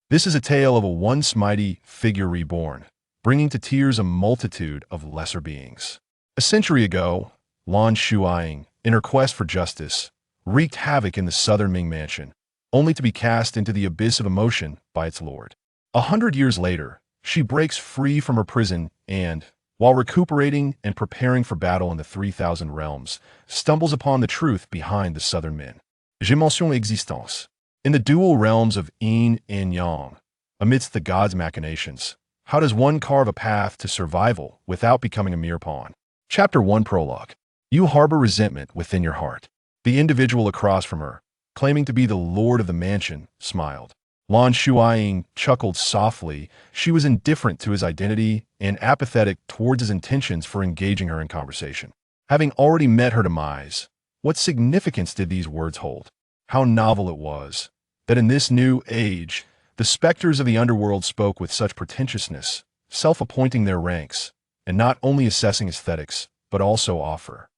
This is a tale of a once mighty figure reborn, bringing to tears a multitude of lesser beings. A century ago, Lan Shuying, in her quest for justice, wreaked havoc in the Southern Ming mansion, only to be cast into the abyss of emotion by its lord. 100 years later, she breaks free from her prison and, while recuperating and preparing for battle in the 3,000 realms, stumbles upon the truth behind the Southern Min. Dimension existence. In the dual realms of Yin and Yang, amidst the gods' machinations, how does one carve a path to survival without becoming a mere pawn? Chapter 1 Prologue. You harbor resentment within your heart. The individual across from her, claiming to be the lord of the mansion, smiled. Lan Shuying chuckled softly. She was indifferent to his identity and apathetic towards his intentions for engaging her in conversation. Having already met her demise, what significance did these words hold? How novel it was that in this new age, the specters of the underworld spoke with such pretentiousness, self-appointing their ranks, and not only assessing aesthetics, but also offer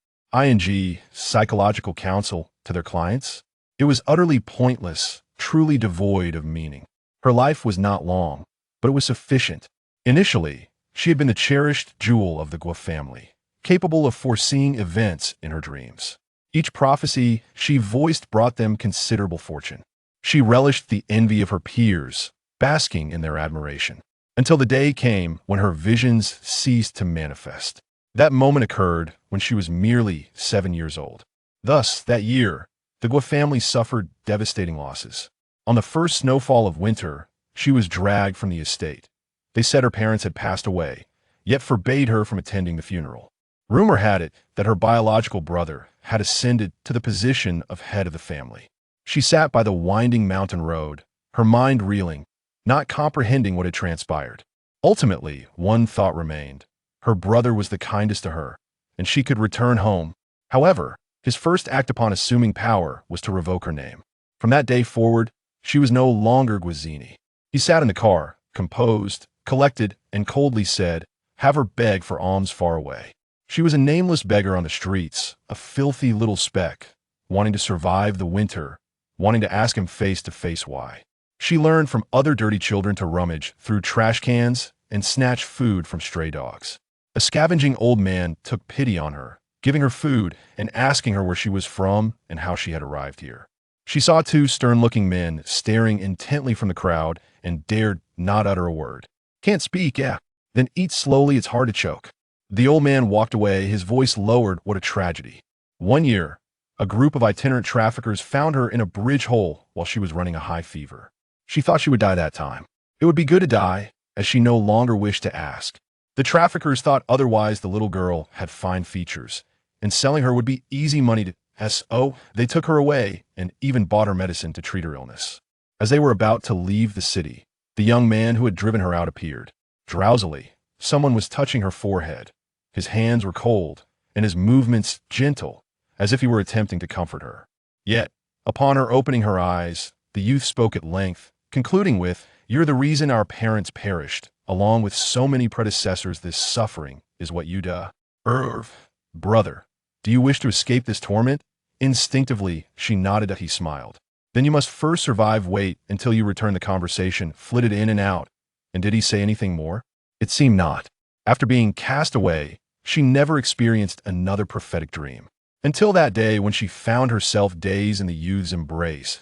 psychological counsel to their clients. It was utterly pointless, truly devoid of meaning. Her life was not long, but it was sufficient. Initially, she had been the cherished jewel of the Guo family, capable of foreseeing events in her dreams. Each prophecy she voiced brought them considerable fortune. She relished the envy of her peers, basking in their admiration, until the day came when her visions ceased to manifest. That moment occurred when she was merely 7 years old. Thus, that year, the Guo family suffered devastating losses. On the first snowfall of winter, she was dragged from the estate. They said her parents had passed away, yet forbade her from attending the funeral. Rumor had it that her biological brother had ascended to the position of head of the family. She sat by the winding mountain road, her mind reeling, not comprehending what had transpired. Ultimately, one thought remained. Her brother was the kindest to her, and she could return home. However, his first act upon assuming power was to revoke her name. From that day forward, she was no longer Guizini. He sat in the car, composed, collected, and coldly said, "Have her beg for alms far away." She was a nameless beggar on the streets, a filthy little speck, wanting to survive the winter, wanting to ask him face to face why. She learned from other dirty children to rummage through trash cans and snatch food from stray dogs. A scavenging old man took pity on her, giving her food and asking her where she was from and how she had arrived here. She saw two stern-looking men staring intently from the crowd and dared not utter a word. "Can't speak, yeah? Then eat slowly, it's hard to choke." The old man walked away, his voice lowered. What a tragedy. One year, a group of itinerant traffickers found her in a bridge hole while she was running a high fever. She thought she would die that time. It would be good to die, as she no longer wished to ask. The traffickers thought otherwise. The little girl had fine features, and selling her would be easy money to so they took her away and even bought her medicine to treat her illness. As they were about to leave the city, the young man who had driven her out appeared. Drowsily, someone was touching her forehead. His hands were cold, and his movements gentle, as if he were attempting to comfort her. Yet, upon her opening her eyes, the youth spoke at length, concluding with, "You're the reason our parents perished, along with so many predecessors. This suffering is what you do." Brother, do you wish to escape this torment?" Instinctively, she nodded. He smiled. "Then you must first survive. Wait until you return." The conversation flitted in and out. And did he say anything more? It seemed not. After being cast away, she never experienced another prophetic dream. Until that day when she found herself dazed in the youth's embrace.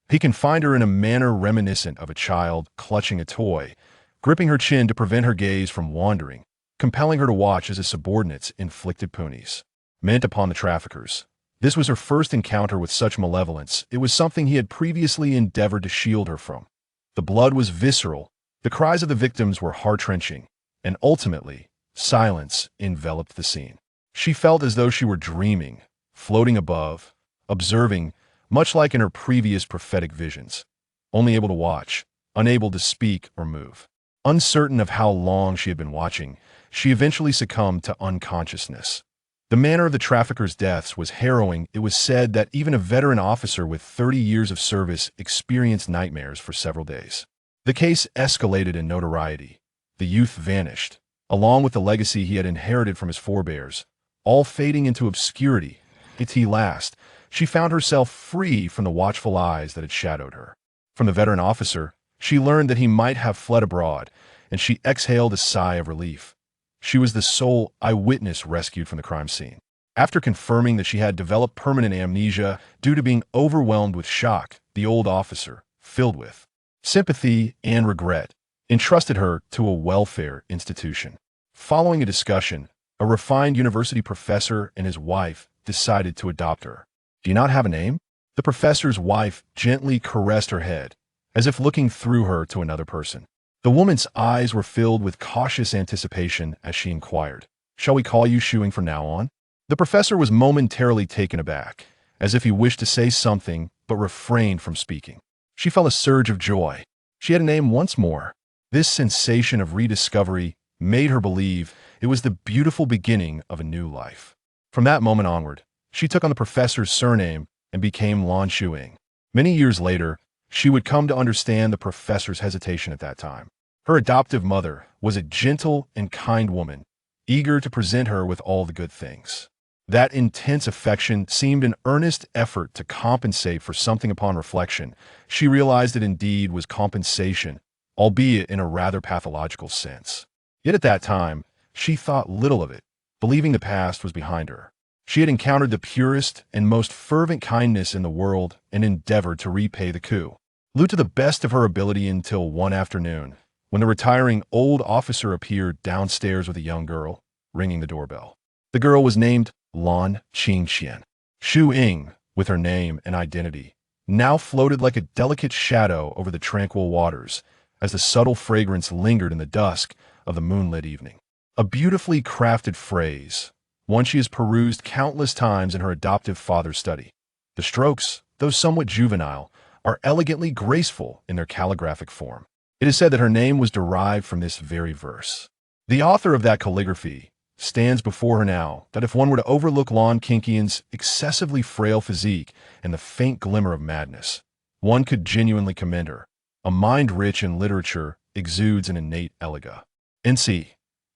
He confined her in a manner reminiscent of a child clutching a toy, gripping her chin to prevent her gaze from wandering, compelling her to watch as his subordinates inflicted punies meant upon the traffickers. This was her first encounter with such malevolence. It was something he had previously endeavored to shield her from. The blood was visceral, the cries of the victims were heart-wrenching, and ultimately, silence enveloped the scene. She felt as though she were dreaming, floating above, observing, much like in her previous prophetic visions, only able to watch, unable to speak or move. Uncertain of how long she had been watching, she eventually succumbed to unconsciousness. The manner of the traffickers' deaths was harrowing. It was said that even a veteran officer with 30 years of service experienced nightmares for several days. The case escalated in notoriety. The youth vanished, along with the legacy he had inherited from his forebears, all fading into obscurity. At last, she found herself free from the watchful eyes that had shadowed her. From the veteran officer, She learned that he might have fled abroad, and she exhaled a sigh of relief. She was the sole eyewitness rescued from the crime scene. After confirming that she had developed permanent amnesia due to being overwhelmed with shock, the old officer, filled with sympathy and regret, entrusted her to a welfare institution. Following a discussion, a refined university professor and his wife decided to adopt her. "Do you not have a name?" The professor's wife gently caressed her head, as if looking through her to another person. The woman's eyes were filled with cautious anticipation as she inquired, "Shall we call you Shuying from now on?" The professor was momentarily taken aback, as if he wished to say something but refrained from speaking. She felt a surge of joy. She had a name once more. This sensation of rediscovery made her believe it was the beautiful beginning of a new life. From that moment onward, she took on the professor's surname and became Lan Shuying. Many years later, she would come to understand the professor's hesitation at that time. Her adoptive mother was a gentle and kind woman, eager to present her with all the good things. That intense affection seemed an earnest effort to compensate for something. Upon reflection, she realized it indeed was compensation, albeit in a rather pathological sense. Yet at that time, she thought little of it, believing the past was behind her. She had encountered the purest and most fervent kindness in the world and endeavored to repay the coup to the best of her ability until one afternoon, when the retiring old officer appeared downstairs with a young girl, ringing the doorbell. The girl was named Lan Shuying. Shuying, with her name and identity, now floated like a delicate shadow over the tranquil waters as the subtle fragrance lingered in the dusk of the moonlit evening. A beautifully crafted phrase, one she has perused countless times in her adoptive father's study. The strokes, though somewhat juvenile, are elegantly graceful in their calligraphic form. It is said that her name was derived from this very verse. The author of that calligraphy stands before her now, that if one were to overlook Lan Shuying's excessively frail physique and the faint glimmer of madness, one could genuinely commend her. A mind rich in literature exudes an innate elegance. N.C.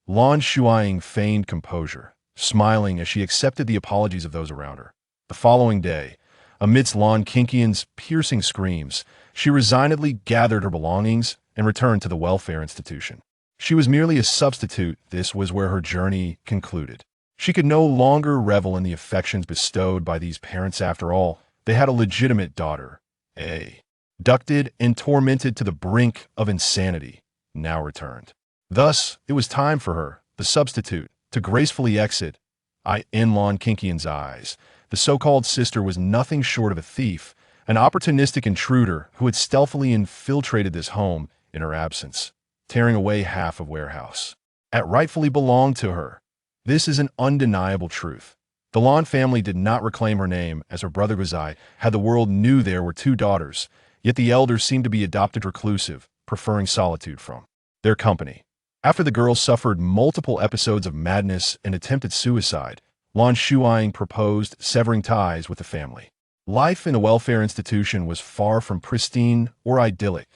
Lan Shuying feigned composure, smiling as she accepted the apologies of those around her. The following day, amidst Lan Shuying's piercing screams, she resignedly gathered her belongings and returned to the welfare institution. She was merely a substitute. This was where her journey concluded. She could no longer revel in the affections bestowed by these parents. After all, they had a legitimate daughter, abducted and tormented to the brink of insanity, now returned. Thus, it was time for her, the substitute, to gracefully exit. In Lan Shuying's eyes, the so-called sister was nothing short of a thief, an opportunistic intruder who had stealthily infiltrated this home in her absence, tearing away half of warehouse that rightfully belonged to her. This is an undeniable truth. The Lan family did not reclaim her name as her brother Guzai had. The world knew there were two daughters, yet the elder seemed to be adopted reclusive, preferring solitude from their company. After the girl suffered multiple episodes of madness and attempted suicide, Lan Shuying proposed severing ties with the family. Life in the welfare institution was far from pristine or idyllic.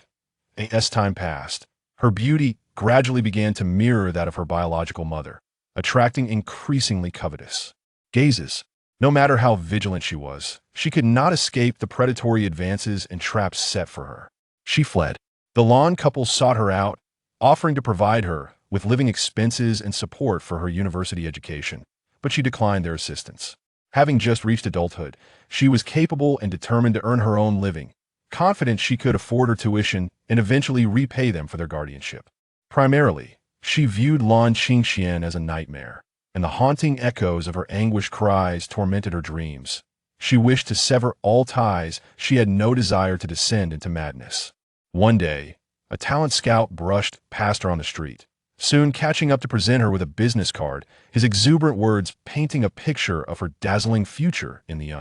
As time passed, her beauty gradually began to mirror that of her biological mother, attracting increasingly covetous gazes. No matter how vigilant she could not escape the predatory advances and traps set for her. She fled. The Lan couple sought her out, offering to provide her with living expenses and support for her university education, but she declined their assistance. Having just reached adulthood, she was capable and determined to earn her own living, confident she could afford her tuition and eventually repay them for their guardianship. Primarily, she viewed Lan Shuying as a nightmare, and the haunting echoes of her anguished cries tormented her dreams. She wished to sever all ties. She had no desire to descend into madness. One day, a talent scout brushed past her on the street, soon catching up to present her with a business card, his exuberant words painting a picture of her dazzling future in the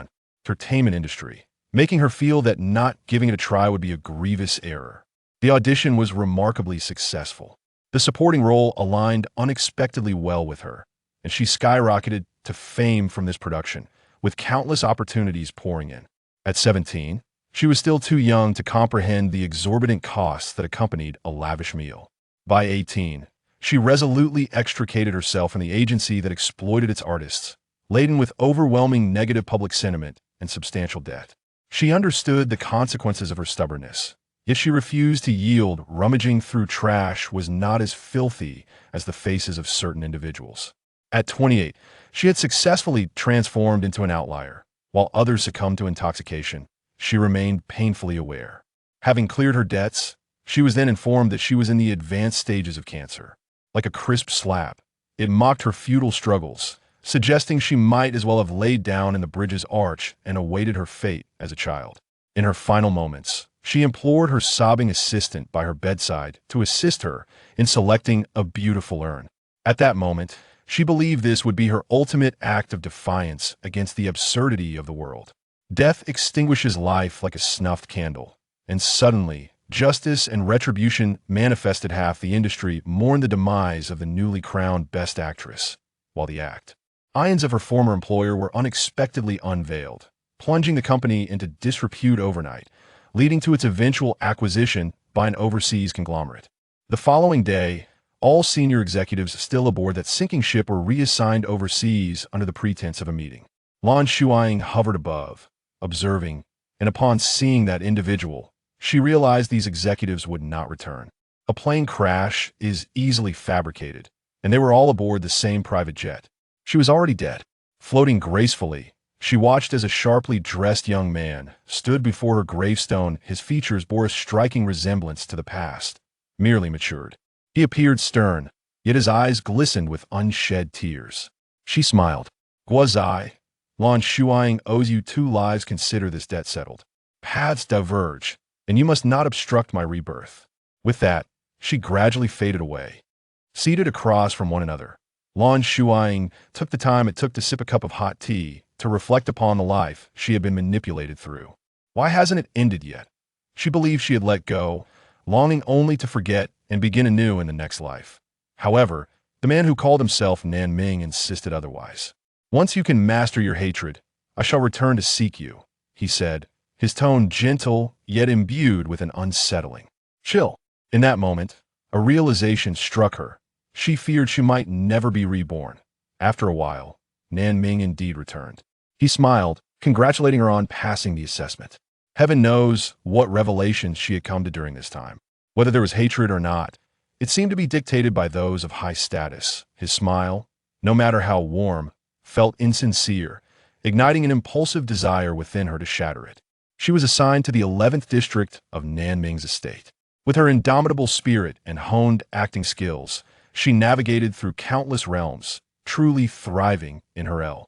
entertainment industry, making her feel that not giving it a try would be a grievous error. The audition was remarkably successful. The supporting role aligned unexpectedly well with her, and she skyrocketed to fame from this production, with countless opportunities pouring in. At 17, she was still too young to comprehend the exorbitant costs that accompanied a lavish meal. By 18, she resolutely extricated herself from the agency that exploited its artists, laden with overwhelming negative public sentiment and substantial debt. She understood the consequences of her stubbornness, Yet she refused to yield. Rummaging through trash was not as filthy as the faces of certain individuals. At 28, she had successfully transformed into an outlier. While others succumbed to intoxication, she remained painfully aware. Having cleared her debts, she was then informed that she was in the advanced stages of cancer. Like a crisp slap, it mocked her futile struggles, suggesting she might as well have laid down in the bridge's arch and awaited her fate as a child. In her final moments, she implored her sobbing assistant by her bedside to assist her in selecting a beautiful urn. At that moment, she believed this would be her ultimate act of defiance against the absurdity of the world. Death extinguishes life like a snuffed candle, and suddenly, justice and retribution manifested. Half the industry mourned the demise of the newly crowned Best Actress, while the ions of her former employer were unexpectedly unveiled, plunging the company into disrepute overnight, leading to its eventual acquisition by an overseas conglomerate. The following day, all senior executives still aboard that sinking ship were reassigned overseas under the pretense of a meeting. Lan Shuying hovered above, observing, and upon seeing that individual, she realized these executives would not return. A plane crash is easily fabricated, and they were all aboard the same private jet. She was already dead. Floating gracefully, she watched as a sharply dressed young man stood before her gravestone. His features bore a striking resemblance to the past, merely matured. He appeared stern, yet his eyes glistened with unshed tears. She smiled. Guazai, Lan Shuying owes you 2 lives. Consider this debt settled. Paths diverge, and you must not obstruct my rebirth. With that, she gradually faded away. Seated across from one another, Lan Shuying took the time it took to sip a cup of hot tea to reflect upon the life she had been manipulated through. Why hasn't it ended yet? She believed she had let go, longing only to forget and begin anew in the next life. However, the man who called himself Nan Ming insisted otherwise. Once you can master your hatred, I shall return to seek you, he said, his tone gentle yet imbued with an unsettling chill. In that moment, a realization struck her. She feared she might never be reborn. After a while, Nan Ming indeed returned. He smiled, congratulating her on passing the assessment. Heaven knows what revelations she had come to during this time. Whether there was hatred or not, it seemed to be dictated by those of high status. His smile, no matter how warm, felt insincere, igniting an impulsive desire within her to shatter it. She was assigned to the 11th district of Nan Ming's estate. With her indomitable spirit and honed acting skills, she navigated through countless realms, truly thriving in her L.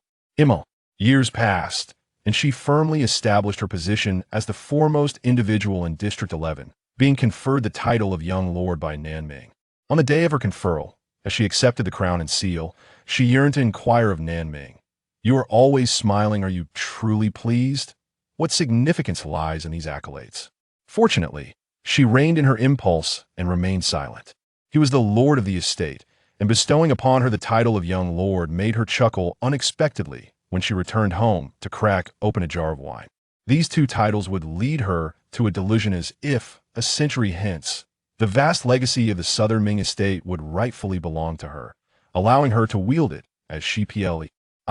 Years passed, and she firmly established her position as the foremost individual in District 11, being conferred the title of Young Lord by Nan Ming. On the day of her conferral, as she accepted the crown and seal, she yearned to inquire of Nan Ming, "You are always smiling. Are you truly pleased? What significance lies in these accolades?" Fortunately, she reined in her impulse and remained silent. He was the lord of the estate, and bestowing upon her the title of Young Lord made her chuckle unexpectedly when she returned home to crack open a jar of wine. These 2 titles would lead her to a delusion as if, a century hence, the vast legacy of the Southern Ming estate would rightfully belong to her, allowing her to wield it as she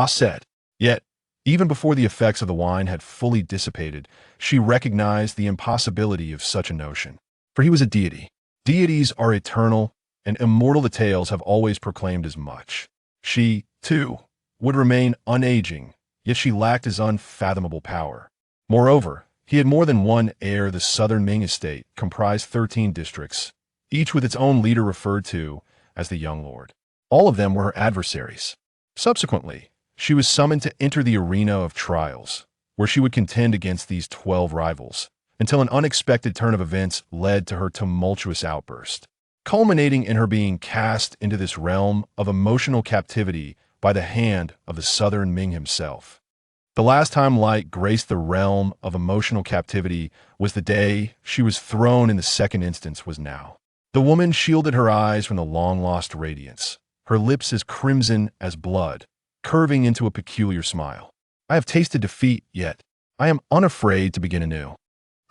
said. Yet, even before the effects of the wine had fully dissipated, she recognized the impossibility of such a notion. For he was a deity. Deities are eternal and immortal. The tales have always proclaimed as much. She, too, would remain unaging, yet she lacked his unfathomable power. Moreover, he had more than one heir. The Southern Ming estate comprised 13 districts, each with its own leader referred to as the Young Lord. All of them were her adversaries. Subsequently, she was summoned to enter the arena of trials, where she would contend against these 12 rivals, until an unexpected turn of events led to her tumultuous outburst, culminating in her being cast into this realm of emotional captivity by the hand of the Southern Ming himself. The last time light graced the realm of emotional captivity was the day she was thrown in. The second instance was now. The woman shielded her eyes from the long-lost radiance, her lips as crimson as blood, curving into a peculiar smile. "I have tasted defeat, yet I am unafraid to begin anew."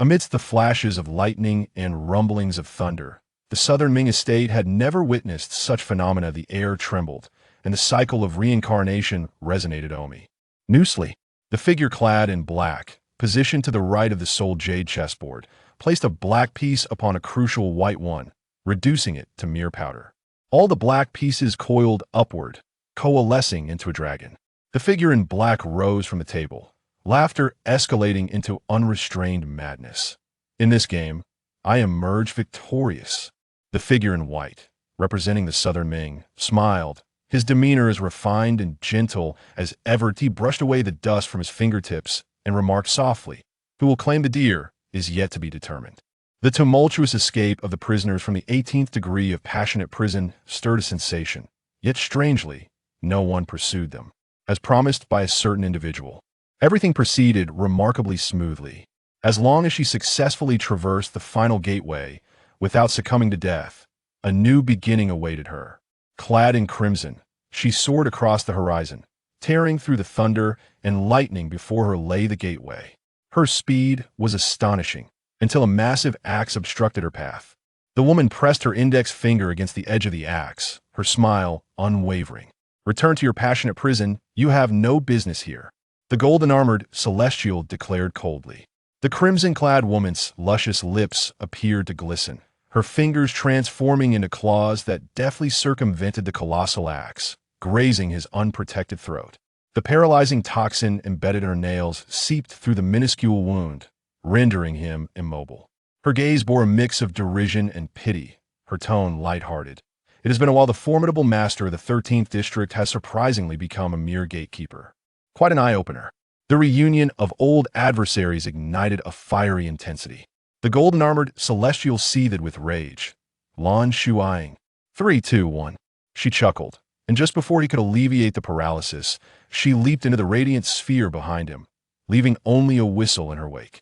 Amidst the flashes of lightning and rumblings of thunder, the Southern Ming estate had never witnessed such phenomena. The air trembled, and the cycle of reincarnation resonated Omi. Noosely, the figure clad in black, positioned to the right of the soul jade chessboard, placed a black piece upon a crucial white one, reducing it to mere powder. All the black pieces coiled upward, coalescing into a dragon. The figure in black rose from the table, laughter escalating into unrestrained madness. In this game, I emerged victorious. The figure in white, representing the Southern Ming, smiled, his demeanor as refined and gentle as ever. He brushed away the dust from his fingertips and remarked softly, "Who will claim the deer is yet to be determined." The tumultuous escape of the prisoners from the 18th degree of passionate prison stirred a sensation, yet strangely, no one pursued them. As promised by a certain individual, everything proceeded remarkably smoothly. As long as she successfully traversed the final gateway without succumbing to death, a new beginning awaited her. Clad in crimson, she soared across the horizon, tearing through the thunder and lightning before her lay the gateway. Her speed was astonishing, until a massive axe obstructed her path. The woman pressed her index finger against the edge of the axe, her smile unwavering. "Return to your passionate prison. You have no business here," the golden-armored celestial declared coldly. The crimson-clad woman's luscious lips appeared to glisten, her fingers transforming into claws that deftly circumvented the colossal axe, grazing his unprotected throat. The paralyzing toxin embedded in her nails seeped through the minuscule wound, rendering him immobile. Her gaze bore a mix of derision and pity, her tone light-hearted. It has been a while. The formidable master of the 13th district has surprisingly become a mere gatekeeper. Quite an eye-opener. The reunion of old adversaries ignited a fiery intensity. The golden-armored celestial seethed with rage. "Lan Shuying. 3, 2, 1. She chuckled, and just before he could alleviate the paralysis, she leaped into the radiant sphere behind him, leaving only a whistle in her wake.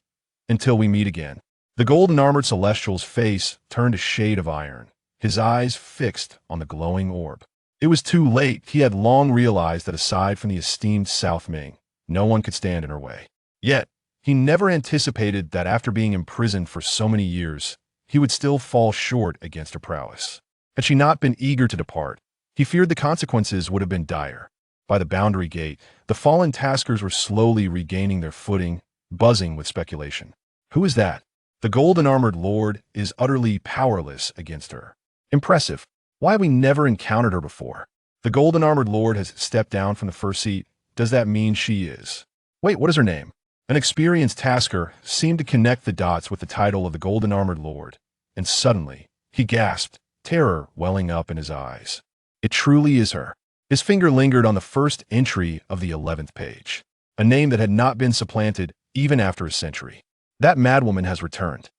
"Until we meet again." The golden-armored celestial's face turned a shade of iron, his eyes fixed on the glowing orb. It was too late. He had long realized that aside from the esteemed South Ming, no one could stand in her way. Yet, he never anticipated that after being imprisoned for so many years, he would still fall short against her prowess. Had she not been eager to depart, he feared the consequences would have been dire. By the boundary gate, the fallen taskers were slowly regaining their footing, buzzing with speculation. Who is that? The golden-armored lord is utterly powerless against her. Impressive. Why have we never encountered her before? The golden-armored lord has stepped down from the first seat. Does that mean she is? Wait, what is her name? An experienced tasker seemed to connect the dots with the title of the golden-armored lord, and suddenly, he gasped, terror welling up in his eyes. It truly is her. His finger lingered on the first entry of the 11th page, a name that had not been supplanted even after a century. That madwoman has returned.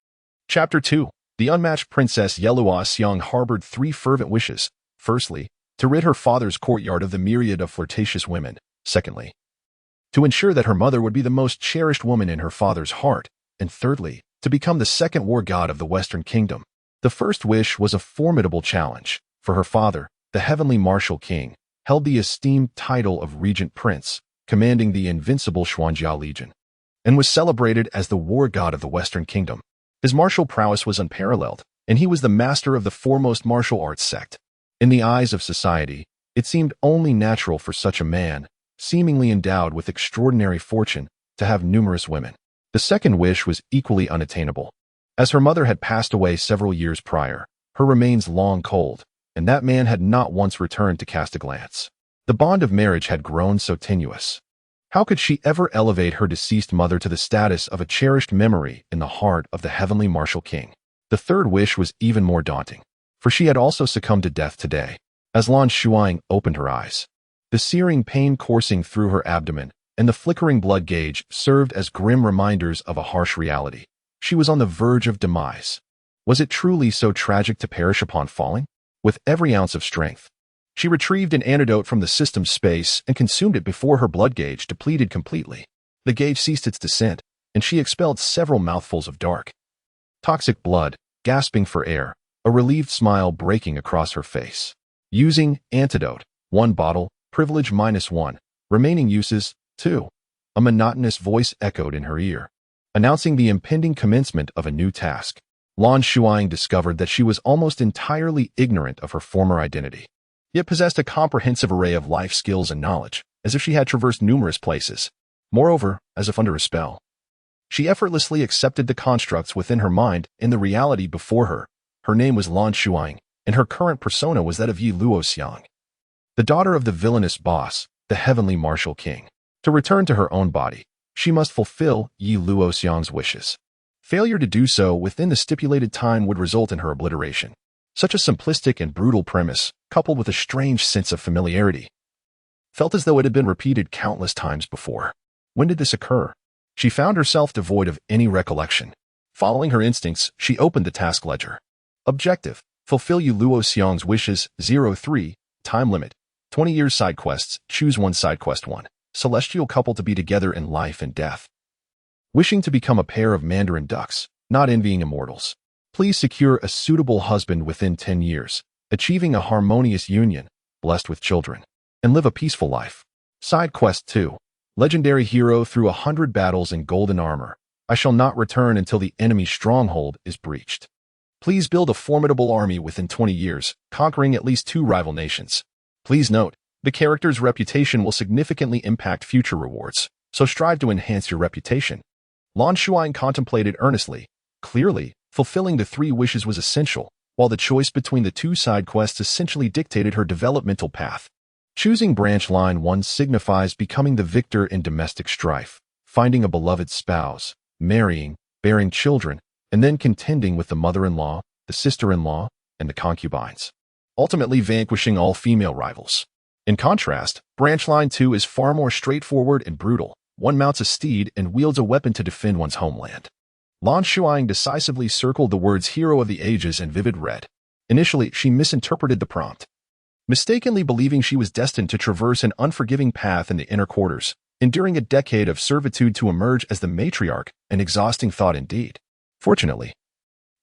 Chapter 2. The unmatched princess Lan harbored 3 fervent wishes. Firstly, to rid her father's courtyard of the myriad of flirtatious women. Secondly, to ensure that her mother would be the most cherished woman in her father's heart. And thirdly, to become the second war god of the Western Kingdom. The first wish was a formidable challenge, for her father, the heavenly martial king, held the esteemed title of regent prince, commanding the invincible Xuanjia Legion, and was celebrated as the war god of the Western Kingdom. His martial prowess was unparalleled, and he was the master of the foremost martial arts sect. In the eyes of society, it seemed only natural for such a man, seemingly endowed with extraordinary fortune, to have numerous women. The second wish was equally unattainable. As her mother had passed away several years prior, her remains long cold, and that man had not once returned to cast a glance. The bond of marriage had grown so tenuous. How could she ever elevate her deceased mother to the status of a cherished memory in the heart of the heavenly martial king? The third wish was even more daunting, for she had also succumbed to death today. As Lan Shuying opened her eyes, the searing pain coursing through her abdomen and the flickering blood gauge served as grim reminders of a harsh reality. She was on the verge of demise. Was it truly so tragic to perish upon falling? With every ounce of strength, she retrieved an antidote from the system's space and consumed it before her blood gauge depleted completely. The gauge ceased its descent, and she expelled several mouthfuls of dark, toxic blood, gasping for air, a relieved smile breaking across her face. Using antidote, 1 bottle, privilege -1, remaining uses, 2. A monotonous voice echoed in her ear, announcing the impending commencement of a new task. Lan Shuying discovered that she was almost entirely ignorant of her former identity, yet possessed a comprehensive array of life skills and knowledge, as if she had traversed numerous places. Moreover, as if under a spell, She effortlessly accepted the constructs within her mind and the reality before her. Her name was Lan Shuying, and her current persona was that of Yi Luoxiang, the daughter of the villainous boss, the heavenly martial king. To return to her own body, she must fulfill Yi Luoxiang's wishes. Failure to do so within the stipulated time would result in her obliteration. Such a simplistic and brutal premise, coupled with a strange sense of familiarity, felt as though it had been repeated countless times before. When did this occur? She found herself devoid of any recollection. Following her instincts, she opened the task ledger. Objective: fulfill Yi Luoxiang's wishes. 03. Time limit: 20 years. Side quests: choose one. Side quest 1. Celestial couple to be together in life and death. Wishing to become a pair of Mandarin ducks, not envying immortals. Please secure a suitable husband within 10 years, achieving a harmonious union, blessed with children, and live a peaceful life. Side quest 2. Legendary hero through 100 battles in golden armor. I shall not return until the enemy's stronghold is breached. Please build a formidable army within 20 years, conquering at least 2 rival nations. Please note, the character's reputation will significantly impact future rewards, so strive to enhance your reputation. Lan Shuying contemplated earnestly. Clearly, fulfilling the 3 wishes was essential, while the choice between the 2 side quests essentially dictated her developmental path. Choosing branch line 1 signifies becoming the victor in domestic strife, finding a beloved spouse, marrying, bearing children, and then contending with the mother-in-law, the sister-in-law, and the concubines, ultimately vanquishing all female rivals. In contrast, branch line 2 is far more straightforward and brutal. One mounts a steed and wields a weapon to defend one's homeland. Lan Shuying decisively circled the words Hero of the Ages in vivid red. Initially, she misinterpreted the prompt, mistakenly believing she was destined to traverse an unforgiving path in the inner quarters, enduring a decade of servitude to emerge as the matriarch, an exhausting thought indeed. Fortunately,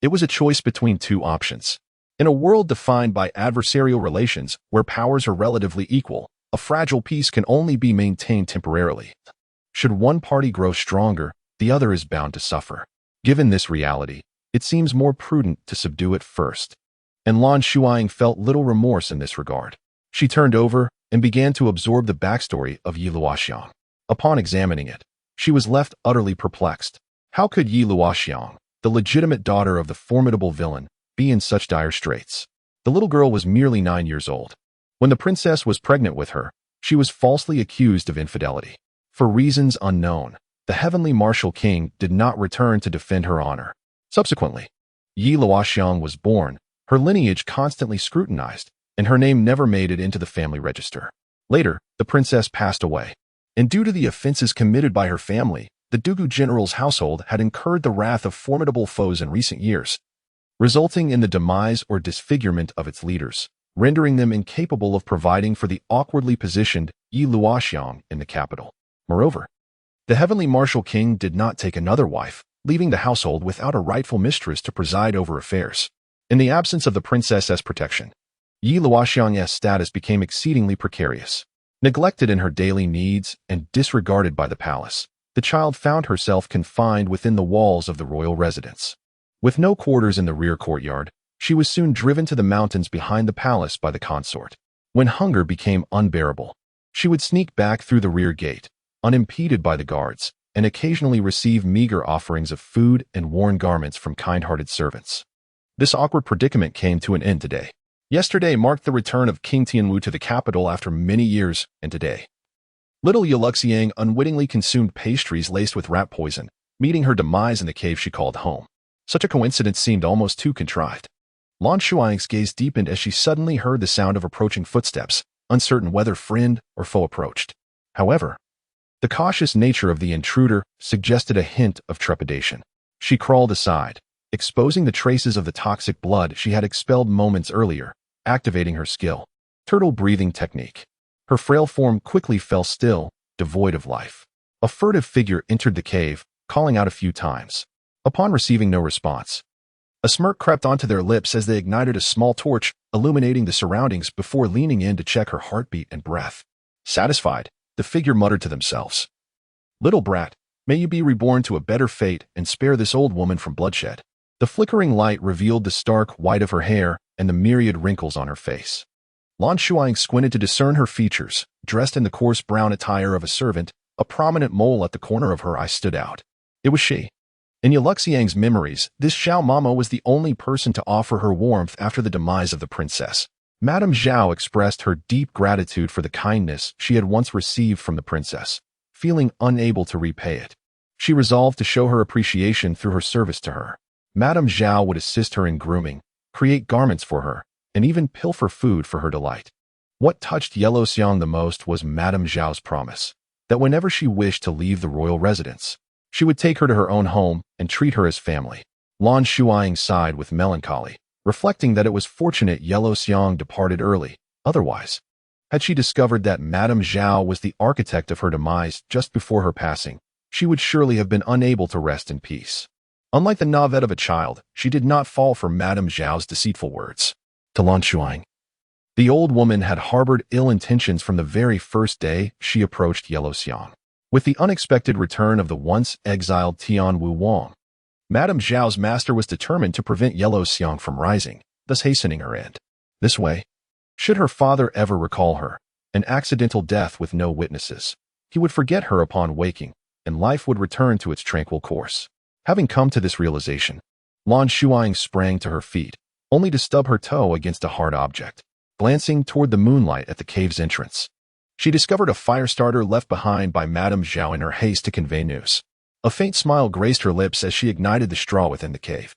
it was a choice between 2 options. In a world defined by adversarial relations where powers are relatively equal, a fragile peace can only be maintained temporarily. Should one party grow stronger, the other is bound to suffer. Given this reality, it seems more prudent to subdue it first. And Lan Shuying felt little remorse in this regard. She turned over and began to absorb the backstory of Yi Luoxiang. Upon examining it, she was left utterly perplexed. How could Yi Luoxiang, the legitimate daughter of the formidable villain, be in such dire straits? The little girl was merely 9 years old. When the princess was pregnant with her, she was falsely accused of infidelity. For reasons unknown, the heavenly martial king did not return to defend her honor. Subsequently, Yi Luoxiang was born, her lineage constantly scrutinized, and her name never made it into the family register. Later, the princess passed away, and due to the offenses committed by her family, the Dugu general's household had incurred the wrath of formidable foes in recent years, resulting in the demise or disfigurement of its leaders, rendering them incapable of providing for the awkwardly positioned Yi Luoxiang in the capital. Moreover, the heavenly martial king did not take another wife, leaving the household without a rightful mistress to preside over affairs. In the absence of the princess's protection, Yi Luoxiang's status became exceedingly precarious. Neglected in her daily needs and disregarded by the palace, the child found herself confined within the walls of the royal residence. With no quarters in the rear courtyard, she was soon driven to the mountains behind the palace by the consort. When hunger became unbearable, she would sneak back through the rear gate, unimpeded by the guards, and occasionally receive meager offerings of food and worn garments from kind-hearted servants. This awkward predicament came to an end today. Yesterday marked the return of King Tianwu to the capital after many years, and today, little Yi Luoxiang unwittingly consumed pastries laced with rat poison, meeting her demise in the cave she called home. Such a coincidence seemed almost too contrived. Lan Shuying's gaze deepened as she suddenly heard the sound of approaching footsteps, uncertain whether friend or foe approached. However, the cautious nature of the intruder suggested a hint of trepidation. She crawled aside, exposing the traces of the toxic blood she had expelled moments earlier, activating her skill, turtle breathing technique. Her frail form quickly fell still, devoid of life. A furtive figure entered the cave, calling out a few times. Upon receiving no response, a smirk crept onto their lips as they ignited a small torch, illuminating the surroundings before leaning in to check her heartbeat and breath. Satisfied, the figure muttered to themselves, "Little brat, may you be reborn to a better fate and spare this old woman from bloodshed." The flickering light revealed the stark white of her hair and the myriad wrinkles on her face. Lan Shuying squinted to discern her features. Dressed in the coarse brown attire of a servant, a prominent mole at the corner of her eye stood out. It was she. In Luxiang's memories, this Xiao Mama was the only person to offer her warmth after the demise of the princess. Madame Zhao expressed her deep gratitude for the kindness she had once received from the princess, feeling unable to repay it. She resolved to show her appreciation through her service to her. Madame Zhao would assist her in grooming, create garments for her, and even pilfer food for her delight. What touched Xiang the most was Madame Zhao's promise that whenever she wished to leave the royal residence, she would take her to her own home and treat her as family. Lan Shuying sighed with melancholy, reflecting that it was fortunate Xiang departed early. Otherwise, had she discovered that Madame Zhao was the architect of her demise just before her passing, she would surely have been unable to rest in peace. Unlike the navet of a child, she did not fall for Madame Zhao's deceitful words. To Lan Shuying, the old woman had harbored ill intentions from the very first day she approached Xiang. With the unexpected return of the once exiled Tian Wu Wang, Madame Zhao's master was determined to prevent Xiang from rising, thus hastening her end. This way, should her father ever recall her, an accidental death with no witnesses, he would forget her upon waking, and life would return to its tranquil course. Having come to this realization, Lan Shuying sprang to her feet, only to stub her toe against a hard object. Glancing toward the moonlight at the cave's entrance, she discovered a fire starter left behind by Madame Zhao in her haste to convey news. A faint smile graced her lips as she ignited the straw within the cave.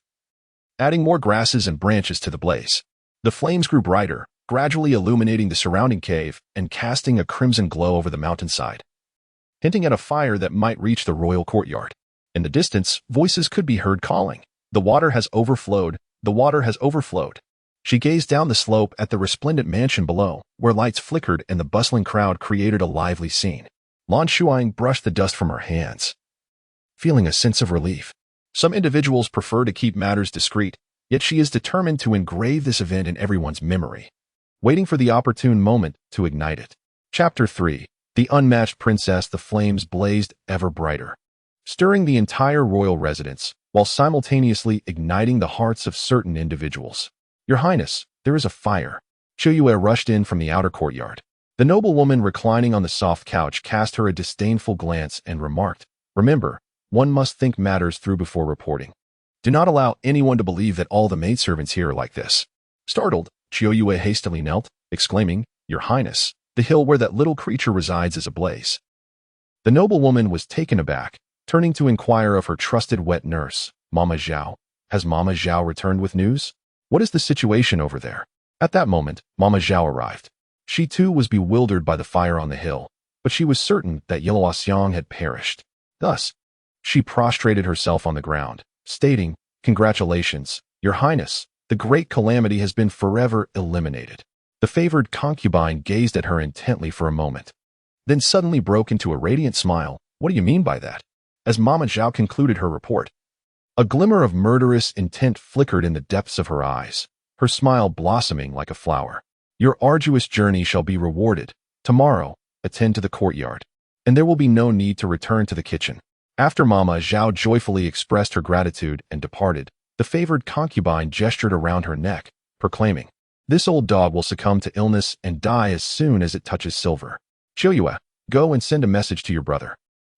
Adding more grasses and branches to the blaze, the flames grew brighter, gradually illuminating the surrounding cave and casting a crimson glow over the mountainside, hinting at a fire that might reach the royal courtyard. In the distance, voices could be heard calling, "The water has overflowed! The water has overflowed!" She gazed down the slope at the resplendent mansion below, where lights flickered and the bustling crowd created a lively scene. Lan Shuying brushed the dust from her hands, feeling a sense of relief. Some individuals prefer to keep matters discreet, yet she is determined to engrave this event in everyone's memory, waiting for the opportune moment to ignite it. Chapter 3. The Unmatched Princess. The flames blazed ever brighter, stirring the entire royal residence, while simultaneously igniting the hearts of certain individuals. "Your Highness, there is a fire." Yue rushed in from the outer courtyard. The noblewoman reclining on the soft couch cast her a disdainful glance and remarked, "Remember, one must think matters through before reporting. Do not allow anyone to believe that all the maidservants here are like this." Startled, Yue hastily knelt, exclaiming, "Your Highness, the hill where that little creature resides is ablaze." The noblewoman was taken aback, turning to inquire of her trusted wet nurse, Mama Zhao. "Has Mama Zhao returned with news? What is the situation over there?" At that moment, Mama Zhao arrived. She too was bewildered by the fire on the hill, but she was certain that Xiang had perished. Thus, she prostrated herself on the ground, stating, "Congratulations, Your Highness, the great calamity has been forever eliminated." The favored concubine gazed at her intently for a moment, then suddenly broke into a radiant smile. "What do you mean by that?" As Mama Zhao concluded her report, a glimmer of murderous intent flickered in the depths of her eyes, her smile blossoming like a flower. "Your arduous journey shall be rewarded. Tomorrow, attend to the courtyard, and there will be no need to return to the kitchen." After Mama Zhao joyfully expressed her gratitude and departed, the favored concubine gestured around her neck, proclaiming, "This old dog will succumb to illness and die as soon as it touches silver. Yue, go and send a message to your brother,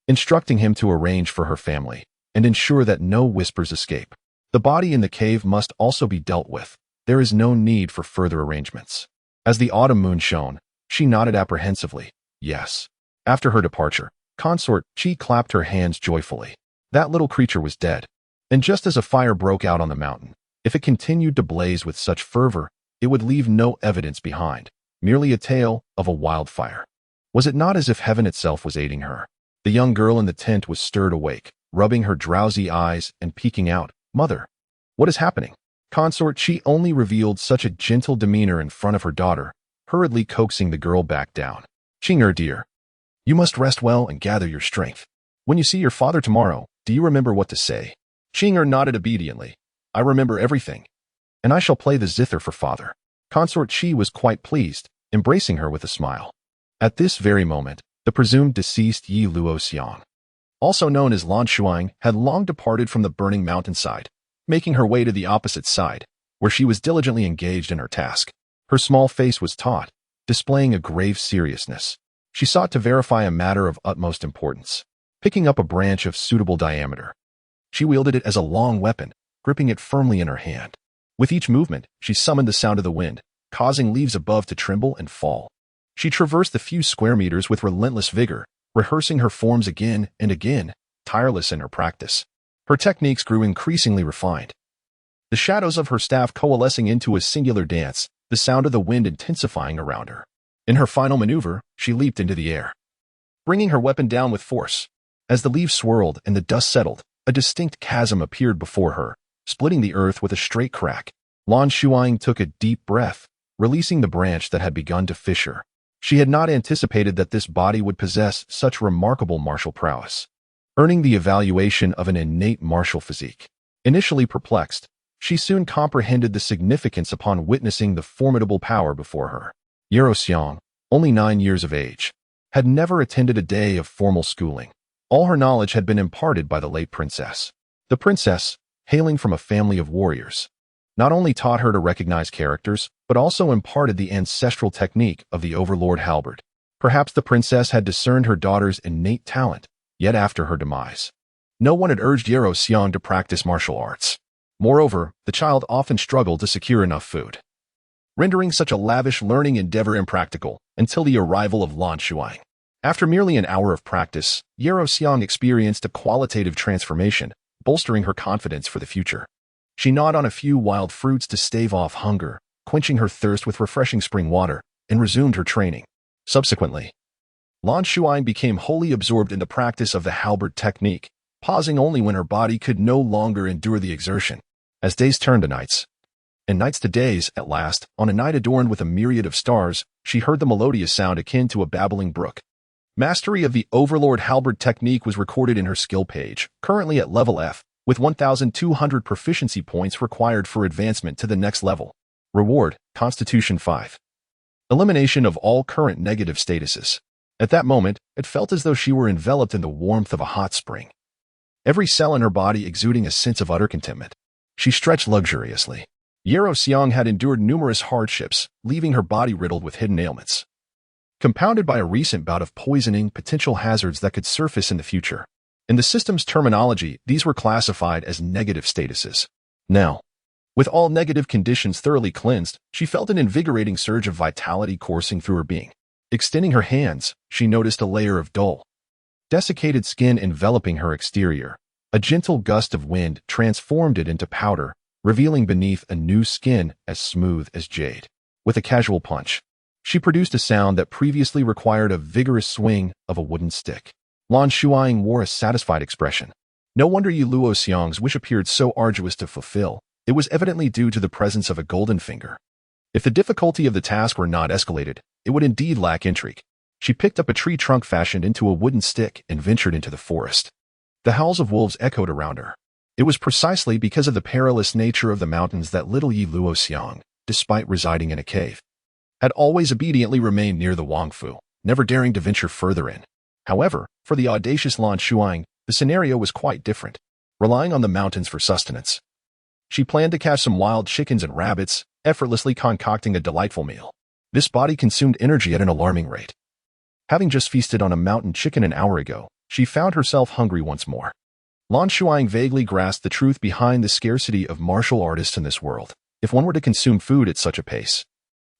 instructing him to arrange for her family and ensure that no whispers escape. The body in the cave must also be dealt with. There is no need for further arrangements." As the autumn moon shone, she nodded apprehensively, "Yes." After her departure, Consort Qi clapped her hands joyfully. That little creature was dead. And just as a fire broke out on the mountain, if it continued to blaze with such fervor, it would leave no evidence behind, merely a tale of a wildfire. Was it not as if heaven itself was aiding her? The young girl in the tent was stirred awake, rubbing her drowsy eyes and peeking out. "Mother, what is happening?" Consort Qi only revealed such a gentle demeanor in front of her daughter, hurriedly coaxing the girl back down. "Qing'er dear, you must rest well and gather your strength. When you see your father tomorrow, do you remember what to say?" Qing'er nodded obediently. "I remember everything, and I shall play the zither for father." Consort Qi was quite pleased, embracing her with a smile. At this very moment, the presumed deceased Yi Luoxiang, also known as Lan Shuying, had long departed from the burning mountainside, making her way to the opposite side, where she was diligently engaged in her task. Her small face was taut, displaying a grave seriousness. She sought to verify a matter of utmost importance. Picking up a branch of suitable diameter, She wielded it as a long weapon, gripping it firmly in her hand. With each movement, she summoned the sound of the wind, causing leaves above to tremble and fall. She traversed the few square meters with relentless vigor, rehearsing her forms again and again, tireless in her practice. Her techniques grew increasingly refined. The shadows of her staff coalescing into a singular dance, the sound of the wind intensifying around her. In her final maneuver, she leaped into the air, bringing her weapon down with force. As the leaves swirled and the dust settled, a distinct chasm appeared before her, splitting the earth with a straight crack. Lan Shuying took a deep breath, releasing the branch that had begun to fissure. She had not anticipated that this body would possess such remarkable martial prowess, earning the evaluation of an innate martial physique. Initially perplexed, she soon comprehended the significance upon witnessing the formidable power before her. Xiang, only 9 years of age, had never attended a day of formal schooling. All her knowledge had been imparted by the late princess. The princess, hailing from a family of warriors, not only taught her to recognize characters, but also imparted the ancestral technique of the overlord halberd. Perhaps the princess had discerned her daughter's innate talent, yet after her demise, no one had urged Xiang to practice martial arts. Moreover, the child often struggled to secure enough food, rendering such a lavish learning endeavor impractical until the arrival of Lan Shuying. After merely an hour of practice, Xiang experienced a qualitative transformation, bolstering her confidence for the future. She gnawed on a few wild fruits to stave off hunger, quenching her thirst with refreshing spring water, and resumed her training. Subsequently, Lan Shuying became wholly absorbed in the practice of the halberd technique, pausing only when her body could no longer endure the exertion. As days turned to nights, and nights to days, at last, on a night adorned with a myriad of stars, she heard the melodious sound akin to a babbling brook. Mastery of the Overlord Halberd technique was recorded in her skill page, currently at level F, with 1,200 proficiency points required for advancement to the next level. Reward, Constitution 5. Elimination of all current negative statuses. At that moment, it felt as though she were enveloped in the warmth of a hot spring, every cell in her body exuding a sense of utter contentment. She stretched luxuriously. Xiang had endured numerous hardships, leaving her body riddled with hidden ailments, compounded by a recent bout of poisoning, potential hazards that could surface in the future. In the system's terminology, these were classified as negative statuses. Now, with all negative conditions thoroughly cleansed, she felt an invigorating surge of vitality coursing through her being. Extending her hands, she noticed a layer of dull, desiccated skin enveloping her exterior. A gentle gust of wind transformed it into powder, revealing beneath a new skin as smooth as jade. With a casual punch, she produced a sound that previously required a vigorous swing of a wooden stick. Lan Shuying wore a satisfied expression. No wonder Xiang's wish appeared so arduous to fulfill. It was evidently due to the presence of a golden finger. If the difficulty of the task were not escalated, it would indeed lack intrigue. She picked up a tree trunk fashioned into a wooden stick and ventured into the forest. The howls of wolves echoed around her. It was precisely because of the perilous nature of the mountains that little Xiang, despite residing in a cave, had always obediently remained near the Wangfu, never daring to venture further in. However, for the audacious Lan Shuying, the scenario was quite different. Relying on the mountains for sustenance, she planned to catch some wild chickens and rabbits, effortlessly concocting a delightful meal. This body consumed energy at an alarming rate. Having just feasted on a mountain chicken an hour ago, she found herself hungry once more. Lan Shuying vaguely grasped the truth behind the scarcity of martial artists in this world. If one were to consume food at such a pace,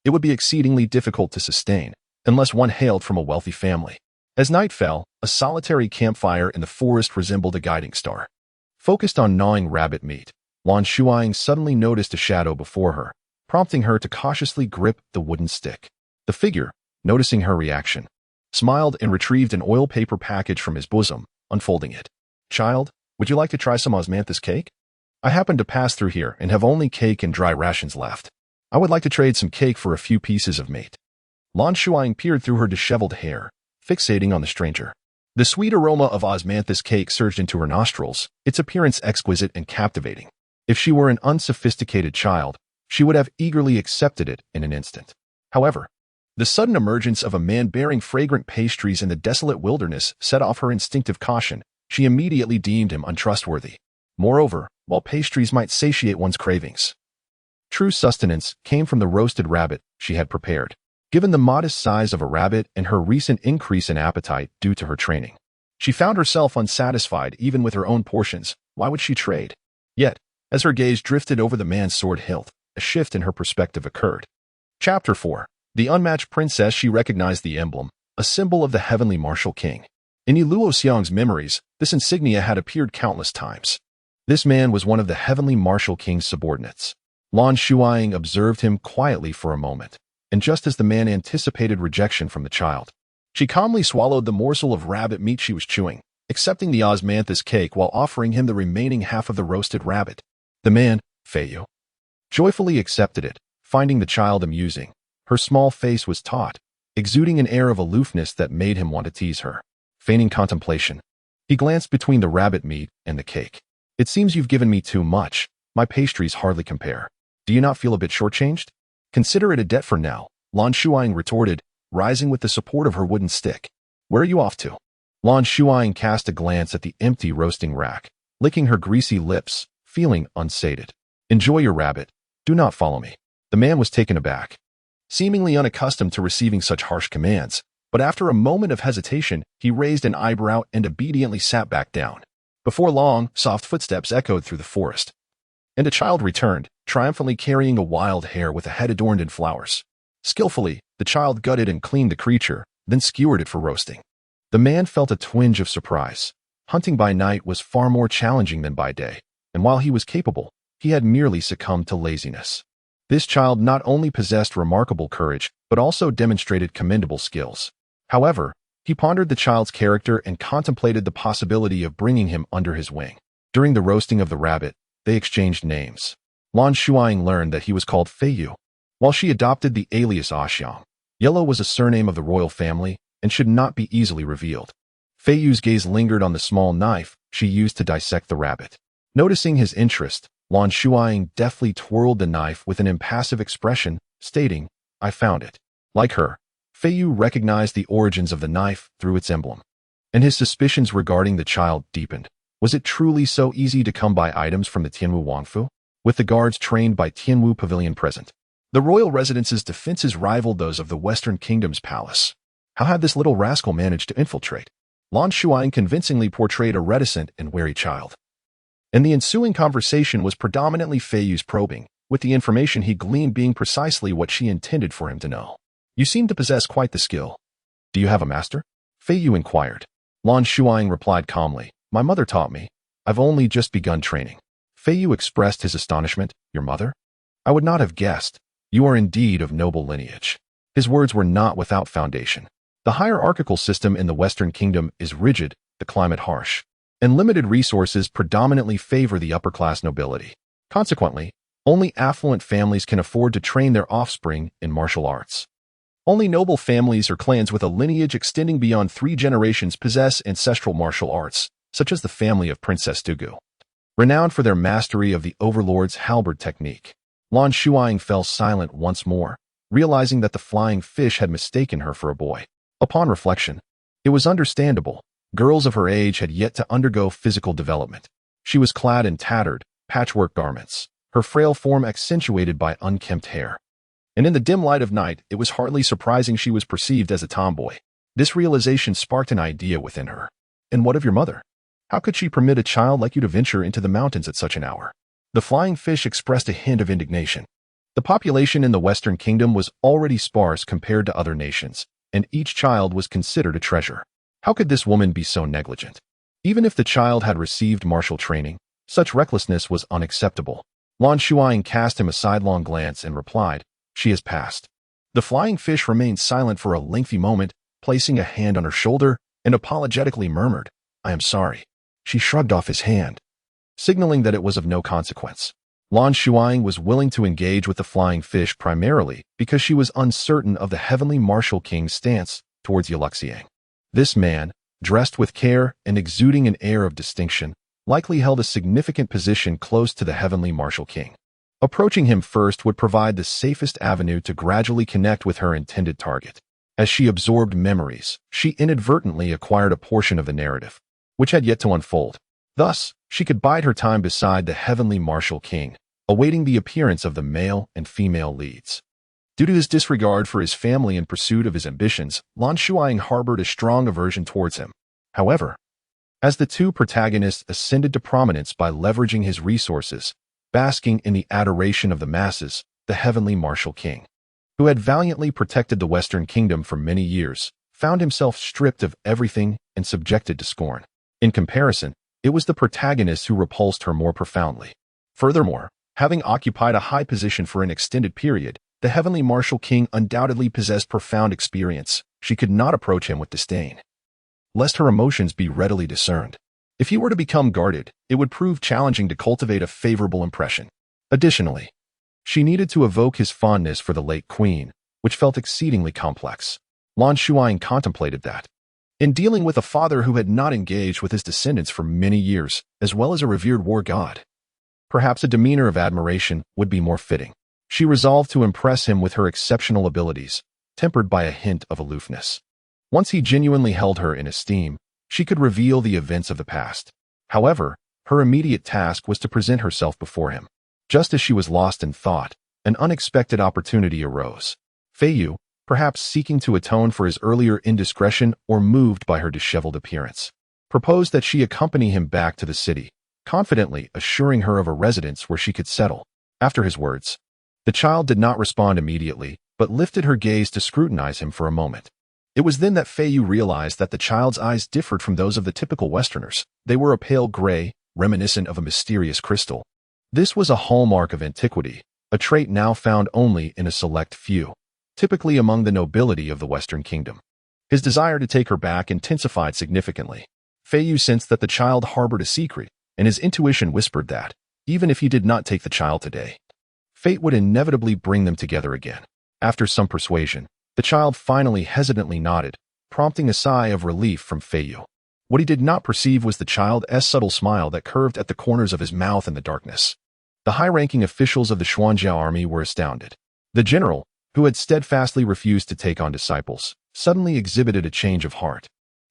it would be exceedingly difficult to sustain, unless one hailed from a wealthy family. As night fell, a solitary campfire in the forest resembled a guiding star. Focused on gnawing rabbit meat, Lan Shuying suddenly noticed a shadow before her, prompting her to cautiously grip the wooden stick. The figure, noticing her reaction, smiled and retrieved an oil paper package from his bosom, unfolding it. "Child, would you like to try some osmanthus cake? I happened to pass through here and have only cake and dry rations left. I would like to trade some cake for a few pieces of meat." Lan Shuying peered through her disheveled hair, fixating on the stranger. The sweet aroma of osmanthus cake surged into her nostrils, its appearance exquisite and captivating. If she were an unsophisticated child, she would have eagerly accepted it in an instant. However, the sudden emergence of a man bearing fragrant pastries in the desolate wilderness set off her instinctive caution. She immediately deemed him untrustworthy. Moreover, while pastries might satiate one's cravings, true sustenance came from the roasted rabbit she had prepared. Given the modest size of a rabbit and her recent increase in appetite due to her training, she found herself unsatisfied even with her own portions. Why would she trade? Yet, as her gaze drifted over the man's sword hilt, a shift in her perspective occurred. Chapter 4. The unmatched princess. She recognized the emblem, a symbol of the heavenly martial king. In Luo Xiang's memories, this insignia had appeared countless times. This man was one of the heavenly martial king's subordinates. Lan Shuying observed him quietly for a moment, and just as the man anticipated rejection from the child, she calmly swallowed the morsel of rabbit meat she was chewing, accepting the osmanthus cake while offering him the remaining half of the roasted rabbit. The man, Feiyu, joyfully accepted it, finding the child amusing. Her small face was taut, exuding an air of aloofness that made him want to tease her. Feigning contemplation, he glanced between the rabbit meat and the cake. It seems you've given me too much. My pastries hardly compare. Do you not feel a bit shortchanged? Consider it a debt for now, Lan Shuying retorted, rising with the support of her wooden stick. Where are you off to? Lan Shuying cast a glance at the empty roasting rack, licking her greasy lips, feeling unsated. Enjoy your rabbit. Do not follow me. The man was taken aback, seemingly unaccustomed to receiving such harsh commands, but after a moment of hesitation, he raised an eyebrow and obediently sat back down. Before long, soft footsteps echoed through the forest, and a child returned, triumphantly carrying a wild hare with a head adorned in flowers. Skillfully, the child gutted and cleaned the creature, then skewered it for roasting. The man felt a twinge of surprise. Hunting by night was far more challenging than by day, and while he was capable, he had merely succumbed to laziness. This child not only possessed remarkable courage, but also demonstrated commendable skills. However, he pondered the child's character and contemplated the possibility of bringing him under his wing. During the roasting of the rabbit, they exchanged names. Lan Shuying learned that he was called Feiyu, while she adopted the alias Oxiang. Yellow was a surname of the royal family and should not be easily revealed. Feiyu's gaze lingered on the small knife she used to dissect the rabbit. Noticing his interest, Lan Shuying deftly twirled the knife with an impassive expression, stating, I found it. Like her, Feiyu recognized the origins of the knife through its emblem, and his suspicions regarding the child deepened. Was it truly so easy to come by items from the Tianwu Wangfu? With the guards trained by Tianwu Pavilion present, the royal residence's defenses rivaled those of the Western Kingdom's palace. How had this little rascal managed to infiltrate? Lan Shuying convincingly portrayed a reticent and wary child, and the ensuing conversation was predominantly Feiyu's probing, with the information he gleaned being precisely what she intended for him to know. You seem to possess quite the skill. Do you have a master? Feiyu inquired. Lan Shuying replied calmly, My mother taught me. I've only just begun training. Feiyu expressed his astonishment. Your mother? I would not have guessed. You are indeed of noble lineage. His words were not without foundation. The hierarchical system in the Western Kingdom is rigid, the climate harsh, and limited resources predominantly favor the upper-class nobility. Consequently, only affluent families can afford to train their offspring in martial arts. Only noble families or clans with a lineage extending beyond 3 generations possess ancestral martial arts, such as the family of Princess Dugu, renowned for their mastery of the Overlord's halberd technique. Lan Shuying fell silent once more, realizing that the flying fish had mistaken her for a boy. Upon reflection, it was understandable. Girls of her age had yet to undergo physical development. She was clad in tattered, patchwork garments, her frail form accentuated by unkempt hair. And in the dim light of night, it was hardly surprising she was perceived as a tomboy. This realization sparked an idea within her. And what of your mother? How could she permit a child like you to venture into the mountains at such an hour? The flying fish expressed a hint of indignation. The population in the Western Kingdom was already sparse compared to other nations, and each child was considered a treasure. How could this woman be so negligent? Even if the child had received martial training, such recklessness was unacceptable. Lan Shuying cast him a sidelong glance and replied, She has passed. The flying fish remained silent for a lengthy moment, placing a hand on her shoulder, and apologetically murmured, I am sorry. She shrugged off his hand, signaling that it was of no consequence. Lan Shuying was willing to engage with the flying fish primarily because she was uncertain of the heavenly martial king's stance towards Yuluxiang. This man, dressed with care and exuding an air of distinction, likely held a significant position close to the heavenly martial king. Approaching him first would provide the safest avenue to gradually connect with her intended target. As she absorbed memories, she inadvertently acquired a portion of the narrative, which had yet to unfold. Thus, she could bide her time beside the heavenly martial king, awaiting the appearance of the male and female leads. Due to his disregard for his family and pursuit of his ambitions, Lan Shuying harbored a strong aversion towards him. However, As the two protagonists ascended to prominence by leveraging his resources, basking in the adoration of the masses, the heavenly martial king, who had valiantly protected the Western Kingdom for many years, found himself stripped of everything and subjected to scorn. In comparison, it was the protagonist who repulsed her more profoundly. Furthermore, having occupied a high position for an extended period, the heavenly martial king undoubtedly possessed profound experience. She could not approach him with disdain, lest her emotions be readily discerned. If he were to become guarded, it would prove challenging to cultivate a favorable impression. Additionally, she needed to evoke his fondness for the late queen, which felt exceedingly complex. Lan Shuying contemplated that. In dealing with a father who had not engaged with his descendants for many years, as well as a revered war god, perhaps a demeanor of admiration would be more fitting. She resolved to impress him with her exceptional abilities, tempered by a hint of aloofness. Once he genuinely held her in esteem, she could reveal the events of the past. However, her immediate task was to present herself before him. Just as she was lost in thought, an unexpected opportunity arose. Feiyu, perhaps seeking to atone for his earlier indiscretion or moved by her disheveled appearance, proposed that she accompany him back to the city, confidently assuring her of a residence where she could settle. After his words, the child did not respond immediately, but lifted her gaze to scrutinize him for a moment. It was then that Feiyu realized that the child's eyes differed from those of the typical Westerners. They were a pale gray, reminiscent of a mysterious crystal. This was a hallmark of antiquity, a trait now found only in a select few, typically among the nobility of the Western Kingdom. His desire to take her back intensified significantly. Feiyu sensed that the child harbored a secret, and his intuition whispered that, even if he did not take the child today, fate would inevitably bring them together again. After some persuasion, the child finally hesitantly nodded, prompting a sigh of relief from Feiyu. What he did not perceive was the child's subtle smile that curved at the corners of his mouth in the darkness. The high-ranking officials of the Xuanjiao army were astounded. The general, who had steadfastly refused to take on disciples, suddenly exhibited a change of heart,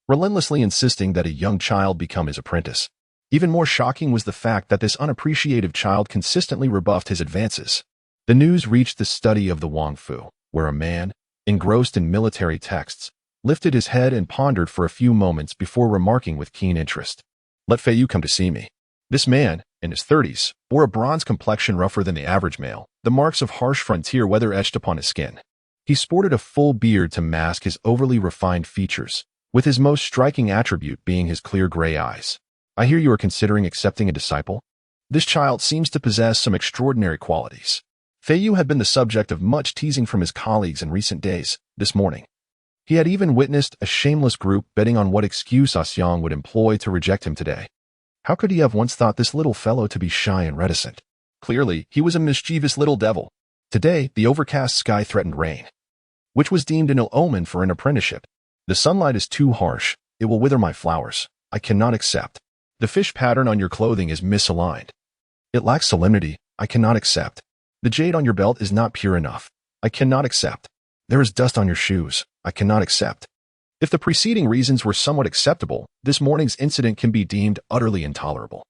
relentlessly insisting that a young child become his apprentice. Even more shocking was the fact that this unappreciative child consistently rebuffed his advances. The news reached the study of the Wang Fu, where a man, engrossed in military texts, lifted his head and pondered for a few moments before remarking with keen interest, "Let Feiyu come to see me." This man, in his 30s, bore a bronze complexion rougher than the average male, the marks of harsh frontier weather etched upon his skin. He sported a full beard to mask his overly refined features, with his most striking attribute being his clear gray eyes. "I hear you are considering accepting a disciple. This child seems to possess some extraordinary qualities." Feiyu had been the subject of much teasing from his colleagues in recent days. This morning, he had even witnessed a shameless group betting on what excuse Xiang would employ to reject him today. How could he have once thought this little fellow to be shy and reticent? Clearly, he was a mischievous little devil. Today, the overcast sky threatened rain, which was deemed an ill omen for an apprenticeship. "The sunlight is too harsh. It will wither my flowers. I cannot accept. The fish pattern on your clothing is misaligned. It lacks solemnity. I cannot accept. The jade on your belt is not pure enough. I cannot accept. There is dust on your shoes. I cannot accept." If the preceding reasons were somewhat acceptable, this morning's incident can be deemed utterly intolerable.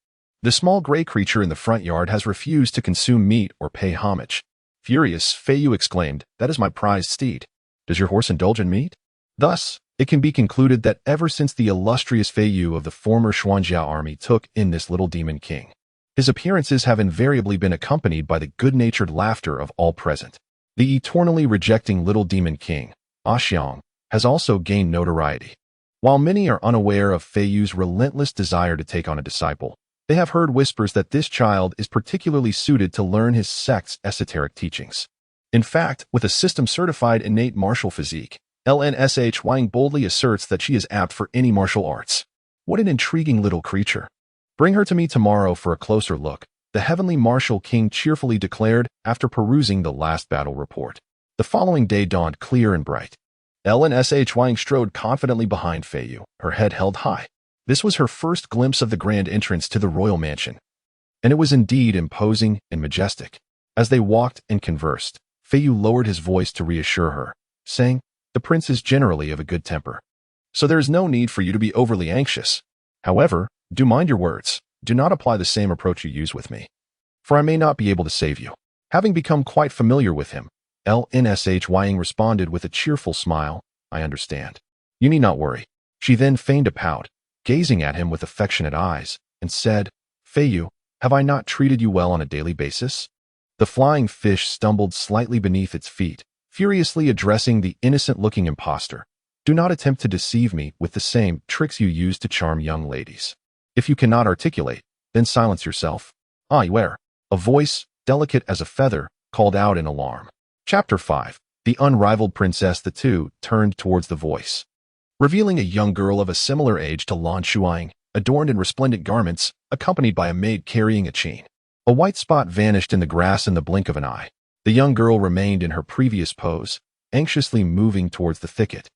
The small gray creature in the front yard has refused to consume meat or pay homage. Furious, Feiyu exclaimed, "That is my prized steed. Does your horse indulge in meat?" Thus, it can be concluded that ever since the illustrious Feiyu of the former Xuanjiao army took in this little demon king, his appearances have invariably been accompanied by the good-natured laughter of all present. The eternally rejecting little demon king, Xiang, has also gained notoriety. While many are unaware of Feiyu's relentless desire to take on a disciple, they have heard whispers that this child is particularly suited to learn his sect's esoteric teachings. In fact, with a system-certified innate martial physique, Lan Shuying boldly asserts that she is apt for any martial arts. What an intriguing little creature. "Bring her to me tomorrow for a closer look," the heavenly martial king cheerfully declared after perusing the last battle report. The following day dawned clear and bright. Lan Shuying strode confidently behind Feiyu, her head held high. This was her first glimpse of the grand entrance to the royal mansion, and it was indeed imposing and majestic. As they walked and conversed, Feiyu lowered his voice to reassure her, saying, "The prince is generally of a good temper, so there is no need for you to be overly anxious. However, do mind your words. Do not apply the same approach you use with me, for I may not be able to save you." Having become quite familiar with him, Lan Shuying responded with a cheerful smile, "I understand. You need not worry." She then feigned a pout, gazing at him with affectionate eyes, and said, "Feiyu, have I not treated you well on a daily basis?" The flying fish stumbled slightly beneath its feet, furiously addressing the innocent-looking impostor. "Do not attempt to deceive me with the same tricks you use to charm young ladies. If you cannot articulate, then silence yourself." "Ah, where?" A voice, delicate as a feather, called out in alarm. Chapter 5. The Unrivaled Princess. The two turned towards the voice, revealing a young girl of a similar age to Lan Shuying, adorned in resplendent garments, accompanied by a maid carrying a chain. A white spot vanished in the grass in the blink of an eye. The young girl remained in her previous pose, anxiously moving towards the thicket,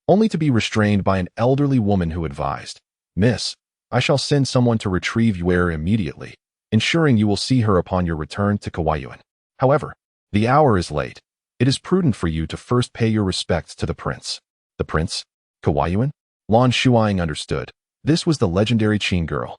only to be restrained by an elderly woman who advised, "Miss, I shall send someone to retrieve your immediately, ensuring you will see her upon your return to Kawaiyuan. However, the hour is late. It is prudent for you to first pay your respects to the prince." The prince? Kawaiyuan? Lan Shuying understood. This was the legendary Qing girl,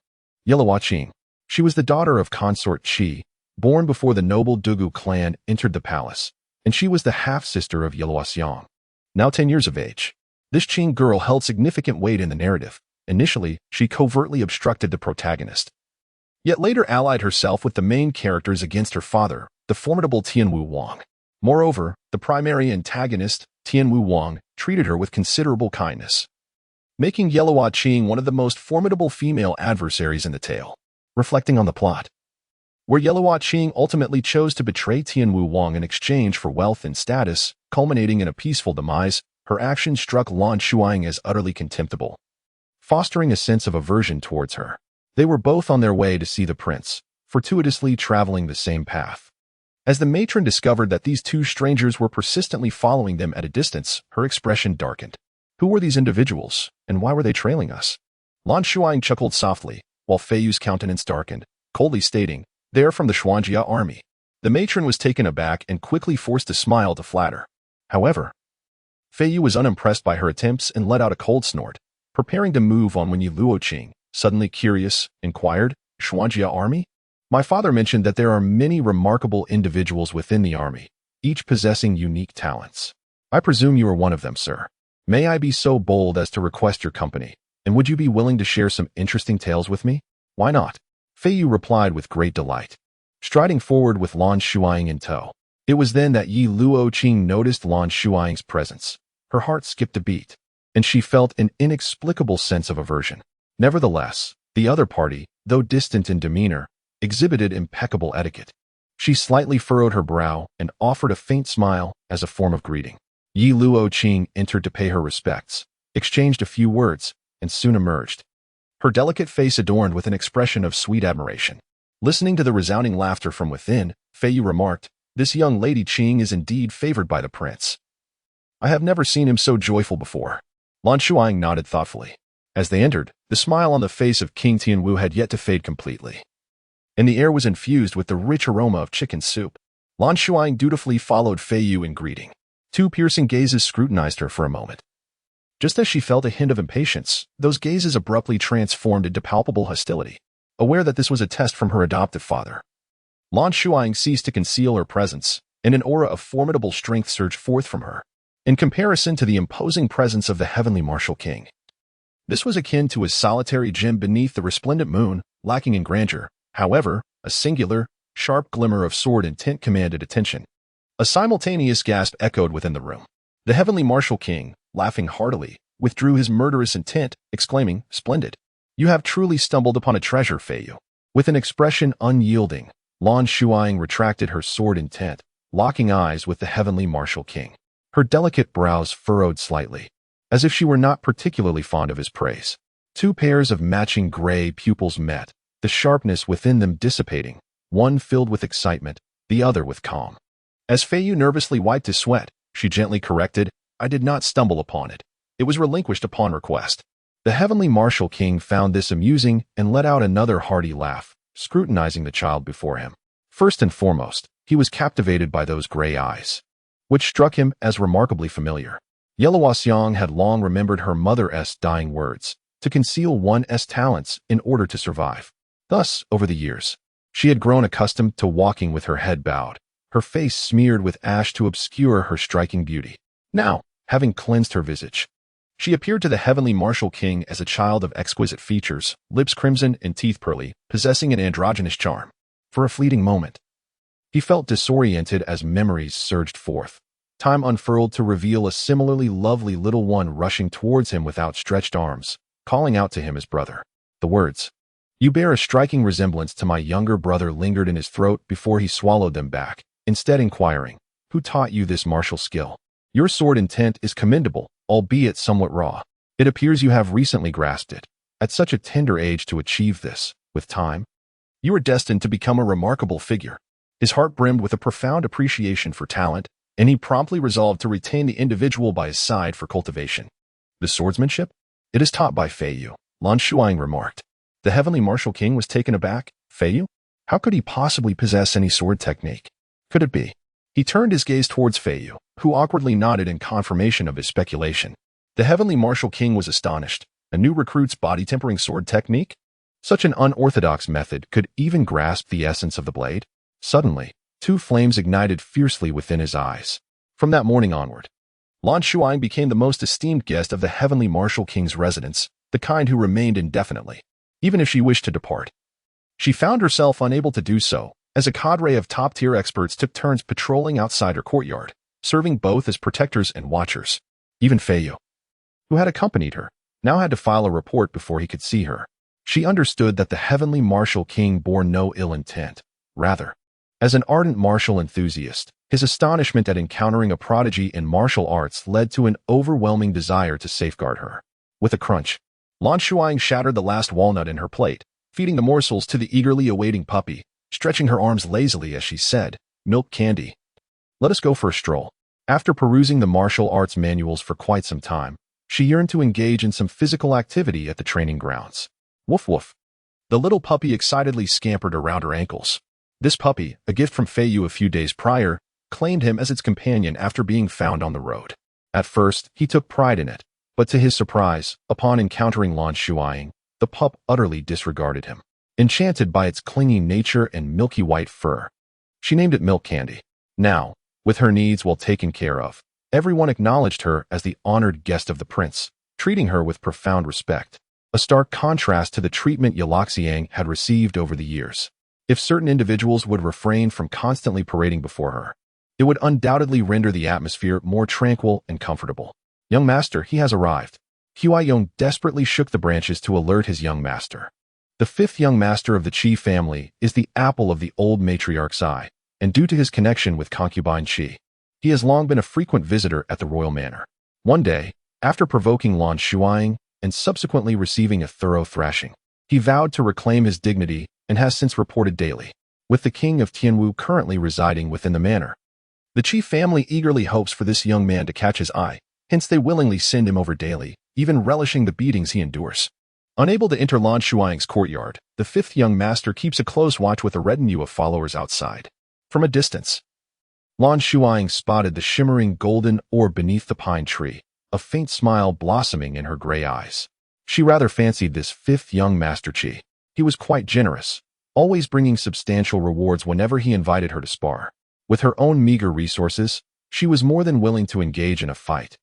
Yellowa Qing. She was the daughter of consort Qi, born before the noble Dugu clan entered the palace, and she was the half-sister of Yellowa Xiang. Now 10 years of age, this Qing girl held significant weight in the narrative. Initially, she covertly obstructed the protagonist, yet later allied herself with the main characters against her father, the formidable Tianwu Wang. Moreover, the primary antagonist, Tianwu Wang, treated her with considerable kindness, making Yellowa Qing one of the most formidable female adversaries in the tale. Reflecting on the plot, where Yellowa Qing ultimately chose to betray Tianwu Wang in exchange for wealth and status, culminating in a peaceful demise, her actions struck Lan Shuying as utterly contemptible, fostering a sense of aversion towards her. They were both on their way to see the prince, fortuitously traveling the same path. As the matron discovered that these two strangers were persistently following them at a distance, her expression darkened. Who were these individuals, and why were they trailing us? Lan Shuying chuckled softly, while Feiyu's countenance darkened, coldly stating, "They're from the Xuanjia army." The matron was taken aback and quickly forced a smile to flatter. However, Feiyu was unimpressed by her attempts and let out a cold snort, preparing to move on when Luo Qing, suddenly curious, inquired, "Xuanjia army? My father mentioned that there are many remarkable individuals within the army, each possessing unique talents. I presume you are one of them, sir. May I be so bold as to request your company, and would you be willing to share some interesting tales with me?" "Why not?" Feiyu replied with great delight, striding forward with Lan Shuying in tow. It was then that Luo Qing noticed Lan Shuying's presence. Her heart skipped a beat, and she felt an inexplicable sense of aversion. Nevertheless, the other party, though distant in demeanor, exhibited impeccable etiquette. She slightly furrowed her brow and offered a faint smile as a form of greeting. Luo Qing entered to pay her respects, exchanged a few words, and soon emerged, her delicate face adorned with an expression of sweet admiration. Listening to the resounding laughter from within, Feiyu remarked, "This young lady Qing is indeed favored by the prince. I have never seen him so joyful before." Lan Shuying nodded thoughtfully. As they entered, the smile on the face of King Tianwu had yet to fade completely, and the air was infused with the rich aroma of chicken soup. Lan Shuying dutifully followed Feiyu in greeting. Two piercing gazes scrutinized her for a moment. Just as she felt a hint of impatience, those gazes abruptly transformed into palpable hostility. Aware that this was a test from her adoptive father, Lan Shuying ceased to conceal her presence, and an aura of formidable strength surged forth from her, in comparison to the imposing presence of the heavenly martial king. This was akin to a solitary gem beneath the resplendent moon, lacking in grandeur. However, a singular, sharp glimmer of sword intent commanded attention. A simultaneous gasp echoed within the room. The heavenly martial king, laughing heartily, withdrew his murderous intent, exclaiming, "Splendid! You have truly stumbled upon a treasure, Feiyu." With an expression unyielding, Lan Shuying retracted her sword intent, locking eyes with the heavenly martial king. Her delicate brows furrowed slightly, as if she were not particularly fond of his praise. Two pairs of matching gray pupils met, the sharpness within them dissipating, one filled with excitement, the other with calm. As Feiyu nervously wiped his sweat, she gently corrected, "I did not stumble upon it. It was relinquished upon request." The heavenly martial king found this amusing and let out another hearty laugh, scrutinizing the child before him. First and foremost, he was captivated by those gray eyes, which struck him as remarkably familiar. Yellowa Xiang had long remembered her mother's dying words, to conceal one's talents in order to survive. Thus, over the years, she had grown accustomed to walking with her head bowed, her face smeared with ash to obscure her striking beauty. Now, having cleansed her visage, She appeared to the heavenly martial king as a child of exquisite features, lips crimson and teeth pearly, possessing an androgynous charm. For a fleeting moment, he felt disoriented as memories surged forth. Time unfurled to reveal a similarly lovely little one rushing towards him with outstretched arms, calling out to him as brother. The words, "You bear a striking resemblance to my younger brother," lingered in his throat before he swallowed them back, instead inquiring, "Who taught you this martial skill? Your sword intent is commendable, albeit somewhat raw. It appears you have recently grasped it. At such a tender age to achieve this, with time, you are destined to become a remarkable figure." His heart brimmed with a profound appreciation for talent, and he promptly resolved to retain the individual by his side for cultivation. The swordsmanship? It is taught by Feiyu, Lan Shuying remarked. The heavenly martial king was taken aback. Feiyu? How could he possibly possess any sword technique? Could it be? He turned his gaze towards Feiyu, who awkwardly nodded in confirmation of his speculation. The heavenly martial king was astonished. A new recruit's body-tempering sword technique? Such an unorthodox method could even grasp the essence of the blade? Suddenly, two flames ignited fiercely within his eyes. From that morning onward, Lan Shuying became the most esteemed guest of the heavenly martial king's residence, the kind who remained indefinitely, even if she wished to depart. She found herself unable to do so, as a cadre of top-tier experts took turns patrolling outside her courtyard, serving both as protectors and watchers. Even Feiyu, who had accompanied her, now had to file a report before he could see her. She understood that the heavenly martial king bore no ill intent. Rather, as an ardent martial enthusiast, his astonishment at encountering a prodigy in martial arts led to an overwhelming desire to safeguard her. With a crunch, Lan Shuying shattered the last walnut in her plate, feeding the morsels to the eagerly awaiting puppy, stretching her arms lazily as she said, "Milk candy. Let us go for a stroll." After perusing the martial arts manuals for quite some time, she yearned to engage in some physical activity at the training grounds. Woof woof. The little puppy excitedly scampered around her ankles. This puppy, a gift from Feiyu a few days prior, claimed him as its companion after being found on the road. At first, he took pride in it, but to his surprise, upon encountering Lan Shuying, the pup utterly disregarded him. Enchanted by its clinging nature and milky white fur, she named it Milk Candy. Now, with her needs well taken care of, everyone acknowledged her as the honored guest of the prince, treating her with profound respect, a stark contrast to the treatment Yalaxiang had received over the years. If certain individuals would refrain from constantly parading before her, it would undoubtedly render the atmosphere more tranquil and comfortable. "Young master, he has arrived." Huaiyong desperately shook the branches to alert his young master. The fifth young master of the Qi family is the apple of the old matriarch's eye, and due to his connection with concubine Qi, he has long been a frequent visitor at the royal manor. One day, after provoking Lan Shuying and subsequently receiving a thorough thrashing, he vowed to reclaim his dignity and has since reported daily, with the king of Tianwu currently residing within the manor. The Qi family eagerly hopes for this young man to catch his eye, hence they willingly send him over daily, even relishing the beatings he endures. Unable to enter Lan Shuying's courtyard, the fifth young master keeps a close watch with a retinue of followers outside. From a distance, Lan Shuying spotted the shimmering golden orb beneath the pine tree, a faint smile blossoming in her gray eyes. She rather fancied this fifth young master Qi. He was quite generous, always bringing substantial rewards whenever he invited her to spar. With her own meager resources, she was more than willing to engage in a fight,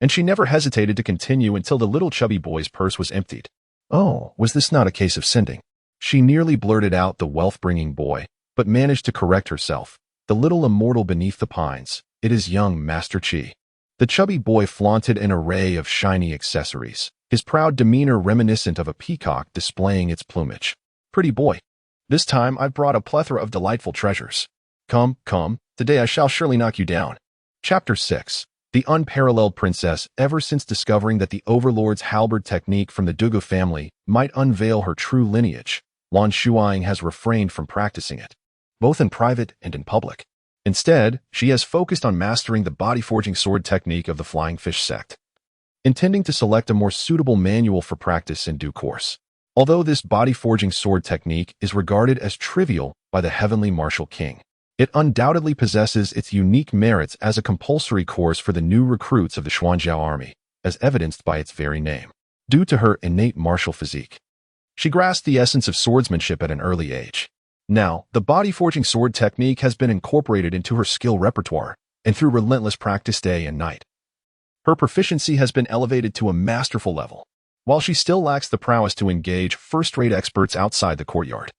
and she never hesitated to continue until the little chubby boy's purse was emptied. Oh, was this not a case of sending? She nearly blurted out the wealth-bringing boy, but managed to correct herself. The little immortal beneath the pines, it is young Master Qi. The chubby boy flaunted an array of shiny accessories, his proud demeanor reminiscent of a peacock displaying its plumage. "Pretty boy. This time I've brought a plethora of delightful treasures. Come, come, today I shall surely knock you down." Chapter 6. The unparalleled princess. Ever since discovering that the overlord's halberd technique from the Dugu family might unveil her true lineage, Lan Shuying has refrained from practicing it, both in private and in public. Instead, she has focused on mastering the body-forging sword technique of the Flying Fish sect, intending to select a more suitable manual for practice in due course. Although this body-forging sword technique is regarded as trivial by the heavenly martial king, it undoubtedly possesses its unique merits as a compulsory course for the new recruits of the Xuanjiao army, as evidenced by its very name. Due to her innate martial physique, she grasped the essence of swordsmanship at an early age. Now, the body-forging sword technique has been incorporated into her skill repertoire, and through relentless practice day and night, Her proficiency has been elevated to a masterful level, while she still lacks the prowess to engage first-rate experts outside the courtyard.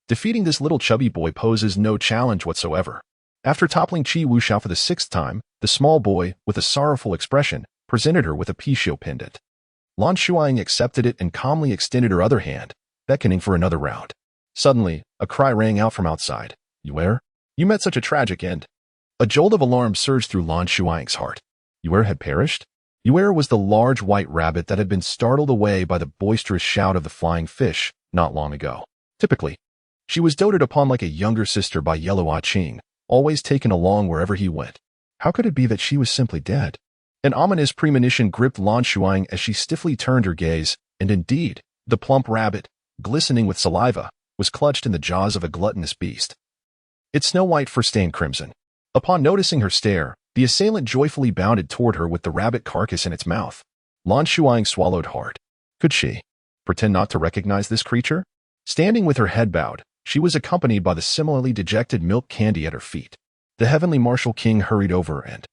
Defeating this little chubby boy poses no challenge whatsoever. After toppling Qi Wuxiao for the 6th time, the small boy, with a sorrowful expression, presented her with a Pishio pendant. Lan Shuying accepted it and calmly extended her other hand, beckoning for another round. Suddenly, a cry rang out from outside. Yuer? You met such a tragic end. A jolt of alarm surged through Lan Shuying's heart. Yuer had perished? Yuer was the large white rabbit that had been startled away by the boisterous shout of the flying fish not long ago. Typically, she was doted upon like a younger sister by Yellow Qing, always taken along wherever he went. How could it be that she was simply dead? An ominous premonition gripped Lan Shuying as she stiffly turned her gaze, and indeed, the plump rabbit, glistening with saliva, was clutched in the jaws of a gluttonous beast. Its snow white fur stained crimson. Upon noticing her stare, the assailant joyfully bounded toward her with the rabbit carcass in its mouth. Lan Shuying swallowed hard. Could she pretend not to recognize this creature? Standing with her head bowed, she was accompanied by the similarly dejected milk candy at her feet. The heavenly martial king hurried over and,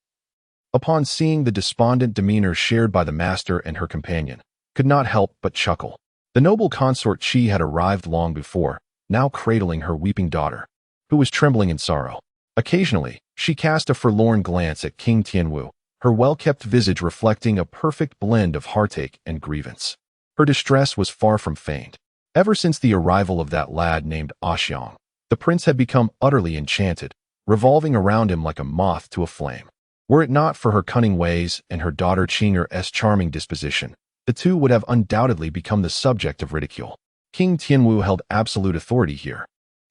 upon seeing the despondent demeanor shared by the master and her companion, could not help but chuckle. The noble consort Qi had arrived long before, now cradling her weeping daughter, who was trembling in sorrow. Occasionally, she cast a forlorn glance at King Tianwu, her well-kept visage reflecting a perfect blend of heartache and grievance. Her distress was far from feigned. Ever since the arrival of that lad named Xiang, the prince had become utterly enchanted, revolving around him like a moth to a flame. Were it not for her cunning ways and her daughter Qing'er's charming disposition, the two would have undoubtedly become the subject of ridicule. King Tianwu held absolute authority here.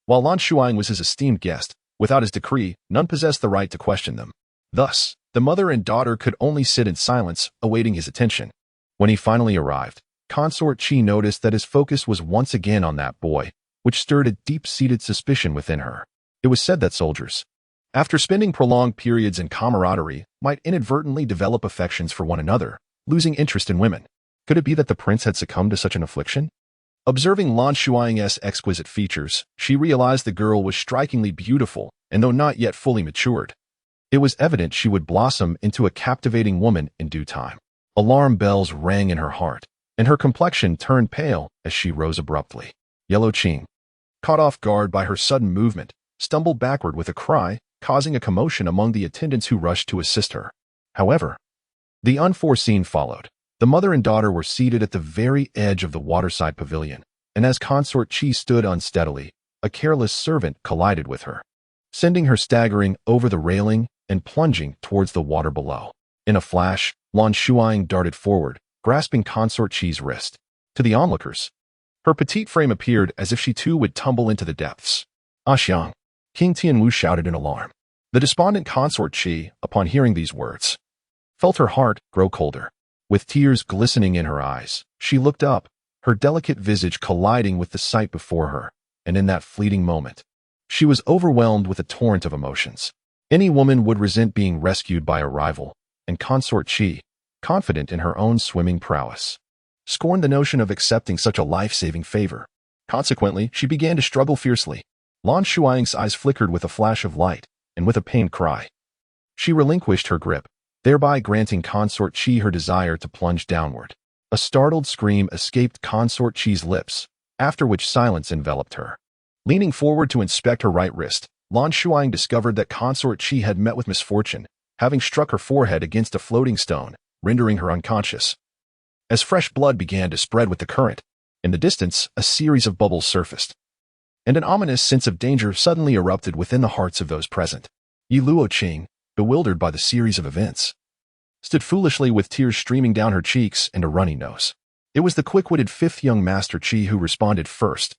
While Lan Shuying was his esteemed guest, without his decree, none possessed the right to question them. Thus, the mother and daughter could only sit in silence, awaiting his attention. When he finally arrived, Consort Qi noticed that his focus was once again on that boy, which stirred a deep-seated suspicion within her. It was said that soldiers, after spending prolonged periods in camaraderie, might inadvertently develop affections for one another, losing interest in women. Could it be that the prince had succumbed to such an affliction? Observing Lan Shuying's exquisite features, she realized the girl was strikingly beautiful, and though not yet fully matured, it was evident she would blossom into a captivating woman in due time. Alarm bells rang in her heart, and her complexion turned pale as she rose abruptly. Yellow Qing, caught off guard by her sudden movement, stumbled backward with a cry, causing a commotion among the attendants who rushed to assist her. However, the unforeseen followed. The mother and daughter were seated at the very edge of the waterside pavilion, and as Consort Qi stood unsteadily, a careless servant collided with her, sending her staggering over the railing and plunging towards the water below. In a flash, Lan Shuying darted forward, grasping Consort Qi's wrist. To the onlookers, her petite frame appeared as if she too would tumble into the depths. Xiang, King Tianwu shouted in alarm. The despondent Consort Qi, upon hearing these words, felt her heart grow colder. With tears glistening in her eyes, she looked up, her delicate visage colliding with the sight before her, and in that fleeting moment, she was overwhelmed with a torrent of emotions. Any woman would resent being rescued by a rival, and Consort Qi, confident in her own swimming prowess, scorned the notion of accepting such a life-saving favor. Consequently, she began to struggle fiercely. Lan Shuying's eyes flickered with a flash of light, and with a pained cry, she relinquished her grip, thereby granting Consort Qi her desire to plunge downward. A startled scream escaped Consort Qi's lips, after which silence enveloped her. Leaning forward to inspect her right wrist, Lan Shuying discovered that Consort Qi had met with misfortune, having struck her forehead against a floating stone, rendering her unconscious. As fresh blood began to spread with the current, in the distance, a series of bubbles surfaced, and an ominous sense of danger suddenly erupted within the hearts of those present. Yi Luoqing, bewildered by the series of events, stood foolishly with tears streaming down her cheeks and a runny nose. It was the quick-witted 5th young Master Qi who responded first,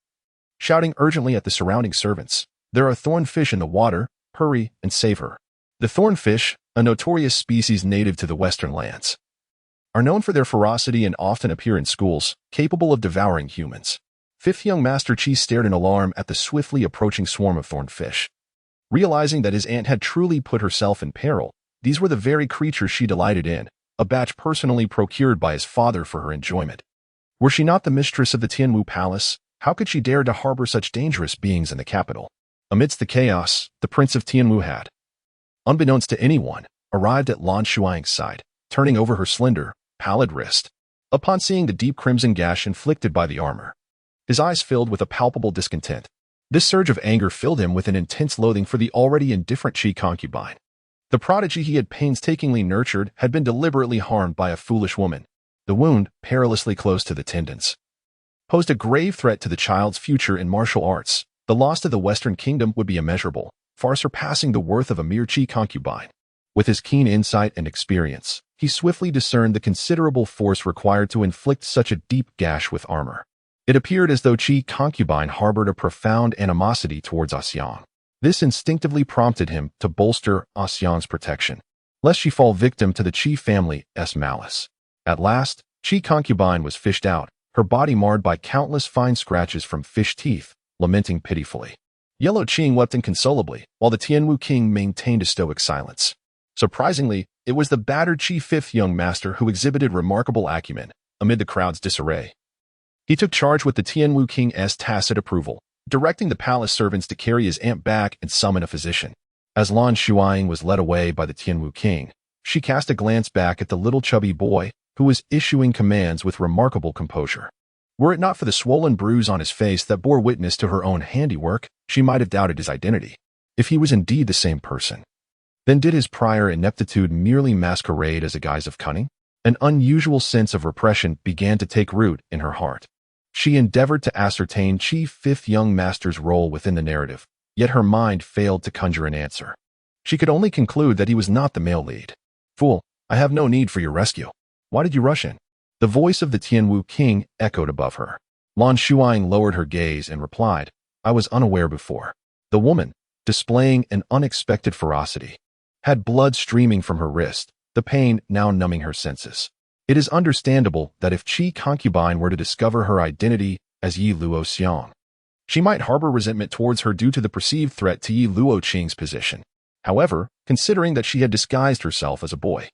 shouting urgently at the surrounding servants, "There are thornfish in the water, hurry and save her." The thornfish, a notorious species native to the western lands, are known for their ferocity and often appear in schools, capable of devouring humans. 5th young Master Qi stared in alarm at the swiftly approaching swarm of thornfish. Realizing that his aunt had truly put herself in peril, these were the very creatures she delighted in, a batch personally procured by his father for her enjoyment. Were she not the mistress of the Tianwu Palace, how could she dare to harbor such dangerous beings in the capital? Amidst the chaos, the Prince of Tianwu had, unbeknownst to anyone, arrived at Lan Shuying's side. turning over her slender, pallid wrist. Upon seeing the deep crimson gash inflicted by the armor, his eyes filled with a palpable discontent. This surge of anger filled him with an intense loathing for the already indifferent Qi concubine. The prodigy he had painstakingly nurtured had been deliberately harmed by a foolish woman. The wound, perilously close to the tendons, posed a grave threat to the child's future in martial arts. The loss to the Western Kingdom would be immeasurable, far surpassing the worth of a mere Qi concubine. With his keen insight and experience, he swiftly discerned the considerable force required to inflict such a deep gash with armor. It appeared as though Qi concubine harbored a profound animosity towards Odyssey. This instinctively prompted him to bolster Odyssey's protection, lest she fall victim to the Qi family's malice. At last, Qi concubine was fished out, her body marred by countless fine scratches from fish teeth, lamenting pitifully. Yellow Qing wept inconsolably, while the Tianwu king maintained a stoic silence. Surprisingly, it was the battered Qi fifth young master who exhibited remarkable acumen amid the crowd's disarray. He took charge with the Tianwu king's tacit approval, directing the palace servants to carry his aunt back and summon a physician. As Lan Shuying was led away by the Tianwu king, she cast a glance back at the little chubby boy who was issuing commands with remarkable composure. Were it not for the swollen bruise on his face that bore witness to her own handiwork, she might have doubted his identity. If he was indeed the same person, then did his prior ineptitude merely masquerade as a guise of cunning? An unusual sense of repression began to take root in her heart. She endeavored to ascertain Qi fifth young master's role within the narrative, yet her mind failed to conjure an answer. She could only conclude that he was not the male lead. "Fool, I have no need for your rescue. Why did you rush in?" The voice of the Tianwu king echoed above her. Lan Shuying lowered her gaze and replied, "I was unaware before." The woman, displaying an unexpected ferocity, had blood streaming from her wrist, the pain now numbing her senses. It is understandable that if Qi concubine were to discover her identity as Yi Luo Xiang, she might harbor resentment towards her due to the perceived threat to Yi Luo Qing's position. However, considering that she had disguised herself as a boy,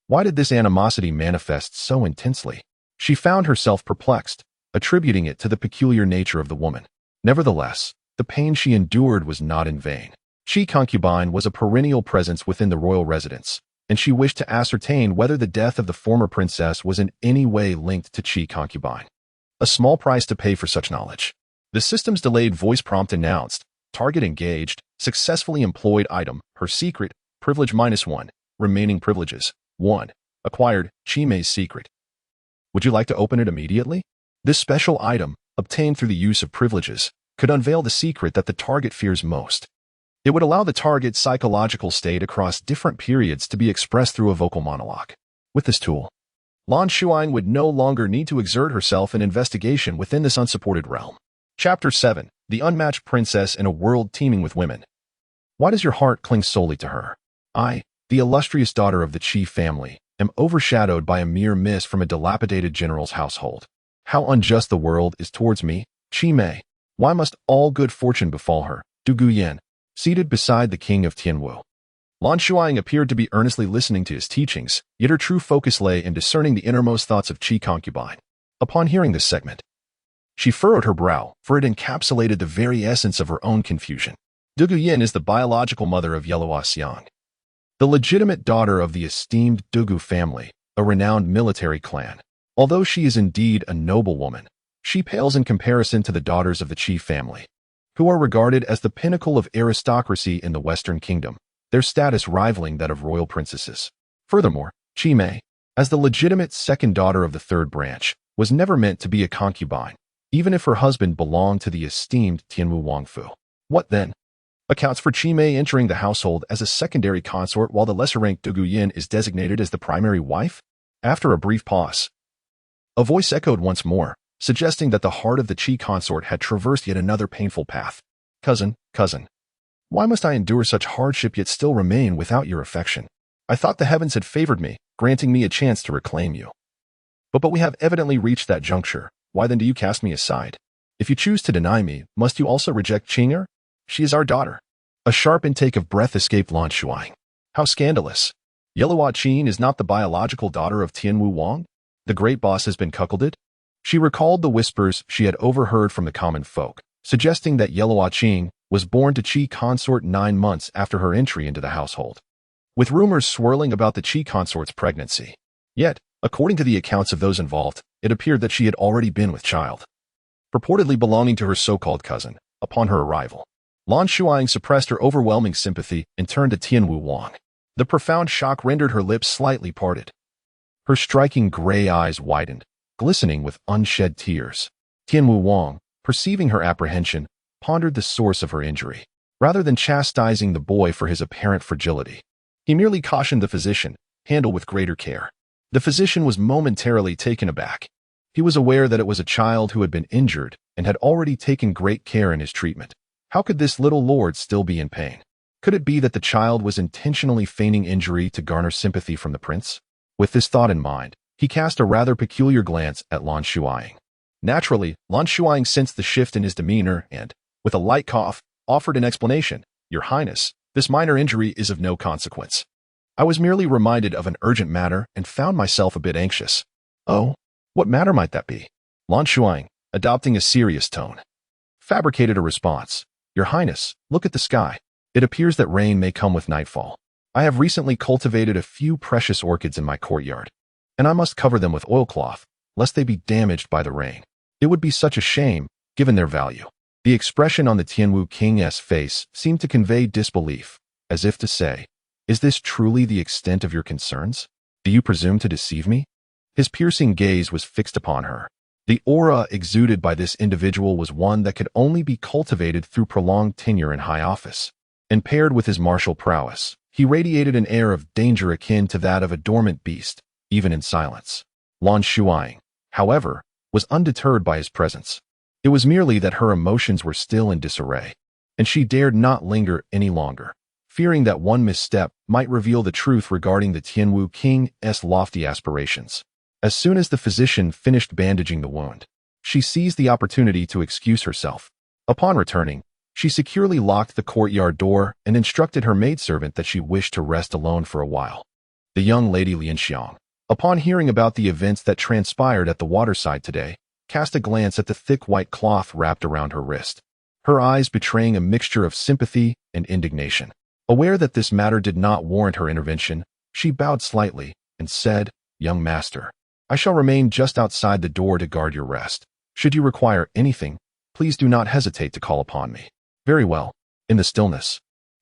why did this animosity manifest so intensely? She found herself perplexed, attributing it to the peculiar nature of the woman. Nevertheless, the pain she endured was not in vain. Qi concubine was a perennial presence within the royal residence, and she wished to ascertain whether the death of the former princess was in any way linked to Qi concubine. A small price to pay for such knowledge. The system's delayed voice prompt announced, "Target engaged, successfully employed item, her secret, privilege -1, remaining privileges, 1, acquired, Qi Mei's secret. Would you like to open it immediately?" This special item, obtained through the use of privileges, could unveil the secret that the target fears most. It would allow the target's psychological state across different periods to be expressed through a vocal monologue. With this tool, Lan Shuying would no longer need to exert herself in investigation within this unsupported realm. Chapter 7. The Unmatched Princess in a World Teeming with Women. Why does your heart cling solely to her? I, the illustrious daughter of the Qi family, am overshadowed by a mere mist from a dilapidated general's household. How unjust the world is towards me, Qi Mei. Why must all good fortune befall her, Du Guyan? Seated beside the king of Tianwu, Lan Shuying appeared to be earnestly listening to his teachings, yet her true focus lay in discerning the innermost thoughts of Qi concubine. Upon hearing this segment, she furrowed her brow, for it encapsulated the very essence of her own confusion. Du Guyan is the biological mother of Yellow Xiang, the legitimate daughter of the esteemed Dugu family, a renowned military clan. Although she is indeed a noble woman, she pales in comparison to the daughters of the Qi family, who are regarded as the pinnacle of aristocracy in the Western Kingdom, their status rivaling that of royal princesses. Furthermore, Qi Mei, as the legitimate second daughter of the third branch, was never meant to be a concubine, even if her husband belonged to the esteemed Tianwu Wangfu. What then accounts for Qi Mei entering the household as a secondary consort while the lesser-ranked Du Guyan is designated as the primary wife? After a brief pause, a voice echoed once more, suggesting that the heart of the Qi consort had traversed yet another painful path. Cousin, why must I endure such hardship yet still remain without your affection? I thought the heavens had favored me, granting me a chance to reclaim you. But we have evidently reached that juncture. Why then do you cast me aside? If you choose to deny me, must you also reject Qing'er? She is our daughter. A sharp intake of breath escaped Lan Shuying. How scandalous. Yellow Qing is not the biological daughter of Tianwu Wang? The great boss has been cuckolded? She recalled the whispers she had overheard from the common folk, suggesting that Yellow Qing was born to Qi consort 9 months after her entry into the household. With rumors swirling about the Qi consort's pregnancy, Yet, according to the accounts of those involved, it appeared that she had already been with child, purportedly belonging to her so-called cousin, upon her arrival. Lan Shuying suppressed her overwhelming sympathy and turned to Tianwu Wang. The profound shock rendered her lips slightly parted. Her striking gray eyes widened, glistening with unshed tears. Tianwu Wang, perceiving her apprehension, pondered the source of her injury. Rather than chastising the boy for his apparent fragility, he merely cautioned the physician, handle with greater care. The physician was momentarily taken aback. He was aware that it was a child who had been injured and had already taken great care in his treatment. How could this little lord still be in pain? Could it be that the child was intentionally feigning injury to garner sympathy from the prince? With this thought in mind, he cast a rather peculiar glance at Lan Shuying. Naturally, Lan Shuying sensed the shift in his demeanor and, with a light cough, offered an explanation. Your Highness, this minor injury is of no consequence. I was merely reminded of an urgent matter and found myself a bit anxious. Oh, what matter might that be? Lan Shuying, adopting a serious tone, fabricated a response. Your Highness, look at the sky. It appears that rain may come with nightfall. I have recently cultivated a few precious orchids in my courtyard, and I must cover them with oilcloth, lest they be damaged by the rain. It would be such a shame, given their value. The expression on the Tianwu King's face seemed to convey disbelief, as if to say, is this truly the extent of your concerns? Do you presume to deceive me? His piercing gaze was fixed upon her. The aura exuded by this individual was one that could only be cultivated through prolonged tenure in high office. And paired with his martial prowess, he radiated an air of danger akin to that of a dormant beast, even in silence. Lan Shuying, however, was undeterred by his presence. It was merely that her emotions were still in disarray, and she dared not linger any longer, fearing that one misstep might reveal the truth regarding the Tianwu King's lofty aspirations. As soon as the physician finished bandaging the wound, she seized the opportunity to excuse herself. Upon returning, she securely locked the courtyard door and instructed her maidservant that she wished to rest alone for a while. The young lady Lan Shuying, upon hearing about the events that transpired at the waterside today, cast a glance at the thick white cloth wrapped around her wrist, her eyes betraying a mixture of sympathy and indignation. Aware that this matter did not warrant her intervention, she bowed slightly and said, Young master, I shall remain just outside the door to guard your rest. Should you require anything, please do not hesitate to call upon me. Very well. In the stillness,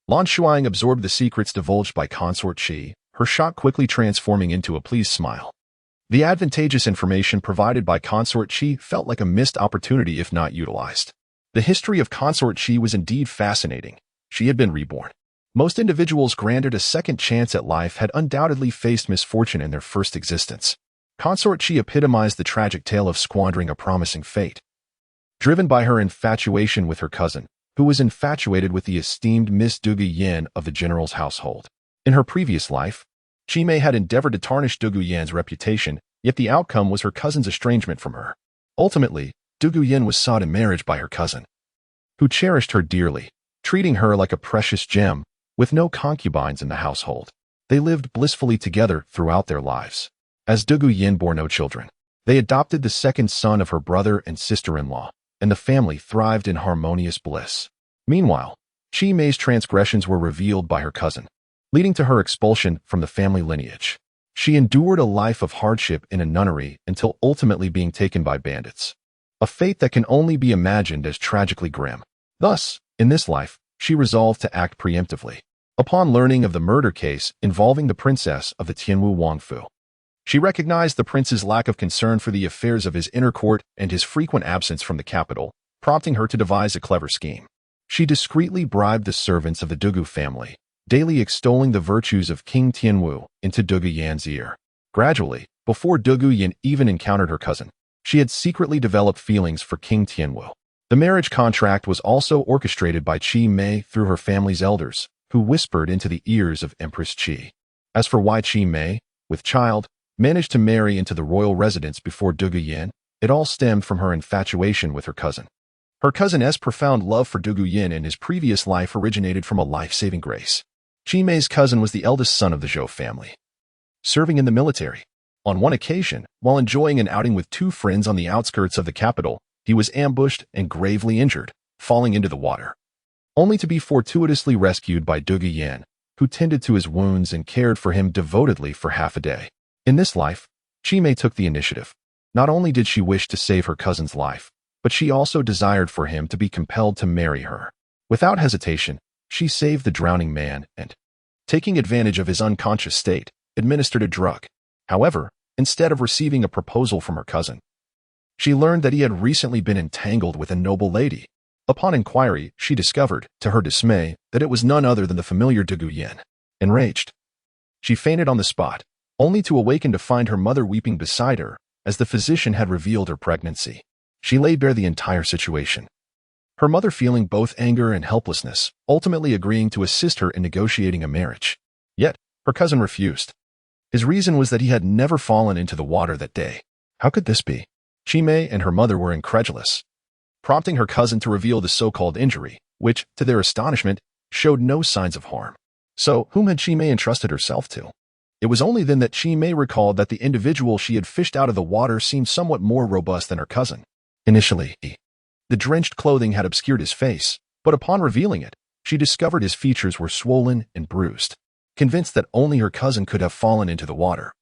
Lan Shuying absorbed the secrets divulged by Consort Qi, her shock quickly transforming into a pleased smile. The advantageous information provided by Consort Qi felt like a missed opportunity if not utilized. The history of Consort Qi was indeed fascinating. She had been reborn. Most individuals granted a second chance at life had undoubtedly faced misfortune in their first existence. Consort Qi epitomized the tragic tale of squandering a promising fate. Driven by her infatuation with her cousin, who was infatuated with the esteemed Miss Dugu Yin of the general's household. In her previous life, Qi Mei had endeavored to tarnish Dugu Yin's reputation, yet the outcome was her cousin's estrangement from her. Ultimately, Dugu Yin was sought in marriage by her cousin, who cherished her dearly, treating her like a precious gem, with no concubines in the household. They lived blissfully together throughout their lives. As Dugu Yin bore no children, they adopted the second son of her brother and sister-in-law, and the family thrived in harmonious bliss. Meanwhile, Qi Mei's transgressions were revealed by her cousin, leading to her expulsion from the family lineage. She endured a life of hardship in a nunnery until ultimately being taken by bandits, a fate that can only be imagined as tragically grim. Thus, in this life, she resolved to act preemptively. Upon learning of the murder case involving the princess of the Tianwu Wangfu, she recognized the prince's lack of concern for the affairs of his inner court and his frequent absence from the capital, prompting her to devise a clever scheme. She discreetly bribed the servants of the Dugu family, daily extolling the virtues of King Tianwu into Dugu Yan's ear. Gradually, before Dugu Yan even encountered her cousin, she had secretly developed feelings for King Tianwu. The marriage contract was also orchestrated by Qi Mei through her family's elders, who whispered into the ears of Empress Qi. As for why Qi Mei, with child, managed to marry into the royal residence before Dugu Yan, it all stemmed from her infatuation with her cousin. Her cousin's profound love for Dugu Yan in his previous life originated from a life-saving grace. Qi Mei's cousin was the eldest son of the Zhou family, serving in the military. On one occasion, while enjoying an outing with two friends on the outskirts of the capital, he was ambushed and gravely injured, falling into the water, only to be fortuitously rescued by Dugu Yan, who tended to his wounds and cared for him devotedly for half a day. In this life, Qi Mei took the initiative. Not only did she wish to save her cousin's life, but she also desired for him to be compelled to marry her. Without hesitation, she saved the drowning man and, taking advantage of his unconscious state, administered a drug. However, instead of receiving a proposal from her cousin, she learned that he had recently been entangled with a noble lady. Upon inquiry, she discovered, to her dismay, that it was none other than the familiar Du Guyan. Enraged, she fainted on the spot, only to awaken to find her mother weeping beside her, as the physician had revealed her pregnancy. She laid bare the entire situation. Her mother, feeling both anger and helplessness, ultimately agreeing to assist her in negotiating a marriage. Yet, her cousin refused. His reason was that he had never fallen into the water that day. How could this be? Qi Mei and her mother were incredulous, prompting her cousin to reveal the so-called injury, which, to their astonishment, showed no signs of harm. So, whom had Qi Mei entrusted herself to? It was only then that Qi Mei recalled that the individual she had fished out of the water seemed somewhat more robust than her cousin. Initially, the drenched clothing had obscured his face, but upon revealing it, she discovered his features were swollen and bruised. Convinced that only her cousin could have fallen into the water,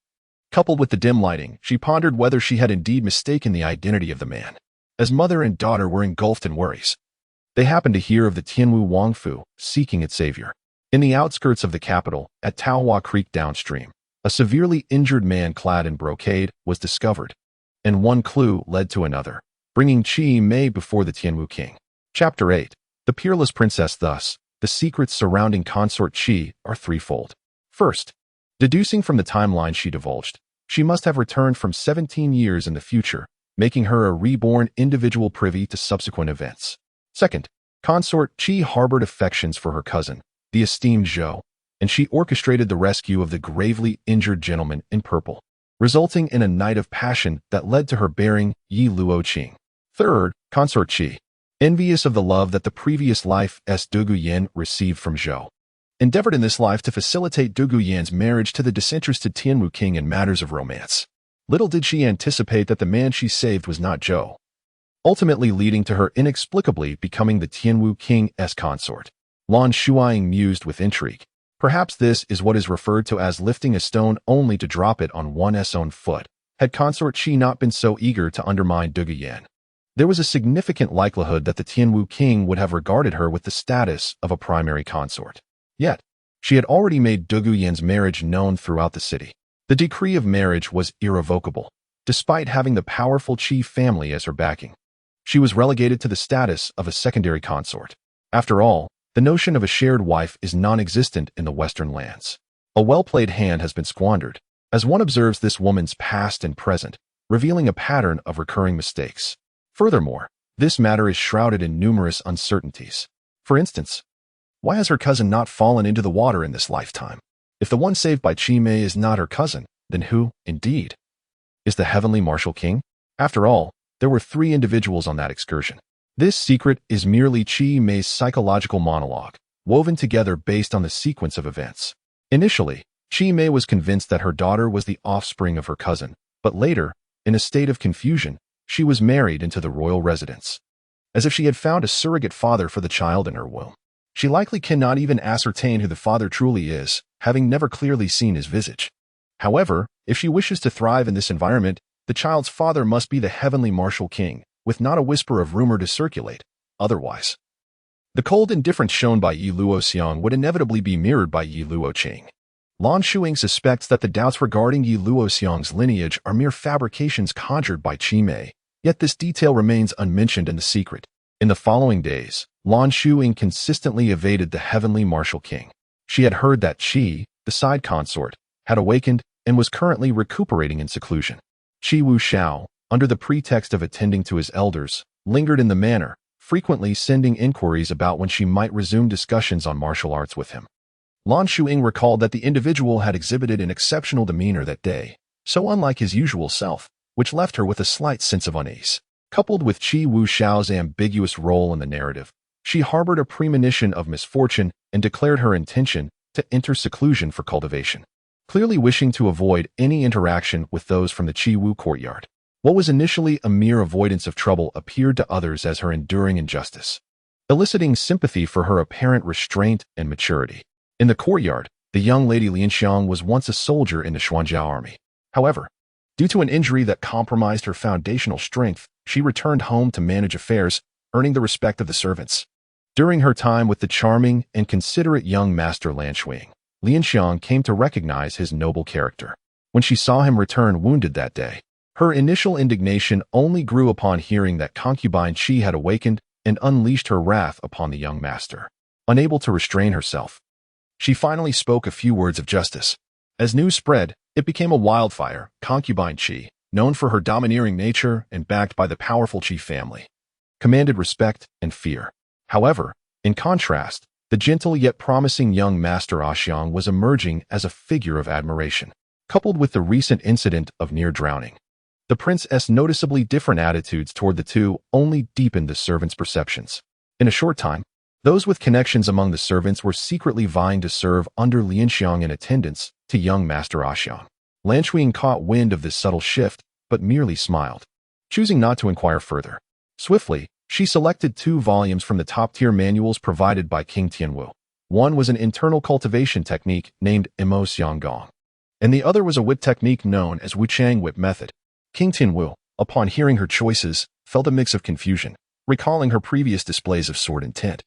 coupled with the dim lighting, she pondered whether she had indeed mistaken the identity of the man. As mother and daughter were engulfed in worries, they happened to hear of the Tianwu Wangfu seeking its savior. In the outskirts of the capital, at Taohua Creek downstream, a severely injured man clad in brocade was discovered, and one clue led to another, bringing Qi Mei before the Tianwu king. Chapter 8. The Peerless Princess. Thus, the secrets surrounding consort Qi are threefold. First, deducing from the timeline she divulged, she must have returned from 17 years in the future, making her a reborn individual privy to subsequent events. Second, consort Qi harbored affections for her cousin, the esteemed Zhou, and she orchestrated the rescue of the gravely injured gentleman in purple, resulting in a night of passion that led to her bearing Yi Luoqing. Third, consort Qi, envious of the love that the previous life's Du Guyan received from Zhou, endeavored in this life to facilitate Du Guyan's marriage to the disinterested Tianwu king in matters of romance. Little did she anticipate that the man she saved was not Zhou, ultimately leading to her inexplicably becoming the Tianwu king's consort. Lan Shuying mused with intrigue. Perhaps this is what is referred to as lifting a stone only to drop it on one's own foot. Had consort Qi not been so eager to undermine Du Guyan, there was a significant likelihood that the Tianwu king would have regarded her with the status of a primary consort. Yet, she had already made Du Guyan's marriage known throughout the city. The decree of marriage was irrevocable, despite having the powerful Qi family as her backing. She was relegated to the status of a secondary consort. After all, the notion of a shared wife is non-existent in the Western lands. A well-played hand has been squandered, as one observes this woman's past and present, revealing a pattern of recurring mistakes. Furthermore, this matter is shrouded in numerous uncertainties. For instance, why has her cousin not fallen into the water in this lifetime? If the one saved by Qi Mei is not her cousin, then who, indeed, is the heavenly martial king? After all, there were 3 individuals on that excursion. This secret is merely Qi Mei's psychological monologue, woven together based on the sequence of events. Initially, Qi Mei was convinced that her daughter was the offspring of her cousin, but later, in a state of confusion, she was married into the royal residence, as if she had found a surrogate father for the child in her womb. She likely cannot even ascertain who the father truly is, having never clearly seen his visage. However, if she wishes to thrive in this environment, the child's father must be the heavenly martial king, with not a whisper of rumor to circulate. Otherwise, the cold indifference shown by Yi Luoxiang would inevitably be mirrored by Yi Luoqing. Lan Shuying suspects that the doubts regarding Yi Luoxiang's lineage are mere fabrications conjured by Qi Mei, yet this detail remains unmentioned in the secret. In the following days, Lan Shuying consistently evaded the heavenly martial king. She had heard that Qi, the side consort, had awakened and was currently recuperating in seclusion. Qi Wu Xiao, under the pretext of attending to his elders, lingered in the manor, frequently sending inquiries about when she might resume discussions on martial arts with him. Lan Shuying recalled that the individual had exhibited an exceptional demeanor that day, so unlike his usual self, which left her with a slight sense of unease. Coupled with Qi Wu Xiao's ambiguous role in the narrative, she harbored a premonition of misfortune and declared her intention to enter seclusion for cultivation, clearly wishing to avoid any interaction with those from the Qi Wu courtyard. What was initially a mere avoidance of trouble appeared to others as her enduring injustice, eliciting sympathy for her apparent restraint and maturity. In the courtyard, the young lady Lian Xiang was once a soldier in the Xuanjiao army. However, due to an injury that compromised her foundational strength, she returned home to manage affairs, earning the respect of the servants. During her time with the charming and considerate young master Lan Shuying, Lan Shuying came to recognize his noble character. When she saw him return wounded that day, her initial indignation only grew upon hearing that concubine Qi had awakened and unleashed her wrath upon the young master. Unable to restrain herself, she finally spoke a few words of justice. As news spread, it became a wildfire. Concubine Qi, known for her domineering nature and backed by the powerful Qi family, commanded respect and fear. However, in contrast, the gentle yet promising young master Xiang was emerging as a figure of admiration. Coupled with the recent incident of near drowning, the prince's noticeably different attitudes toward the two only deepened the servants' perceptions. In a short time, those with connections among the servants were secretly vying to serve under Lan Shuying in attendance to young master Xiang. Lan Shuying caught wind of this subtle shift, but merely smiled, choosing not to inquire further. Swiftly, she selected 2 volumes from the top-tier manuals provided by King Tianwu. One was an internal cultivation technique named Imo Xianggong, and the other was a whip technique known as Wuchang Whip Method. King Tianwu, upon hearing her choices, felt a mix of confusion, recalling her previous displays of sword intent.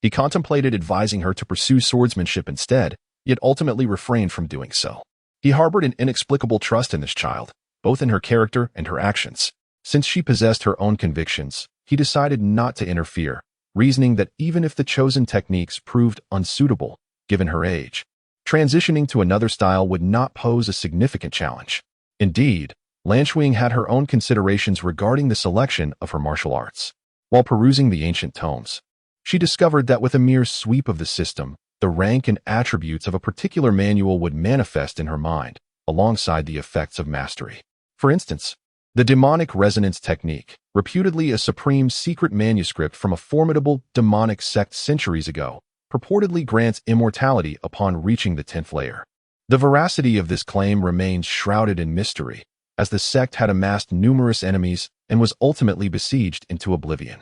He contemplated advising her to pursue swordsmanship instead, yet ultimately refrained from doing so. He harbored an inexplicable trust in this child, both in her character and her actions. Since she possessed her own convictions, he decided not to interfere, reasoning that even if the chosen techniques proved unsuitable, given her age, transitioning to another style would not pose a significant challenge. Indeed, Lan Shuying had her own considerations regarding the selection of her martial arts. While perusing the ancient tomes, she discovered that with a mere sweep of the system, the rank and attributes of a particular manual would manifest in her mind, alongside the effects of mastery. For instance, the demonic resonance technique, reputedly a supreme secret manuscript from a formidable demonic sect centuries ago, purportedly grants immortality upon reaching the 10th layer. The veracity of this claim remains shrouded in mystery, as the sect had amassed numerous enemies and was ultimately besieged into oblivion.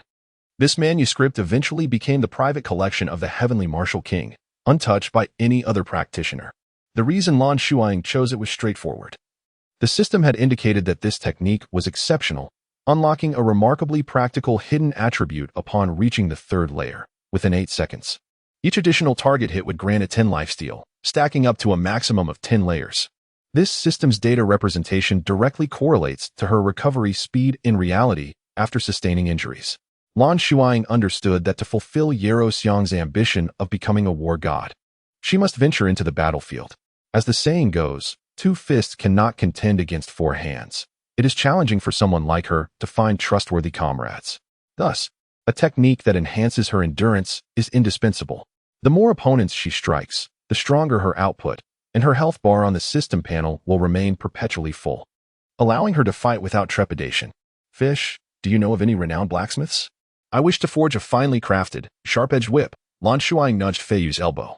This manuscript eventually became the private collection of the Heavenly Martial King, untouched by any other practitioner. The reason Lan Shuying chose it was straightforward. The system had indicated that this technique was exceptional, unlocking a remarkably practical hidden attribute upon reaching the 3rd layer, within 8 seconds. Each additional target hit would grant a 10 lifesteal, stacking up to a maximum of 10 layers. This system's data representation directly correlates to her recovery speed in reality after sustaining injuries. Lan Shuying understood that to fulfill Yero Xiang's ambition of becoming a war god, she must venture into the battlefield. As the saying goes, 2 fists cannot contend against 4 hands. It is challenging for someone like her to find trustworthy comrades. Thus, a technique that enhances her endurance is indispensable. The more opponents she strikes, the stronger her output, and her health bar on the system panel will remain perpetually full, allowing her to fight without trepidation. Fish, do you know of any renowned blacksmiths? I wish to forge a finely crafted, sharp-edged whip. Lan Shuying nudged Feiyu's elbow.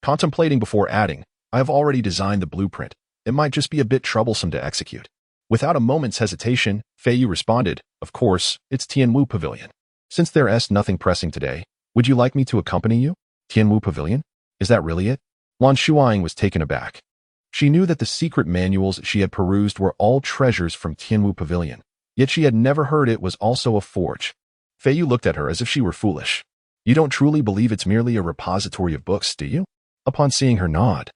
Contemplating before adding, I have already designed the blueprint. It might just be a bit troublesome to execute. Without a moment's hesitation, Feiyu responded, of course, it's Tianwu Pavilion. Since there's nothing pressing today, would you like me to accompany you? Tianwu Pavilion? Is that really it? Lan Shuying was taken aback. She knew that the secret manuals she had perused were all treasures from Tianwu Pavilion, yet she had never heard it was also a forge. Feiyu looked at her as if she were foolish. You don't truly believe it's merely a repository of books, do you? Upon seeing her nod,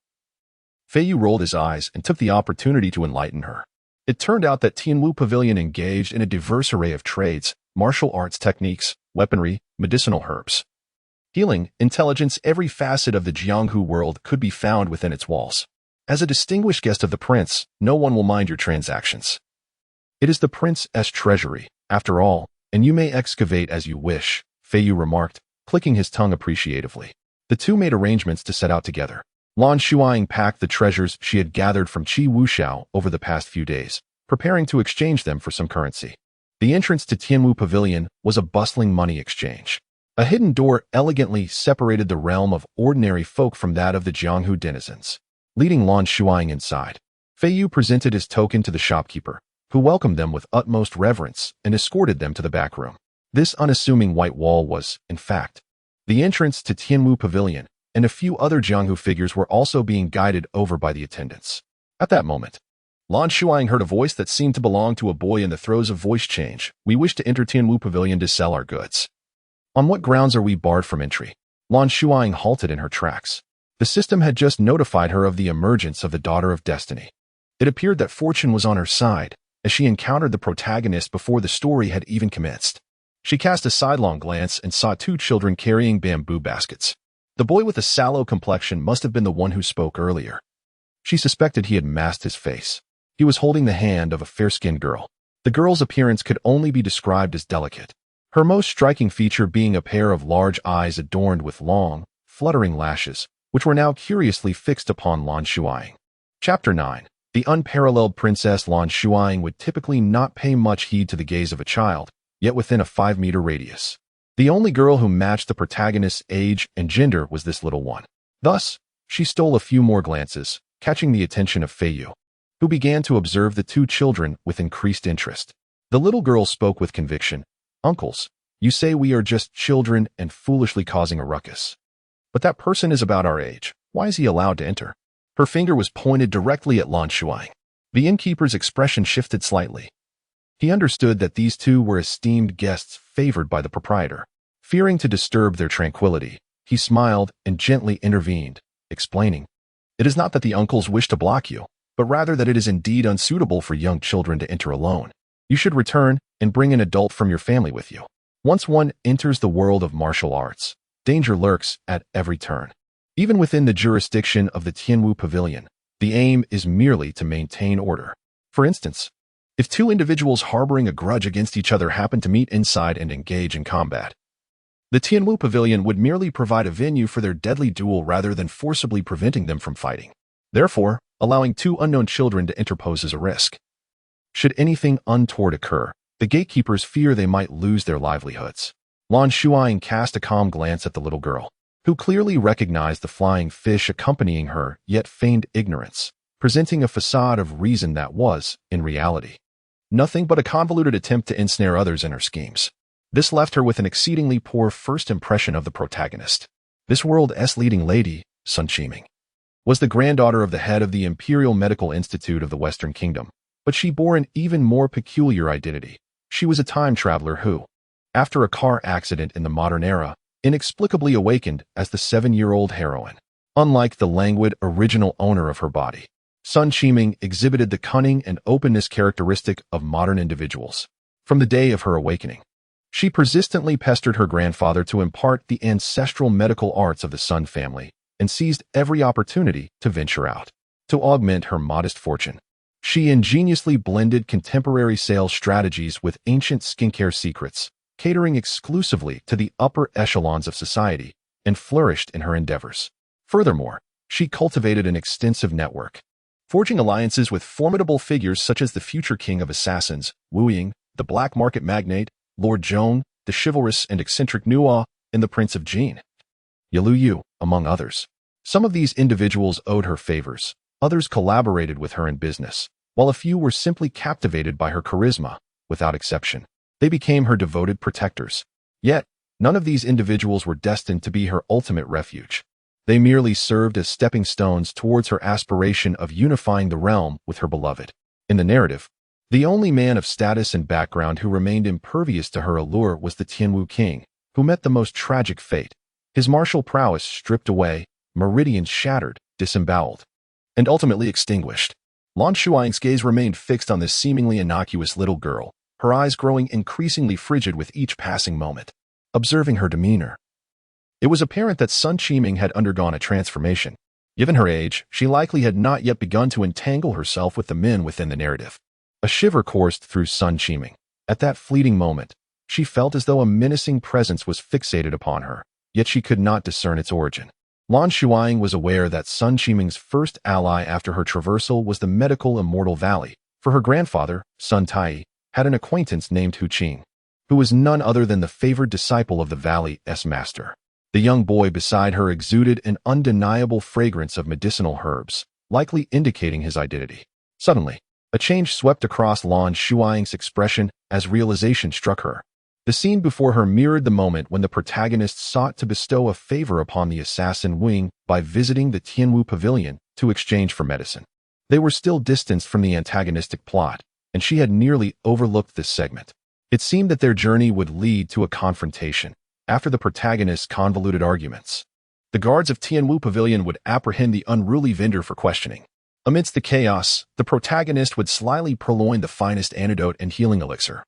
Feiyu rolled his eyes and took the opportunity to enlighten her. It turned out that Tianwu Pavilion engaged in a diverse array of trades, martial arts techniques, weaponry, medicinal herbs, healing, intelligence. Every facet of the Jianghu world could be found within its walls. As a distinguished guest of the prince, no one will mind your transactions. It is the prince's treasury, after all, and you may excavate as you wish, Feiyu remarked, clicking his tongue appreciatively. The two made arrangements to set out together. Lan Shuying packed the treasures she had gathered from Qi Wuxiao over the past few days, preparing to exchange them for some currency. The entrance to Tianwu Pavilion was a bustling money exchange. A hidden door elegantly separated the realm of ordinary folk from that of the Jianghu denizens. Leading Lan Shuying inside, Feiyu presented his token to the shopkeeper, who welcomed them with utmost reverence and escorted them to the back room. This unassuming white wall was, in fact, the entrance to Tianwu Pavilion, and a few other Jianghu figures were also being guided over by the attendants. At that moment, Lan Shuying heard a voice that seemed to belong to a boy in the throes of voice change. We wish to enter Tianwu Pavilion to sell our goods. On what grounds are we barred from entry? Lan Shuying halted in her tracks. The system had just notified her of the emergence of the Daughter of Destiny. It appeared that fortune was on her side, as she encountered the protagonist before the story had even commenced. She cast a sidelong glance and saw two children carrying bamboo baskets. The boy with a sallow complexion must have been the one who spoke earlier. She suspected he had masked his face. He was holding the hand of a fair-skinned girl. The girl's appearance could only be described as delicate, her most striking feature being a pair of large eyes adorned with long, fluttering lashes, which were now curiously fixed upon Lan Shuying. Chapter 9. The unparalleled Princess Lan Shuying would typically not pay much heed to the gaze of a child, yet within a 5-meter radius. The only girl who matched the protagonist's age and gender was this little one. Thus, she stole a few more glances, catching the attention of Fei Yu, who began to observe the two children with increased interest. The little girl spoke with conviction. "Uncles, you say we are just children and foolishly causing a ruckus. But that person is about our age. Why is he allowed to enter?" Her finger was pointed directly at Lan Shuying. The innkeeper's expression shifted slightly. He understood that these two were esteemed guests favored by the proprietor. Fearing to disturb their tranquility, he smiled and gently intervened, explaining, "It is not that the uncles wish to block you, but rather that it is indeed unsuitable for young children to enter alone. You should return and bring an adult from your family with you. Once one enters the world of martial arts, danger lurks at every turn. Even within the jurisdiction of the Tianwu Pavilion, the aim is merely to maintain order. For instance, if two individuals harboring a grudge against each other happen to meet inside and engage in combat, the Tianwu Pavilion would merely provide a venue for their deadly duel rather than forcibly preventing them from fighting. Therefore, allowing two unknown children to interpose is a risk. Should anything untoward occur, the gatekeepers fear they might lose their livelihoods." Lan Shuying cast a calm glance at the little girl, who clearly recognized the flying fish accompanying her yet feigned ignorance, presenting a facade of reason that was, in reality, nothing but a convoluted attempt to ensnare others in her schemes. This left her with an exceedingly poor first impression of the protagonist. This world's leading lady, Sun Qiming, was the granddaughter of the head of the Imperial Medical Institute of the Western Kingdom, but she bore an even more peculiar identity. She was a time traveler who, after a car accident in the modern era, inexplicably awakened as the 7-year-old heroine. Unlike the languid original owner of her body, Sun Qiming exhibited the cunning and openness characteristic of modern individuals. From the day of her awakening, she persistently pestered her grandfather to impart the ancestral medical arts of the Sun family and seized every opportunity to venture out. To augment her modest fortune, she ingeniously blended contemporary sales strategies with ancient skincare secrets, catering exclusively to the upper echelons of society, and flourished in her endeavors. Furthermore, she cultivated an extensive network, forging alliances with formidable figures such as the future king of assassins, Wu Ying, the black market magnate, Lord Zhong, the chivalrous and eccentric Nuo, and the Prince of Jin, Yalu Yu, among others. Some of these individuals owed her favors, others collaborated with her in business, while a few were simply captivated by her charisma. Without exception, they became her devoted protectors. Yet, none of these individuals were destined to be her ultimate refuge. They merely served as stepping stones towards her aspiration of unifying the realm with her beloved. In the narrative, the only man of status and background who remained impervious to her allure was the Tianwu king, who met the most tragic fate. His martial prowess stripped away, meridians shattered, disemboweled, and ultimately extinguished. Lan Shuying's gaze remained fixed on this seemingly innocuous little girl, her eyes growing increasingly frigid with each passing moment. Observing her demeanor, it was apparent that Sun Qiming had undergone a transformation. Given her age, she likely had not yet begun to entangle herself with the men within the narrative. A shiver coursed through Sun Qiming. At that fleeting moment, she felt as though a menacing presence was fixated upon her, yet she could not discern its origin. Lan Shuying was aware that Sun Qiming's first ally after her traversal was the medical Immortal Valley, for her grandfather, Sun Tai, had an acquaintance named Hu Qing, who was none other than the favored disciple of the Valley's master. The young boy beside her exuded an undeniable fragrance of medicinal herbs, likely indicating his identity. Suddenly, a change swept across Lan Shuying's expression as realization struck her. The scene before her mirrored the moment when the protagonist sought to bestow a favor upon the assassin Wing by visiting the Tianwu Pavilion to exchange for medicine. They were still distanced from the antagonistic plot, and she had nearly overlooked this segment. It seemed that their journey would lead to a confrontation after the protagonist's convoluted arguments. The guards of Tianwu Pavilion would apprehend the unruly vendor for questioning. Amidst the chaos, the protagonist would slyly purloin the finest antidote and healing elixir,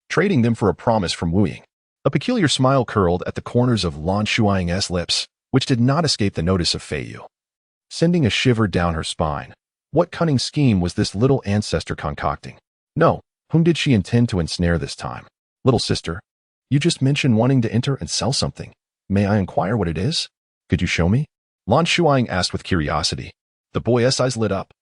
trading them for a promise from Wu Ying. A peculiar smile curled at the corners of Lan Shuying's lips, which did not escape the notice of Fei Yu, sending a shiver down her spine. What cunning scheme was this little ancestor concocting? No, whom did she intend to ensnare this time? Little sister, you just mentioned wanting to enter and sell something. May I inquire what it is? Could you show me? Lan Shuying asked with curiosity. The boy's eyes lit up.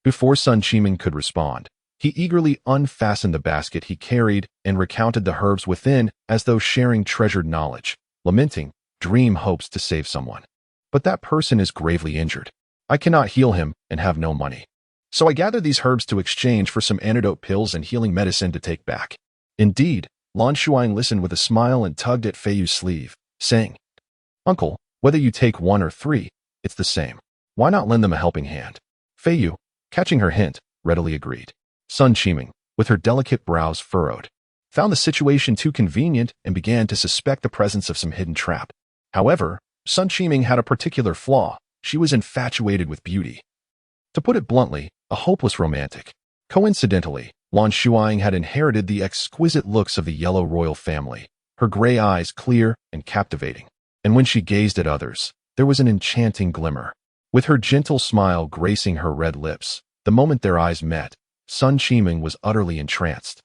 Before Sun Qiming could respond, he eagerly unfastened the basket he carried and recounted the herbs within as though sharing treasured knowledge, lamenting, dream hopes to save someone. But that person is gravely injured. I cannot heal him and have no money. So I gathered these herbs to exchange for some antidote pills and healing medicine to take back. Indeed, Lan Shuying listened with a smile and tugged at Fei Yu's sleeve, saying, Uncle, whether you take 1 or 3, it's the same. Why not lend them a helping hand? Fei Yu, catching her hint, readily agreed. Sun Qiming, with her delicate brows furrowed, found the situation too convenient and began to suspect the presence of some hidden trap. However, Sun Qiming had a particular flaw. She was infatuated with beauty. To put it bluntly, a hopeless romantic. Coincidentally, Lan Shuying had inherited the exquisite looks of the yellow royal family, her gray eyes clear and captivating. And when she gazed at others, there was an enchanting glimmer. With her gentle smile gracing her red lips, the moment their eyes met, Sun Qiming was utterly entranced.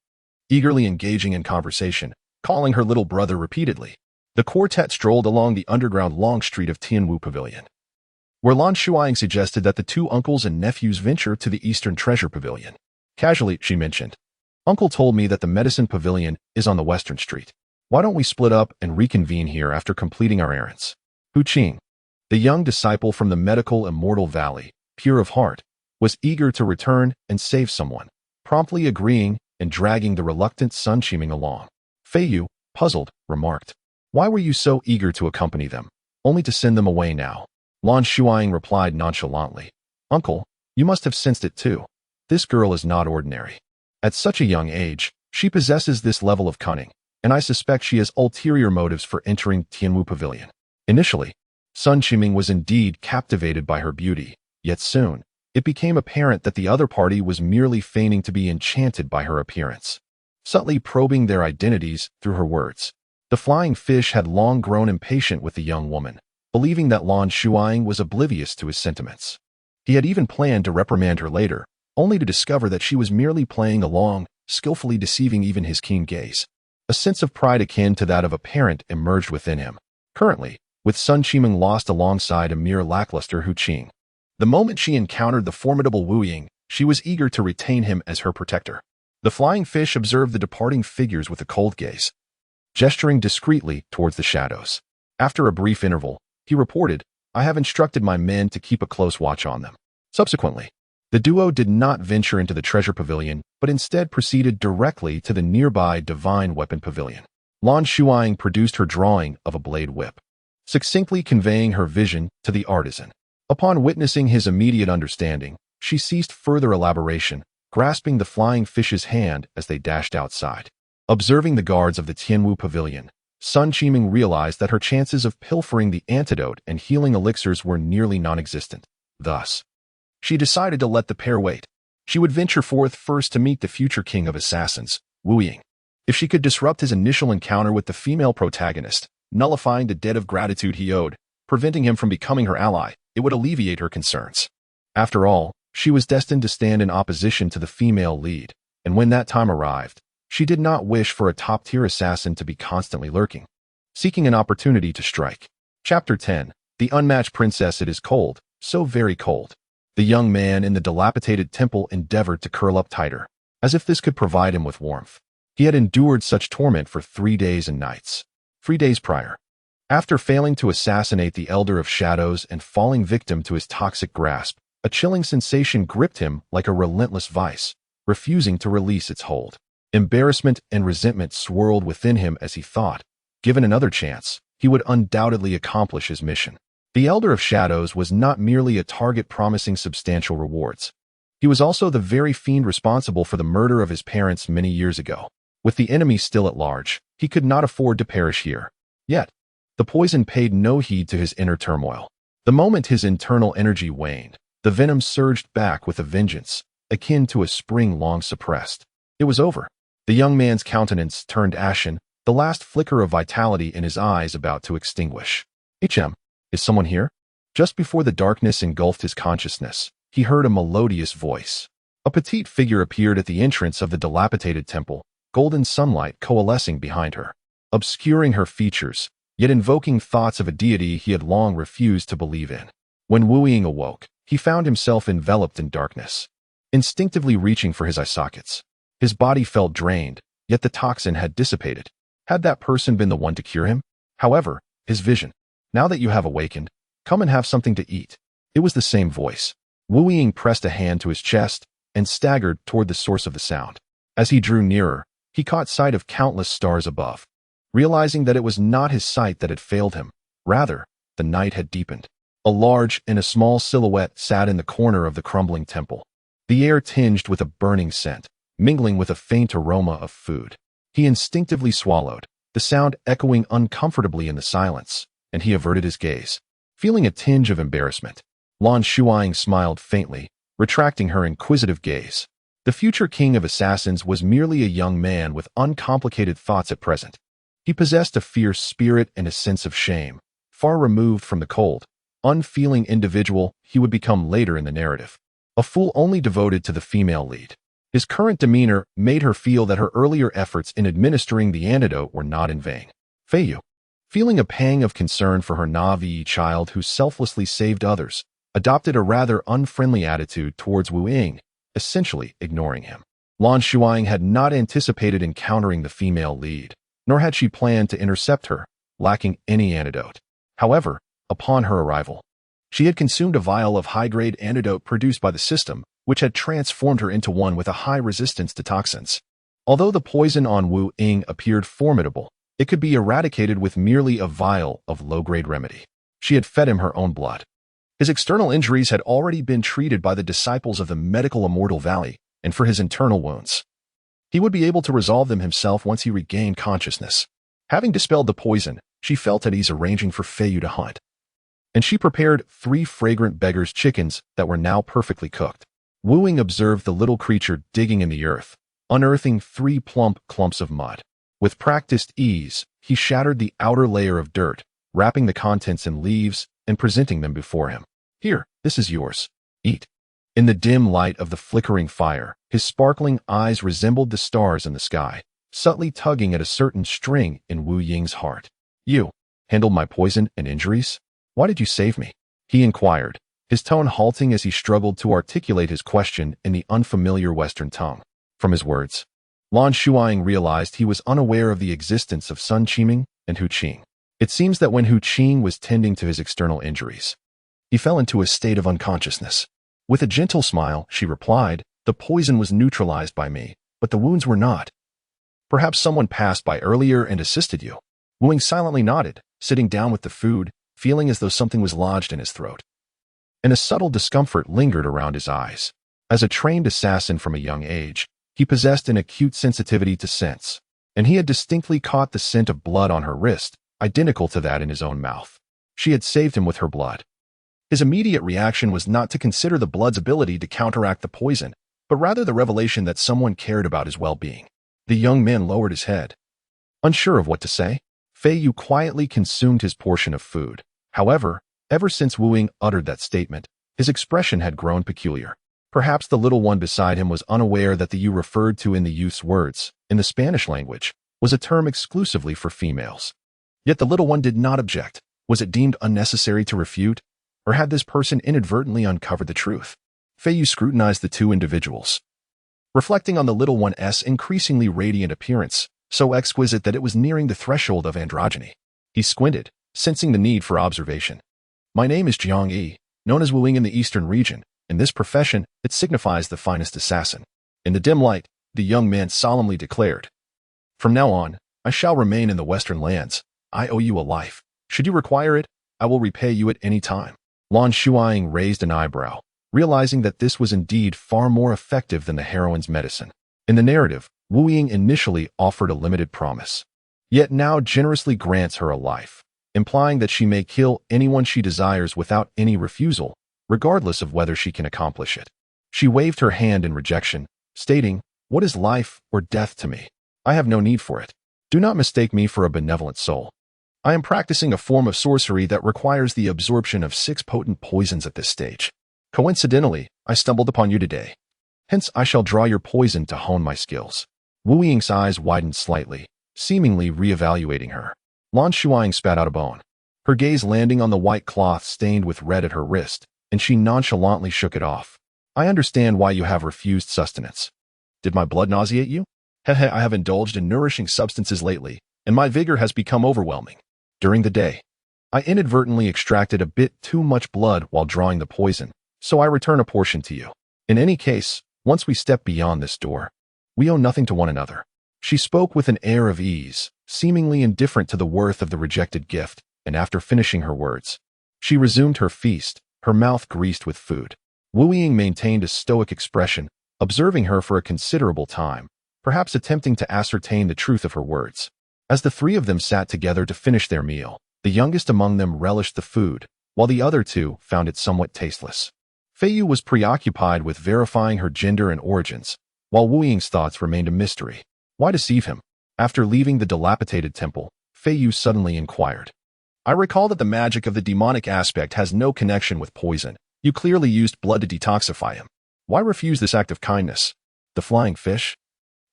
Eagerly engaging in conversation, calling her little brother repeatedly, the quartet strolled along the underground long street of Tianwu Pavilion, where Lan Shuying suggested that the two uncles and nephews venture to the Eastern Treasure Pavilion. Casually, she mentioned, Uncle told me that the Medicine Pavilion is on the Western Street. Why don't we split up and reconvene here after completing our errands? Hu Qing, the young disciple from the medical Immortal Valley, pure of heart, was eager to return and save someone, promptly agreeing and dragging the reluctant Sun Qiming along. Fei Yu, puzzled, remarked, Why were you so eager to accompany them, only to send them away now? Lan Shuying replied nonchalantly, Uncle, you must have sensed it too. This girl is not ordinary. At such a young age, she possesses this level of cunning, and I suspect she has ulterior motives for entering Tianwu Pavilion. Initially, Sun Qiming was indeed captivated by her beauty, yet soon, it became apparent that the other party was merely feigning to be enchanted by her appearance, subtly probing their identities through her words. The flying fish had long grown impatient with the young woman, believing that Lan Shuying was oblivious to his sentiments. He had even planned to reprimand her later, only to discover that she was merely playing along, skillfully deceiving even his keen gaze. A sense of pride akin to that of a parent emerged within him. Currently, with Sun Qiming lost alongside a mere lackluster Hu Qing, the moment she encountered the formidable Wu Ying, she was eager to retain him as her protector. The flying fish observed the departing figures with a cold gaze, gesturing discreetly towards the shadows. After a brief interval, he reported, I have instructed my men to keep a close watch on them. Subsequently, the duo did not venture into the treasure pavilion, but instead proceeded directly to the nearby divine weapon pavilion. Lan Shuying produced her drawing of a blade whip, succinctly conveying her vision to the artisan. Upon witnessing his immediate understanding, she ceased further elaboration, grasping the flying fish's hand as they dashed outside. Observing the guards of the Tianwu Pavilion, Sun Qiming realized that her chances of pilfering the antidote and healing elixirs were nearly non-existent. Thus, she decided to let the pair wait. She would venture forth first to meet the future king of assassins, Wu Ying. If she could disrupt his initial encounter with the female protagonist, nullifying the debt of gratitude he owed, preventing him from becoming her ally, it would alleviate her concerns. After all, she was destined to stand in opposition to the female lead, and when that time arrived, she did not wish for a top-tier assassin to be constantly lurking, seeking an opportunity to strike. Chapter 10. The Unmatched Princess. It is cold, so very cold. The young man in the dilapidated temple endeavored to curl up tighter, as if this could provide him with warmth. He had endured such torment for 3 days and nights. 3 days prior, after failing to assassinate the Elder of Shadows and falling victim to his toxic grasp, a chilling sensation gripped him like a relentless vice, refusing to release its hold. Embarrassment and resentment swirled within him as he thought, given another chance, he would undoubtedly accomplish his mission. The Elder of Shadows was not merely a target promising substantial rewards. He was also the very fiend responsible for the murder of his parents many years ago. With the enemy still at large, he could not afford to perish here. Yet, the poison paid no heed to his inner turmoil. The moment his internal energy waned, the venom surged back with a vengeance, akin to a spring long suppressed. It was over. The young man's countenance turned ashen, the last flicker of vitality in his eyes about to extinguish. Is someone here? Just before the darkness engulfed his consciousness, he heard a melodious voice. A petite figure appeared at the entrance of the dilapidated temple, golden sunlight coalescing behind her, obscuring her features, yet invoking thoughts of a deity he had long refused to believe in. When Wu Ying awoke, he found himself enveloped in darkness. Instinctively reaching for his eye sockets, his body felt drained, yet the toxin had dissipated. Had that person been the one to cure him? However, his vision. Now that you have awakened, come and have something to eat. It was the same voice. Wu Ying pressed a hand to his chest and staggered toward the source of the sound. As he drew nearer, he caught sight of countless stars above. Realizing that it was not his sight that had failed him, rather, the night had deepened. A large and a small silhouette sat in the corner of the crumbling temple. The air tinged with a burning scent, mingling with a faint aroma of food. He instinctively swallowed, the sound echoing uncomfortably in the silence, and he averted his gaze. Feeling a tinge of embarrassment, Lan Shuying smiled faintly, retracting her inquisitive gaze. The future king of assassins was merely a young man with uncomplicated thoughts at present. He possessed a fierce spirit and a sense of shame, far removed from the cold, unfeeling individual he would become later in the narrative. A fool only devoted to the female lead. His current demeanor made her feel that her earlier efforts in administering the antidote were not in vain. Feiyu, feeling a pang of concern for her Na'vi child who selflessly saved others, adopted a rather unfriendly attitude towards Wu Ying, essentially ignoring him. Lan Shuying had not anticipated encountering the female lead, nor had she planned to intercept her, lacking any antidote. However, upon her arrival, she had consumed a vial of high-grade antidote produced by the system, which had transformed her into one with a high resistance to toxins. Although the poison on Wu Ying appeared formidable, it could be eradicated with merely a vial of low-grade remedy. She had fed him her own blood. His external injuries had already been treated by the disciples of the medical Immortal Valley, and for his internal wounds, he would be able to resolve them himself once he regained consciousness. Having dispelled the poison, she felt at ease arranging for Feiyu to hunt. And she prepared 3 fragrant beggar's chickens that were now perfectly cooked. Wu Ying observed the little creature digging in the earth, unearthing 3 plump clumps of mud. With practiced ease, he shattered the outer layer of dirt, wrapping the contents in leaves and presenting them before him. Here, this is yours. Eat. In the dim light of the flickering fire, his sparkling eyes resembled the stars in the sky, subtly tugging at a certain string in Wu Ying's heart. You handled my poison and injuries? Why did you save me? He inquired, his tone halting as he struggled to articulate his question in the unfamiliar Western tongue. From his words, Lan Shuying realized he was unaware of the existence of Sun Qiming and Hu Qing. It seems that when Hu Qing was tending to his external injuries, he fell into a state of unconsciousness. With a gentle smile, she replied, the poison was neutralized by me, but the wounds were not. Perhaps someone passed by earlier and assisted you. Wu Ying silently nodded, sitting down with the food, feeling as though something was lodged in his throat. And a subtle discomfort lingered around his eyes. As a trained assassin from a young age, he possessed an acute sensitivity to scents, and he had distinctly caught the scent of blood on her wrist, identical to that in his own mouth. She had saved him with her blood. His immediate reaction was not to consider the blood's ability to counteract the poison, but rather the revelation that someone cared about his well-being. The young man lowered his head. Unsure of what to say, Feiyu quietly consumed his portion of food. However, ever since Wu Ying uttered that statement, his expression had grown peculiar. Perhaps the little one beside him was unaware that the you referred to in the youth's words, in the Spanish language, was a term exclusively for females. Yet the little one did not object. Was it deemed unnecessary to refute? Or had this person inadvertently uncovered the truth? Feiyu scrutinized the 2 individuals, reflecting on the little one's increasingly radiant appearance, so exquisite that it was nearing the threshold of androgyny. He squinted, sensing the need for observation. My name is Jiang Yi, known as Wu Ying in the eastern region. In this profession, it signifies the finest assassin. In the dim light, the young man solemnly declared, From now on, I shall remain in the western lands. I owe you a life. Should you require it, I will repay you at any time. Lan Shuying raised an eyebrow, realizing that this was indeed far more effective than the heroine's medicine. In the narrative, Wu Ying initially offered a limited promise, yet now generously grants her a life, implying that she may kill anyone she desires without any refusal, regardless of whether she can accomplish it. She waved her hand in rejection, stating, "What is life or death to me? I have no need for it. Do not mistake me for a benevolent soul. I am practicing a form of sorcery that requires the absorption of 6 potent poisons at this stage. Coincidentally, I stumbled upon you today. Hence, I shall draw your poison to hone my skills." Wu Ying's eyes widened slightly, seemingly re-evaluating her. Lan Shuying spat out a bone, her gaze landing on the white cloth stained with red at her wrist, and she nonchalantly shook it off. "I understand why you have refused sustenance. Did my blood nauseate you? I have indulged in nourishing substances lately, and my vigor has become overwhelming. During the day, I inadvertently extracted a bit too much blood while drawing the poison, so I return a portion to you. In any case, once we step beyond this door, we owe nothing to one another." She spoke with an air of ease, seemingly indifferent to the worth of the rejected gift, and after finishing her words, she resumed her feast, her mouth greased with food. Wu Ying maintained a stoic expression, observing her for a considerable time, perhaps attempting to ascertain the truth of her words. As the 3 of them sat together to finish their meal, the youngest among them relished the food, while the other 2 found it somewhat tasteless. Fei Yu was preoccupied with verifying her gender and origins, while Wu Ying's thoughts remained a mystery. Why deceive him? After leaving the dilapidated temple, Fei Yu suddenly inquired, "I recall that the magic of the demonic aspect has no connection with poison. You clearly used blood to detoxify him. Why refuse this act of kindness?" The flying fish,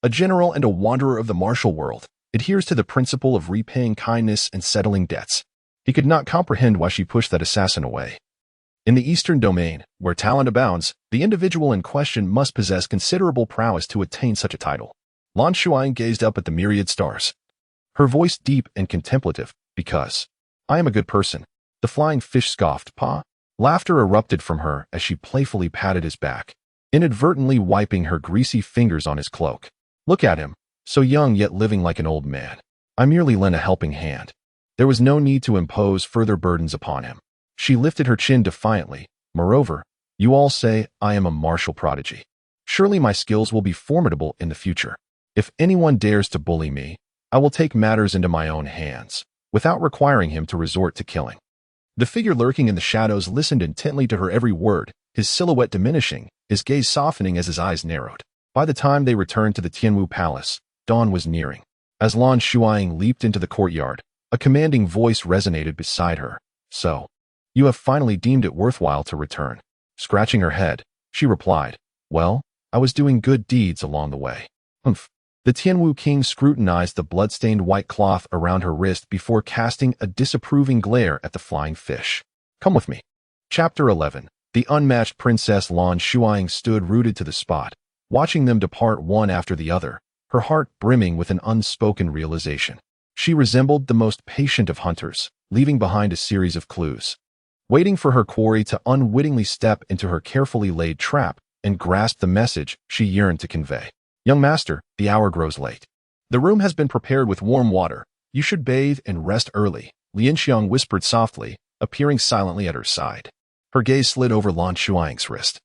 a general and a wanderer of the martial world, adheres to the principle of repaying kindness and settling debts. He could not comprehend why she pushed that assassin away. In the Eastern domain, where talent abounds, the individual in question must possess considerable prowess to attain such a title. Lan Shuying gazed up at the myriad stars, her voice deep and contemplative, "Because I am a good person." The flying fish scoffed, "Pa." Laughter erupted from her as she playfully patted his back, inadvertently wiping her greasy fingers on his cloak. "Look at him, so young yet living like an old man. I merely lent a helping hand. There was no need to impose further burdens upon him." She lifted her chin defiantly. "Moreover, you all say I am a martial prodigy. Surely my skills will be formidable in the future. If anyone dares to bully me, I will take matters into my own hands, without requiring him to resort to killing." The figure lurking in the shadows listened intently to her every word, his silhouette diminishing, his gaze softening as his eyes narrowed. By the time they returned to the Tianwu Palace, dawn was nearing. As Lan Shuying leaped into the courtyard, a commanding voice resonated beside her. "So, you have finally deemed it worthwhile to return." Scratching her head, she replied, "Well, I was doing good deeds along the way." "Humph." The Tianwu king scrutinized the blood-stained white cloth around her wrist before casting a disapproving glare at the flying fish. "Come with me." Chapter 11. The unmatched Princess Lan Shuying stood rooted to the spot, watching them depart one after the other, her heart brimming with an unspoken realization. She resembled the most patient of hunters, leaving behind a series of clues, waiting for her quarry to unwittingly step into her carefully laid trap and grasp the message she yearned to convey. "Young master, the hour grows late. The room has been prepared with warm water. You should bathe and rest early," Lan Shuying whispered softly, appearing silently at her side. Her gaze slid over Lan Shuying's wrist,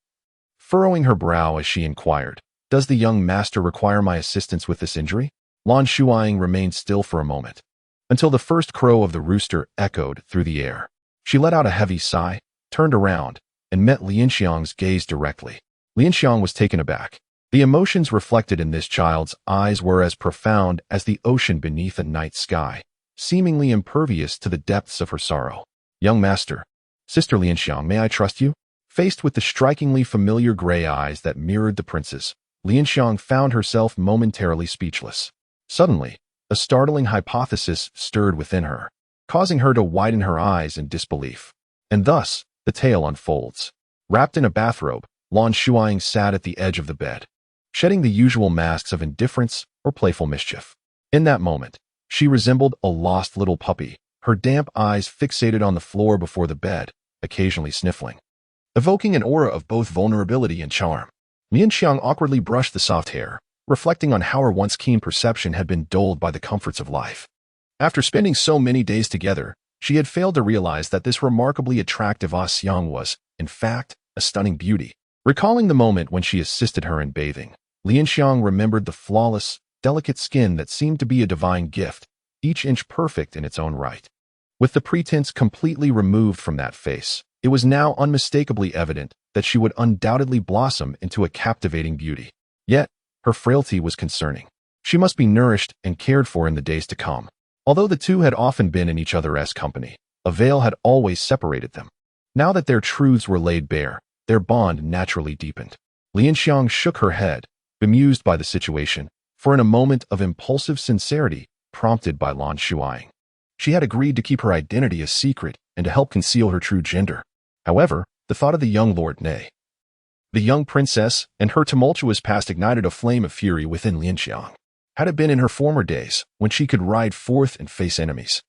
furrowing her brow as she inquired, "Does the young master require my assistance with this injury?" Lan Shuying remained still for a moment, until the first crow of the rooster echoed through the air. She let out a heavy sigh, turned around, and met Lan Shuying's gaze directly. Lan Shuying was taken aback. The emotions reflected in this child's eyes were as profound as the ocean beneath a night sky, seemingly impervious to the depths of her sorrow. "Young master, Sister Lan Shuying, may I trust you?" Faced with the strikingly familiar gray eyes that mirrored the prince's, Lan Shuying found herself momentarily speechless. Suddenly, a startling hypothesis stirred within her, causing her to widen her eyes in disbelief. And thus, the tale unfolds. Wrapped in a bathrobe, Lan Shuying sat at the edge of the bed, shedding the usual masks of indifference or playful mischief. In that moment, she resembled a lost little puppy, her damp eyes fixated on the floor before the bed, occasionally sniffling, evoking an aura of both vulnerability and charm. Lan Shuying awkwardly brushed the soft hair, reflecting on how her once keen perception had been dulled by the comforts of life. After spending so many days together, she had failed to realize that this remarkably attractive Odyssey was, in fact, a stunning beauty. Recalling the moment when she assisted her in bathing, Lan Shuying remembered the flawless, delicate skin that seemed to be a divine gift, each inch perfect in its own right. With the pretense completely removed from that face, it was now unmistakably evident that she would undoubtedly blossom into a captivating beauty. Yet, her frailty was concerning. She must be nourished and cared for in the days to come. Although the two had often been in each other's company, a veil had always separated them. Now that their truths were laid bare, their bond naturally deepened. Lan Shuying shook her head, bemused by the situation, for in a moment of impulsive sincerity prompted by Lan Shuying, she had agreed to keep her identity a secret and to help conceal her true gender. However, the thought of the young the young princess, and her tumultuous past ignited a flame of fury within Lan Shuying. Had it been in her former days, when she could ride forth and face enemies,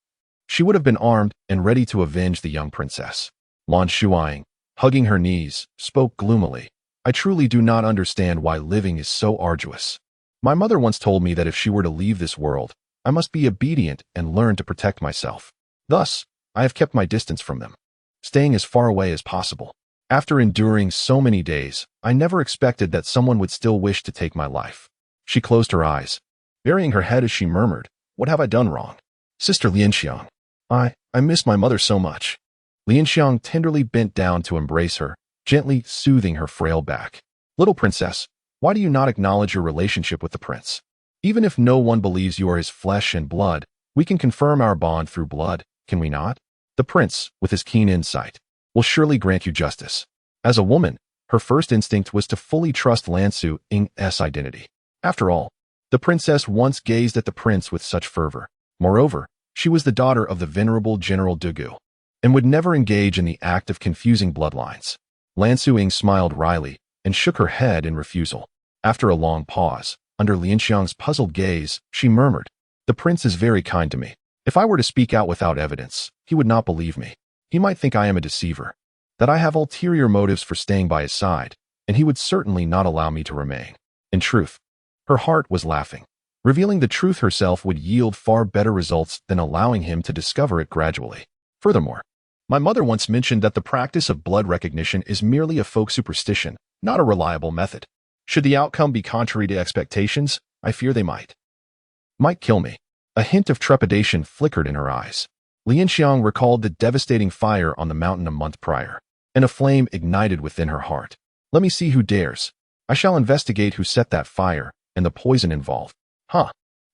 she would have been armed and ready to avenge the young princess. Lan Shuying, hugging her knees, spoke gloomily. I truly do not understand why living is so arduous. My mother once told me that if she were to leave this world, I must be obedient and learn to protect myself. Thus, I have kept my distance from them, staying as far away as possible. After enduring so many days, I never expected that someone would still wish to take my life. She closed her eyes, burying her head as she murmured, What have I done wrong? Sister Lan Shuying, I miss my mother so much. Lan Shuying tenderly bent down to embrace her, gently soothing her frail back. Little princess, why do you not acknowledge your relationship with the prince? Even if no one believes you are his flesh and blood, we can confirm our bond through blood, can we not? The prince, with his keen insight, will surely grant you justice. As a woman, her first instinct was to fully trust Lan Shuying's identity. After all, the princess once gazed at the prince with such fervor. Moreover, she was the daughter of the venerable General Dugu, and would never engage in the act of confusing bloodlines. Lan Shuying smiled wryly and shook her head in refusal. After a long pause, under Lan Shuying's puzzled gaze, she murmured, The prince is very kind to me. If I were to speak out without evidence, he would not believe me. He might think I am a deceiver, that I have ulterior motives for staying by his side, and he would certainly not allow me to remain. In truth, her heart was laughing. Revealing the truth herself would yield far better results than allowing him to discover it gradually. Furthermore, my mother once mentioned that the practice of blood recognition is merely a folk superstition, not a reliable method. Should the outcome be contrary to expectations, I fear they might kill me. A hint of trepidation flickered in her eyes. Lan Shuying recalled the devastating fire on the mountain a month prior, and a flame ignited within her heart. Let me see who dares. I shall investigate who set that fire and the poison involved.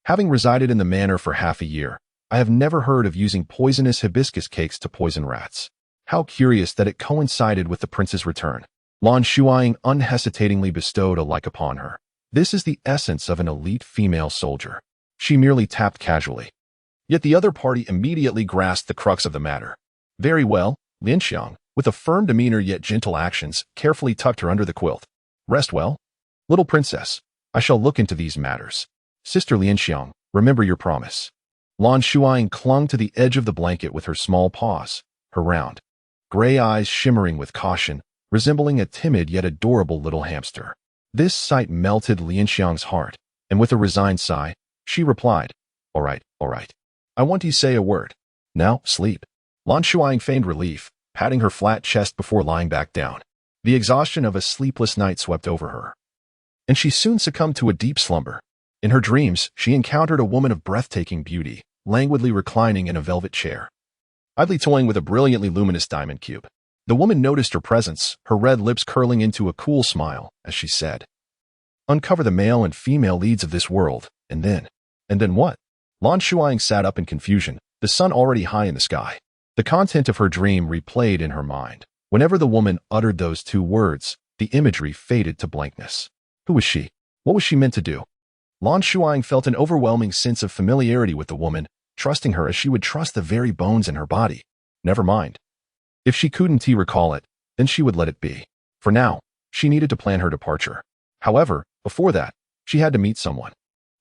Having resided in the manor for half a year, I have never heard of using poisonous hibiscus cakes to poison rats. How curious that it coincided with the prince's return. Lan Shuying unhesitatingly bestowed a like upon her. This is the essence of an elite female soldier. She merely tapped casually. Yet the other party immediately grasped the crux of the matter. Very well, Lan Shuying, with a firm demeanor yet gentle actions, carefully tucked her under the quilt. Rest well. Little princess, I shall look into these matters. Sister Lan Shuying, remember your promise. Lan Shuying clung to the edge of the blanket with her small paws, her round, gray eyes shimmering with caution, resembling a timid yet adorable little hamster. This sight melted Lan Shuying's heart, and with a resigned sigh, she replied, All right. I want to say a word. Now, sleep. Lan Shuying feigned relief, patting her flat chest before lying back down. The exhaustion of a sleepless night swept over her, and she soon succumbed to a deep slumber. In her dreams, she encountered a woman of breathtaking beauty, languidly reclining in a velvet chair, idly toying with a brilliantly luminous diamond cube. The woman noticed her presence, her red lips curling into a cool smile, as she said, Uncover the male and female leads of this world, and then what? Lan Shuying sat up in confusion, the sun already high in the sky. The content of her dream replayed in her mind. Whenever the woman uttered those two words, the imagery faded to blankness. Who was she? What was she meant to do? Lan Shuying felt an overwhelming sense of familiarity with the woman, trusting her as she would trust the very bones in her body. Never mind. If she couldn't recall it, then she would let it be. For now, she needed to plan her departure. However, before that, she had to meet someone.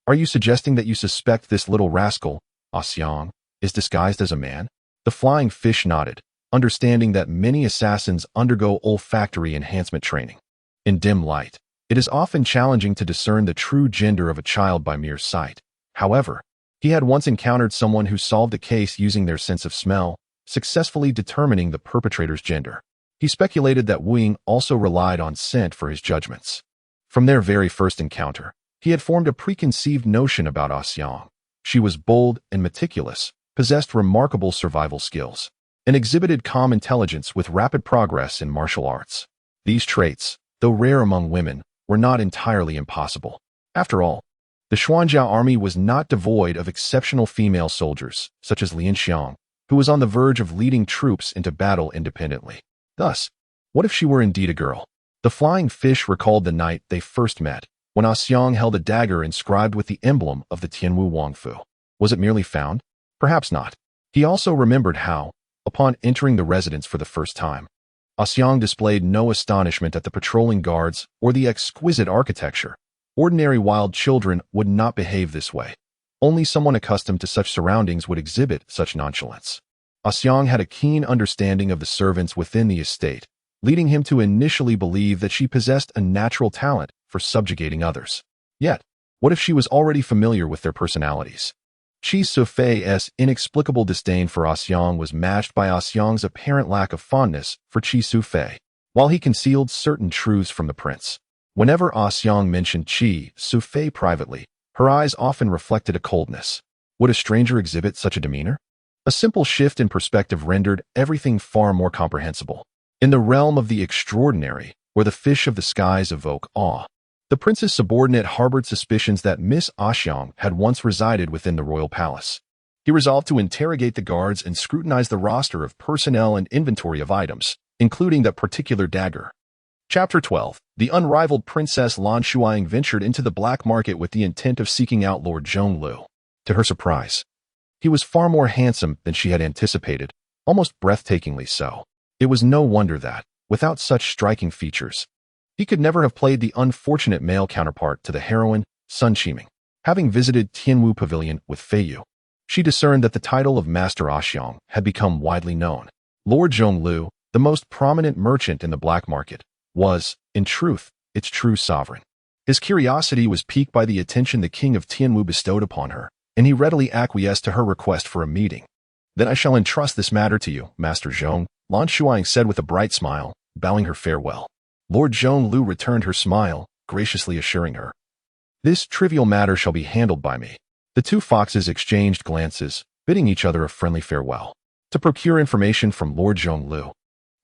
Are you suggesting that you suspect this little rascal, Odyssey, is disguised as a man? The flying fish nodded, understanding that many assassins undergo olfactory enhancement training. In dim light, it is often challenging to discern the true gender of a child by mere sight. However, he had once encountered someone who solved a case using their sense of smell, successfully determining the perpetrator's gender. He speculated that Wu Ying also relied on scent for his judgments. From their very first encounter, he had formed a preconceived notion about Odyssey. She was bold and meticulous, possessed remarkable survival skills, and exhibited calm intelligence with rapid progress in martial arts. These traits, though rare among women, were not entirely impossible. After all, the Xuanjiao army was not devoid of exceptional female soldiers, such as Lan Shuying, who was on the verge of leading troops into battle independently. Thus, what if she were indeed a girl? The flying fish recalled the night they first met, when Odyssey held a dagger inscribed with the emblem of the Tianwu Wangfu. Was it merely found? Perhaps not. He also remembered how, upon entering the residence for the first time, Odyssey displayed no astonishment at the patrolling guards or the exquisite architecture. Ordinary wild children would not behave this way. Only someone accustomed to such surroundings would exhibit such nonchalance. Odyssey had a keen understanding of the servants within the estate, leading him to initially believe that she possessed a natural talent for subjugating others. Yet, what if she was already familiar with their personalities? Qi Sufei's inexplicable disdain for Odyssey was matched by Odyssey's apparent lack of fondness for Qi Sufei, while he concealed certain truths from the prince. Whenever Odyssey mentioned Qi Sufei privately, her eyes often reflected a coldness. Would a stranger exhibit such a demeanor? A simple shift in perspective rendered everything far more comprehensible. In the realm of the extraordinary, where the fish of the skies evoke awe, the prince's subordinate harbored suspicions that Miss Odyssey had once resided within the royal palace. He resolved to interrogate the guards and scrutinize the roster of personnel and inventory of items, including that particular dagger. Chapter 12. The unrivaled Princess Lan Shuying ventured into the black market with the intent of seeking out Lord Zhonglu. To her surprise, he was far more handsome than she had anticipated, almost breathtakingly so. It was no wonder that, without such striking features, he could never have played the unfortunate male counterpart to the heroine, Sun Qiming. Having visited Tianwu Pavilion with Fei Yu, she discerned that the title of Master Odyssey had become widely known. Lord Zhonglu, the most prominent merchant in the black market, was, in truth, its true sovereign. His curiosity was piqued by the attention the king of Tianwu bestowed upon her, and he readily acquiesced to her request for a meeting. "Then I shall entrust this matter to you, Master Zhong," Lan Shuying said with a bright smile, bowing her farewell. Lord Zhonglu returned her smile, graciously assuring her, "This trivial matter shall be handled by me." The two foxes exchanged glances, bidding each other a friendly farewell. To procure information from Lord Zhonglu,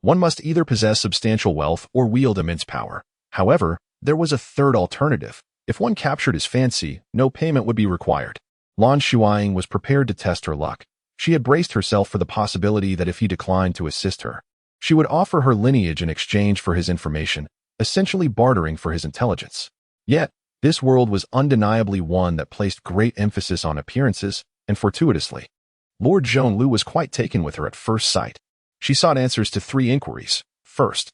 one must either possess substantial wealth or wield immense power. However, there was a third alternative. If one captured his fancy, no payment would be required. Lan Shuying was prepared to test her luck. She had braced herself for the possibility that if he declined to assist her, she would offer her lineage in exchange for his information, essentially bartering for his intelligence. Yet, this world was undeniably one that placed great emphasis on appearances, and fortuitously, Lord Zhonglu was quite taken with her at first sight. She sought answers to 3 inquiries. First,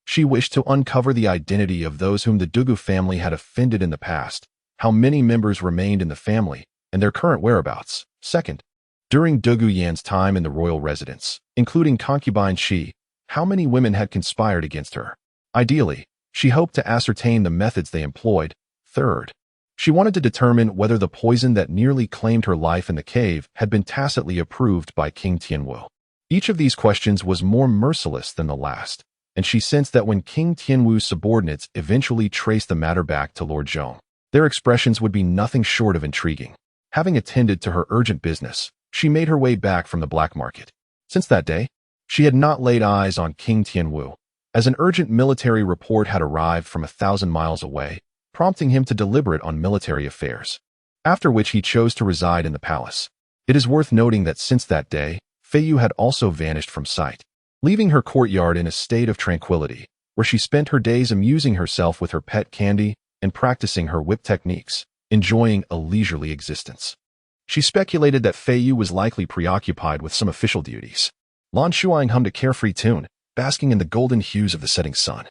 she wished to uncover the identity of those whom the Dugu family had offended in the past, how many members remained in the family, and their current whereabouts. Second, during Dugu Yan's time in the royal residence, including concubine Shi, how many women had conspired against her? Ideally, she hoped to ascertain the methods they employed. Third, she wanted to determine whether the poison that nearly claimed her life in the cave had been tacitly approved by King Tianwu. Each of these questions was more merciless than the last, and she sensed that when King Tianwu's subordinates eventually traced the matter back to Lord Zhong, their expressions would be nothing short of intriguing. Having attended to her urgent business, she made her way back from the black market. Since that day, she had not laid eyes on King Tianwu, as an urgent military report had arrived from 1,000 miles away, prompting him to deliberate on military affairs, after which he chose to reside in the palace. It is worth noting that since that day, Fei Yu had also vanished from sight, leaving her courtyard in a state of tranquility, where she spent her days amusing herself with her pet candy and practicing her whip techniques, enjoying a leisurely existence. She speculated that Fei Yu was likely preoccupied with some official duties. Lan Shuying hummed a carefree tune, basking in the golden hues of the setting sun,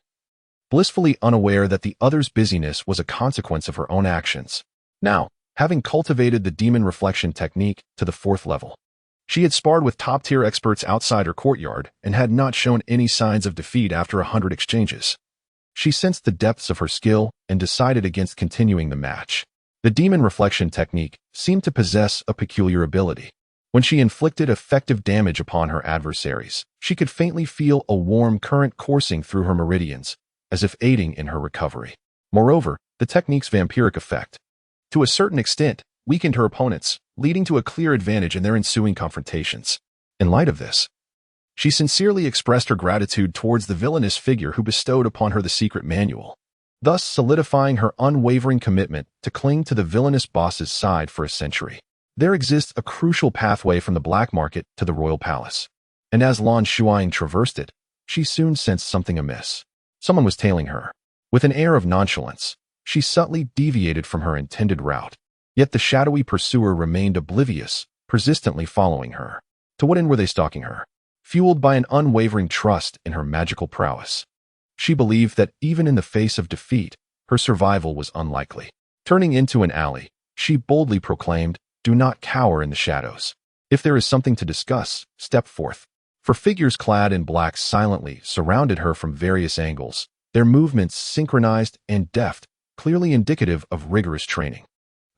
blissfully unaware that the other's busyness was a consequence of her own actions. Now, having cultivated the demon reflection technique to the 4th level, she had sparred with top-tier experts outside her courtyard and had not shown any signs of defeat after 100 exchanges. She sensed the depths of her skill and decided against continuing the match. The demon reflection technique seemed to possess a peculiar ability. When she inflicted effective damage upon her adversaries, she could faintly feel a warm current coursing through her meridians, as if aiding in her recovery. Moreover, the technique's vampiric effect, to a certain extent, weakened her opponents, leading to a clear advantage in their ensuing confrontations. In light of this, she sincerely expressed her gratitude towards the villainous figure who bestowed upon her the secret manual, thus solidifying her unwavering commitment to cling to the villainous boss's side for a century. There exists a crucial pathway from the black market to the royal palace, and as Lan Shuying traversed it, she soon sensed something amiss. Someone was tailing her. With an air of nonchalance, she subtly deviated from her intended route. Yet the shadowy pursuer remained oblivious, persistently following her. To what end were they stalking her? Fueled by an unwavering trust in her magical prowess. She believed that even in the face of defeat, her survival was unlikely. Turning into an alley, she boldly proclaimed, "Do not cower in the shadows. If there is something to discuss, step forth." For figures clad in black silently surrounded her from various angles, their movements synchronized and deft, clearly indicative of rigorous training.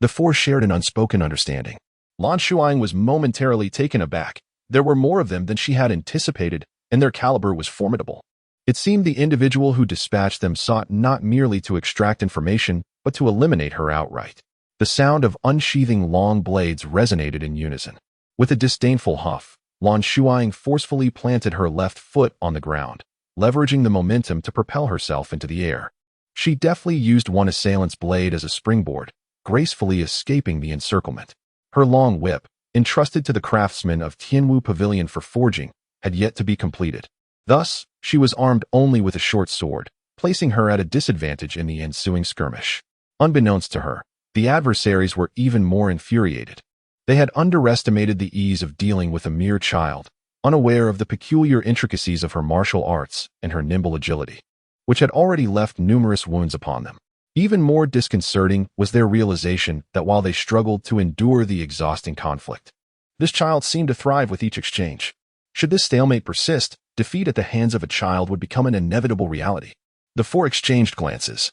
The four shared an unspoken understanding. Lan Shuying was momentarily taken aback. There were more of them than she had anticipated, and their caliber was formidable. It seemed the individual who dispatched them sought not merely to extract information, but to eliminate her outright. The sound of unsheathing long blades resonated in unison. With a disdainful huff, Lan Shuying forcefully planted her left foot on the ground, leveraging the momentum to propel herself into the air. She deftly used one assailant's blade as a springboard, gracefully escaping the encirclement. Her long whip, entrusted to the craftsman of Tianwu Pavilion for forging, had yet to be completed. Thus, she was armed only with a short sword, placing her at a disadvantage in the ensuing skirmish. Unbeknownst to her, the adversaries were even more infuriated. They had underestimated the ease of dealing with a mere child, unaware of the peculiar intricacies of her martial arts and her nimble agility, which had already left numerous wounds upon them. Even more disconcerting was their realization that while they struggled to endure the exhausting conflict, this child seemed to thrive with each exchange. Should this stalemate persist, defeat at the hands of a child would become an inevitable reality. The four exchanged glances,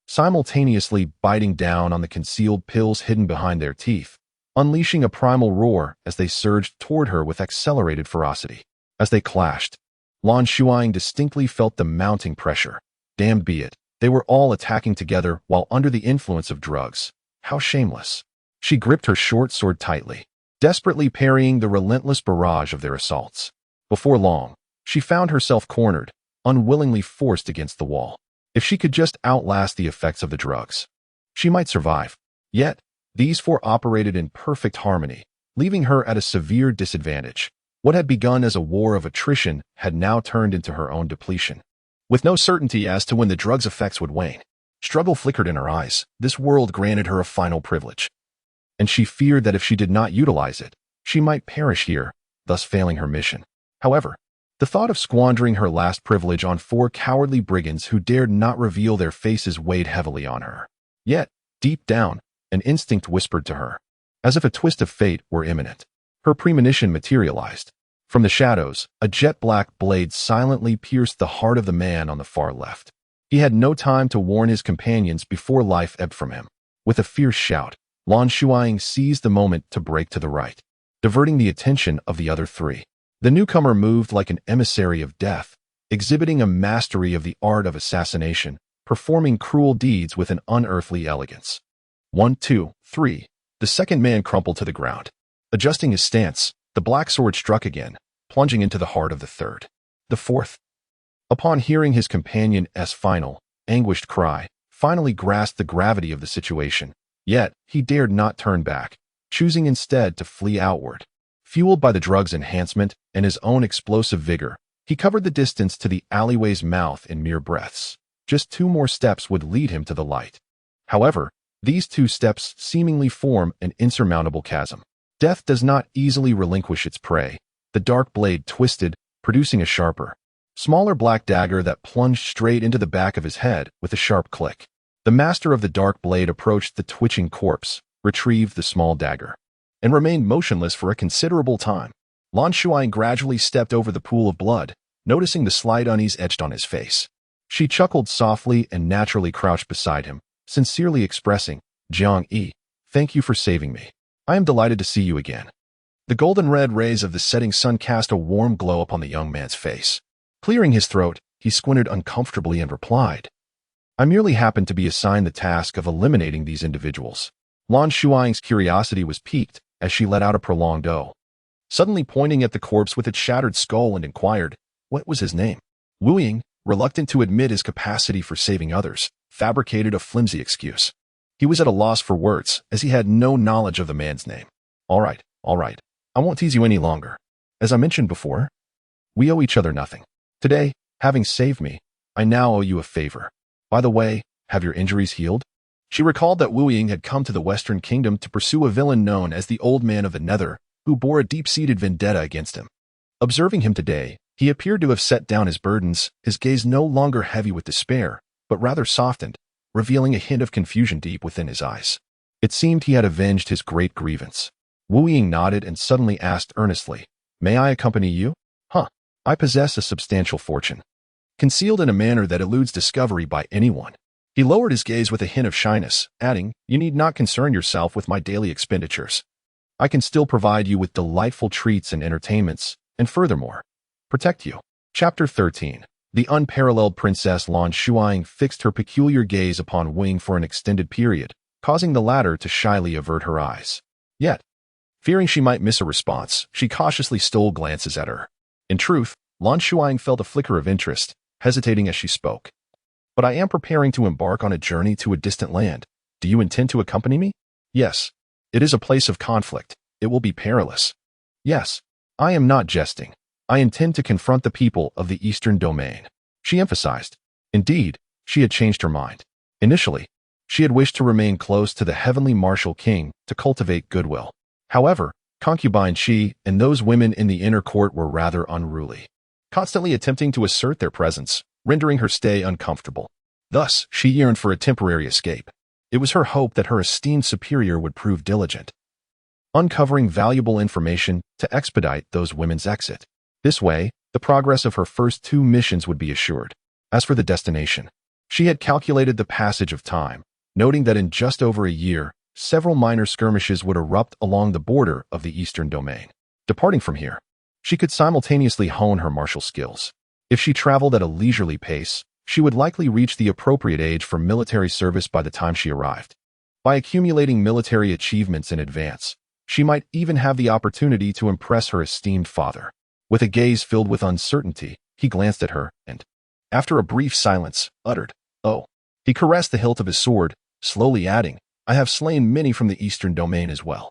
simultaneously biting down on the concealed pills hidden behind their teeth, unleashing a primal roar as they surged toward her with accelerated ferocity. As they clashed, Lan Shuying distinctly felt the mounting pressure. Damned be it, they were all attacking together while under the influence of drugs. How shameless. She gripped her short sword tightly, desperately parrying the relentless barrage of their assaults. Before long, she found herself cornered, unwillingly forced against the wall. If she could just outlast the effects of the drugs, she might survive. Yet, these four operated in perfect harmony, leaving her at a severe disadvantage. What had begun as a war of attrition had now turned into her own depletion. With no certainty as to when the drug's effects would wane, struggle flickered in her eyes. This world granted her a final privilege, and she feared that if she did not utilize it, she might perish here, thus failing her mission. However, the thought of squandering her last privilege on four cowardly brigands who dared not reveal their faces weighed heavily on her. Yet, deep down, an instinct whispered to her, as if a twist of fate were imminent. Her premonition materialized. From the shadows, a jet-black blade silently pierced the heart of the man on the far left. He had no time to warn his companions before life ebbed from him. With a fierce shout, Lan Shuying seized the moment to break to the right, diverting the attention of the other three. The newcomer moved like an emissary of death, exhibiting a mastery of the art of assassination, performing cruel deeds with an unearthly elegance. 1, 2, 3. The second man crumpled to the ground. Adjusting his stance, the black sword struck again, plunging into the heart of the third. The fourth, upon hearing his companion's final, anguished cry, finally grasped the gravity of the situation. Yet, he dared not turn back, choosing instead to flee outward. Fueled by the drug's enhancement and his own explosive vigor, he covered the distance to the alleyway's mouth in mere breaths. Just 2 more steps would lead him to the light. However, these 2 steps seemingly form an insurmountable chasm. Death does not easily relinquish its prey. The dark blade twisted, producing a sharper, smaller black dagger that plunged straight into the back of his head with a sharp click. The master of the dark blade approached the twitching corpse, retrieved the small dagger, and remained motionless for a considerable time. Lan Shuying gradually stepped over the pool of blood, noticing the slight unease etched on his face. She chuckled softly and naturally crouched beside him, sincerely expressing, "Jiang Yi, thank you for saving me. I am delighted to see you again." The golden-red rays of the setting sun cast a warm glow upon the young man's face. Clearing his throat, he squinted uncomfortably and replied, I merely happened to be assigned the task of eliminating these individuals. Lan Shuying's curiosity was piqued as she let out a prolonged "oh," suddenly pointing at the corpse with its shattered skull and inquired, what was his name? Wu Ying, reluctant to admit his capacity for saving others, fabricated a flimsy excuse. He was at a loss for words, as he had no knowledge of the man's name. All right. I won't tease you any longer. As I mentioned before, we owe each other nothing. Today, having saved me, I now owe you a favor. By the way, have your injuries healed? She recalled that Wu Ying had come to the Western Kingdom to pursue a villain known as the Old Man of the Nether, who bore a deep-seated vendetta against him. Observing him today, he appeared to have set down his burdens, his gaze no longer heavy with despair, but rather softened, revealing a hint of confusion deep within his eyes. It seemed he had avenged his great grievance. Wu Ying nodded and suddenly asked earnestly, May I accompany you? I possess a substantial fortune, concealed in a manner that eludes discovery by anyone. He lowered his gaze with a hint of shyness, adding, You need not concern yourself with my daily expenditures. I can still provide you with delightful treats and entertainments, and furthermore, protect you. Chapter 13. The unparalleled Princess Lan Shuying fixed her peculiar gaze upon Wing for an extended period, causing the latter to shyly avert her eyes. Yet, fearing she might miss a response, she cautiously stole glances at her. In truth, Lan Shuying felt a flicker of interest, hesitating as she spoke. But I am preparing to embark on a journey to a distant land. Do you intend to accompany me? Yes. It is a place of conflict. It will be perilous. Yes. I am not jesting. I intend to confront the people of the Eastern Domain. She emphasized. Indeed, she had changed her mind. Initially, she had wished to remain close to the heavenly martial king to cultivate goodwill. However, concubine she and those women in the inner court were rather unruly, constantly attempting to assert their presence, rendering her stay uncomfortable. Thus, she yearned for a temporary escape. It was her hope that her esteemed superior would prove diligent, uncovering valuable information to expedite those women's exit. This way, the progress of her first 2 missions would be assured. As for the destination, she had calculated the passage of time, noting that in just over a year, several minor skirmishes would erupt along the border of the Eastern Domain. Departing from here, she could simultaneously hone her martial skills. If she traveled at a leisurely pace, she would likely reach the appropriate age for military service by the time she arrived. By accumulating military achievements in advance, she might even have the opportunity to impress her esteemed father. With a gaze filled with uncertainty, he glanced at her and, after a brief silence, uttered, Oh. He caressed the hilt of his sword, slowly adding, I have slain many from the Eastern Domain as well.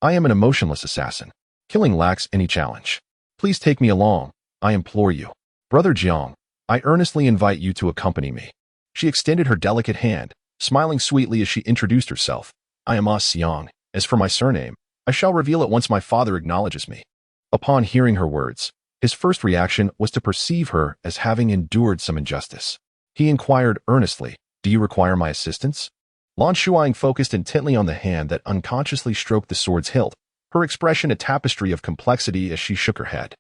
I am an emotionless assassin. Killing lacks any challenge. Please take me along, I implore you. Brother Jiang, I earnestly invite you to accompany me. She extended her delicate hand, smiling sweetly as she introduced herself. I am Xiang. As for my surname, I shall reveal it once my father acknowledges me. Upon hearing her words, his first reaction was to perceive her as having endured some injustice. He inquired earnestly, Do you require my assistance? Lan Shuying focused intently on the hand that unconsciously stroked the sword's hilt, her expression a tapestry of complexity as she shook her head.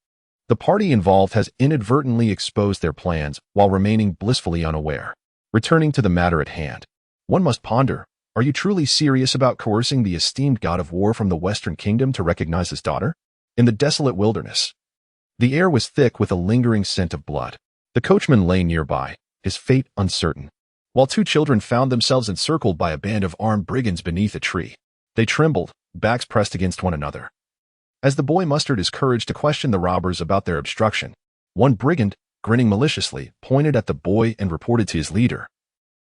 The party involved has inadvertently exposed their plans while remaining blissfully unaware. Returning to the matter at hand, one must ponder, are you truly serious about coercing the esteemed god of war from the Western Kingdom to recognize his daughter? In the desolate wilderness, the air was thick with a lingering scent of blood. The coachman lay nearby, his fate uncertain, while 2 children found themselves encircled by a band of armed brigands beneath a tree. They trembled, backs pressed against one another. As the boy mustered his courage to question the robbers about their obstruction, one brigand, grinning maliciously, pointed at the boy and reported to his leader.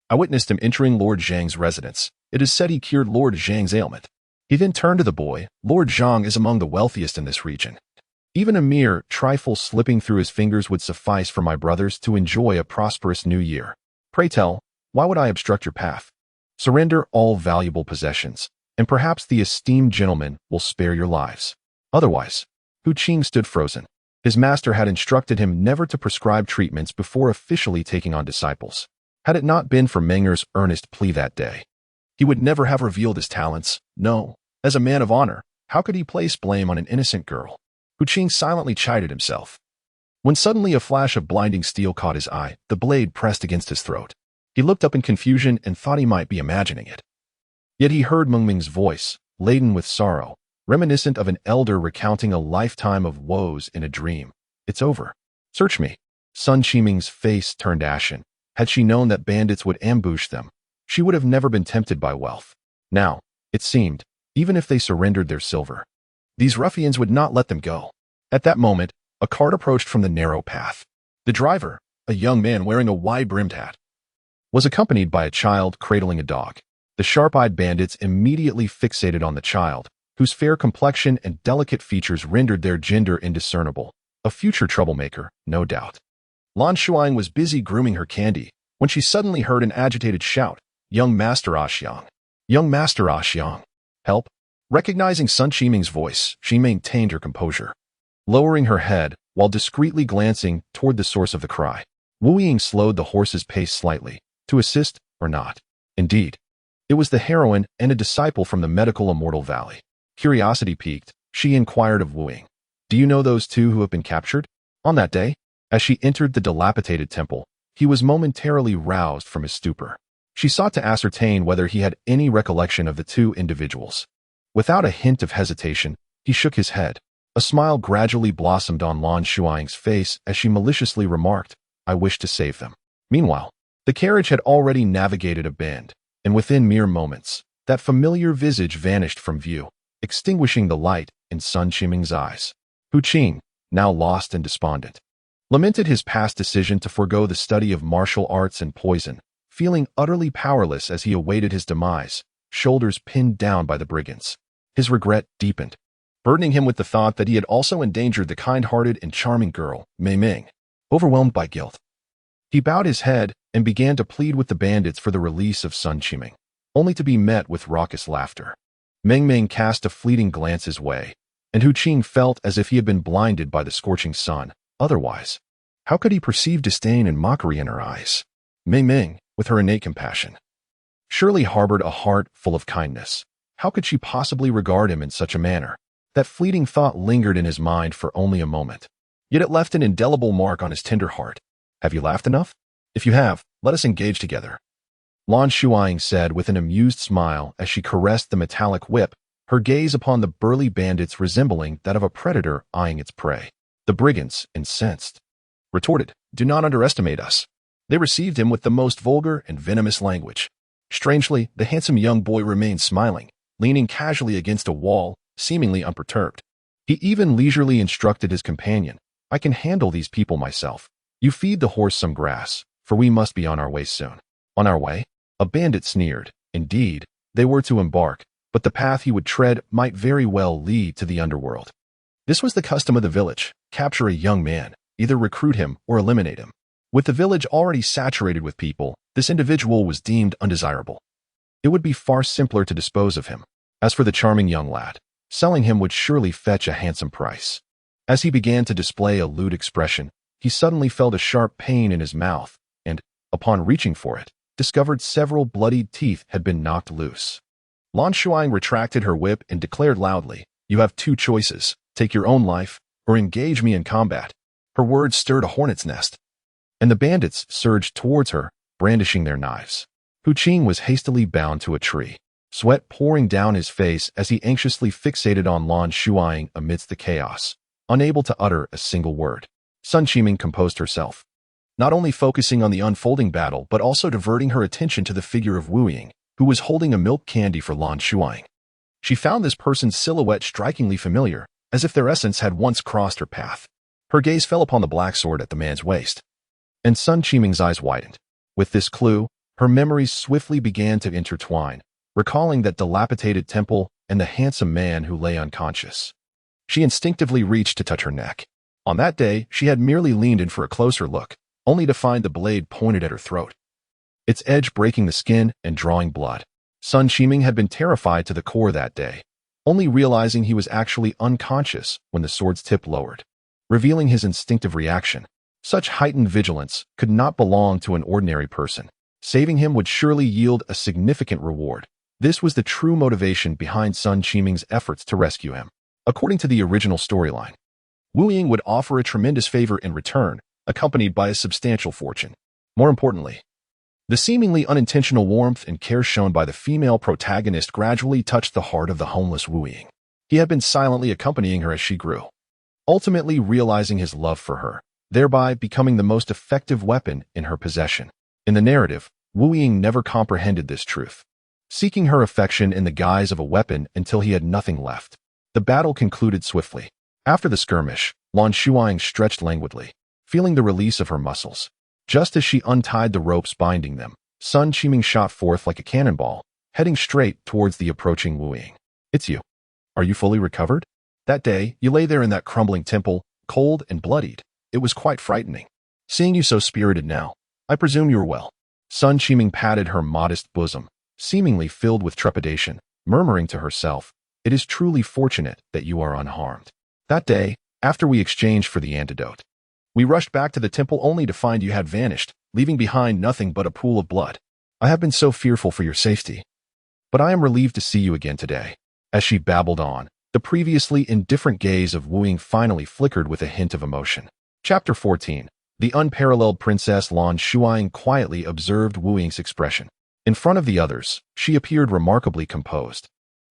I witnessed him entering Lord Zhang's residence. It is said he cured Lord Zhang's ailment. He then turned to the boy. Lord Zhang is among the wealthiest in this region. Even a mere trifle slipping through his fingers would suffice for my brothers to enjoy a prosperous new year. Pray tell, why would I obstruct your path? Surrender all valuable possessions, and perhaps the esteemed gentleman will spare your lives. Otherwise, Hu Qing stood frozen. His master had instructed him never to prescribe treatments before officially taking on disciples. Had it not been for Menger's earnest plea that day, he would never have revealed his talents. No, as a man of honor, how could he place blame on an innocent girl? Hu Qing silently chided himself. When suddenly a flash of blinding steel caught his eye, the blade pressed against his throat. He looked up in confusion and thought he might be imagining it. Yet he heard Meng Ming's voice, laden with sorrow. reminiscent of an elder recounting a lifetime of woes in a dream. It's over. Search me. Sun Qiming's face turned ashen. Had she known that bandits would ambush them, she would have never been tempted by wealth. Now, it seemed, even if they surrendered their silver, these ruffians would not let them go. At that moment, a cart approached from the narrow path. The driver, a young man wearing a wide-brimmed hat, was accompanied by a child cradling a dog. The sharp-eyed bandits immediately fixated on the child, whose fair complexion and delicate features rendered their gender indiscernible. A future troublemaker, no doubt. Lan Shuying was busy grooming her candy when she suddenly heard an agitated shout. Young Master Xiang. Young Master Xiang. Help. Recognizing Sun Qiming's voice, she maintained her composure, lowering her head while discreetly glancing toward the source of the cry. Wu Ying slowed the horse's pace slightly, to assist or not. Indeed, it was the heroine and a disciple from the medical Immortal Valley. Curiosity piqued, she inquired of Wu Ying, "Do you know those two who have been captured?" On that day, as she entered the dilapidated temple, he was momentarily roused from his stupor. She sought to ascertain whether he had any recollection of the two individuals. Without a hint of hesitation, he shook his head. A smile gradually blossomed on Lan Shuying's face as she maliciously remarked, "I wish to save them." Meanwhile, the carriage had already navigated a bend, and within mere moments, that familiar visage vanished from view, extinguishing the light in Sun Qiming's eyes. Hu Qing, now lost and despondent, lamented his past decision to forego the study of martial arts and poison, feeling utterly powerless as he awaited his demise, shoulders pinned down by the brigands. His regret deepened, burdening him with the thought that he had also endangered the kind-hearted and charming girl, Mei Ming. Overwhelmed by guilt, he bowed his head and began to plead with the bandits for the release of Sun Qiming, only to be met with raucous laughter. Meng Ming cast a fleeting glance his way, and Hu Qing felt as if he had been blinded by the scorching sun. Otherwise, how could he perceive disdain and mockery in her eyes? Mei Ming, with her innate compassion, surely harbored a heart full of kindness. How could she possibly regard him in such a manner? That fleeting thought lingered in his mind for only a moment, yet it left an indelible mark on his tender heart. "Have you laughed enough? If you have, let us engage together," Lan Shuying said with an amused smile as she caressed the metallic whip, her gaze upon the burly bandits resembling that of a predator eyeing its prey. The brigands, incensed, retorted, "Do not underestimate us." They received him with the most vulgar and venomous language. Strangely, the handsome young boy remained smiling, leaning casually against a wall, seemingly unperturbed. He even leisurely instructed his companion, "I can handle these people myself. You feed the horse some grass, for we must be on our way soon." On our way? A bandit sneered. Indeed, they were to embark, but the path he would tread might very well lead to the underworld. This was the custom of the village: capture a young man, either recruit him or eliminate him. With the village already saturated with people, this individual was deemed undesirable. It would be far simpler to dispose of him. As for the charming young lad, selling him would surely fetch a handsome price. As he began to display a lewd expression, he suddenly felt a sharp pain in his mouth, and, upon reaching for it, discovered several bloodied teeth had been knocked loose. Lan Shuying retracted her whip and declared loudly, "You have two choices: take your own life, or engage me in combat." Her words stirred a hornet's nest, and the bandits surged towards her, brandishing their knives. Hu Qing was hastily bound to a tree, sweat pouring down his face as he anxiously fixated on Lan Shuying amidst the chaos, unable to utter a single word. Sun Qiming composed herself, not only focusing on the unfolding battle but also diverting her attention to the figure of Wu Ying, who was holding a milk candy for Lan Shuying. She found this person's silhouette strikingly familiar, as if their essence had once crossed her path. Her gaze fell upon the black sword at the man's waist, and Sun Qiming's eyes widened. With this clue, her memories swiftly began to intertwine, recalling that dilapidated temple and the handsome man who lay unconscious. She instinctively reached to touch her neck. On that day, she had merely leaned in for a closer look, only to find the blade pointed at her throat, its edge breaking the skin and drawing blood. Sun Qiming had been terrified to the core that day, only realizing he was actually unconscious when the sword's tip lowered, revealing his instinctive reaction. Such heightened vigilance could not belong to an ordinary person. Saving him would surely yield a significant reward. This was the true motivation behind Sun Qiming's efforts to rescue him. According to the original storyline, Wu Ying would offer a tremendous favor in return, accompanied by a substantial fortune. More importantly, the seemingly unintentional warmth and care shown by the female protagonist gradually touched the heart of the homeless Wu Ying. He had been silently accompanying her as she grew, ultimately realizing his love for her, thereby becoming the most effective weapon in her possession. In the narrative, Wu Ying never comprehended this truth, seeking her affection in the guise of a weapon until he had nothing left. The battle concluded swiftly. After the skirmish, Lan Shuying stretched languidly, feeling the release of her muscles. Just as she untied the ropes binding them, Sun Qiming shot forth like a cannonball, heading straight towards the approaching Wu Ying. "It's you. Are you fully recovered? That day, you lay there in that crumbling temple, cold and bloodied. It was quite frightening. Seeing you so spirited now, I presume you are well." Sun Qiming patted her modest bosom, seemingly filled with trepidation, murmuring to herself, "It is truly fortunate that you are unharmed. That day, after we exchanged for the antidote, we rushed back to the temple only to find you had vanished, leaving behind nothing but a pool of blood. I have been so fearful for your safety. But I am relieved to see you again today." As she babbled on, the previously indifferent gaze of Wu Ying finally flickered with a hint of emotion. Chapter 14. The unparalleled Princess Lan Shuying quietly observed Wu Ying's expression. In front of the others, she appeared remarkably composed,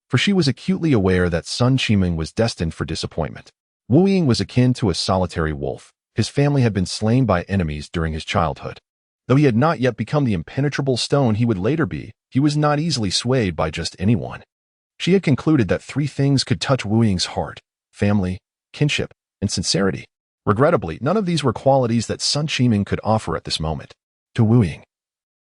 for she was acutely aware that Sun Qiming was destined for disappointment. Wu Ying was akin to a solitary wolf. His family had been slain by enemies during his childhood. Though he had not yet become the impenetrable stone he would later be, he was not easily swayed by just anyone. She had concluded that three things could touch Wu Ying's heart: family, kinship, and sincerity. Regrettably, none of these were qualities that Sun Qiming could offer at this moment. To Wu Ying,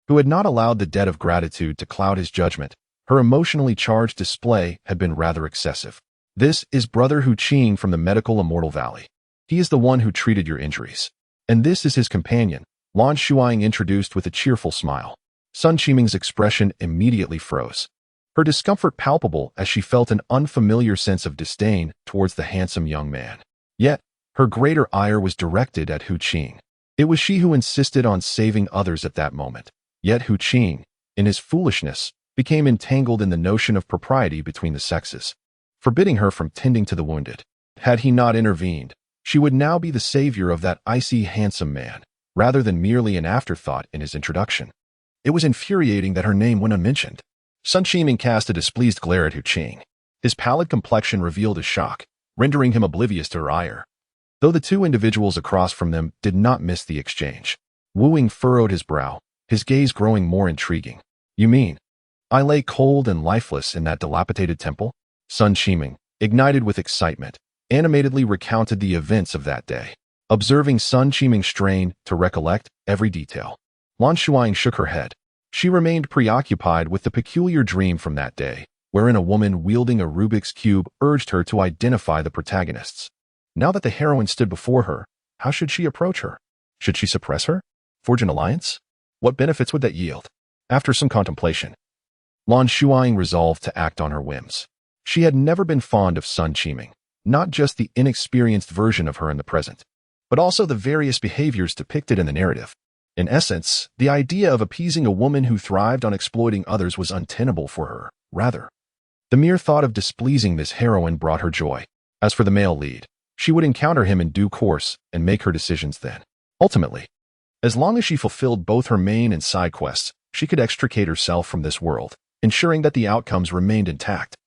who had not allowed the debt of gratitude to cloud his judgment, her emotionally charged display had been rather excessive. "This is Brother Hu Qing from the medical Immortal Valley. He is the one who treated your injuries. And this is his companion," Lan Shuying introduced with a cheerful smile. Sun Qiming's expression immediately froze, her discomfort palpable as she felt an unfamiliar sense of disdain towards the handsome young man. Yet, her greater ire was directed at Hu Qing. It was she who insisted on saving others at that moment. Yet Hu Qing, in his foolishness, became entangled in the notion of propriety between the sexes, forbidding her from tending to the wounded. Had he not intervened, she would now be the savior of that icy, handsome man, rather than merely an afterthought in his introduction. It was infuriating that her name went unmentioned. Sun Qiming cast a displeased glare at Hu Qing. His pallid complexion revealed his shock, rendering him oblivious to her ire. Though the two individuals across from them did not miss the exchange, Wu Ying furrowed his brow, his gaze growing more intriguing. "You mean I lay cold and lifeless in that dilapidated temple?" Sun Qiming, ignited with excitement, animatedly recounted the events of that day. Observing Sun Qiming strain to recollect every detail, Lan Shuying shook her head. She remained preoccupied with the peculiar dream from that day, wherein a woman wielding a Rubik's Cube urged her to identify the protagonists. Now that the heroine stood before her, how should she approach her? Should she suppress her? Forge an alliance? What benefits would that yield? After some contemplation, Lan Shuying resolved to act on her whims. She had never been fond of Sun Qiming, not just the inexperienced version of her in the present, but also the various behaviors depicted in the narrative. In essence, the idea of appeasing a woman who thrived on exploiting others was untenable for her. Rather, the mere thought of displeasing this heroine brought her joy. As for the male lead, she would encounter him in due course and make her decisions then. Ultimately, as long as she fulfilled both her main and side quests, she could extricate herself from this world, ensuring that the outcomes remained intact,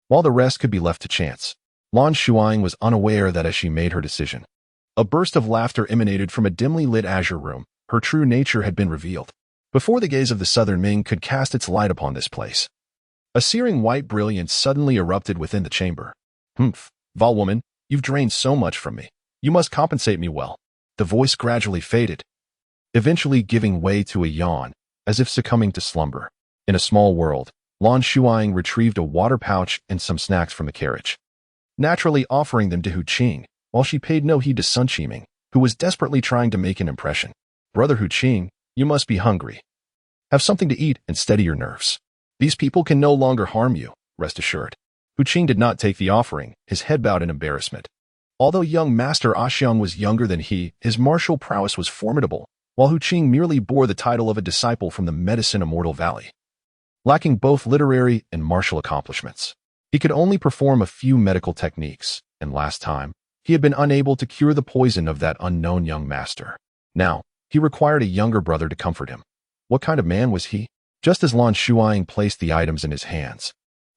while the rest could be left to chance. Lan Shuying was unaware that as she made her decision, a burst of laughter emanated from a dimly lit azure room. Her true nature had been revealed, before the gaze of the Southern Ming could cast its light upon this place. A searing white brilliance suddenly erupted within the chamber. "Humph, Vol woman, you've drained so much from me. You must compensate me well." The voice gradually faded, eventually giving way to a yawn, as if succumbing to slumber. In a small world, Lan Shuying retrieved a water pouch and some snacks from the carriage, naturally offering them to Hu Qing, while she paid no heed to Sun Qiming, who was desperately trying to make an impression. "Brother Hu Qing, you must be hungry. Have something to eat and steady your nerves. These people can no longer harm you, rest assured." Hu Qing did not take the offering, his head bowed in embarrassment. Although young Master Axiang was younger than he, his martial prowess was formidable, while Hu Qing merely bore the title of a disciple from the Medicine Immortal Valley, lacking both literary and martial accomplishments. He could only perform a few medical techniques, and last time, he had been unable to cure the poison of that unknown young master. Now, he required a younger brother to comfort him. What kind of man was he? Just as Lan Shuying placed the items in his hands,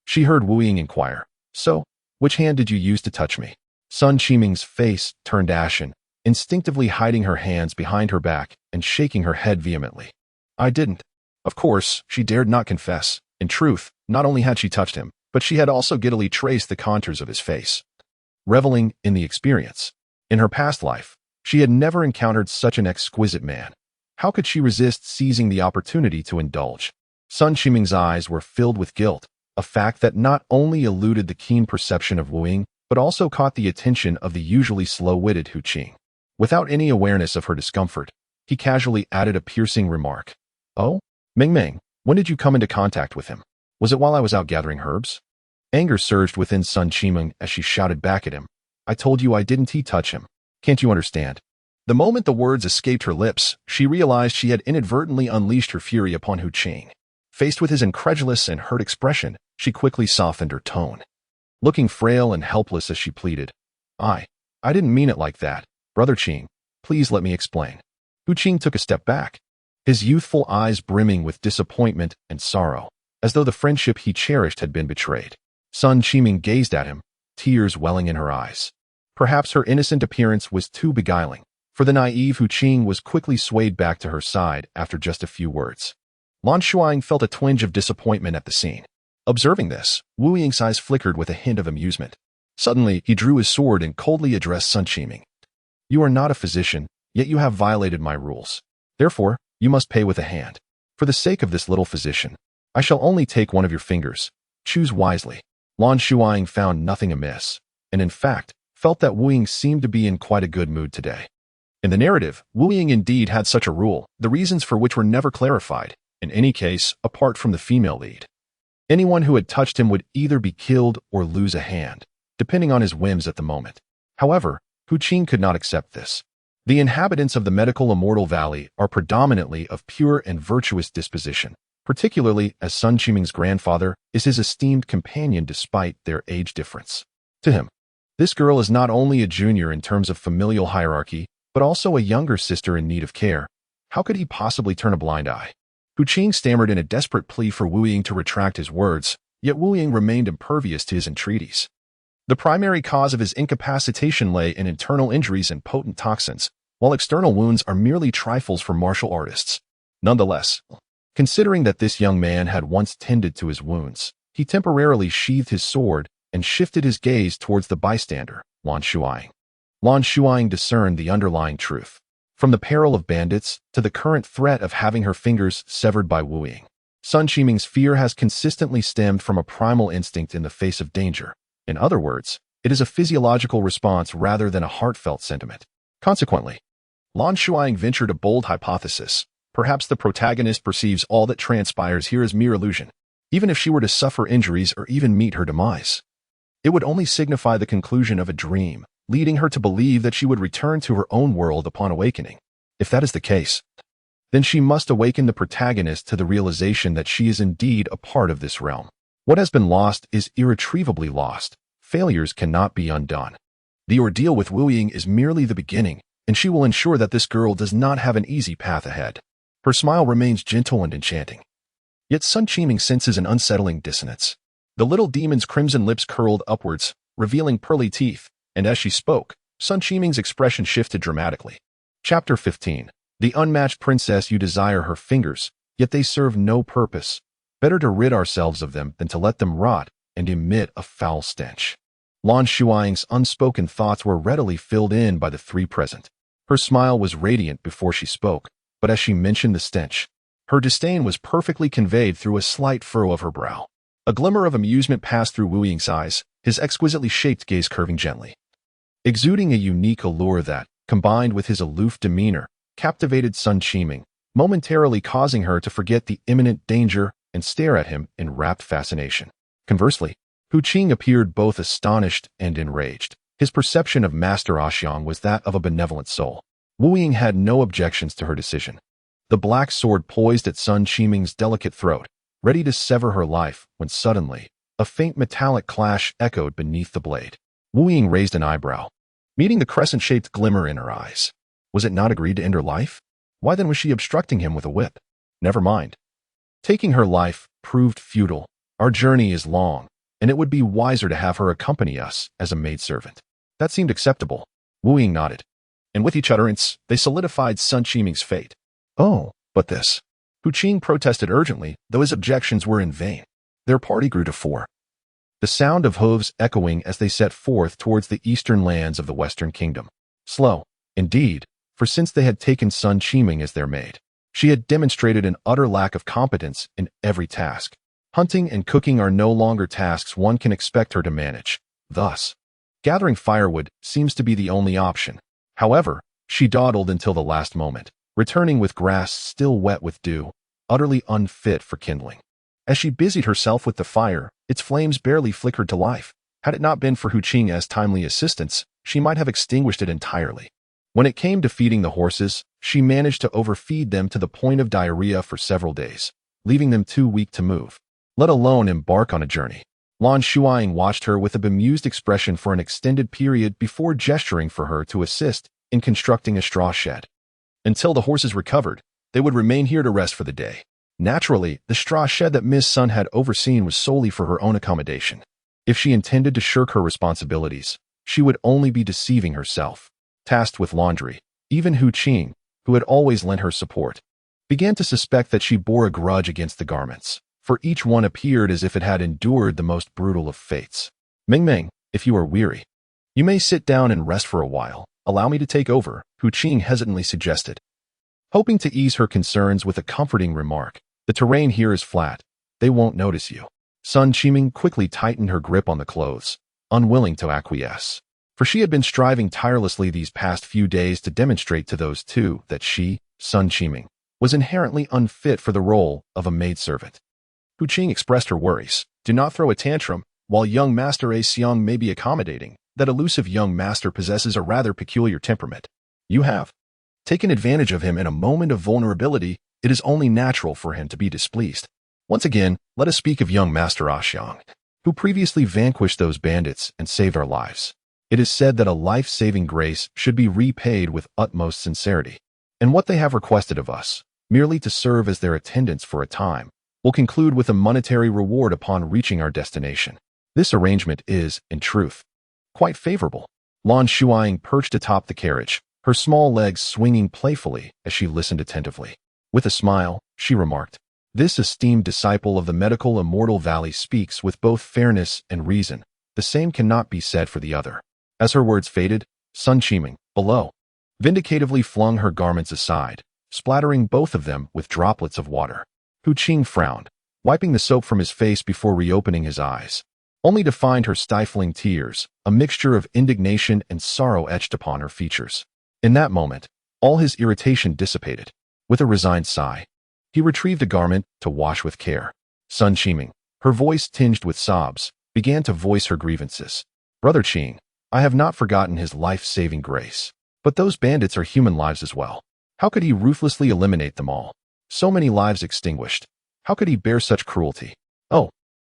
she heard Wu Ying inquire, "So, Which hand did you use to touch me? Sun Qiming's face turned ashen, instinctively hiding her hands behind her back and shaking her head vehemently. I didn't. Of course, she dared not confess. In truth, not only had she touched him, but she had also giddily traced the contours of his face. Reveling in the experience. In her past life, she had never encountered such an exquisite man. How could she resist seizing the opportunity to indulge? Sun Qiming's eyes were filled with guilt, a fact that not only eluded the keen perception of Wu Ying, but also caught the attention of the usually slow-witted Hu Qing. Without any awareness of her discomfort, he casually added a piercing remark. Oh? Ming, when did you come into contact with him? Was it while I was out gathering herbs? Anger surged within Sun Qiming as she shouted back at him. I told you I didn't touch him. Can't you understand? The moment the words escaped her lips, she realized she had inadvertently unleashed her fury upon Hu Qing. Faced with his incredulous and hurt expression, she quickly softened her tone. Looking frail and helpless as she pleaded, I didn't mean it like that. Brother Qing, please let me explain. Hu Qing took a step back, his youthful eyes brimming with disappointment and sorrow, as though the friendship he cherished had been betrayed. Sun Qiming gazed at him, tears welling in her eyes. Perhaps her innocent appearance was too beguiling, for the naive Hu Qing was quickly swayed back to her side after just a few words. Lan Shuying felt a twinge of disappointment at the scene. Observing this, Wu Ying's eyes flickered with a hint of amusement. Suddenly, he drew his sword and coldly addressed Sun Qiming. You are not a physician, yet you have violated my rules. Therefore, you must pay with a hand. For the sake of this little physician, I shall only take one of your fingers. Choose wisely. Lan Shuying found nothing amiss, and in fact, felt that Wu Ying seemed to be in quite a good mood today. In the narrative, Wu Ying indeed had such a rule, the reasons for which were never clarified, in any case, apart from the female lead. Anyone who had touched him would either be killed or lose a hand, depending on his whims at the moment. However, Hu Qing could not accept this. The inhabitants of the medical Immortal Valley are predominantly of pure and virtuous disposition, particularly as Sun Qiming's grandfather is his esteemed companion despite their age difference. To him, this girl is not only a junior in terms of familial hierarchy, but also a younger sister in need of care. How could he possibly turn a blind eye? Hu Qing stammered in a desperate plea for Wu Ying to retract his words, yet Wu Ying remained impervious to his entreaties. The primary cause of his incapacitation lay in internal injuries and potent toxins, while external wounds are merely trifles for martial artists. Nonetheless, considering that this young man had once tended to his wounds, he temporarily sheathed his sword and shifted his gaze towards the bystander, Lan Shuying. Lan Shuying discerned the underlying truth. From the peril of bandits to the current threat of having her fingers severed by Wu Ying, Sun Qiming's fear has consistently stemmed from a primal instinct in the face of danger. In other words, it is a physiological response rather than a heartfelt sentiment. Consequently, Lan Shuying ventured a bold hypothesis. Perhaps the protagonist perceives all that transpires here as mere illusion. Even if she were to suffer injuries or even meet her demise, it would only signify the conclusion of a dream, leading her to believe that she would return to her own world upon awakening. If that is the case, then she must awaken the protagonist to the realization that she is indeed a part of this realm. What has been lost is irretrievably lost. Failures cannot be undone. The ordeal with Wu Ying is merely the beginning, and she will ensure that this girl does not have an easy path ahead. Her smile remains gentle and enchanting. Yet Sun Qiming senses an unsettling dissonance. The little demon's crimson lips curled upwards, revealing pearly teeth, and as she spoke, Sun Qiming's expression shifted dramatically. Chapter 15. The unmatched princess, you desire her fingers, yet they serve no purpose. Better to rid ourselves of them than to let them rot and emit a foul stench. Lan Shuying's unspoken thoughts were readily filled in by the three present. Her smile was radiant before she spoke, but as she mentioned the stench, her disdain was perfectly conveyed through a slight furrow of her brow. A glimmer of amusement passed through Wu Ying's eyes, his exquisitely shaped gaze curving gently, exuding a unique allure that, combined with his aloof demeanor, captivated Sun Qiming, momentarily causing her to forget the imminent danger and stare at him in rapt fascination. Conversely, Hu Qing appeared both astonished and enraged. His perception of Master Oxiang was that of a benevolent soul. Wu Ying had no objections to her decision. The black sword poised at Sun Qiming's delicate throat, ready to sever her life, when suddenly, a faint metallic clash echoed beneath the blade. Wu Ying raised an eyebrow, meeting the crescent-shaped glimmer in her eyes. Was it not agreed to end her life? Why then was she obstructing him with a whip? Never mind. Taking her life proved futile. Our journey is long, and it would be wiser to have her accompany us as a maidservant. That seemed acceptable. Wu Ying nodded. And with each utterance, they solidified Sun Qiming's fate. Oh, but this. Hu Qing protested urgently, though his objections were in vain. Their party grew to 4. The sound of hooves echoing as they set forth towards the eastern lands of the Western Kingdom. Slow, indeed, for since they had taken Sun Qiming as their maid, she had demonstrated an utter lack of competence in every task. Hunting and cooking are no longer tasks one can expect her to manage. Thus, gathering firewood seems to be the only option. However, she dawdled until the last moment, returning with grass still wet with dew, utterly unfit for kindling. As she busied herself with the fire, its flames barely flickered to life. Had it not been for Hu Qing's timely assistance, she might have extinguished it entirely. When it came to feeding the horses, she managed to overfeed them to the point of diarrhea for several days, leaving them too weak to move, let alone embark on a journey. Lan Shuying watched her with a bemused expression for an extended period before gesturing for her to assist in constructing a straw shed. Until the horses recovered, they would remain here to rest for the day. Naturally, the straw shed that Miss Sun had overseen was solely for her own accommodation. If she intended to shirk her responsibilities, she would only be deceiving herself. Tasked with laundry, even Hu Qing, who had always lent her support, began to suspect that she bore a grudge against the garments, for each one appeared as if it had endured the most brutal of fates. Ming, if you are weary, you may sit down and rest for a while. Allow me to take over, Hu Qing hesitantly suggested. Hoping to ease her concerns with a comforting remark, the terrain here is flat. They won't notice you. Sun Qiming quickly tightened her grip on the clothes, unwilling to acquiesce, for she had been striving tirelessly these past few days to demonstrate to those two that she, Sun Qiming, was inherently unfit for the role of a maidservant. Hu Qing expressed her worries. Do not throw a tantrum. While young Master A Xiang may be accommodating, that elusive young master possesses a rather peculiar temperament. You have taken advantage of him in a moment of vulnerability. It is only natural for him to be displeased. Once again, let us speak of young Master A Xiang, who previously vanquished those bandits and saved our lives. It is said that a life-saving grace should be repaid with utmost sincerity. And what they have requested of us, merely to serve as their attendants for a time, will conclude with a monetary reward upon reaching our destination. This arrangement is, in truth, quite favorable. Lan Shuying perched atop the carriage, her small legs swinging playfully as she listened attentively. With a smile, she remarked, "This esteemed disciple of the medical immortal valley speaks with both fairness and reason. The same cannot be said for the other." As her words faded, Sun Qiming, below, vindicatively flung her garments aside, splattering both of them with droplets of water. Hu Qing frowned, wiping the soap from his face before reopening his eyes, only to find her stifling tears, a mixture of indignation and sorrow etched upon her features. In that moment, all his irritation dissipated. With a resigned sigh, he retrieved the garment to wash with care. Sun Qiming, her voice tinged with sobs, began to voice her grievances. Brother Qing, I have not forgotten his life-saving grace. But those bandits are human lives as well. How could he ruthlessly eliminate them all? So many lives extinguished. How could he bear such cruelty? Oh,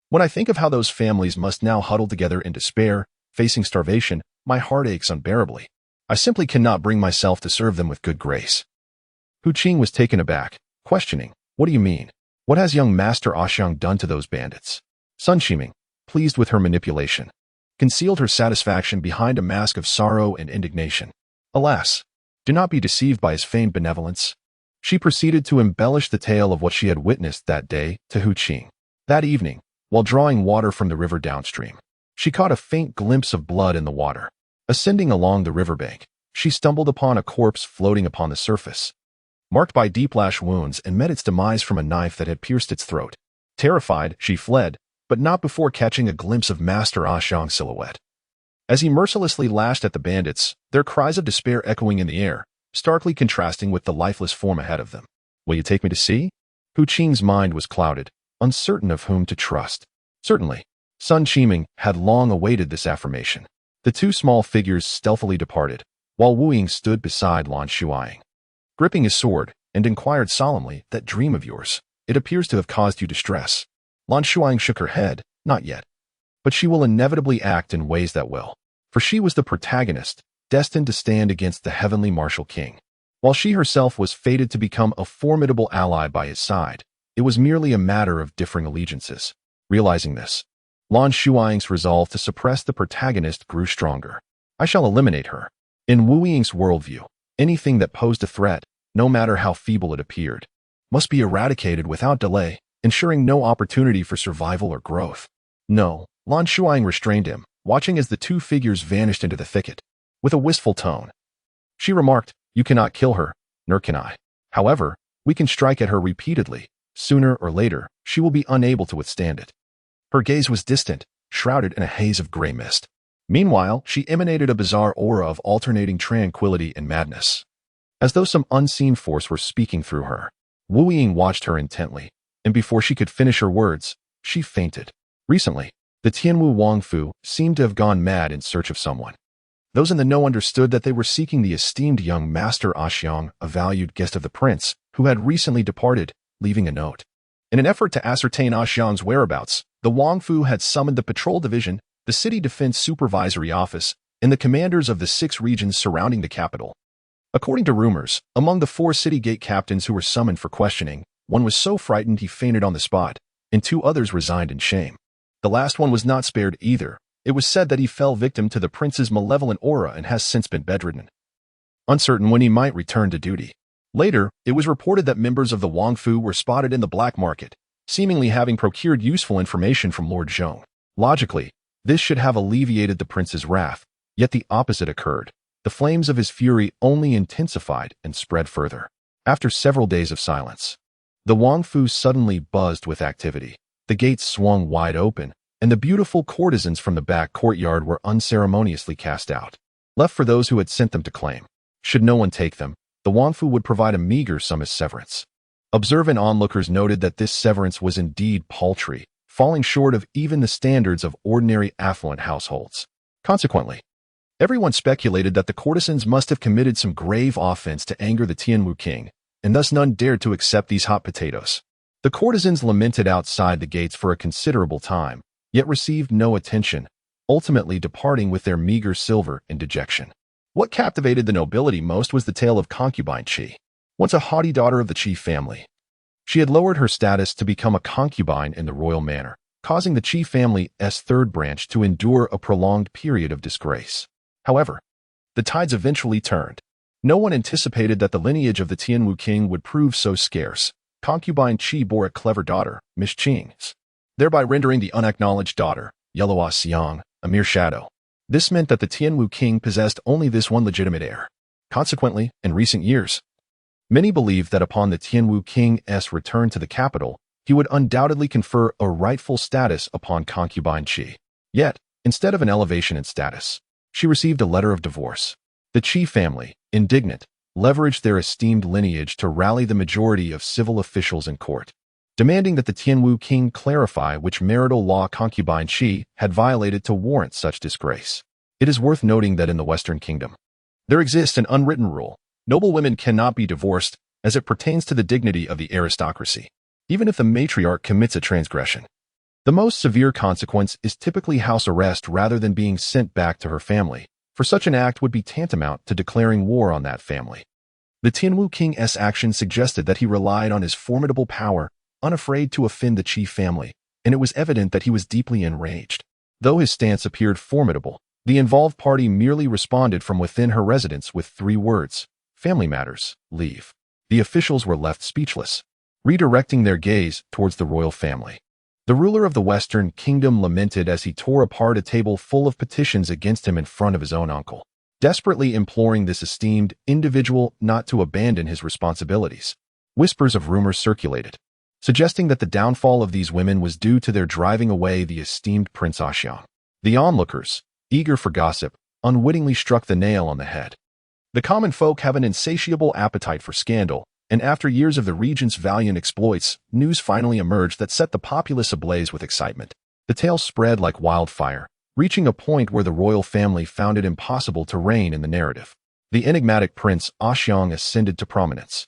when I think of how those families must now huddle together in despair, facing starvation, my heart aches unbearably. I simply cannot bring myself to serve them with good grace. Hu Qing was taken aback, questioning, What do you mean? What has young Master A Xiang done to those bandits? Sun Qiming, pleased with her manipulation, concealed her satisfaction behind a mask of sorrow and indignation. Alas, do not be deceived by his feigned benevolence. She proceeded to embellish the tale of what she had witnessed that day to Hu Qing. That evening, while drawing water from the river downstream, she caught a faint glimpse of blood in the water. Ascending along the riverbank, she stumbled upon a corpse floating upon the surface, marked by deep lash wounds, and met its demise from a knife that had pierced its throat. Terrified, she fled, but not before catching a glimpse of Master A Xiang's silhouette. As he mercilessly lashed at the bandits, their cries of despair echoing in the air, starkly contrasting with the lifeless form ahead of them. Will you take me to see? Hu Qing's mind was clouded, uncertain of whom to trust. Certainly, Sun Qiming had long awaited this affirmation. The two small figures stealthily departed, while Wu Ying stood beside Lan Shuying, gripping his sword, and inquired solemnly, That dream of yours, it appears to have caused you distress. Lan Shuying shook her head, Not yet. But she will inevitably act in ways that will. For she was the protagonist, destined to stand against the heavenly martial king. While she herself was fated to become a formidable ally by his side, it was merely a matter of differing allegiances. Realizing this, Lan Shuying's resolve to suppress the protagonist grew stronger. I shall eliminate her. In Wu Ying's worldview, anything that posed a threat, no matter how feeble it appeared, must be eradicated without delay, ensuring no opportunity for survival or growth. No, Lan Shuying restrained him, watching as the two figures vanished into the thicket. With a wistful tone, she remarked, "You cannot kill her, nor can I. However, we can strike at her repeatedly. Sooner or later, she will be unable to withstand it." Her gaze was distant, shrouded in a haze of gray mist. Meanwhile, she emanated a bizarre aura of alternating tranquility and madness, as though some unseen force were speaking through her. Wu Ying watched her intently, and before she could finish her words, she fainted. Recently, the Tianwu Wangfu seemed to have gone mad in search of someone. Those in the know understood that they were seeking the esteemed young master Xiang, a valued guest of the prince, who had recently departed, leaving a note. In an effort to ascertain Xiang's whereabouts, the Wangfu had summoned the patrol division, the city defense supervisory office, and the commanders of the 6 regions surrounding the capital. According to rumors, among the 4 city gate captains who were summoned for questioning, one was so frightened he fainted on the spot, and 2 others resigned in shame. The last one was not spared either. It was said that he fell victim to the prince's malevolent aura and has since been bedridden, uncertain when he might return to duty. Later, it was reported that members of the Wangfu were spotted in the black market, seemingly having procured useful information from Lord Zhong. Logically, this should have alleviated the prince's wrath, yet the opposite occurred. The flames of his fury only intensified and spread further. After several days of silence, the Wangfu suddenly buzzed with activity. The gates swung wide open, and the beautiful courtesans from the back courtyard were unceremoniously cast out, left for those who had sent them to claim. Should no one take them, the Wangfu would provide a meager sum as severance. Observant onlookers noted that this severance was indeed paltry, falling short of even the standards of ordinary affluent households. Consequently, everyone speculated that the courtesans must have committed some grave offense to anger the Tianwu king, and thus none dared to accept these hot potatoes. The courtesans lamented outside the gates for a considerable time, yet received no attention, ultimately departing with their meager silver in dejection. What captivated the nobility most was the tale of concubine Qi. Once a haughty daughter of the Qi family, she had lowered her status to become a concubine in the royal manor, causing the Qi family's 3rd branch to endure a prolonged period of disgrace. However, the tides eventually turned. No one anticipated that the lineage of the Tianwu king would prove so scarce. Concubine Qi bore a clever daughter, Miss Qing's, thereby rendering the unacknowledged daughter, Yellow Xiang, a mere shadow. This meant that the Tianwu king possessed only this one legitimate heir. Consequently, in recent years, many believed that upon the Tianwu king's return to the capital, he would undoubtedly confer a rightful status upon concubine Qi. Yet, instead of an elevation in status, she received a letter of divorce. The Qi family, indignant, leveraged their esteemed lineage to rally the majority of civil officials in court, demanding that the Tianwu king clarify which marital law concubine Qi had violated to warrant such disgrace. It is worth noting that in the Western Kingdom, there exists an unwritten rule: noble women cannot be divorced as it pertains to the dignity of the aristocracy, even if the matriarch commits a transgression. The most severe consequence is typically house arrest rather than being sent back to her family, for such an act would be tantamount to declaring war on that family. The Tianwu king's action suggested that he relied on his formidable power, unafraid to offend the Qi family, and it was evident that he was deeply enraged. Though his stance appeared formidable, the involved party merely responded from within her residence with 3 words: "Family matters, leave." The officials were left speechless, redirecting their gaze towards the royal family. The ruler of the Western Kingdom lamented as he tore apart a table full of petitions against him in front of his own uncle, desperately imploring this esteemed individual not to abandon his responsibilities. Whispers of rumor circulated, suggesting that the downfall of these women was due to their driving away the esteemed Prince Xiang. The onlookers, eager for gossip, unwittingly struck the nail on the head. The common folk have an insatiable appetite for scandal, and after years of the regent's valiant exploits, news finally emerged that set the populace ablaze with excitement. The tale spread like wildfire, reaching a point where the royal family found it impossible to rein in the narrative. The enigmatic Prince Xiang ascended to prominence,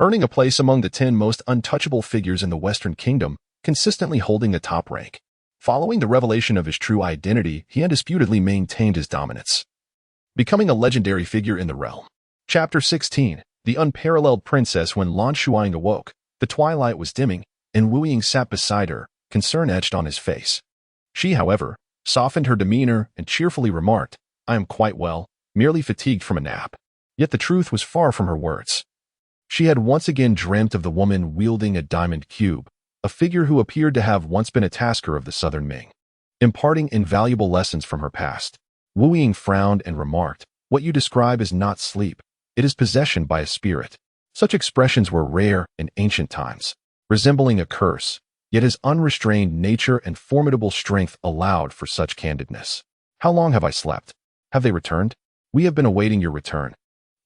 earning a place among the 10 most untouchable figures in the Western Kingdom, consistently holding a top rank. Following the revelation of his true identity, he undisputedly maintained his dominance, becoming a legendary figure in the realm. Chapter 16. The Unparalleled Princess. When Lan Shuying awoke, the twilight was dimming, and Wu Ying sat beside her, concern etched on his face. She, however, softened her demeanor and cheerfully remarked, "I am quite well, merely fatigued from a nap." Yet the truth was far from her words. She had once again dreamt of the woman wielding a diamond cube, a figure who appeared to have once been a tasker of the Southern Ming, imparting invaluable lessons from her past. Wu Ying frowned and remarked, "What you describe is not sleep. It is possession by a spirit." Such expressions were rare in ancient times, resembling a curse, yet his unrestrained nature and formidable strength allowed for such candidness. "How long have I slept? Have they returned?" "We have been awaiting your return,"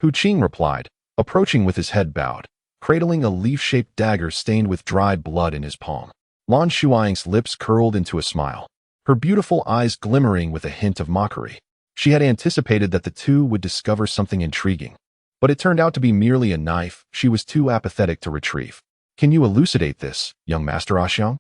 Hu Qing replied, approaching with his head bowed, cradling a leaf-shaped dagger stained with dried blood in his palm. Lan Shuying's lips curled into a smile, her beautiful eyes glimmering with a hint of mockery. She had anticipated that the two would discover something intriguing, but it turned out to be merely a knife she was too apathetic to retrieve. "Can you elucidate this, young Master Xiang?"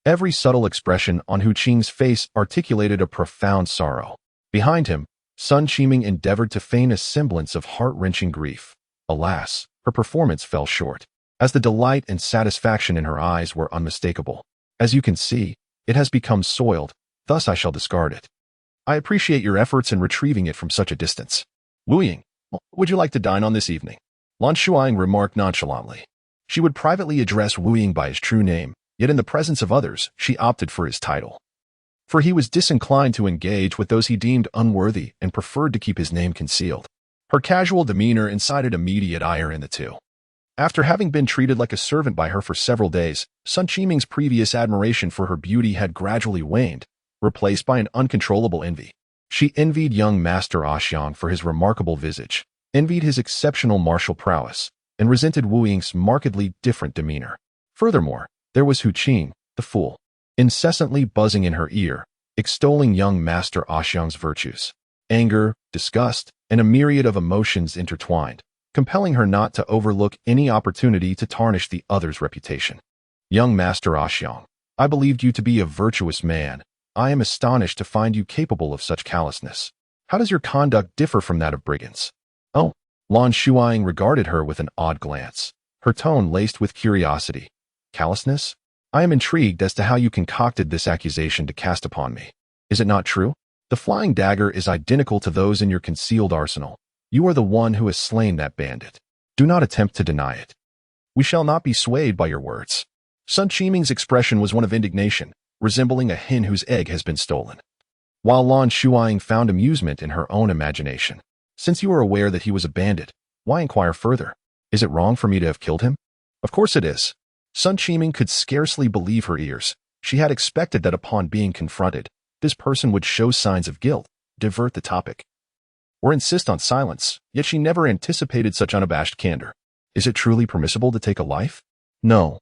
Every subtle expression on Hu Qing's face articulated a profound sorrow. Behind him, Sun Qiming endeavored to feign a semblance of heart-wrenching grief. Alas, her performance fell short, as the delight and satisfaction in her eyes were unmistakable. "As you can see, it has become soiled, thus I shall discard it. I appreciate your efforts in retrieving it from such a distance." "Wu Ying, would you like to dine on this evening?" Lan Shuying remarked nonchalantly. She would privately address Wu Ying by his true name, yet in the presence of others, she opted for his title. For he was disinclined to engage with those he deemed unworthy and preferred to keep his name concealed. Her casual demeanor incited immediate ire in the two. After having been treated like a servant by her for several days, Sun Qiming's previous admiration for her beauty had gradually waned, replaced by an uncontrollable envy. She envied young Master Xiang for his remarkable visage, envied his exceptional martial prowess, and resented Wu Ying's markedly different demeanor. Furthermore, there was Hu Qing, the fool, incessantly buzzing in her ear, extolling young Master Xiang's virtues. Anger, disgust, and a myriad of emotions intertwined, compelling her not to overlook any opportunity to tarnish the other's reputation. "Young Master Xiang, I believed you to be a virtuous man. I am astonished to find you capable of such callousness. How does your conduct differ from that of brigands?" "Oh." Lan Shuying regarded her with an odd glance, her tone laced with curiosity. "Callousness? I am intrigued as to how you concocted this accusation to cast upon me. Is it not true? The flying dagger is identical to those in your concealed arsenal. You are the one who has slain that bandit. Do not attempt to deny it. We shall not be swayed by your words." Sun Qiming's expression was one of indignation, resembling a hen whose egg has been stolen. While Lan Shuying found amusement in her own imagination. "Since you are aware that he was a bandit, why inquire further? Is it wrong for me to have killed him?" "Of course it is." Sun Qiming could scarcely believe her ears. She had expected that upon being confronted, this person would show signs of guilt, divert the topic, or insist on silence, yet she never anticipated such unabashed candor. "Is it truly permissible to take a life?" "No."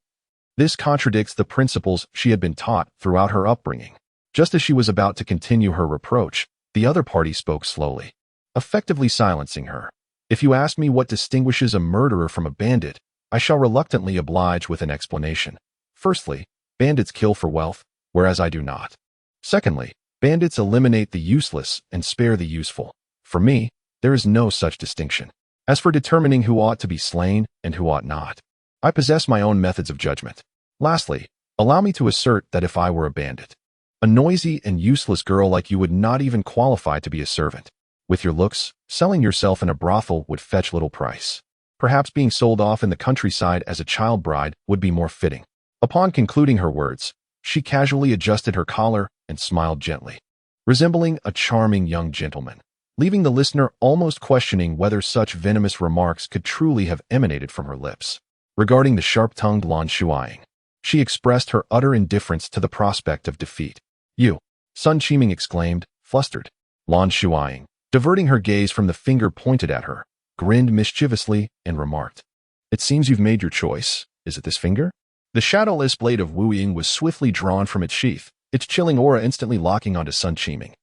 This contradicts the principles she had been taught throughout her upbringing. Just as she was about to continue her reproach, the other party spoke slowly, effectively silencing her. "If you ask me what distinguishes a murderer from a bandit, I shall reluctantly oblige with an explanation. Firstly, bandits kill for wealth, whereas I do not. Secondly, bandits eliminate the useless and spare the useful. For me, there is no such distinction. As for determining who ought to be slain and who ought not, I possess my own methods of judgment. Lastly, allow me to assert that if I were a bandit, a noisy and useless girl like you would not even qualify to be a servant. With your looks, selling yourself in a brothel would fetch little price. Perhaps being sold off in the countryside as a child bride would be more fitting." Upon concluding her words, she casually adjusted her collar and smiled gently, resembling a charming young gentleman, leaving the listener almost questioning whether such venomous remarks could truly have emanated from her lips. Regarding the sharp-tongued Lan Shuying, she expressed her utter indifference to the prospect of defeat. "You!" Sun Qiming exclaimed, flustered. Lan Shuying, diverting her gaze from the finger pointed at her, grinned mischievously and remarked, "It seems you've made your choice. Is it this finger?" The shadowless blade of Wu Ying was swiftly drawn from its sheath, its chilling aura instantly locking onto Sun Qiming.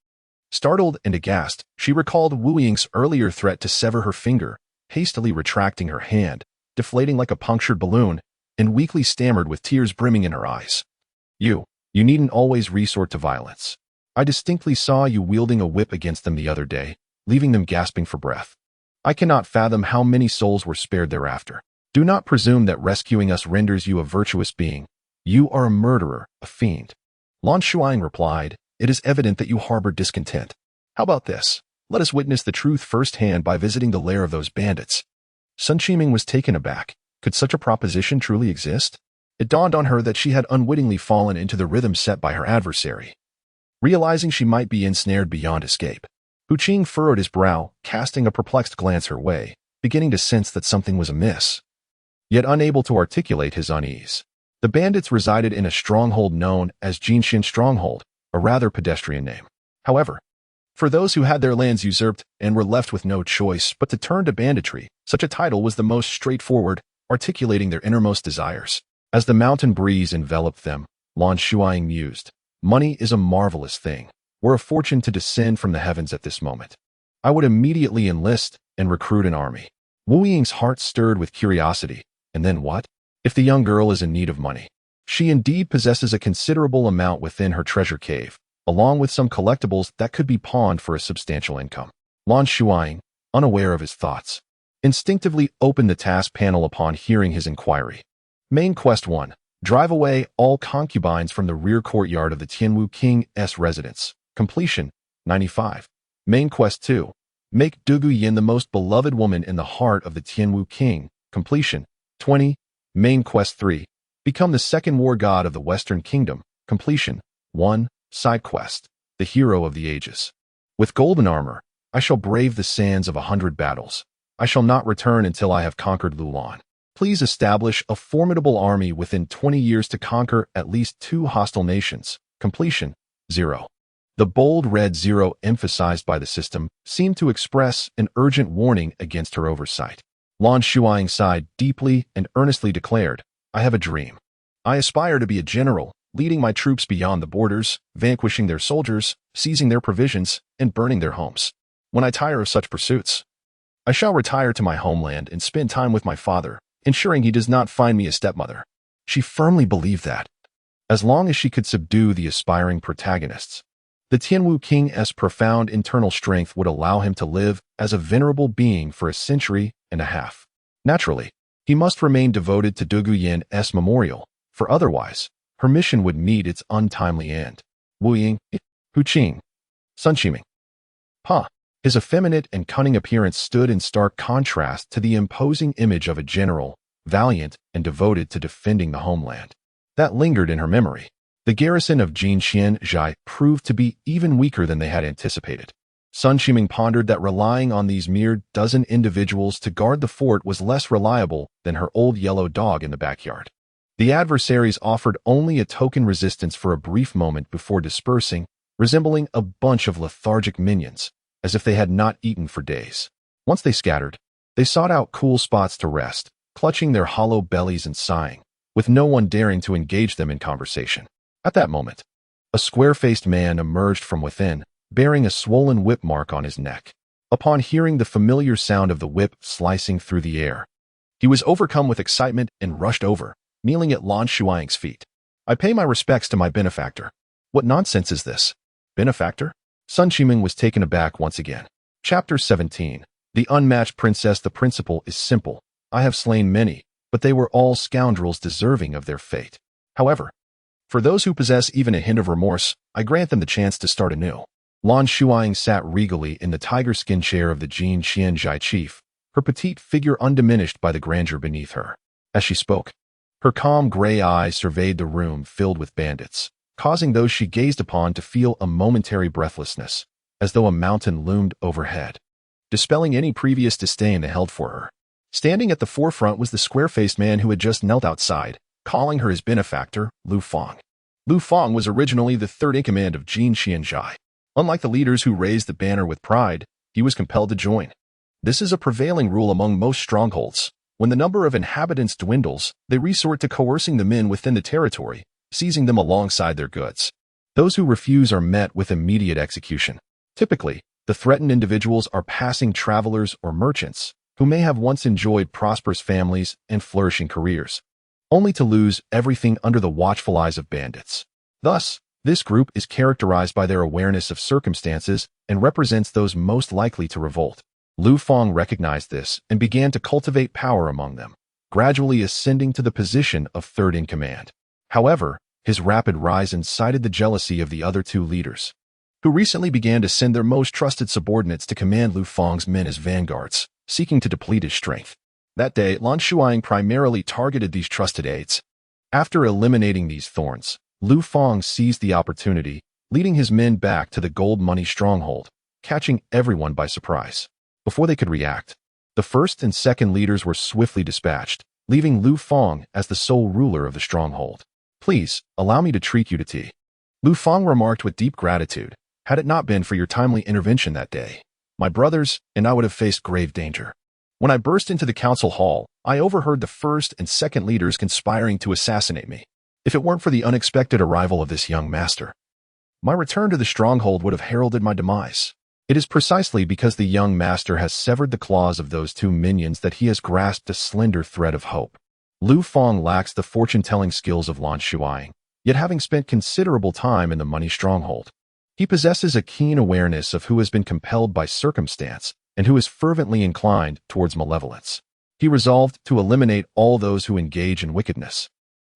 Startled and aghast, she recalled Wu Ying's earlier threat to sever her finger, hastily retracting her hand, deflating like a punctured balloon, and weakly stammered with tears brimming in her eyes. You needn't always resort to violence. I distinctly saw you wielding a whip against them the other day, leaving them gasping for breath. I cannot fathom how many souls were spared thereafter. Do not presume that rescuing us renders you a virtuous being. You are a murderer, a fiend." Lan Shuying replied, it is evident that you harbor discontent. How about this? Let us witness the truth firsthand by visiting the lair of those bandits. Lan Shuying was taken aback. Could such a proposition truly exist? It dawned on her that she had unwittingly fallen into the rhythm set by her adversary. Realizing she might be ensnared beyond escape, Hu Qing furrowed his brow, casting a perplexed glance her way, beginning to sense that something was amiss, yet unable to articulate his unease. The bandits resided in a stronghold known as Jinxian Stronghold, a rather pedestrian name. However, for those who had their lands usurped and were left with no choice but to turn to banditry, such a title was the most straightforward, articulating their innermost desires. As the mountain breeze enveloped them, Lan Shuying mused, "Money is a marvelous thing. Were a fortune to descend from the heavens at this moment, I would immediately enlist and recruit an army." Wu Ying's heart stirred with curiosity. And then what? If the young girl is in need of money, she indeed possesses a considerable amount within her treasure cave, along with some collectibles that could be pawned for a substantial income. Lan Shuying, unaware of his thoughts, instinctively opened the task panel upon hearing his inquiry. Main Quest 1. Drive away all concubines from the rear courtyard of the Tianwu King's residence. Completion, 95. Main Quest 2. Make Du Yin the most beloved woman in the heart of the Tianwu King. Completion, 20. Main Quest 3. Become the second war god of the Western Kingdom. Completion, 1. Side Quest. The hero of the ages. With golden armor, I shall brave the sands of 100 battles. I shall not return until I have conquered Lulan. Please establish a formidable army within 20 years to conquer at least 2 hostile nations. Completion, 0. The bold red 0 emphasized by the system seemed to express an urgent warning against her oversight. Lan Shuying sighed deeply and earnestly declared, "I have a dream. I aspire to be a general, leading my troops beyond the borders, vanquishing their soldiers, seizing their provisions, and burning their homes. When I tire of such pursuits, I shall retire to my homeland and spend time with my father, ensuring he does not find me a stepmother." She firmly believed that, as long as she could subdue the aspiring protagonists, the Tianwu King's profound internal strength would allow him to live as a venerable being for a century and a half. Naturally, he must remain devoted to Du Yin's memorial, for otherwise, her mission would meet its untimely end. Wu Ying, Hu Qing, Lan Shuying. His effeminate and cunning appearance stood in stark contrast to the imposing image of a general, valiant and devoted to defending the homeland. That lingered in her memory. The garrison of Jinxianzhai proved to be even weaker than they had anticipated. Lan Shuying pondered that relying on these mere dozen individuals to guard the fort was less reliable than her old yellow dog in the backyard. The adversaries offered only a token resistance for a brief moment before dispersing, resembling a bunch of lethargic minions, as if they had not eaten for days. Once they scattered, they sought out cool spots to rest, clutching their hollow bellies and sighing, with no one daring to engage them in conversation. At that moment, a square-faced man emerged from within, bearing a swollen whip mark on his neck. Upon hearing the familiar sound of the whip slicing through the air, he was overcome with excitement and rushed over, kneeling at Lan Shuying's feet. "I pay my respects to my benefactor." "What nonsense is this? Benefactor?" Lan Shuying was taken aback once again. Chapter 17. The Unmatched Princess. The principle is simple. I have slain many, but they were all scoundrels deserving of their fate. However, for those who possess even a hint of remorse, I grant them the chance to start anew. Lan Shuying sat regally in the tiger-skin chair of the Jinxianzhai chief, her petite figure undiminished by the grandeur beneath her. As she spoke, her calm gray eyes surveyed the room filled with bandits, causing those she gazed upon to feel a momentary breathlessness, as though a mountain loomed overhead, dispelling any previous disdain they held for her. Standing at the forefront was the square-faced man who had just knelt outside, calling her his benefactor, Lu Fang. Lu Fang was originally the third-in-command of Jinxianzhai. Unlike the leaders who raised the banner with pride, he was compelled to join. This is a prevailing rule among most strongholds. When the number of inhabitants dwindles, they resort to coercing the men within the territory, seizing them alongside their goods. Those who refuse are met with immediate execution. Typically, the threatened individuals are passing travelers or merchants who may have once enjoyed prosperous families and flourishing careers, only to lose everything under the watchful eyes of bandits. Thus, this group is characterized by their awareness of circumstances and represents those most likely to revolt. Lu Fang recognized this and began to cultivate power among them, gradually ascending to the position of third in command. However, His rapid rise incited the jealousy of the other two leaders, who recently began to send their most trusted subordinates to command Lu Fang's men as vanguards, seeking to deplete his strength. That day, Lan Shuying primarily targeted these trusted aides. After eliminating these thorns, Lu Fang seized the opportunity, leading his men back to the gold money stronghold, catching everyone by surprise. Before they could react, the first and second leaders were swiftly dispatched, leaving Lu Fang as the sole ruler of the stronghold. "Please, allow me to treat you to tea," Lu Fang remarked with deep gratitude. "Had it not been for your timely intervention that day, my brothers and I would have faced grave danger. When I burst into the council hall, I overheard the first and second leaders conspiring to assassinate me. If it weren't for the unexpected arrival of this young master, my return to the stronghold would have heralded my demise. It is precisely because the young master has severed the claws of those two minions that he has grasped a slender thread of hope." Lu Fang lacks the fortune-telling skills of Lan Shuying, yet having spent considerable time in the money stronghold, he possesses a keen awareness of who has been compelled by circumstance and who is fervently inclined towards malevolence. He resolved to eliminate all those who engage in wickedness,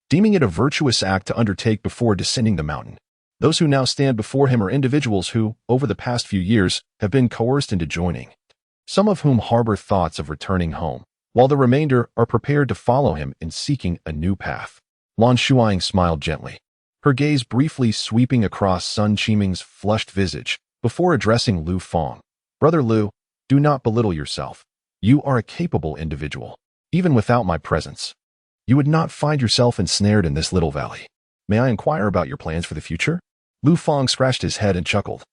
deeming it a virtuous act to undertake before descending the mountain. Those who now stand before him are individuals who, over the past few years, have been coerced into joining, some of whom harbor thoughts of returning home, while the remainder are prepared to follow him in seeking a new path. Lan Shuying smiled gently, her gaze briefly sweeping across Sun Qiming's flushed visage before addressing Lu Fang. "Brother Lu, do not belittle yourself. You are a capable individual. Even without my presence, you would not find yourself ensnared in this little valley. May I inquire about your plans for the future?" Lu Fang scratched his head and chuckled,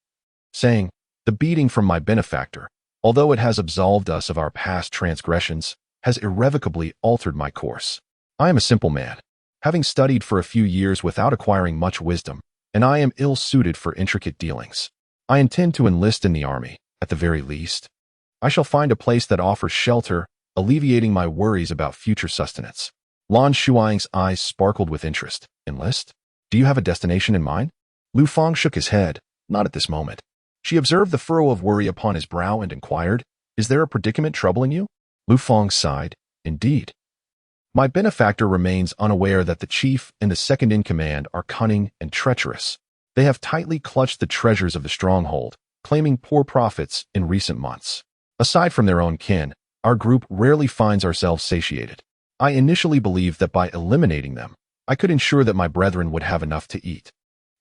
saying, "The beating from my benefactor, although it has absolved us of our past transgressions, has irrevocably altered my course. I am a simple man, having studied for a few years without acquiring much wisdom, and I am ill-suited for intricate dealings. I intend to enlist in the army, at the very least. I shall find a place that offers shelter, alleviating my worries about future sustenance." Lan Shuying's eyes sparkled with interest. "Enlist? Do you have a destination in mind?" Lu Fang shook his head. "Not at this moment." She observed the furrow of worry upon his brow and inquired, "Is there a predicament troubling you?" Lu Fang sighed. "Indeed. My benefactor remains unaware that the chief and the second in command are cunning and treacherous. They have tightly clutched the treasures of the stronghold, claiming poor profits in recent months. Aside from their own kin, our group rarely finds ourselves satiated. I initially believed that by eliminating them, I could ensure that my brethren would have enough to eat.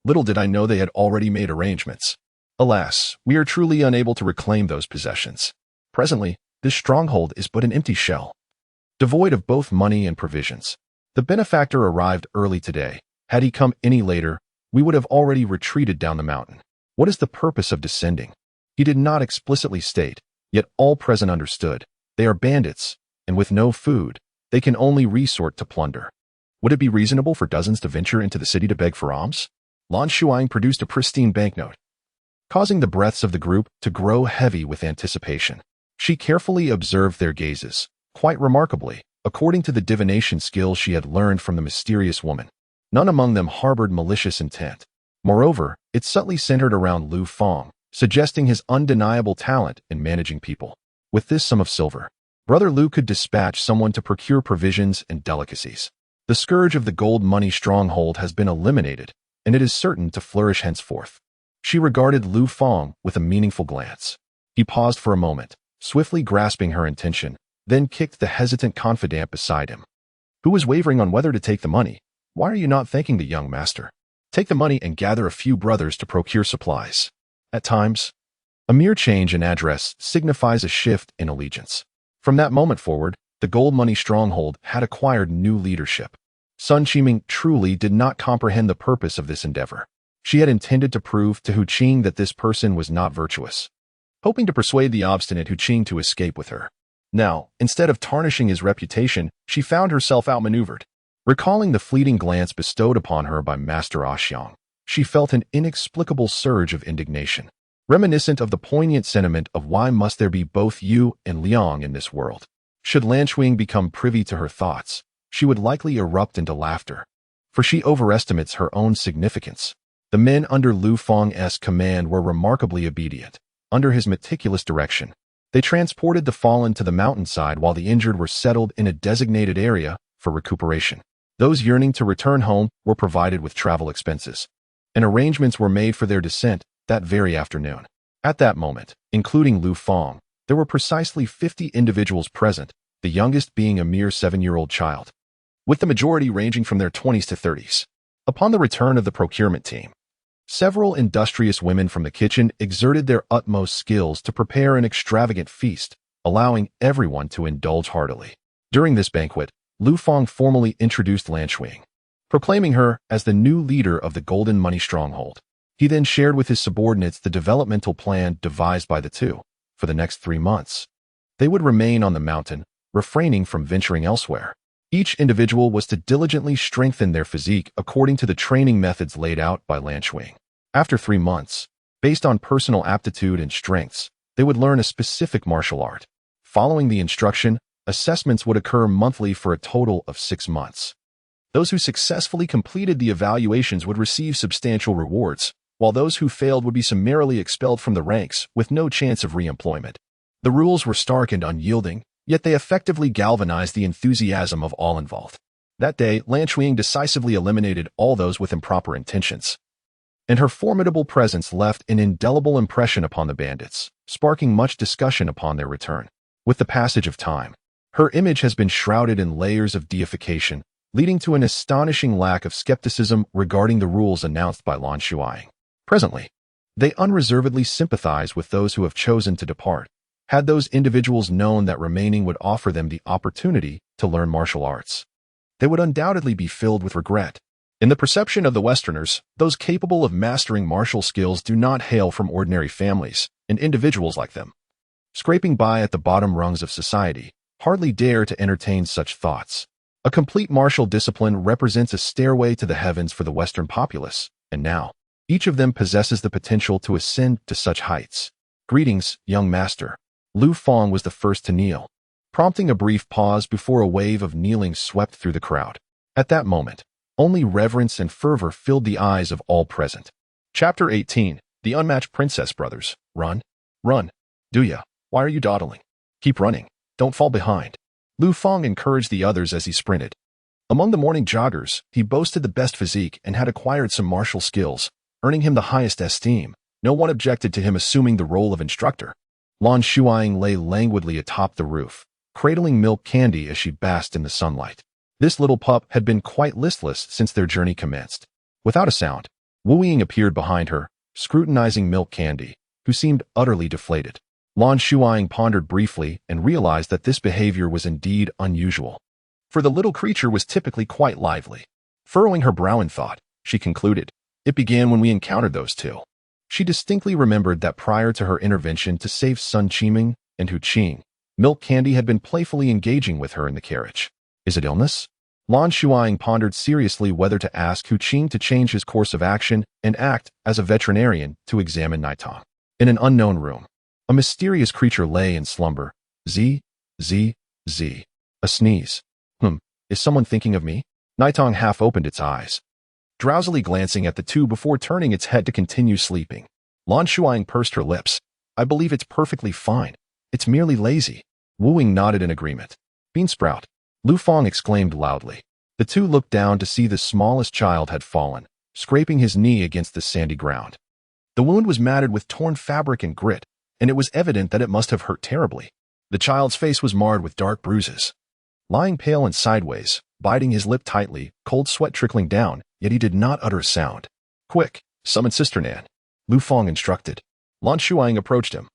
Little did I know they had already made arrangements. Alas, we are truly unable to reclaim those possessions. Presently, this stronghold is but an empty shell, devoid of both money and provisions. The benefactor arrived early today. Had he come any later, we would have already retreated down the mountain. What is the purpose of descending?" He did not explicitly state, yet all present understood. They are bandits, and with no food, they can only resort to plunder. Would it be reasonable for dozens to venture into the city to beg for alms? Lan Shuying produced a pristine banknote, causing the breaths of the group to grow heavy with anticipation. She carefully observed their gazes, quite remarkably, according to the divination skills she had learned from the mysterious woman. None among them harbored malicious intent. Moreover, it subtly centered around Lu Fang, suggesting his undeniable talent in managing people. With this sum of silver, Brother Lu could dispatch someone to procure provisions and delicacies. The scourge of the gold money stronghold has been eliminated, and it is certain to flourish henceforth. She regarded Lu Fang with a meaningful glance. He paused for a moment, swiftly grasping her intention, then kicked the hesitant confidant beside him, who was wavering on whether to take the money. "Why are you not thanking the young master? Take the money and gather a few brothers to procure supplies." At times, a mere change in address signifies a shift in allegiance. From that moment forward, the gold money stronghold had acquired new leadership. Sun Qiming truly did not comprehend the purpose of this endeavor. She had intended to prove to Hu Qing that this person was not virtuous, hoping to persuade the obstinate Hu Qing to escape with her. Now, instead of tarnishing his reputation, she found herself outmaneuvered. Recalling the fleeting glance bestowed upon her by Master Xiang, she felt an inexplicable surge of indignation, reminiscent of the poignant sentiment of why must there be both Yu and Liang in this world. Should Lan Shuying become privy to her thoughts, she would likely erupt into laughter, for she overestimates her own significance. The men under Lu Fang's command were remarkably obedient. Under his meticulous direction, they transported the fallen to the mountainside while the injured were settled in a designated area for recuperation. Those yearning to return home were provided with travel expenses, and arrangements were made for their descent that very afternoon. At that moment, including Lu Fong, there were precisely 50 individuals present, the youngest being a mere 7-year-old child, with the majority ranging from their 20s to 30s. Upon the return of the procurement team, several industrious women from the kitchen exerted their utmost skills to prepare an extravagant feast, allowing everyone to indulge heartily. During this banquet, Lu Fong formally introduced Lan Shuying, proclaiming her as the new leader of the Golden Money Stronghold. He then shared with his subordinates the developmental plan devised by the two. For the next 3 months, they would remain on the mountain, refraining from venturing elsewhere. Each individual was to diligently strengthen their physique according to the training methods laid out by Lan Shuying. After 3 months, based on personal aptitude and strengths, they would learn a specific martial art. Following the instruction, assessments would occur monthly for a total of 6 months. Those who successfully completed the evaluations would receive substantial rewards, while those who failed would be summarily expelled from the ranks with no chance of re-employment. The rules were stark and unyielding, yet they effectively galvanized the enthusiasm of all involved. That day, Lan Shuying decisively eliminated all those with improper intentions, and her formidable presence left an indelible impression upon the bandits, sparking much discussion upon their return. With the passage of time, her image has been shrouded in layers of deification, leading to an astonishing lack of skepticism regarding the rules announced by Lan Shuying. Presently, they unreservedly sympathize with those who have chosen to depart. Had those individuals known that remaining would offer them the opportunity to learn martial arts, they would undoubtedly be filled with regret. In the perception of the Westerners, those capable of mastering martial skills do not hail from ordinary families, and individuals like them, scraping by at the bottom rungs of society, hardly dare to entertain such thoughts. A complete martial discipline represents a stairway to the heavens for the Western populace, and now, each of them possesses the potential to ascend to such heights. Greetings, young master. Lu Fong was the first to kneel, prompting a brief pause before a wave of kneeling swept through the crowd. At that moment, only reverence and fervor filled the eyes of all present. Chapter 18. The Unmatched Princess Brothers. Run. Run. Do ya? Why are you dawdling? Keep running. Don't fall behind. Lu Fong encouraged the others as he sprinted. Among the morning joggers, he boasted the best physique and had acquired some martial skills, earning him the highest esteem. No one objected to him assuming the role of instructor. Lan Shuying lay languidly atop the roof, cradling milk candy as she basked in the sunlight. This little pup had been quite listless since their journey commenced. Without a sound, Wu Ying appeared behind her, scrutinizing milk candy, who seemed utterly deflated. Lan Shuying pondered briefly and realized that this behavior was indeed unusual, for the little creature was typically quite lively. Furrowing her brow in thought, she concluded, "It began when we encountered those two." She distinctly remembered that prior to her intervention to save Sun Qiming and Hu Qing, milk candy had been playfully engaging with her in the carriage. Is it illness? Lan Shuying pondered seriously whether to ask Hu Qing to change his course of action and act as a veterinarian to examine Naitong. In an unknown room, a mysterious creature lay in slumber. Z. A sneeze. Is someone thinking of me? Naitong half opened its eyes, drowsily glancing at the two before turning its head to continue sleeping. Lan Shuying pursed her lips. I believe it's perfectly fine. It's merely lazy. Wu Ying nodded in agreement. Beansprout. Lu Fong exclaimed loudly. The two looked down to see the smallest child had fallen, scraping his knee against the sandy ground. The wound was matted with torn fabric and grit, and it was evident that it must have hurt terribly. The child's face was marred with dark bruises. Lying pale and sideways, biting his lip tightly, cold sweat trickling down, yet he did not utter a sound. Quick, summon Sister Nan, Lu Fong instructed. Lan Shuying approached him.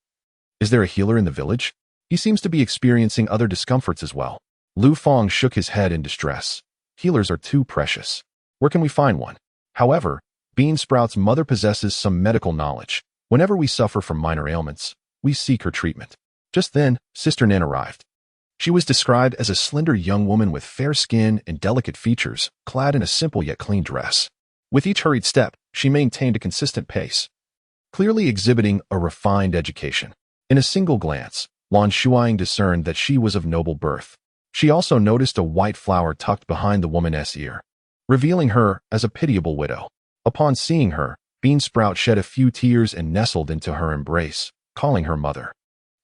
Is there a healer in the village? He seems to be experiencing other discomforts as well. Lu Fong shook his head in distress. Healers are too precious. Where can we find one? However, Beansprout's mother possesses some medical knowledge. Whenever we suffer from minor ailments, we seek her treatment. Just then, Sister Nan arrived. She was described as a slender young woman with fair skin and delicate features, clad in a simple yet clean dress. With each hurried step, she maintained a consistent pace, clearly exhibiting a refined education. In a single glance, Lan Shuying discerned that she was of noble birth. She also noticed a white flower tucked behind the woman's ear, revealing her as a pitiable widow. Upon seeing her, Beansprout shed a few tears and nestled into her embrace, calling her mother.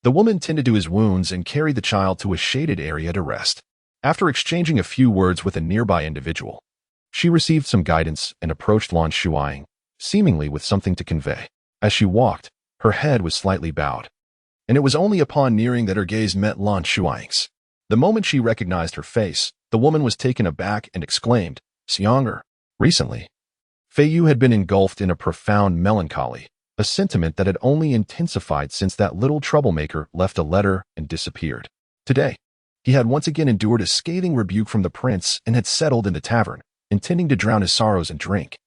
The woman tended to his wounds and carried the child to a shaded area to rest. After exchanging a few words with a nearby individual, she received some guidance and approached Lan Shuying, seemingly with something to convey. As she walked, her head was slightly bowed, and it was only upon nearing that her gaze met Lan Shuying's. The moment she recognized her face, the woman was taken aback and exclaimed, "Xianger." Recently, Fei Yu had been engulfed in a profound melancholy, a sentiment that had only intensified since that little troublemaker left a letter and disappeared. Today, he had once again endured a scathing rebuke from the prince and had settled in the tavern, intending to drown his sorrows in drink.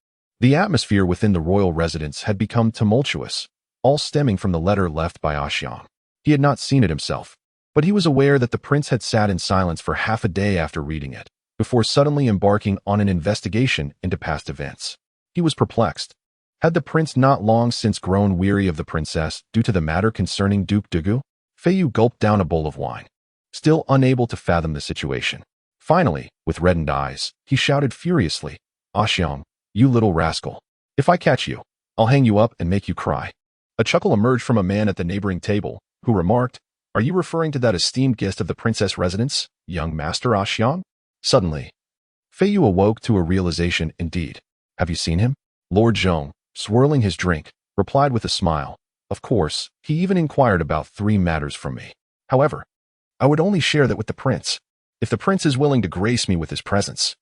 The atmosphere within the royal residence had become tumultuous, all stemming from the letter left by Xiang. He had not seen it himself, but he was aware that the prince had sat in silence for half a day after reading it, before suddenly embarking on an investigation into past events. He was perplexed. Had the prince not long since grown weary of the princess due to the matter concerning Duke Dugu? Fei Yu gulped down a bowl of wine, still unable to fathom the situation. Finally, with reddened eyes, he shouted furiously, "Xiang, you little rascal. If I catch you, I'll hang you up and make you cry." A chuckle emerged from a man at the neighboring table, who remarked, "Are you referring to that esteemed guest of the princess residence, young Master Xiang?" Suddenly, Fei Yu awoke to a realization indeed. "Have you seen him?" Lord Zhong, swirling his drink, replied with a smile. "Of course, he even inquired about 3 matters from me. However, I would only share that with the prince. If the prince is willing to grace me with his presence,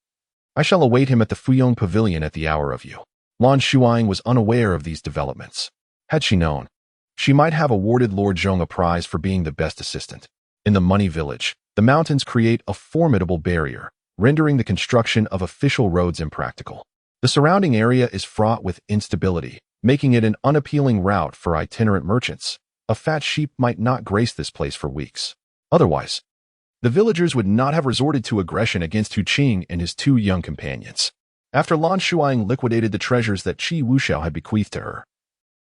I shall await him at the Fuyong Pavilion at the hour of you." Lan Shuying was unaware of these developments. Had she known, she might have awarded Lord Zhong a prize for being the best assistant. In the Money Village, the mountains create a formidable barrier, rendering the construction of official roads impractical. The surrounding area is fraught with instability, making it an unappealing route for itinerant merchants. A fat sheep might not grace this place for weeks. Otherwise, the villagers would not have resorted to aggression against Hu Qing and his 2 young companions. After Lan Shuying liquidated the treasures that Qi Wuxiao had bequeathed to her,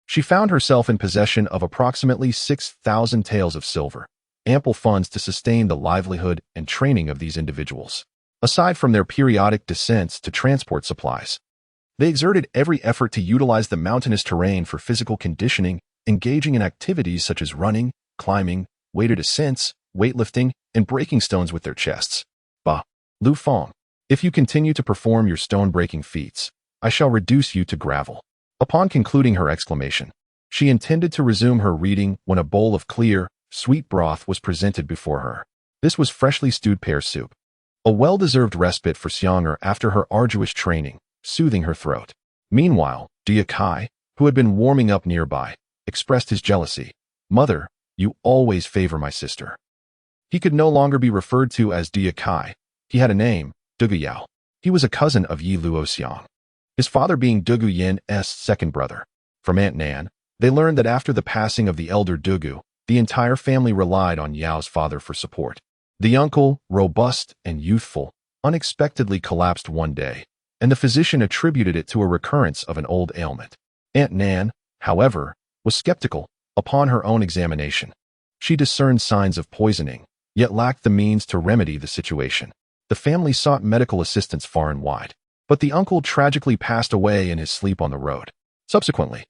she found herself in possession of approximately 6,000 taels of silver, ample funds to sustain the livelihood and training of these individuals. Aside from their periodic descents to transport supplies, they exerted every effort to utilize the mountainous terrain for physical conditioning, engaging in activities such as running, climbing, weighted ascents, weightlifting, and breaking stones with their chests. "Bah, Lu Feng, if you continue to perform your stone-breaking feats, I shall reduce you to gravel." Upon concluding her exclamation, she intended to resume her reading when a bowl of clear, sweet broth was presented before her. This was freshly stewed pear soup, a well-deserved respite for Xianger after her arduous training, soothing her throat. Meanwhile, Dia Kai, who had been warming up nearby, expressed his jealousy. "Mother, you always favor my sister." He could no longer be referred to as Dia Kai. He had a name, Dugu Yao. He was a cousin of Yi Luoxiang, his father being Dugu Yin's second brother. From Aunt Nan, they learned that after the passing of the elder Dugu, the entire family relied on Yao's father for support. The uncle, robust and youthful, unexpectedly collapsed one day, and the physician attributed it to a recurrence of an old ailment. Aunt Nan, however, was skeptical. Upon her own examination, she discerned signs of poisoning, yet lacked the means to remedy the situation. The family sought medical assistance far and wide, but the uncle tragically passed away in his sleep on the road. Subsequently,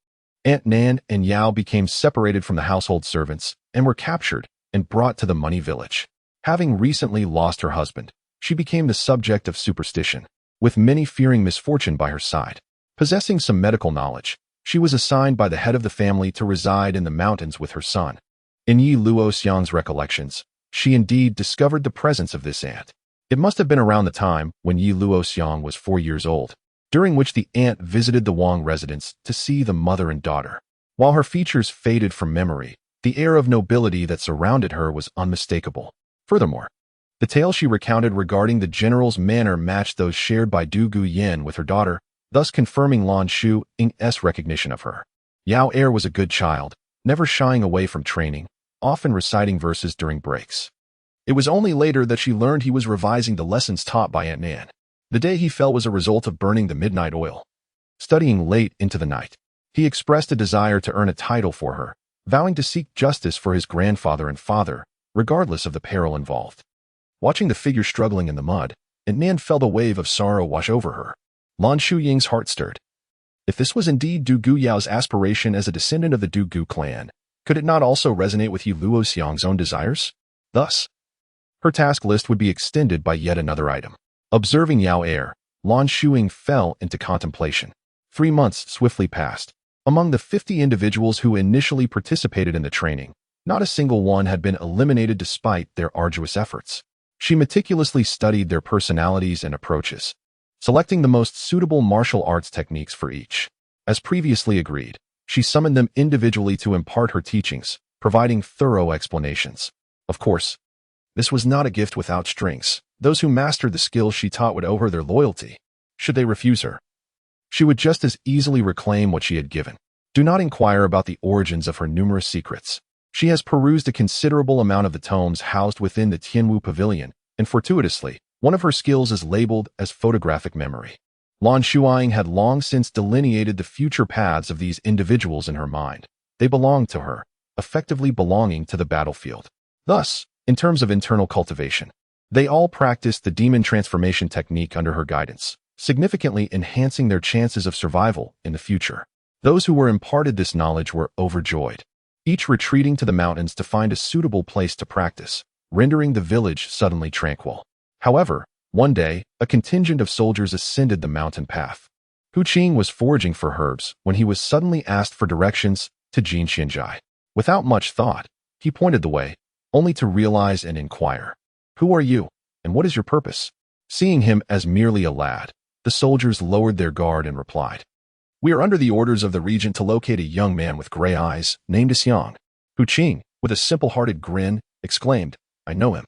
Aunt Nan and Yao became separated from the household servants and were captured and brought to the Money Village. Having recently lost her husband, she became the subject of superstition, with many fearing misfortune by her side. Possessing some medical knowledge, she was assigned by the head of the family to reside in the mountains with her son. In Yi Luoxiang's recollections, she indeed discovered the presence of this aunt. It must have been around the time when Yi Luoxiang was 4 years old, during which the aunt visited the Wang residence to see the mother and daughter. While her features faded from memory, the air of nobility that surrounded her was unmistakable. Furthermore, the tale she recounted regarding the general's manner matched those shared by Du Guyan with her daughter, thus confirming Lan Shuying's recognition of her. Yao Er was a good child, never shying away from training, often reciting verses during breaks. It was only later that she learned he was revising the lessons taught by Aunt Nan. The day he fell was a result of burning the midnight oil. Studying late into the night, he expressed a desire to earn a title for her, vowing to seek justice for his grandfather and father, regardless of the peril involved. Watching the figure struggling in the mud, Aunt Nan felt a wave of sorrow wash over her. Lan Shuying's heart stirred. If this was indeed Du Guyao's aspiration as a descendant of the Du Gu clan, could it not also resonate with Yi Luoxiang's own desires? Thus, Her task list would be extended by yet another item. Observing Yao Air, Lan Shuying fell into contemplation. 3 months swiftly passed. Among the 50 individuals who initially participated in the training, not a single one had been eliminated despite their arduous efforts. She meticulously studied their personalities and approaches, selecting the most suitable martial arts techniques for each. As previously agreed, she summoned them individually to impart her teachings, providing thorough explanations. Of course, this was not a gift without strings. Those who mastered the skills she taught would owe her their loyalty. Should they refuse her, she would just as easily reclaim what she had given. Do not inquire about the origins of her numerous secrets. She has perused a considerable amount of the tomes housed within the Tianwu Pavilion, and fortuitously, one of her skills is labeled as photographic memory. Lan Shuying had long since delineated the future paths of these individuals in her mind. They belonged to her, effectively belonging to the battlefield. Thus, in terms of internal cultivation, they all practiced the demon transformation technique under her guidance, significantly enhancing their chances of survival in the future. Those who were imparted this knowledge were overjoyed, each retreating to the mountains to find a suitable place to practice, rendering the village suddenly tranquil. However, one day, a contingent of soldiers ascended the mountain path. Hu Qing was foraging for herbs when he was suddenly asked for directions to Jin Xianzhai. Without much thought, he pointed the way, only to realize and inquire, "Who are you, and what is your purpose?" Seeing him as merely a lad, the soldiers lowered their guard and replied, "We are under the orders of the regent to locate a young man with gray eyes named Xiang." Hu Qing, with a simple-hearted grin, exclaimed, "I know him.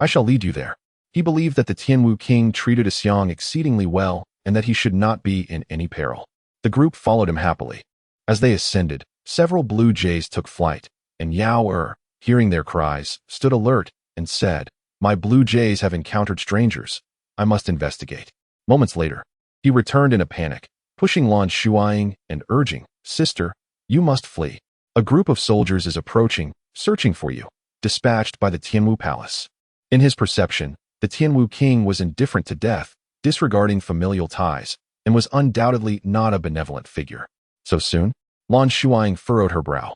I shall lead you there." He believed that the Tianwu king treated Xiang exceedingly well and that he should not be in any peril. The group followed him happily. As they ascended, several blue jays took flight, and Yao Er, hearing their cries, stood alert and said, "My blue jays have encountered strangers. I must investigate." Moments later, he returned in a panic, pushing Lan Shuying and urging, "Sister, you must flee. A group of soldiers is approaching, searching for you," dispatched by the Tianwu palace. In his perception, the Tianwu king was indifferent to death, disregarding familial ties, and was undoubtedly not a benevolent figure. So soon? Lan Shuying furrowed her brow.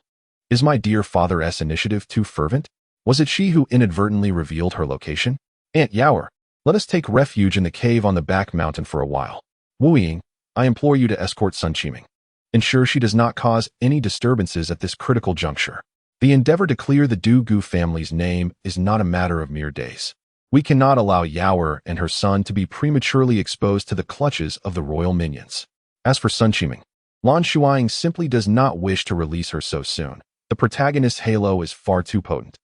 Is my dear father's initiative too fervent? Was it she who inadvertently revealed her location? Aunt Yaoer, let us take refuge in the cave on the back mountain for a while. Wu Ying, I implore you to escort Sun Qiming. Ensure she does not cause any disturbances at this critical juncture. The endeavor to clear the Du Gu family's name is not a matter of mere days. We cannot allow Yaoer and her son to be prematurely exposed to the clutches of the royal minions. As for Sun Qiming, Lan Shuying simply does not wish to release her so soon. The protagonist's halo is far too potent,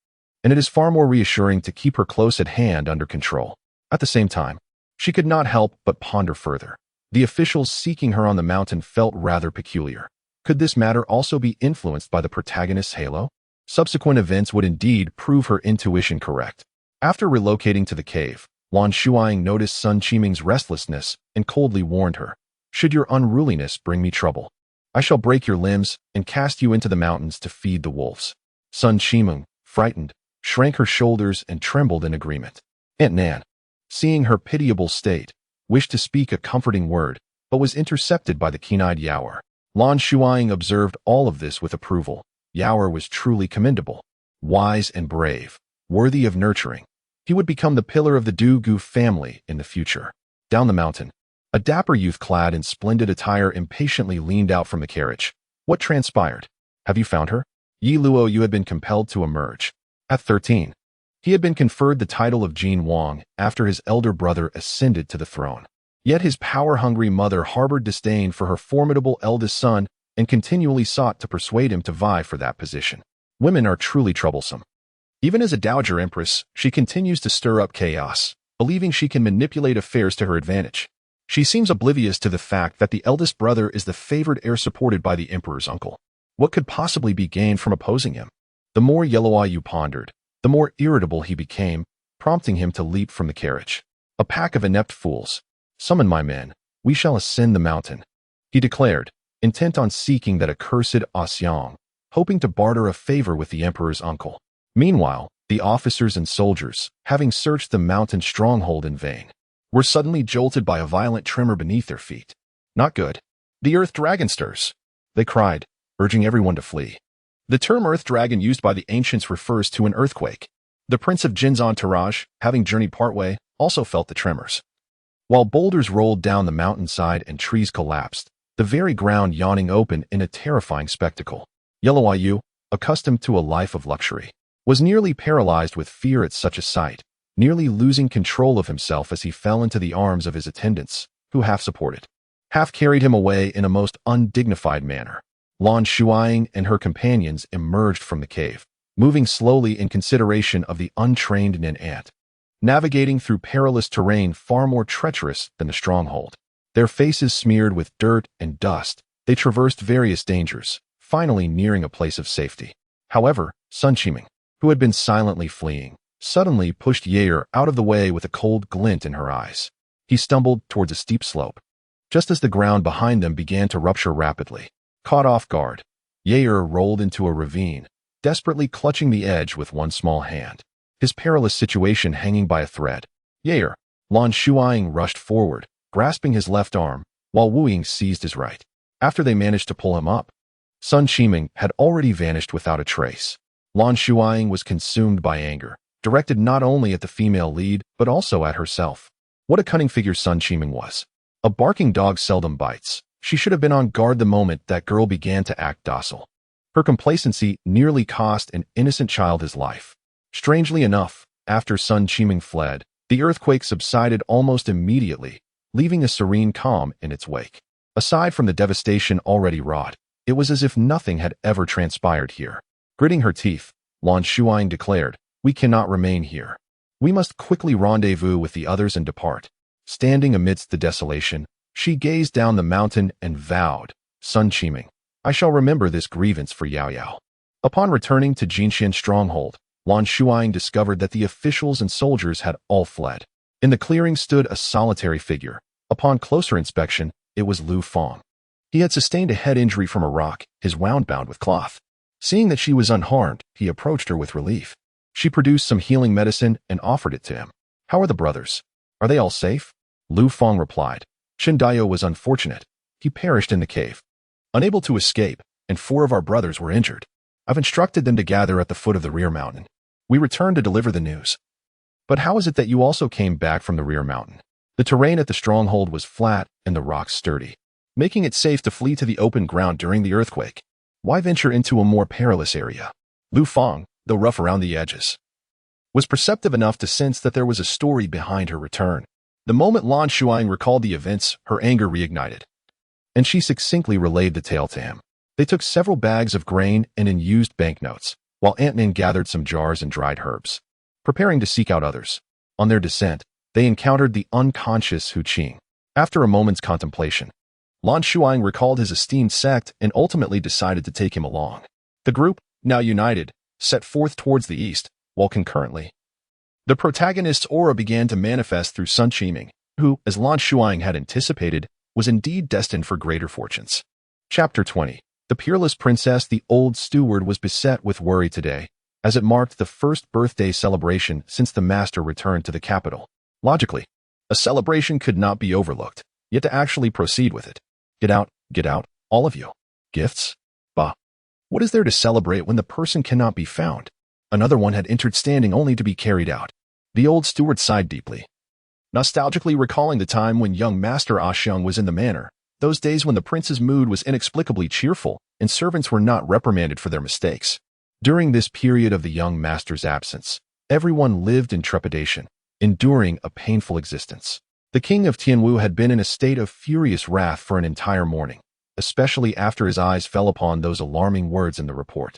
and it is far more reassuring to keep her close at hand under control. At the same time, she could not help but ponder further. The officials seeking her on the mountain felt rather peculiar. Could this matter also be influenced by the protagonist's halo? Subsequent events would indeed prove her intuition correct. After relocating to the cave, Lan Shuying noticed Sun Qiming's restlessness and coldly warned her, "Should your unruliness bring me trouble, I shall break your limbs and cast you into the mountains to feed the wolves." Sun Qiming, frightened, shrank her shoulders and trembled in agreement. Aunt Nan, seeing her pitiable state, wished to speak a comforting word, but was intercepted by the keen-eyed Yaoer. Lan Shuying observed all of this with approval. Yaoer was truly commendable, wise and brave, worthy of nurturing. He would become the pillar of the Du Gu family in the future. Down the mountain, a dapper youth clad in splendid attire impatiently leaned out from the carriage. What transpired? Have you found her? Yi Luo Yu had been compelled to emerge. At 13, he had been conferred the title of Jin Wang after his elder brother ascended to the throne. Yet his power-hungry mother harbored disdain for her formidable eldest son and continually sought to persuade him to vie for that position. Women are truly troublesome. Even as a dowager empress, she continues to stir up chaos, believing she can manipulate affairs to her advantage. She seems oblivious to the fact that the eldest brother is the favored heir supported by the emperor's uncle. What could possibly be gained from opposing him? The more Yellow Eye Yu pondered, the more irritable he became, prompting him to leap from the carriage. "A pack of inept fools. Summon my men. We shall ascend the mountain," he declared, intent on seeking that accursed Xiang, hoping to barter a favor with the emperor's uncle. Meanwhile, the officers and soldiers, having searched the mountain stronghold in vain, were suddenly jolted by a violent tremor beneath their feet. "Not good. The earth dragon stirs," they cried, urging everyone to flee. The term earth dragon used by the ancients refers to an earthquake. The Prince of Jin's entourage, having journeyed partway, also felt the tremors. While boulders rolled down the mountainside and trees collapsed, the very ground yawning open in a terrifying spectacle. Yellow Yu, accustomed to a life of luxury, was nearly paralyzed with fear at such a sight, nearly losing control of himself as he fell into the arms of his attendants, who half supported, half carried him away in a most undignified manner. Lan Shuying and her companions emerged from the cave, moving slowly in consideration of the untrained Nin ant, navigating through perilous terrain far more treacherous than the stronghold. Their faces smeared with dirt and dust, they traversed various dangers, finally nearing a place of safety. However, Lan Shuying, who had been silently fleeing, suddenly pushed Yair out of the way with a cold glint in her eyes. He stumbled towards a steep slope. Just as the ground behind them began to rupture rapidly, caught off guard, Yair rolled into a ravine, desperately clutching the edge with one small hand, his perilous situation hanging by a thread. Yair, Lan Shuying rushed forward, grasping his left arm, while Wu Ying seized his right. After they managed to pull him up, Lan Shuying had already vanished without a trace. Lan Shuying was consumed by anger, directed not only at the female lead, but also at herself. What a cunning figure Lan Shuying was. A barking dog seldom bites. She should have been on guard the moment that girl began to act docile. Her complacency nearly cost an innocent child his life. Strangely enough, after Lan Shuying fled, the earthquake subsided almost immediately, leaving a serene calm in its wake. Aside from the devastation already wrought, it was as if nothing had ever transpired here. Gritting her teeth, Lan Shuying declared, "We cannot remain here. We must quickly rendezvous with the others and depart." Standing amidst the desolation, she gazed down the mountain and vowed, "Lan Shuying, I shall remember this grievance for Yao Yao." Upon returning to Jinshan's stronghold, Lan Shuying discovered that the officials and soldiers had all fled. In the clearing stood a solitary figure. Upon closer inspection, it was Lu Feng. He had sustained a head injury from a rock, his wound bound with cloth. Seeing that she was unharmed, he approached her with relief. She produced some healing medicine and offered it to him. "How are the brothers? Are they all safe?" Lu Feng replied. "Chen Dayo was unfortunate. He perished in the cave, unable to escape, and 4 of our brothers were injured. I've instructed them to gather at the foot of the rear mountain. We returned to deliver the news." "But how is it that you also came back from the rear mountain?" The terrain at the stronghold was flat and the rocks sturdy, making it safe to flee to the open ground during the earthquake. Why venture into a more perilous area? Lu Feng, though rough around the edges, was perceptive enough to sense that there was a story behind her return. The moment Lan Shuying recalled the events, her anger reignited, and she succinctly relayed the tale to him. They took several bags of grain and unused banknotes, while Aunt Nin gathered some jars and dried herbs, preparing to seek out others. On their descent, they encountered the unconscious Hu Qing. After a moment's contemplation, Lan Shuying recalled his esteemed sect and ultimately decided to take him along. The group, now united, set forth towards the east, while concurrently, the protagonist's aura began to manifest through Lan Shuying, who, as Lan Shuying had anticipated, was indeed destined for greater fortunes. Chapter 20. The peerless princess. The old steward was beset with worry today, as it marked the first birthday celebration since the master returned to the capital. Logically, a celebration could not be overlooked, yet to actually proceed with it. Get out, all of you. Gifts? Bah. What is there to celebrate when the person cannot be found? Another one had entered standing only to be carried out. The old steward sighed deeply, nostalgically recalling the time when young Master Xiang was in the manor, those days when the prince's mood was inexplicably cheerful and servants were not reprimanded for their mistakes. During this period of the young master's absence, everyone lived in trepidation, enduring a painful existence. The king of Tianwu had been in a state of furious wrath for an entire morning, especially after his eyes fell upon those alarming words in the report,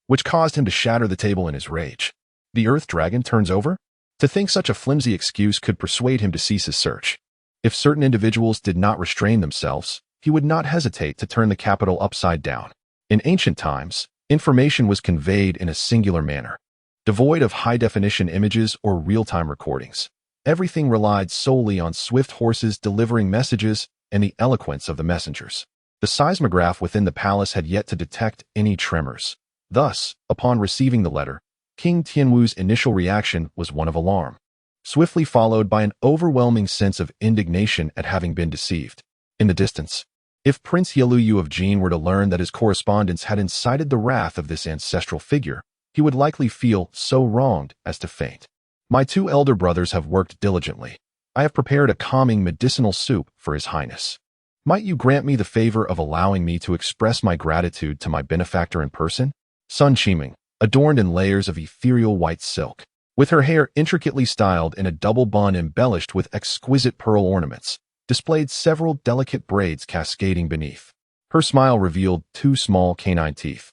which caused him to shatter the table in his rage. The earth dragon turns over? To think such a flimsy excuse could persuade him to cease his search. If certain individuals did not restrain themselves, he would not hesitate to turn the capital upside down. In ancient times, information was conveyed in a singular manner, devoid of high-definition images or real-time recordings. Everything relied solely on swift horses delivering messages and the eloquence of the messengers. The seismograph within the palace had yet to detect any tremors. Thus, upon receiving the letter, King Tianwu's initial reaction was one of alarm, swiftly followed by an overwhelming sense of indignation at having been deceived. In the distance, if Prince Yeluyu of Jin were to learn that his correspondence had incited the wrath of this ancestral figure, he would likely feel so wronged as to faint. My 2 elder brothers have worked diligently. I have prepared a calming medicinal soup for His Highness. Might you grant me the favor of allowing me to express my gratitude to my benefactor in person? Lan Shuying, adorned in layers of ethereal white silk, with her hair intricately styled in a double bun embellished with exquisite pearl ornaments, displayed several delicate braids cascading beneath. Her smile revealed 2 small canine teeth,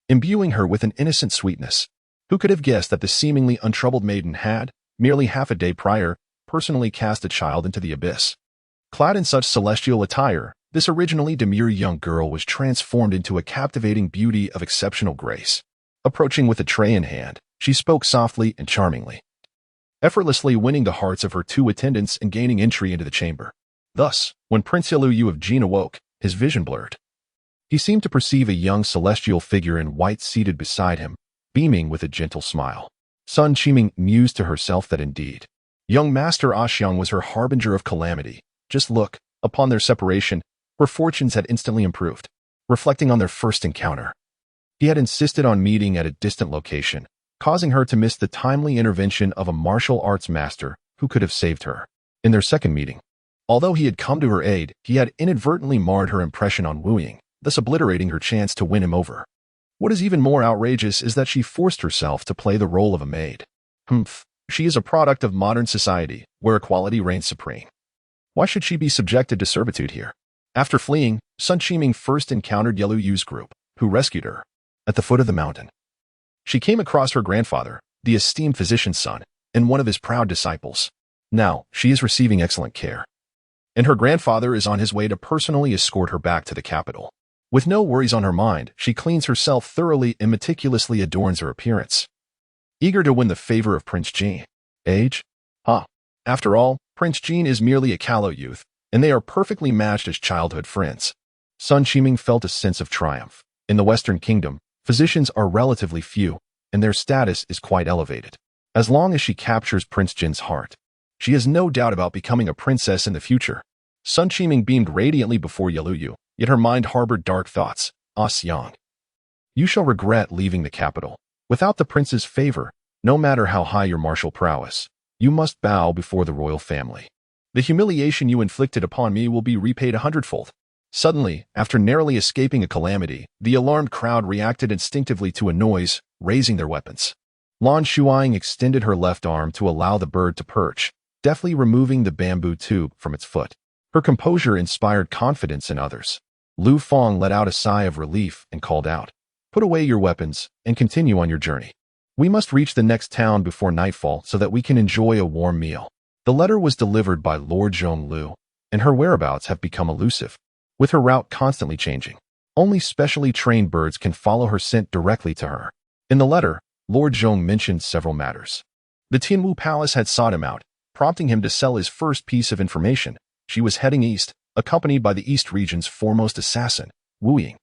imbuing her with an innocent sweetness. Who could have guessed that the seemingly untroubled maiden had, merely half a day prior, personally cast a child into the abyss? Clad in such celestial attire, this originally demure young girl was transformed into a captivating beauty of exceptional grace. Approaching with a tray in hand, she spoke softly and charmingly, effortlessly winning the hearts of her 2 attendants and gaining entry into the chamber. Thus, when Prince Yaluyu of Jin awoke, his vision blurred. He seemed to perceive a young celestial figure in white seated beside him, beaming with a gentle smile. Lan Shuying mused to herself that indeed, young Master Oxiang was her harbinger of calamity. Just look, upon their separation, her fortunes had instantly improved. Reflecting on their first encounter, he had insisted on meeting at a distant location, causing her to miss the timely intervention of a martial arts master who could have saved her. In their second meeting, although he had come to her aid, he had inadvertently marred her impression on Wu Ying, thus obliterating her chance to win him over. What is even more outrageous is that she forced herself to play the role of a maid. She is a product of modern society, where equality reigns supreme. Why should she be subjected to servitude here? After fleeing, Lan Shuying first encountered Yeluyu's group, who rescued her. At the foot of the mountain, she came across her grandfather, the esteemed physician's son, and one of his proud disciples. Now, she is receiving excellent care, and her grandfather is on his way to personally escort her back to the capital. With no worries on her mind, she cleans herself thoroughly and meticulously adorns her appearance, eager to win the favor of Prince Jin. Age? After all, Prince Jin is merely a callow youth, and they are perfectly matched as childhood friends. Lan Shuying felt a sense of triumph. In the Western Kingdom, physicians are relatively few, and their status is quite elevated. As long as she captures Prince Jin's heart, she has no doubt about becoming a princess in the future. Lan Shuying beamed radiantly before Yaluyu, yet her mind harbored dark thoughts. Oxiang, you shall regret leaving the capital. Without the prince's favor, no matter how high your martial prowess, you must bow before the royal family. The humiliation you inflicted upon me will be repaid 100-fold. Suddenly, after narrowly escaping a calamity, the alarmed crowd reacted instinctively to a noise, raising their weapons. Lan Shuying extended her left arm to allow the bird to perch, deftly removing the bamboo tube from its foot. Her composure inspired confidence in others. Lu Feng let out a sigh of relief and called out, "Put away your weapons and continue on your journey. We must reach the next town before nightfall so that we can enjoy a warm meal." The letter was delivered by Lord Zhonglu, and her whereabouts have become elusive, with her route constantly changing. Only specially trained birds can follow her scent directly to her. In the letter, Lord Zhong mentioned several matters. The Tianwu Palace had sought him out, prompting him to sell his first piece of information. She was heading east, accompanied by the East region's foremost assassin, Wu Ying.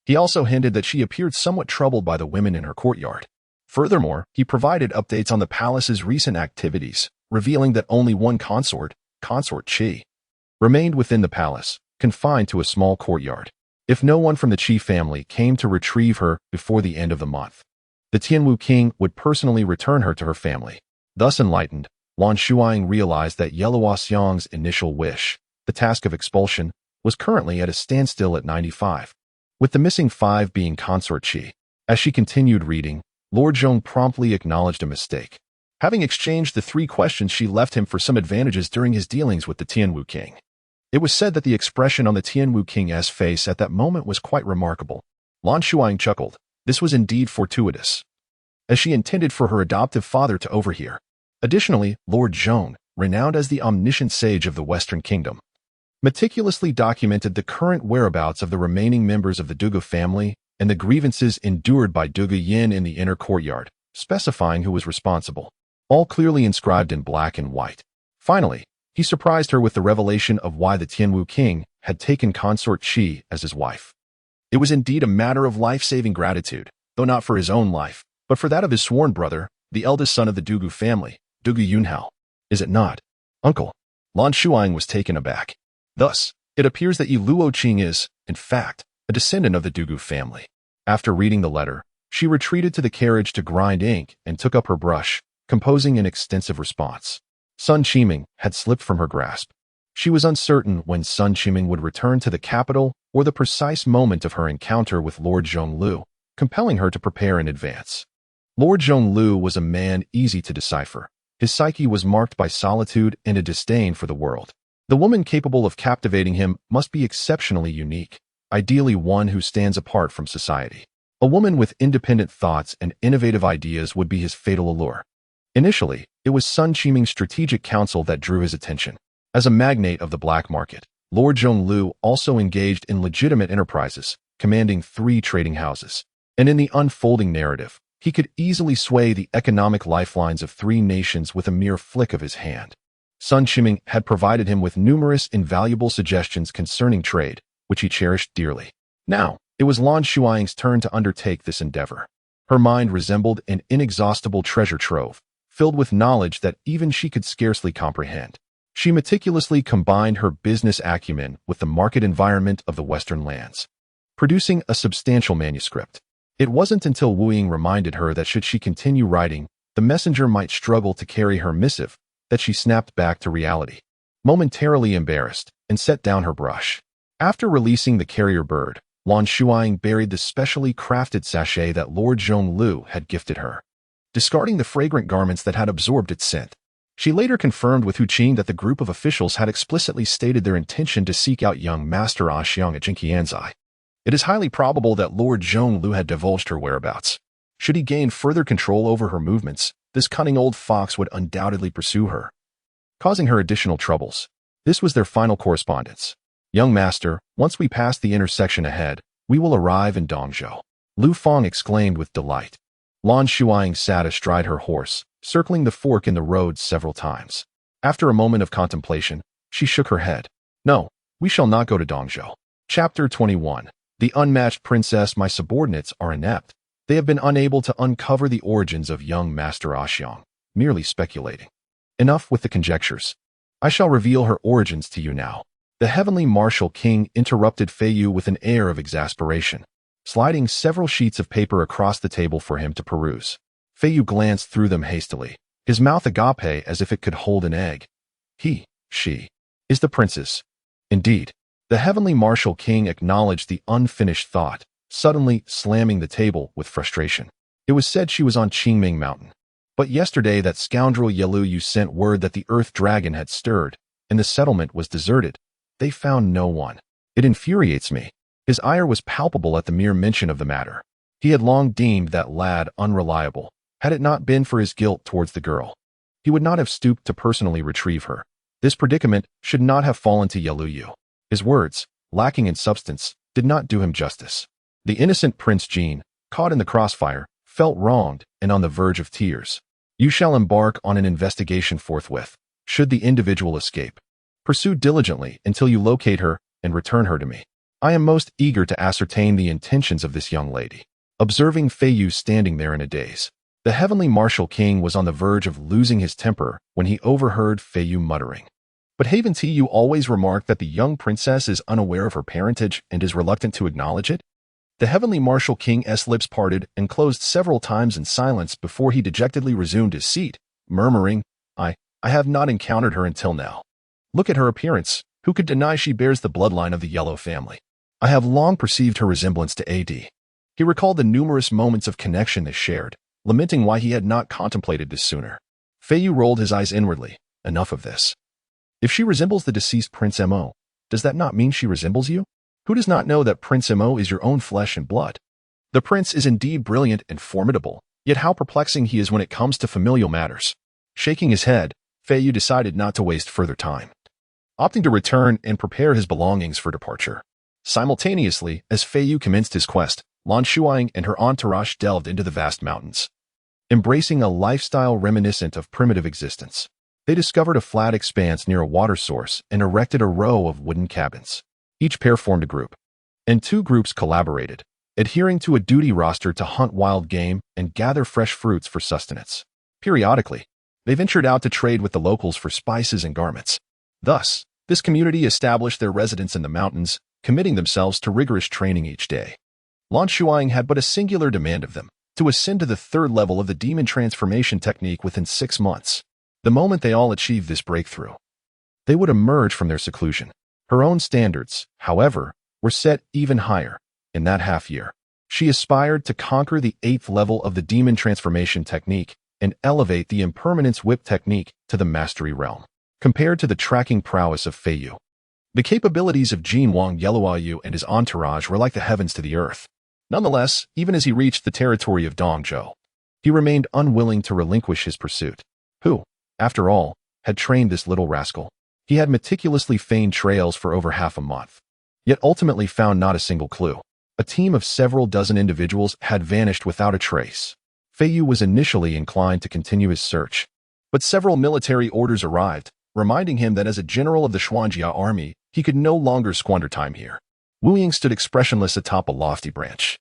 He also hinted that she appeared somewhat troubled by the women in her courtyard. Furthermore, he provided updates on the palace's recent activities, revealing that only one consort, Consort Qi, remained within the palace, confined to a small courtyard. If no one from the Qi family came to retrieve her before the end of the month, the Tianwu king would personally return her to her family. Thus enlightened, Lan Shuying realized that Yeluoxiang's initial wish, the task of expulsion, was currently at a standstill at 95, with the missing 5 being Consort Qi. As she continued reading, Lord Zhong promptly acknowledged a mistake. Having exchanged the 3 questions, she left him for some advantages during his dealings with the Tianwu king. It was said that the expression on the Tianwu king's face at that moment was quite remarkable. Lan Shuying chuckled. This was indeed fortuitous, as she intended for her adoptive father to overhear. Additionally, Lord Zhong, renowned as the omniscient sage of the Western Kingdom, meticulously documented the current whereabouts of the remaining members of the Dugu family and the grievances endured by Dugu Yin in the inner courtyard, specifying who was responsible, all clearly inscribed in black and white. Finally, he surprised her with the revelation of why the Tianwu king had taken Consort Qi as his wife. It was indeed a matter of life-saving gratitude, though not for his own life, but for that of his sworn brother, the eldest son of the Dugu family, Dugu Yunhao. Is it not, uncle? Lan Shuying was taken aback. Thus, it appears that Yi Luoqing is, in fact, a descendant of the Dugu family. After reading the letter, She retreated to the carriage to grind ink and took up her brush, composing an extensive response. Sun Qiming had slipped from her grasp. She was uncertain when Sun Qiming would return to the capital or the precise moment of her encounter with Lord Zhonglu, compelling her to prepare in advance. Lord Zhonglu was a man easy to decipher. His psyche was marked by solitude and a disdain for the world. The woman capable of captivating him must be exceptionally unique, ideally one who stands apart from society. A woman with independent thoughts and innovative ideas would be his fatal allure. Initially, it was Sun Qiming's strategic counsel that drew his attention. As a magnate of the black market, Lord Zhonglu also engaged in legitimate enterprises, commanding 3 trading houses. And in the unfolding narrative, he could easily sway the economic lifelines of 3 nations with a mere flick of his hand. Sun Qiming had provided him with numerous invaluable suggestions concerning trade, which he cherished dearly. Now, it was Lan Shuying's turn to undertake this endeavor. Her mind resembled an inexhaustible treasure trove, filled with knowledge that even she could scarcely comprehend. She meticulously combined her business acumen with the market environment of the Western lands, producing a substantial manuscript. It wasn't until Wu Ying reminded her that should she continue writing, the messenger might struggle to carry her missive, that she snapped back to reality, momentarily embarrassed, and set down her brush. After releasing the carrier bird, Lan Shuying buried the specially crafted sachet that Lord Zhonglu had gifted her, discarding the fragrant garments that had absorbed its scent. She later confirmed with Hu Qing that the group of officials had explicitly stated their intention to seek out young Master Xiang at Jinqianzai. It is highly probable that Lord Zhonglu had divulged her whereabouts. Should he gain further control over her movements, this cunning old fox would undoubtedly pursue her, causing her additional troubles. This was their final correspondence. Young master, once we pass the intersection ahead, we will arrive in Dongzhou. Lu Fang exclaimed with delight. Lan Shuying sat astride her horse, circling the fork in the road several times. After a moment of contemplation, she shook her head. No, we shall not go to Dongzhou. Chapter 21. The unmatched princess. My subordinates are inept. They have been unable to uncover the origins of young Master Xiang, merely speculating. Enough with the conjectures. I shall reveal her origins to you now. The heavenly martial king interrupted Fei Yu with an air of exasperation, sliding several sheets of paper across the table for him to peruse. Fei Yu glanced through them hastily, his mouth agape as if it could hold an egg. She, is the princess. Indeed. The heavenly martial king acknowledged the unfinished thought, suddenly slamming the table with frustration. It was said she was on Qingming Mountain. But yesterday that scoundrel Yelu Yu sent word that the earth dragon had stirred, and the settlement was deserted. They found no one. It infuriates me. His ire was palpable at the mere mention of the matter. He had long deemed that lad unreliable. Had it not been for his guilt towards the girl, he would not have stooped to personally retrieve her. This predicament should not have fallen to Yelu Yu. His words, lacking in substance, did not do him justice. The innocent Prince Jean, caught in the crossfire, felt wronged and on the verge of tears. You shall embark on an investigation forthwith. Should the individual escape, pursue diligently until you locate her and return her to me. I am most eager to ascertain the intentions of this young lady. Observing Fei Yu standing there in a daze, the heavenly martial king was on the verge of losing his temper when he overheard Fei Yu muttering. But haven't you always remarked that the young princess is unaware of her parentage and is reluctant to acknowledge it? The heavenly martial king's lips parted and closed several times in silence before he dejectedly resumed his seat, murmuring, I have not encountered her until now. Look at her appearance. Who could deny she bears the bloodline of the Yellow family? I have long perceived her resemblance to AD. He recalled the numerous moments of connection they shared, lamenting why he had not contemplated this sooner. Fei Yu rolled his eyes inwardly. Enough of this. If she resembles the deceased Prince Mo, does that not mean she resembles you? Who does not know that Prince Mo is your own flesh and blood? The prince is indeed brilliant and formidable, yet how perplexing he is when it comes to familial matters. Shaking his head, Fei Yu decided not to waste further time, opting to return and prepare his belongings for departure. Simultaneously, as Fei Yu commenced his quest, Lan Shuying and her entourage delved into the vast mountains. Embracing a lifestyle reminiscent of primitive existence, they discovered a flat expanse near a water source and erected a row of wooden cabins. Each pair formed a group, and 2 groups collaborated, adhering to a duty roster to hunt wild game and gather fresh fruits for sustenance. Periodically, they ventured out to trade with the locals for spices and garments. Thus, this community established their residence in the mountains, committing themselves to rigorous training each day. Lan Shuying had but a singular demand of them, to ascend to the third level of the demon transformation technique within 6 months. The moment they all achieved this breakthrough, they would emerge from their seclusion. Her own standards, however, were set even higher. In that half year, she aspired to conquer the 8th level of the demon transformation technique and elevate the impermanence whip technique to the mastery realm. Compared to the tracking prowess of Feiyu, the capabilities of Jin Wang Yeluayu and his entourage were like the heavens to the earth. Nonetheless, even as he reached the territory of Dongzhou, he remained unwilling to relinquish his pursuit. Who, after all, had trained this little rascal? He had meticulously feigned trails for over half a month, yet ultimately found not a single clue. A team of several dozen individuals had vanished without a trace. Feiyu was initially inclined to continue his search, but several military orders arrived, reminding him that as a general of the Xuanjia army, he could no longer squander time here. Wu Ying stood expressionless atop a lofty branch,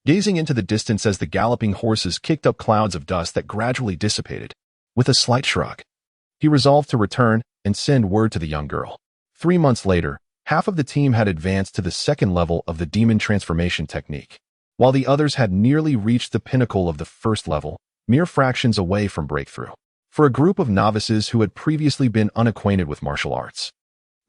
gazing into the distance as the galloping horses kicked up clouds of dust that gradually dissipated. With a slight shrug, he resolved to return and send word to the young girl. 3 months later, half of the team had advanced to the second level of the demon transformation technique, while the others had nearly reached the pinnacle of the first level, mere fractions away from breakthrough. For a group of novices who had previously been unacquainted with martial arts,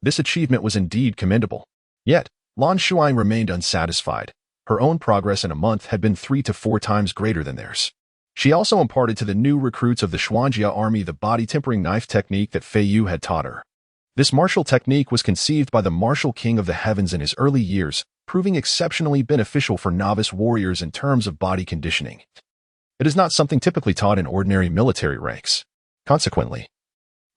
this achievement was indeed commendable. Yet, Lan Shuying remained unsatisfied. Her own progress in a month had been 3 to 4 times greater than theirs. She also imparted to the new recruits of the Xuanjia army the body-tempering knife technique that Feiyu had taught her. This martial technique was conceived by the martial king of the heavens in his early years, proving exceptionally beneficial for novice warriors in terms of body conditioning. It is not something typically taught in ordinary military ranks. Consequently,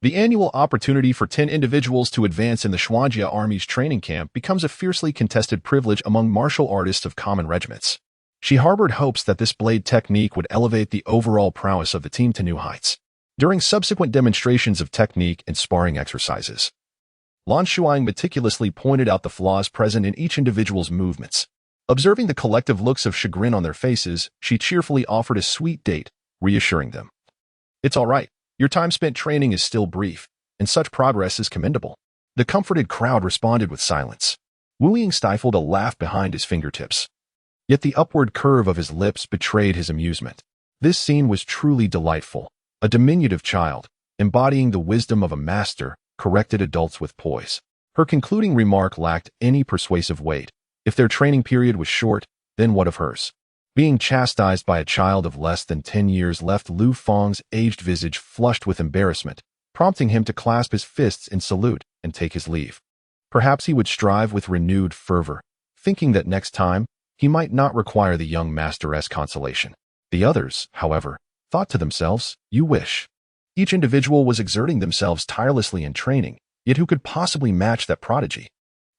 the annual opportunity for 10 individuals to advance in the Xuanjia army's training camp becomes a fiercely contested privilege among martial artists of common regiments. She harbored hopes that this blade technique would elevate the overall prowess of the team to new heights. During subsequent demonstrations of technique and sparring exercises, Lan Shuying meticulously pointed out the flaws present in each individual's movements. Observing the collective looks of chagrin on their faces, she cheerfully offered a sweet date, reassuring them. "It's all right. Your time spent training is still brief, and such progress is commendable." The comforted crowd responded with silence. Wu Ying stifled a laugh behind his fingertips, yet the upward curve of his lips betrayed his amusement. This scene was truly delightful. A diminutive child, embodying the wisdom of a master, corrected adults with poise. Her concluding remark lacked any persuasive weight. If their training period was short, then what of hers? Being chastised by a child of less than 10 years left Lu Feng's aged visage flushed with embarrassment, prompting him to clasp his fists in salute and take his leave. Perhaps he would strive with renewed fervor, thinking that next time, he might not require the young master's consolation. The others, however, thought to themselves, "You wish." Each individual was exerting themselves tirelessly in training, yet who could possibly match that prodigy?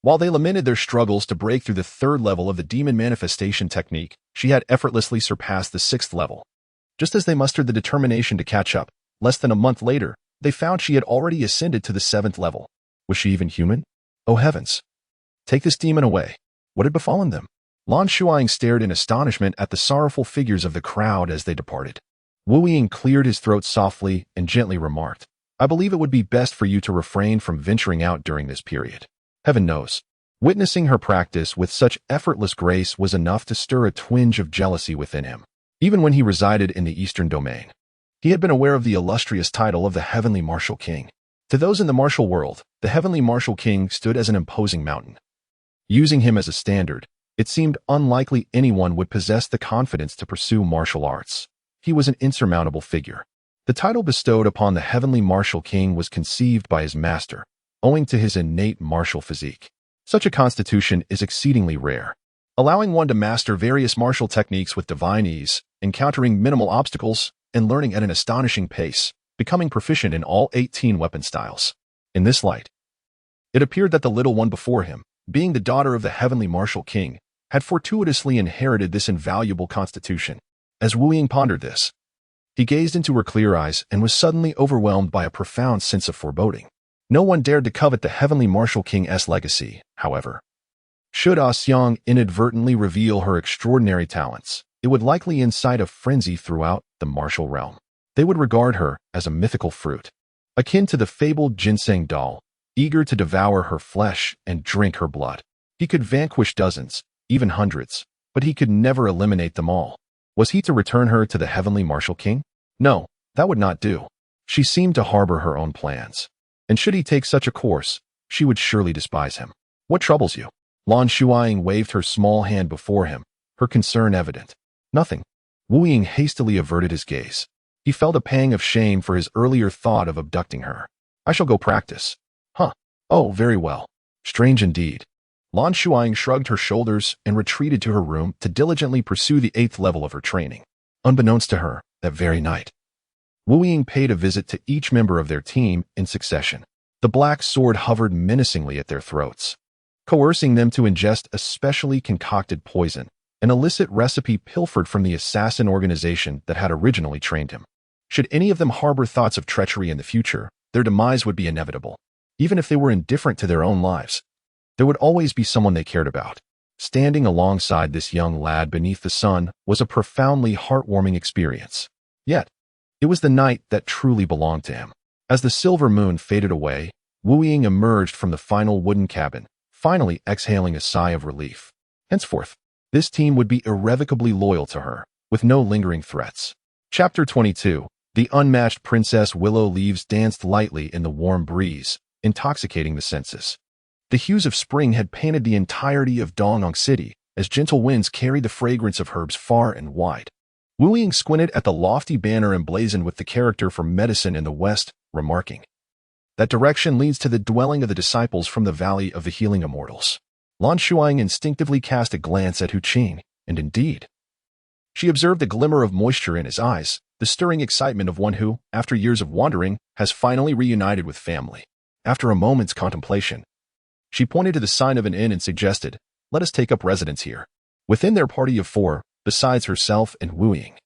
While they lamented their struggles to break through the third level of the demon manifestation technique, she had effortlessly surpassed the 6th level. Just as they mustered the determination to catch up, less than a month later, they found she had already ascended to the 7th level. Was she even human? Oh heavens! Take this demon away. What had befallen them? Lan Shuying stared in astonishment at the sorrowful figures of the crowd as they departed. Wu Ying cleared his throat softly and gently remarked, "I believe it would be best for you to refrain from venturing out during this period." Heaven knows, witnessing her practice with such effortless grace was enough to stir a twinge of jealousy within him. Even when he resided in the Eastern Domain, he had been aware of the illustrious title of the Heavenly Martial King. To those in the martial world, the Heavenly Martial King stood as an imposing mountain. Using him as a standard, it seemed unlikely anyone would possess the confidence to pursue martial arts. He was an insurmountable figure. The title bestowed upon the Heavenly Martial King was conceived by his master, owing to his innate martial physique. Such a constitution is exceedingly rare, allowing one to master various martial techniques with divine ease, encountering minimal obstacles, and learning at an astonishing pace, becoming proficient in all 18 weapon styles. In this light, it appeared that the little one before him, being the daughter of the Heavenly Martial King, had fortuitously inherited this invaluable constitution. As Wu Ying pondered this, he gazed into her clear eyes and was suddenly overwhelmed by a profound sense of foreboding. No one dared to covet the Heavenly Martial King's legacy, however. Should Ah Xiang inadvertently reveal her extraordinary talents, it would likely incite a frenzy throughout the martial realm. They would regard her as a mythical fruit, akin to the fabled ginseng doll, eager to devour her flesh and drink her blood. He could vanquish dozens, even hundreds, but he could never eliminate them all. Was he to return her to the heavenly martial king? No, that would not do. She seemed to harbor her own plans. And should he take such a course, she would surely despise him. What troubles you? Lan Shuying waved her small hand before him, her concern evident. Nothing. Wu Ying hastily averted his gaze. He felt a pang of shame for his earlier thought of abducting her. I shall go practice. Huh. Oh, very well. Strange indeed. Lan Shuying shrugged her shoulders and retreated to her room to diligently pursue the 8th level of her training. Unbeknownst to her, that very night, Wu Ying paid a visit to each member of their team in succession. The black sword hovered menacingly at their throats, coercing them to ingest a specially concocted poison, an illicit recipe pilfered from the assassin organization that had originally trained him. Should any of them harbor thoughts of treachery in the future, their demise would be inevitable. Even if they were indifferent to their own lives, there would always be someone they cared about. Standing alongside this young lad beneath the sun was a profoundly heartwarming experience. Yet, it was the night that truly belonged to him. As the silver moon faded away, Wu Ying emerged from the final wooden cabin, finally exhaling a sigh of relief. Henceforth, this team would be irrevocably loyal to her, with no lingering threats. Chapter 22. The unmatched Princess Willow leaves danced lightly in the warm breeze, intoxicating the senses. The hues of spring had painted the entirety of Dongyang City, as gentle winds carried the fragrance of herbs far and wide. Wu Ying squinted at the lofty banner emblazoned with the character for medicine in the west, remarking, "That direction leads to the dwelling of the disciples from the Valley of the Healing Immortals." Lan Shuying instinctively cast a glance at Hu Qing, and indeed, she observed a glimmer of moisture in his eyes, the stirring excitement of one who, after years of wandering, has finally reunited with family. After a moment's contemplation, she pointed to the sign of an inn and suggested, "Let us take up residence here." Within their party of 4, besides herself and Wu Ying,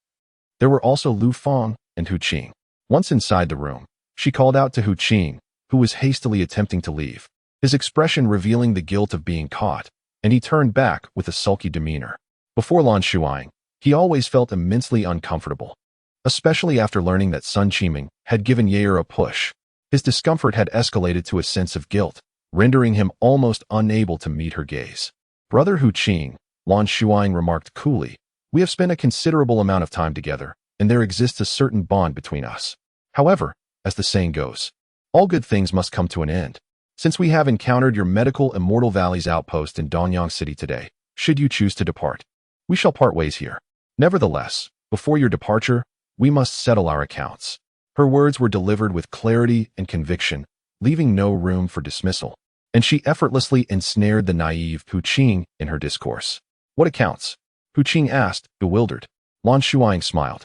there were also Lu Feng and Hu Qing. Once inside the room, she called out to Hu Qing, who was hastily attempting to leave, his expression revealing the guilt of being caught, and he turned back with a sulky demeanor. Before Lan Shuying, he always felt immensely uncomfortable, especially after learning that Sun Qiming had given Yair a push. His discomfort had escalated to a sense of guilt, rendering him almost unable to meet her gaze. "Brother Hu Qing," Lan Shuying remarked coolly, "we have spent a considerable amount of time together, and there exists a certain bond between us. However, as the saying goes, all good things must come to an end. Since we have encountered your medical Immortal Valley's outpost in Dongyang City today, should you choose to depart, we shall part ways here. Nevertheless, before your departure, we must settle our accounts." Her words were delivered with clarity and conviction, leaving no room for dismissal, and she effortlessly ensnared the naive Hu Qing in her discourse. "What accounts?" Hu Qing asked, bewildered. Lan Shuying smiled,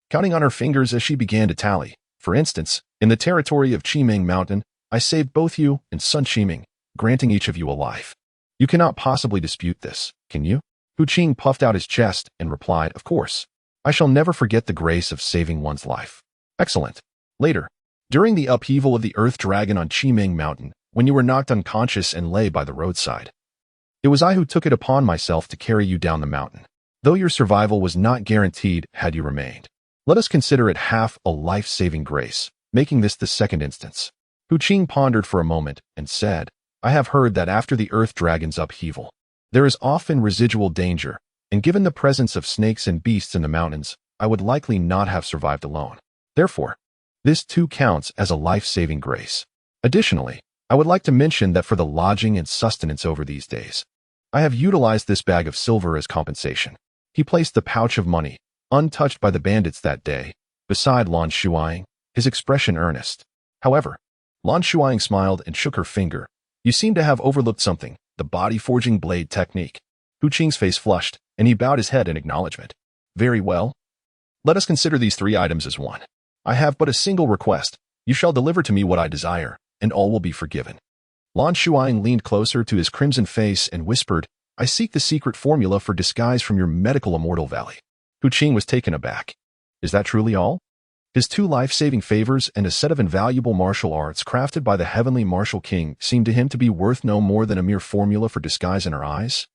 counting on her fingers as she began to tally. "For instance, in the territory of Qiming Mountain, I saved both you and Sun Qiming, granting each of you a life. You cannot possibly dispute this, can you?" Hu Qing puffed out his chest and replied, "Of course. I shall never forget the grace of saving one's life." "Excellent." Later, during the upheaval of the Earth Dragon on Qiming Mountain, when you were knocked unconscious and lay by the roadside, it was I who took it upon myself to carry you down the mountain, though your survival was not guaranteed had you remained. Let us consider it half a life-saving grace, making this the second instance. Hu Qing pondered for a moment and said, "I have heard that after the Earth Dragon's upheaval, there is often residual danger, and given the presence of snakes and beasts in the mountains, I would likely not have survived alone. Therefore, this too counts as a life-saving grace. Additionally, I would like to mention that for the lodging and sustenance over these days, I have utilized this bag of silver as compensation." He placed the pouch of money, untouched by the bandits that day, beside Lan Shuying, his expression earnest. However, Lan Shuying smiled and shook her finger. "You seem to have overlooked something, the body-forging blade technique." Hu Qing's face flushed, and he bowed his head in acknowledgement. "Very well. Let us consider these 3 items as one. I have but a single request. You shall deliver to me what I desire, and all will be forgiven." Lan Shuying leaned closer to his crimson face and whispered, "I seek the secret formula for disguise from your medical Immortal Valley." Hu Qing was taken aback. Is that truly all? His 2 life-saving favors and a set of invaluable martial arts crafted by the heavenly martial king seemed to him to be worth no more than a mere formula for disguise in her eyes?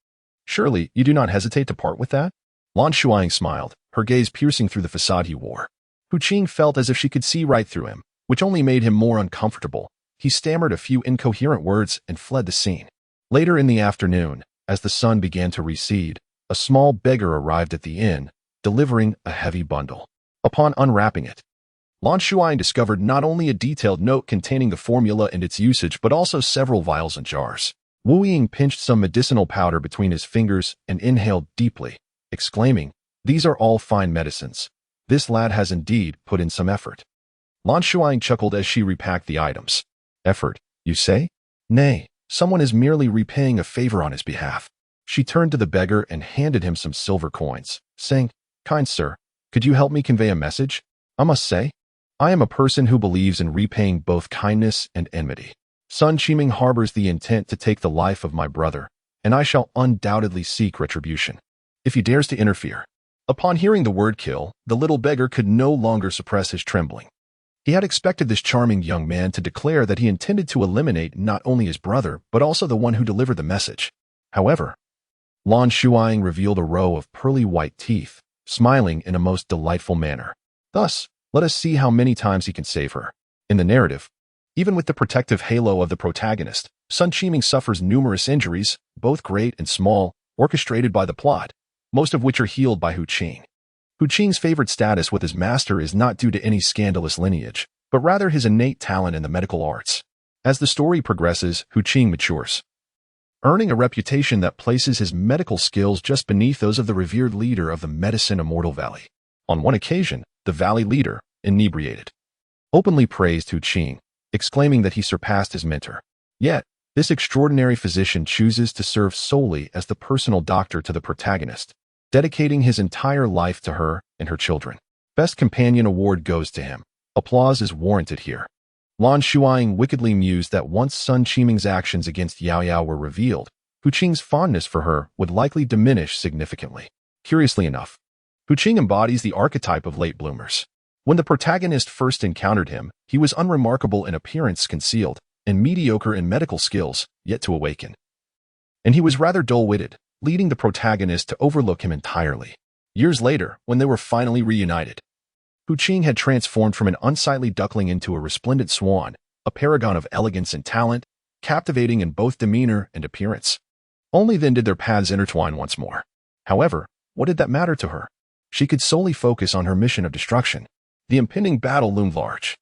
"Surely you do not hesitate to part with that?" Lan Shuying smiled, her gaze piercing through the facade he wore. Hu Qing felt as if she could see right through him, which only made him more uncomfortable. He stammered a few incoherent words and fled the scene. Later in the afternoon, as the sun began to recede, a small beggar arrived at the inn, delivering a heavy bundle. Upon unwrapping it, Lan Shuying discovered not only a detailed note containing the formula and its usage, but also several vials and jars. Wu Ying pinched some medicinal powder between his fingers and inhaled deeply, exclaiming, "These are all fine medicines. This lad has indeed put in some effort." Lan Shuying chuckled as she repacked the items. "Effort, you say? Nay, someone is merely repaying a favor on his behalf." She turned to the beggar and handed him some silver coins, saying, "Kind sir, could you help me convey a message? I must say, I am a person who believes in repaying both kindness and enmity. Sun Qiming harbors the intent to take the life of my brother, and I shall undoubtedly seek retribution if he dares to interfere." Upon hearing the word kill, the little beggar could no longer suppress his trembling. He had expected this charming young man to declare that he intended to eliminate not only his brother, but also the one who delivered the message. However, Lan Shuying revealed a row of pearly white teeth, smiling in a most delightful manner. Thus, let us see how many times he can save her. In the narrative, even with the protective halo of the protagonist, Sun Qiming suffers numerous injuries, both great and small, orchestrated by the plot, most of which are healed by Hu Qing. Hu Qing's favored status with his master is not due to any scandalous lineage, but rather his innate talent in the medical arts. As the story progresses, Hu Qing matures, earning a reputation that places his medical skills just beneath those of the revered leader of the Medicine Immortal Valley. On one occasion, the valley leader, inebriated, openly praised Hu Qing, exclaiming that he surpassed his mentor. Yet, this extraordinary physician chooses to serve solely as the personal doctor to the protagonist, dedicating his entire life to her and her children. Best Companion award goes to him. Applause is warranted here. Lan Shuying wickedly mused that once Sun Qiming's actions against Yao Yao were revealed, Hu Qing's fondness for her would likely diminish significantly. Curiously enough, Hu Qing embodies the archetype of late bloomers. When the protagonist first encountered him, he was unremarkable in appearance, concealed, and mediocre in medical skills, yet to awaken. And he was rather dull-witted, leading the protagonist to overlook him entirely. Years later, when they were finally reunited, Hu Qing had transformed from an unsightly duckling into a resplendent swan, a paragon of elegance and talent, captivating in both demeanor and appearance. Only then did their paths intertwine once more. However, what did that matter to her? She could solely focus on her mission of destruction. The impending battle loomed large.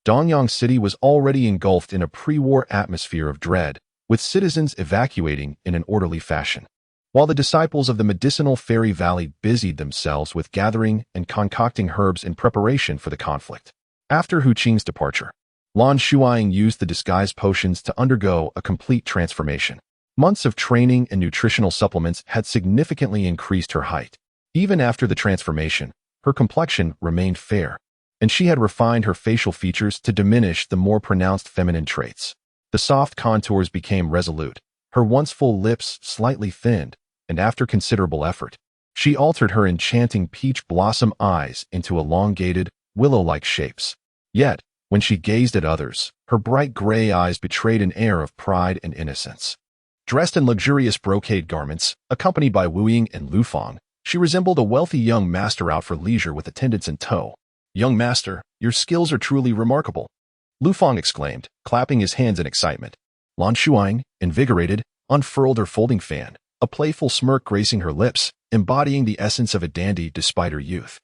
Dongyang City was already engulfed in a pre-war atmosphere of dread, with citizens evacuating in an orderly fashion, while the disciples of the medicinal Fairy Valley busied themselves with gathering and concocting herbs in preparation for the conflict. After Hu Qing's departure, Lan Shuying used the disguise potions to undergo a complete transformation. Months of training and nutritional supplements had significantly increased her height. Even after the transformation, her complexion remained fair, and she had refined her facial features to diminish the more pronounced feminine traits. The soft contours became resolute, her once full lips slightly thinned, and after considerable effort, she altered her enchanting peach blossom eyes into elongated, willow-like shapes. Yet, when she gazed at others, her bright gray eyes betrayed an air of pride and innocence. Dressed in luxurious brocade garments, accompanied by Wu Ying and Lu Fang, she resembled a wealthy young master out for leisure with attendants in tow. "Young master, your skills are truly remarkable," Lu Fang exclaimed, clapping his hands in excitement. Lan Shuying, invigorated, unfurled her folding fan, a playful smirk gracing her lips, embodying the essence of a dandy despite her youth.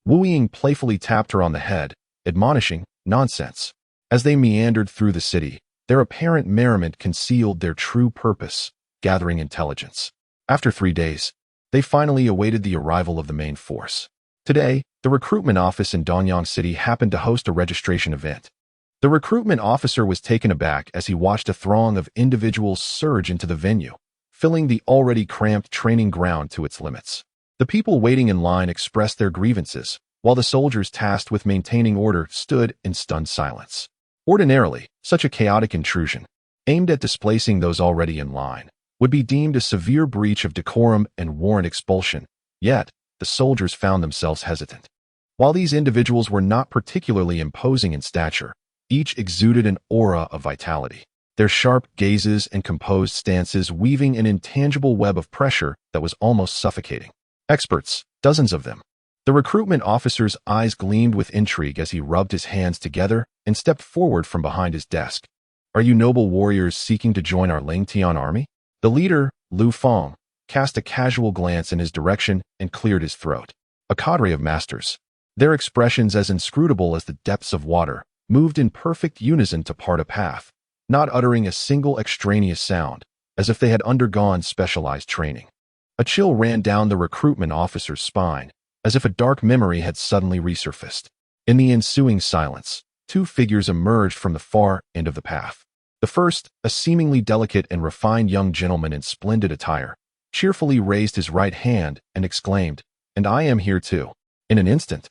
Wu Ying playfully tapped her on the head, admonishing, "Nonsense." As they meandered through the city, their apparent merriment concealed their true purpose, gathering intelligence. After 3 days, they finally awaited the arrival of the main force. Today, the recruitment office in Dongyang City happened to host a registration event. The recruitment officer was taken aback as he watched a throng of individuals surge into the venue, filling the already cramped training ground to its limits. The people waiting in line expressed their grievances, while the soldiers tasked with maintaining order stood in stunned silence. Ordinarily, such a chaotic intrusion, aimed at displacing those already in line, would be deemed a severe breach of decorum and warrant expulsion. Yet, the soldiers found themselves hesitant. While these individuals were not particularly imposing in stature, each exuded an aura of vitality, their sharp gazes and composed stances weaving an intangible web of pressure that was almost suffocating. Experts, dozens of them. The recruitment officer's eyes gleamed with intrigue as he rubbed his hands together and stepped forward from behind his desk. "Are you noble warriors seeking to join our Langtian army?" The leader, Lu Fang, cast a casual glance in his direction and cleared his throat. a cadre of masters. Their expressions as inscrutable as the depths of water, moved in perfect unison to part a path, not uttering a single extraneous sound, as if they had undergone specialized training. A chill ran down the recruitment officer's spine, as if a dark memory had suddenly resurfaced. In the ensuing silence, two figures emerged from the far end of the path. The first, a seemingly delicate and refined young gentleman in splendid attire, cheerfully raised his right hand and exclaimed, "And I am here too." In an instant,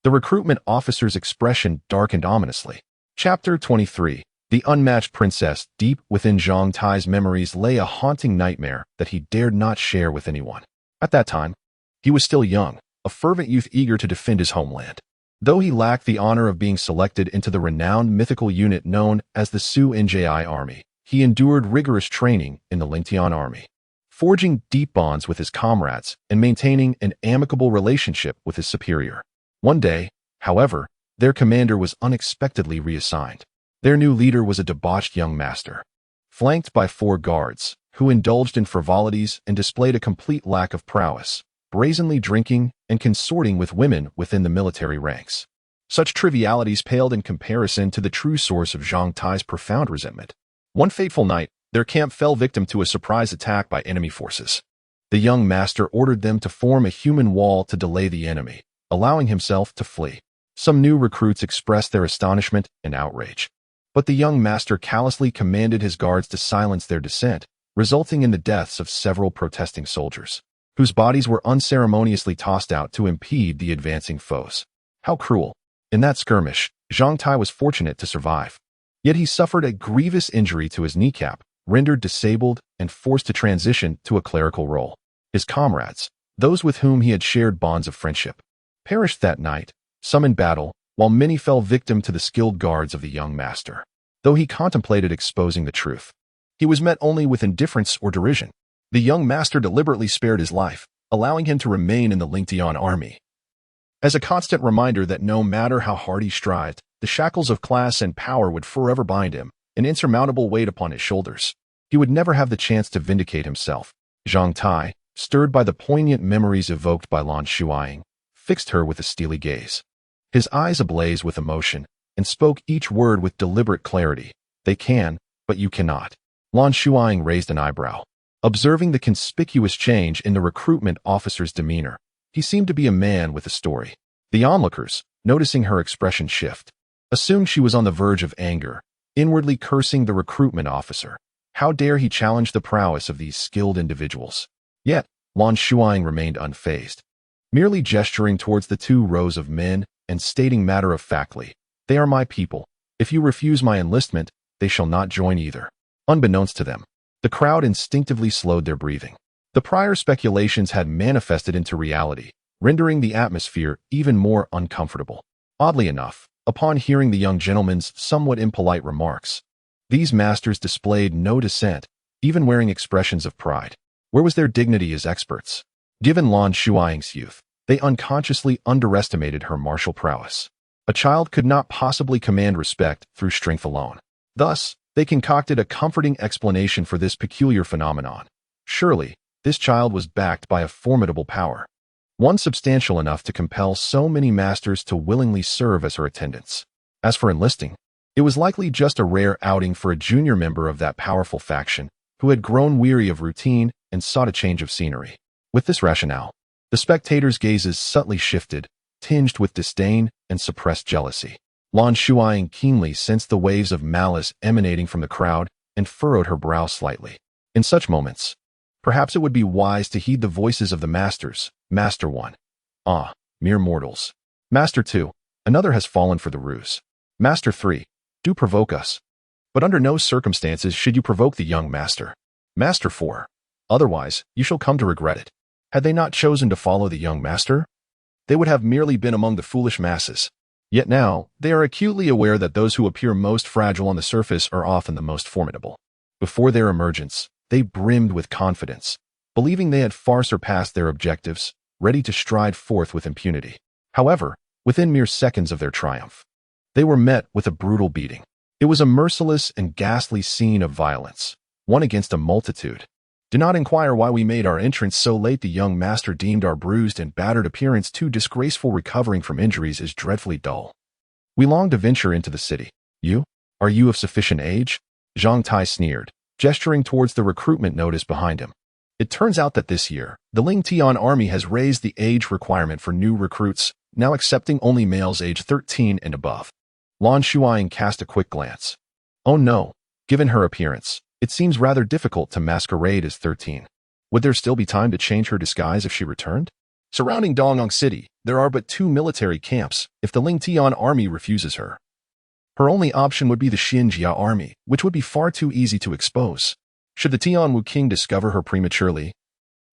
the recruitment officer's expression darkened ominously. Chapter 23. The unmatched princess. Deep within Zhang Tai's memories lay a haunting nightmare that he dared not share with anyone. At that time, he was still young, a fervent youth eager to defend his homeland. Though he lacked the honor of being selected into the renowned mythical unit known as the Su Nji Army, he endured rigorous training in the Lingtian Army, forging deep bonds with his comrades and maintaining an amicable relationship with his superior. One day, however, their commander was unexpectedly reassigned. Their new leader was a debauched young master, flanked by 4 guards, who indulged in frivolities and displayed a complete lack of prowess, brazenly drinking and consorting with women within the military ranks. Such trivialities paled in comparison to the true source of Zhang Tai's profound resentment. One fateful night, their camp fell victim to a surprise attack by enemy forces. The young master ordered them to form a human wall to delay the enemy, allowing himself to flee. Some new recruits expressed their astonishment and outrage. But the young master callously commanded his guards to silence their dissent, resulting in the deaths of several protesting soldiers, whose bodies were unceremoniously tossed out to impede the advancing foes. How cruel! In that skirmish, Zhang Tai was fortunate to survive. Yet he suffered a grievous injury to his kneecap, rendered disabled and forced to transition to a clerical role. His comrades, those with whom he had shared bonds of friendship, perished that night, some in battle, while many fell victim to the skilled guards of the young master. Though he contemplated exposing the truth, he was met only with indifference or derision. The young master deliberately spared his life, allowing him to remain in the Lingtian army, as a constant reminder that no matter how hard he strived, the shackles of class and power would forever bind him, an insurmountable weight upon his shoulders. He would never have the chance to vindicate himself. Zhang Tai, stirred by the poignant memories evoked by Lan Shuying, fixed her with a steely gaze. His eyes ablaze with emotion, and spoke each word with deliberate clarity. "They can, but you cannot." Lan Shuying raised an eyebrow, observing the conspicuous change in the recruitment officer's demeanor. He seemed to be a man with a story. The onlookers, noticing her expression shift, assumed she was on the verge of anger, inwardly cursing the recruitment officer. How dare he challenge the prowess of these skilled individuals? Yet, Lan Shuying remained unfazed, merely gesturing towards the 2 rows of men and stating matter-of-factly, "They are my people. If you refuse my enlistment, they shall not join either." Unbeknownst to them, the crowd instinctively slowed their breathing. The prior speculations had manifested into reality, rendering the atmosphere even more uncomfortable. Oddly enough, upon hearing the young gentleman's somewhat impolite remarks, these masters displayed no dissent, even wearing expressions of pride. Where was their dignity as experts? Given Lan Shuying's youth, they unconsciously underestimated her martial prowess. A child could not possibly command respect through strength alone. Thus, they concocted a comforting explanation for this peculiar phenomenon. Surely, this child was backed by a formidable power, one substantial enough to compel so many masters to willingly serve as her attendants. As for enlisting, it was likely just a rare outing for a junior member of that powerful faction who had grown weary of routine and sought a change of scenery. With this rationale, the spectators' gazes subtly shifted, tinged with disdain and suppressed jealousy. Lan Shuying keenly sensed the waves of malice emanating from the crowd and furrowed her brow slightly. In such moments, perhaps it would be wise to heed the voices of the masters. Master 1. "Ah, mere mortals." Master 2. "Another has fallen for the ruse." Master 3. "Do provoke us. But under no circumstances should you provoke the young master." Master 4. "Otherwise, you shall come to regret it." Had they not chosen to follow the young master, they would have merely been among the foolish masses. Yet now, they are acutely aware that those who appear most fragile on the surface are often the most formidable. Before their emergence, they brimmed with confidence, believing they had far surpassed their objectives, ready to stride forth with impunity. However, within mere seconds of their triumph, they were met with a brutal beating. It was a merciless and ghastly scene of violence, one against a multitude, Do not inquire why we made our entrance so late. The young master deemed our bruised and battered appearance too disgraceful. Recovering from injuries is dreadfully dull. We long to venture into the city. You? Are you of sufficient age? Zhang Tai sneered, gesturing towards the recruitment notice behind him. It turns out that this year, the Ling Tian army has raised the age requirement for new recruits, now accepting only males age 13 and above. Lan Shuying cast a quick glance. Oh no, given her appearance, it seems rather difficult to masquerade as 13. Would there still be time to change her disguise if she returned? Surrounding Dongong City, there are but 2 military camps if the Ling Tian army refuses her. Her only option would be the Xinjia army, which would be far too easy to expose. Should the Tianwu king discover her prematurely,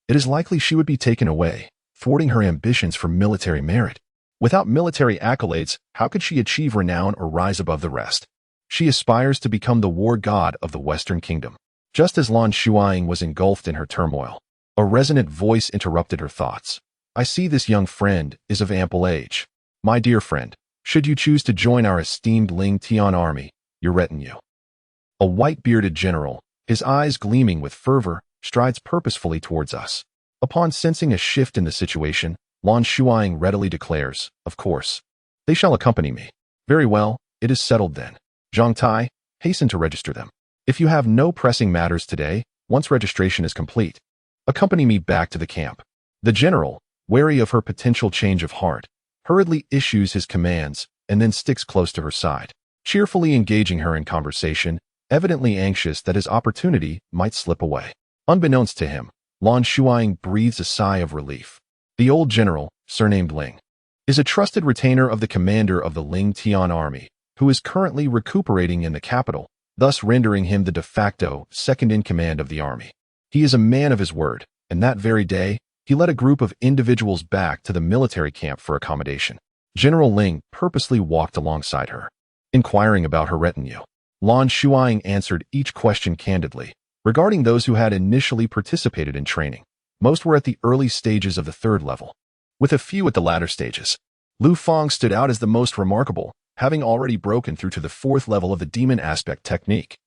it is likely she would be taken away, thwarting her ambitions for military merit. Without military accolades, how could she achieve renown or rise above the rest? She aspires to become the war god of the Western Kingdom. Just as Lan Shuying was engulfed in her turmoil, a resonant voice interrupted her thoughts. I see this young friend is of ample age. My dear friend, should you choose to join our esteemed Ling Tian army, your retinue. A white-bearded general, his eyes gleaming with fervor, strides purposefully towards us. Upon sensing a shift in the situation, Lan Shuying readily declares, of course. They shall accompany me. Very well, it is settled then. Zhang Tai, hasten to register them. If you have no pressing matters today, once registration is complete, accompany me back to the camp. The general, wary of her potential change of heart, hurriedly issues his commands and then sticks close to her side, cheerfully engaging her in conversation, evidently anxious that his opportunity might slip away. Unbeknownst to him, Lan Shuying breathes a sigh of relief. The old general, surnamed Ling, is a trusted retainer of the commander of the Ling Tian army, who is currently recuperating in the capital, thus rendering him the de facto second-in-command of the army. He is a man of his word, and that very day, he led a group of individuals back to the military camp for accommodation. General Ling purposely walked alongside her, inquiring about her retinue. Lan Shuying answered each question candidly, regarding those who had initially participated in training. Most were at the early stages of the 3rd level, with a few at the latter stages. Lu Fang stood out as the most remarkable, having already broken through to the 4th level of the demon aspect technique.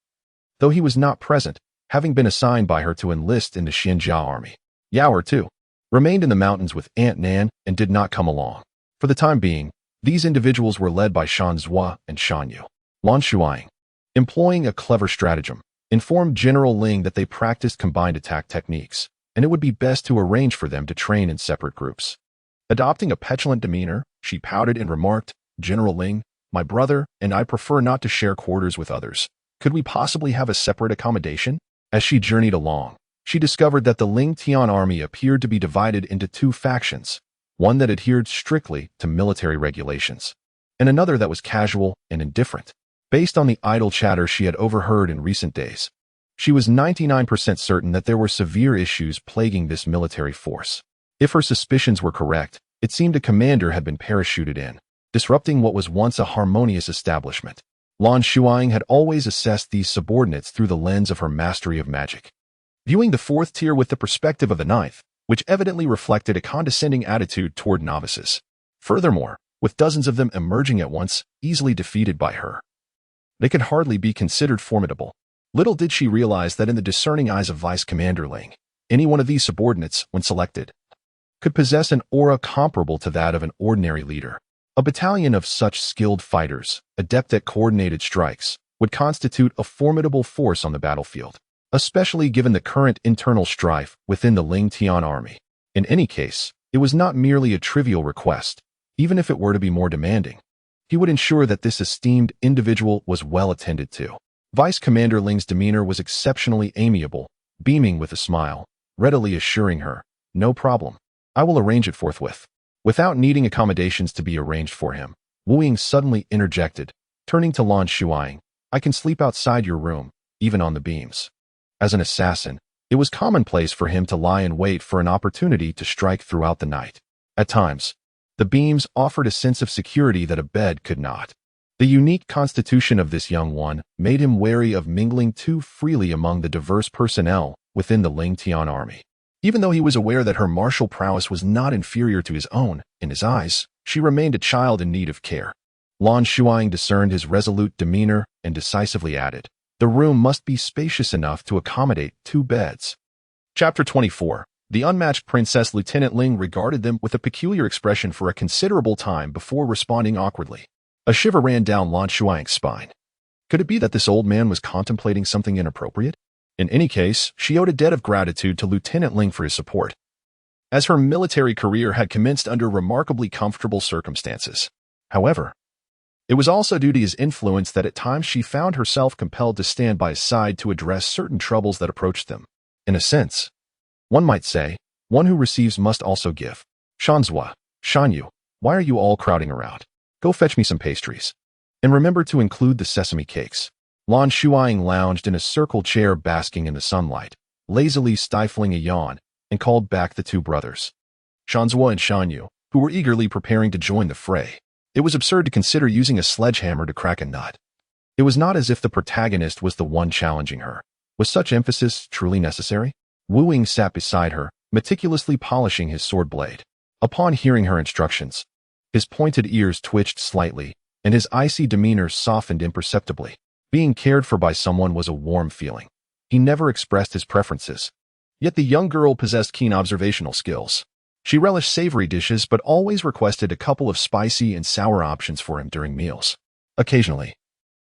Though he was not present, having been assigned by her to enlist in the Xinjia army. Yao, too, remained in the mountains with Aunt Nan and did not come along. For the time being, these individuals were led by Shan Zhua and Shan Yu. Lan Shuying, employing a clever stratagem, informed General Ling that they practiced combined attack techniques, and it would be best to arrange for them to train in separate groups. Adopting a petulant demeanor, she pouted and remarked, General Ling, my brother and I prefer not to share quarters with others. Could we possibly have a separate accommodation? As she journeyed along, she discovered that the Ling Tian army appeared to be divided into 2 factions, one that adhered strictly to military regulations, and another that was casual and indifferent. Based on the idle chatter she had overheard in recent days, she was 99% certain that there were severe issues plaguing this military force. If her suspicions were correct, it seemed a commander had been parachuted in, disrupting what was once a harmonious establishment. Lan Shuying had always assessed these subordinates through the lens of her mastery of magic, viewing the 4th tier with the perspective of the 9th, which evidently reflected a condescending attitude toward novices. Furthermore, with dozens of them emerging at once, easily defeated by her, they could hardly be considered formidable. Little did she realize that in the discerning eyes of Vice Commander Ling, any one of these subordinates, when selected, could possess an aura comparable to that of an ordinary leader. A battalion of such skilled fighters, adept at coordinated strikes, would constitute a formidable force on the battlefield, especially given the current internal strife within the Ling Tian army. In any case, it was not merely a trivial request, even if it were to be more demanding. He would ensure that this esteemed individual was well attended to. Vice Commander Ling's demeanor was exceptionally amiable, beaming with a smile, readily assuring her, no problem. I will arrange it forthwith. Without needing accommodations to be arranged for him, Wu Ying suddenly interjected, turning to Lan Shuying, I can sleep outside your room, even on the beams. As an assassin, it was commonplace for him to lie in wait for an opportunity to strike throughout the night. At times, the beams offered a sense of security that a bed could not. The unique constitution of this young one made him wary of mingling too freely among the diverse personnel within the Ling Tian army. Even though he was aware that her martial prowess was not inferior to his own, in his eyes, she remained a child in need of care. Lan Shuying discerned his resolute demeanor and decisively added, the room must be spacious enough to accommodate 2 beds. Chapter 24. The unmatched Princess Lieutenant Ling regarded them with a peculiar expression for a considerable time before responding awkwardly. A shiver ran down Lan Shuying's spine. Could it be that this old man was contemplating something inappropriate? In any case, she owed a debt of gratitude to Lieutenant Ling for his support, as her military career had commenced under remarkably comfortable circumstances. However, it was also due to his influence that at times she found herself compelled to stand by his side to address certain troubles that approached them. In a sense, one might say, one who receives must also give. Shanzhua, Shanyu, why are you all crowding around? Go fetch me some pastries. And remember to include the sesame cakes. Lan Shuying lounged in a circle chair basking in the sunlight, lazily stifling a yawn, and called back the two brothers, Shanzhua and Shanyu, who were eagerly preparing to join the fray. It was absurd to consider using a sledgehammer to crack a nut. It was not as if the protagonist was the one challenging her. Was such emphasis truly necessary? Wu Ying sat beside her, meticulously polishing his sword blade. Upon hearing her instructions, his pointed ears twitched slightly, and his icy demeanor softened imperceptibly. Being cared for by someone was a warm feeling. He never expressed his preferences. Yet the young girl possessed keen observational skills. She relished savory dishes but always requested a couple of spicy and sour options for him during meals. Occasionally,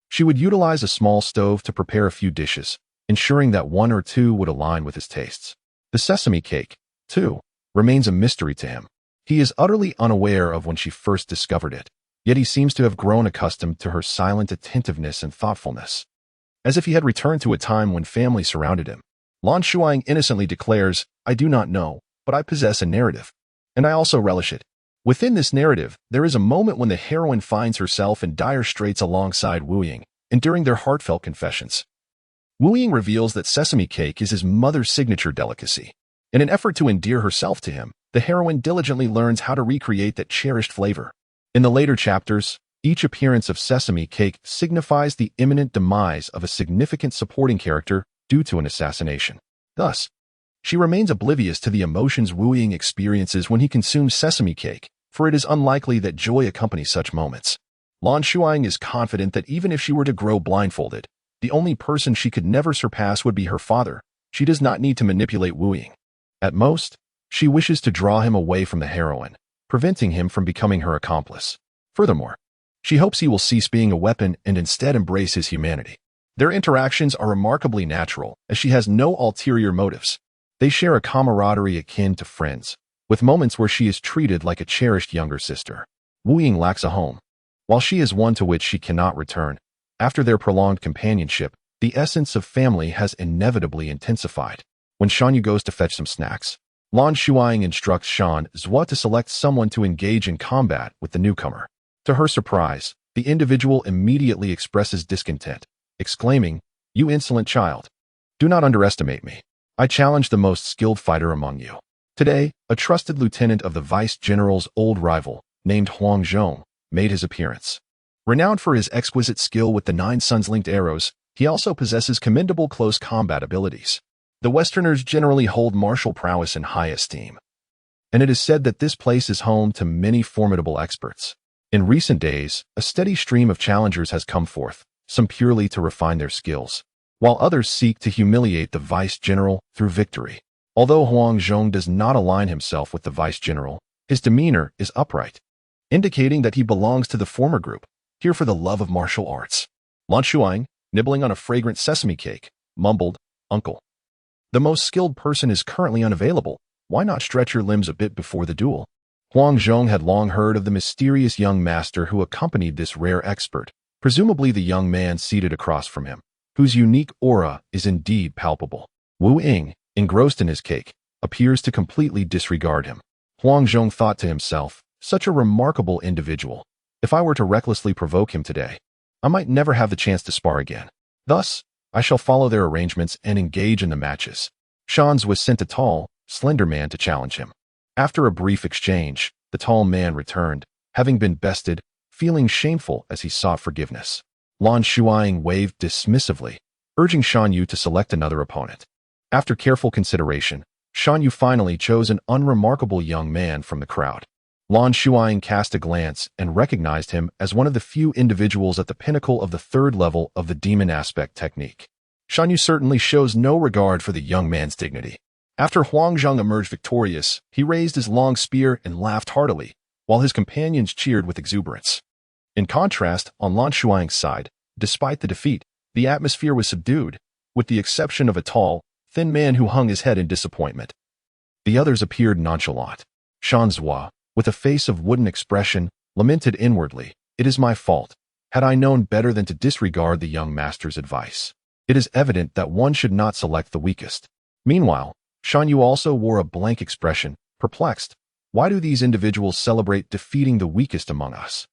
she would utilize a small stove to prepare a few dishes, ensuring that one or two would align with his tastes. The sesame cake, too, remains a mystery to him. He is utterly unaware of when she first discovered it, yet he seems to have grown accustomed to her silent attentiveness and thoughtfulness, as if he had returned to a time when family surrounded him. Lan Shuying innocently declares, I do not know, but I possess a narrative, and I also relish it. Within this narrative, there is a moment when the heroine finds herself in dire straits alongside Wu Ying, enduring their heartfelt confessions. Wu Ying reveals that sesame cake is his mother's signature delicacy. In an effort to endear herself to him, the heroine diligently learns how to recreate that cherished flavor. In the later chapters, each appearance of sesame cake signifies the imminent demise of a significant supporting character due to an assassination. Thus, she remains oblivious to the emotions Wu Ying experiences when he consumes sesame cake, for it is unlikely that joy accompanies such moments. Lan Shuying is confident that even if she were to grow blindfolded, the only person she could never surpass would be her father. She does not need to manipulate Wu Ying. At most, she wishes to draw him away from the heroine, preventing him from becoming her accomplice. Furthermore, she hopes he will cease being a weapon and instead embrace his humanity. Their interactions are remarkably natural, as she has no ulterior motives. They share a camaraderie akin to friends, with moments where she is treated like a cherished younger sister. Wu Ying lacks a home, while she is one to which she cannot return. After their prolonged companionship, the essence of family has inevitably intensified. When Shanyu goes to fetch some snacks, Lan Shuying instructs Shanzhua to select someone to engage in combat with the newcomer. To her surprise, the individual immediately expresses discontent, exclaiming, You insolent child! Do not underestimate me. I challenge the most skilled fighter among you. Today, a trusted lieutenant of the vice-general's old rival, named Huang Zhong, made his appearance. Renowned for his exquisite skill with the 9 suns-linked arrows, he also possesses commendable close combat abilities. The Westerners generally hold martial prowess in high esteem, and it is said that this place is home to many formidable experts. In recent days, a steady stream of challengers has come forth, some purely to refine their skills, while others seek to humiliate the vice-general through victory. Although Huang Zhong does not align himself with the vice-general, his demeanor is upright, indicating that he belongs to the former group, here for the love of martial arts. Lan Shuying, nibbling on a fragrant sesame cake, mumbled, Uncle, the most skilled person is currently unavailable. Why not stretch your limbs a bit before the duel? Huang Zhong had long heard of the mysterious young master who accompanied this rare expert, presumably the young man seated across from him, whose unique aura is indeed palpable. Wu Ying, engrossed in his cake, appears to completely disregard him. Huang Zhong thought to himself, such a remarkable individual. If I were to recklessly provoke him today, I might never have the chance to spar again. Thus, I shall follow their arrangements and engage in the matches. Shanzhua sent a tall, slender man to challenge him. After a brief exchange, the tall man returned, having been bested, feeling shameful as he sought forgiveness. Lan Shuying waved dismissively, urging Shanyu to select another opponent. After careful consideration, Shanyu finally chose an unremarkable young man from the crowd. Lan Shuying cast a glance and recognized him as one of the few individuals at the pinnacle of the 3rd level of the demon aspect technique. Shanyu certainly shows no regard for the young man's dignity. After Huangzhong emerged victorious, he raised his long spear and laughed heartily, while his companions cheered with exuberance. In contrast, on Lan Shuying's side, despite the defeat, the atmosphere was subdued, with the exception of a tall, thin man who hung his head in disappointment. The others appeared nonchalant. Shan Zhua, with a face of wooden expression, lamented inwardly, "It is my fault. Had I known better than to disregard the young master's advice. It is evident that one should not select the weakest." Meanwhile, Shan Yu also wore a blank expression, perplexed. Why do these individuals celebrate defeating the weakest among us?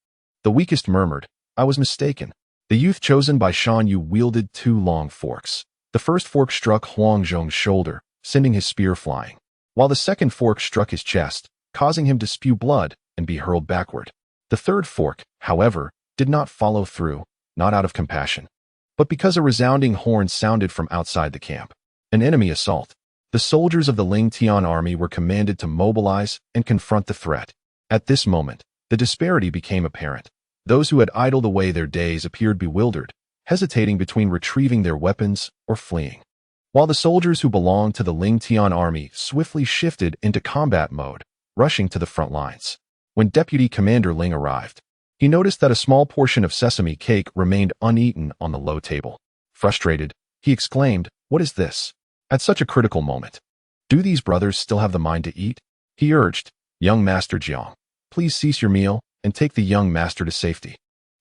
The weakest murmured, "I was mistaken." The youth chosen by Shan Yu wielded 2 long forks. The first fork struck Huangzhong's shoulder, sending his spear flying, while the second fork struck his chest, causing him to spew blood and be hurled backward. The third fork, however, did not follow through, not out of compassion, but because a resounding horn sounded from outside the camp. An enemy assault. The soldiers of the Ling Tian army were commanded to mobilize and confront the threat. At this moment, the disparity became apparent. Those who had idled away their days appeared bewildered, hesitating between retrieving their weapons or fleeing, while the soldiers who belonged to the Ling Tian army swiftly shifted into combat mode, rushing to the front lines. When Deputy Commander Ling arrived, he noticed that a small portion of sesame cake remained uneaten on the low table. Frustrated, he exclaimed, "What is this?" At such a critical moment. "Do these brothers still have the mind to eat?" he urged. "Young Master Jiang, please cease your meal and take the young master to safety."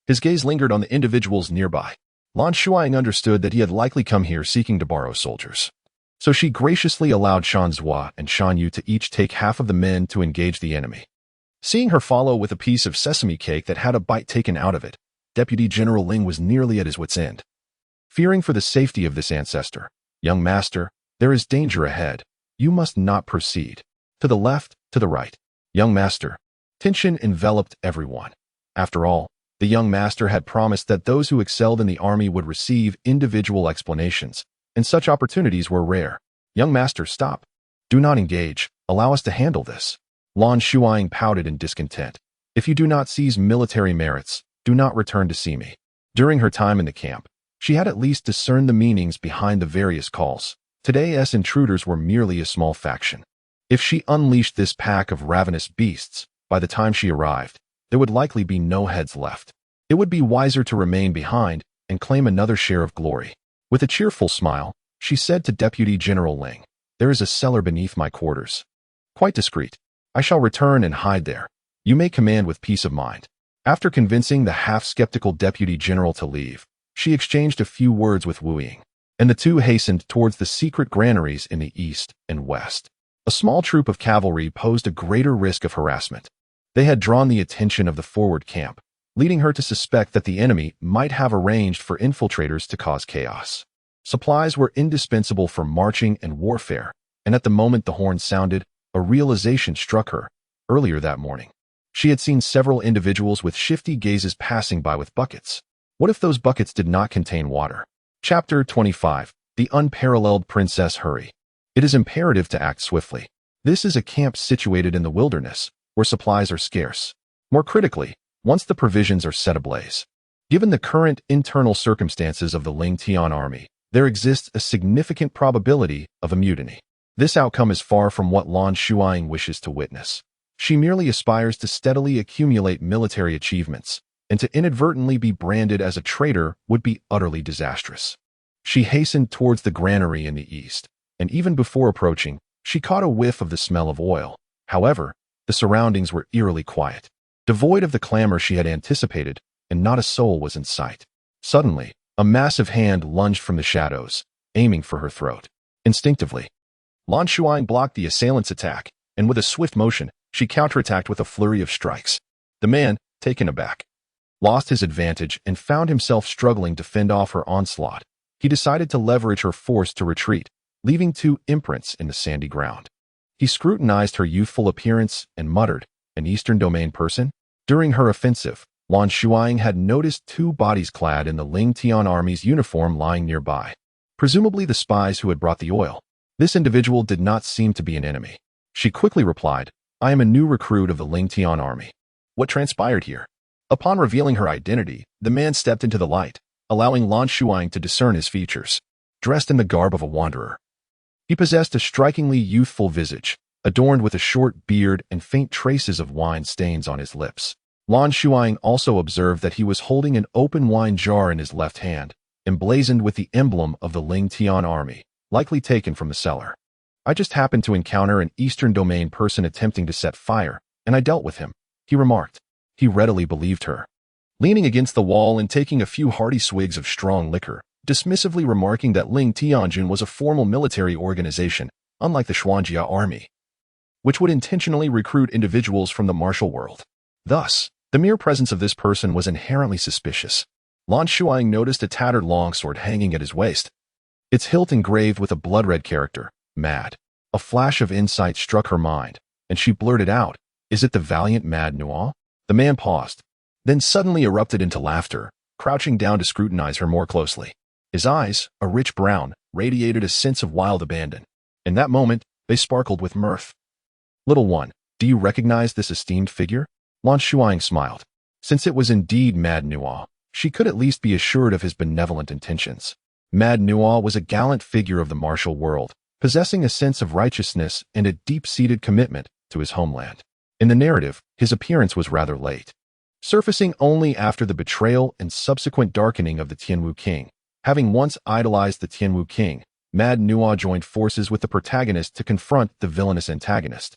His gaze lingered on the individuals nearby. Lan Shuying understood that he had likely come here seeking to borrow soldiers. So she graciously allowed Shan Zhua and Shan Yu to each take half of the men to engage the enemy. Seeing her follow with a piece of sesame cake that had a bite taken out of it, Deputy General Ling was nearly at his wit's end. Fearing for the safety of this ancestor, "Young master, there is danger ahead. You must not proceed. To the left, to the right." "Young master." Tension enveloped everyone. After all, the young master had promised that those who excelled in the army would receive individual explanations, and such opportunities were rare. "Young master, stop. Do not engage. Allow us to handle this." Lan Shuying pouted in discontent. "If you do not seize military merits, do not return to see me." During her time in the camp, she had at least discerned the meanings behind the various calls. Today's intruders were merely a small faction. If she unleashed this pack of ravenous beasts, by the time she arrived, there would likely be no heads left. It would be wiser to remain behind and claim another share of glory. With a cheerful smile, she said to Deputy General Ling, "There is a cellar beneath my quarters. Quite discreet. I shall return and hide there. You may command with peace of mind." After convincing the half-skeptical Deputy General to leave, she exchanged a few words with Wu Ying, and the two hastened towards the secret granaries in the east and west. A small troop of cavalry posed a greater risk of harassment. They had drawn the attention of the forward camp, leading her to suspect that the enemy might have arranged for infiltrators to cause chaos. Supplies were indispensable for marching and warfare, and at the moment the horn sounded, a realization struck her. Earlier that morning, she had seen several individuals with shifty gazes passing by with buckets. What if those buckets did not contain water? Chapter 25. The Unparalleled Princess Hurry. It is imperative to act swiftly. This is a camp situated in the wilderness, where supplies are scarce. More critically, once the provisions are set ablaze. Given the current internal circumstances of the Ling Tian army, there exists a significant probability of a mutiny. This outcome is far from what Lan Shuying wishes to witness. She merely aspires to steadily accumulate military achievements, and to inadvertently be branded as a traitor would be utterly disastrous. She hastened towards the granary in the east, and even before approaching, she caught a whiff of the smell of oil. However, the surroundings were eerily quiet, devoid of the clamor she had anticipated, and not a soul was in sight. Suddenly, a massive hand lunged from the shadows, aiming for her throat. Instinctively, Lan Shuying blocked the assailant's attack, and with a swift motion, she counterattacked with a flurry of strikes. The man, taken aback, lost his advantage and found himself struggling to fend off her onslaught. He decided to leverage her force to retreat, leaving 2 imprints in the sandy ground. He scrutinized her youthful appearance and muttered, "An Eastern Domain person?" During her offensive, Lan Shuying had noticed 2 bodies clad in the Ling Tian army's uniform lying nearby, presumably the spies who had brought the oil. This individual did not seem to be an enemy. She quickly replied, "I am a new recruit of the Ling Tian army." What transpired here? Upon revealing her identity, the man stepped into the light, allowing Lan Shuying to discern his features. Dressed in the garb of a wanderer, He possessed a strikingly youthful visage, adorned with a short beard and faint traces of wine stains on his lips. Lan Shuying also observed that he was holding an open wine jar in his left hand, emblazoned with the emblem of the Ling Tian army, likely taken from the cellar. I just happened to encounter an Eastern Domain person attempting to set fire, and I dealt with him, he remarked. He readily believed her. Leaning against the wall and taking a few hearty swigs of strong liquor, dismissively remarking that Ling Tianjun was a formal military organization, unlike the Xuanjia army, which would intentionally recruit individuals from the martial world. Thus, the mere presence of this person was inherently suspicious. Lan Shuying noticed a tattered longsword hanging at his waist, its hilt engraved with a blood-red character, Mad. A flash of insight struck her mind, and she blurted out, "Is it the valiant Mad Nuo?" The man paused, then suddenly erupted into laughter, crouching down to scrutinize her more closely. His eyes, a rich brown, radiated a sense of wild abandon. In that moment, they sparkled with mirth. "Little one, do you recognize this esteemed figure?" Lan Shuying smiled. Since it was indeed Mad Nuo, she could at least be assured of his benevolent intentions. Mad Nuo was a gallant figure of the martial world, possessing a sense of righteousness and a deep-seated commitment to his homeland. In the narrative, his appearance was rather late, surfacing only after the betrayal and subsequent darkening of the Tianwu king. Having once idolized the Tianwu king, Mad Nuo joined forces with the protagonist to confront the villainous antagonist.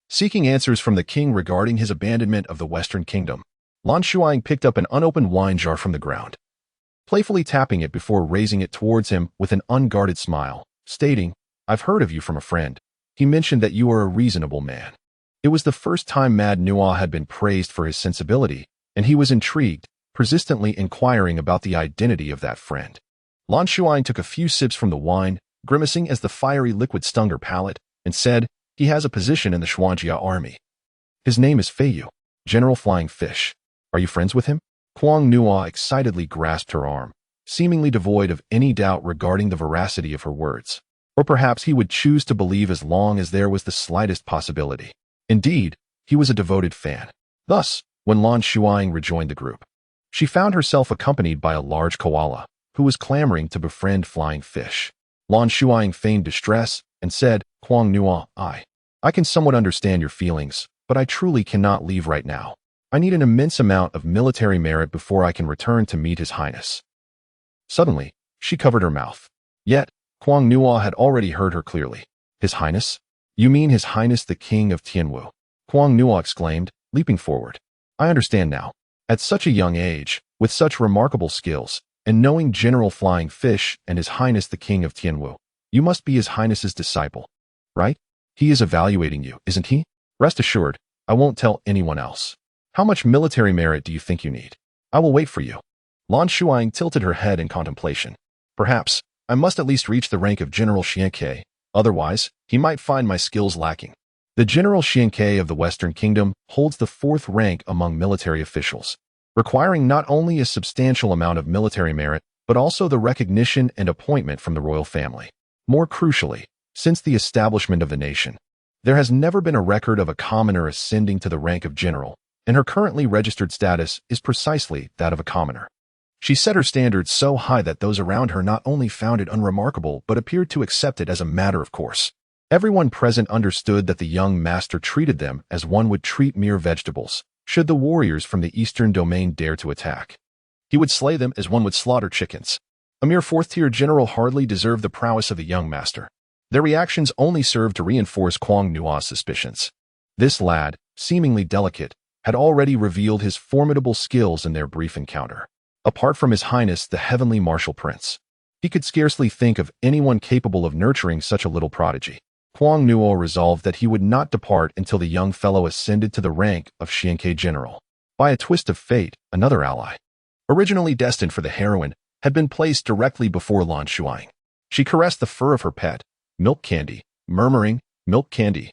Seeking answers from the king regarding his abandonment of the Western Kingdom, Lan Shuying picked up an unopened wine jar from the ground, playfully tapping it before raising it towards him with an unguarded smile, stating, "I've heard of you from a friend. He mentioned that you are a reasonable man." It was the first time Mad Nuo had been praised for his sensibility, and he was intrigued, persistently inquiring about the identity of that friend. Lan Shuying took a few sips from the wine, grimacing as the fiery liquid stung her palate, and said, "He has a position in the Xuanjia army. His name is Feiyu, General Flying Fish. Are you friends with him?" Kuang Nuo excitedly grasped her arm, seemingly devoid of any doubt regarding the veracity of her words. Or perhaps he would choose to believe as long as there was the slightest possibility. Indeed, he was a devoted fan. Thus, when Lan Shuying rejoined the group, she found herself accompanied by a large koala, who was clamoring to befriend Flying Fish. Lan Shuying feigned distress and said, "Kuang Nuo, I can somewhat understand your feelings, but I truly cannot leave right now. I need an immense amount of military merit before I can return to meet His Highness." Suddenly, she covered her mouth. Yet, Kuang Nuo had already heard her clearly. "His Highness? You mean His Highness the King of Tianwu?" Kuang Nuo exclaimed, leaping forward. "I understand now. At such a young age, with such remarkable skills, and knowing General Flying Fish and His Highness the King of Tianwu, you must be His Highness's disciple, right? He is evaluating you, isn't he? Rest assured, I won't tell anyone else. How much military merit do you think you need? I will wait for you." Lan Shuying tilted her head in contemplation. "Perhaps I must at least reach the rank of General Xianke, otherwise he might find my skills lacking." The General Xianke of the Western Kingdom holds the 4th rank among military officials, requiring not only a substantial amount of military merit, but also the recognition and appointment from the royal family. More crucially, since the establishment of the nation, there has never been a record of a commoner ascending to the rank of general, and her currently registered status is precisely that of a commoner. She set her standards so high that those around her not only found it unremarkable but appeared to accept it as a matter of course. Everyone present understood that the young master treated them as one would treat mere vegetables, should the warriors from the Eastern Domain dare to attack. He would slay them as one would slaughter chickens. A mere 4th-tier general hardly deserved the prowess of the young master. Their reactions only served to reinforce Kuang Nuo's suspicions. This lad, seemingly delicate, had already revealed his formidable skills in their brief encounter. Apart from His Highness the Heavenly Martial Prince, he could scarcely think of anyone capable of nurturing such a little prodigy. Kuang Nuo resolved that he would not depart until the young fellow ascended to the rank of Xianke General. By a twist of fate, another ally, originally destined for the heroine, had been placed directly before Lan Shuying. She caressed the fur of her pet, Milk Candy, murmuring, "Milk Candy.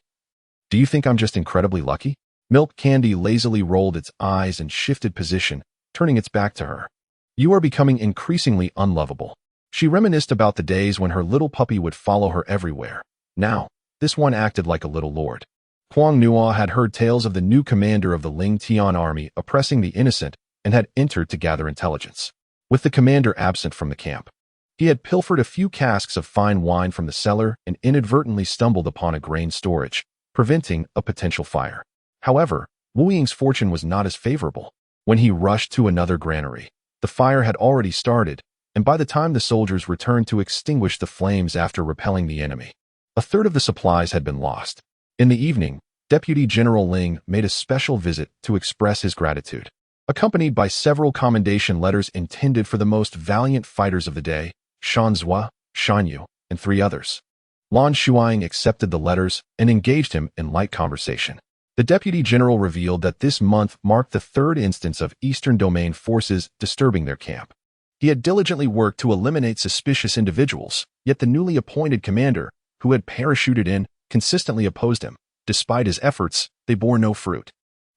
Do you think I'm just incredibly lucky?" Milk Candy lazily rolled its eyes and shifted position, turning its back to her. "You are becoming increasingly unlovable." She reminisced about the days when her little puppy would follow her everywhere. Now, this one acted like a little lord. Kuang Nuo had heard tales of the new commander of the Ling Tian army oppressing the innocent and had entered to gather intelligence. With the commander absent from the camp, He had pilfered a few casks of fine wine from the cellar and inadvertently stumbled upon a grain storage, preventing a potential fire. However, Wu Ying's fortune was not as favorable. When he rushed to another granary, the fire had already started, and by the time the soldiers returned to extinguish the flames after repelling the enemy, a third of the supplies had been lost. In the evening, Deputy General Ling made a special visit to express his gratitude, accompanied by several commendation letters intended for the most valiant fighters of the day, Shan Zhua, Shan Yu, and 3 others. Lan Shuying accepted the letters and engaged him in light conversation. The Deputy General revealed that this month marked the 3rd instance of Eastern Domain forces disturbing their camp. He had diligently worked to eliminate suspicious individuals, yet the newly appointed commander, who had parachuted in, consistently opposed him. Despite his efforts, they bore no fruit.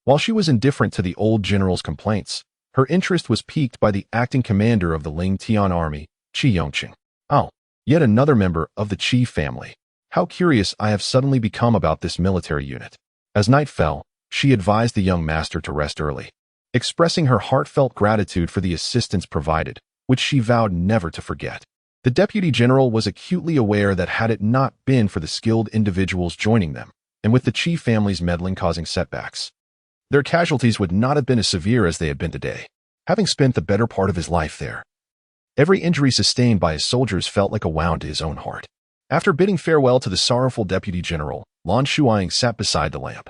While she was indifferent to the old general's complaints, her interest was piqued by the acting commander of the Ling Tian army, Qi Yongqing. Oh, yet another member of the Qi family. How curious I have suddenly become about this military unit. As night fell, she advised the young master to rest early, expressing her heartfelt gratitude for the assistance provided, which she vowed never to forget. The deputy general was acutely aware that had it not been for the skilled individuals joining them, and with the Qi family's meddling causing setbacks, their casualties would not have been as severe as they had been today. Having spent the better part of his life there, every injury sustained by his soldiers felt like a wound to his own heart. After bidding farewell to the sorrowful deputy general, Lan Shuying sat beside the lamp,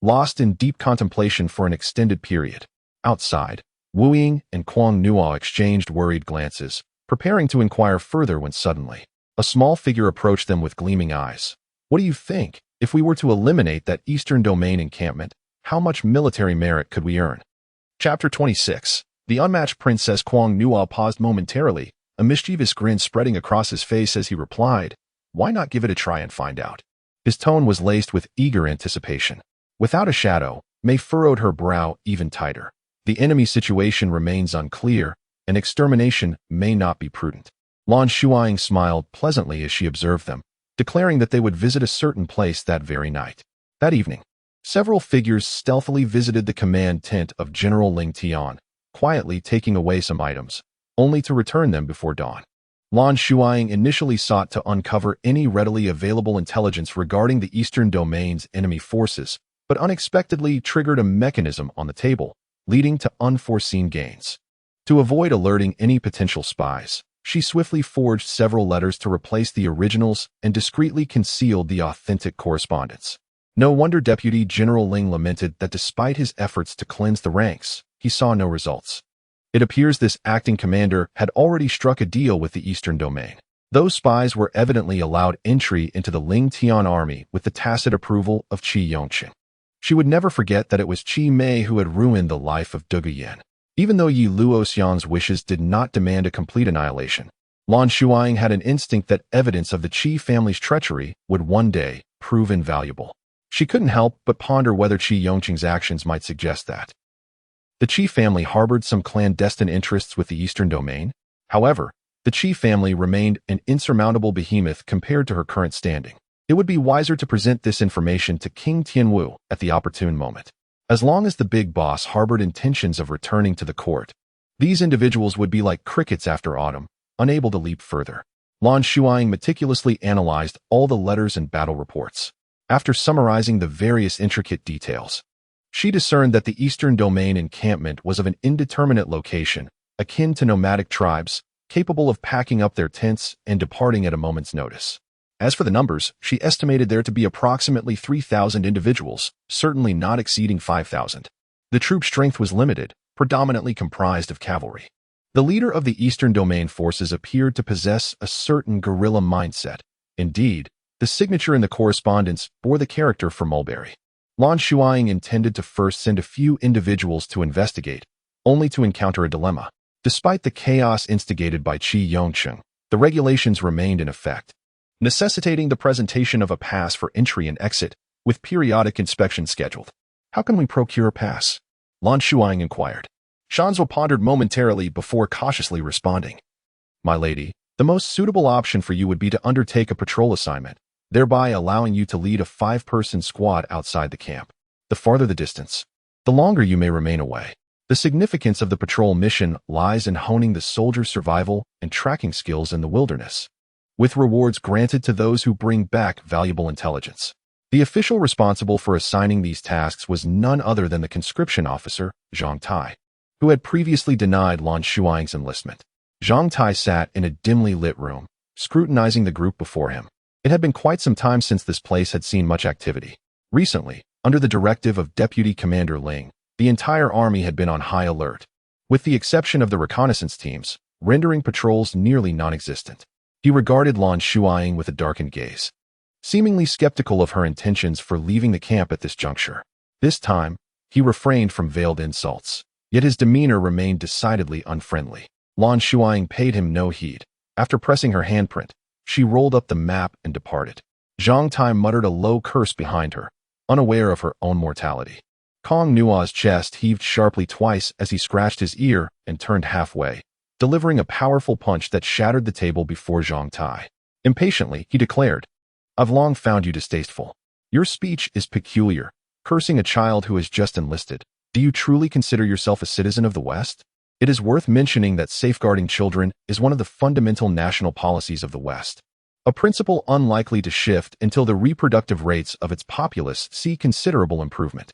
lost in deep contemplation for an extended period. Outside, Wu Ying and Kuang Nuo exchanged worried glances, preparing to inquire further when suddenly, a small figure approached them with gleaming eyes. What do you think? If we were to eliminate that Eastern Domain encampment, how much military merit could we earn? Chapter 26. The unmatched Princess Kuang Nuo paused momentarily, a mischievous grin spreading across his face as he replied, "Why not give it a try and find out?" His tone was laced with eager anticipation. Without a shadow, Mei furrowed her brow even tighter. The enemy situation remains unclear, and extermination may not be prudent. Lan Shuying smiled pleasantly as she observed them, declaring that they would visit a certain place that very night. That evening, several figures stealthily visited the command tent of General Ling Tian, quietly taking away some items, only to return them before dawn. Lan Shuying initially sought to uncover any readily available intelligence regarding the Eastern Domain's enemy forces, but unexpectedly triggered a mechanism on the table, leading to unforeseen gains. To avoid alerting any potential spies, she swiftly forged several letters to replace the originals and discreetly concealed the authentic correspondence. No wonder Deputy General Ling lamented that despite his efforts to cleanse the ranks, he saw no results. It appears this acting commander had already struck a deal with the Eastern Domain. Those spies were evidently allowed entry into the Ling Tian army with the tacit approval of Qi Yongqing. She would never forget that it was Qi Mei who had ruined the life of Dugu Yan. Even though Yi Luoxian's wishes did not demand a complete annihilation, Lan Shuying had an instinct that evidence of the Qi family's treachery would one day prove invaluable. She couldn't help but ponder whether Qi Yongqing's actions might suggest that the Qi family harbored some clandestine interests with the Eastern Domain. However, the Qi family remained an insurmountable behemoth compared to her current standing. It would be wiser to present this information to King Tianwu at the opportune moment. As long as the big boss harbored intentions of returning to the court, these individuals would be like crickets after autumn, unable to leap further. Lan Shuying meticulously analyzed all the letters and battle reports. After summarizing the various intricate details, she discerned that the Eastern Domain encampment was of an indeterminate location, akin to nomadic tribes, capable of packing up their tents and departing at a moment's notice. As for the numbers, she estimated there to be approximately 3,000 individuals, certainly not exceeding 5,000. The troop strength was limited, predominantly comprised of cavalry. The leader of the Eastern Domain forces appeared to possess a certain guerrilla mindset. Indeed, the signature in the correspondence bore the character for Mulberry. Lan Shuying intended to first send a few individuals to investigate, only to encounter a dilemma. Despite the chaos instigated by Qi Yongqing, the regulations remained in effect, necessitating the presentation of a pass for entry and exit, with periodic inspections scheduled. How can we procure a pass? Lan Shuying inquired. Shanzhou pondered momentarily before cautiously responding. My lady, the most suitable option for you would be to undertake a patrol assignment, thereby allowing you to lead a 5-person squad outside the camp. The farther the distance, the longer you may remain away. The significance of the patrol mission lies in honing the soldier's survival and tracking skills in the wilderness, with rewards granted to those who bring back valuable intelligence. The official responsible for assigning these tasks was none other than the conscription officer, Zhang Tai, who had previously denied Lan Shuying's enlistment. Zhang Tai sat in a dimly lit room, scrutinizing the group before him. It had been quite some time since this place had seen much activity. Recently, under the directive of Deputy Commander Ling, the entire army had been on high alert, with the exception of the reconnaissance teams, rendering patrols nearly non-existent. He regarded Lan Shuying with a darkened gaze, seemingly skeptical of her intentions for leaving the camp at this juncture. This time, he refrained from veiled insults, yet his demeanor remained decidedly unfriendly. Lan Shuying paid him no heed. After pressing her handprint, she rolled up the map and departed. Zhang Tai muttered a low curse behind her, unaware of her own mortality. Kong Nua's chest heaved sharply twice as he scratched his ear and turned halfway, delivering a powerful punch that shattered the table before Zhang Tai. Impatiently, he declared, "I've long found you distasteful. Your speech is peculiar, cursing a child who has just enlisted. Do you truly consider yourself a citizen of the West? It is worth mentioning that safeguarding children is one of the fundamental national policies of the West, a principle unlikely to shift until the reproductive rates of its populace see considerable improvement."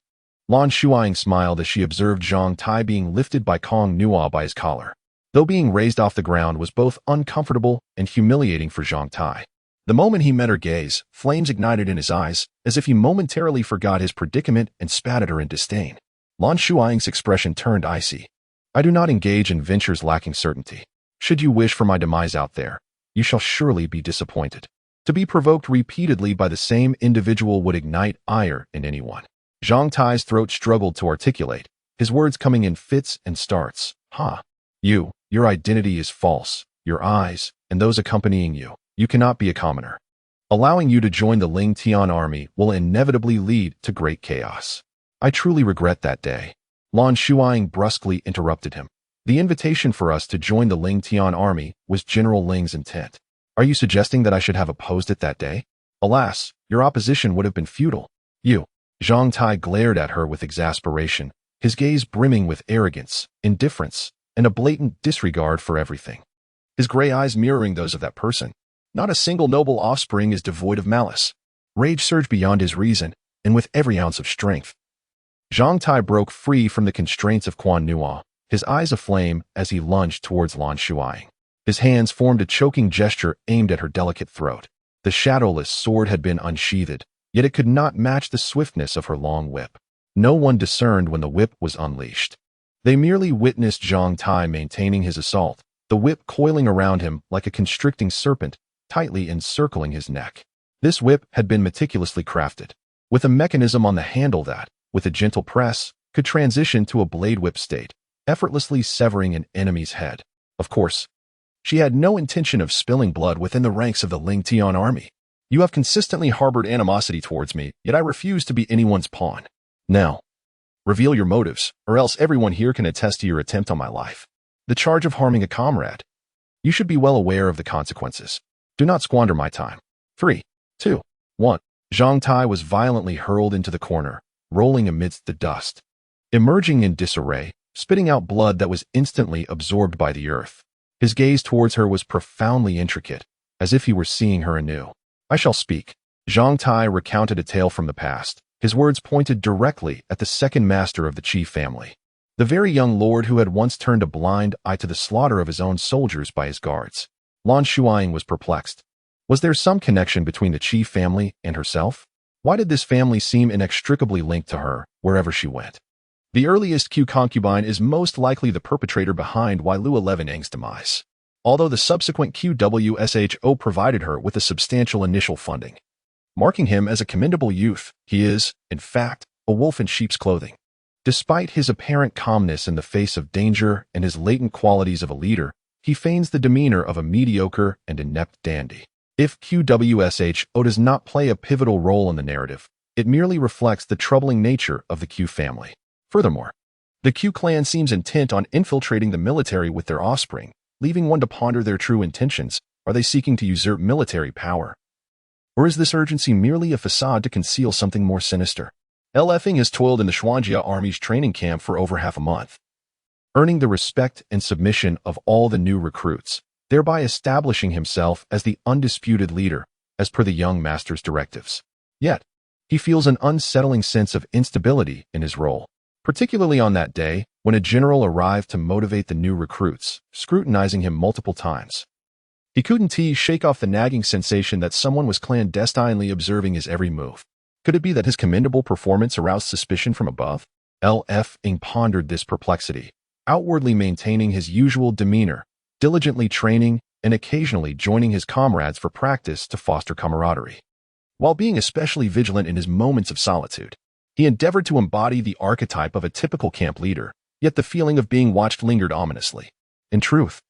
Lan Shuying smiled as she observed Zhang Tai being lifted by Kong Nua by his collar. Though being raised off the ground was both uncomfortable and humiliating for Zhang Tai. The moment he met her gaze, flames ignited in his eyes, as if he momentarily forgot his predicament and spat at her in disdain. Lan Shuying's expression turned icy. "I do not engage in ventures lacking certainty. Should you wish for my demise out there, you shall surely be disappointed." To be provoked repeatedly by the same individual would ignite ire in anyone. Zhang Tai's throat struggled to articulate, his words coming in fits and starts. Your identity is false. Your eyes, and those accompanying you. You cannot be a commoner. Allowing you to join the Ling Tian army will inevitably lead to great chaos. I truly regret that day." Lan Shuying brusquely interrupted him. "The invitation for us to join the Ling Tian army was General Ling's intent. Are you suggesting that I should have opposed it that day? Alas, your opposition would have been futile. You." Zhang Tai glared at her with exasperation, his gaze brimming with arrogance, indifference, and a blatant disregard for everything. His gray eyes mirroring those of that person. Not a single noble offspring is devoid of malice. Rage surged beyond his reason, and with every ounce of strength. Zhang Tai broke free from the constraints of Quan Nua, his eyes aflame as he lunged towards Lan Shuying. His hands formed a choking gesture aimed at her delicate throat. The shadowless sword had been unsheathed, yet it could not match the swiftness of her long whip. No one discerned when the whip was unleashed. They merely witnessed Zhang Tai maintaining his assault, the whip coiling around him like a constricting serpent, tightly encircling his neck. This whip had been meticulously crafted, with a mechanism on the handle that, with a gentle press, could transition to a blade whip state, effortlessly severing an enemy's head. Of course, she had no intention of spilling blood within the ranks of the Ling Tian army. "You have consistently harbored animosity towards me, yet I refuse to be anyone's pawn. Now, reveal your motives, or else everyone here can attest to your attempt on my life. The charge of harming a comrade. You should be well aware of the consequences. Do not squander my time." 3, 2, 1. Zhang Tai was violently hurled into the corner, rolling amidst the dust, emerging in disarray, spitting out blood that was instantly absorbed by the earth. His gaze towards her was profoundly intricate, as if he were seeing her anew. "I shall speak." Zhang Tai recounted a tale from the past. His words pointed directly at the second master of the Qi family, the very young lord who had once turned a blind eye to the slaughter of his own soldiers by his guards. Lan Shuying was perplexed. Was there some connection between the Qi family and herself? Why did this family seem inextricably linked to her wherever she went? The earliest Q concubine is most likely the perpetrator behind Wai Lu 11's demise, although the subsequent QWSHO provided her with a substantial initial funding. Marking him as a commendable youth, he is, in fact, a wolf in sheep's clothing. Despite his apparent calmness in the face of danger and his latent qualities of a leader, he feigns the demeanor of a mediocre and inept dandy. If QWSHO does not play a pivotal role in the narrative, it merely reflects the troubling nature of the Q family. Furthermore, the Q clan seems intent on infiltrating the military with their offspring, leaving one to ponder their true intentions. Are they seeking to usurp military power? Or is this urgency merely a facade to conceal something more sinister? LFing has toiled in the Xuanjia Army's training camp for over half a month. earning the respect and submission of all the new recruits, thereby establishing himself as the undisputed leader, as per the young master's directives. Yet, he feels an unsettling sense of instability in his role, particularly on that day when a general arrived to motivate the new recruits, scrutinizing him multiple times. He couldn't shake off the nagging sensation that someone was clandestinely observing his every move. Could it be that his commendable performance aroused suspicion from above? L.F.ing pondered this perplexity, outwardly maintaining his usual demeanor, diligently training and occasionally joining his comrades for practice to foster camaraderie. While being especially vigilant in his moments of solitude, he endeavored to embody the archetype of a typical camp leader, yet the feeling of being watched lingered ominously. In truth,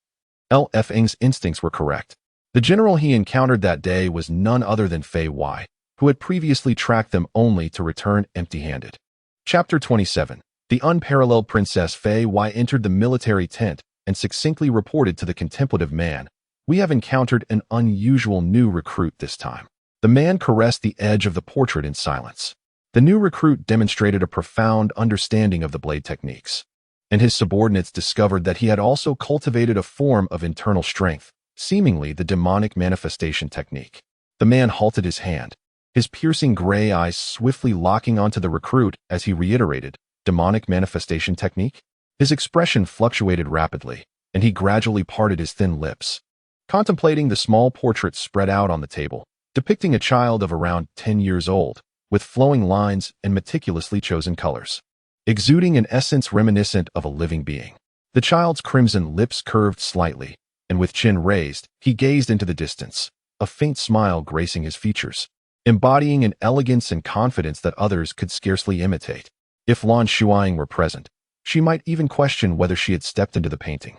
L.F.ing's instincts were correct. The general he encountered that day was none other than Fei Wai, who had previously tracked them only to return empty-handed. Chapter 27. The unparalleled Princess Fei Wai entered the military tent and succinctly reported to the contemplative man, "We have encountered an unusual new recruit this time." The man caressed the edge of the portrait in silence. The new recruit demonstrated a profound understanding of the blade techniques, and his subordinates discovered that he had also cultivated a form of internal strength, seemingly the demonic manifestation technique. The man halted his hand, his piercing gray eyes swiftly locking onto the recruit as he reiterated, "Demonic manifestation technique?" His expression fluctuated rapidly, and he gradually parted his thin lips, contemplating the small portrait spread out on the table, depicting a child of around 10 years old, with flowing lines and meticulously chosen colors, exuding an essence reminiscent of a living being. The child's crimson lips curved slightly, and with chin raised, he gazed into the distance, a faint smile gracing his features, embodying an elegance and confidence that others could scarcely imitate. If Lan Shuying were present, she might even question whether she had stepped into the painting,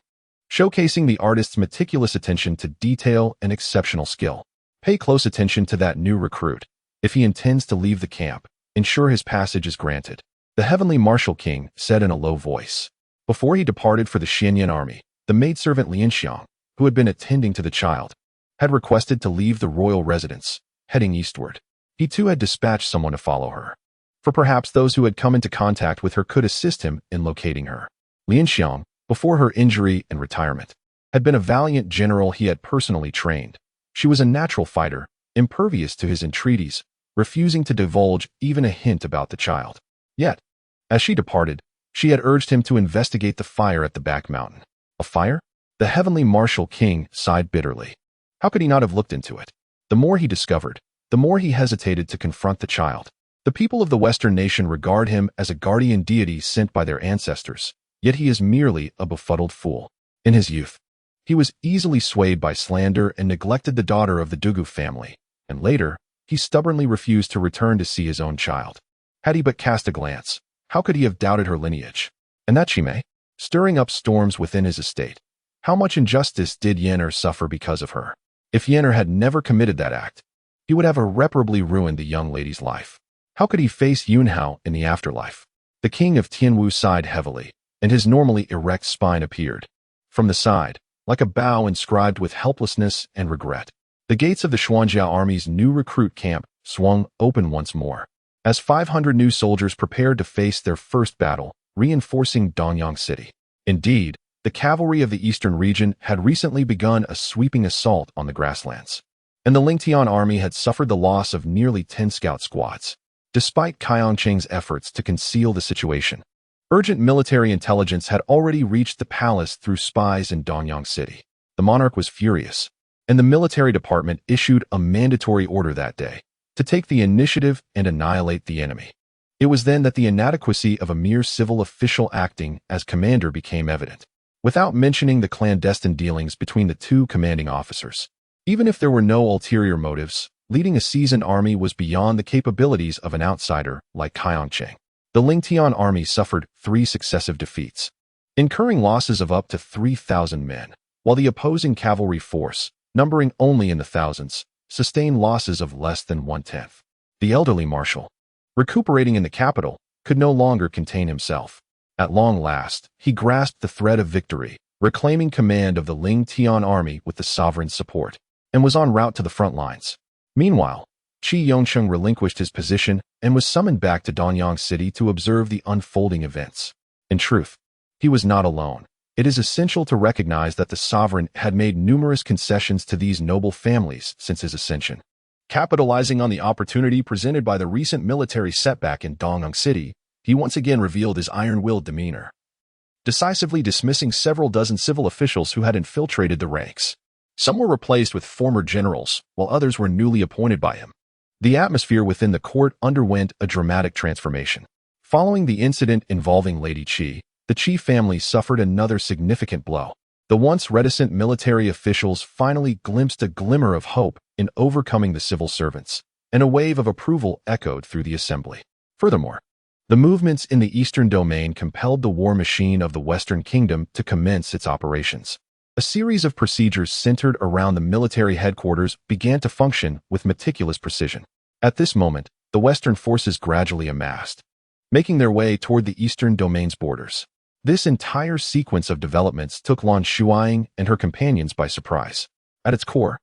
showcasing the artist's meticulous attention to detail and exceptional skill. Pay close attention to that new recruit. If he intends to leave the camp, ensure his passage is granted, the heavenly martial king said in a low voice. Before he departed for the Xianyan army, the maidservant Lan Shuying, who had been attending to the child, had requested to leave the royal residence, heading eastward. He too had dispatched someone to follow her, for perhaps those who had come into contact with her could assist him in locating her. Lan Shuying, before her injury and retirement, had been a valiant general he had personally trained. She was a natural fighter, impervious to his entreaties, refusing to divulge even a hint about the child. Yet, as she departed, she had urged him to investigate the fire at the back mountain. A fire? The heavenly martial king sighed bitterly. How could he not have looked into it? The more he discovered, the more he hesitated to confront the child. The people of the Western nation regard him as a guardian deity sent by their ancestors, yet he is merely a befuddled fool. In his youth, he was easily swayed by slander and neglected the daughter of the Dugu family, and later, he stubbornly refused to return to see his own child. Had he but cast a glance, how could he have doubted her lineage? And that she may, stirring up storms within his estate. How much injustice did Yen'er suffer because of her? If Yen'er had never committed that act, he would have irreparably ruined the young lady's life. How could he face Yunhao in the afterlife? The king of Tianwu sighed heavily, and his normally erect spine appeared. From the side, like a bow inscribed with helplessness and regret, the gates of the Xuanjia army's new recruit camp swung open once more, as 500 new soldiers prepared to face their first battle, reinforcing Donyang City. Indeed, the cavalry of the eastern region had recently begun a sweeping assault on the grasslands, and the Lingtian army had suffered the loss of nearly 10 scout squads. Despite Qiangcheng's efforts to conceal the situation, urgent military intelligence had already reached the palace through spies in Donyang City. The monarch was furious, and the military department issued a mandatory order that day to take the initiative and annihilate the enemy. It was then that the inadequacy of a mere civil official acting as commander became evident, without mentioning the clandestine dealings between the two commanding officers. Even if there were no ulterior motives, leading a seasoned army was beyond the capabilities of an outsider like Qiangcheng. The Lingtian army suffered 3 successive defeats, incurring losses of up to 3,000 men, while the opposing cavalry force, numbering only in the thousands, sustained losses of less than 1/10. The elderly marshal, recuperating in the capital, could no longer contain himself. At long last, he grasped the thread of victory, reclaiming command of the Lingtian army with the sovereign's support, and was en route to the front lines. Meanwhile, Qi Yongcheng relinquished his position and was summoned back to Donyang City to observe the unfolding events. In truth, he was not alone. It is essential to recognize that the sovereign had made numerous concessions to these noble families since his ascension. Capitalizing on the opportunity presented by the recent military setback in Dongyang City, he once again revealed his iron-willed demeanor, decisively dismissing several dozen civil officials who had infiltrated the ranks. Some were replaced with former generals, while others were newly appointed by him. The atmosphere within the court underwent a dramatic transformation. Following the incident involving Lady Qi, the Qi family suffered another significant blow. The once reticent military officials finally glimpsed a glimmer of hope in overcoming the civil servants, and a wave of approval echoed through the assembly. Furthermore, the movements in the Eastern Domain compelled the war machine of the Western Kingdom to commence its operations. A series of procedures centered around the military headquarters began to function with meticulous precision. At this moment, the Western forces gradually amassed, making their way toward the Eastern Domain's borders. This entire sequence of developments took Lan Shuying and her companions by surprise. At its core,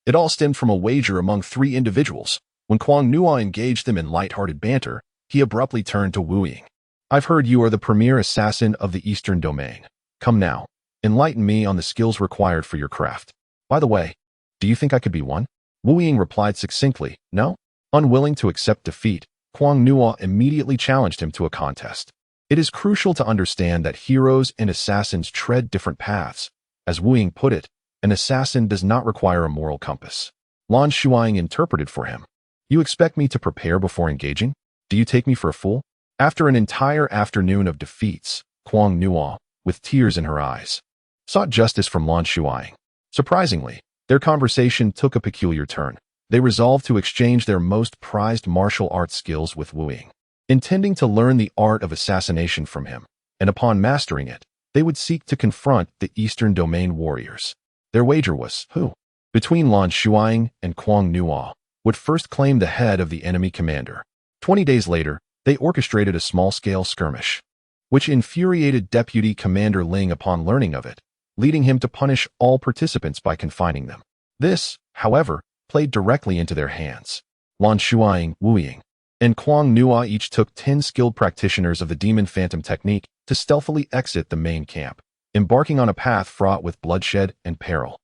it all stemmed from a wager among three individuals. When Kuang Nuo engaged them in light-hearted banter, he abruptly turned to Wu Ying. "I've heard you are the premier assassin of the Eastern Domain. Come now, enlighten me on the skills required for your craft. By the way, do you think I could be one?" Wu Ying replied succinctly, "No." Unwilling to accept defeat, Kuang Nuo immediately challenged him to a contest. It is crucial to understand that heroes and assassins tread different paths. As Wu Ying put it, an assassin does not require a moral compass. Lan Shuying interpreted for him. "You expect me to prepare before engaging? Do you take me for a fool?" After an entire afternoon of defeats, Kuang Nuo, with tears in her eyes, sought justice from Lan Shuying. Surprisingly, their conversation took a peculiar turn. They resolved to exchange their most prized martial arts skills with Wu Ying, intending to learn the art of assassination from him, and upon mastering it, they would seek to confront the Eastern Domain warriors. Their wager was, who, between Lan Shuying and Kuang Nuo, would first claim the head of the enemy commander. 20 days later, they orchestrated a small-scale skirmish, which infuriated Deputy Commander Ling upon learning of it, leading him to punish all participants by confining them. This, however, played directly into their hands. Lan Shuying, Wu Ying, and Kuang Nuo each took 10 skilled practitioners of the Demon Phantom technique to stealthily exit the main camp, embarking on a path fraught with bloodshed and peril.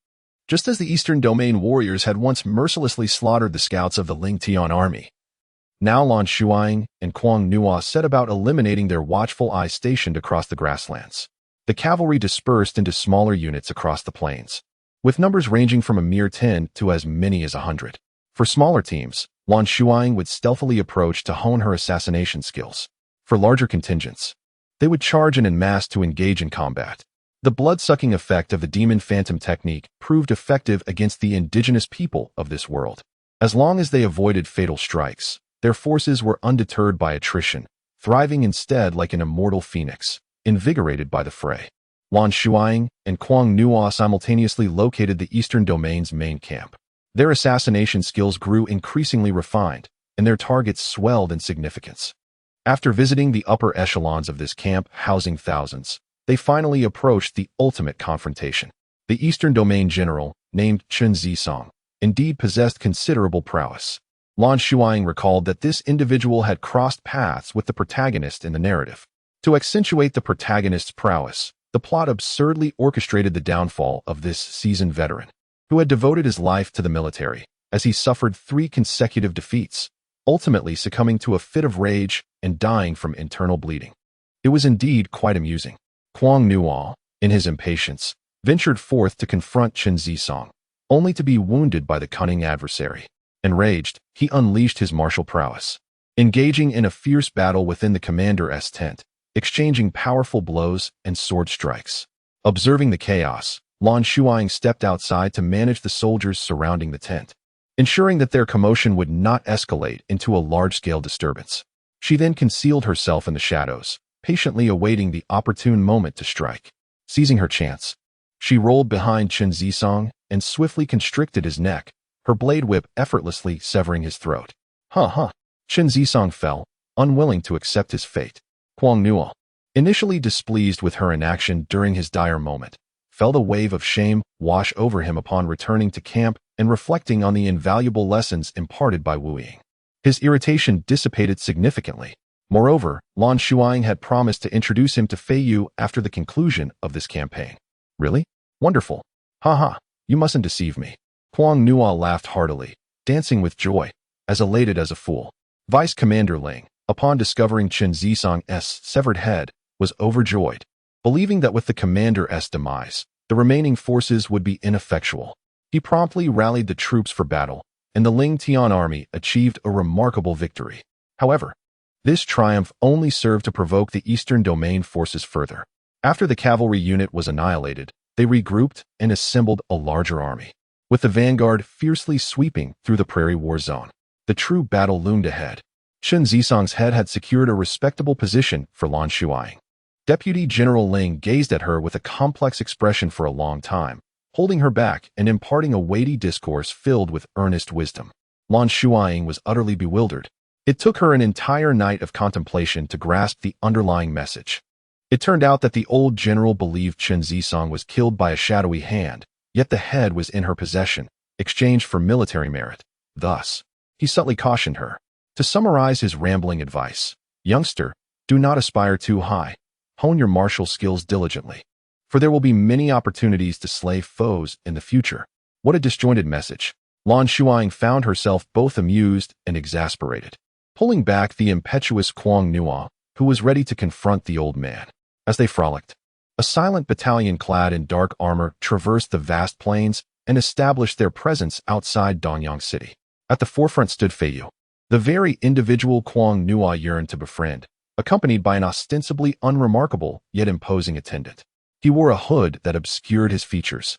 Just as the Eastern Domain warriors had once mercilessly slaughtered the scouts of the Ling Tian army, now Lan Shuying and Kuang Nuo set about eliminating their watchful eyes stationed across the grasslands. The cavalry dispersed into smaller units across the plains, with numbers ranging from a mere 10 to as many as 100. For smaller teams, Lan Shuying would stealthily approach to hone her assassination skills. For larger contingents, they would charge and en masse to engage in combat. The blood-sucking effect of the Demon Phantom technique proved effective against the indigenous people of this world. As long as they avoided fatal strikes, their forces were undeterred by attrition, thriving instead like an immortal phoenix, invigorated by the fray. Lan Shuying and Kuang Nuo simultaneously located the Eastern Domain's main camp. Their assassination skills grew increasingly refined, and their targets swelled in significance. After visiting the upper echelons of this camp, housing thousands, they finally approached the ultimate confrontation. The Eastern Domain general, named Chen Zisong, indeed possessed considerable prowess. Lan Shuying recalled that this individual had crossed paths with the protagonist in the narrative. To accentuate the protagonist's prowess, the plot absurdly orchestrated the downfall of this seasoned veteran, who had devoted his life to the military, as he suffered 3 consecutive defeats, ultimately succumbing to a fit of rage and dying from internal bleeding. It was indeed quite amusing. Kuang Nuo, in his impatience, ventured forth to confront Chen Zisong, only to be wounded by the cunning adversary. Enraged, he unleashed his martial prowess, engaging in a fierce battle within the commander's tent, exchanging powerful blows and sword strikes. Observing the chaos, Lan Shuying stepped outside to manage the soldiers surrounding the tent, ensuring that their commotion would not escalate into a large-scale disturbance. She then concealed herself in the shadows, patiently awaiting the opportune moment to strike. Seizing her chance, she rolled behind Chen Zisong and swiftly constricted his neck, her blade whip effortlessly severing his throat. Chen Zisong fell, unwilling to accept his fate. Kuang Nuo, initially displeased with her inaction during his dire moment, felt a wave of shame wash over him upon returning to camp and reflecting on the invaluable lessons imparted by Wu Ying. His irritation dissipated significantly. Moreover, Lan Shuying had promised to introduce him to Fei Yu after the conclusion of this campaign. Really? Wonderful. Haha, you mustn't deceive me. Huang Nuo laughed heartily, dancing with joy, as elated as a fool. Vice Commander Ling, upon discovering Chen Zisong's severed head, was overjoyed, believing that with the commander's demise, the remaining forces would be ineffectual. He promptly rallied the troops for battle, and the Ling Tian army achieved a remarkable victory. However, this triumph only served to provoke the Eastern Domain forces further. After the cavalry unit was annihilated, they regrouped and assembled a larger army, with the vanguard fiercely sweeping through the prairie war zone. The true battle loomed ahead. Chen Zisong's head had secured a respectable position for Lan Shuying. Deputy General Ling gazed at her with a complex expression for a long time, holding her back and imparting a weighty discourse filled with earnest wisdom. Lan Shuying was utterly bewildered. It took her an entire night of contemplation to grasp the underlying message. It turned out that the old general believed Chen Zisong was killed by a shadowy hand, yet the head was in her possession, exchanged for military merit. Thus, he subtly cautioned her. To summarize his rambling advice, youngster, do not aspire too high. Hone your martial skills diligently, for there will be many opportunities to slay foes in the future. What a disjointed message. Lan Shuying found herself both amused and exasperated, pulling back the impetuous Huang Nuo, who was ready to confront the old man. As they frolicked, a silent battalion clad in dark armor traversed the vast plains and established their presence outside Donyang City. At the forefront stood Fei Yu, the very individual Huang Nuo yearned to befriend, accompanied by an ostensibly unremarkable yet imposing attendant. He wore a hood that obscured his features,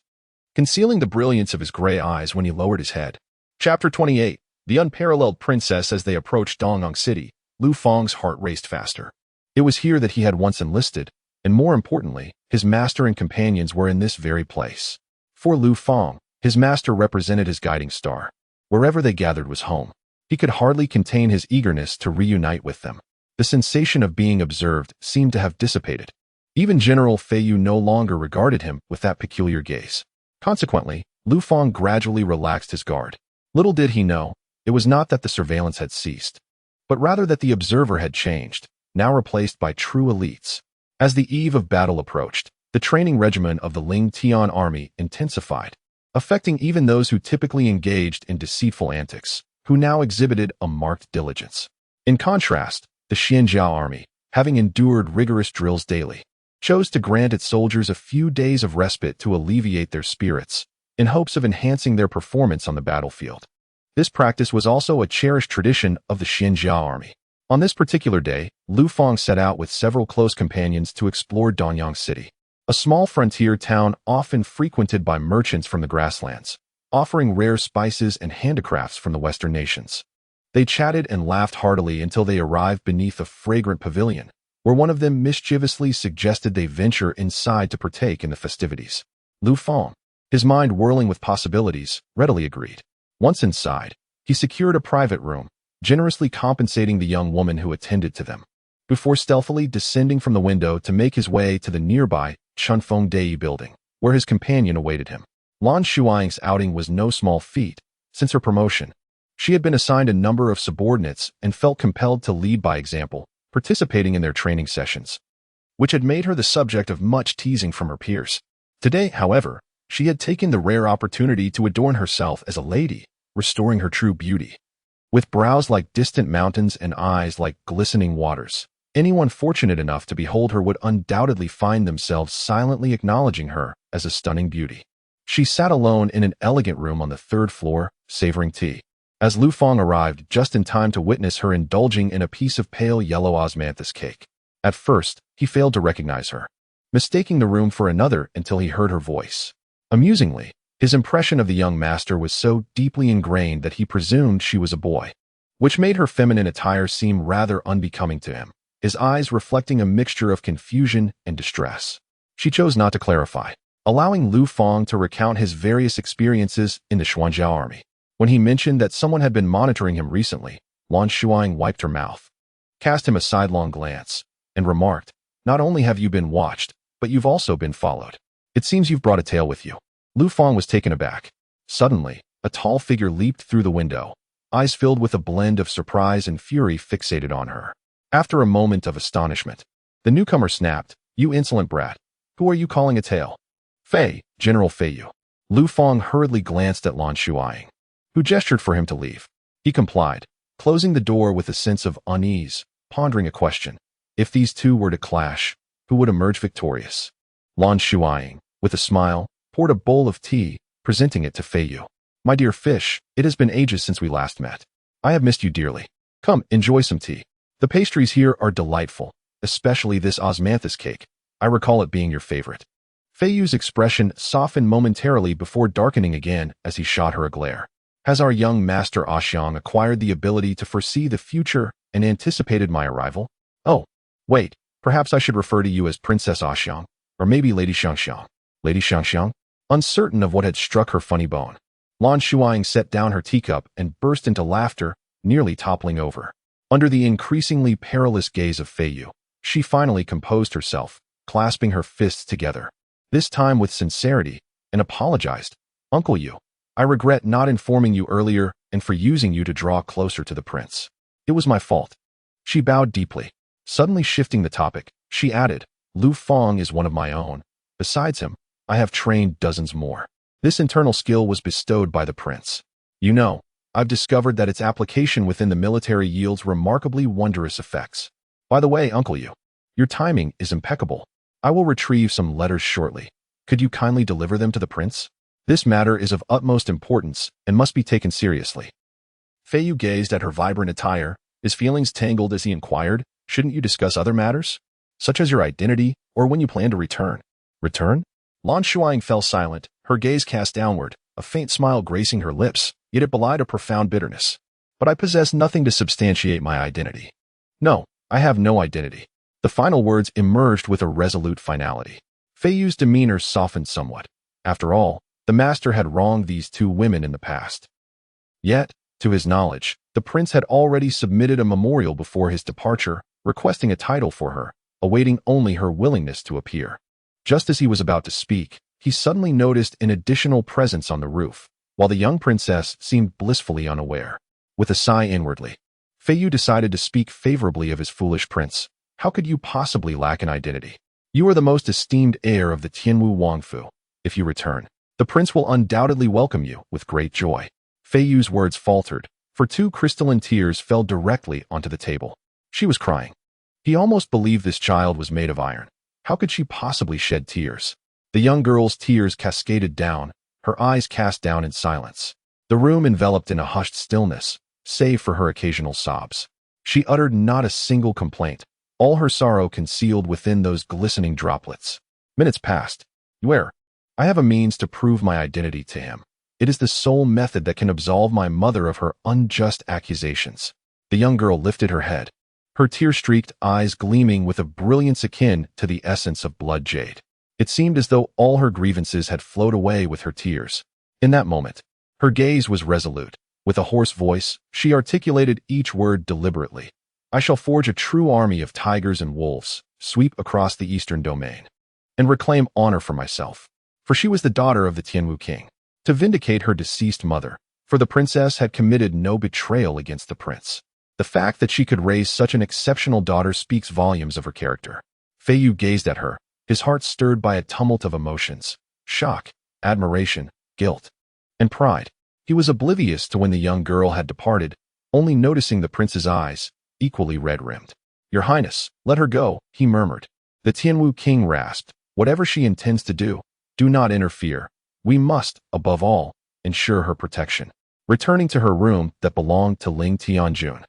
concealing the brilliance of his gray eyes when he lowered his head. Chapter 28. The Unparalleled Princess. As they approached Donyang City, Lu Fang's heart raced faster. It was here that he had once enlisted, and more importantly, his master and companions were in this very place. For Lu Fang, his master represented his guiding star. Wherever they gathered was home. He could hardly contain his eagerness to reunite with them. The sensation of being observed seemed to have dissipated. Even General Fei Yu no longer regarded him with that peculiar gaze. Consequently, Lu Fang gradually relaxed his guard. Little did he know, it was not that the surveillance had ceased, but rather that the observer had changed, now replaced by true elites. As the eve of battle approached, the training regimen of the Ling Tian army intensified, affecting even those who typically engaged in deceitful antics, who now exhibited a marked diligence. In contrast, the Xianjiao army, having endured rigorous drills daily, chose to grant its soldiers a few days of respite to alleviate their spirits, in hopes of enhancing their performance on the battlefield. This practice was also a cherished tradition of the Xianjiao army. On this particular day, Lu Fang set out with several close companions to explore Donyang City, a small frontier town often frequented by merchants from the grasslands, offering rare spices and handicrafts from the Western nations. They chatted and laughed heartily until they arrived beneath a fragrant pavilion, where one of them mischievously suggested they venture inside to partake in the festivities. Lu Fang, his mind whirling with possibilities, readily agreed. Once inside, he secured a private room, generously compensating the young woman who attended to them, before stealthily descending from the window to make his way to the nearby Chunfeng Dei building, where his companion awaited him. Lan Shuying's outing was no small feat. Since her promotion, she had been assigned a number of subordinates and felt compelled to lead by example, participating in their training sessions, which had made her the subject of much teasing from her peers. Today, however, she had taken the rare opportunity to adorn herself as a lady, restoring her true beauty. With brows like distant mountains and eyes like glistening waters, anyone fortunate enough to behold her would undoubtedly find themselves silently acknowledging her as a stunning beauty. She sat alone in an elegant room on the third floor, savoring tea, as Lu Fang arrived just in time to witness her indulging in a piece of pale yellow osmanthus cake. At first, he failed to recognize her, mistaking the room for another until he heard her voice. Amusingly, his impression of the young master was so deeply ingrained that he presumed she was a boy, which made her feminine attire seem rather unbecoming to him, his eyes reflecting a mixture of confusion and distress. She chose not to clarify, allowing Lu Fang to recount his various experiences in the Xuanjiao army. When he mentioned that someone had been monitoring him recently, Lan Shuying wiped her mouth, cast him a sidelong glance, and remarked, "Not only have you been watched, but you've also been followed. It seems you've brought a tail with you." Lu Fang was taken aback. Suddenly, a tall figure leaped through the window, eyes filled with a blend of surprise and fury fixated on her. After a moment of astonishment, the newcomer snapped, "You insolent brat. Who are you calling a tail?" "Fei, General Feiyu." Lu Fang hurriedly glanced at Lan Shuying, who gestured for him to leave. He complied, closing the door with a sense of unease, pondering a question. If these two were to clash, who would emerge victorious? Lan Shuying, with a smile, poured a bowl of tea, presenting it to Feiyu. "My dear fish, it has been ages since we last met. I have missed you dearly. Come, enjoy some tea. The pastries here are delightful, especially this osmanthus cake. I recall it being your favorite." Feiyu's expression softened momentarily before darkening again as he shot her a glare. Has our young master Xiang acquired the ability to foresee the future and anticipated my arrival? Oh, wait, perhaps I should refer to you as Princess Xiang, or maybe Lady Xiangxiang. Lady Xiangxiang? Uncertain of what had struck her funny bone, Lan Shuying set down her teacup and burst into laughter, nearly toppling over. Under the increasingly perilous gaze of Feiyu, she finally composed herself, clasping her fists together, this time with sincerity, and apologized. "Uncle Yu, I regret not informing you earlier and for using you to draw closer to the prince. It was my fault." She bowed deeply. Suddenly shifting the topic, she added, "Lu Fang is one of my own. Besides him, I have trained dozens more. This internal skill was bestowed by the prince. You know, I've discovered that its application within the military yields remarkably wondrous effects. By the way, Uncle Yu, your timing is impeccable. I will retrieve some letters shortly. Could you kindly deliver them to the prince? This matter is of utmost importance and must be taken seriously." Feiyu gazed at her vibrant attire, his feelings tangled as he inquired, "Shouldn't you discuss other matters, such as your identity or when you plan to return?" "Return?" Lan Shuying fell silent, her gaze cast downward, a faint smile gracing her lips, yet it belied a profound bitterness. "But I possess nothing to substantiate my identity. No, I have no identity." The final words emerged with a resolute finality. Feiyu's demeanor softened somewhat. After all, the master had wronged these two women in the past. Yet, to his knowledge, the prince had already submitted a memorial before his departure, requesting a title for her, awaiting only her willingness to appear. Just as he was about to speak, he suddenly noticed an additional presence on the roof, while the young princess seemed blissfully unaware. With a sigh inwardly, Feiyu decided to speak favorably of his foolish prince. "How could you possibly lack an identity? You are the most esteemed heir of the Tianwu Wangfu. If you return, the prince will undoubtedly welcome you with great joy." Feiyu's words faltered, for two crystalline tears fell directly onto the table. She was crying. He almost believed this child was made of iron. How could she possibly shed tears? The young girl's tears cascaded down, her eyes cast down in silence. The room enveloped in a hushed stillness, save for her occasional sobs. She uttered not a single complaint, all her sorrow concealed within those glistening droplets. Minutes passed. "Where? I have a means to prove my identity to him. It is the sole method that can absolve my mother of her unjust accusations." The young girl lifted her head, her tear-streaked eyes gleaming with a brilliance akin to the essence of blood jade. It seemed as though all her grievances had flowed away with her tears. In that moment, her gaze was resolute. With a hoarse voice, she articulated each word deliberately. "I shall forge a true army of tigers and wolves, sweep across the eastern domain, and reclaim honor for myself." For she was the daughter of the Tianwu king. To vindicate her deceased mother, for the princess had committed no betrayal against the prince. The fact that she could raise such an exceptional daughter speaks volumes of her character. Feiyu gazed at her, his heart stirred by a tumult of emotions: shock, admiration, guilt, and pride. He was oblivious to when the young girl had departed, only noticing the prince's eyes, equally red-rimmed. "Your Highness, let her go," he murmured. The Tianwu king rasped, "Whatever she intends to do, do not interfere. We must, above all, ensure her protection." Returning to her room that belonged to Ling Tianjun,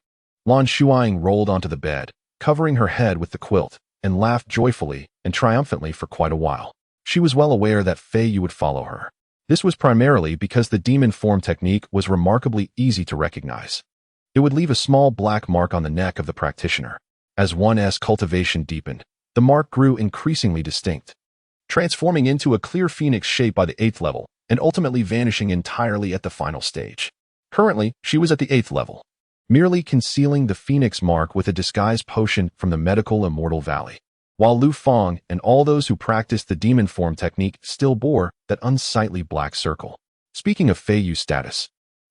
Lan Shuying rolled onto the bed, covering her head with the quilt, and laughed joyfully and triumphantly for quite a while. She was well aware that Feiyu would follow her. This was primarily because the demon form technique was remarkably easy to recognize. It would leave a small black mark on the neck of the practitioner. As one's cultivation deepened, the mark grew increasingly distinct, transforming into a clear phoenix shape by the 8th level, and ultimately vanishing entirely at the final stage. Currently, she was at the 8th level, merely concealing the phoenix mark with a disguise potion from the medical Immortal Valley, while Lu Fang and all those who practiced the demon form technique still bore that unsightly black circle. Speaking of Feiyu's status,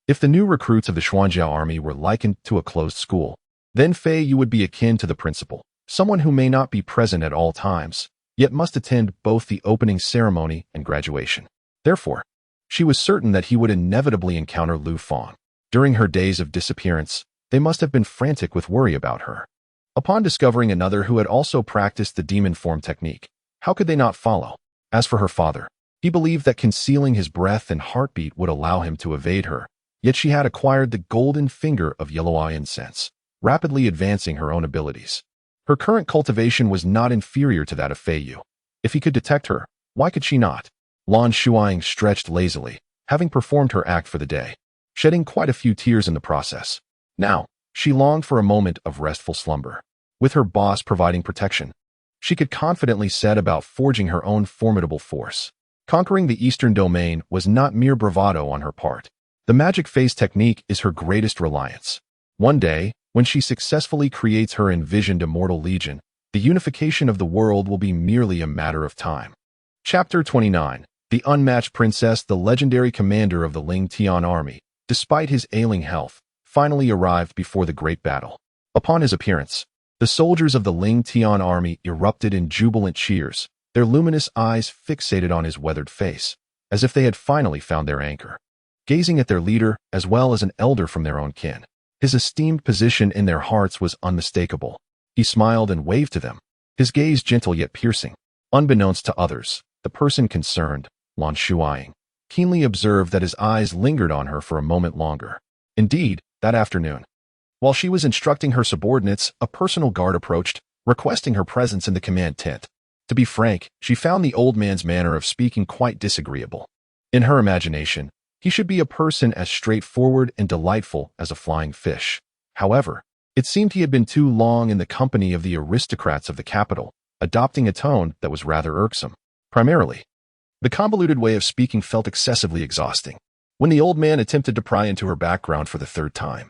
if the new recruits of the Xuanjiao army were likened to a closed school, Then Fei Yu would be akin to the principal, someone who may not be present at all times, yet must attend both the opening ceremony and graduation. Therefore, she was certain that he would inevitably encounter Lu Fang. During her days of disappearance, they must have been frantic with worry about her. Upon discovering another who had also practiced the demon form technique, how could they not follow? As for her father, he believed that concealing his breath and heartbeat would allow him to evade her, yet she had acquired the golden finger of yellow eye incense, rapidly advancing her own abilities. Her current cultivation was not inferior to that of Fei Yu. If he could detect her, why could she not? Lan Shuying stretched lazily, having performed her act for the day, shedding quite a few tears in the process. Now, she longed for a moment of restful slumber. With her boss providing protection, she could confidently set about forging her own formidable force. Conquering the Eastern domain was not mere bravado on her part. The magic phase technique is her greatest reliance. One day, when she successfully creates her envisioned immortal legion, the unification of the world will be merely a matter of time. Chapter 29. The Unmatched Princess. The legendary commander of the Ling Tian army, despite his ailing health, finally arrived before the great battle. Upon his appearance, the soldiers of the Ling Tian army erupted in jubilant cheers, their luminous eyes fixated on his weathered face, as if they had finally found their anchor. Gazing at their leader, as well as an elder from their own kin, his esteemed position in their hearts was unmistakable. He smiled and waved to them, his gaze gentle yet piercing. Unbeknownst to others, the person concerned, Lan Shuying, keenly observed that his eyes lingered on her for a moment longer. Indeed, that afternoon, while she was instructing her subordinates, a personal guard approached, requesting her presence in the command tent. To be frank, she found the old man's manner of speaking quite disagreeable. In her imagination, he should be a person as straightforward and delightful as a flying fish. However, it seemed he had been too long in the company of the aristocrats of the capital, adopting a tone that was rather irksome. Primarily, the convoluted way of speaking felt excessively exhausting. When the old man attempted to pry into her background for the third time,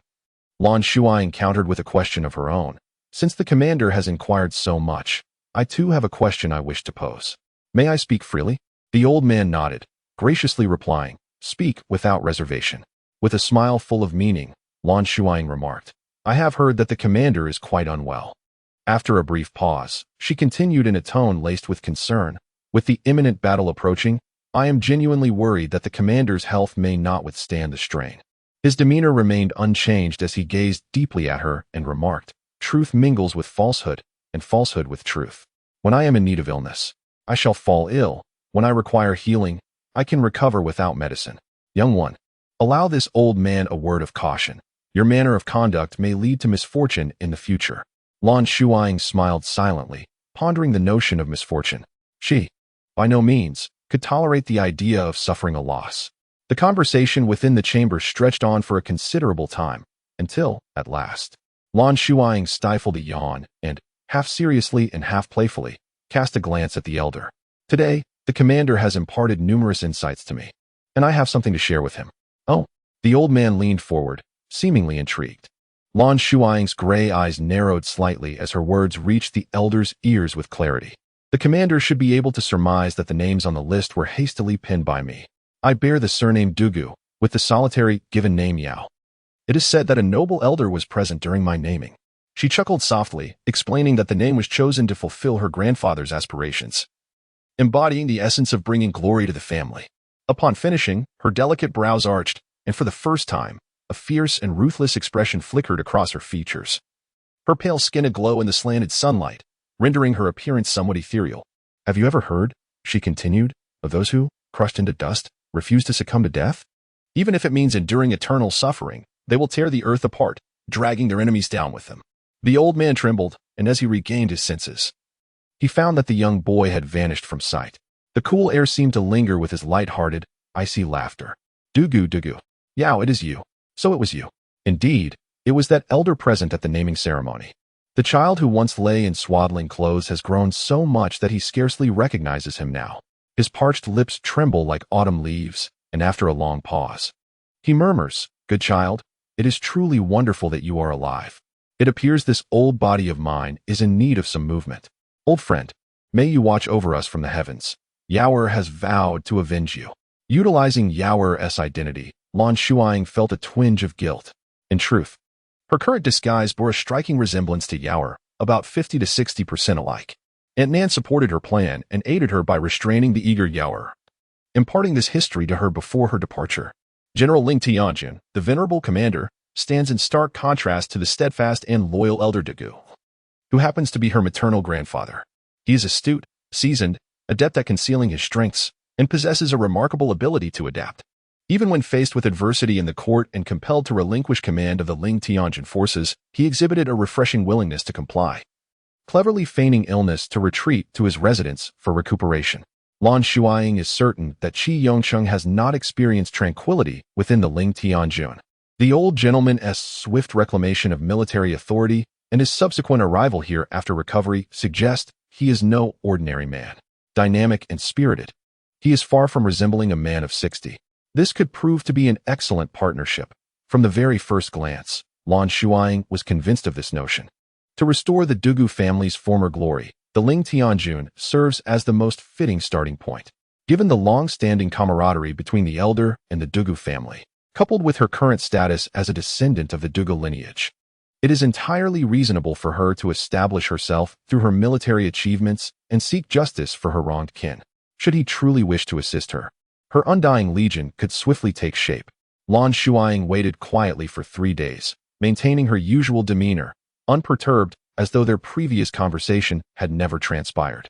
Lan Shuying countered with a question of her own. Since the commander has inquired so much, I too have a question I wish to pose. May I speak freely? The old man nodded, graciously replying, "Speak without reservation." With a smile full of meaning, Lan Shuying remarked, "I have heard that the commander is quite unwell." After a brief pause, she continued in a tone laced with concern, "With the imminent battle approaching, I am genuinely worried that the commander's health may not withstand the strain." His demeanor remained unchanged as he gazed deeply at her and remarked, "Truth mingles with falsehood, and falsehood with truth. When I am in need of illness, I shall fall ill. When I require healing, I can recover without medicine. Young one, allow this old man a word of caution. Your manner of conduct may lead to misfortune in the future." Lan Shuying smiled silently, pondering the notion of misfortune. She, by no means, could tolerate the idea of suffering a loss. The conversation within the chamber stretched on for a considerable time, until, at last, Lan Shuying stifled a yawn and, half seriously and half playfully, cast a glance at the elder. "Today, the commander has imparted numerous insights to me, and I have something to share with him." "Oh." The old man leaned forward, seemingly intrigued. Lan Shuying's gray eyes narrowed slightly as her words reached the elder's ears with clarity. "The commander should be able to surmise that the names on the list were hastily pinned by me. I bear the surname Dugu, with the solitary given name Yao. It is said that a noble elder was present during my naming." She chuckled softly, explaining that the name was chosen to fulfill her grandfather's aspirations, embodying the essence of bringing glory to the family. Upon finishing, her delicate brows arched, and for the first time, a fierce and ruthless expression flickered across her features. Her pale skin aglow in the slanted sunlight, rendering her appearance somewhat ethereal. "Have you ever heard," she continued, "of those who, crushed into dust, refuse to succumb to death? Even if it means enduring eternal suffering, they will tear the earth apart, dragging their enemies down with them." The old man trembled, and as he regained his senses, he found that the young boy had vanished from sight. The cool air seemed to linger with his light-hearted, icy laughter. "Dugu, Dugu. Yao, it is you. So it was you." Indeed, it was that elder present at the naming ceremony. The child who once lay in swaddling clothes has grown so much that he scarcely recognizes him now. His parched lips tremble like autumn leaves, and after a long pause, he murmurs, "Good child, it is truly wonderful that you are alive. It appears this old body of mine is in need of some movement. Old friend, may you watch over us from the heavens. Yaoer has vowed to avenge you." Utilizing Yaoer's identity, Lan Shuying felt a twinge of guilt. In truth, Her current disguise bore a striking resemblance to Yaoer, about 50 to 60% alike. Aunt Nan supported her plan and aided her by restraining the eager Yaoer, imparting this history to her before her departure. General Ling Tianjun, the venerable commander, stands in stark contrast to the steadfast and loyal elder Dugu, who happens to be her maternal grandfather. He is astute, seasoned, adept at concealing his strengths, and possesses a remarkable ability to adapt. Even when faced with adversity in the court and compelled to relinquish command of the Ling Tianjun forces, he exhibited a refreshing willingness to comply, cleverly feigning illness to retreat to his residence for recuperation. Lan Shuying is certain that Qi Yongcheng has not experienced tranquility within the Ling Tianjun. The old gentleman's swift reclamation of military authority and his subsequent arrival here after recovery suggest he is no ordinary man. Dynamic and spirited, he is far from resembling a man of 60. This could prove to be an excellent partnership. From the very first glance, Lan Shuying was convinced of this notion. To restore the Dugu family's former glory, the Ling Tianjun serves as the most fitting starting point. Given the long-standing camaraderie between the elder and the Dugu family, coupled with her current status as a descendant of the Dugu lineage, it is entirely reasonable for her to establish herself through her military achievements and seek justice for her wronged kin. Should he truly wish to assist her, her undying legion could swiftly take shape. Lan Shuying waited quietly for 3 days, maintaining her usual demeanor, unperturbed as though their previous conversation had never transpired.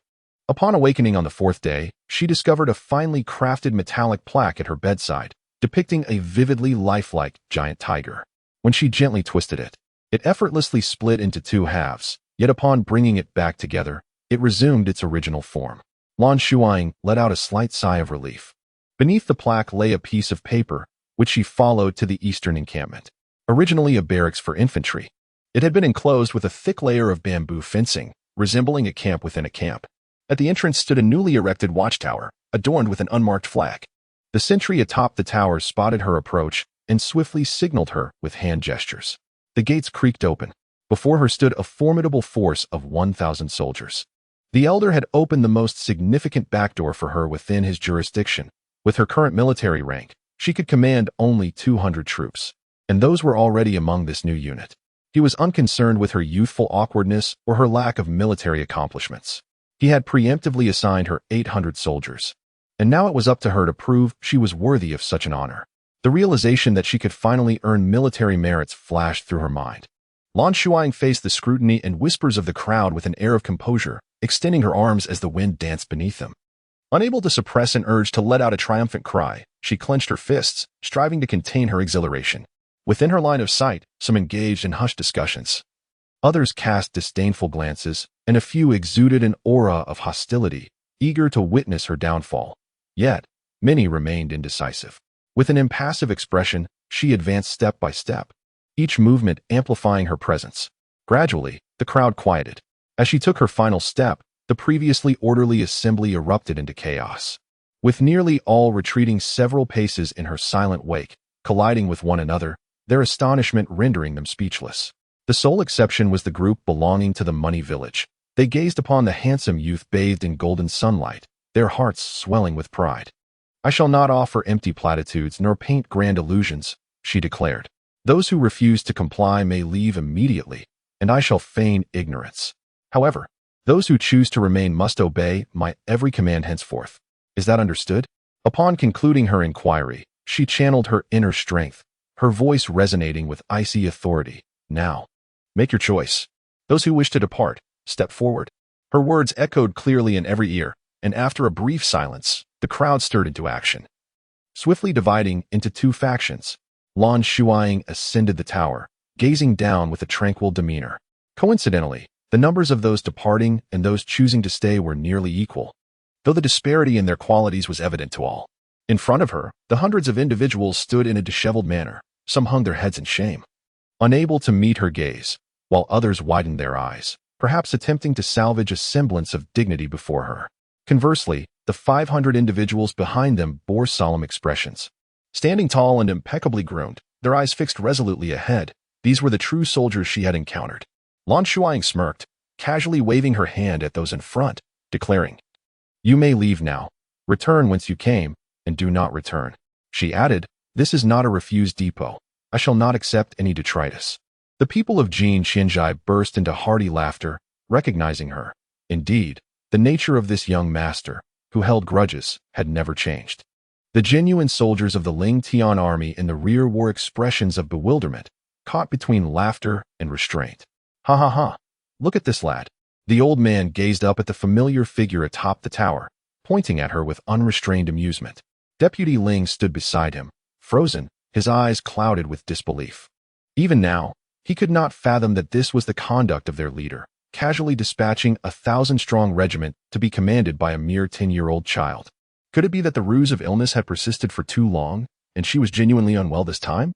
Upon awakening on the 4th day, she discovered a finely crafted metallic plaque at her bedside, depicting a vividly lifelike giant tiger. When she gently twisted it, it effortlessly split into 2 halves, yet upon bringing it back together, it resumed its original form. Lan Shuying let out a slight sigh of relief. Beneath the plaque lay a piece of paper, which she followed to the eastern encampment. Originally a barracks for infantry, it had been enclosed with a thick layer of bamboo fencing, resembling a camp within a camp. At the entrance stood a newly erected watchtower, adorned with an unmarked flag. The sentry atop the tower spotted her approach and swiftly signaled her with hand gestures. The gates creaked open. Before her stood a formidable force of 1,000 soldiers. The elder had opened the most significant backdoor for her within his jurisdiction. With her current military rank, she could command only 200 troops, and those were already among this new unit. He was unconcerned with her youthful awkwardness or her lack of military accomplishments. He had preemptively assigned her 800 soldiers, and now it was up to her to prove she was worthy of such an honor. The realization that she could finally earn military merits flashed through her mind. Lan Shuying faced the scrutiny and whispers of the crowd with an air of composure, extending her arms as the wind danced beneath them. Unable to suppress an urge to let out a triumphant cry, she clenched her fists, striving to contain her exhilaration. Within her line of sight, some engaged in hushed discussions. Others cast disdainful glances, and a few exuded an aura of hostility, eager to witness her downfall. Yet, many remained indecisive. With an impassive expression, she advanced step by step, each movement amplifying her presence. Gradually, the crowd quieted. As she took her final step, the previously orderly assembly erupted into chaos, with nearly all retreating several paces in her silent wake, colliding with one another, their astonishment rendering them speechless. The sole exception was the group belonging to the Money Village. They gazed upon the handsome youth bathed in golden sunlight, their hearts swelling with pride. "I shall not offer empty platitudes nor paint grand illusions," she declared. "Those who refuse to comply may leave immediately, and I shall feign ignorance. However, those who choose to remain must obey my every command henceforth. Is that understood?" Upon concluding her inquiry, she channeled her inner strength, her voice resonating with icy authority. "Now, make your choice. Those who wish to depart, step forward." Her words echoed clearly in every ear, and after a brief silence, the crowd stirred into action. Swiftly dividing into 2 factions, Lan Shuying ascended the tower, gazing down with a tranquil demeanor. Coincidentally, the numbers of those departing and those choosing to stay were nearly equal, though the disparity in their qualities was evident to all. In front of her, the hundreds of individuals stood in a disheveled manner. Some hung their heads in shame, unable to meet her gaze, while others widened their eyes, perhaps attempting to salvage a semblance of dignity before her. Conversely, the 500 individuals behind them bore solemn expressions. Standing tall and impeccably groomed, their eyes fixed resolutely ahead, these were the true soldiers she had encountered. Lan Shuying smirked, casually waving her hand at those in front, declaring, "You may leave now. Return whence you came, and do not return." She added, "This is not a refused depot. I shall not accept any detritus." The people of Jin Xinzhai burst into hearty laughter, recognizing her. Indeed, the nature of this young master, who held grudges, had never changed. The genuine soldiers of the Ling Tian army in the rear wore expressions of bewilderment, caught between laughter and restraint. Ha ha ha! Look at this lad. The old man gazed up at the familiar figure atop the tower, pointing at her with unrestrained amusement. Deputy Ling stood beside him, frozen, his eyes clouded with disbelief. Even now, he could not fathom that this was the conduct of their leader, casually dispatching a 1,000-strong regiment to be commanded by a mere 10-year-old child. Could it be that the ruse of illness had persisted for too long, and she was genuinely unwell this time?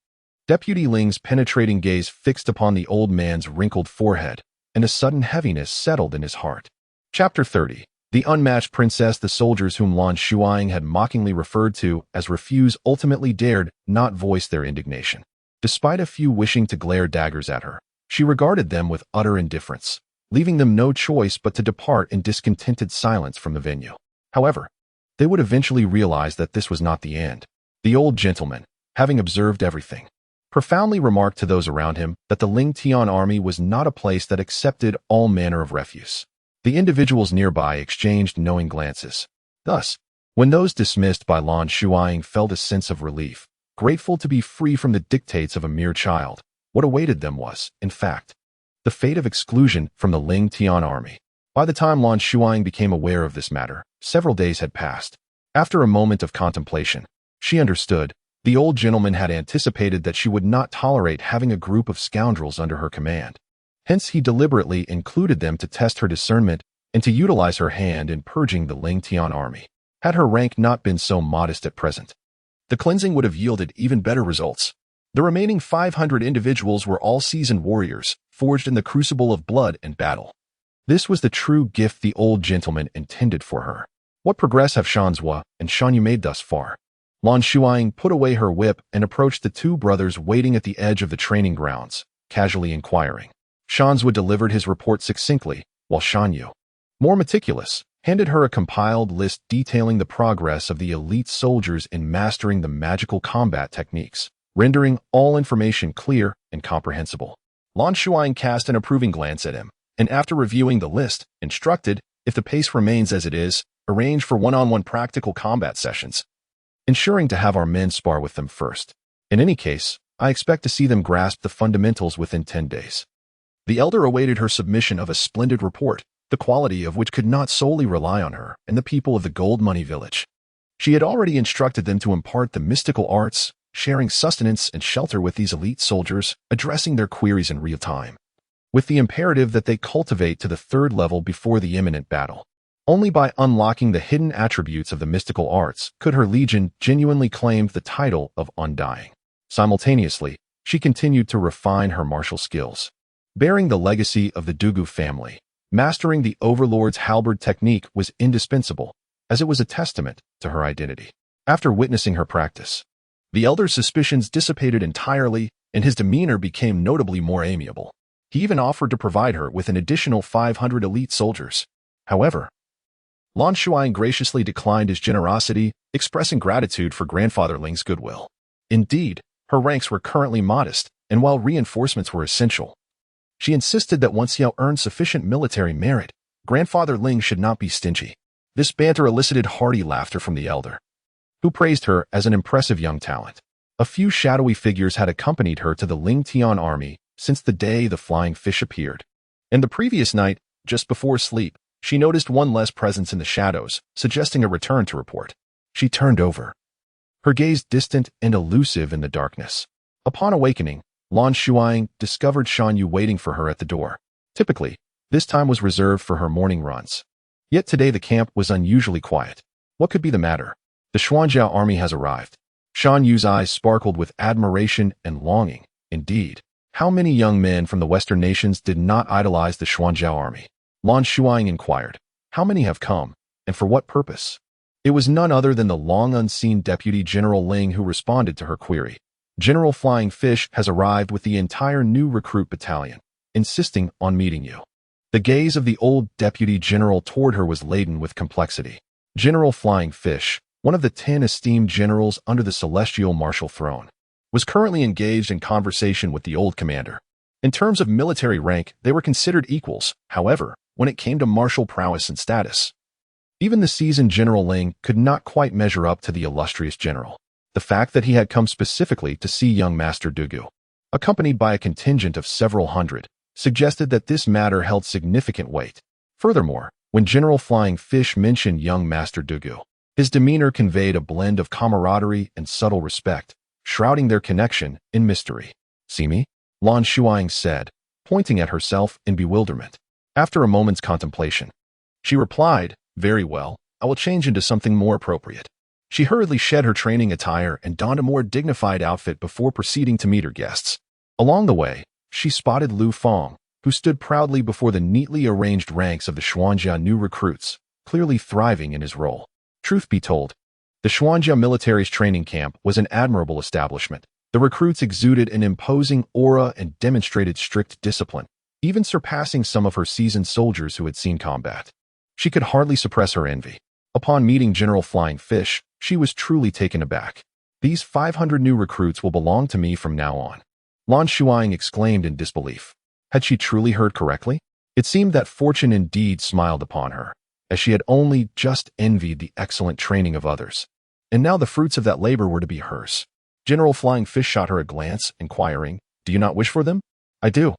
Deputy Ling's penetrating gaze fixed upon the old man's wrinkled forehead, and a sudden heaviness settled in his heart. Chapter 30. The unmatched princess. The soldiers whom Lan Shuying had mockingly referred to as refuse ultimately dared not voice their indignation. Despite a few wishing to glare daggers at her, she regarded them with utter indifference, leaving them no choice but to depart in discontented silence from the venue. However, they would eventually realize that this was not the end. The old gentleman, having observed everything, profoundly remarked to those around him that the Ling Tian army was not a place that accepted all manner of refuse. The individuals nearby exchanged knowing glances. Thus, when those dismissed by Lan Shuying felt a sense of relief, grateful to be free from the dictates of a mere child, what awaited them was, in fact, the fate of exclusion from the Ling Tian army. By the time Lan Shuying became aware of this matter, several days had passed. After a moment of contemplation, she understood. The old gentleman had anticipated that she would not tolerate having a group of scoundrels under her command. Hence, he deliberately included them to test her discernment and to utilize her hand in purging the Ling Tian army. Had her rank not been so modest at present, the cleansing would have yielded even better results. The remaining 500 individuals were all seasoned warriors, forged in the crucible of blood and battle. This was the true gift the old gentleman intended for her. What progress have Shanzhua and Shanyu made thus far? Lan Shuying put away her whip and approached the two brothers waiting at the edge of the training grounds, casually inquiring. Shanzhua delivered his report succinctly, while Shanyu, more meticulous, handed her a compiled list detailing the progress of the elite soldiers in mastering the magical combat techniques, rendering all information clear and comprehensible. Lan Shuying cast an approving glance at him, and after reviewing the list, instructed, if the pace remains as it is, arrange for one-on-one practical combat sessions, ensuring to have our men spar with them first. In any case, I expect to see them grasp the fundamentals within 10 days. The elder awaited her submission of a splendid report, the quality of which could not solely rely on her and the people of the Gold Money Village. She had already instructed them to impart the mystical arts, sharing sustenance and shelter with these elite soldiers, addressing their queries in real time, with the imperative that they cultivate to the 3rd level before the imminent battle. Only by unlocking the hidden attributes of the mystical arts could her legion genuinely claim the title of Undying. Simultaneously, she continued to refine her martial skills. Bearing the legacy of the Dugu family, mastering the Overlord's halberd technique was indispensable, as it was a testament to her identity. After witnessing her practice, the elder's suspicions dissipated entirely, and his demeanor became notably more amiable. He even offered to provide her with an additional 500 elite soldiers. However, Lan Shuying graciously declined his generosity, expressing gratitude for Grandfather Ling's goodwill. Indeed, her ranks were currently modest, and while reinforcements were essential, she insisted that once Xiao earned sufficient military merit, Grandfather Ling should not be stingy. This banter elicited hearty laughter from the elder, who praised her as an impressive young talent. A few shadowy figures had accompanied her to the Ling Tian army since the day the flying fish appeared. And the previous night, just before sleep, she noticed one less presence in the shadows, suggesting a return to report. She turned over, her gaze distant and elusive in the darkness. Upon awakening, Lan Shuying discovered Shanyu waiting for her at the door. Typically, this time was reserved for her morning runs. Yet today the camp was unusually quiet. What could be the matter? The Xuanjiao army has arrived. Shanyu's eyes sparkled with admiration and longing. Indeed, how many young men from the Western nations did not idolize the Xuanjiao army? Lan Shuying inquired, how many have come, and for what purpose? It was none other than the long-unseen Deputy General Ling who responded to her query. General Flying Fish has arrived with the entire new recruit battalion, insisting on meeting you. The gaze of the old Deputy General toward her was laden with complexity. General Flying Fish, one of the 10 esteemed generals under the celestial martial throne, was currently engaged in conversation with the old commander. In terms of military rank, they were considered equals, however, when it came to martial prowess and status. Even the seasoned General Ling could not quite measure up to the illustrious general. The fact that he had come specifically to see young Master Dugu, accompanied by a contingent of several hundred, suggested that this matter held significant weight. Furthermore, when General Flying Fish mentioned young Master Dugu, his demeanor conveyed a blend of camaraderie and subtle respect, shrouding their connection in mystery. "See me?" Lan Shuying said, pointing at herself in bewilderment. After a moment's contemplation, she replied, "Very well, I will change into something more appropriate." She hurriedly shed her training attire and donned a more dignified outfit before proceeding to meet her guests. Along the way, she spotted Lu Feng, who stood proudly before the neatly arranged ranks of the Xuanjia new recruits, clearly thriving in his role. Truth be told, the Xuanjia military's training camp was an admirable establishment. The recruits exuded an imposing aura and demonstrated strict discipline, even surpassing some of her seasoned soldiers who had seen combat. She could hardly suppress her envy. Upon meeting General Flying Fish, she was truly taken aback. "These 500 new recruits will belong to me from now on," Lan Shuying exclaimed in disbelief. Had she truly heard correctly? It seemed that fortune indeed smiled upon her, as she had only just envied the excellent training of others. And now the fruits of that labor were to be hers. General Flying Fish shot her a glance, inquiring, "Do you not wish for them?" I do.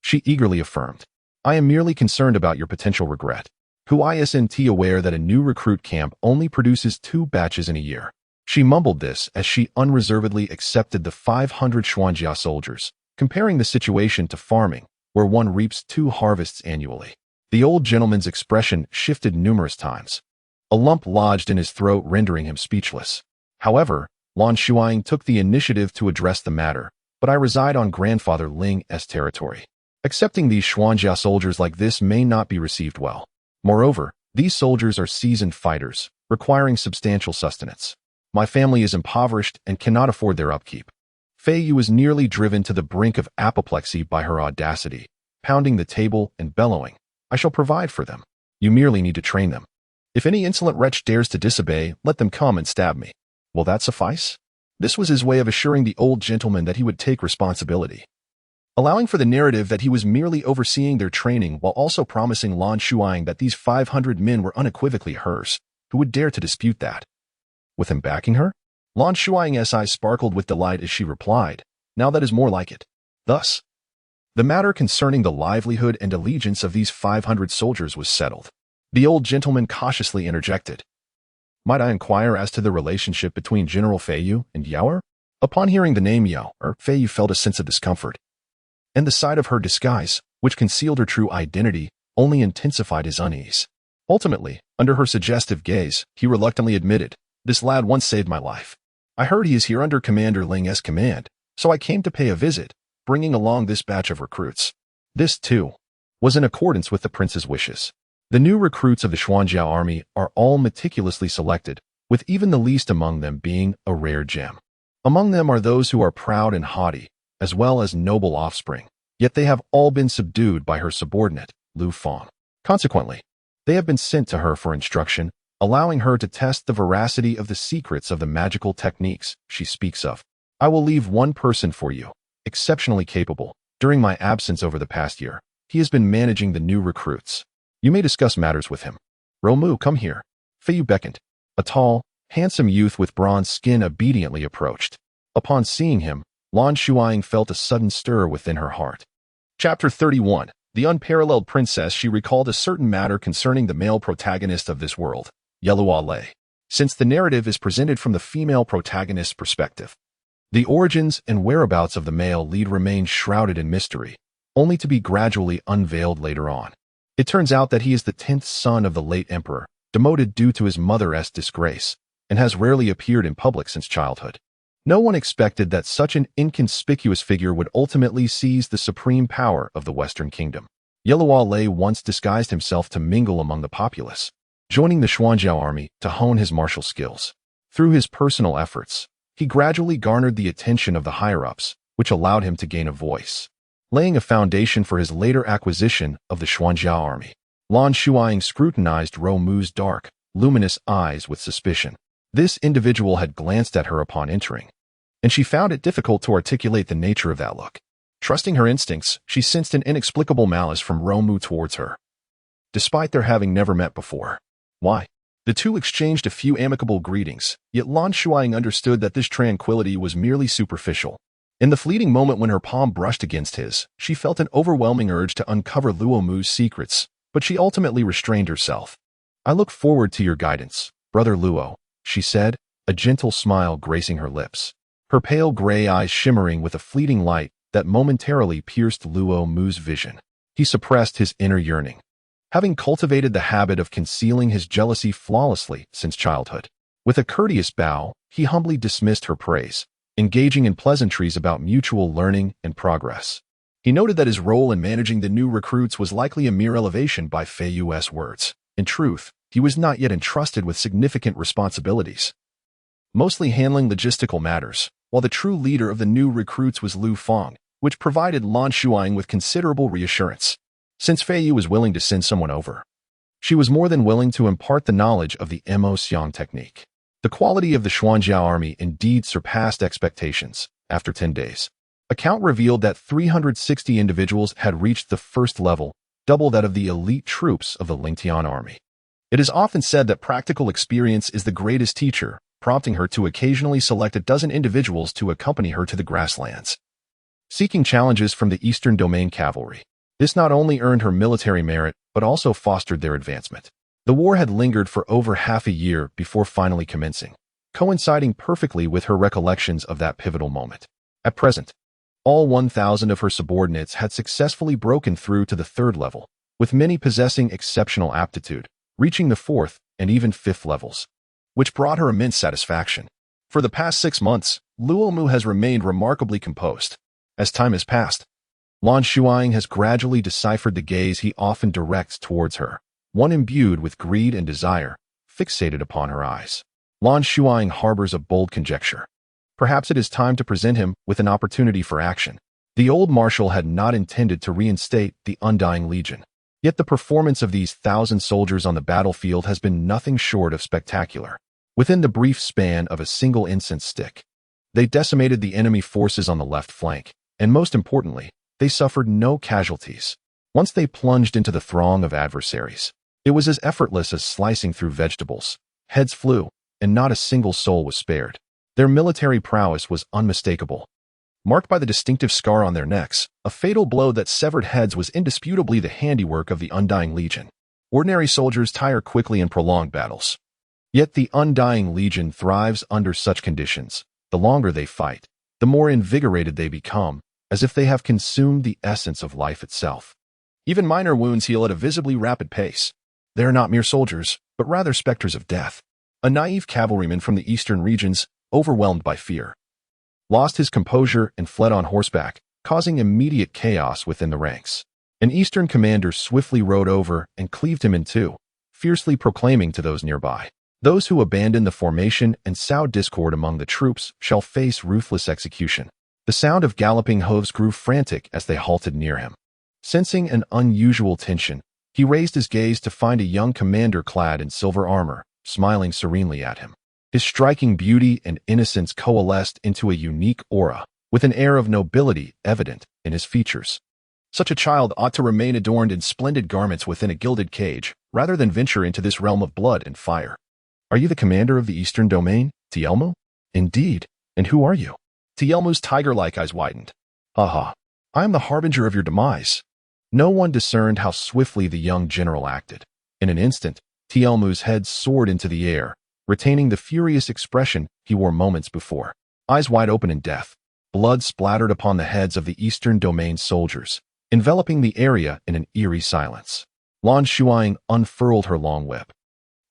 She eagerly affirmed. "I am merely concerned about your potential regret. Who isn't aware that a new recruit camp only produces 2 batches in a year?" She mumbled this as she unreservedly accepted the 500 Xuanjia soldiers, comparing the situation to farming, where one reaps 2 harvests annually. The old gentleman's expression shifted numerous times. A lump lodged in his throat, rendering him speechless. However, Lan Shuying took the initiative to address the matter. "But I reside on Grandfather Ling's territory. Accepting these Xuanjia soldiers like this may not be received well. Moreover, these soldiers are seasoned fighters, requiring substantial sustenance. My family is impoverished and cannot afford their upkeep." Fei Yu was nearly driven to the brink of apoplexy by her audacity, pounding the table and bellowing, "I shall provide for them. You merely need to train them. If any insolent wretch dares to disobey, let them come and stab me. Will that suffice?" This was his way of assuring the old gentleman that he would take responsibility, allowing for the narrative that he was merely overseeing their training while also promising Lan Shuying that these 500 men were unequivocally hers. Who would dare to dispute that? With him backing her? Lan Shuying's eyes sparkled with delight as she replied, "Now that is more like it." Thus, the matter concerning the livelihood and allegiance of these 500 soldiers was settled. The old gentleman cautiously interjected, "Might I inquire as to the relationship between General Fei Yu and Yaoer?" Upon hearing the name Yaoer, Fei Yu felt a sense of discomfort, and the sight of her disguise, which concealed her true identity, only intensified his unease. Ultimately, under her suggestive gaze, he reluctantly admitted, "This lad once saved my life. I heard he is here under Commander Ling's command, so I came to pay a visit, bringing along this batch of recruits." This, too, was in accordance with the prince's wishes. The new recruits of the Xuanjia army are all meticulously selected, with even the least among them being a rare gem. Among them are those who are proud and haughty, as well as noble offspring, yet they have all been subdued by her subordinate, Lu Feng. Consequently, they have been sent to her for instruction, allowing her to test the veracity of the secrets of the magical techniques she speaks of. "I will leave one person for you, exceptionally capable. During my absence over the past year, he has been managing the new recruits. You may discuss matters with him. Romu, come here." Fei Yu beckoned. A tall, handsome youth with bronze skin obediently approached. Upon seeing him, Lan Shuying felt a sudden stir within her heart. Chapter 31. The Unparalleled Princess. She recalled a certain matter concerning the male protagonist of this world, Yelua Lei. Since the narrative is presented from the female protagonist's perspective, the origins and whereabouts of the male lead remain shrouded in mystery, only to be gradually unveiled later on. It turns out that he is the 10th son of the late emperor, demoted due to his mother's disgrace, and has rarely appeared in public since childhood. No one expected that such an inconspicuous figure would ultimately seize the supreme power of the Western Kingdom. Yelua Lei once disguised himself to mingle among the populace, joining the Xuanjiao army to hone his martial skills. Through his personal efforts, he gradually garnered the attention of the higher-ups, which allowed him to gain a voice, laying a foundation for his later acquisition of the Xuanjiao army. Lan Shuying scrutinized Romu's dark, luminous eyes with suspicion. This individual had glanced at her upon entering, and she found it difficult to articulate the nature of that look. Trusting her instincts, she sensed an inexplicable malice from Realmu towards her, despite their having never met before. Why? The two exchanged a few amicable greetings, yet Lan Shuying understood that this tranquility was merely superficial. In the fleeting moment when her palm brushed against his, she felt an overwhelming urge to uncover Luomu's secrets, but she ultimately restrained herself. "I look forward to your guidance, Brother Luo," she said, a gentle smile gracing her lips. Her pale gray eyes shimmering with a fleeting light that momentarily pierced Luomu's vision. He suppressed his inner yearning, having cultivated the habit of concealing his jealousy flawlessly since childhood. With a courteous bow, he humbly dismissed her praise, engaging in pleasantries about mutual learning and progress. He noted that his role in managing the new recruits was likely a mere elevation by Fei Yu's words. In truth, he was not yet entrusted with significant responsibilities, mostly handling logistical matters, while the true leader of the new recruits was Lu Feng, which provided Lan Shuying with considerable reassurance. Since Fei Yu was willing to send someone over, she was more than willing to impart the knowledge of the Mo Xiang technique. The quality of the Xuanjiao army indeed surpassed expectations. After 10 days, a count revealed that 360 individuals had reached the first level, double that of the elite troops of the Lingtian army. It is often said that practical experience is the greatest teacher, prompting her to occasionally select a dozen individuals to accompany her to the grasslands, seeking challenges from the Eastern Domain cavalry. This not only earned her military merit, but also fostered their advancement. The war had lingered for over half a year before finally commencing, coinciding perfectly with her recollections of that pivotal moment. At present, all 1,000 of her subordinates had successfully broken through to the third level, with many possessing exceptional aptitude, reaching the fourth and even fifth levels, which brought her immense satisfaction. For the past 6 months, Luomu has remained remarkably composed. As time has passed, Lan Shuying has gradually deciphered the gaze he often directs towards her, one imbued with greed and desire, fixated upon her eyes. Lan Shuying harbors a bold conjecture. Perhaps it is time to present him with an opportunity for action. The old marshal had not intended to reinstate the Undying Legion, yet the performance of these 1,000 soldiers on the battlefield has been nothing short of spectacular. Within the brief span of a single incense stick, they decimated the enemy forces on the left flank, and most importantly, they suffered no casualties. Once they plunged into the throng of adversaries, it was as effortless as slicing through vegetables. Heads flew, and not a single soul was spared. Their military prowess was unmistakable, marked by the distinctive scar on their necks. A fatal blow that severed heads was indisputably the handiwork of the Undying Legion. Ordinary soldiers tire quickly in prolonged battles, yet the Undying Legion thrives under such conditions. The longer they fight, the more invigorated they become, as if they have consumed the essence of life itself. Even minor wounds heal at a visibly rapid pace. They are not mere soldiers, but rather specters of death. A naive cavalryman from the eastern regions, overwhelmed by fear, lost his composure and fled on horseback, causing immediate chaos within the ranks. An eastern commander swiftly rode over and cleaved him in two, fiercely proclaiming to those nearby, "Those who abandon the formation and sow discord among the troops shall face ruthless execution." The sound of galloping hooves grew frantic as they halted near him. Sensing an unusual tension, he raised his gaze to find a young commander clad in silver armor, smiling serenely at him. His striking beauty and innocence coalesced into a unique aura, with an air of nobility evident in his features. Such a child ought to remain adorned in splendid garments within a gilded cage, rather than venture into this realm of blood and fire. "Are you the commander of the Eastern Domain, Tielmu?" "Indeed. And who are you?" Tielmu's tiger-like eyes widened. "Haha, I am the harbinger of your demise." No one discerned how swiftly the young general acted. In an instant, Tielmu's head soared into the air, retaining the furious expression he wore moments before. Eyes wide open in death, blood splattered upon the heads of the Eastern Domain soldiers, enveloping the area in an eerie silence. Lan Shuying unfurled her long whip,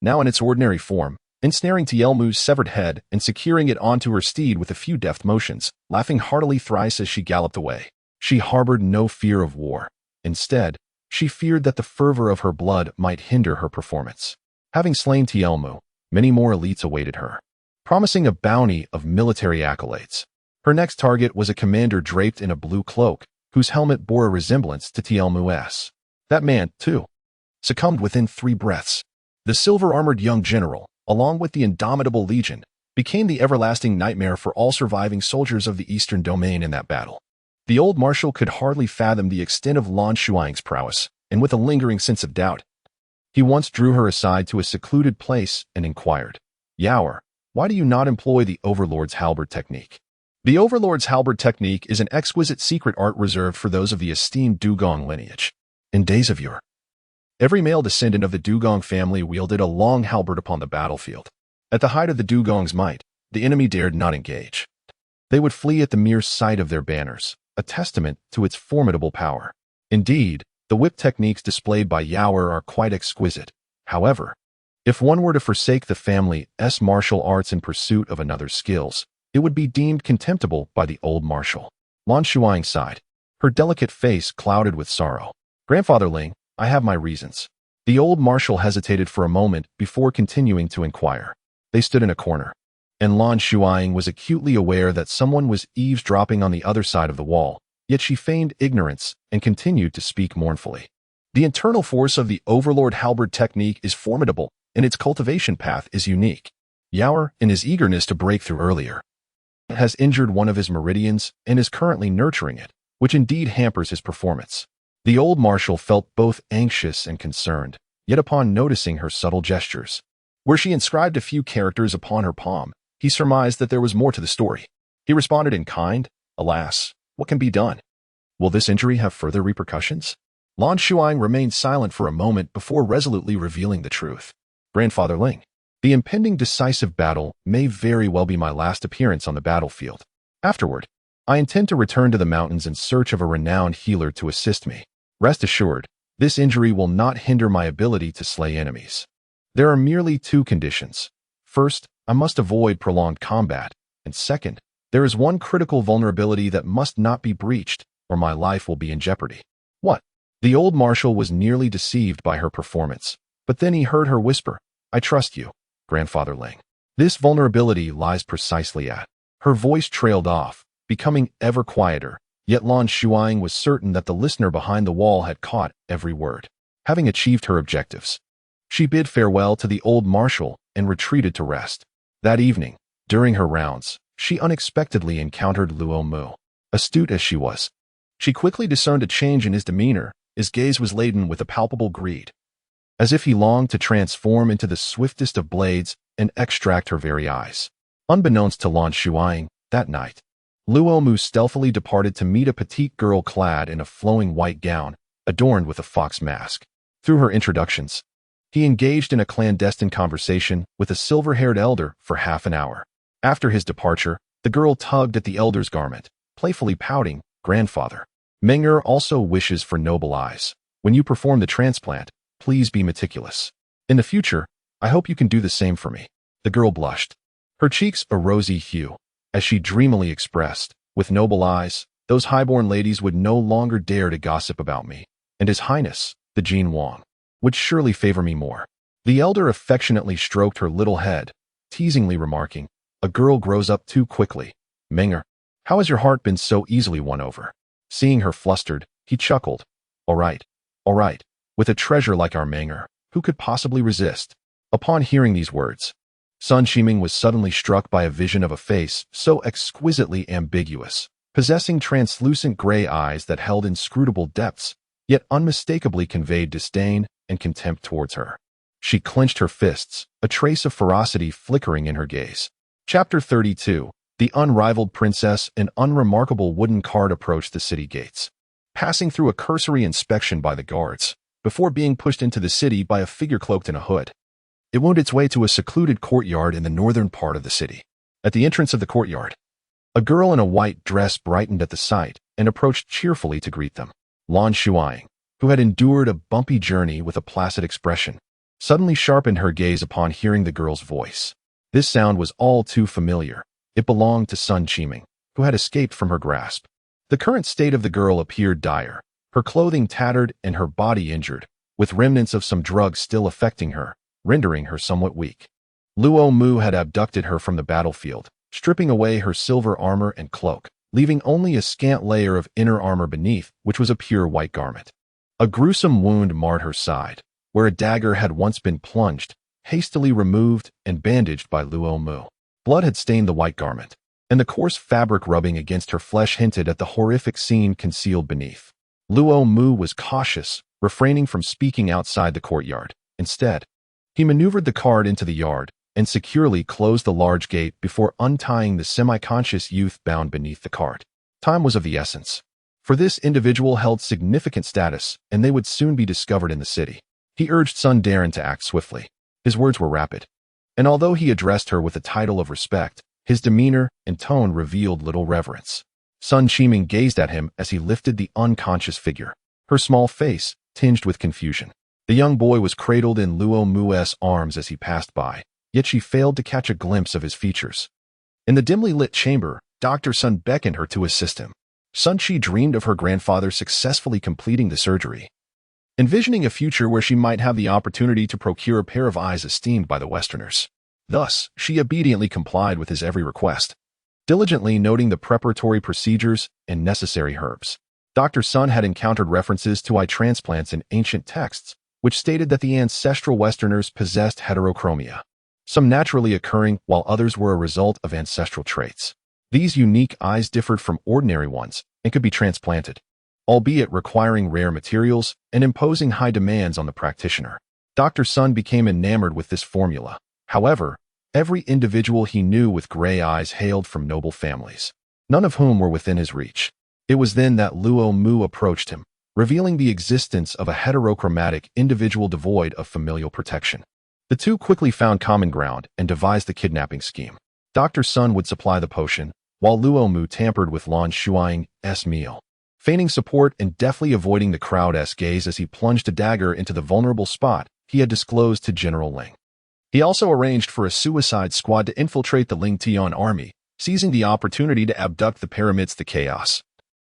now in its ordinary form, ensnaring Tielmu's severed head and securing it onto her steed with a few deft motions, laughing heartily thrice as she galloped away. She harbored no fear of war. Instead, she feared that the fervor of her blood might hinder her performance. Having slain Tielmu, many more elites awaited her, promising a bounty of military accolades. Her next target was a commander draped in a blue cloak, whose helmet bore a resemblance to Tielmu's. That man, too, succumbed within 3 breaths. The silver-armored young general, along with the indomitable legion, became the everlasting nightmare for all surviving soldiers of the Eastern Domain in that battle. The old marshal could hardly fathom the extent of Lan Shuying's prowess, and with a lingering sense of doubt, he once drew her aside to a secluded place and inquired, "Yaoer, why do you not employ the Overlord's halberd technique?" The Overlord's halberd technique is an exquisite secret art reserved for those of the esteemed Dugong lineage. In days of yore, every male descendant of the Dugong family wielded a long halberd upon the battlefield. At the height of the Dugong's might, the enemy dared not engage. They would flee at the mere sight of their banners, a testament to its formidable power. Indeed, the whip techniques displayed by Yaoer are quite exquisite. However, if one were to forsake the family's martial arts in pursuit of another's skills, it would be deemed contemptible by the old marshal. Lan Shuying sighed, her delicate face clouded with sorrow. "Grandfather Ling, I have my reasons." The old marshal hesitated for a moment before continuing to inquire. They stood in a corner, and Lan Shuying was acutely aware that someone was eavesdropping on the other side of the wall, yet she feigned ignorance and continued to speak mournfully. "The internal force of the Overlord halberd technique is formidable, and its cultivation path is unique. Yaoer, in his eagerness to break through earlier, has injured one of his meridians and is currently nurturing it, which indeed hampers his performance." The old marshal felt both anxious and concerned, yet upon noticing her subtle gestures, where she inscribed a few characters upon her palm, he surmised that there was more to the story. He responded in kind, "Alas, what can be done? Will this injury have further repercussions?" Lan Shuying remained silent for a moment before resolutely revealing the truth. "Grandfather Ling, the impending decisive battle may very well be my last appearance on the battlefield. Afterward, I intend to return to the mountains in search of a renowned healer to assist me. Rest assured, this injury will not hinder my ability to slay enemies. There are merely two conditions. First, I must avoid prolonged combat, and second, there is one critical vulnerability that must not be breached, or my life will be in jeopardy." "What?" The old marshal was nearly deceived by her performance, but then he heard her whisper, "I trust you, Grandfather Ling. This vulnerability lies precisely at." Her voice trailed off, becoming ever quieter, yet Lan Shuying was certain that the listener behind the wall had caught every word. Having achieved her objectives, she bid farewell to the old marshal and retreated to rest. That evening, during her rounds, she unexpectedly encountered Luo Mu. Astute as she was, she quickly discerned a change in his demeanor. His gaze was laden with a palpable greed, as if he longed to transform into the swiftest of blades and extract her very eyes. Unbeknownst to Lan Shuying, that night, Luo Mu stealthily departed to meet a petite girl clad in a flowing white gown, adorned with a fox mask. Through her introductions, he engaged in a clandestine conversation with a silver-haired elder for half an hour. After his departure, the girl tugged at the elder's garment, playfully pouting, "Grandfather, Meng'er also wishes for noble eyes. When you perform the transplant, please be meticulous. In the future, I hope you can do the same for me." The girl blushed, her cheeks a rosy hue, as she dreamily expressed, "With noble eyes, those highborn ladies would no longer dare to gossip about me, and His Highness, the Jin Wang, would surely favor me more." The elder affectionately stroked her little head, teasingly remarking, "A girl grows up too quickly. Meng'er, how has your heart been so easily won over?" Seeing her flustered, he chuckled, all right. With a treasure like our Meng'er, who could possibly resist?" Upon hearing these words, Sun Shiming was suddenly struck by a vision of a face so exquisitely ambiguous, possessing translucent gray eyes that held inscrutable depths, yet unmistakably conveyed disdain and contempt towards her. She clenched her fists, a trace of ferocity flickering in her gaze. Chapter 32. The unrivaled princess. An unremarkable wooden cart approached the city gates, passing through a cursory inspection by the guards, before being pushed into the city by a figure cloaked in a hood. It wound its way to a secluded courtyard in the northern part of the city. At the entrance of the courtyard, a girl in a white dress brightened at the sight and approached cheerfully to greet them. Lan Shuying, who had endured a bumpy journey with a placid expression, suddenly sharpened her gaze upon hearing the girl's voice. This sound was all too familiar. It belonged to Sun Shiming, who had escaped from her grasp. The current state of the girl appeared dire, her clothing tattered and her body injured, with remnants of some drug still affecting her, rendering her somewhat weak. Luo Mu had abducted her from the battlefield, stripping away her silver armor and cloak, leaving only a scant layer of inner armor beneath, which was a pure white garment. A gruesome wound marred her side, where a dagger had once been plunged, hastily removed and bandaged by Luo Mu. Blood had stained the white garment, and the coarse fabric rubbing against her flesh hinted at the horrific scene concealed beneath. Luo Mu was cautious, refraining from speaking outside the courtyard. Instead, he maneuvered the cart into the yard and securely closed the large gate before untying the semi-conscious youth bound beneath the cart. Time was of the essence, for this individual held significant status, and they would soon be discovered in the city. He urged Sun Darren to act swiftly. His words were rapid, and although he addressed her with a title of respect, his demeanor and tone revealed little reverence. Sun Shuying gazed at him as he lifted the unconscious figure, her small face tinged with confusion. The young boy was cradled in Luo Mu's arms as he passed by, yet she failed to catch a glimpse of his features. In the dimly lit chamber, Dr. Sun beckoned her to assist him. Sun Qi dreamed of her grandfather successfully completing the surgery, envisioning a future where she might have the opportunity to procure a pair of eyes esteemed by the Westerners. Thus, she obediently complied with his every request, diligently noting the preparatory procedures and necessary herbs. Dr. Sun had encountered references to eye transplants in ancient texts, which stated that the ancestral Westerners possessed heterochromia, some naturally occurring while others were a result of ancestral traits. These unique eyes differed from ordinary ones and could be transplanted, albeit requiring rare materials and imposing high demands on the practitioner. Dr. Sun became enamored with this formula. However, every individual he knew with gray eyes hailed from noble families, none of whom were within his reach. It was then that Luo Mu approached him, revealing the existence of a heterochromatic individual devoid of familial protection. The two quickly found common ground and devised the kidnapping scheme. Dr. Sun would supply the potion, while Luo Mu tampered with Lan Shuying's meal, feigning support and deftly avoiding the crowd's gaze as he plunged a dagger into the vulnerable spot he had disclosed to General Ling. He also arranged for a suicide squad to infiltrate the Ling Tian army, seizing the opportunity to abduct the pair amidst the chaos,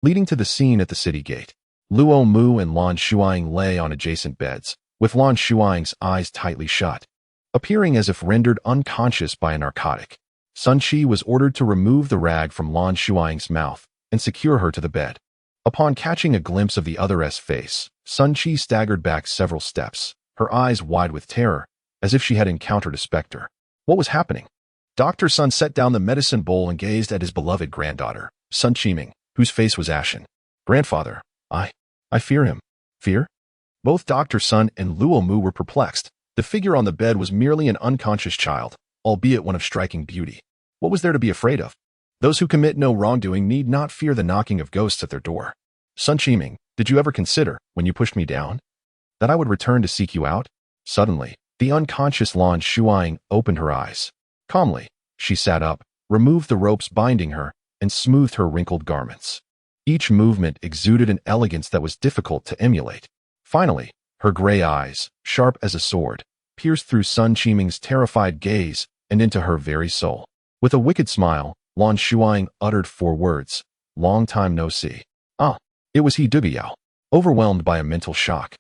leading to the scene at the city gate. Luo Mu and Lan Shuying lay on adjacent beds, with Lan Shuying's eyes tightly shut, appearing as if rendered unconscious by a narcotic. Sun Qi was ordered to remove the rag from Lan Shuying's mouth and secure her to the bed. Upon catching a glimpse of the other's face, Sun Qi staggered back several steps, her eyes wide with terror, as if she had encountered a specter. What was happening? Dr. Sun set down the medicine bowl and gazed at his beloved granddaughter, Sun Shuying, whose face was ashen. Grandfather, I fear him. Fear? Both Dr. Sun and Luo Mu were perplexed. The figure on the bed was merely an unconscious child, albeit one of striking beauty. What was there to be afraid of? Those who commit no wrongdoing need not fear the knocking of ghosts at their door. Sun Shuying, did you ever consider, when you pushed me down, that I would return to seek you out? Suddenly, the unconscious Lan Shuying opened her eyes. Calmly, she sat up, removed the ropes binding her, and smoothed her wrinkled garments. Each movement exuded an elegance that was difficult to emulate. Finally, her gray eyes, sharp as a sword, pierced through Sun Shuying's terrified gaze and into her very soul. With a wicked smile, Lan Shuying uttered 4 words, "Long time no see." It was he Duguyao, overwhelmed by a mental shock.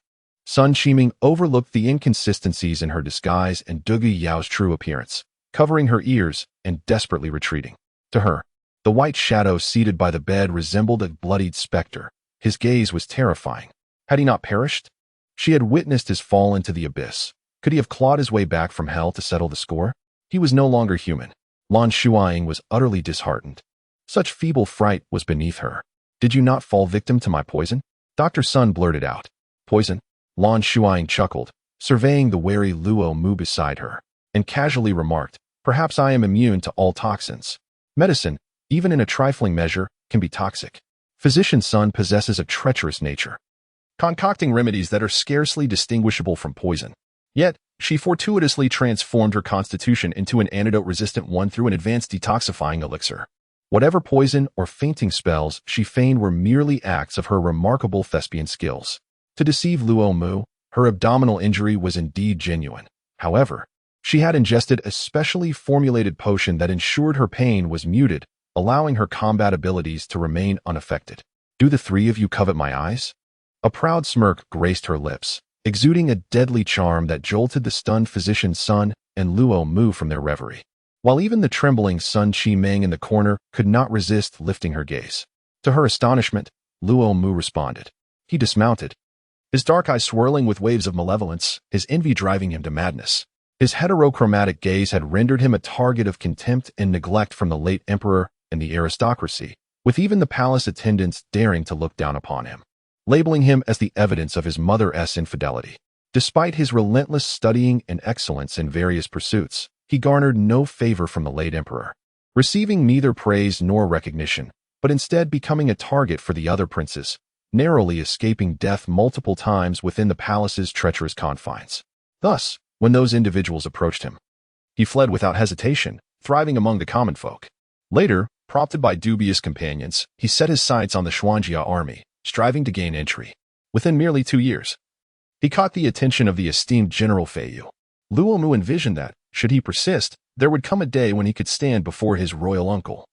Sun Shuying overlooked the inconsistencies in her disguise and Duguyao's true appearance, covering her ears and desperately retreating. To her, the white shadow seated by the bed resembled a bloodied specter. His gaze was terrifying. Had he not perished? She had witnessed his fall into the abyss. Could he have clawed his way back from hell to settle the score? He was no longer human. Lan Shuying was utterly disheartened. Such feeble fright was beneath her. Did you not fall victim to my poison? Dr. Sun blurted out. Poison? Lan Shuying chuckled, surveying the wary Luo Mu beside her, and casually remarked, perhaps I am immune to all toxins. Medicine, even in a trifling measure, can be toxic. Physician Sun possesses a treacherous nature, concocting remedies that are scarcely distinguishable from poison. Yet, she fortuitously transformed her constitution into an antidote-resistant one through an advanced detoxifying elixir. Whatever poison or fainting spells she feigned were merely acts of her remarkable thespian skills. To deceive Luo Mu, her abdominal injury was indeed genuine. However, she had ingested a specially formulated potion that ensured her pain was muted, allowing her combat abilities to remain unaffected. Do the 3 of you covet my eyes? A proud smirk graced her lips, exuding a deadly charm that jolted the stunned physician Sun and Luo Mu from their reverie. While even the trembling Sun Shuying in the corner could not resist lifting her gaze. To her astonishment, Luo Mu responded. He dismounted, his dark eyes swirling with waves of malevolence, his envy driving him to madness. His heterochromatic gaze had rendered him a target of contempt and neglect from the late emperor and the aristocracy, with even the palace attendants daring to look down upon him, labeling him as the evidence of his mother's infidelity. Despite his relentless studying and excellence in various pursuits, he garnered no favor from the late emperor, receiving neither praise nor recognition, but instead becoming a target for the other princes, narrowly escaping death multiple times within the palace's treacherous confines. Thus, when those individuals approached him, he fled without hesitation, thriving among the common folk. Later, prompted by dubious companions, he set his sights on the Xuanjia army, striving to gain entry. Within merely 2 years, he caught the attention of the esteemed General Fei Yu. Luo Mu envisioned that, should he persist, there would come a day when he could stand before his royal uncle,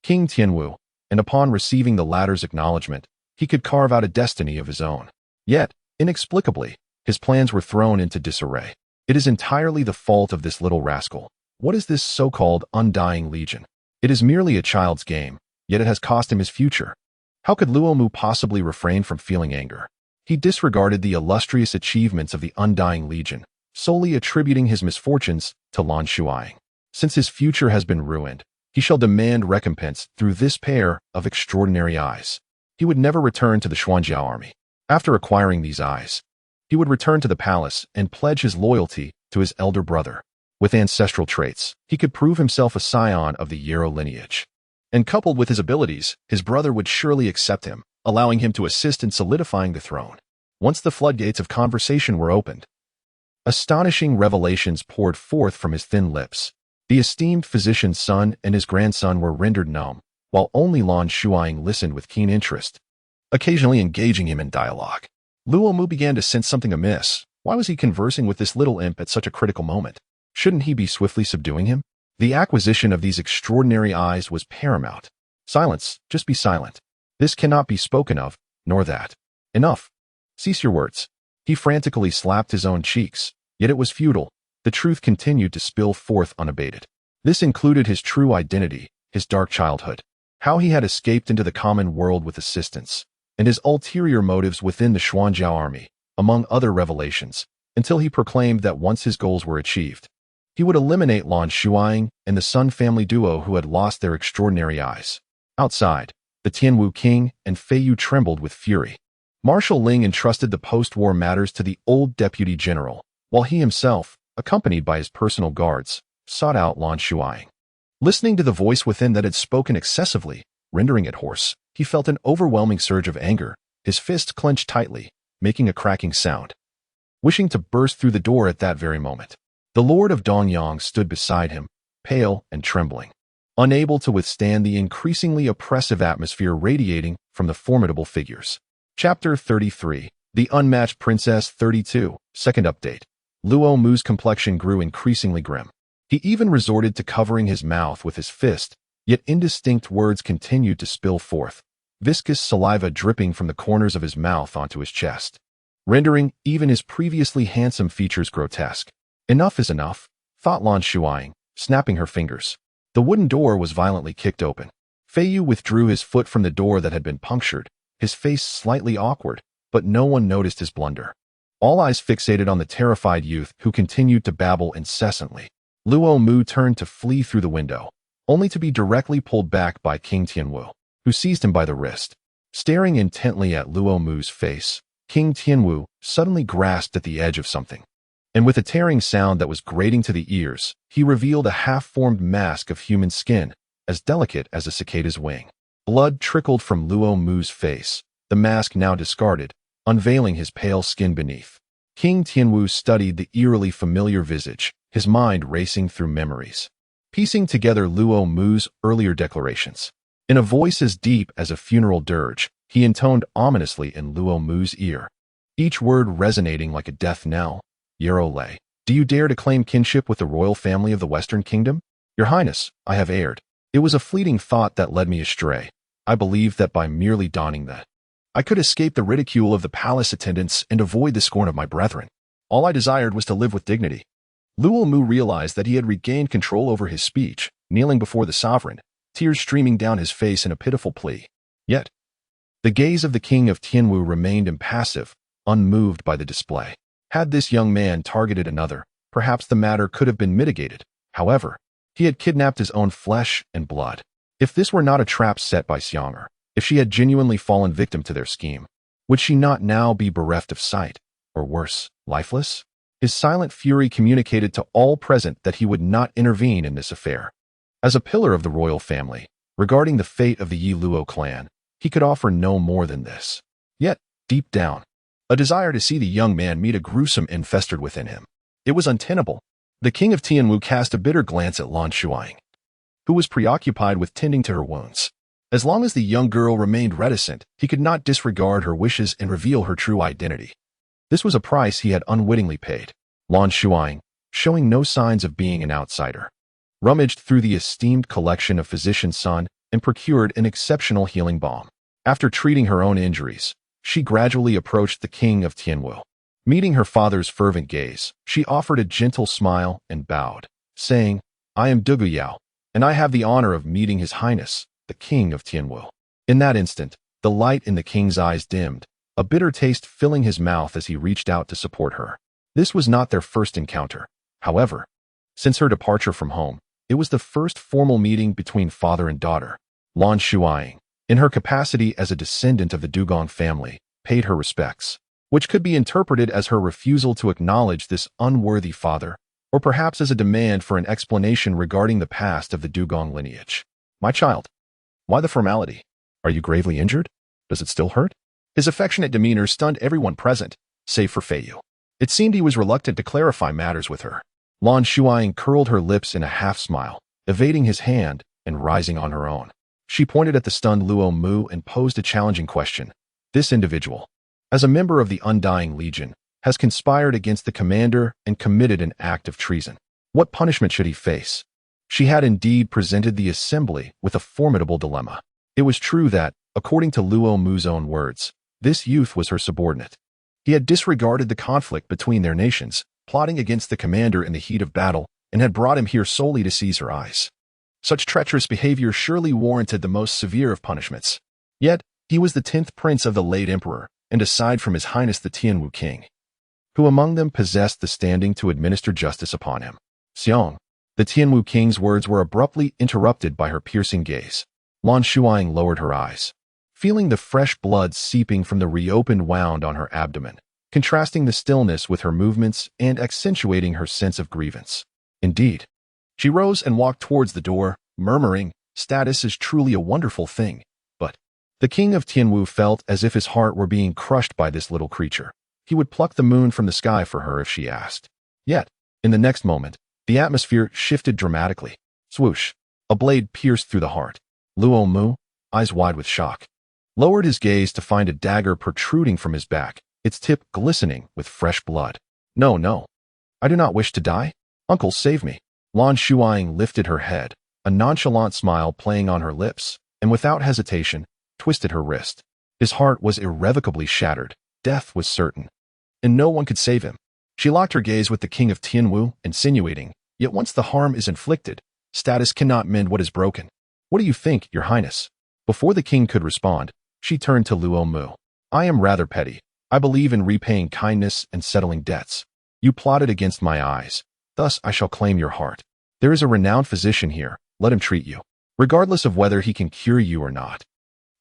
King Tianwu, and upon receiving the latter's acknowledgement, he could carve out a destiny of his own. Yet, inexplicably, his plans were thrown into disarray. It is entirely the fault of this little rascal. What is this so-called undying legion? It is merely a child's game, yet it has cost him his future. How could Luo Mu possibly refrain from feeling anger? He disregarded the illustrious achievements of the Undying Legion, solely attributing his misfortunes to Lan Shuying. Since his future has been ruined, he shall demand recompense through this pair of extraordinary eyes. He would never return to the Xuanjiao army. After acquiring these eyes, he would return to the palace and pledge his loyalty to his elder brother. With ancestral traits, he could prove himself a scion of the Yarrow lineage. And coupled with his abilities, his brother would surely accept him, allowing him to assist in solidifying the throne. Once the floodgates of conversation were opened, astonishing revelations poured forth from his thin lips. The esteemed physician's son and his grandson were rendered numb, while only Lan Shuying listened with keen interest, occasionally engaging him in dialogue. Luo Mu began to sense something amiss. Why was he conversing with this little imp at such a critical moment? Shouldn't he be swiftly subduing him? The acquisition of these extraordinary eyes was paramount. Silence, just be silent. This cannot be spoken of, nor that. Enough. Cease your words. He frantically slapped his own cheeks, yet it was futile. The truth continued to spill forth unabated. This included his true identity, his dark childhood, how he had escaped into the common world with assistance, and his ulterior motives within the Xuanjiao army, among other revelations, until he proclaimed that once his goals were achieved, he would eliminate Lan Shuying and the Sun family duo who had lost their extraordinary eyes. Outside, the Tianwu king and Fei Yu trembled with fury. Marshal Ling entrusted the post-war matters to the old deputy general, while he himself, accompanied by his personal guards, sought out Lan Shuying. Listening to the voice within that had spoken excessively, rendering it hoarse, he felt an overwhelming surge of anger, his fist clenched tightly, making a cracking sound. Wishing to burst through the door at that very moment, the Lord of Dongyang stood beside him, pale and trembling, unable to withstand the increasingly oppressive atmosphere radiating from the formidable figures. Chapter 33, The Unmatched Princess 32, Second Update. Luo Mu's complexion grew increasingly grim. He even resorted to covering his mouth with his fist, yet indistinct words continued to spill forth, viscous saliva dripping from the corners of his mouth onto his chest, rendering even his previously handsome features grotesque. Enough is enough, thought Lan Shuying, snapping her fingers. The wooden door was violently kicked open. Fei Yu withdrew his foot from the door that had been punctured, his face slightly awkward, but no one noticed his blunder. All eyes fixated on the terrified youth who continued to babble incessantly. Luo Mu turned to flee through the window, only to be directly pulled back by King Tianwu, who seized him by the wrist. Staring intently at Luo Mu's face, King Tianwu suddenly grasped at the edge of something, and with a tearing sound that was grating to the ears, he revealed a half-formed mask of human skin, as delicate as a cicada's wing. Blood trickled from Luo Mu's face, the mask now discarded, unveiling his pale skin beneath. King Tianwu studied the eerily familiar visage, his mind racing through memories, piecing together Luo Mu's earlier declarations. In a voice as deep as a funeral dirge, he intoned ominously in Luo Mu's ear, each word resonating like a death knell. Yarrow, do you dare to claim kinship with the royal family of the Western Kingdom? Your Highness, I have erred. It was a fleeting thought that led me astray. I believed that by merely donning that, I could escape the ridicule of the palace attendants and avoid the scorn of my brethren. All I desired was to live with dignity. Luo Mu realized that he had regained control over his speech, kneeling before the sovereign, tears streaming down his face in a pitiful plea. Yet, the gaze of the king of Tianwu remained impassive, unmoved by the display. Had this young man targeted another, perhaps the matter could have been mitigated. However, he had kidnapped his own flesh and blood. If this were not a trap set by Xiang, if she had genuinely fallen victim to their scheme, would she not now be bereft of sight, or worse, lifeless? His silent fury communicated to all present that he would not intervene in this affair. As a pillar of the royal family, regarding the fate of the Yi Luo clan, he could offer no more than this. Yet, deep down, a desire to see the young man meet a gruesome end festered within him. It was untenable. The king of Tianwu cast a bitter glance at Lan Shuying, who was preoccupied with tending to her wounds. As long as the young girl remained reticent, he could not disregard her wishes and reveal her true identity. This was a price he had unwittingly paid. Lan Shuying, showing no signs of being an outsider, rummaged through the esteemed collection of Physician Sun and procured an exceptional healing balm. After treating her own injuries, she gradually approached the king of Tianwu. Meeting her father's fervent gaze, she offered a gentle smile and bowed, saying, "I am Dugu Yao, and I have the honor of meeting His Highness, the king of Tianwu." In that instant, the light in the king's eyes dimmed, a bitter taste filling his mouth as he reached out to support her. This was not their first encounter. However, since her departure from home, it was the first formal meeting between father and daughter. Lan Shuying, in her capacity as a descendant of the Dugong family, paid her respects, which could be interpreted as her refusal to acknowledge this unworthy father, or perhaps as a demand for an explanation regarding the past of the Dugong lineage. "My child, why the formality? Are you gravely injured? Does it still hurt?" His affectionate demeanor stunned everyone present, save for Feiyu. It seemed he was reluctant to clarify matters with her. Lan Shuying curled her lips in a half-smile, evading his hand and rising on her own. She pointed at the stunned Luo Mu and posed a challenging question. "This individual, as a member of the Undying Legion, has conspired against the commander and committed an act of treason. What punishment should he face?" She had indeed presented the assembly with a formidable dilemma. It was true that, according to Luo Mu's own words, this youth was her subordinate. He had disregarded the conflict between their nations, plotting against the commander in the heat of battle, and had brought him here solely to seize her eyes. Such treacherous behavior surely warranted the most severe of punishments. Yet, he was the 10th prince of the late emperor, and aside from His Highness the Tianwu king, who among them possessed the standing to administer justice upon him? Xiang, the Tianwu king's words were abruptly interrupted by her piercing gaze. Lan Shuying lowered her eyes, feeling the fresh blood seeping from the reopened wound on her abdomen, contrasting the stillness with her movements and accentuating her sense of grievance. Indeed. She rose and walked towards the door, murmuring, "Status is truly a wonderful thing." But the king of Tianwu felt as if his heart were being crushed by this little creature. He would pluck the moon from the sky for her if she asked. Yet, in the next moment, the atmosphere shifted dramatically. Swoosh! A blade pierced through the heart. Luo Mu, eyes wide with shock, lowered his gaze to find a dagger protruding from his back, its tip glistening with fresh blood. "No, no. I do not wish to die. Uncle, save me." Lan Shuying lifted her head, a nonchalant smile playing on her lips, and without hesitation, twisted her wrist. His heart was irrevocably shattered. Death was certain, and no one could save him. She locked her gaze with the king of Tianwu, insinuating, "Yet once the harm is inflicted, status cannot mend what is broken. What do you think, Your Highness?" Before the king could respond, she turned to Luo Mu. "I am rather petty. I believe in repaying kindness and settling debts. You plotted against my eyes. Thus I shall claim your heart. There is a renowned physician here. Let him treat you, regardless of whether he can cure you or not.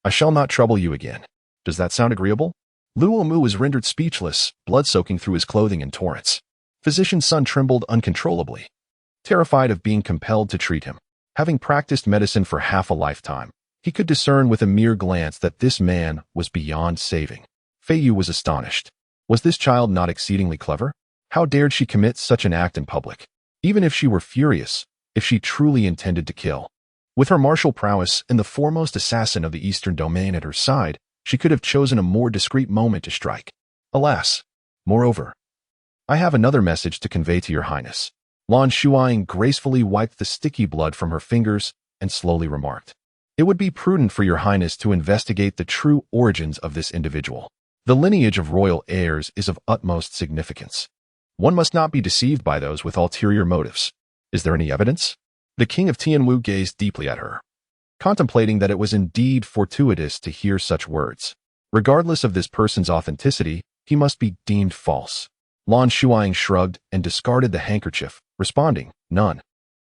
I shall not trouble you again. Does that sound agreeable?" Luo Mu was rendered speechless, blood soaking through his clothing in torrents. Physician Sun trembled uncontrollably, terrified of being compelled to treat him. Having practiced medicine for half a lifetime, he could discern with a mere glance that this man was beyond saving. Feiyu was astonished. Was this child not exceedingly clever? How dared she commit such an act in public? Even if she were furious, if she truly intended to kill. With her martial prowess and the foremost assassin of the Eastern Domain at her side, she could have chosen a more discreet moment to strike. Alas! Moreover, "I have another message to convey to Your Highness." Lan Shuying gracefully wiped the sticky blood from her fingers and slowly remarked, "It would be prudent for Your Highness to investigate the true origins of this individual. The lineage of royal heirs is of utmost significance. One must not be deceived by those with ulterior motives. Is there any evidence?" The king of Tianwu gazed deeply at her, contemplating that it was indeed fortuitous to hear such words. Regardless of this person's authenticity, he must be deemed false. Lan Shuying shrugged and discarded the handkerchief, responding, "None."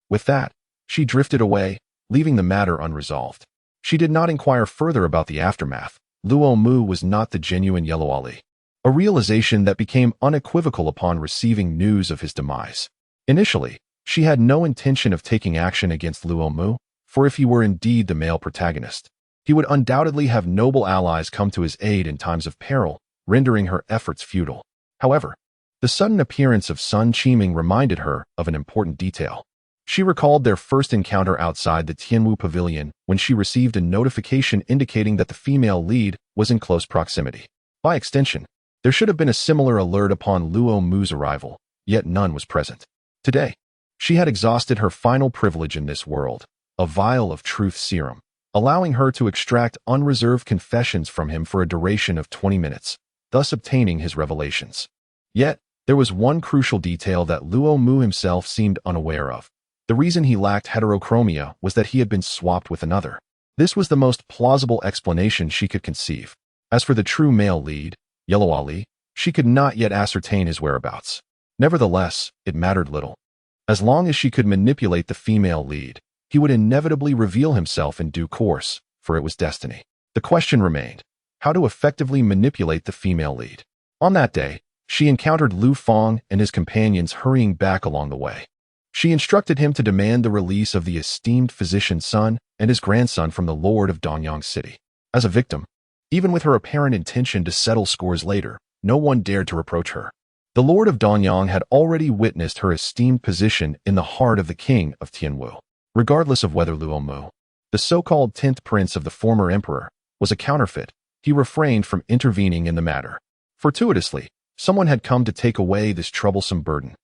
With that, she drifted away, leaving the matter unresolved. She did not inquire further about the aftermath. Luo Mu was not the genuine Yellow Ali. A realization that became unequivocal upon receiving news of his demise. Initially, she had no intention of taking action against Luo Mu, for if he were indeed the male protagonist, he would undoubtedly have noble allies come to his aid in times of peril, rendering her efforts futile. However, the sudden appearance of Sun Qiming reminded her of an important detail. She recalled their first encounter outside the Tianwu Pavilion when she received a notification indicating that the female lead was in close proximity. By extension, there should have been a similar alert upon Luo Mu's arrival, yet none was present. Today, she had exhausted her final privilege in this world, a vial of truth serum, allowing her to extract unreserved confessions from him for a duration of 20 minutes, thus obtaining his revelations. Yet, there was one crucial detail that Luo Mu himself seemed unaware of. The reason he lacked heterochromia was that he had been swapped with another. This was the most plausible explanation she could conceive. As for the true male lead, Yellow Ali, she could not yet ascertain his whereabouts. Nevertheless, it mattered little. As long as she could manipulate the female lead, he would inevitably reveal himself in due course, for it was destiny. The question remained, how to effectively manipulate the female lead. On that day, she encountered Lu Feng and his companions hurrying back along the way. She instructed him to demand the release of the esteemed physician's son and his grandson from the Lord of Danyang City. As a victim, even with her apparent intention to settle scores later, no one dared to reproach her. The Lord of Danyang had already witnessed her esteemed position in the heart of the king of Tianwu. Regardless of whether Luo Mu, the so-called 10th prince of the former emperor, was a counterfeit, he refrained from intervening in the matter. Fortuitously, someone had come to take away this troublesome burden,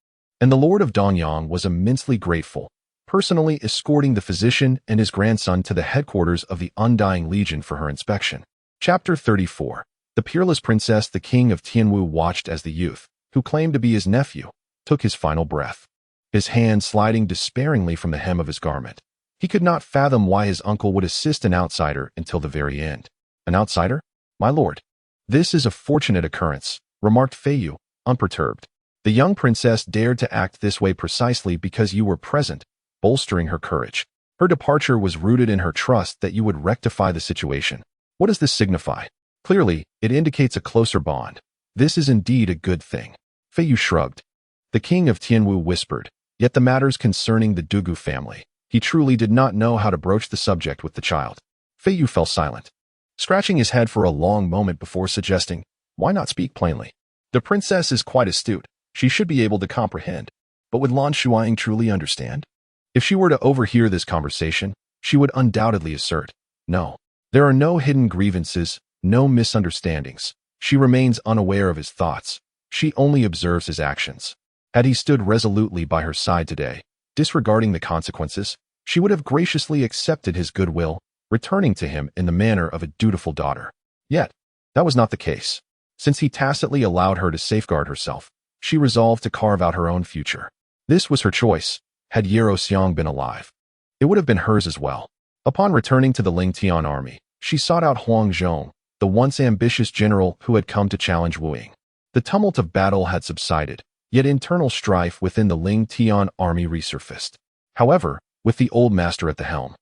and the Lord of Danyang was immensely grateful, personally escorting the physician and his grandson to the headquarters of the Undying Legion for her inspection. Chapter 34. The Peerless Princess. The king of Tianwu watched as the youth, who claimed to be his nephew, took his final breath, his hand sliding despairingly from the hem of his garment. He could not fathom why his uncle would assist an outsider until the very end. An outsider? My lord. This is a fortunate occurrence, remarked Feiyu, unperturbed. The young princess dared to act this way precisely because you were present, bolstering her courage. Her departure was rooted in her trust that you would rectify the situation. What does this signify? Clearly, it indicates a closer bond. This is indeed a good thing. Feiyu shrugged. The king of Tianwu whispered, yet the matters concerning the Dugu family, he truly did not know how to broach the subject with the child. Feiyu fell silent, scratching his head for a long moment before suggesting, why not speak plainly? The princess is quite astute. She should be able to comprehend. But would Lan Shuying truly understand? If she were to overhear this conversation, she would undoubtedly assert, no, there are no hidden grievances, no misunderstandings. She remains unaware of his thoughts. She only observes his actions. Had he stood resolutely by her side today, disregarding the consequences, she would have graciously accepted his goodwill, returning to him in the manner of a dutiful daughter. Yet, that was not the case. Since he tacitly allowed her to safeguard herself, she resolved to carve out her own future. This was her choice. Had Yero Xiang been alive, it would have been hers as well. Upon returning to the Ling Tian army, she sought out Huang Zhong, the once ambitious general who had come to challenge Wu Ying. The tumult of battle had subsided, yet internal strife within the Ling Tian army resurfaced. However, with the old master at the helm,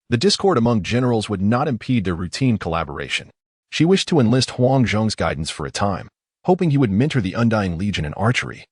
the discord among generals would not impede their routine collaboration. She wished to enlist Huang Zhong's guidance for a time, hoping he would mentor the Undying Legion in archery,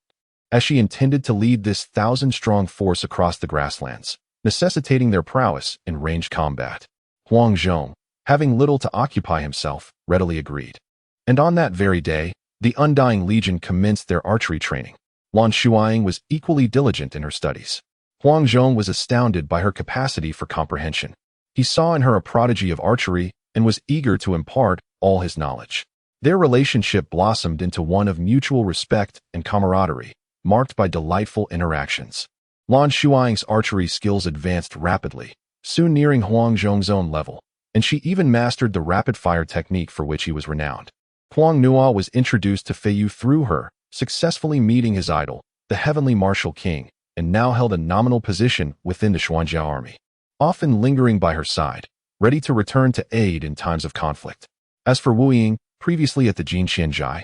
as she intended to lead this 1,000-strong force across the grasslands, necessitating their prowess in ranged combat. Huang Zhong, having little to occupy himself, readily agreed. And on that very day, the Undying Legion commenced their archery training. Lan Shuying was equally diligent in her studies. Huang Zhong was astounded by her capacity for comprehension. He saw in her a prodigy of archery and was eager to impart all his knowledge. Their relationship blossomed into one of mutual respect and camaraderie, marked by delightful interactions. Lan Shuying's archery skills advanced rapidly, soon nearing Huang Zhong's own level, and she even mastered the rapid-fire technique for which he was renowned. Huang Nua was introduced to Feiyu through her, successfully meeting his idol, the heavenly martial king, and now held a nominal position within the Xuanjia army, often lingering by her side, ready to return to aid in times of conflict. As for Wu Ying, previously at the Jinqianzhai,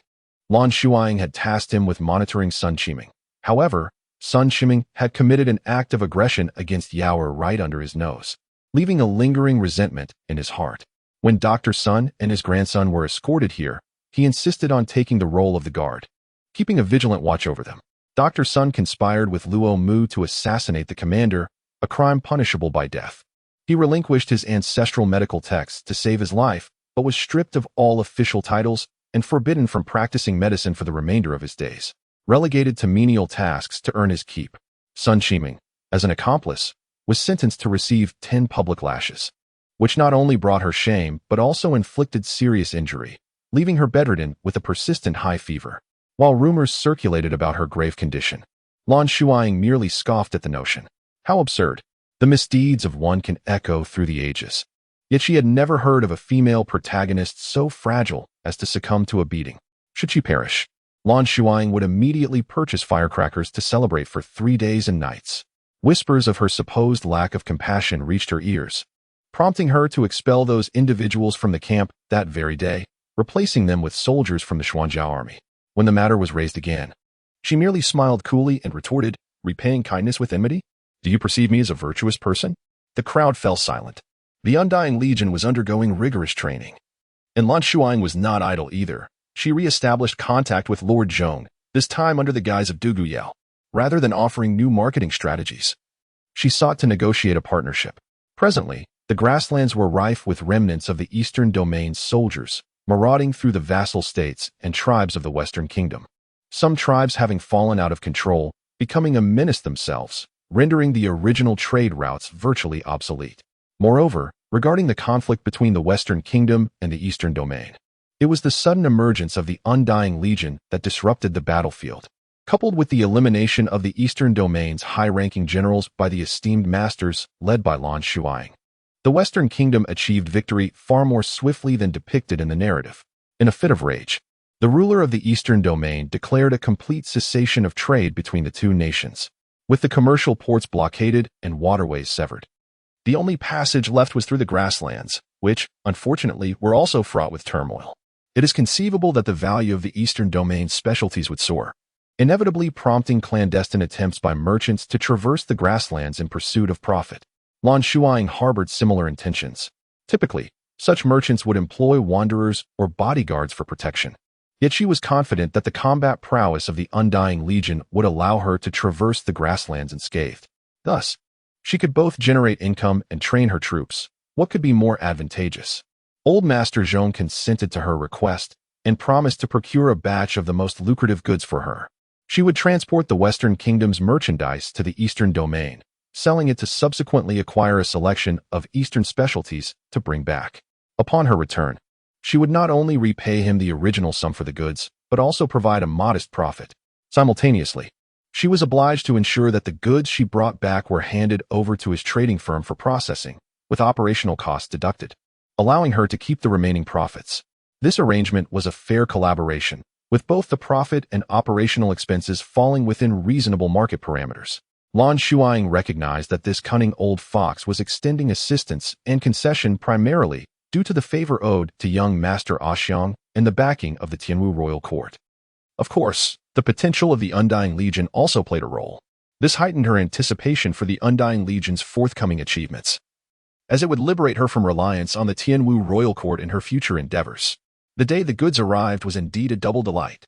Lan Shuying had tasked him with monitoring Sun Qiming. However, Sun Qiming had committed an act of aggression against Yaoer right under his nose. leaving a lingering resentment in his heart. When Dr. Sun and his grandson were escorted here, he insisted on taking the role of the guard, keeping a vigilant watch over them. Dr. Sun conspired with Luo Mu to assassinate the commander, a crime punishable by death. He relinquished his ancestral medical texts to save his life, but was stripped of all official titles and forbidden from practicing medicine for the remainder of his days, relegated to menial tasks to earn his keep. Lan Shuying, as an accomplice, was sentenced to receive 10 public lashes, which not only brought her shame but also inflicted serious injury, leaving her bedridden with a persistent high fever. While rumors circulated about her grave condition, Lan Shuying merely scoffed at the notion. How absurd! The misdeeds of one can echo through the ages. Yet she had never heard of a female protagonist so fragile as to succumb to a beating. Should she perish, Lan Shuying would immediately purchase firecrackers to celebrate for 3 days and nights. Whispers of her supposed lack of compassion reached her ears, prompting her to expel those individuals from the camp that very day, replacing them with soldiers from the Xuanjiao army. When the matter was raised again, she merely smiled coolly and retorted, repaying kindness with enmity? Do you perceive me as a virtuous person? The crowd fell silent. The Undying Legion was undergoing rigorous training. And Lan Shuying was not idle either. She re-established contact with Lord Zhong, this time under the guise of Duguyao. Rather than offering new marketing strategies, she sought to negotiate a partnership. Presently, the grasslands were rife with remnants of the Eastern Domain's soldiers, marauding through the vassal states and tribes of the Western Kingdom. Some tribes having fallen out of control, becoming a menace themselves, rendering the original trade routes virtually obsolete. Moreover, regarding the conflict between the Western Kingdom and the Eastern Domain, it was the sudden emergence of the Undying Legion that disrupted the battlefield. Coupled with the elimination of the Eastern Domain's high-ranking generals by the esteemed masters led by Lan Shuying, the Western Kingdom achieved victory far more swiftly than depicted in the narrative. In a fit of rage, the ruler of the Eastern Domain declared a complete cessation of trade between the two nations, with the commercial ports blockaded and waterways severed. The only passage left was through the grasslands, which, unfortunately, were also fraught with turmoil. It is conceivable that the value of the Eastern Domain's specialties would soar, inevitably prompting clandestine attempts by merchants to traverse the grasslands in pursuit of profit. Lan Shuying harbored similar intentions. Typically, such merchants would employ wanderers or bodyguards for protection. Yet she was confident that the combat prowess of the Undying Legion would allow her to traverse the grasslands unscathed. Thus, she could both generate income and train her troops. What could be more advantageous? Old Master Zhong consented to her request and promised to procure a batch of the most lucrative goods for her. She would transport the Western Kingdom's merchandise to the Eastern Domain, selling it to subsequently acquire a selection of Eastern specialties to bring back. Upon her return, she would not only repay him the original sum for the goods, but also provide a modest profit. Simultaneously, she was obliged to ensure that the goods she brought back were handed over to his trading firm for processing, with operational costs deducted, allowing her to keep the remaining profits. This arrangement was a fair collaboration, with both the profit and operational expenses falling within reasonable market parameters. Lan Shuying recognized that this cunning old fox was extending assistance and concession primarily due to the favor owed to young Master Oxiang and the backing of the Tianwu royal court. Of course, the potential of the Undying Legion also played a role. This heightened her anticipation for the Undying Legion's forthcoming achievements, as it would liberate her from reliance on the Tianwu royal court in her future endeavors. The day the goods arrived was indeed a double delight.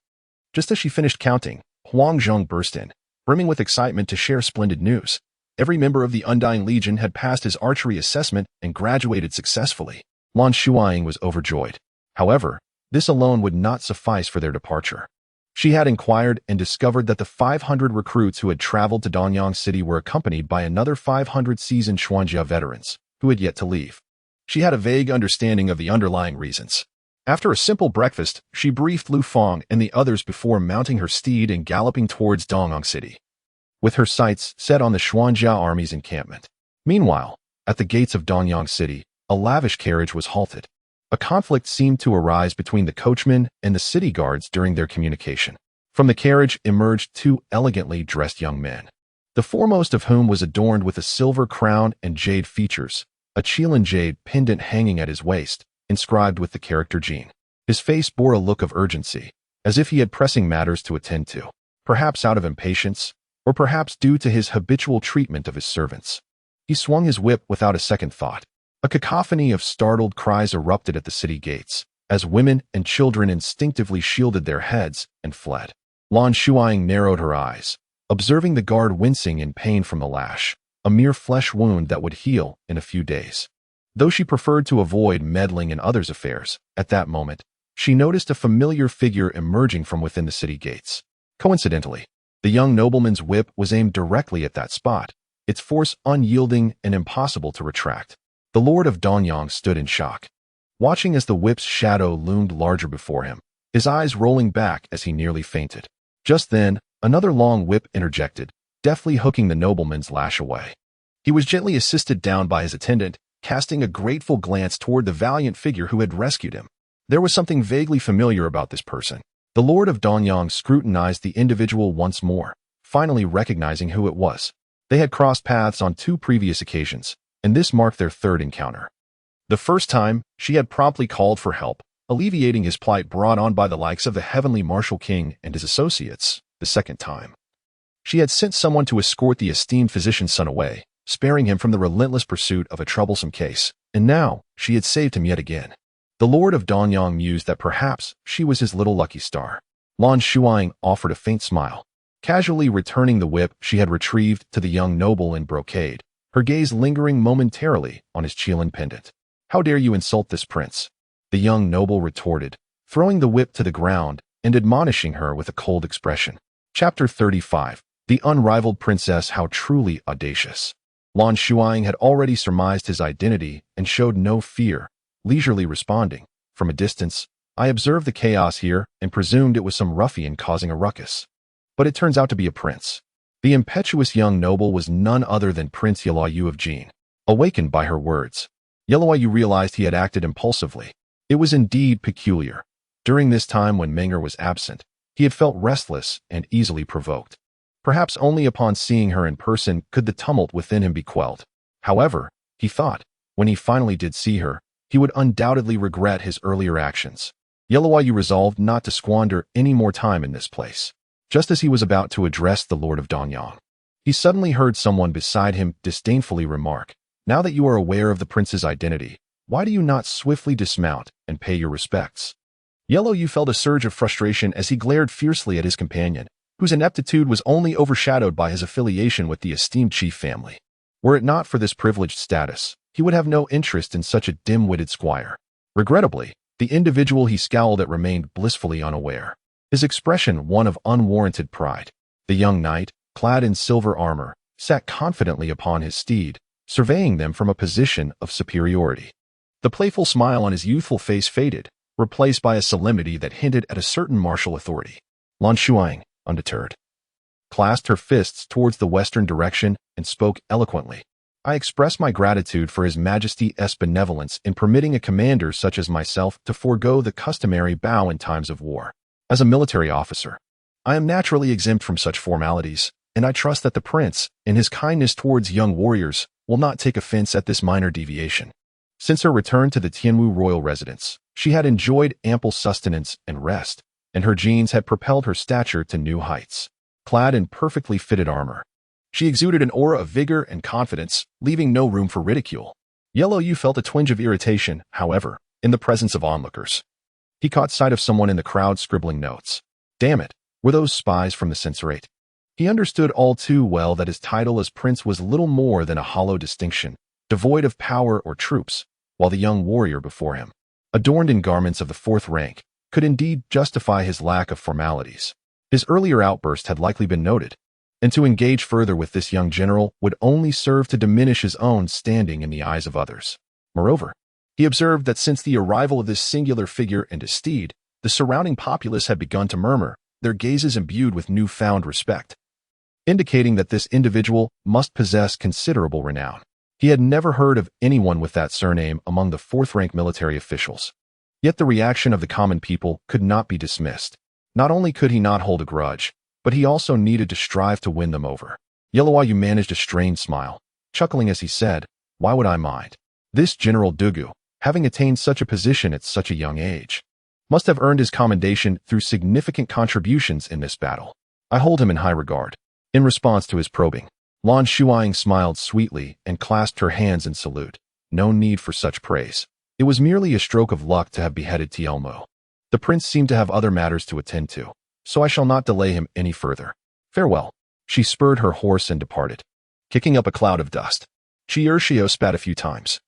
Just as she finished counting, Huang Zhong burst in, brimming with excitement to share splendid news. Every member of the Undying Legion had passed his archery assessment and graduated successfully. Lan Shuying was overjoyed. However, this alone would not suffice for their departure. She had inquired and discovered that the 500 recruits who had traveled to Danyang City were accompanied by another 500 seasoned Xuanjia veterans, who had yet to leave. She had a vague understanding of the underlying reasons. After a simple breakfast, she briefed Lu Feng and the others before mounting her steed and galloping towards Danyang City, with her sights set on the Xuanjia army's encampment. Meanwhile, at the gates of Danyang City, a lavish carriage was halted. A conflict seemed to arise between the coachmen and the city guards during their communication. From the carriage emerged 2 elegantly dressed young men, the foremost of whom was adorned with a silver crown and jade features, a Qilin jade pendant hanging at his waist, inscribed with the character Jin. His face bore a look of urgency, as if he had pressing matters to attend to, perhaps out of impatience, or perhaps due to his habitual treatment of his servants. He swung his whip without a second thought. A cacophony of startled cries erupted at the city gates, as women and children instinctively shielded their heads and fled. Lan Shuying narrowed her eyes, observing the guard wincing in pain from the lash, a mere flesh wound that would heal in a few days. Though she preferred to avoid meddling in others' affairs, at that moment, she noticed a familiar figure emerging from within the city gates. Coincidentally, the young nobleman's whip was aimed directly at that spot, its force unyielding and impossible to retract. The Lord of Donyang stood in shock, watching as the whip's shadow loomed larger before him, his eyes rolling back as he nearly fainted. Just then, another long whip interjected, deftly hooking the nobleman's lash away. He was gently assisted down by his attendant, casting a grateful glance toward the valiant figure who had rescued him. There was something vaguely familiar about this person. The Lord of Donyang scrutinized the individual once more, finally recognizing who it was. They had crossed paths on 2 previous occasions, and this marked their 3rd encounter. The first time, she had promptly called for help, alleviating his plight brought on by the likes of the heavenly Marshal King and his associates. The second time, she had sent someone to escort the esteemed physician's son away, sparing him from the relentless pursuit of a troublesome case, and now she had saved him yet again. The Lord of Donyang mused that perhaps she was his little lucky star. Lan Shuying offered a faint smile, casually returning the whip she had retrieved to the young noble in brocade, her gaze lingering momentarily on his Qilin pendant. "How dare you insult this prince?" the young noble retorted, throwing the whip to the ground and admonishing her with a cold expression. Chapter 35. The Unrivaled Princess. How truly audacious. Lan Shuying had already surmised his identity and showed no fear, leisurely responding, "From a distance, I observed the chaos here and presumed it was some ruffian causing a ruckus. But it turns out to be a prince." The impetuous young noble was none other than Prince Yelayu of Jin. Awakened by her words, Yelayu realized he had acted impulsively. It was indeed peculiar. During this time when Menger was absent, he had felt restless and easily provoked. Perhaps only upon seeing her in person could the tumult within him be quelled. However, he thought, when he finally did see her, he would undoubtedly regret his earlier actions. Yelayu resolved not to squander any more time in this place. Just as he was about to address the Lord of Donyang, he suddenly heard someone beside him disdainfully remark, "Now that you are aware of the prince's identity, why do you not swiftly dismount and pay your respects?" Yelayu felt a surge of frustration as he glared fiercely at his companion, whose ineptitude was only overshadowed by his affiliation with the esteemed chief family. Were it not for this privileged status, he would have no interest in such a dim-witted squire. Regrettably, the individual he scowled at remained blissfully unaware, his expression one of unwarranted pride. The young knight, clad in silver armor, sat confidently upon his steed, surveying them from a position of superiority. The playful smile on his youthful face faded, replaced by a solemnity that hinted at a certain martial authority. Lan Shuying, undeterred, clasped her fists towards the western direction and spoke eloquently. "I express my gratitude for His Majesty's benevolence in permitting a commander such as myself to forego the customary bow in times of war. As a military officer, I am naturally exempt from such formalities, and I trust that the prince, in his kindness towards young warriors, will not take offense at this minor deviation." Since her return to the Tianwu royal residence, she had enjoyed ample sustenance and rest, and her genes had propelled her stature to new heights. Clad in perfectly fitted armor, she exuded an aura of vigor and confidence, leaving no room for ridicule. Yelayu felt a twinge of irritation, however, in the presence of onlookers. He caught sight of someone in the crowd scribbling notes. Damn it, were those spies from the censorate? He understood all too well that his title as prince was little more than a hollow distinction, devoid of power or troops, while the young warrior before him, adorned in garments of the 4th rank, could indeed justify his lack of formalities. His earlier outburst had likely been noted, and to engage further with this young general would only serve to diminish his own standing in the eyes of others. Moreover, he observed that since the arrival of this singular figure and his steed, the surrounding populace had begun to murmur, their gazes imbued with newfound respect, indicating that this individual must possess considerable renown. He had never heard of anyone with that surname among the 4th-rank military officials. Yet the reaction of the common people could not be dismissed. Not only could he not hold a grudge, but he also needed to strive to win them over. Yelayu managed a strained smile, chuckling as he said, "Why would I mind? This General Dugu, having attained such a position at such a young age, must have earned his commendation through significant contributions in this battle. I hold him in high regard." In response to his probing, Lan Shuying smiled sweetly and clasped her hands in salute. No need for such praise. It was merely a stroke of luck to have beheaded Tielmo. The prince seemed to have other matters to attend to, so I shall not delay him any further. Farewell. She spurred her horse and departed, kicking up a cloud of dust. Chiershio spat a few times.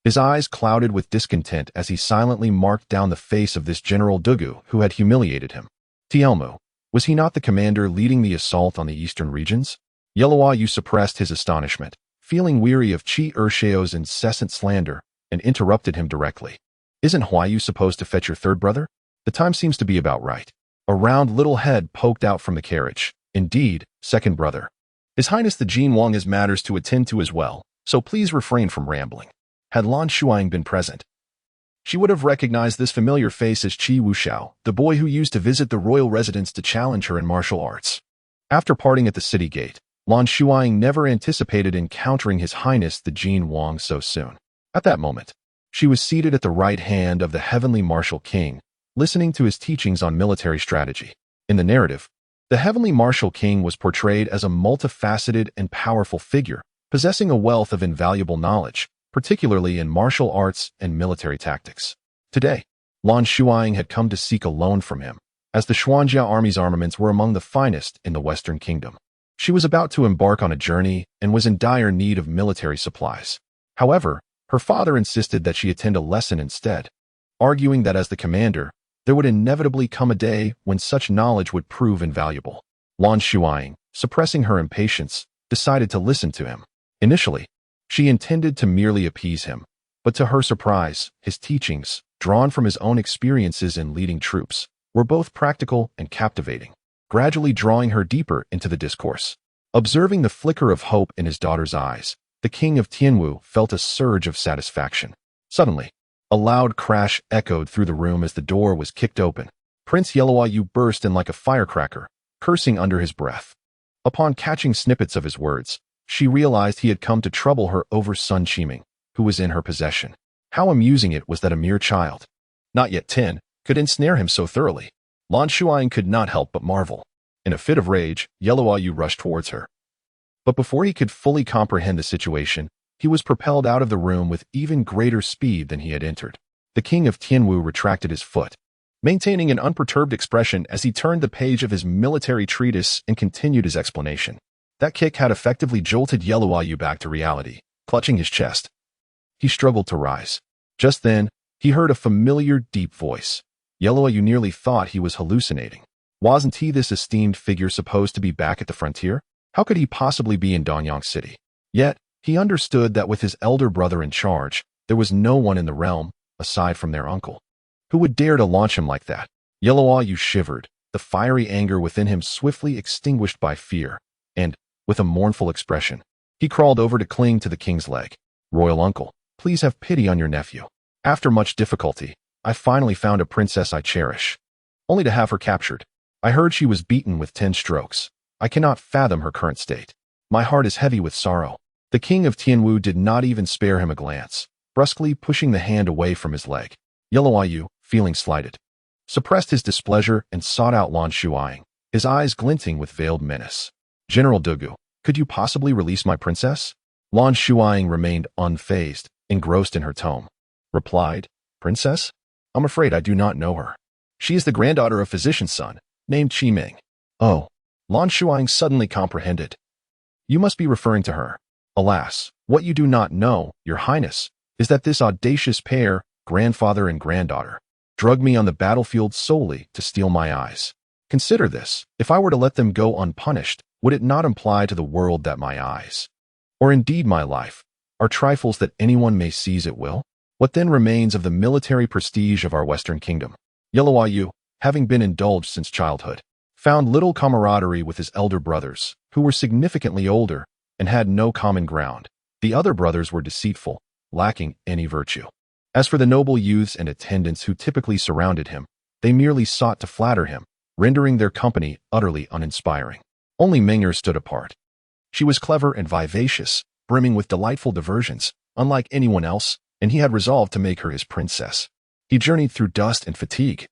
His eyes clouded with discontent as he silently marked down the face of this General Dugu who had humiliated him. Tielmo, was he not the commander leading the assault on the eastern regions? Yeluayu suppressed his astonishment, feeling weary of Chiershio's incessant slander, and interrupted him directly. Isn't Huayu supposed to fetch your third brother? The time seems to be about right. A round little head poked out from the carriage. Indeed, second brother. His Highness the Jin Wang has matters to attend to as well, so please refrain from rambling. Had Lan Shuying been present, she would have recognized this familiar face as Qi Wuxiao, the boy who used to visit the royal residence to challenge her in martial arts. After parting at the city gate, Lan Shuying never anticipated encountering His Highness the Jin Wang so soon. At that moment, she was seated at the right hand of the heavenly martial king, listening to his teachings on military strategy. In the narrative, the heavenly martial king was portrayed as a multifaceted and powerful figure, possessing a wealth of invaluable knowledge, particularly in martial arts and military tactics. Today, Lan Shuying had come to seek a loan from him, as the Xuanjia army's armaments were among the finest in the Western Kingdom. She was about to embark on a journey and was in dire need of military supplies. However, her father insisted that she attend a lesson instead, arguing that as the commander, there would inevitably come a day when such knowledge would prove invaluable. Lan Shuying, suppressing her impatience, decided to listen to him. Initially, she intended to merely appease him, but to her surprise, his teachings, drawn from his own experiences in leading troops, were both practical and captivating, gradually drawing her deeper into the discourse. Observing the flicker of hope in his daughter's eyes, the king of Tianwu felt a surge of satisfaction. Suddenly, a loud crash echoed through the room as the door was kicked open. Prince Yeluayu burst in like a firecracker, cursing under his breath. Upon catching snippets of his words, she realized he had come to trouble her over Sun Qiming, who was in her possession. How amusing it was that a mere child, not yet 10, could ensnare him so thoroughly. Lan Shuying could not help but marvel. In a fit of rage, Yeluayu rushed towards her. But before he could fully comprehend the situation, he was propelled out of the room with even greater speed than he had entered. The king of Tianwu retracted his foot, maintaining an unperturbed expression as he turned the page of his military treatise and continued his explanation. That kick had effectively jolted Yeluayu back to reality, clutching his chest. He struggled to rise. Just then, he heard a familiar, deep voice. Yeluayu nearly thought he was hallucinating. Wasn't he this esteemed figure supposed to be back at the frontier? How could he possibly be in Danyang City? Yet, he understood that with his elder brother in charge, there was no one in the realm, aside from their uncle, who would dare to launch him like that. Yeluayu shivered, the fiery anger within him swiftly extinguished by fear, and, with a mournful expression, he crawled over to cling to the king's leg. Royal uncle, please have pity on your nephew. After much difficulty, I finally found a princess I cherish, only to have her captured. I heard she was beaten with 10 strokes. I cannot fathom her current state. My heart is heavy with sorrow. The king of Tianwu did not even spare him a glance, brusquely pushing the hand away from his leg. Yeluayu, feeling slighted, suppressed his displeasure and sought out Lan Shuying, his eyes glinting with veiled menace. General Dugu, could you possibly release my princess? Lan Shuying remained unfazed, engrossed in her tome. Replied, Princess? I'm afraid I do not know her. She is the granddaughter of physician's son, named Qiming. Oh, Lan Shuying suddenly comprehended. You must be referring to her. Alas, what you do not know, your highness, is that this audacious pair, grandfather and granddaughter, drugged me on the battlefield solely to steal my eyes. Consider this, if I were to let them go unpunished, would it not imply to the world that my eyes, or indeed my life, are trifles that anyone may seize at will? What then remains of the military prestige of our Western Kingdom? Yeluayu, having been indulged since childhood, found little camaraderie with his elder brothers, who were significantly older and had no common ground. The other brothers were deceitful, lacking any virtue. As for the noble youths and attendants who typically surrounded him, they merely sought to flatter him, rendering their company utterly uninspiring. Only Ming'er stood apart. She was clever and vivacious, brimming with delightful diversions, unlike anyone else, and he had resolved to make her his princess. He journeyed through dust and fatigue,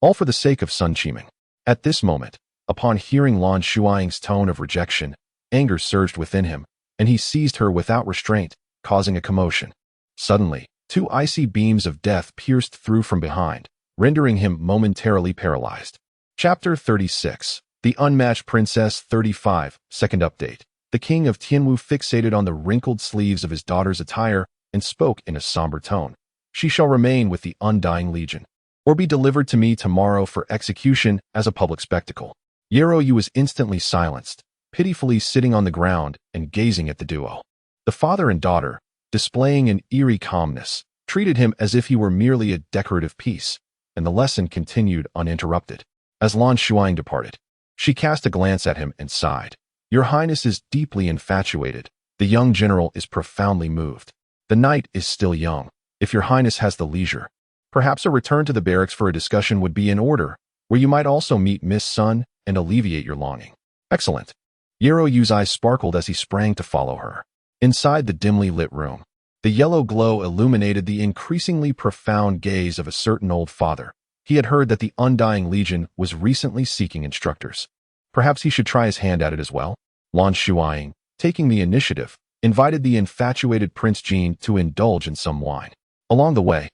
all for the sake of Sun Qiming. At this moment, upon hearing Lan Shuying's tone of rejection, Anger surged within him, and he seized her without restraint, causing a commotion. Suddenly, two icy beams of death pierced through from behind, rendering him momentarily paralyzed. Chapter 36. The Unmatched Princess 35. Second update. The king of Tianwu fixated on the wrinkled sleeves of his daughter's attire and spoke in a somber tone. She shall remain with the Undying Legion, or be delivered to me tomorrow for execution as a public spectacle. Yeroyu was instantly silenced, pitifully sitting on the ground and gazing at the duo. The father and daughter, displaying an eerie calmness, treated him as if he were merely a decorative piece, and the lesson continued uninterrupted. As Lan Shuying departed, she cast a glance at him and sighed. Your Highness is deeply infatuated. The young general is profoundly moved. The night is still young. If your Highness has the leisure, perhaps a return to the barracks for a discussion would be in order, where you might also meet Miss Sun and alleviate your longing. Excellent. Yeroyu's eyes sparkled as he sprang to follow her. Inside the dimly lit room, the yellow glow illuminated the increasingly profound gaze of a certain old father. He had heard that the Undying Legion was recently seeking instructors. Perhaps he should try his hand at it as well. Lan Shuying, taking the initiative, invited the infatuated Prince Jin to indulge in some wine. Along the way,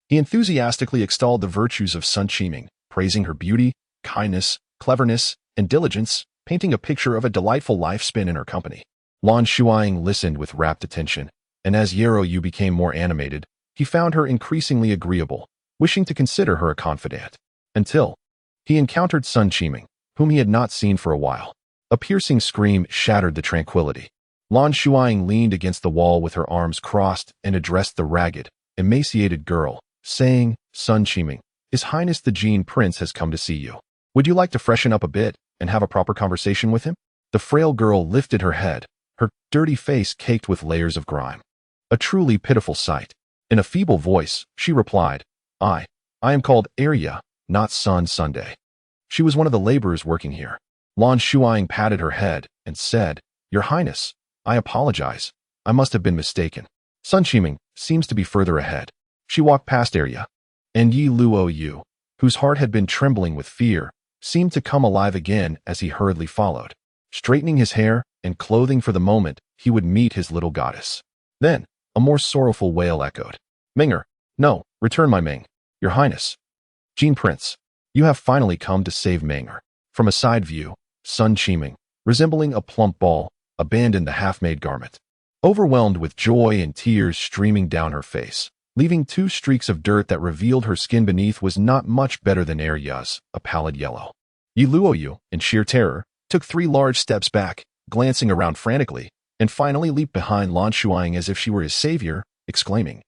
he enthusiastically extolled the virtues of Sun Qiming, praising her beauty, kindness, cleverness, and diligence, painting a picture of a delightful life spent in her company. Lan Shuying listened with rapt attention, and as Yeroyu became more animated, he found her increasingly agreeable, wishing to consider her a confidant. Until he encountered Sun Qiming, whom he had not seen for a while. A piercing scream shattered the tranquility. Lan Shuying leaned against the wall with her arms crossed and addressed the ragged, emaciated girl, saying, Sun Qiming, His Highness the Jin Prince has come to see you. Would you like to freshen up a bit and have a proper conversation with him? The frail girl lifted her head, her dirty face caked with layers of grime. A truly pitiful sight. In a feeble voice, she replied, I am called Arya, not Sun Sunday. She was one of the laborers working here. Lan Shuying patted her head and said, Your Highness, I apologize. I must have been mistaken. Sun Qiming seems to be further ahead. She walked past Arya, and Yi Luoyu, whose heart had been trembling with fear, seemed to come alive again as he hurriedly followed. Straightening his hair and clothing for the moment, he would meet his little goddess. Then, a more sorrowful wail echoed. Ming'er, no, return my Ming. Your Highness. Jin Prince, you have finally come to save Ming'er. From a side view, Sun Qiming, resembling a plump ball, abandoned the half-made garment. Overwhelmed with joy and tears streaming down her face, leaving two streaks of dirt that revealed her skin beneath was not much better than Arya's, a pallid yellow. Yi Luoyu, in sheer terror, took 3 large steps back, glancing around frantically, and finally leaped behind Lan Shuying as if she were his savior, exclaiming,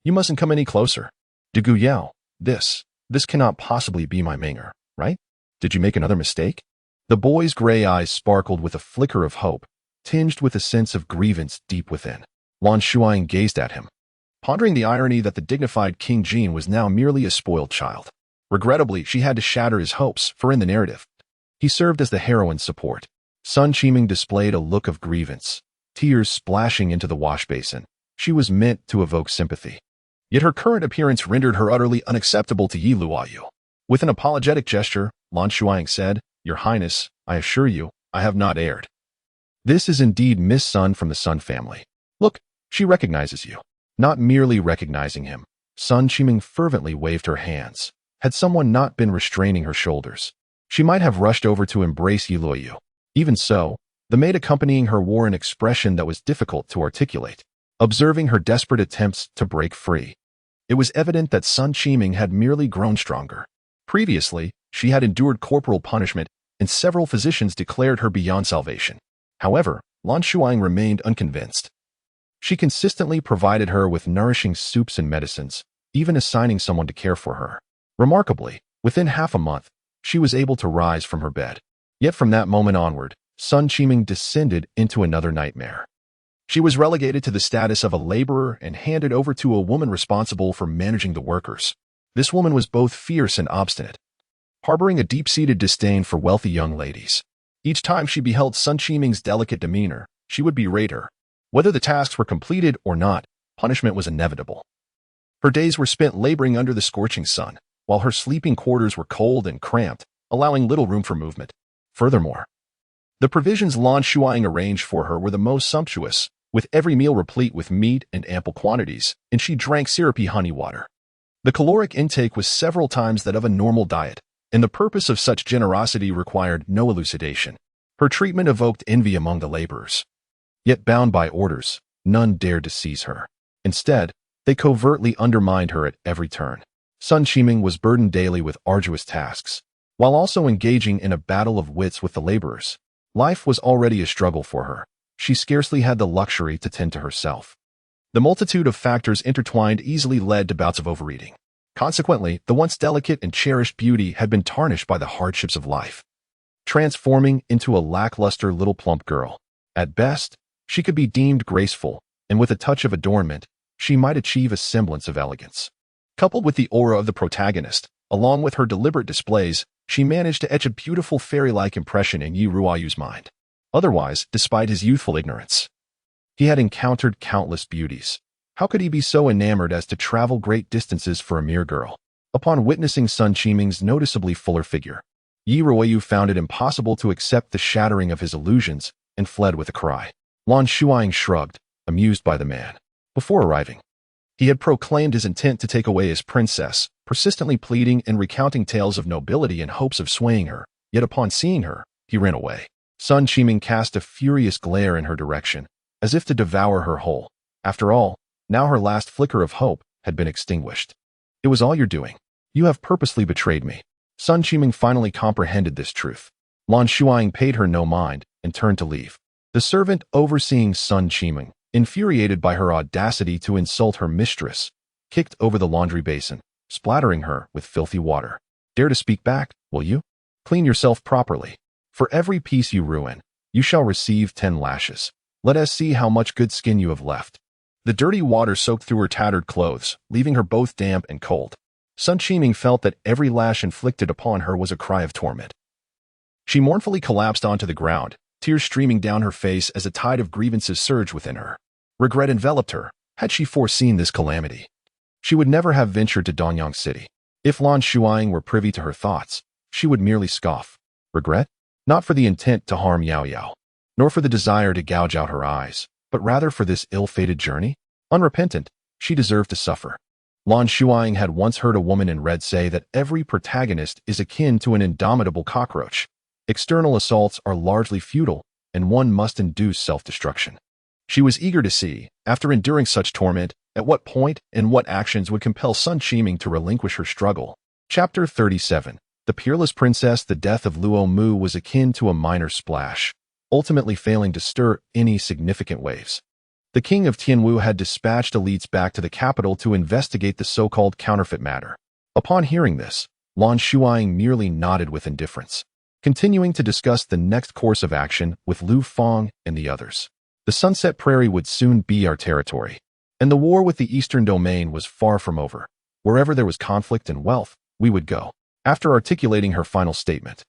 You mustn't come any closer. De Guyao, this cannot possibly be my Ming'er, right? Did you make another mistake? The boy's gray eyes sparkled with a flicker of hope, tinged with a sense of grievance deep within. Lan Shuying gazed at him, pondering the irony that the dignified King Jin was now merely a spoiled child. Regrettably, she had to shatter his hopes, for in the narrative, he served as the heroine's support. Sun Qiming displayed a look of grievance, tears splashing into the wash basin. She was meant to evoke sympathy. Yet her current appearance rendered her utterly unacceptable to Yi Luoyu. With an apologetic gesture, Lan Shuying said, Your Highness, I assure you, I have not erred. This is indeed Miss Sun from the Sun family. Look, she recognizes you. Not merely recognizing him, Sun Qiming fervently waved her hands. Had someone not been restraining her shoulders, she might have rushed over to embrace Yi Luoyu. Even so, the maid accompanying her wore an expression that was difficult to articulate. Observing her desperate attempts to break free, it was evident that Sun Qiming had merely grown stronger. Previously, she had endured corporal punishment, and several physicians declared her beyond salvation. However, Lan Shuying remained unconvinced. She consistently provided her with nourishing soups and medicines, even assigning someone to care for her. Remarkably, within half a month, she was able to rise from her bed. Yet from that moment onward, Sun Qiming descended into another nightmare. She was relegated to the status of a laborer and handed over to a woman responsible for managing the workers. This woman was both fierce and obstinate, harboring a deep-seated disdain for wealthy young ladies. Each time she beheld Sun Qiming's delicate demeanor, she would berate her. Whether the tasks were completed or not, punishment was inevitable. Her days were spent laboring under the scorching sun, while her sleeping quarters were cold and cramped, allowing little room for movement. Furthermore, The provisions Lan Shuying arranged for her were the most sumptuous, with every meal replete with meat and ample quantities, and she drank syrupy honey water. The caloric intake was several times that of a normal diet, and the purpose of such generosity required no elucidation. Her treatment evoked envy among the laborers. Yet bound by orders, none dared to seize her. Instead, they covertly undermined her at every turn. Sun Shiming was burdened daily with arduous tasks, while also engaging in a battle of wits with the laborers. Life was already a struggle for her. She scarcely had the luxury to tend to herself. The multitude of factors intertwined easily led to bouts of overeating. Consequently, the once delicate and cherished beauty had been tarnished by the hardships of life, transforming into a lackluster little plump girl. At best, she could be deemed graceful, and with a touch of adornment, she might achieve a semblance of elegance. Coupled with the aura of the protagonist, along with her deliberate displays, she managed to etch a beautiful fairy-like impression in Yi Ruoyu's mind. Otherwise, despite his youthful ignorance, he had encountered countless beauties. How could he be so enamored as to travel great distances for a mere girl? Upon witnessing Sun Shiming's noticeably fuller figure, Yi Ruoyu found it impossible to accept the shattering of his illusions and fled with a cry. Lan Shuying shrugged, amused by the man. Before arriving, he had proclaimed his intent to take away his princess, persistently pleading and recounting tales of nobility in hopes of swaying her, yet upon seeing her, he ran away. Sun Shiming cast a furious glare in her direction, as if to devour her whole. After all, now her last flicker of hope had been extinguished. It was all your doing. You have purposely betrayed me. Sun Shiming finally comprehended this truth. Lan Shuying paid her no mind and turned to leave. The servant overseeing Sun Shiming, infuriated by her audacity to insult her mistress, kicked over the laundry basin, splattering her with filthy water. Dare to speak back, will you? Clean yourself properly. For every piece you ruin, you shall receive 10 lashes. Let us see how much good skin you have left. The dirty water soaked through her tattered clothes, leaving her both damp and cold. Sun Shiming felt that every lash inflicted upon her was a cry of torment. She mournfully collapsed onto the ground, tears streaming down her face as a tide of grievances surged within her. Regret enveloped her. Had she foreseen this calamity, she would never have ventured to Donyang City. If Lan Shuying were privy to her thoughts, she would merely scoff. Regret? Not for the intent to harm Yao Yao, nor for the desire to gouge out her eyes, but rather for this ill-fated journey? Unrepentant, she deserved to suffer. Lan Shuying had once heard a woman in red say that every protagonist is akin to an indomitable cockroach. External assaults are largely futile, and one must induce self-destruction. She was eager to see, after enduring such torment, at what point and what actions would compel Sun Shiming to relinquish her struggle. Chapter 37. The Peerless Princess. The death of Luo Mu was akin to a minor splash, ultimately failing to stir any significant waves. The king of Tianwu had dispatched elites back to the capital to investigate the so-called counterfeit matter. Upon hearing this, Lan Shuying merely nodded with indifference, continuing to discuss the next course of action with Lu Feng and the others. The Sunset Prairie would soon be our territory, and the war with the Eastern Domain was far from over. Wherever there was conflict and wealth, we would go. After articulating her final statement,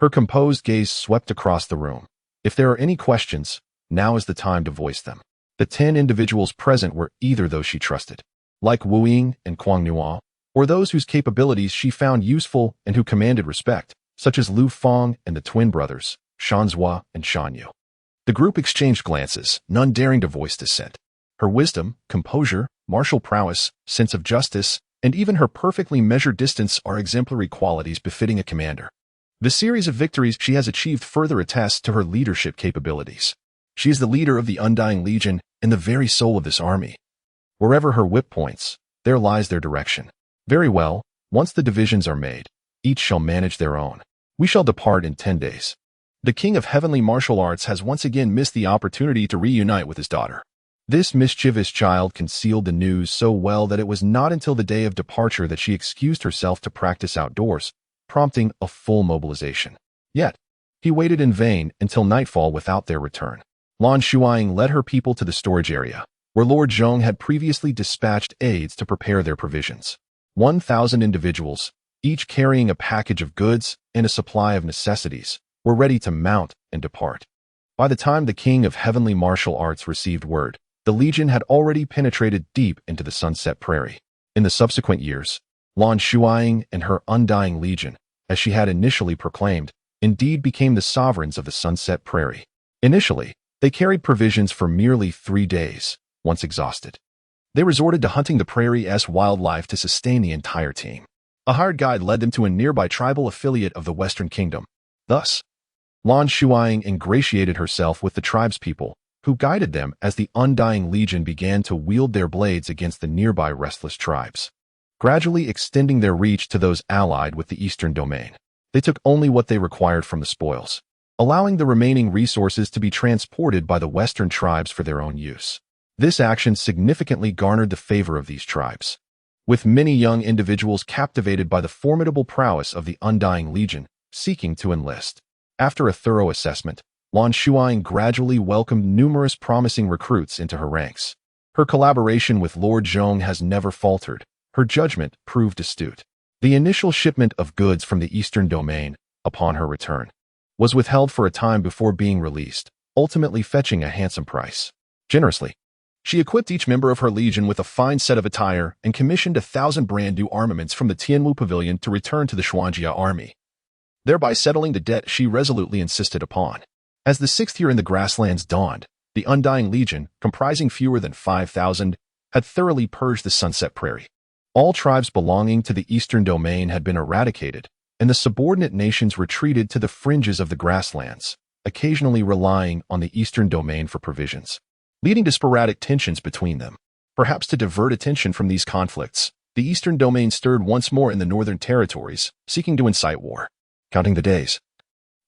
her composed gaze swept across the room. If there are any questions, now is the time to voice them. The 10 individuals present were either those she trusted, like Wu Ying and Kuang Nuo, or those whose capabilities she found useful and who commanded respect, such as Lu Feng and the twin brothers, Shan Zhua and Shan Yu. The group exchanged glances, none daring to voice dissent. Her wisdom, composure, martial prowess, sense of justice, and even her perfectly measured distance are exemplary qualities befitting a commander. The series of victories she has achieved further attests to her leadership capabilities. She is the leader of the Undying Legion and the very soul of this army. Wherever her whip points, there lies their direction. Very well, once the divisions are made, each shall manage their own. We shall depart in 10 days. The king of heavenly martial arts has once again missed the opportunity to reunite with his daughter. This mischievous child concealed the news so well that it was not until the day of departure that she excused herself to practice outdoors, prompting a full mobilization. Yet, he waited in vain until nightfall without their return. Lan Shuying led her people to the storage area, where Lord Zhong had previously dispatched aides to prepare their provisions. 1,000 individuals, each carrying a package of goods and a supply of necessities, were ready to mount and depart. By the time the king of heavenly martial arts received word, the Legion had already penetrated deep into the Sunset Prairie. In the subsequent years, Lan Shuying and her Undying Legion, as she had initially proclaimed, indeed became the sovereigns of the Sunset Prairie. Initially, they carried provisions for merely 3 days. Once exhausted, they resorted to hunting the prairie's wildlife to sustain the entire team. A hired guide led them to a nearby tribal affiliate of the Western Kingdom. Thus, Lan Shuying ingratiated herself with the tribespeople, who guided them as the Undying Legion began to wield their blades against the nearby restless tribes, gradually extending their reach to those allied with the Eastern Domain. They took only what they required from the spoils, allowing the remaining resources to be transported by the Western tribes for their own use. This action significantly garnered the favor of these tribes, with many young individuals captivated by the formidable prowess of the Undying Legion, seeking to enlist. After a thorough assessment, Lan Shuying gradually welcomed numerous promising recruits into her ranks. Her collaboration with Lord Zhong has never faltered. Her judgment proved astute. The initial shipment of goods from the Eastern Domain, upon her return, was withheld for a time before being released, ultimately fetching a handsome price. Generously, she equipped each member of her legion with a fine set of attire and commissioned 1,000 brand-new armaments from the Tianwu Pavilion to return to the Xuanjia army, thereby settling the debt she resolutely insisted upon. As the 6th year in the grasslands dawned, the Undying Legion, comprising fewer than 5,000, had thoroughly purged the Sunset Prairie. All tribes belonging to the Eastern Domain had been eradicated, and the subordinate nations retreated to the fringes of the grasslands, occasionally relying on the Eastern Domain for provisions, leading to sporadic tensions between them. Perhaps to divert attention from these conflicts, the Eastern Domain stirred once more in the northern territories, seeking to incite war. Counting the days,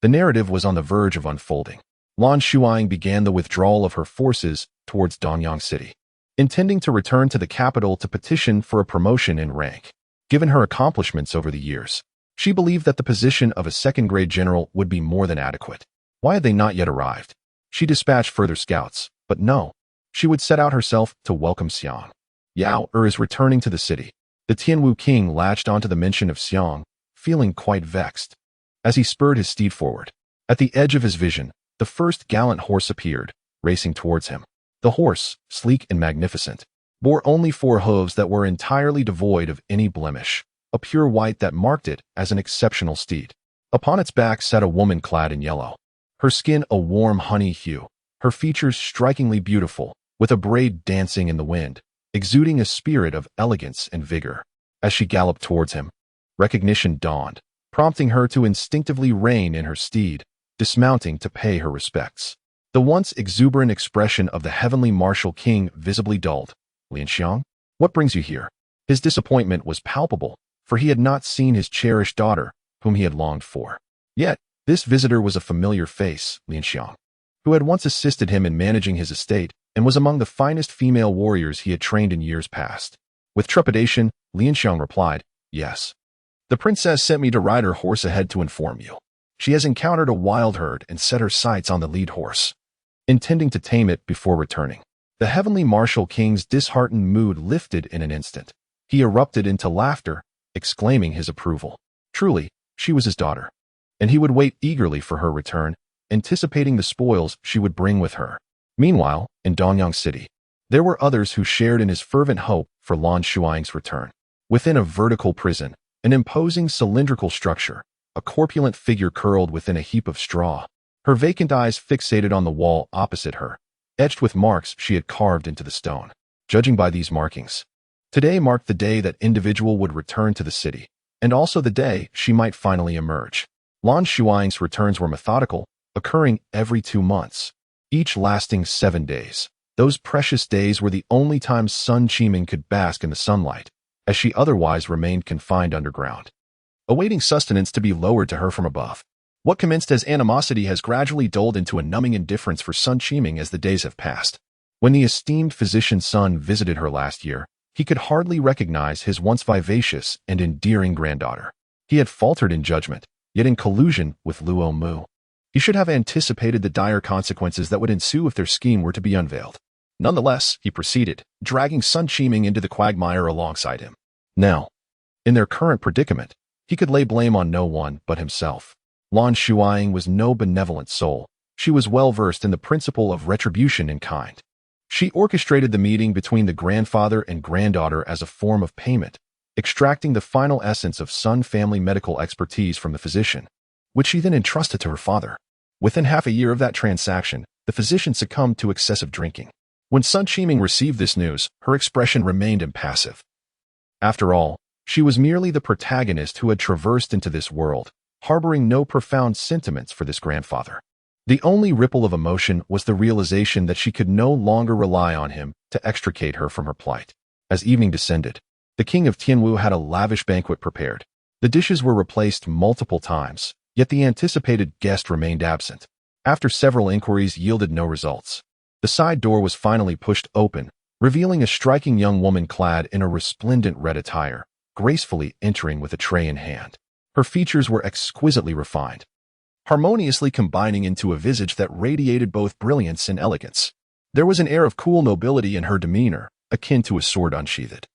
the narrative was on the verge of unfolding. Lan Shuying began the withdrawal of her forces towards Danyang City, intending to return to the capital to petition for a promotion in rank. Given her accomplishments over the years, she believed that the position of a second-grade general would be more than adequate. Why had they not yet arrived? She dispatched further scouts, but no. She would set out herself to welcome Xiang. Yao is returning to the city. The Tianwu king latched onto the mention of Xiang, feeling quite vexed. As he spurred his steed forward, at the edge of his vision, the first gallant horse appeared, racing towards him. The horse, sleek and magnificent, bore only 4 hooves that were entirely devoid of any blemish, a pure white that marked it as an exceptional steed. Upon its back sat a woman clad in yellow, her skin a warm honey hue, her features strikingly beautiful, with a braid dancing in the wind, exuding a spirit of elegance and vigor. As she galloped towards him, recognition dawned, prompting her to instinctively rein in her steed, dismounting to pay her respects. The once exuberant expression of the heavenly martial king visibly dulled. Lan Shuying, what brings you here? His disappointment was palpable, for he had not seen his cherished daughter, whom he had longed for. Yet, this visitor was a familiar face, Lan Shuying, who had once assisted him in managing his estate and was among the finest female warriors he had trained in years past. With trepidation, Lan Shuying replied, yes. The princess sent me to ride her horse ahead to inform you. She has encountered a wild herd and set her sights on the lead horse, intending to tame it before returning. The heavenly martial king's disheartened mood lifted in an instant. He erupted into laughter, exclaiming his approval. Truly, she was his daughter, and he would wait eagerly for her return, anticipating the spoils she would bring with her. Meanwhile, in Danyang City, there were others who shared in his fervent hope for Lan Shuying's return. Within a vertical prison, an imposing cylindrical structure, a corpulent figure curled within a heap of straw, her vacant eyes fixated on the wall opposite her, etched with marks she had carved into the stone. Judging by these markings, today marked the day that individual would return to the city, and also the day she might finally emerge. Lan Shuying's returns were methodical, occurring every 2 months, each lasting 7 days. Those precious days were the only times Sun Qiming could bask in the sunlight, as she otherwise remained confined underground, awaiting sustenance to be lowered to her from above. What commenced as animosity has gradually dulled into a numbing indifference for Sun Qiming as the days have passed. When the esteemed physician Sun visited her last year, he could hardly recognize his once vivacious and endearing granddaughter. He had faltered in judgment, yet in collusion with Luo Mu. He should have anticipated the dire consequences that would ensue if their scheme were to be unveiled. Nonetheless, he proceeded, dragging Sun Qiming into the quagmire alongside him. Now, in their current predicament, he could lay blame on no one but himself. Lan Shuying was no benevolent soul. She was well versed in the principle of retribution in kind. She orchestrated the meeting between the grandfather and granddaughter as a form of payment, extracting the final essence of Sun family medical expertise from the physician. which she then entrusted to her father. Within half a year of that transaction, the physician succumbed to excessive drinking. When Sun Shiming received this news, her expression remained impassive. After all, she was merely the protagonist who had traversed into this world, harboring no profound sentiments for this grandfather. The only ripple of emotion was the realization that she could no longer rely on him to extricate her from her plight. As evening descended, the king of Tianwu had a lavish banquet prepared. The dishes were replaced multiple times, yet the anticipated guest remained absent. After several inquiries yielded no results, the side door was finally pushed open, revealing a striking young woman clad in a resplendent red attire, gracefully entering with a tray in hand. Her features were exquisitely refined, harmoniously combining into a visage that radiated both brilliance and elegance. There was an air of cool nobility in her demeanor, akin to a sword unsheathed,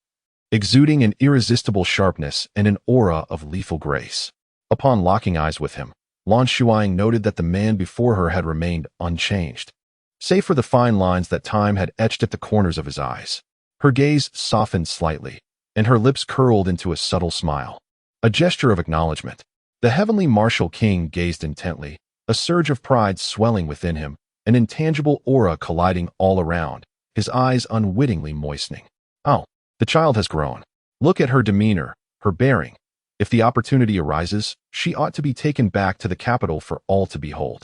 exuding an irresistible sharpness and an aura of lethal grace. Upon locking eyes with him, Lan Shuying noted that the man before her had remained unchanged, save for the fine lines that time had etched at the corners of his eyes. Her gaze softened slightly, and her lips curled into a subtle smile, a gesture of acknowledgement. The heavenly martial king gazed intently, a surge of pride swelling within him, an intangible aura colliding all around, his eyes unwittingly moistening. Oh, the child has grown. Look at her demeanor, her bearing. If the opportunity arises, she ought to be taken back to the capital for all to behold.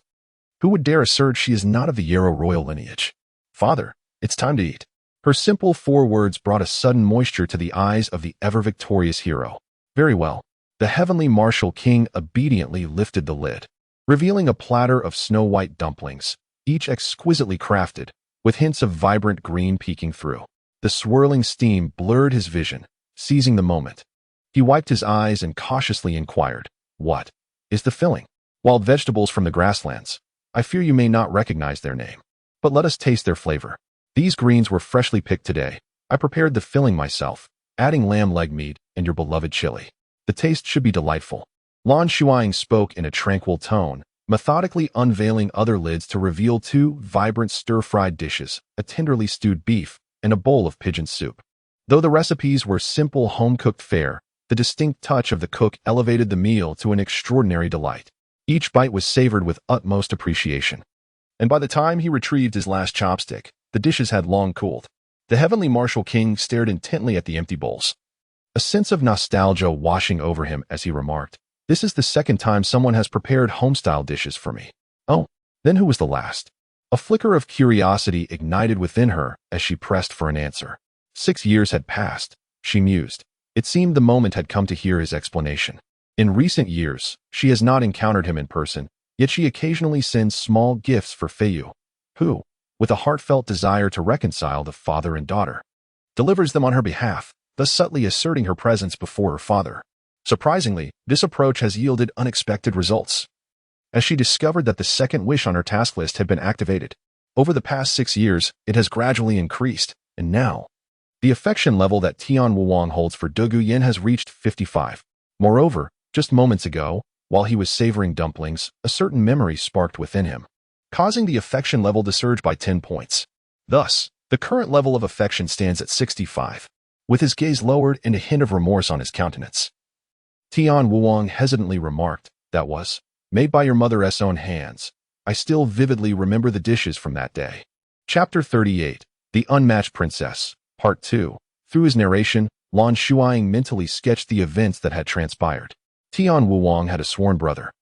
Who would dare assert she is not of the Yarrow royal lineage? Father, it's time to eat. Her simple 4 words brought a sudden moisture to the eyes of the ever-victorious hero. Very well. The heavenly martial king obediently lifted the lid, revealing a platter of snow-white dumplings, each exquisitely crafted, with hints of vibrant green peeking through. The swirling steam blurred his vision, seizing the moment. He wiped his eyes and cautiously inquired, "What is the filling?" "Wild vegetables from the grasslands. I fear you may not recognize their name, but let us taste their flavor. These greens were freshly picked today. I prepared the filling myself, adding lamb leg meat and your beloved chili. The taste should be delightful." Lan Shuying spoke in a tranquil tone, methodically unveiling other lids to reveal 2 vibrant stir-fried dishes, a tenderly stewed beef, and a bowl of pigeon soup. Though the recipes were simple home-cooked fare, the distinct touch of the cook elevated the meal to an extraordinary delight. Each bite was savored with utmost appreciation, and by the time he retrieved his last chopstick, the dishes had long cooled. The heavenly martial king stared intently at the empty bowls, a sense of nostalgia washing over him as he remarked, "This is the second time someone has prepared home-style dishes for me." "Oh, then who was the last?" A flicker of curiosity ignited within her as she pressed for an answer. 6 years had passed, she mused. It seemed the moment had come to hear his explanation. In recent years, she has not encountered him in person, yet she occasionally sends small gifts for Feiyu, who, with a heartfelt desire to reconcile the father and daughter, delivers them on her behalf, thus subtly asserting her presence before her father. Surprisingly, this approach has yielded unexpected results, as she discovered that the second wish on her task list had been activated. Over the past 6 years, it has gradually increased, and now, the affection level that Tian Wuwang holds for Du Yin has reached 55. Moreover, just moments ago, while he was savoring dumplings, a certain memory sparked within him, causing the affection level to surge by 10 points. Thus, the current level of affection stands at 65, with his gaze lowered and a hint of remorse on his countenance. Tian Wuwang hesitantly remarked, "That was made by your mother's own hands. I still vividly remember the dishes from that day." Chapter 38, The Unmatched Princess, Part 2. Through his narration, Lan Shuying mentally sketched the events that had transpired. Tian Wuwang had a sworn brother,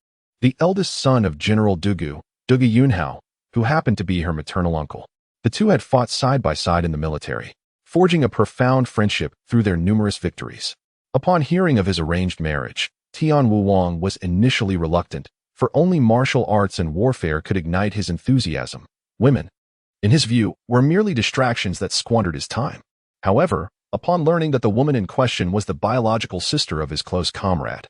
the eldest son of General Dugu Yunhao, who happened to be her maternal uncle. The two had fought side by side in the military, forging a profound friendship through their numerous victories. Upon hearing of his arranged marriage, Tian Wuwang was initially reluctant, for only martial arts and warfare could ignite his enthusiasm. Women, in his view, were merely distractions that squandered his time. However, upon learning that the woman in question was the biological sister of his close comrade,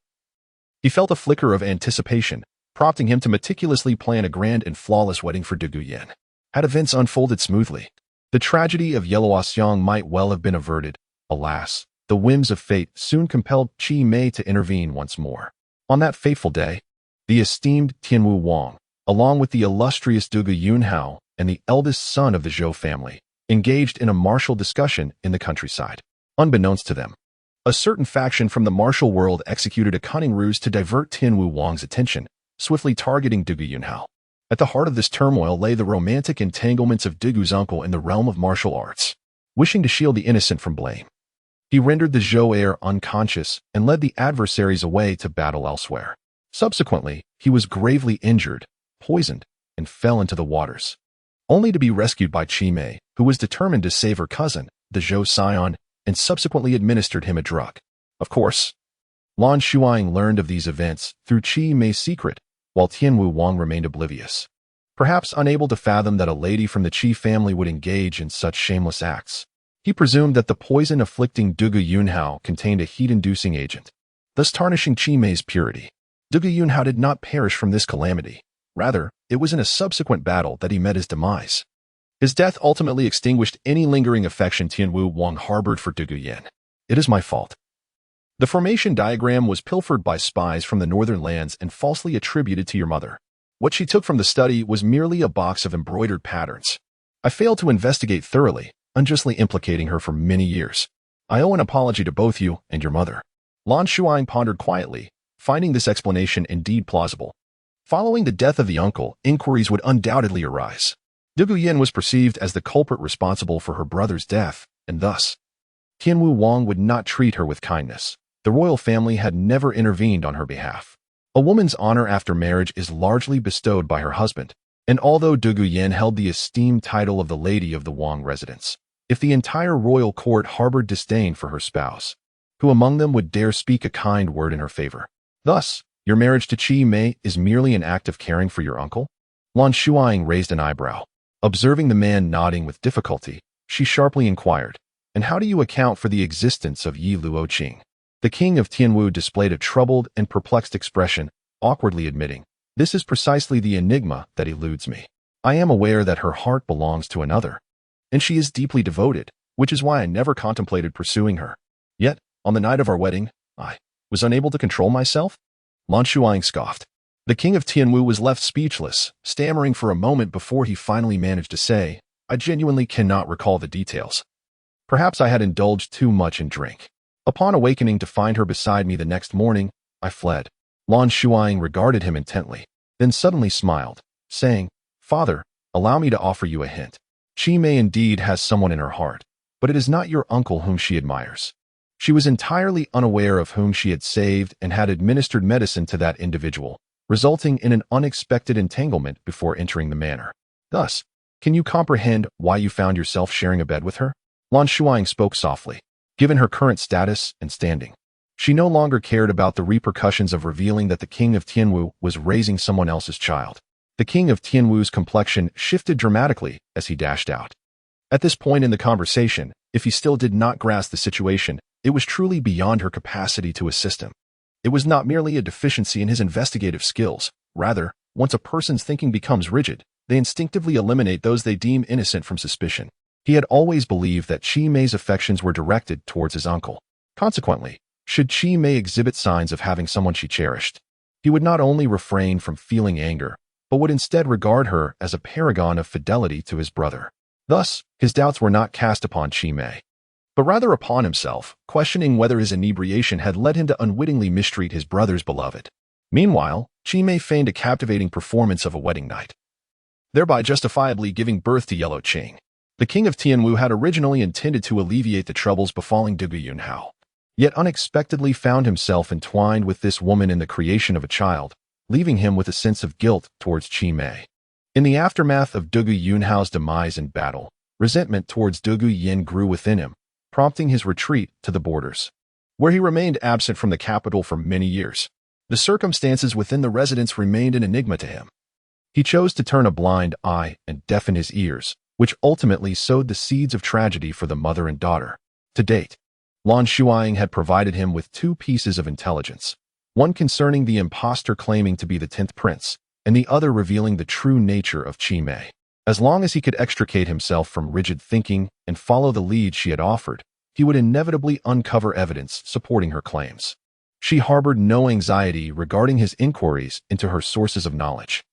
he felt a flicker of anticipation, prompting him to meticulously plan a grand and flawless wedding for Du Yin. Had events unfolded smoothly, the tragedy of Yellow might well have been averted. Alas, the whims of fate soon compelled Qi Mei to intervene once more. On that fateful day, the esteemed Tian Wuwang, along with the illustrious Dugu Yunhao and the eldest son of the Zhou family, engaged in a martial discussion in the countryside. Unbeknownst to them, a certain faction from the martial world executed a cunning ruse to divert Tian Wuwang's attention, swiftly targeting Dugu Yunhao. At the heart of this turmoil lay the romantic entanglements of Dugu's uncle in the realm of martial arts. Wishing to shield the innocent from blame, he rendered the Zhou heir unconscious and led the adversaries away to battle elsewhere. Subsequently, he was gravely injured, poisoned, and fell into the waters, only to be rescued by Qi Mei, who was determined to save her cousin, the Zhou scion, and subsequently administered him a drug. Of course, Lan Shuying learned of these events through Qi Mei's secret, while Tianwu Wang remained oblivious, perhaps unable to fathom that a lady from the Qi family would engage in such shameless acts. He presumed that the poison afflicting Dugu Yunhao contained a heat-inducing agent, thus tarnishing Qi Mei's purity. Dugu Yunhao did not perish from this calamity. Rather, it was in a subsequent battle that he met his demise. His death ultimately extinguished any lingering affection Tianwu Wang harbored for Dugu Yin. It is my fault. The formation diagram was pilfered by spies from the northern lands and falsely attributed to your mother. What she took from the study was merely a box of embroidered patterns. I failed to investigate thoroughly, unjustly implicating her for many years. I owe an apology to both you and your mother. Lan Shuying pondered quietly, finding this explanation indeed plausible. Following the death of the uncle, inquiries would undoubtedly arise. Dugu Yin was perceived as the culprit responsible for her brother's death, and thus, Tianwu Wang would not treat her with kindness. The royal family had never intervened on her behalf. A woman's honor after marriage is largely bestowed by her husband, and although Dugu Yin held the esteemed title of the Lady of the Wang residence, if the entire royal court harbored disdain for her spouse, who among them would dare speak a kind word in her favor? Thus, your marriage to Qi Mei is merely an act of caring for your uncle? Lan Shuying raised an eyebrow. Observing the man nodding with difficulty, she sharply inquired, and how do you account for the existence of Yi Luoqing? The king of Tianwu displayed a troubled and perplexed expression, awkwardly admitting, this is precisely the enigma that eludes me. I am aware that her heart belongs to another, and she is deeply devoted, which is why I never contemplated pursuing her. Yet, on the night of our wedding, I was unable to control myself? Lan Shuying scoffed. The king of Tianwu was left speechless, stammering for a moment before he finally managed to say, I genuinely cannot recall the details. Perhaps I had indulged too much in drink. Upon awakening to find her beside me the next morning, I fled. Lan Shuying regarded him intently, then suddenly smiled, saying, Father, allow me to offer you a hint. Qi Mei indeed has someone in her heart, but it is not your uncle whom she admires. She was entirely unaware of whom she had saved and had administered medicine to that individual, resulting in an unexpected entanglement before entering the manor. Thus, can you comprehend why you found yourself sharing a bed with her? Lan Shuying spoke softly. Given her current status and standing, she no longer cared about the repercussions of revealing that the king of Tianwu was raising someone else's child. The king of Tianwu's complexion shifted dramatically as he dashed out. At this point in the conversation, if he still did not grasp the situation, it was truly beyond her capacity to assist him. It was not merely a deficiency in his investigative skills. Rather, once a person's thinking becomes rigid, they instinctively eliminate those they deem innocent from suspicion. He had always believed that Qi Mei's affections were directed towards his uncle. Consequently, should Qi Mei exhibit signs of having someone she cherished, he would not only refrain from feeling anger, but would instead regard her as a paragon of fidelity to his brother. Thus, his doubts were not cast upon Qi Mei, but rather upon himself, questioning whether his inebriation had led him to unwittingly mistreat his brother's beloved. Meanwhile, Qi Mei feigned a captivating performance of a wedding night, thereby justifiably giving birth to Yellow Qing. The king of Tianwu had originally intended to alleviate the troubles befalling Dugu Yunhao, yet unexpectedly found himself entwined with this woman in the creation of a child, leaving him with a sense of guilt towards Qi Mei. In the aftermath of Dugu Yunhao's demise in battle, resentment towards Dugu Yin grew within him, prompting his retreat to the borders, where he remained absent from the capital for many years. The circumstances within the residence remained an enigma to him. He chose to turn a blind eye and deafen his ears, which ultimately sowed the seeds of tragedy for the mother and daughter. To date, Lan Shuying had provided him with 2 pieces of intelligence, one concerning the impostor claiming to be the 10th prince, and the other revealing the true nature of Qi Mei. As long as he could extricate himself from rigid thinking and follow the lead she had offered, he would inevitably uncover evidence supporting her claims. She harbored no anxiety regarding his inquiries into her sources of knowledge.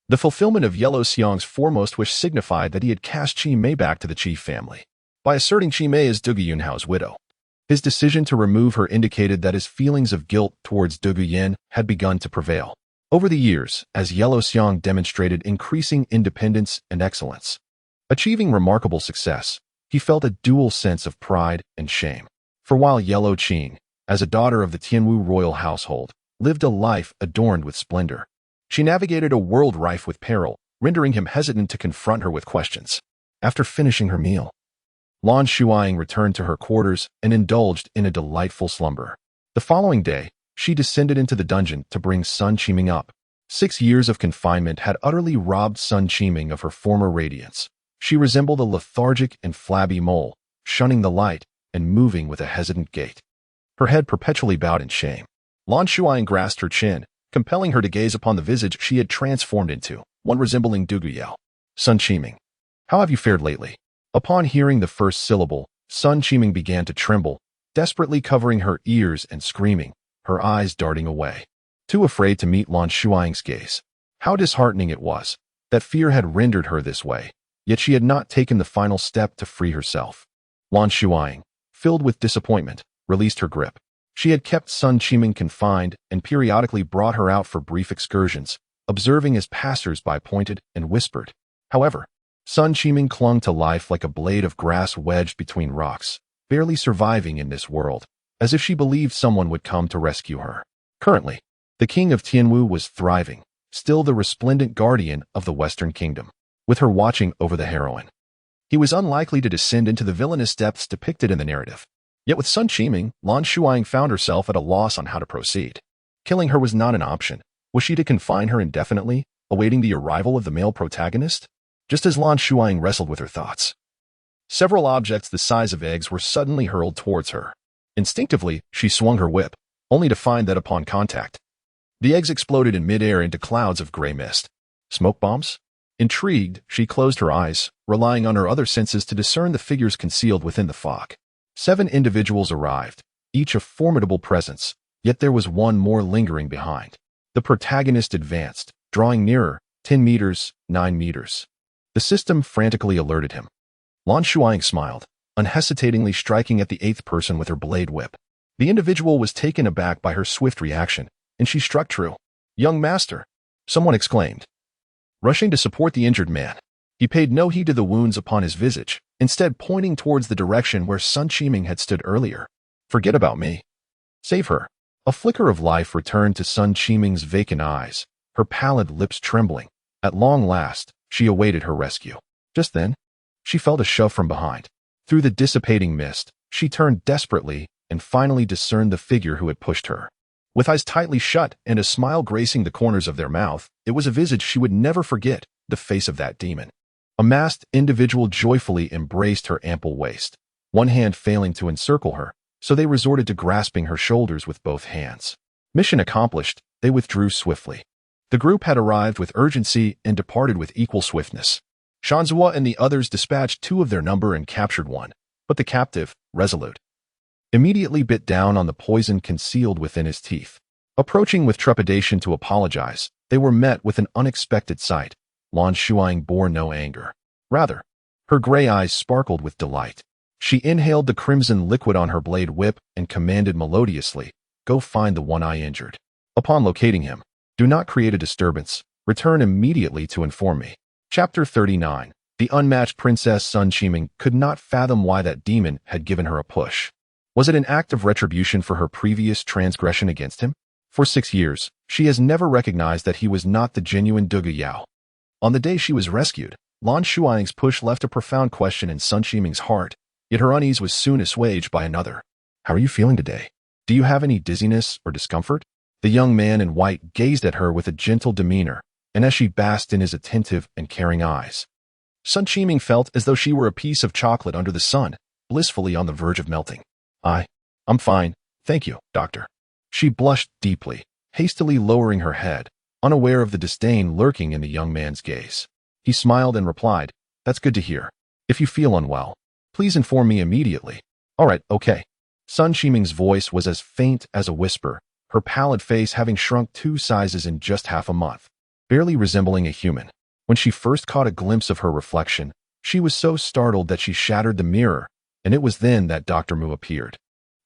The fulfillment of Yellow Xiang's foremost wish signified that he had cast Qi Mei back to the Qi family, by asserting Qi Mei as Dugu Yunhao's widow. His decision to remove her indicated that his feelings of guilt towards Dugu Yin had begun to prevail. Over the years, as Yellow Xiang demonstrated increasing independence and excellence, achieving remarkable success, he felt a dual sense of pride and shame. For while Yellow Qing, as a daughter of the Tianwu royal household, lived a life adorned with splendor, she navigated a world rife with peril, rendering him hesitant to confront her with questions. After finishing her meal, Lan Shuying returned to her quarters and indulged in a delightful slumber. The following day, she descended into the dungeon to bring Sun Qiming up. 6 years of confinement had utterly robbed Sun Qiming of her former radiance. She resembled a lethargic and flabby mole, shunning the light and moving with a hesitant gait, her head perpetually bowed in shame. Lan Shuying grasped her chin, compelling her to gaze upon the visage she had transformed into, one resembling Duguyao. Sun Qiming, how have you fared lately? Upon hearing the first syllable, Sun Qiming began to tremble, desperately covering her ears and screaming, her eyes darting away, too afraid to meet Lan Shuying's gaze. How disheartening it was that fear had rendered her this way, yet she had not taken the final step to free herself. Lan Shuying, filled with disappointment, released her grip. She had kept Sun Qiming confined and periodically brought her out for brief excursions, observing as passers-by pointed and whispered. However, Sun Qiming clung to life like a blade of grass wedged between rocks, barely surviving in this world, as if she believed someone would come to rescue her. Currently, the king of Tianwu was thriving, still the resplendent guardian of the Western Kingdom, with her watching over the heroine. He was unlikely to descend into the villainous depths depicted in the narrative. Yet with Sun Qiming, Lan Shuying found herself at a loss on how to proceed. Killing her was not an option. Was she to confine her indefinitely, awaiting the arrival of the male protagonist? Just as Lan Shuying wrestled with her thoughts, several objects the size of eggs were suddenly hurled towards her. Instinctively, she swung her whip, only to find that upon contact, the eggs exploded in midair into clouds of gray mist. Smoke bombs? Intrigued, she closed her eyes, relying on her other senses to discern the figures concealed within the fog. 7 individuals arrived, each a formidable presence, yet there was one more lingering behind. The protagonist advanced, drawing nearer, 10 meters, 9 meters. The system frantically alerted him. Lan Shuying smiled, unhesitatingly striking at the 8th person with her blade whip. The individual was taken aback by her swift reaction, and she struck true. "Young master!" someone exclaimed, rushing to support the injured man. He paid no heed to the wounds upon his visage, instead pointing towards the direction where Sun Qiming had stood earlier. "Forget about me. Save her." A flicker of life returned to Sun Qiming's vacant eyes, her pallid lips trembling. At long last, she awaited her rescue. Just then, she felt a shove from behind. Through the dissipating mist, she turned desperately and finally discerned the figure who had pushed her. With eyes tightly shut and a smile gracing the corners of their mouth, it was a visage she would never forget, the face of that demon. A masked individual joyfully embraced her ample waist, one hand failing to encircle her, so they resorted to grasping her shoulders with both hands. Mission accomplished, they withdrew swiftly. The group had arrived with urgency and departed with equal swiftness. Shanzhua and the others dispatched 2 of their number and captured one, but the captive, resolute, immediately bit down on the poison concealed within his teeth. Approaching with trepidation to apologize, they were met with an unexpected sight. Lan Shuying bore no anger. Rather, her gray eyes sparkled with delight. She inhaled the crimson liquid on her blade whip and commanded melodiously, "Go find the one I injured. Upon locating him, do not create a disturbance. Return immediately to inform me." Chapter 39. The unmatched Princess Sun Qiming could not fathom why that demon had given her a push. Was it an act of retribution for her previous transgression against him? For 6 years, she has never recognized that he was not the genuine Duguyao. On the day she was rescued, Lan Shuying's push left a profound question in Sun Qiming's heart, yet her unease was soon assuaged by another. "How are you feeling today? Do you have any dizziness or discomfort?" The young man in white gazed at her with a gentle demeanor, and as she basked in his attentive and caring eyes, Sun Qiming felt as though she were a piece of chocolate under the sun, blissfully on the verge of melting. I'm fine, thank you, doctor." She blushed deeply, hastily lowering her head, unaware of the disdain lurking in the young man's gaze. He smiled and replied, "That's good to hear. If you feel unwell, please inform me immediately." "All right, okay." Sun Qiming's voice was as faint as a whisper, her pallid face having shrunk 2 sizes in just half a month, barely resembling a human. When she first caught a glimpse of her reflection, she was so startled that she shattered the mirror, and it was then that Dr. Mu appeared.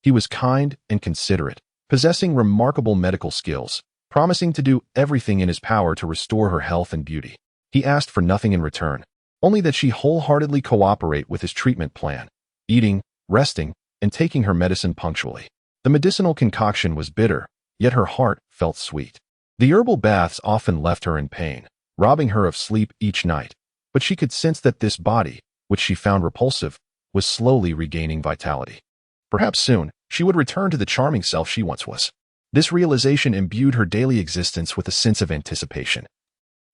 He was kind and considerate, possessing remarkable medical skills, promising to do everything in his power to restore her health and beauty. He asked for nothing in return, only that she wholeheartedly cooperate with his treatment plan, eating, resting, and taking her medicine punctually. The medicinal concoction was bitter, yet her heart felt sweet. The herbal baths often left her in pain, robbing her of sleep each night, but she could sense that this body, which she found repulsive, was slowly regaining vitality. Perhaps soon, she would return to the charming self she once was. This realization imbued her daily existence with a sense of anticipation.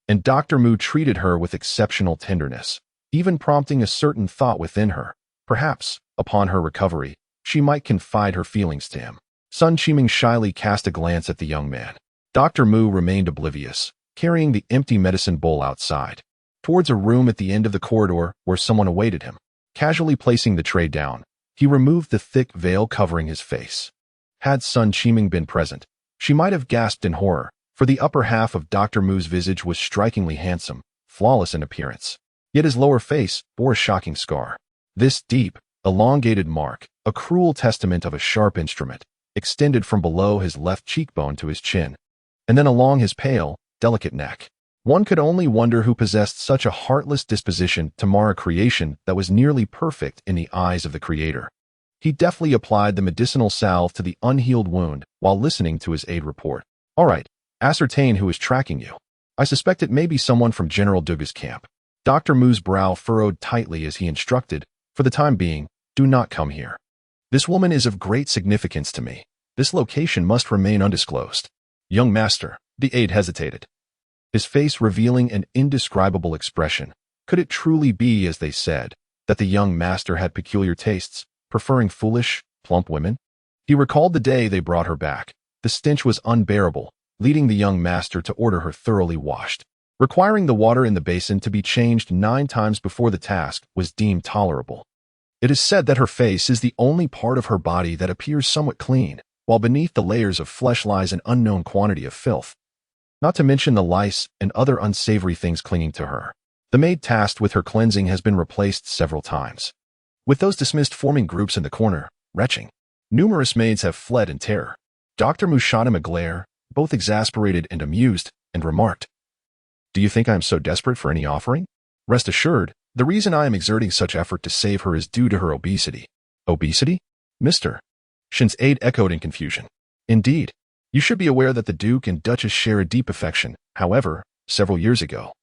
And Dr. Mu treated her with exceptional tenderness, even prompting a certain thought within her. Perhaps, upon her recovery, she might confide her feelings to him. Sun Qiming shyly cast a glance at the young man. Dr. Mu remained oblivious, carrying the empty medicine bowl outside, towards a room at the end of the corridor where someone awaited him. Casually placing the tray down, he removed the thick veil covering his face. Had Sun Qiming been present, she might have gasped in horror, for the upper half of Dr. Mu's visage was strikingly handsome, flawless in appearance. Yet his lower face bore a shocking scar. This deep, elongated mark, a cruel testament of a sharp instrument, extended from below his left cheekbone to his chin, and then along his pale, delicate neck. One could only wonder who possessed such a heartless disposition to mar a creation that was nearly perfect in the eyes of the Creator. He deftly applied the medicinal salve to the unhealed wound while listening to his aide report. All right, ascertain who is tracking you. I suspect it may be someone from General Dugu's camp. Dr. Mu's brow furrowed tightly as he instructed, for the time being, do not come here. This woman is of great significance to me. This location must remain undisclosed. Young master, the aide hesitated, his face revealing an indescribable expression. Could it truly be, as they said, that the young master had peculiar tastes, preferring foolish, plump women? He recalled the day they brought her back. The stench was unbearable, leading the young master to order her thoroughly washed. Requiring the water in the basin to be changed 9 times before the task was deemed tolerable. It is said that her face is the only part of her body that appears somewhat clean, while beneath the layers of flesh lies an unknown quantity of filth. Not to mention the lice and other unsavory things clinging to her. The maid tasked with her cleansing has been replaced several times, with those dismissed forming groups in the corner, retching. Numerous maids have fled in terror. Dr. Mu shot him a glare, both exasperated and amused, and remarked, "Do you think I am so desperate for any offering? Rest assured, the reason I am exerting such effort to save her is due to her obesity." Obesity? Mr. Shin's aide echoed in confusion. Indeed. You should be aware that the Duke and Duchess share a deep affection. However, several years ago,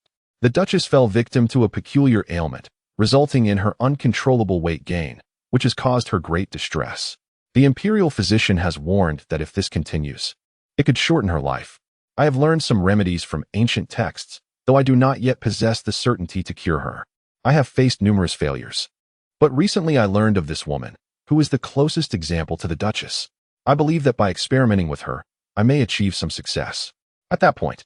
the Duchess fell victim to a peculiar ailment, resulting in her uncontrollable weight gain, which has caused her great distress. The imperial physician has warned that if this continues, it could shorten her life. I have learned some remedies from ancient texts, though I do not yet possess the certainty to cure her. I have faced numerous failures. But recently I learned of this woman, who is the closest example to the Duchess. I believe that by experimenting with her, I may achieve some success. At that point,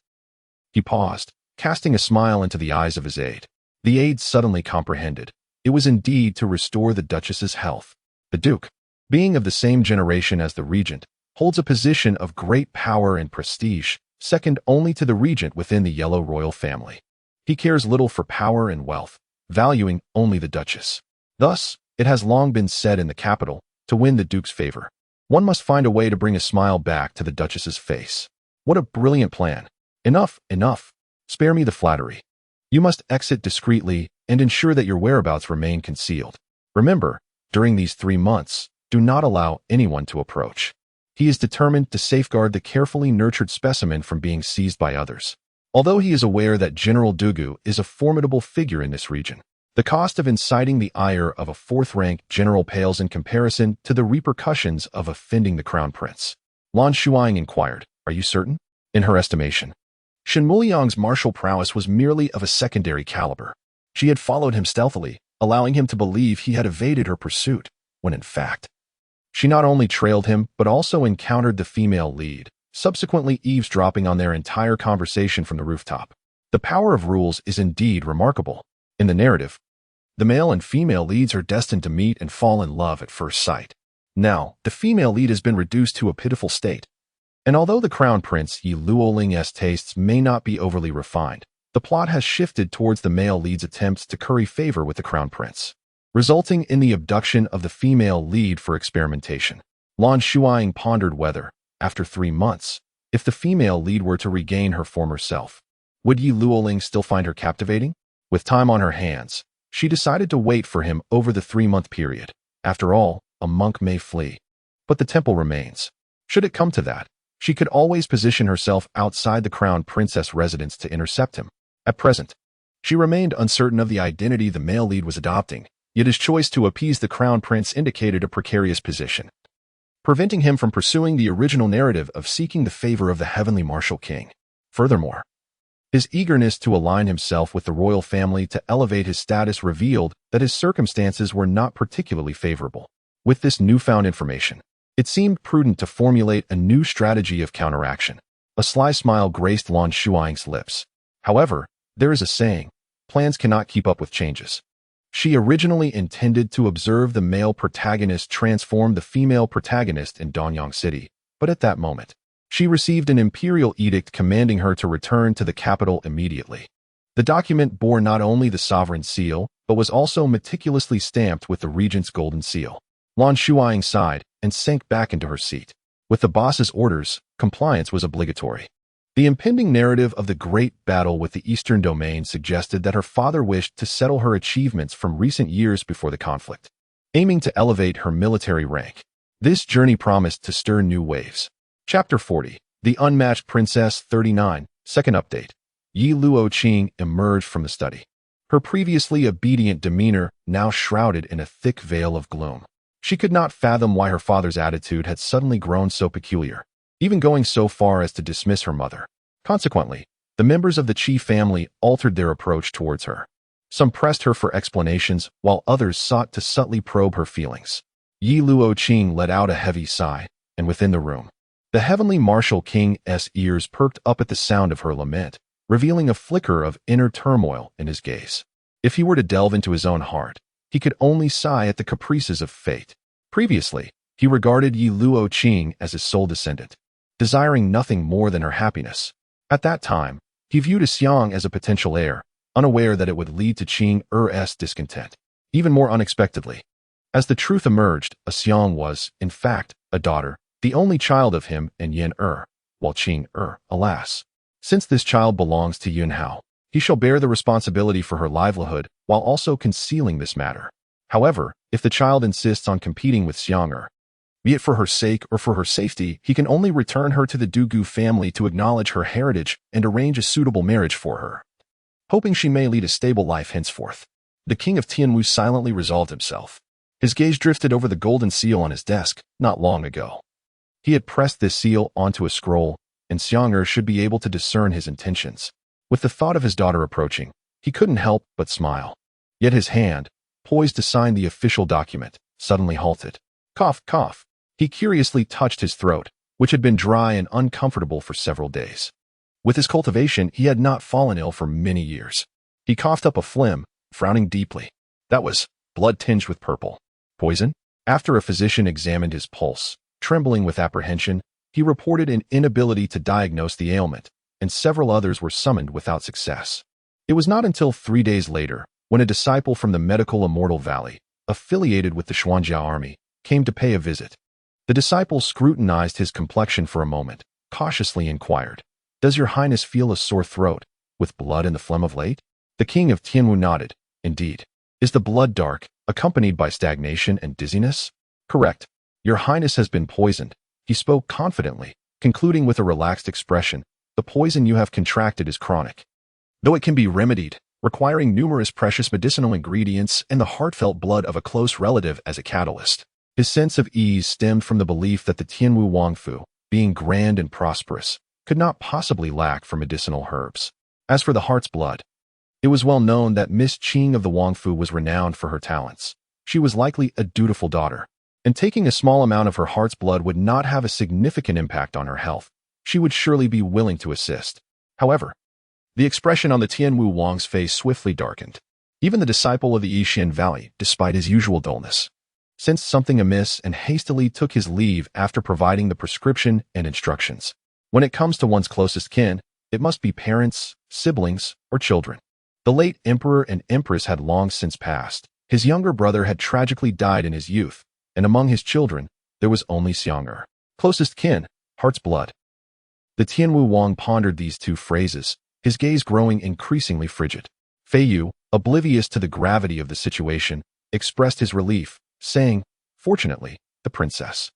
he paused, casting a smile into the eyes of his aide. The aide suddenly comprehended. It was indeed to restore the Duchess's health. The Duke, being of the same generation as the Regent, holds a position of great power and prestige, second only to the Regent within the Yellow royal family. He cares little for power and wealth, valuing only the Duchess. Thus, it has long been said in the capital, to win the Duke's favor, one must find a way to bring a smile back to the Duchess's face. What a brilliant plan. Enough, enough. Spare me the flattery. You must exit discreetly and ensure that your whereabouts remain concealed. Remember, during these 3 months, do not allow anyone to approach. He is determined to safeguard the carefully nurtured specimen from being seized by others. Although he is aware that General Dugu is a formidable figure in this region, the cost of inciting the ire of a 4th-rank general pales in comparison to the repercussions of offending the crown prince. Lan Shuying inquired, "Are you certain?" In her estimation, Shen Muliang's martial prowess was merely of a secondary caliber. She had followed him stealthily, allowing him to believe he had evaded her pursuit, when in fact, she not only trailed him but also encountered the female lead, subsequently eavesdropping on their entire conversation from the rooftop. The power of rules is indeed remarkable. In the narrative, the male and female leads are destined to meet and fall in love at first sight. Now, the female lead has been reduced to a pitiful state. And although the crown prince Yi Luoling's tastes may not be overly refined, the plot has shifted towards the male lead's attempts to curry favor with the crown prince, resulting in the abduction of the female lead for experimentation. Lan Shuying pondered whether, after 3 months, If the female lead were to regain her former self, would Yi Luoling still find her captivating? With time on her hands, she decided to wait for him over the 3-month period. After all, a monk may flee, but the temple remains. Should it come to that, she could always position herself outside the crown princess residence to intercept him. At present, she remained uncertain of the identity the male lead was adopting, yet his choice to appease the crown prince indicated a precarious position, preventing him from pursuing the original narrative of seeking the favor of the heavenly martial king. Furthermore, his eagerness to align himself with the royal family to elevate his status revealed that his circumstances were not particularly favorable. With this newfound information, it seemed prudent to formulate a new strategy of counteraction. A sly smile graced Lan Shuying's lips. However, there is a saying, plans cannot keep up with changes. She originally intended to observe the male protagonist transform the female protagonist in Danyang City, but at that moment, she received an imperial edict commanding her to return to the capital immediately. The document bore not only the sovereign seal, but was also meticulously stamped with the regent's golden seal. Lan Shuying sighed and sank back into her seat. With the boss's orders, compliance was obligatory. The impending narrative of the great battle with the Eastern Domain suggested that her father wished to settle her achievements from recent years before the conflict, aiming to elevate her military rank. This journey promised to stir new waves. Chapter 40. The Unmatched Princess 39. Second update. Yi Luoqing emerged from the study. Her previously obedient demeanor now shrouded in a thick veil of gloom. She could not fathom why her father's attitude had suddenly grown so peculiar, even going so far as to dismiss her mother. Consequently, the members of the Qi family altered their approach towards her. Some pressed her for explanations, while others sought to subtly probe her feelings. Yi Luoqing let out a heavy sigh, and within the room, the heavenly martial king's ears perked up at the sound of her lament, revealing a flicker of inner turmoil in his gaze. If he were to delve into his own heart, he could only sigh at the caprices of fate. Previously, he regarded Yi Luoqing as his sole descendant, desiring nothing more than her happiness. At that time, he viewed Xiang as a potential heir, unaware that it would lead to Qing-er's discontent. Even more unexpectedly, as the truth emerged, Xiang was, in fact, a daughter, the only child of him and Yin-er, while Qing-er, alas. Since this child belongs to Yunhao, he shall bear the responsibility for her livelihood while also concealing this matter. However, if the child insists on competing with Xiang-er, be it for her sake or for her safety, he can only return her to the Dugu family to acknowledge her heritage and arrange a suitable marriage for her, hoping she may lead a stable life henceforth. The king of Tianwu silently resolved himself. His gaze drifted over the golden seal on his desk not long ago. He had pressed this seal onto a scroll, and Xiang-er should be able to discern his intentions. With the thought of his daughter approaching, he couldn't help but smile. Yet his hand, poised to sign the official document, suddenly halted. Cough, cough. He curiously touched his throat, which had been dry and uncomfortable for several days. With his cultivation, he had not fallen ill for many years. He coughed up a phlegm, frowning deeply. That was blood tinged with purple. Poison? After a physician examined his pulse, trembling with apprehension, he reported an inability to diagnose the ailment, and several others were summoned without success. It was not until 3 days later, when a disciple from the medical Immortal Valley, affiliated with the Xuanjia army, came to pay a visit. The disciple scrutinized his complexion for a moment, cautiously inquired, "Does your highness feel a sore throat, with blood in the phlegm of late?" The king of Tianwu nodded. "Indeed. Is the blood dark, accompanied by stagnation and dizziness?" "Correct. Your highness has been poisoned." He spoke confidently, concluding with a relaxed expression, "The poison you have contracted is chronic, though it can be remedied, requiring numerous precious medicinal ingredients and the heartfelt blood of a close relative as a catalyst." His sense of ease stemmed from the belief that the Tianwu Wangfu, being grand and prosperous, could not possibly lack for medicinal herbs. As for the heart's blood, it was well known that Miss Qing of the Wangfu was renowned for her talents. She was likely a dutiful daughter, and taking a small amount of her heart's blood would not have a significant impact on her health. She would surely be willing to assist. However, the expression on the Tianwu Wang's face swiftly darkened. Even the disciple of the Yixian Valley, despite his usual dullness, sensed something amiss and hastily took his leave after providing the prescription and instructions. When it comes to one's closest kin, it must be parents, siblings, or children. The late emperor and empress had long since passed. His younger brother had tragically died in his youth, and among his children, there was only Xiang-er. Closest kin, heart's blood. The Tianwu Wang pondered these two phrases, his gaze growing increasingly frigid. Fei Yu, oblivious to the gravity of the situation, expressed his relief, saying, "Fortunately, the princess."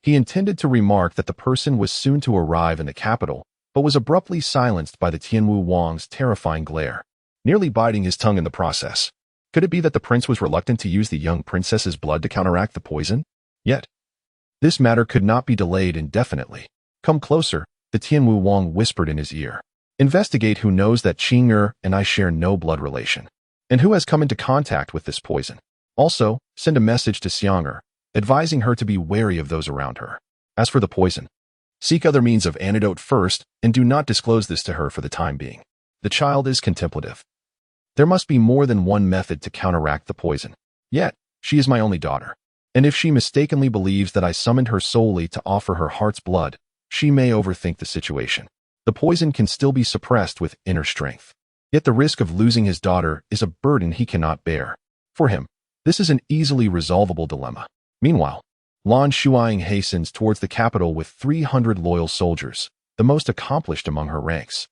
He intended to remark that the person was soon to arrive in the capital, but was abruptly silenced by the Tianwu Wang's terrifying glare, nearly biting his tongue in the process. Could it be that the prince was reluctant to use the young princess's blood to counteract the poison? Yet, this matter could not be delayed indefinitely. "Come closer," the Tianwu Wang whispered in his ear. "Investigate who knows that Qing and I share no blood relation, and who has come into contact with this poison. Also, send a message to Xiang, advising her to be wary of those around her. As for the poison, seek other means of antidote first, and do not disclose this to her for the time being. The child is contemplative. There must be more than one method to counteract the poison. Yet, she is my only daughter, and if she mistakenly believes that I summoned her solely to offer her heart's blood, she may overthink the situation. The poison can still be suppressed with inner strength. Yet the risk of losing his daughter is a burden he cannot bear. For him, this is an easily resolvable dilemma." Meanwhile, Lan Shuying hastens towards the capital with 300 loyal soldiers, the most accomplished among her ranks.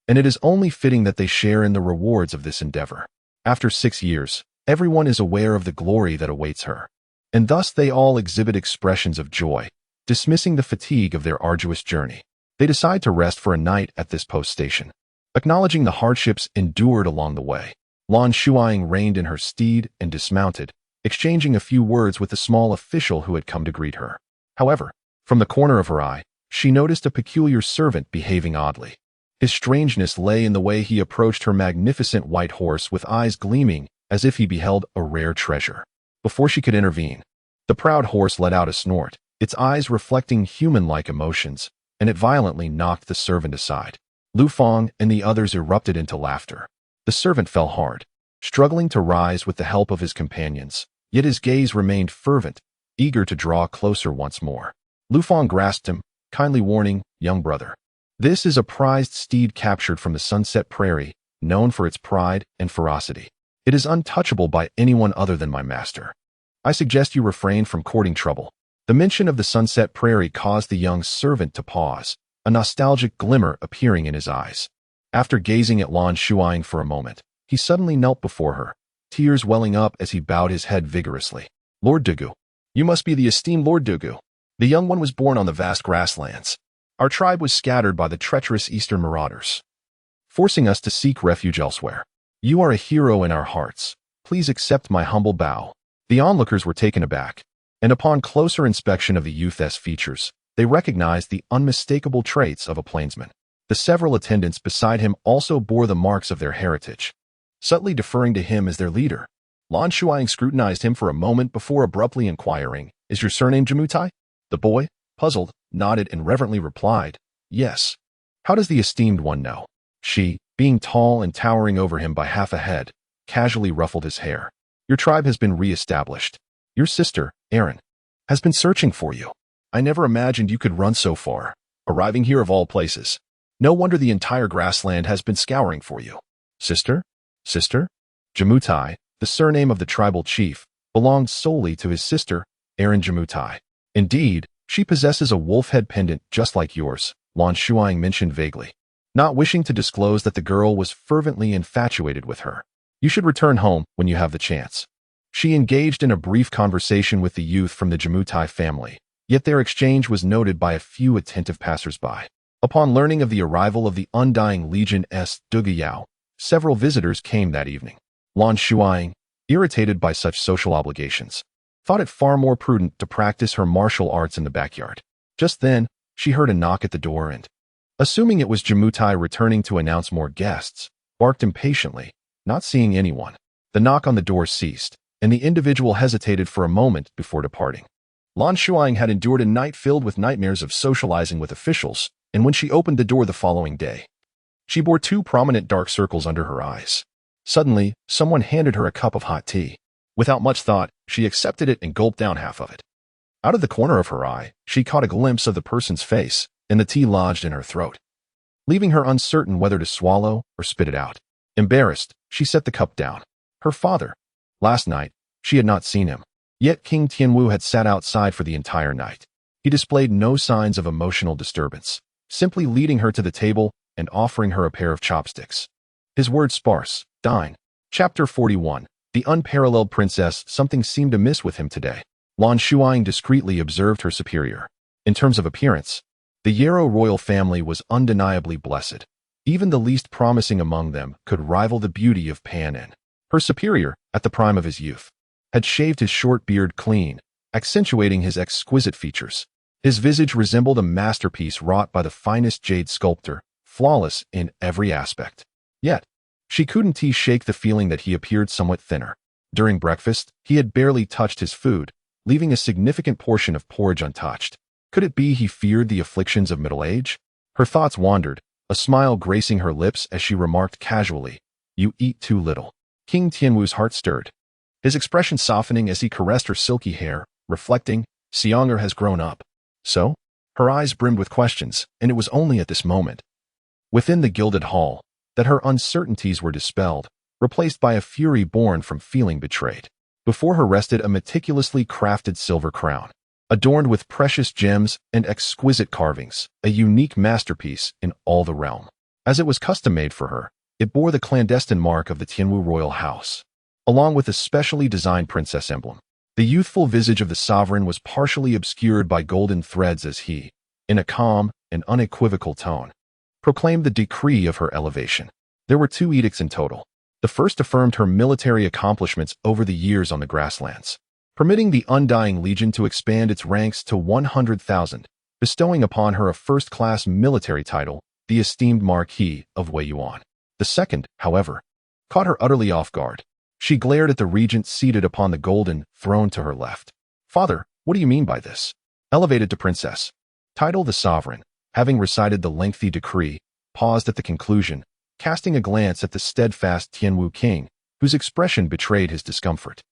And it is only fitting that they share in the rewards of this endeavor. After 6 years, everyone is aware of the glory that awaits her, and thus they all exhibit expressions of joy, dismissing the fatigue of their arduous journey. They decide to rest for a night at this post station. Acknowledging the hardships endured along the way, Lan Shuying reined in her steed and dismounted, exchanging a few words with the small official who had come to greet her. However, from the corner of her eye, she noticed a peculiar servant behaving oddly. His strangeness lay in the way he approached her magnificent white horse with eyes gleaming as if he beheld a rare treasure. Before she could intervene, the proud horse let out a snort, its eyes reflecting human-like emotions, and it violently knocked the servant aside. Lu Fang and the others erupted into laughter. The servant fell hard, struggling to rise with the help of his companions, yet his gaze remained fervent, eager to draw closer once more. Lu Fang grasped him, kindly warning, "Young brother, this is a prized steed captured from the Sunset Prairie, known for its pride and ferocity. It is untouchable by anyone other than my master. I suggest you refrain from courting trouble." The mention of the Sunset Prairie caused the young servant to pause, a nostalgic glimmer appearing in his eyes. After gazing at Lan Shuying for a moment, he suddenly knelt before her, tears welling up as he bowed his head vigorously. "Lord Dugu, you must be the esteemed Lord Dugu. The young one was born on the vast grasslands. Our tribe was scattered by the treacherous eastern marauders, forcing us to seek refuge elsewhere. You are a hero in our hearts. Please accept my humble bow." The onlookers were taken aback, and upon closer inspection of the youth's features, they recognized the unmistakable traits of a plainsman. The several attendants beside him also bore the marks of their heritage, subtly deferring to him as their leader. Lan Shuying scrutinized him for a moment before abruptly inquiring, "Is your surname Jamutai?" The boy, puzzled, nodded and reverently replied, "Yes." "How does the esteemed one know?" She, being tall and towering over him by half a head, casually ruffled his hair. "Your tribe has been re-established. Your sister, Erin, has been searching for you. I never imagined you could run so far, arriving here of all places. No wonder the entire grassland has been scouring for you." "Sister? Sister?" Jamutai, the surname of the tribal chief, belonged solely to his sister, Erin Jamutai. "Indeed, she possesses a wolf head pendant just like yours," Lan Shuying mentioned vaguely, not wishing to disclose that the girl was fervently infatuated with her. "You should return home when you have the chance." She engaged in a brief conversation with the youth from the Jamutai family, yet their exchange was noted by a few attentive passers-by. Upon learning of the arrival of the Undying Legion's Dugayao, several visitors came that evening. Lan Shuying, irritated by such social obligations, thought it far more prudent to practice her martial arts in the backyard. Just then, she heard a knock at the door and, assuming it was Jamutai returning to announce more guests, barked impatiently, not seeing anyone. The knock on the door ceased, and the individual hesitated for a moment before departing. Lan Shuying had endured a night filled with nightmares of socializing with officials, and when she opened the door the following day, she bore 2 prominent dark circles under her eyes. Suddenly, someone handed her a cup of hot tea. Without much thought, she accepted it and gulped down half of it. Out of the corner of her eye, she caught a glimpse of the person's face, and the tea lodged in her throat, leaving her uncertain whether to swallow or spit it out. Embarrassed, she set the cup down. Her father. Last night, she had not seen him. Yet King Tianwu had sat outside for the entire night. He displayed no signs of emotional disturbance. simply leading her to the table and offering her a pair of chopsticks. His words sparse. Dine. Chapter 41. The unparalleled princess. Something seemed amiss with him today. Lan Shuying discreetly observed her superior. In terms of appearance, the Yarrow royal family was undeniably blessed. Even the least promising among them could rival the beauty of Pan. Her superior, at the prime of his youth, had shaved his short beard clean, accentuating his exquisite features. His visage resembled a masterpiece wrought by the finest jade sculptor, flawless in every aspect. Yet, she couldn't shake the feeling that he appeared somewhat thinner. During breakfast, he had barely touched his food, leaving a significant portion of porridge untouched. Could it be he feared the afflictions of middle age? Her thoughts wandered, a smile gracing her lips as she remarked casually, "You eat too little." King Tianwu's heart stirred, his expression softening as he caressed her silky hair, reflecting, Xianger has grown up. So? Her eyes brimmed with questions, and it was only at this moment, within the gilded hall, that her uncertainties were dispelled, replaced by a fury born from feeling betrayed. Before her rested a meticulously crafted silver crown, adorned with precious gems and exquisite carvings, a unique masterpiece in all the realm. As it was custom-made for her, it bore the clandestine mark of the Tianwu royal house, along with a specially designed princess emblem. The youthful visage of the sovereign was partially obscured by golden threads as he, in a calm and unequivocal tone, proclaimed the decree of her elevation. There were 2 edicts in total. The first affirmed her military accomplishments over the years on the grasslands, permitting the Undying Legion to expand its ranks to 100,000, bestowing upon her a first-class military title, the esteemed Marquis of Wei Yuan. The second, however, caught her utterly off guard. She glared at the regent seated upon the golden throne to her left. "Father, what do you mean by this?" Elevated to princess. Title the sovereign, having recited the lengthy decree, paused at the conclusion, casting a glance at the steadfast Tianwu king, whose expression betrayed his discomfort.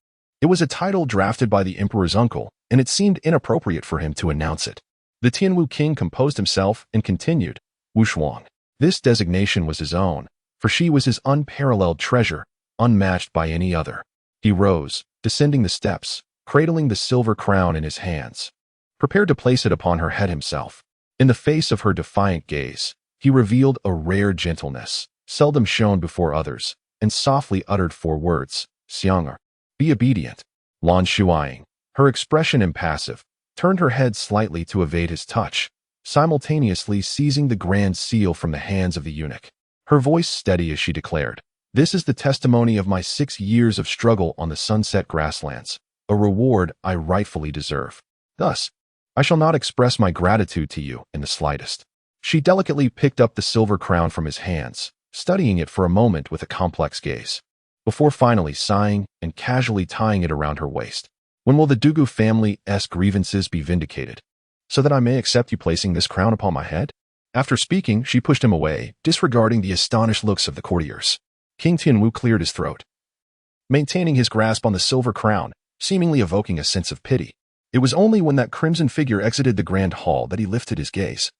It was a title drafted by the emperor's uncle, and it seemed inappropriate for him to announce it. The Tianwu king composed himself and continued, "Wu Shuang." This designation was his own, for she was his unparalleled treasure, unmatched by any other. He rose, descending the steps, cradling the silver crown in his hands, prepared to place it upon her head himself. In the face of her defiant gaze, he revealed a rare gentleness, seldom shown before others, and softly uttered 4 words, "Xianger, be obedient." Lan Shuying, her expression impassive, turned her head slightly to evade his touch, simultaneously seizing the grand seal from the hands of the eunuch. Her voice steady as she declared, "This is the testimony of my 6 years of struggle on the sunset grasslands, a reward I rightfully deserve. Thus, I shall not express my gratitude to you in the slightest." She delicately picked up the silver crown from his hands, studying it for a moment with a complex gaze, before finally sighing and casually tying it around her waist. "When will the Dugu family's grievances be vindicated, so that I may accept you placing this crown upon my head?" After speaking, she pushed him away, disregarding the astonished looks of the courtiers. King Tianwu cleared his throat, maintaining his grasp on the silver crown, seemingly evoking a sense of pity. It was only when that crimson figure exited the grand hall that he lifted his gaze,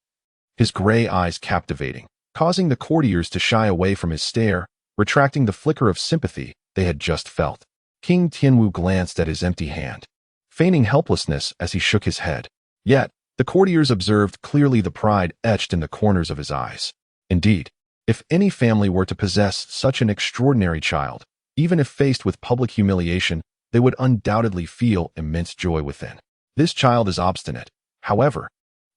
his gray eyes captivating, causing the courtiers to shy away from his stare, retracting the flicker of sympathy they had just felt. King Tianwu glanced at his empty hand, feigning helplessness as he shook his head. Yet, the courtiers observed clearly the pride etched in the corners of his eyes. Indeed, if any family were to possess such an extraordinary child, even if faced with public humiliation, they would undoubtedly feel immense joy within. This child is obstinate, however.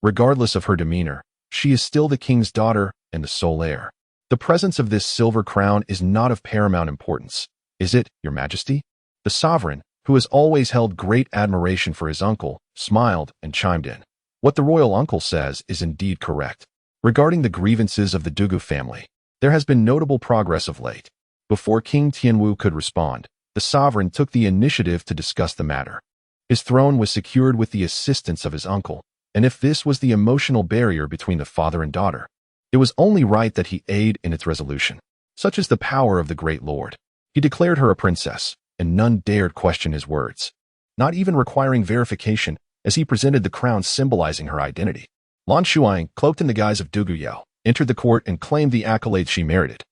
Regardless of her demeanor, she is still the king's daughter and the sole heir. The presence of this silver crown is not of paramount importance, is it, Your Majesty? The sovereign, who has always held great admiration for his uncle, smiled and chimed in. What the royal uncle says is indeed correct. Regarding the grievances of the Dugu family, there has been notable progress of late. Before King Tianwu could respond, the sovereign took the initiative to discuss the matter. His throne was secured with the assistance of his uncle, and if this was the emotional barrier between the father and daughter, it was only right that he aid in its resolution. Such is the power of the great lord. He declared her a princess, and none dared question his words, not even requiring verification as he presented the crown symbolizing her identity. Lan Shuying, cloaked in the guise of Dugu Yao, entered the court and claimed the accolades she merited.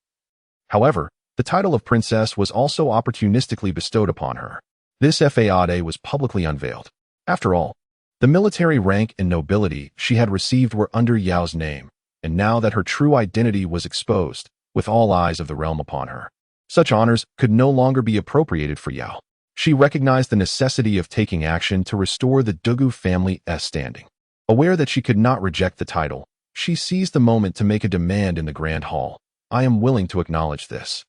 However, the title of princess was also opportunistically bestowed upon her. This faade was publicly unveiled. After all, the military rank and nobility she had received were under Yao's name, and now that her true identity was exposed, with all eyes of the realm upon her, such honors could no longer be appropriated for Yao. She recognized the necessity of taking action to restore the Dugu family's standing. Aware that she could not reject the title, she seized the moment to make a demand in the Grand Hall. I am willing to acknowledge this.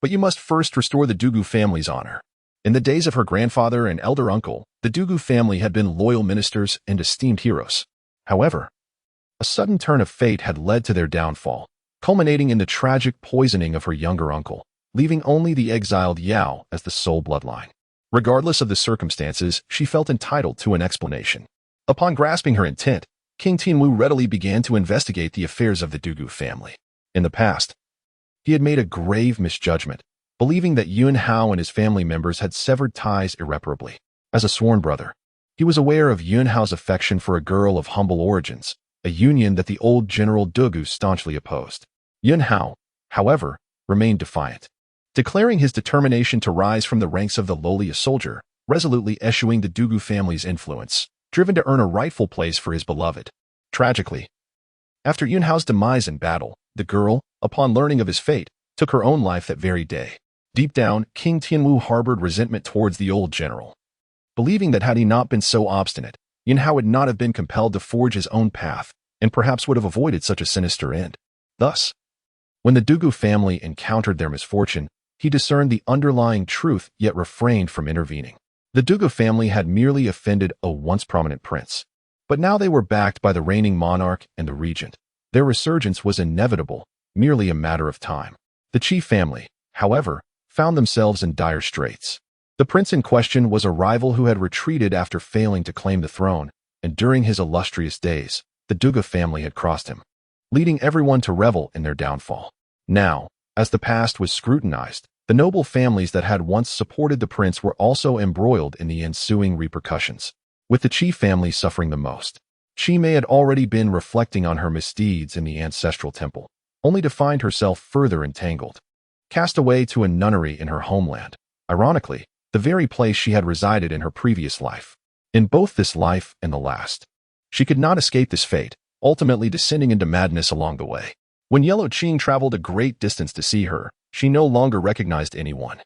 But you must first restore the Dugu family's honor. In the days of her grandfather and elder uncle, the Dugu family had been loyal ministers and esteemed heroes. However, a sudden turn of fate had led to their downfall, culminating in the tragic poisoning of her younger uncle, leaving only the exiled Yao as the sole bloodline. Regardless of the circumstances, she felt entitled to an explanation. Upon grasping her intent, King Tianwu readily began to investigate the affairs of the Dugu family. In the past, he had made a grave misjudgment, believing that Yun Hao and his family members had severed ties irreparably. As a sworn brother, he was aware of Yun Hao's affection for a girl of humble origins, a union that the old General Dugu staunchly opposed. Yun Hao, however, remained defiant, declaring his determination to rise from the ranks of the lowly soldier, resolutely eschewing the Dugu family's influence, driven to earn a rightful place for his beloved. Tragically, after Yun Hao's demise in battle, the girl, upon learning of his fate, took her own life that very day. Deep down, King Tianwu harbored resentment towards the old general, believing that had he not been so obstinate, Yun Hao would not have been compelled to forge his own path, and perhaps would have avoided such a sinister end. Thus, when the Dugu family encountered their misfortune, he discerned the underlying truth yet refrained from intervening. The Dugu family had merely offended a once prominent prince, but now they were backed by the reigning monarch and the regent. Their resurgence was inevitable, merely a matter of time. The chief family, however, found themselves in dire straits. The prince in question was a rival who had retreated after failing to claim the throne, and during his illustrious days, the Dugu family had crossed him, leading everyone to revel in their downfall. Now, as the past was scrutinized, the noble families that had once supported the prince were also embroiled in the ensuing repercussions, with the chief family suffering the most. Chi Mei had already been reflecting on her misdeeds in the ancestral temple, only to find herself further entangled, cast away to a nunnery in her homeland. Ironically, the very place she had resided in her previous life. In both this life and the last, she could not escape this fate, ultimately descending into madness along the way. When Yellow Qing traveled a great distance to see her, she no longer recognized anyone.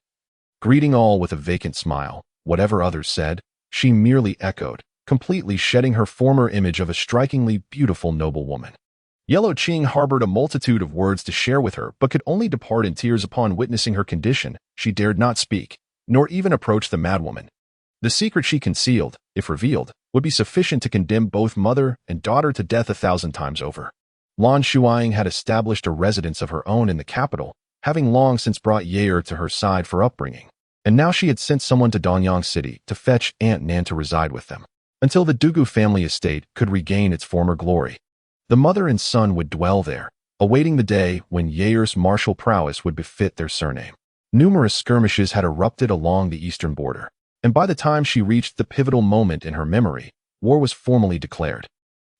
Greeting all with a vacant smile, whatever others said, she merely echoed, completely shedding her former image of a strikingly beautiful noblewoman. Yellow Qing harbored a multitude of words to share with her, but could only depart in tears upon witnessing her condition. She dared not speak, nor even approach the madwoman. The secret she concealed, if revealed, would be sufficient to condemn both mother and daughter to death 1,000 times over. Lan Shuying had established a residence of her own in the capital, having long since brought Yair to her side for upbringing, and now she had sent someone to Danyang City to fetch Aunt Nan to reside with them, until the Dugu family estate could regain its former glory. The mother and son would dwell there, awaiting the day when Yair's martial prowess would befit their surname. Numerous skirmishes had erupted along the eastern border, and by the time she reached the pivotal moment in her memory, war was formally declared.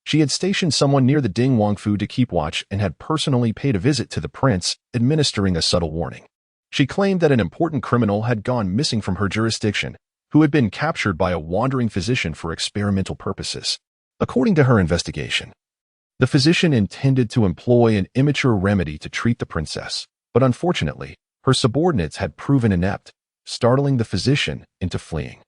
She had stationed someone near the Ding Wangfu to keep watch and had personally paid a visit to the prince, administering a subtle warning. She claimed that an important criminal had gone missing from her jurisdiction, who had been captured by a wandering physician for experimental purposes. According to her investigation, the physician intended to employ an immature remedy to treat the princess, but unfortunately, her subordinates had proven inept, startling the physician into fleeing,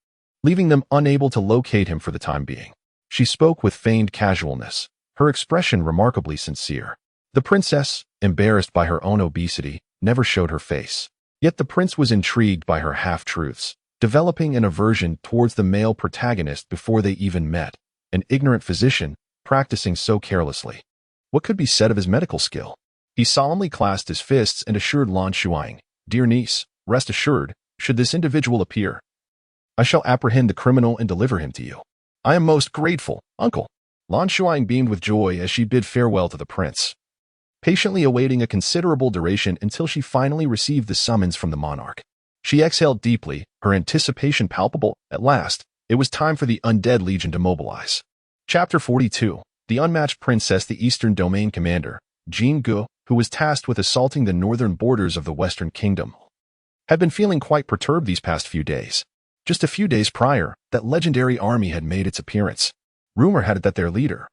leaving them unable to locate him for the time being. She spoke with feigned casualness, her expression remarkably sincere. The princess, embarrassed by her own obesity, never showed her face. Yet the prince was intrigued by her half-truths, developing an aversion towards the male protagonist before they even met, an ignorant physician, practicing so carelessly. What could be said of his medical skill? He solemnly clasped his fists and assured Lan Shuying, "Dear niece, rest assured, should this individual appear, I shall apprehend the criminal and deliver him to you." "I am most grateful, uncle." Lan Shuying beamed with joy as she bid farewell to the prince, patiently awaiting a considerable duration until she finally received the summons from the monarch. She exhaled deeply, her anticipation palpable. At last, it was time for the undead legion to mobilize. Chapter 42. The unmatched princess. The Eastern Domain commander, Jin Gu, who was tasked with assaulting the northern borders of the Western Kingdom, had been feeling quite perturbed these past few days. Just a few days prior, that legendary army had made its appearance. Rumor had it that their leader,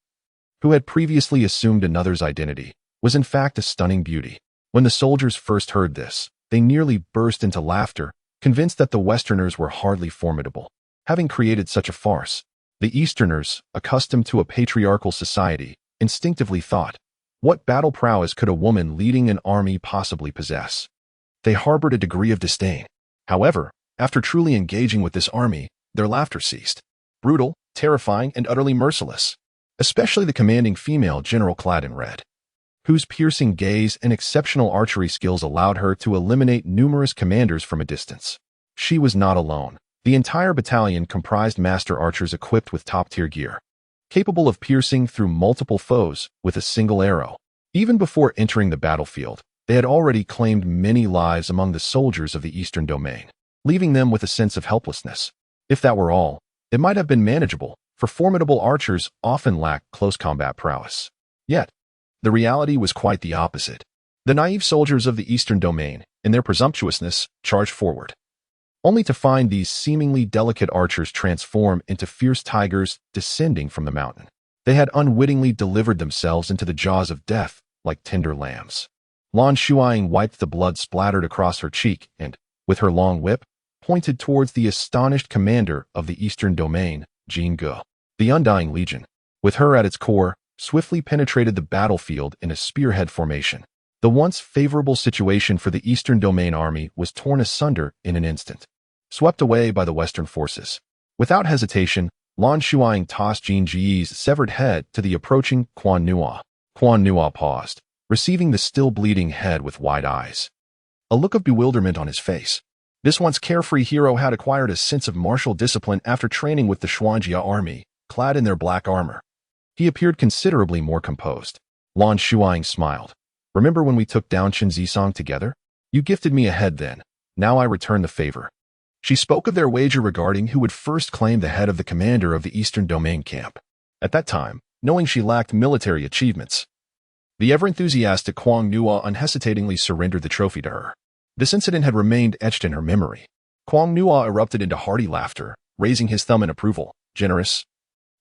who had previously assumed another's identity, was in fact a stunning beauty. When the soldiers first heard this, they nearly burst into laughter, convinced that the Westerners were hardly formidable, having created such a farce. The Easterners, accustomed to a patriarchal society, instinctively thought, what battle prowess could a woman leading an army possibly possess? They harbored a degree of disdain. However, after truly engaging with this army, their laughter ceased. Brutal, terrifying, and utterly merciless. Especially the commanding female general clad in red, whose piercing gaze and exceptional archery skills allowed her to eliminate numerous commanders from a distance. She was not alone. The entire battalion comprised master archers equipped with top-tier gear, capable of piercing through multiple foes with a single arrow. Even before entering the battlefield, they had already claimed many lives among the soldiers of the Eastern Domain, leaving them with a sense of helplessness. If that were all, it might have been manageable, for formidable archers often lack close combat prowess. Yet, the reality was quite the opposite. The naive soldiers of the Eastern Domain, in their presumptuousness, charged forward, only to find these seemingly delicate archers transform into fierce tigers descending from the mountain. They had unwittingly delivered themselves into the jaws of death like tender lambs. Lan Shuying wiped the blood splattered across her cheek and, with her long whip, pointed towards the astonished commander of the Eastern Domain, Jin Gu. The Undying Legion, with her at its core, swiftly penetrated the battlefield in a spearhead formation. The once favorable situation for the Eastern Domain army was torn asunder in an instant, swept away by the Western forces. Without hesitation, Lan Shuying tossed Jin Ji's severed head to the approaching Quan Nua. Quan Nua paused, receiving the still bleeding head with wide eyes, a look of bewilderment on his face. This once carefree hero had acquired a sense of martial discipline after training with the Xuanjia army, clad in their black armor. He appeared considerably more composed. Lan Shuying smiled. Remember when we took down Chen Zisong together? You gifted me a head then. Now I return the favor. She spoke of their wager regarding who would first claim the head of the commander of the Eastern Domain camp. At that time, knowing she lacked military achievements, the ever-enthusiastic Kwang Nua unhesitatingly surrendered the trophy to her. This incident had remained etched in her memory. Kwang Nua erupted into hearty laughter, raising his thumb in approval. Generous.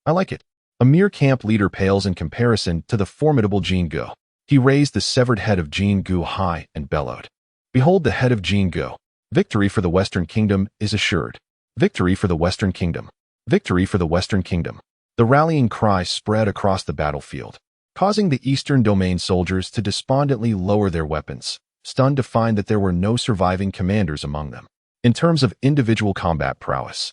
I like it. A mere camp leader pales in comparison to the formidable Jin Gu. He raised the severed head of Jin Gu high and bellowed. Behold the head of Jin Gu. Victory for the Western Kingdom is assured. Victory for the Western Kingdom. Victory for the Western Kingdom. The rallying cry spread across the battlefield, causing the Eastern Domain soldiers to despondently lower their weapons, stunned to find that there were no surviving commanders among them. In terms of individual combat prowess,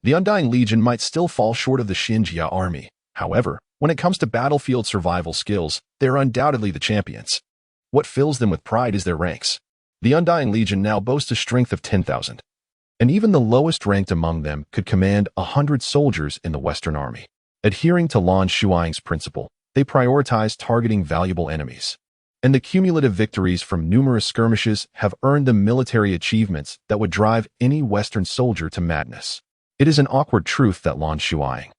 the Undying Legion might still fall short of the Xinjia army. However, when it comes to battlefield survival skills, they are undoubtedly the champions. What fills them with pride is their ranks. The Undying Legion now boasts a strength of 10,000, and even the lowest ranked among them could command 100 soldiers in the Western Army. Adhering to Lan Shuying's principle, they prioritize targeting valuable enemies, and the cumulative victories from numerous skirmishes have earned them military achievements that would drive any Western soldier to madness. It is an awkward truth that Lan Shuying,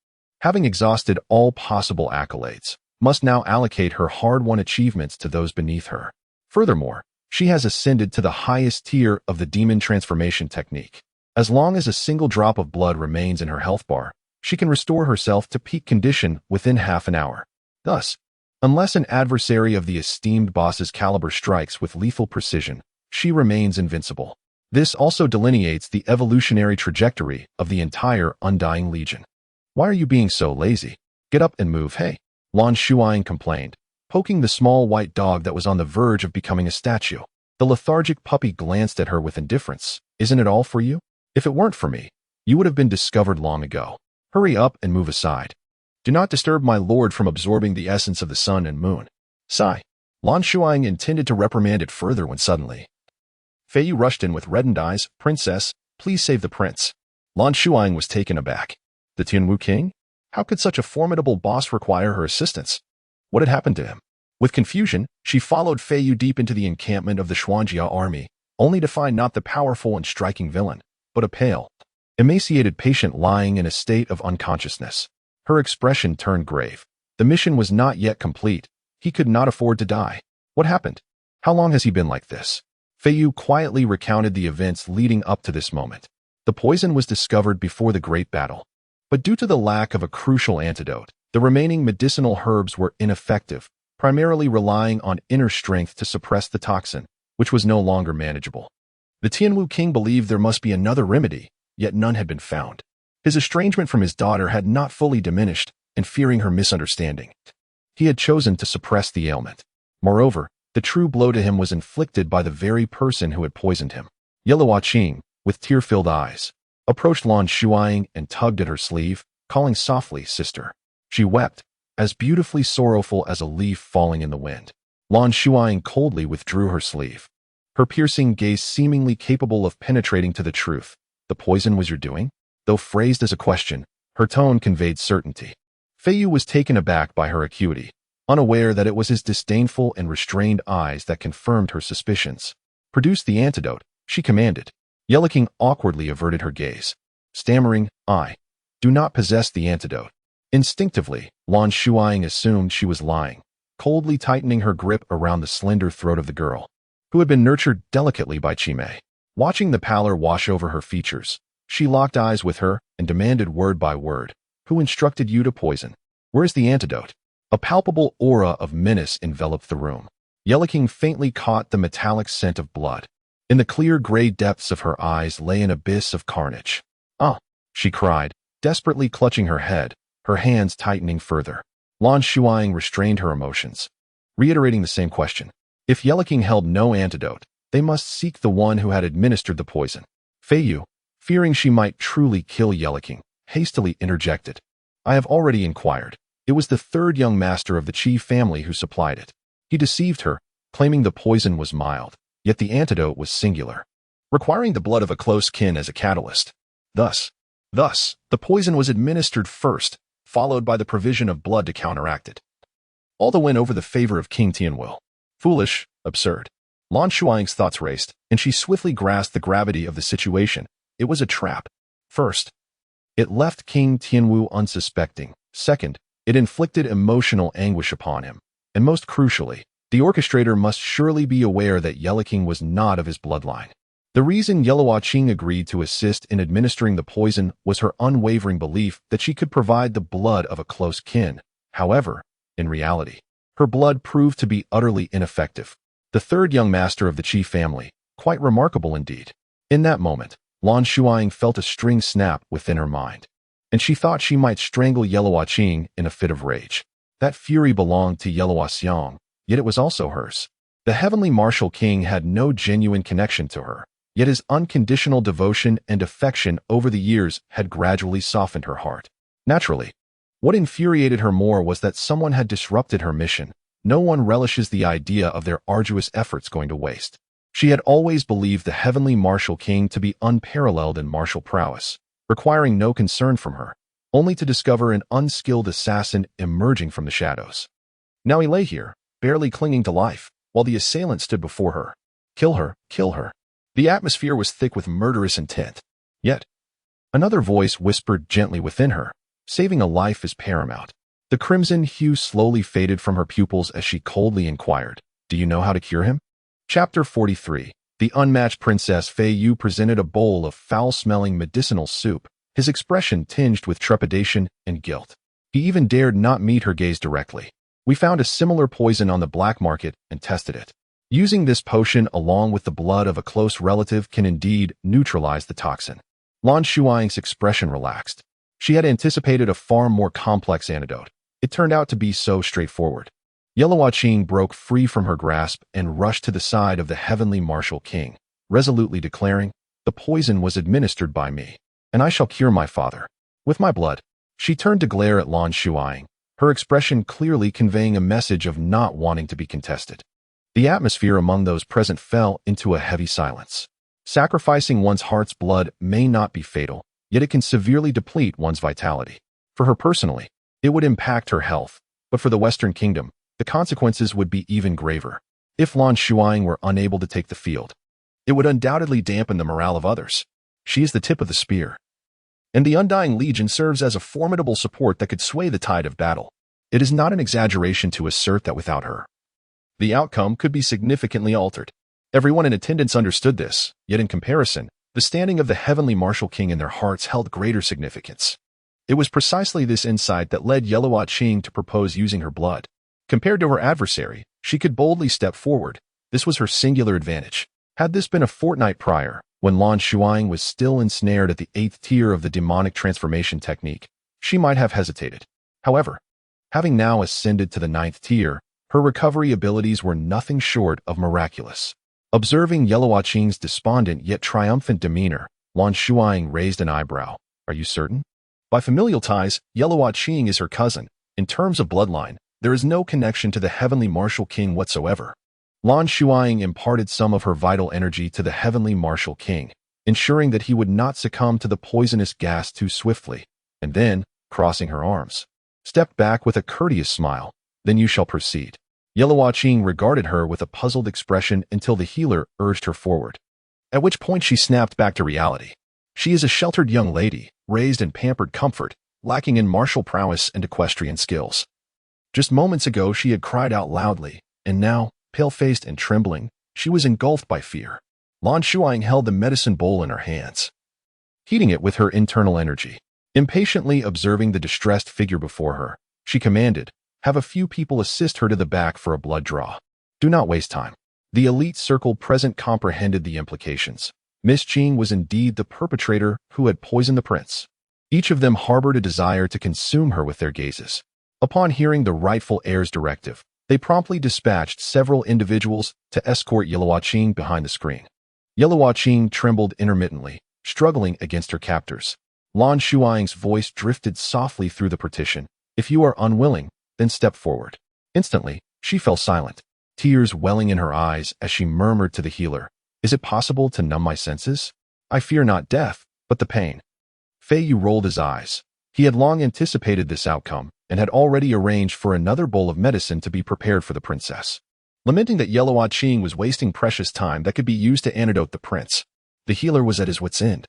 having exhausted all possible accolades, must now allocate her hard-won achievements to those beneath her. Furthermore, she has ascended to the highest tier of the demon transformation technique. As long as a single drop of blood remains in her health bar, she can restore herself to peak condition within half an hour. Thus, unless an adversary of the esteemed boss's caliber strikes with lethal precision, she remains invincible. This also delineates the evolutionary trajectory of the entire Undying Legion. Why are you being so lazy? Get up and move, hey. Lan Shuying complained, poking the small white dog that was on the verge of becoming a statue. The lethargic puppy glanced at her with indifference. Isn't it all for you? If it weren't for me, you would have been discovered long ago. Hurry up and move aside. Do not disturb my lord from absorbing the essence of the sun and moon. Sigh. Lan Shuying intended to reprimand it further when suddenly Fei Yu rushed in with reddened eyes. Princess, please save the prince. Lan Shuying was taken aback. The Tianwu king? How could such a formidable boss require her assistance? What had happened to him? With confusion, she followed Fei Yu deep into the encampment of the Xuanjia army, only to find not the powerful and striking villain, but a pale, emaciated patient lying in a state of unconsciousness. Her expression turned grave. The mission was not yet complete. He could not afford to die. What happened? How long has he been like this? Fei Yu quietly recounted the events leading up to this moment. The poison was discovered before the great battle, but due to the lack of a crucial antidote, The remaining medicinal herbs were ineffective, primarily relying on inner strength to suppress the toxin, which was no longer manageable. The Tianwu king believed there must be another remedy, yet none had been found. His estrangement from his daughter had not fully diminished, and fearing her misunderstanding, he had chosen to suppress the ailment. Moreover, the true blow to him was inflicted by the very person who had poisoned him. Qing, with tear-filled eyes, approached Lan Shuying and tugged at her sleeve, calling softly, "Sister." She wept, as beautifully sorrowful as a leaf falling in the wind. Lan Shuying coldly withdrew her sleeve, her piercing gaze seemingly capable of penetrating to the truth. "The poison was your doing?" Though phrased as a question, her tone conveyed certainty. Fei Yu was taken aback by her acuity, unaware that it was his disdainful and restrained eyes that confirmed her suspicions. "Produce the antidote," she commanded. King awkwardly averted her gaze, stammering, "I do not possess the antidote." Instinctively, Lan Shuying assumed she was lying, coldly tightening her grip around the slender throat of the girl, who had been nurtured delicately by Qimei. Watching the pallor wash over her features, she locked eyes with her and demanded word by word, "Who instructed you to poison? Where's the antidote?" A palpable aura of menace enveloped the room. King faintly caught the metallic scent of blood. In the clear gray depths of her eyes lay an abyss of carnage. "Ah!" she cried, desperately clutching her head, her hands tightening further. Lan Shuying restrained her emotions, reiterating the same question. If King held no antidote, they must seek the one who had administered the poison. Fei Yu, fearing she might truly kill King, hastily interjected. "I have already inquired. It was the third young master of the Qi family who supplied it. He deceived her, claiming the poison was mild, yet the antidote was singular, requiring the blood of a close kin as a catalyst. Thus, the poison was administered first, followed by the provision of blood to counteract it. All the win over the favor of King Tianwu. Foolish, absurd." Lan Shuying's thoughts raced, and she swiftly grasped the gravity of the situation. It was a trap. First, it left King Tianwu unsuspecting. Second, it inflicted emotional anguish upon him. And most crucially, the orchestrator must surely be aware that King was not of his bloodline. The reason Qing agreed to assist in administering the poison was her unwavering belief that she could provide the blood of a close kin. However, in reality, her blood proved to be utterly ineffective. The third young master of the Qi family, quite remarkable indeed. In that moment, Lan Shuying felt a string snap within her mind, and she thought she might strangle Qing in a fit of rage. That fury belonged to Xiong, yet it was also hers. The heavenly martial king had no genuine connection to her, yet his unconditional devotion and affection over the years had gradually softened her heart. Naturally, what infuriated her more was that someone had disrupted her mission. No one relishes the idea of their arduous efforts going to waste. She had always believed the heavenly martial king to be unparalleled in martial prowess, requiring no concern from her, only to discover an unskilled assassin emerging from the shadows. Now he lay here, barely clinging to life, while the assailant stood before her. Kill her, kill her. The atmosphere was thick with murderous intent. Yet, another voice whispered gently within her, "Saving a life is paramount." The crimson hue slowly faded from her pupils as she coldly inquired, "Do you know how to cure him?" Chapter 43. The unmatched Princess Fei Yu presented a bowl of foul-smelling medicinal soup, his expression tinged with trepidation and guilt. He even dared not meet her gaze directly. "We found a similar poison on the black market and tested it. Using this potion along with the blood of a close relative can indeed neutralize the toxin." Lan Shuying's expression relaxed. She had anticipated a far more complex antidote. It turned out to be so straightforward. Qing broke free from her grasp and rushed to the side of the heavenly martial king, resolutely declaring, "The poison was administered by me, and I shall cure my father with my blood." She turned to glare at Lan Shuying, her expression clearly conveying a message of not wanting to be contested. The atmosphere among those present fell into a heavy silence. Sacrificing one's heart's blood may not be fatal, yet it can severely deplete one's vitality. For her personally, it would impact her health, but for the Western Kingdom, the consequences would be even graver. If Lan Shuying were unable to take the field, it would undoubtedly dampen the morale of others. She is the tip of the spear, and the Undying Legion serves as a formidable support that could sway the tide of battle. It is not an exaggeration to assert that without her, the outcome could be significantly altered. Everyone in attendance understood this, yet in comparison, the standing of the heavenly martial king in their hearts held greater significance. It was precisely this insight that led Shuying to propose using her blood. Compared to her adversary, she could boldly step forward. This was her singular advantage. Had this been a fortnight prior, when Lan Shuying was still ensnared at the 8th tier of the demonic transformation technique, she might have hesitated. However, having now ascended to the 9th tier, her recovery abilities were nothing short of miraculous. Observing Shuying's despondent yet triumphant demeanor, Lan Shuying raised an eyebrow. Are you certain? By familial ties, Shuying is her cousin. In terms of bloodline, there is no connection to the heavenly martial king whatsoever. Lan Shuying imparted some of her vital energy to the heavenly martial king, ensuring that he would not succumb to the poisonous gas too swiftly, and then, crossing her arms, stepped back with a courteous smile. Then you shall proceed. Shuying regarded her with a puzzled expression until the healer urged her forward, at which point she snapped back to reality. She is a sheltered young lady, raised in pampered comfort, lacking in martial prowess and equestrian skills. Just moments ago she had cried out loudly, and now, pale-faced and trembling, she was engulfed by fear. Lan Shuying held the medicine bowl in her hands, heating it with her internal energy. Impatiently observing the distressed figure before her, she commanded, "Have a few people assist her to the back for a blood draw. Do not waste time." The elite circle present comprehended the implications. Miss Qing was indeed the perpetrator who had poisoned the prince. Each of them harbored a desire to consume her with their gazes. Upon hearing the rightful heir's directive, they promptly dispatched several individuals to escort Shuying behind the screen. Shuying trembled intermittently, struggling against her captors. Lan Shuying's voice drifted softly through the partition. "If you are unwilling, then step forward." Instantly, she fell silent, tears welling in her eyes as she murmured to the healer, "Is it possible to numb my senses? I fear not death, but the pain." Fei Yu rolled his eyes. He had long anticipated this outcome and had already arranged for another bowl of medicine to be prepared for the princess. Lamenting that Shuying was wasting precious time that could be used to antidote the prince, the healer was at his wit's end,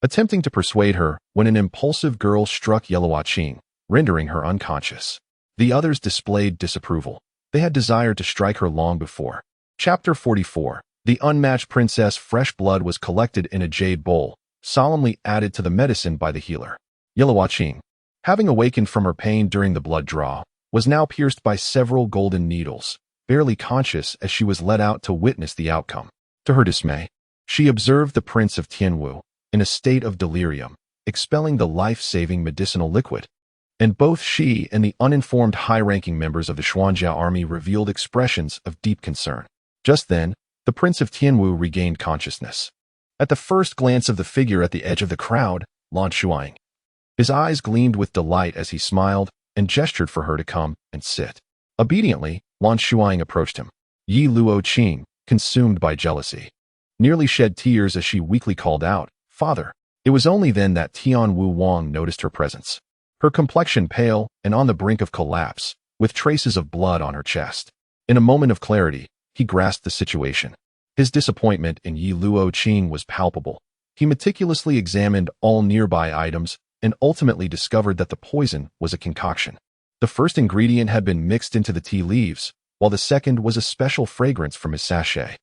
attempting to persuade her when an impulsive girl struck Shuying, rendering her unconscious. The others displayed disapproval. They had desired to strike her long before. Chapter 44. The unmatched princess' fresh blood was collected in a jade bowl, solemnly added to the medicine by the healer. Shuying, having awakened from her pain during the blood draw, was now pierced by several golden needles, barely conscious as she was led out to witness the outcome. To her dismay, she observed the Prince of Tianwu, in a state of delirium, expelling the life-saving medicinal liquid. And both she and the uninformed high-ranking members of the Xuanjia army revealed expressions of deep concern. Just then, the Prince of Tianwu regained consciousness. At the first glance of the figure at the edge of the crowd, Lan Shuying, his eyes gleamed with delight as he smiled and gestured for her to come and sit. Obediently, Lan Shuying approached him. Yi Luoqing, consumed by jealousy, nearly shed tears as she weakly called out, "Father." It was only then that Tianwu Wang noticed her presence. Her complexion pale and on the brink of collapse, with traces of blood on her chest. In a moment of clarity, he grasped the situation. His disappointment in Yi Luoqing was palpable. He meticulously examined all nearby items and ultimately discovered that the poison was a concoction. The first ingredient had been mixed into the tea leaves, while the second was a special fragrance from his sachet.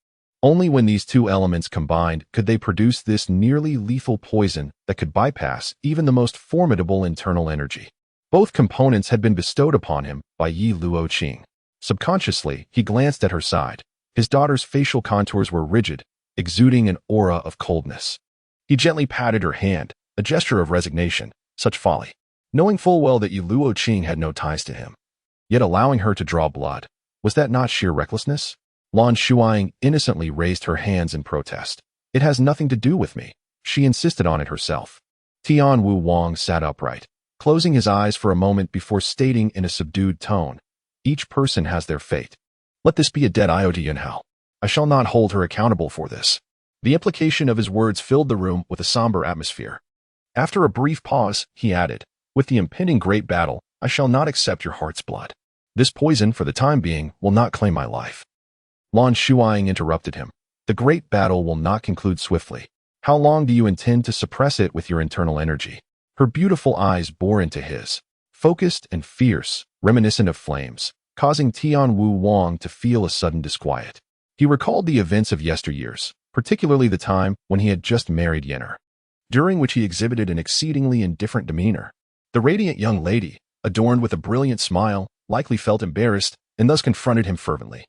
Only when these two elements combined could they produce this nearly lethal poison that could bypass even the most formidable internal energy. Both components had been bestowed upon him by Yi Luoqing. Subconsciously, he glanced at her side. His daughter's facial contours were rigid, exuding an aura of coldness. He gently patted her hand, a gesture of resignation. Such folly. Knowing full well that Yi Luoqing had no ties to him, yet allowing her to draw blood, was that not sheer recklessness? Lan Shuying innocently raised her hands in protest. "It has nothing to do with me." She insisted on it herself. Tianwu Wang sat upright, closing his eyes for a moment before stating in a subdued tone, "Each person has their fate. Let this be a dead iota in hell. I shall not hold her accountable for this." The implication of his words filled the room with a somber atmosphere. After a brief pause, he added, "With the impending great battle, I shall not accept your heart's blood. This poison, for the time being, will not claim my life." Lan Shuying interrupted him. "The great battle will not conclude swiftly. How long do you intend to suppress it with your internal energy?" Her beautiful eyes bore into his, focused and fierce, reminiscent of flames, causing Tianwu Wang to feel a sudden disquiet. He recalled the events of yesteryears, particularly the time when he had just married Yenner, during which he exhibited an exceedingly indifferent demeanor. The radiant young lady, adorned with a brilliant smile, likely felt embarrassed and thus confronted him fervently,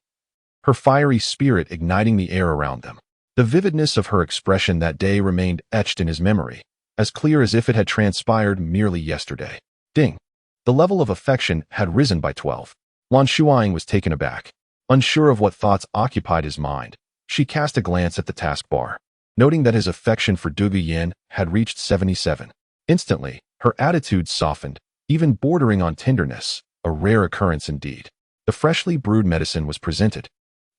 her fiery spirit igniting the air around them. The vividness of her expression that day remained etched in his memory, as clear as if it had transpired merely yesterday. Ding! The level of affection had risen by 12. Lan Shuying was taken aback. Unsure of what thoughts occupied his mind, she cast a glance at the taskbar, noting that his affection for Dugu Yin had reached 77. Instantly, her attitude softened, even bordering on tenderness, a rare occurrence indeed. The freshly brewed medicine was presented,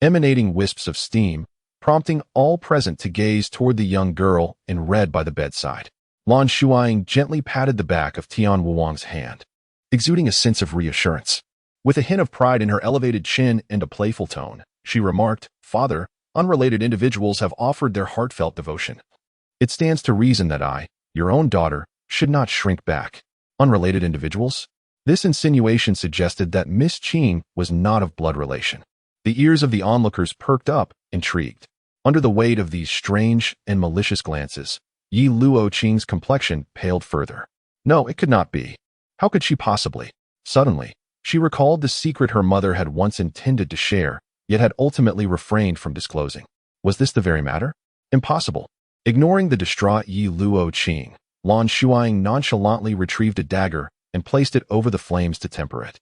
emanating wisps of steam, prompting all present to gaze toward the young girl in red by the bedside. Lan Shuying gently patted the back of Tian Wuwang's hand, exuding a sense of reassurance. With a hint of pride in her elevated chin and a playful tone, she remarked, "Father, unrelated individuals have offered their heartfelt devotion. It stands to reason that I, your own daughter, should not shrink back." Unrelated individuals? This insinuation suggested that Miss Qing was not of blood relation. The ears of the onlookers perked up, intrigued. Under the weight of these strange and malicious glances, Yi Luo Qing's complexion paled further. No, it could not be. How could she possibly? Suddenly, she recalled the secret her mother had once intended to share, yet had ultimately refrained from disclosing. Was this the very matter? Impossible. Ignoring the distraught Yi Luo Qing, Lan Shuying nonchalantly retrieved a dagger and placed it over the flames to temper it,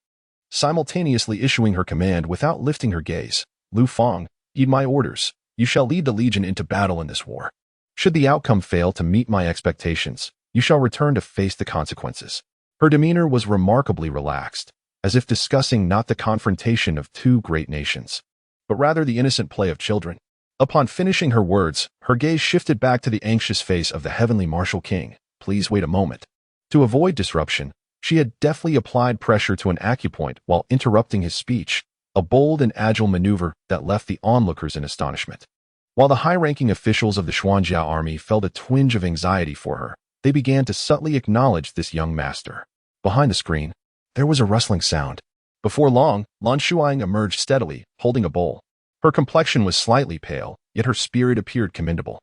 simultaneously issuing her command without lifting her gaze. "Lu Fang, heed my orders. You shall lead the legion into battle in this war. Should the outcome fail to meet my expectations, you shall return to face the consequences." Her demeanor was remarkably relaxed, as if discussing not the confrontation of two great nations, but rather the innocent play of children. Upon finishing her words, her gaze shifted back to the anxious face of the heavenly martial king. "Please wait a moment." To avoid disruption, she had deftly applied pressure to an acupoint while interrupting his speech, a bold and agile maneuver that left the onlookers in astonishment. While the high-ranking officials of the Xuanjiao army felt a twinge of anxiety for her, they began to subtly acknowledge this young master. Behind the screen, there was a rustling sound. Before long, Lan Shuying emerged steadily, holding a bowl. Her complexion was slightly pale, yet her spirit appeared commendable.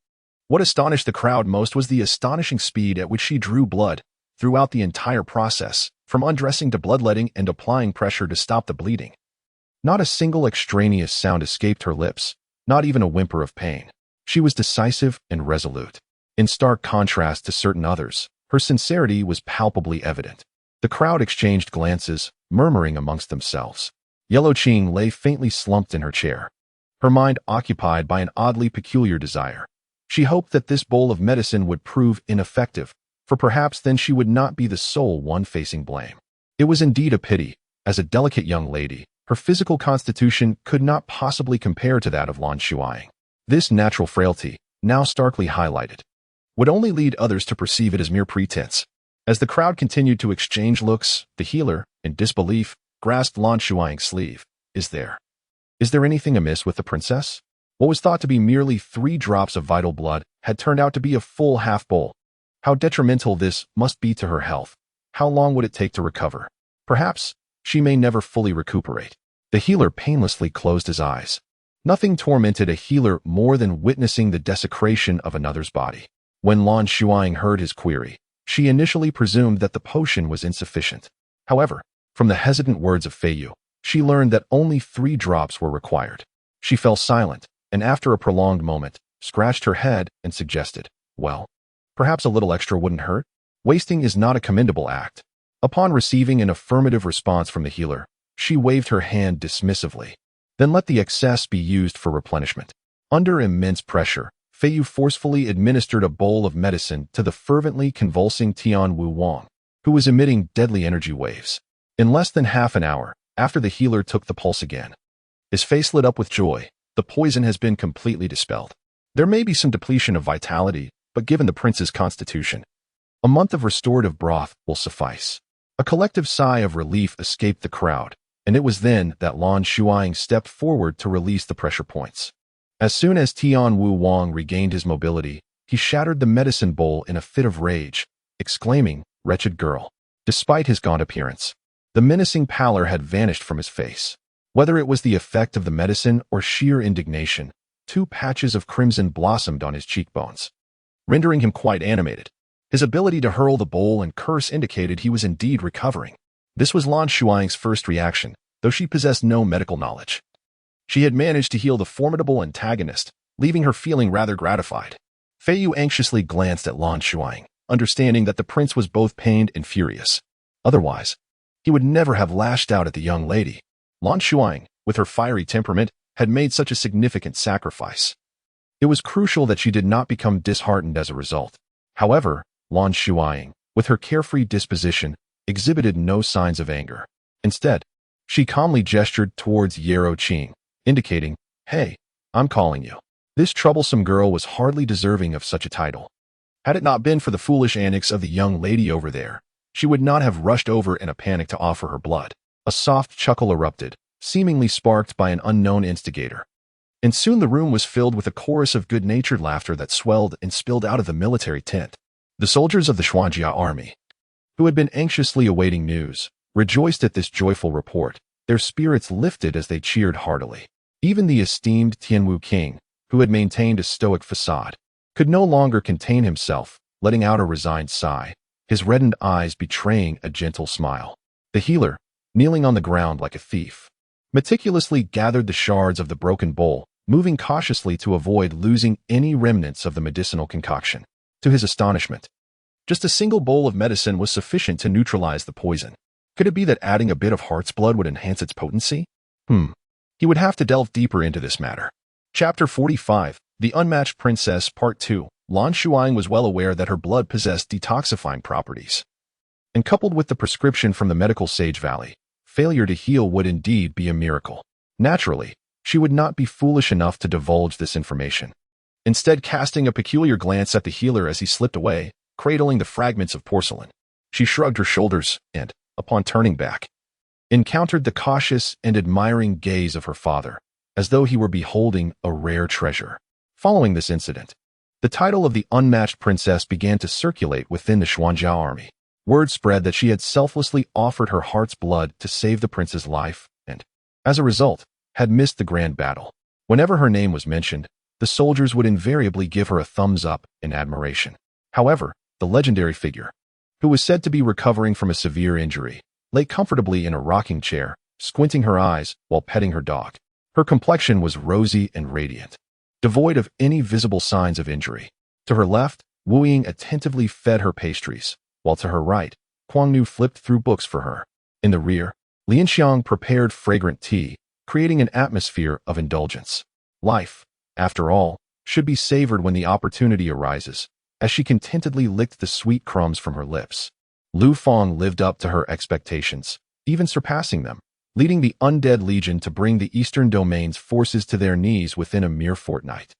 What astonished the crowd most was the astonishing speed at which she drew blood throughout the entire process, from undressing to bloodletting and applying pressure to stop the bleeding. Not a single extraneous sound escaped her lips, not even a whimper of pain. She was decisive and resolute. In stark contrast to certain others, her sincerity was palpably evident. The crowd exchanged glances, murmuring amongst themselves. Yellow Qing lay faintly slumped in her chair, her mind occupied by an oddly peculiar desire. She hoped that this bowl of medicine would prove ineffective, for perhaps then she would not be the sole one facing blame. It was indeed a pity. As a delicate young lady, her physical constitution could not possibly compare to that of Lan Shuying. This natural frailty, now starkly highlighted, would only lead others to perceive it as mere pretense. As the crowd continued to exchange looks, the healer, in disbelief, grasped Lan Shuying's sleeve. Is there anything amiss with the princess? What was thought to be merely 3 drops of vital blood had turned out to be a full half-bowl. How detrimental this must be to her health. How long would it take to recover? Perhaps she may never fully recuperate. The healer painlessly closed his eyes. Nothing tormented a healer more than witnessing the desecration of another's body. When Lan Shuying heard his query, she initially presumed that the potion was insufficient. However, from the hesitant words of Feiyu, she learned that only 3 drops were required. She fell silent, and after a prolonged moment, scratched her head and suggested, "Well, perhaps a little extra wouldn't hurt." Wasting is not a commendable act. Upon receiving an affirmative response from the healer, she waved her hand dismissively. Then let the excess be used for replenishment. Under immense pressure, Feiyu forcefully administered a bowl of medicine to the fervently convulsing Tian Wuwang, who was emitting deadly energy waves. In less than half an hour, after the healer took the pulse again, his face lit up with joy. The poison has been completely dispelled. There may be some depletion of vitality, but given the prince's constitution, a month of restorative broth will suffice. A collective sigh of relief escaped the crowd, and it was then that Lan Shuying stepped forward to release the pressure points. As soon as Tian Wuwang regained his mobility, he shattered the medicine bowl in a fit of rage, exclaiming, "Wretched girl." Despite his gaunt appearance, the menacing pallor had vanished from his face. Whether it was the effect of the medicine or sheer indignation, 2 patches of crimson blossomed on his cheekbones, rendering him quite animated. His ability to hurl the bowl and curse indicated he was indeed recovering. This was Lan Shuying's first reaction, though she possessed no medical knowledge. She had managed to heal the formidable antagonist, leaving her feeling rather gratified. Fei Yu anxiously glanced at Lan Shuying, understanding that the prince was both pained and furious. Otherwise, he would never have lashed out at the young lady. Lan Shuying, with her fiery temperament, had made such a significant sacrifice. It was crucial that she did not become disheartened as a result. However, Lan Shuying, with her carefree disposition, exhibited no signs of anger. Instead, she calmly gestured towards Yarou Qing, indicating, "Hey, I'm calling you." This troublesome girl was hardly deserving of such a title. Had it not been for the foolish antics of the young lady over there, she would not have rushed over in a panic to offer her blood. A soft chuckle erupted, seemingly sparked by an unknown instigator. And soon the room was filled with a chorus of good-natured laughter that swelled and spilled out of the military tent. The soldiers of the Xuanjia army, who had been anxiously awaiting news, rejoiced at this joyful report. Their spirits lifted as they cheered heartily. Even the esteemed Tianwu king, who had maintained a stoic facade, could no longer contain himself, letting out a resigned sigh, his reddened eyes betraying a gentle smile. The healer, kneeling on the ground like a thief, meticulously gathered the shards of the broken bowl, moving cautiously to avoid losing any remnants of the medicinal concoction. To his astonishment, just a single bowl of medicine was sufficient to neutralize the poison. Could it be that adding a bit of heart's blood would enhance its potency? He would have to delve deeper into this matter. Chapter 45, The Unmatched Princess, Part 2. Lan Shuying was well aware that her blood possessed detoxifying properties. And coupled with the prescription from the medical sage valley, failure to heal would indeed be a miracle. Naturally, she would not be foolish enough to divulge this information. Instead, casting a peculiar glance at the healer as he slipped away, cradling the fragments of porcelain, she shrugged her shoulders and, upon turning back, encountered the cautious and admiring gaze of her father, as though he were beholding a rare treasure. Following this incident, the title of the Unmatched Princess began to circulate within the Xuanjia army. Word spread that she had selflessly offered her heart's blood to save the prince's life and, as a result, had missed the grand battle. Whenever her name was mentioned, the soldiers would invariably give her a thumbs up in admiration. However, the legendary figure, who was said to be recovering from a severe injury, lay comfortably in a rocking chair, squinting her eyes while petting her dog. Her complexion was rosy and radiant, devoid of any visible signs of injury. To her left, Wu Ying attentively fed her pastries, while to her right, Guangnu flipped through books for her. In the rear, Lianxiang prepared fragrant tea, creating an atmosphere of indulgence. Life, after all, should be savored when the opportunity arises, as she contentedly licked the sweet crumbs from her lips. Lu Fang lived up to her expectations, even surpassing them, leading the Undead Legion to bring the Eastern Domain's forces to their knees within a mere fortnight,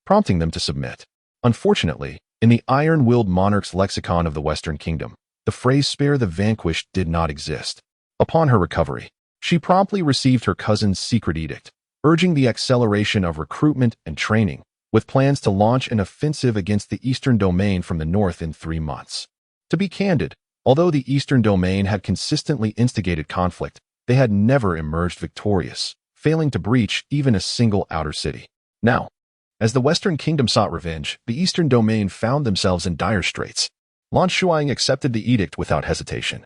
prompting them to submit. Unfortunately, in the iron-willed monarch's lexicon of the Western Kingdom, the phrase "spare the vanquished" did not exist. Upon her recovery, she promptly received her cousin's secret edict, urging the acceleration of recruitment and training, with plans to launch an offensive against the Eastern Domain from the north in 3 months. To be candid, although the Eastern Domain had consistently instigated conflict, they had never emerged victorious, failing to breach even a single outer city. Now, as the Western Kingdom sought revenge, the Eastern Domain found themselves in dire straits. Lan Shuying accepted the edict without hesitation,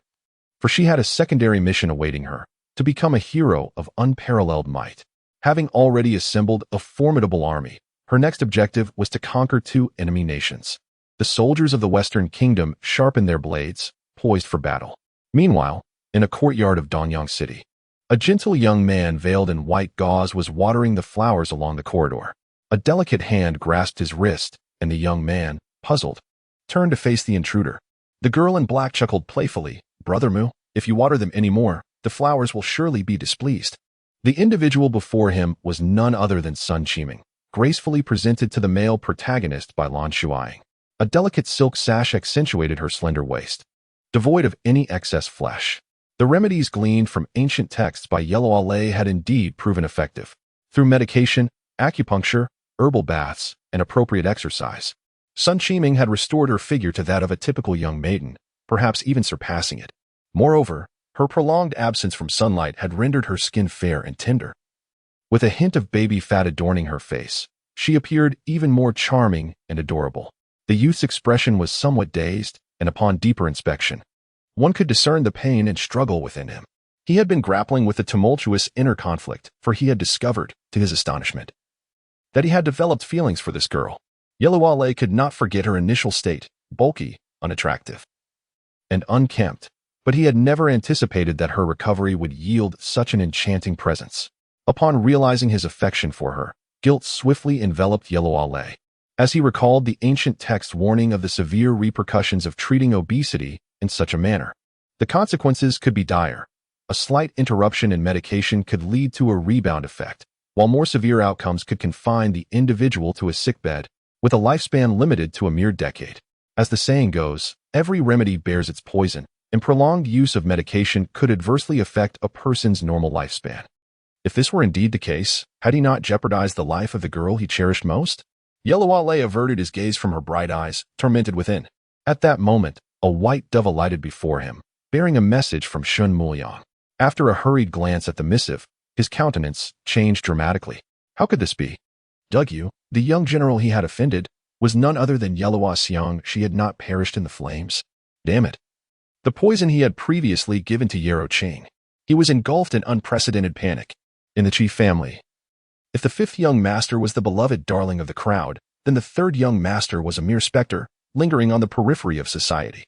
for she had a secondary mission awaiting her, to become a hero of unparalleled might. Having already assembled a formidable army, her next objective was to conquer 2 enemy nations. The soldiers of the Western Kingdom sharpened their blades, poised for battle. Meanwhile, in a courtyard of Danyang City, a gentle young man veiled in white gauze was watering the flowers along the corridor. A delicate hand grasped his wrist, and the young man, puzzled, turned to face the intruder. The girl in black chuckled playfully, "Brother Mu, if you water them any more, the flowers will surely be displeased." The individual before him was none other than Sun Qiming, gracefully presented to the male protagonist by Lan Shuying. A delicate silk sash accentuated her slender waist, devoid of any excess flesh. The remedies gleaned from ancient texts by Yellow Ale had indeed proven effective. Through medication, acupuncture, herbal baths, and appropriate exercise, Sun Qiming had restored her figure to that of a typical young maiden, perhaps even surpassing it. Moreover, her prolonged absence from sunlight had rendered her skin fair and tender. With a hint of baby fat adorning her face, she appeared even more charming and adorable. The youth's expression was somewhat dazed, and upon deeper inspection, one could discern the pain and struggle within him. He had been grappling with a tumultuous inner conflict, for he had discovered, to his astonishment, that he had developed feelings for this girl. Yellow could not forget her initial state, bulky, unattractive, and unkempt, but he had never anticipated that her recovery would yield such an enchanting presence. Upon realizing his affection for her, guilt swiftly enveloped Yellow, as he recalled the ancient text warning of the severe repercussions of treating obesity in such a manner. The consequences could be dire. A slight interruption in medication could lead to a rebound effect, while more severe outcomes could confine the individual to a sickbed, with a lifespan limited to a mere decade. As the saying goes, every remedy bears its poison, and prolonged use of medication could adversely affect a person's normal lifespan. If this were indeed the case, had he not jeopardized the life of the girl he cherished most? Yellow averted his gaze from her bright eyes, tormented within. At that moment, a white dove alighted before him, bearing a message from Shun Muliang. After a hurried glance at the missive, his countenance changed dramatically. How could this be? Yu, the young general he had offended, was none other than Yellow Xiang. She had not perished in the flames. Damn it. The poison he had previously given to Yarou Qing. He was engulfed in unprecedented panic. In the chief family, if the fifth young master was the beloved darling of the crowd, then the third young master was a mere specter, lingering on the periphery of society.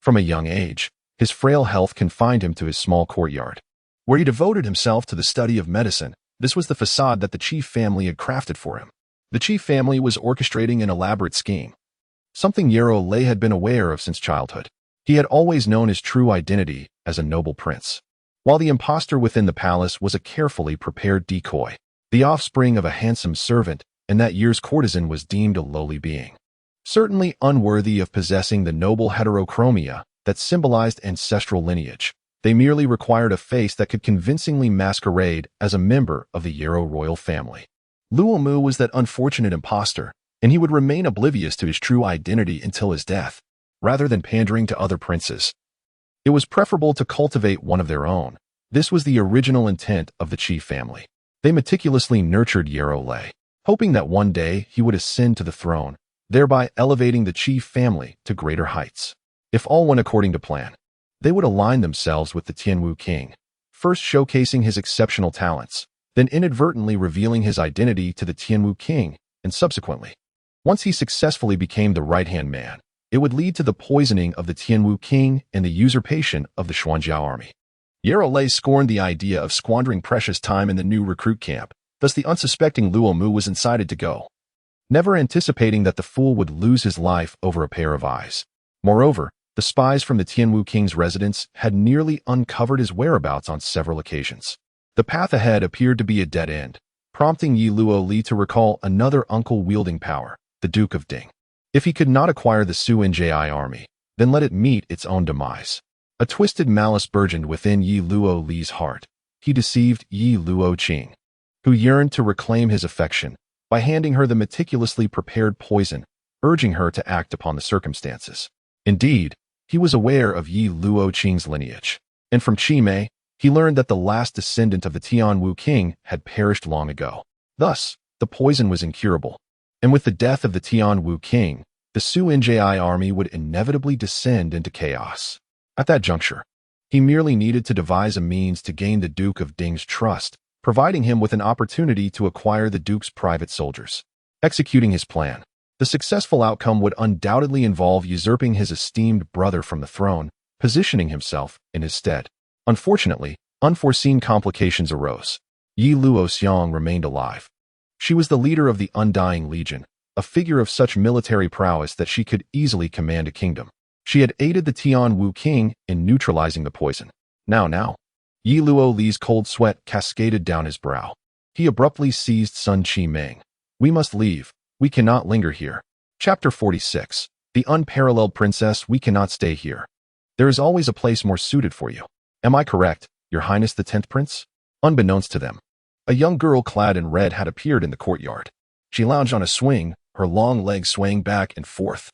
From a young age, his frail health confined him to his small courtyard, where he devoted himself to the study of medicine. This was the facade that the chief family had crafted for him. The chief family was orchestrating an elaborate scheme, something Yarou had been aware of since childhood. He had always known his true identity as a noble prince, while the impostor within the palace was a carefully prepared decoy, the offspring of a handsome servant, and that year's courtesan was deemed a lowly being, certainly unworthy of possessing the noble heterochromia that symbolized ancestral lineage. They merely required a face that could convincingly masquerade as a member of the Yarou royal family. Luomu was that unfortunate impostor, and he would remain oblivious to his true identity until his death, rather than pandering to other princes. It was preferable to cultivate one of their own. This was the original intent of the chief family. They meticulously nurtured Yarou, hoping that one day he would ascend to the throne, thereby elevating the chief family to greater heights. If all went according to plan, they would align themselves with the Tianwu king, first showcasing his exceptional talents, then inadvertently revealing his identity to the Tianwu king, and subsequently, once he successfully became the right-hand man, it would lead to the poisoning of the Tianwu king and the usurpation of the Xuanjiao army. Yarou scorned the idea of squandering precious time in the new recruit camp, thus the unsuspecting Luomu was incited to go, never anticipating that the fool would lose his life over a pair of eyes. Moreover, the spies from the Tianwu king's residence had nearly uncovered his whereabouts on several occasions. The path ahead appeared to be a dead end, prompting Yi Luo to recall another uncle wielding power, the Duke of Ding. If he could not acquire the Suinji army, then let it meet its own demise. A twisted malice burgeoned within Yi Luo's heart. He deceived Yi Luoqing, who yearned to reclaim his affection, by handing her the meticulously prepared poison, urging her to act upon the circumstances. Indeed, he was aware of Yi Luoqing's lineage, and from Qimei, he learned that the last descendant of the Tianwu king had perished long ago. Thus, the poison was incurable, and with the death of the Tianwu king, the Suinji army would inevitably descend into chaos. At that juncture, he merely needed to devise a means to gain the Duke of Ding's trust, providing him with an opportunity to acquire the Duke's private soldiers. Executing his plan, the successful outcome would undoubtedly involve usurping his esteemed brother from the throne, positioning himself in his stead. Unfortunately, unforeseen complications arose. Yi Luoxiang remained alive. She was the leader of the Undying Legion, a figure of such military prowess that she could easily command a kingdom. She had aided the Tianwu king in neutralizing the poison. Now. Yi Luo's cold sweat cascaded down his brow. He abruptly seized Sun Qimeng. We must leave. We cannot linger here. Chapter 46. The Unparalleled Princess. We cannot stay here. There is always a place more suited for you. Am I correct, Your Highness the 10th Prince? Unbeknownst to them, a young girl clad in red had appeared in the courtyard. She lounged on a swing, her long legs swaying back and forth,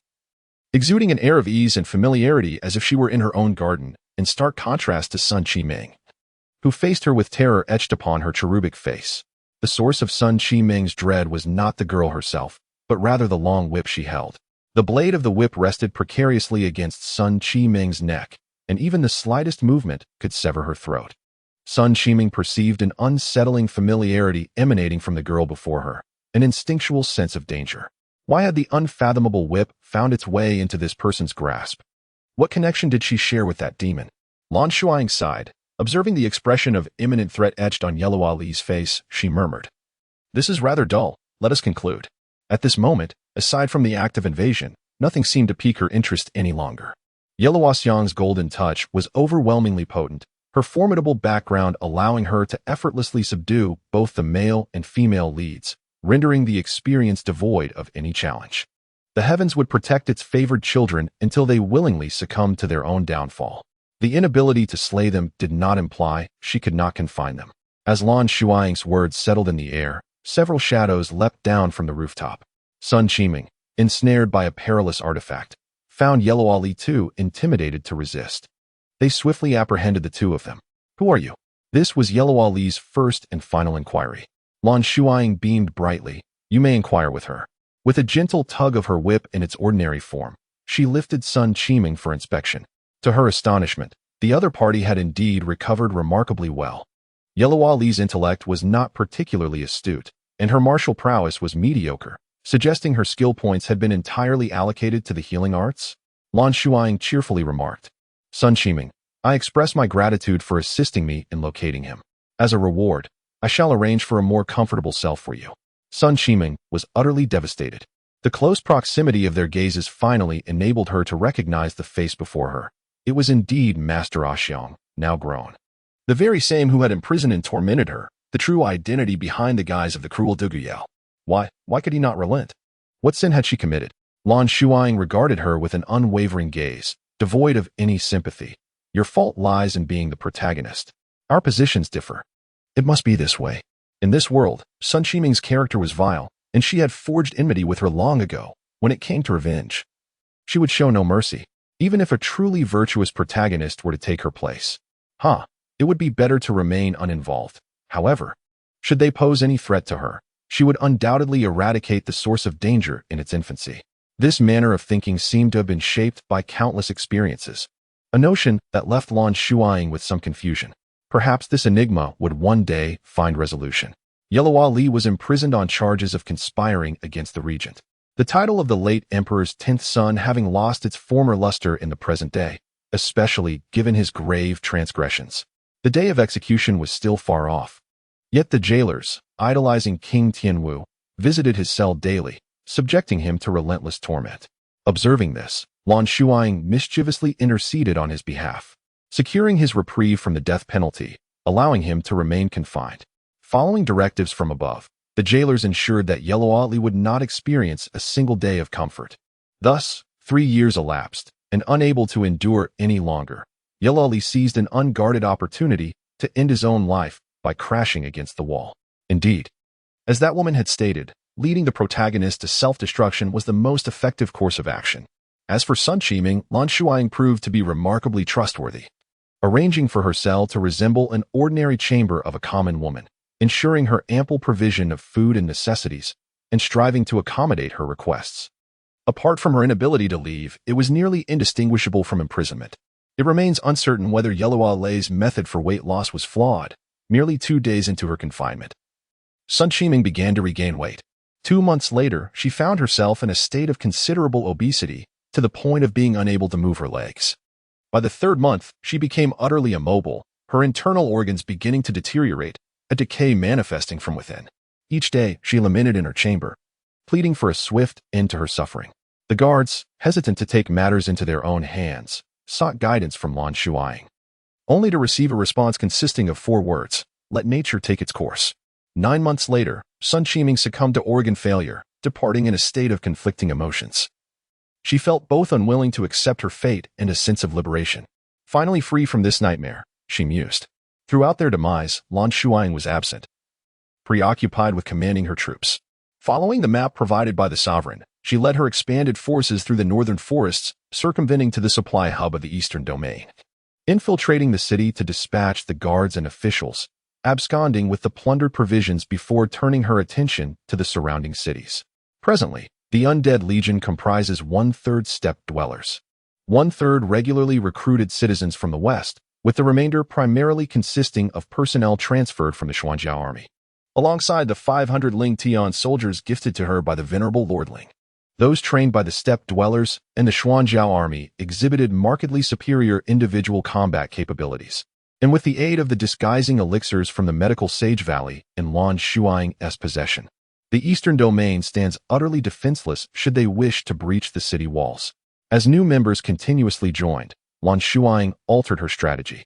exuding an air of ease and familiarity as if she were in her own garden, in stark contrast to Sun Qimeng, who faced her with terror etched upon her cherubic face. The source of Sun Qimeng's dread was not the girl herself, but rather the long whip she held. The blade of the whip rested precariously against Sun Qiming's neck, and even the slightest movement could sever her throat. Sun Qiming perceived an unsettling familiarity emanating from the girl before her, an instinctual sense of danger. Why had the unfathomable whip found its way into this person's grasp? What connection did she share with that demon? Lan Shuying sighed. Observing the expression of imminent threat etched on Yellow Ali's face, she murmured, "This is rather dull. Let us conclude." At this moment, aside from the act of invasion, nothing seemed to pique her interest any longer. Yellow Xiang's golden touch was overwhelmingly potent, her formidable background allowing her to effortlessly subdue both the male and female leads, rendering the experience devoid of any challenge. The heavens would protect its favored children until they willingly succumbed to their own downfall. The inability to slay them did not imply she could not confine them. As Lan Shuying's words settled in the air, several shadows leapt down from the rooftop. Sun Qiming, ensnared by a perilous artifact, found Yellow Ali too intimidated to resist. They swiftly apprehended the two of them. "Who are you?" This was Yellow Ali's first and final inquiry. Lan Shuying beamed brightly. "You may inquire with her." With a gentle tug of her whip in its ordinary form, she lifted Sun Qiming for inspection. To her astonishment, the other party had indeed recovered remarkably well. Yellow Ali's intellect was not particularly astute, and her martial prowess was mediocre, suggesting her skill points had been entirely allocated to the healing arts. Lan Shuying cheerfully remarked, "Sun Qiming, I express my gratitude for assisting me in locating him. As a reward, I shall arrange for a more comfortable cell for you." Sun Qiming was utterly devastated. The close proximity of their gazes finally enabled her to recognize the face before her. It was indeed Master Xiang, now grown. The very same who had imprisoned and tormented her, the true identity behind the guise of the cruel Duguyao. Why could he not relent? What sin had she committed? Lan Shuying regarded her with an unwavering gaze, devoid of any sympathy. "Your fault lies in being the protagonist. Our positions differ. It must be this way. In this world, Sun Qiming's character was vile, and she had forged enmity with her long ago. When it came to revenge, she would show no mercy, even if a truly virtuous protagonist were to take her place. It would be better to remain uninvolved. However, should they pose any threat to her, she would undoubtedly eradicate the source of danger in its infancy." This manner of thinking seemed to have been shaped by countless experiences, a notion that left Lan Shuying with some confusion. Perhaps this enigma would one day find resolution. Yellow Ali was imprisoned on charges of conspiring against the regent, the title of the late emperor's 10th son having lost its former luster in the present day, especially given his grave transgressions. The day of execution was still far off. Yet the jailers, idolizing King Tianwu, visited his cell daily, subjecting him to relentless torment. Observing this, Lan Shuying mischievously interceded on his behalf, securing his reprieve from the death penalty, allowing him to remain confined. Following directives from above, the jailers ensured that Yellow Ali would not experience a single day of comfort. Thus, 3 years elapsed, and unable to endure any longer, Yellow Ali seized an unguarded opportunity to end his own life by crashing against the wall. Indeed, as that woman had stated, leading the protagonist to self-destruction was the most effective course of action. As for Sun Qiming, Lan Shuying proved to be remarkably trustworthy, arranging for her cell to resemble an ordinary chamber of a common woman, ensuring her ample provision of food and necessities, and striving to accommodate her requests. Apart from her inability to leave, it was nearly indistinguishable from imprisonment. It remains uncertain whether Yellow Ali's method for weight loss was flawed. Merely 2 days into her confinement, Sun Qiming began to regain weight. 2 months later, she found herself in a state of considerable obesity, to the point of being unable to move her legs. By the 3rd month, she became utterly immobile, her internal organs beginning to deteriorate, a decay manifesting from within. Each day, she lamented in her chamber, pleading for a swift end to her suffering. The guards, hesitant to take matters into their own hands, sought guidance from Lan Shuying, only to receive a response consisting of 4 words: "Let nature take its course." 9 months later, Sun Qiming succumbed to organ failure, departing in a state of conflicting emotions. She felt both unwilling to accept her fate and a sense of liberation. Finally free from this nightmare, she mused. Throughout their demise, Lan Shuying was absent, preoccupied with commanding her troops. Following the map provided by the sovereign, she led her expanded forces through the northern forests, circumventing to the supply hub of the eastern domain, infiltrating the city to dispatch the guards and officials, absconding with the plundered provisions before turning her attention to the surrounding cities. Presently, The undead legion comprises one-third steppe dwellers, one-third regularly recruited citizens from the west, with the remainder primarily consisting of personnel transferred from the Xuanjiao army, alongside the 500 Ling Tian soldiers gifted to her by the venerable Lord Ling. Those trained by the steppe dwellers and the Xuanjiao army exhibited markedly superior individual combat capabilities, and with the aid of the disguising elixirs from the medical sage valley in Lan Shuying's possession, the eastern domain stands utterly defenseless should they wish to breach the city walls. As new members continuously joined, Lan Shuying altered her strategy,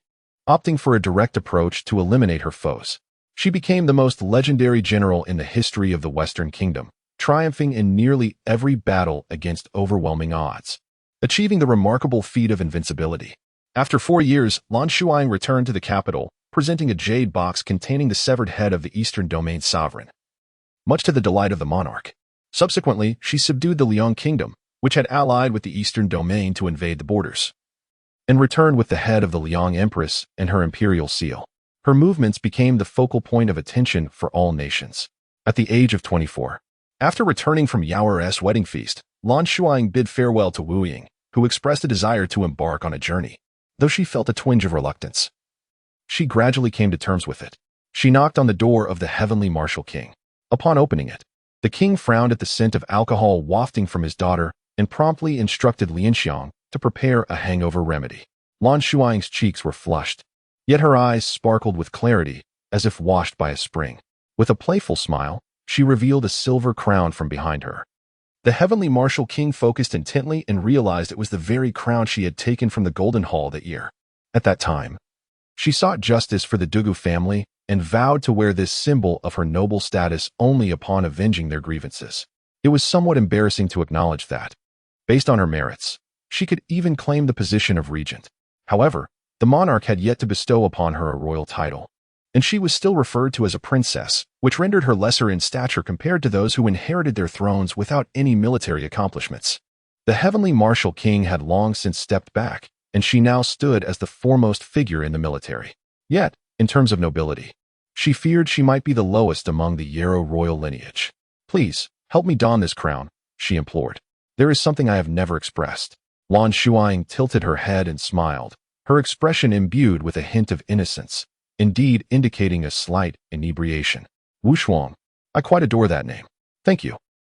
opting for a direct approach to eliminate her foes. She became the most legendary general in the history of the Western Kingdom, triumphing in nearly every battle against overwhelming odds, achieving the remarkable feat of invincibility. After 4 years, Lan Shuying returned to the capital, presenting a jade box containing the severed head of the Eastern Domain sovereign, much to the delight of the monarch. Subsequently, she subdued the Liang Kingdom, which had allied with the Eastern Domain to invade the borders, and returned with the head of the Liang Empress and her imperial seal. Her movements became the focal point of attention for all nations. At the age of 24, after returning from Yao's wedding feast, Lan Shuying bid farewell to Wu Ying, who expressed a desire to embark on a journey, though she felt a twinge of reluctance. She gradually came to terms with it. She knocked on the door of the heavenly martial king. Upon opening it, the king frowned at the scent of alcohol wafting from his daughter and promptly instructed Lan Shuying to prepare a hangover remedy. Lan Shuying's cheeks were flushed, yet her eyes sparkled with clarity as if washed by a spring. With a playful smile, she revealed a silver crown from behind her. The heavenly martial king focused intently and realized it was the very crown she had taken from the Golden Hall that year. At that time, she sought justice for the Dugu family and vowed to wear this symbol of her noble status only upon avenging their grievances. It was somewhat embarrassing to acknowledge that, based on her merits, she could even claim the position of regent. However, the monarch had yet to bestow upon her a royal title, and she was still referred to as a princess, which rendered her lesser in stature compared to those who inherited their thrones without any military accomplishments. The heavenly martial king had long since stepped back, and she now stood as the foremost figure in the military. Yet, in terms of nobility, she feared she might be the lowest among the Yarrow royal lineage. "Please, help me don this crown," she implored. "There is something I have never expressed." Lan Shuying tilted her head and smiled, her expression imbued with a hint of innocence, indeed indicating a slight inebriation. "Wushuang, I quite adore that name. Thank you.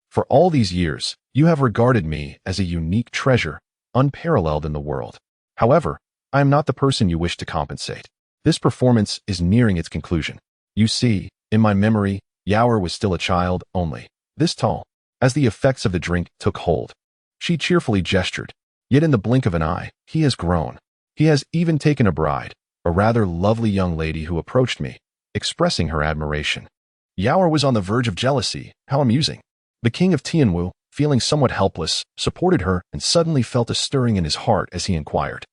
For all these years, you have regarded me as a unique treasure, unparalleled in the world. However, I am not the person you wish to compensate. This performance is nearing its conclusion. You see, in my memory, Yao was still a child, only this tall. As the effects of the drink took hold, she cheerfully gestured. Yet in the blink of an eye, he has grown. He has even taken a bride, a rather lovely young lady who approached me, expressing her admiration. Yao was on the verge of jealousy. How amusing. The king of Tianwu, feeling somewhat helpless, supported her and suddenly felt a stirring in his heart as he inquired,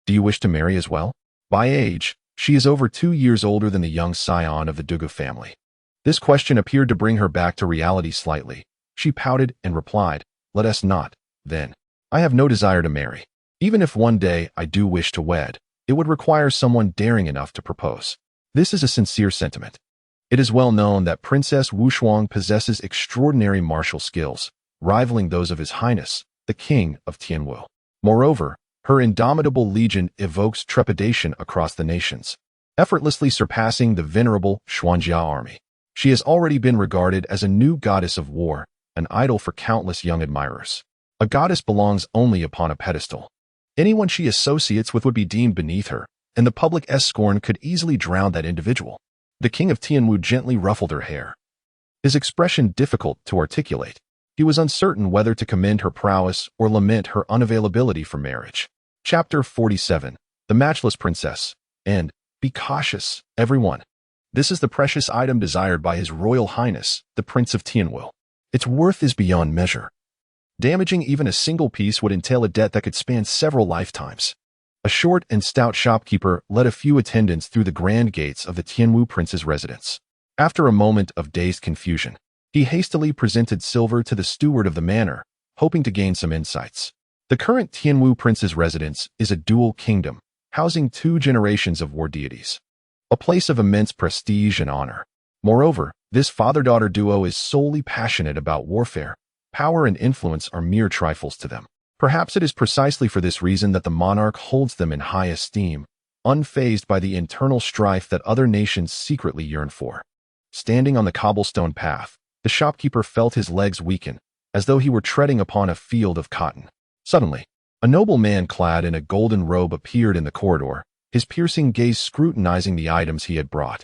"Do you wish to marry as well?" By age, she is over 2 years older than the young scion of the Dugu family. This question appeared to bring her back to reality slightly. She pouted and replied, "Let us not, then. I have no desire to marry. Even if one day I do wish to wed, it would require someone daring enough to propose." This is a sincere sentiment. It is well known that Princess Wushuang possesses extraordinary martial skills, rivaling those of His Highness, the King of Tianwu. Moreover, her indomitable legion evokes trepidation across the nations, effortlessly surpassing the venerable Xuanjiao army. She has already been regarded as a new goddess of war, an idol for countless young admirers. A goddess belongs only upon a pedestal. Anyone she associates with would be deemed beneath her, and the public's scorn could easily drown that individual. The king of Tianwu gently ruffled her hair, his expression difficult to articulate. He was uncertain whether to commend her prowess or lament her unavailability for marriage. Chapter 47. The Matchless Princess. And, be cautious, everyone. This is the precious item desired by His Royal Highness, the Prince of Tianwu. Its worth is beyond measure. Damaging even a single piece would entail a debt that could span several lifetimes. A short and stout shopkeeper led a few attendants through the grand gates of the Tianwu prince's residence. After a moment of dazed confusion, he hastily presented silver to the steward of the manor, hoping to gain some insights. The current Tianwu prince's residence is a dual kingdom, housing 2 generations of war deities, a place of immense prestige and honor. Moreover, this father-daughter duo is solely passionate about warfare, Power and influence are mere trifles to them. Perhaps it is precisely for this reason that the monarch holds them in high esteem, unfazed by the internal strife that other nations secretly yearn for. Standing on the cobblestone path, the shopkeeper felt his legs weaken, as though he were treading upon a field of cotton. Suddenly, a noble man clad in a golden robe appeared in the corridor, his piercing gaze scrutinizing the items he had brought.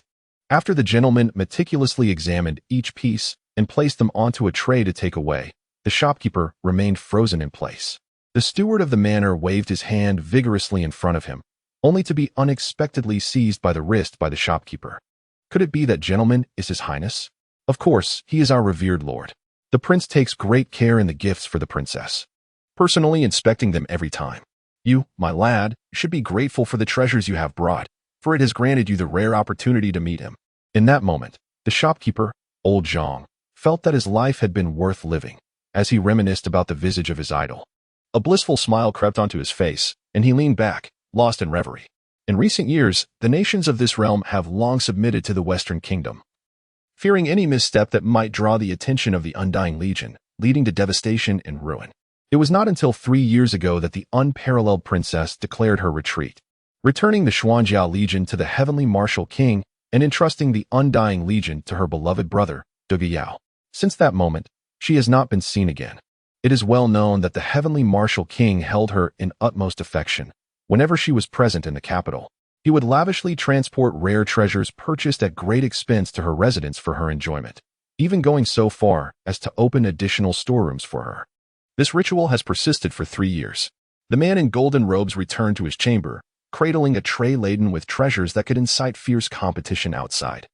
After the gentleman meticulously examined each piece and placed them onto a tray to take away, the shopkeeper remained frozen in place. The steward of the manor waved his hand vigorously in front of him, only to be unexpectedly seized by the wrist by the shopkeeper. Could it be that gentleman is His Highness? Of course, he is our revered lord. The prince takes great care in the gifts for the princess, personally inspecting them every time. You, my lad, should be grateful for the treasures you have brought, for it has granted you the rare opportunity to meet him. In that moment, the shopkeeper, old Zhang, felt that his life had been worth living, as he reminisced about the visage of his idol. A blissful smile crept onto his face, and he leaned back, lost in reverie. In recent years, the nations of this realm have long submitted to the Western Kingdom, fearing any misstep that might draw the attention of the Undying Legion, leading to devastation and ruin. It was not until 3 years ago that the unparalleled princess declared her retreat, returning the Xuanjiao Legion to the Heavenly Martial King and entrusting the Undying Legion to her beloved brother, Duguyao. Since that moment, she has not been seen again. It is well known that the Heavenly Martial King held her in utmost affection. Whenever she was present in the capital, he would lavishly transport rare treasures purchased at great expense to her residence for her enjoyment, even going so far as to open additional storerooms for her. This ritual has persisted for 3 years. The man in golden robes returned to his chamber, cradling a tray laden with treasures that could incite fierce competition outside,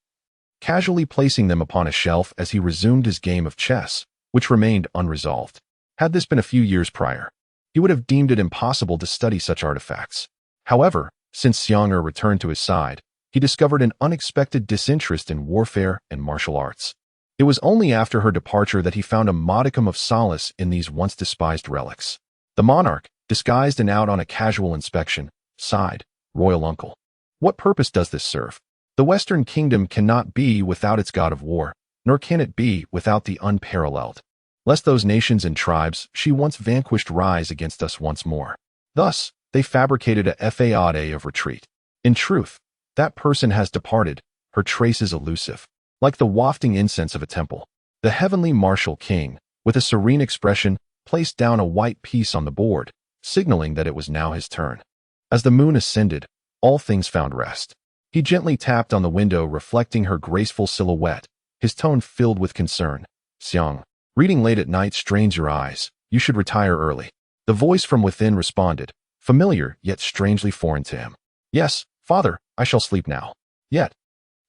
casually placing them upon a shelf as he resumed his game of chess, which remained unresolved. Had this been a few years prior, he would have deemed it impossible to study such artifacts. However, since Xiang'er returned to his side, he discovered an unexpected disinterest in warfare and martial arts. It was only after her departure that he found a modicum of solace in these once despised relics. The monarch, disguised and out on a casual inspection, sighed, "Royal uncle, what purpose does this serve? The Western Kingdom cannot be without its god of war, nor can it be without the unparalleled. Lest those nations and tribes she once vanquished rise against us once more." Thus, they fabricated a fade of retreat. In truth, that person has departed, her trace is elusive, like the wafting incense of a temple. The Heavenly Martial King, with a serene expression, placed down a white piece on the board, signaling that it was now his turn. As the moon ascended, all things found rest. He gently tapped on the window, reflecting her graceful silhouette, his tone filled with concern. "Xiang, reading late at night strains your eyes. You should retire early." The voice from within responded, familiar yet strangely foreign to him. "Yes, father, I shall sleep now." Yet,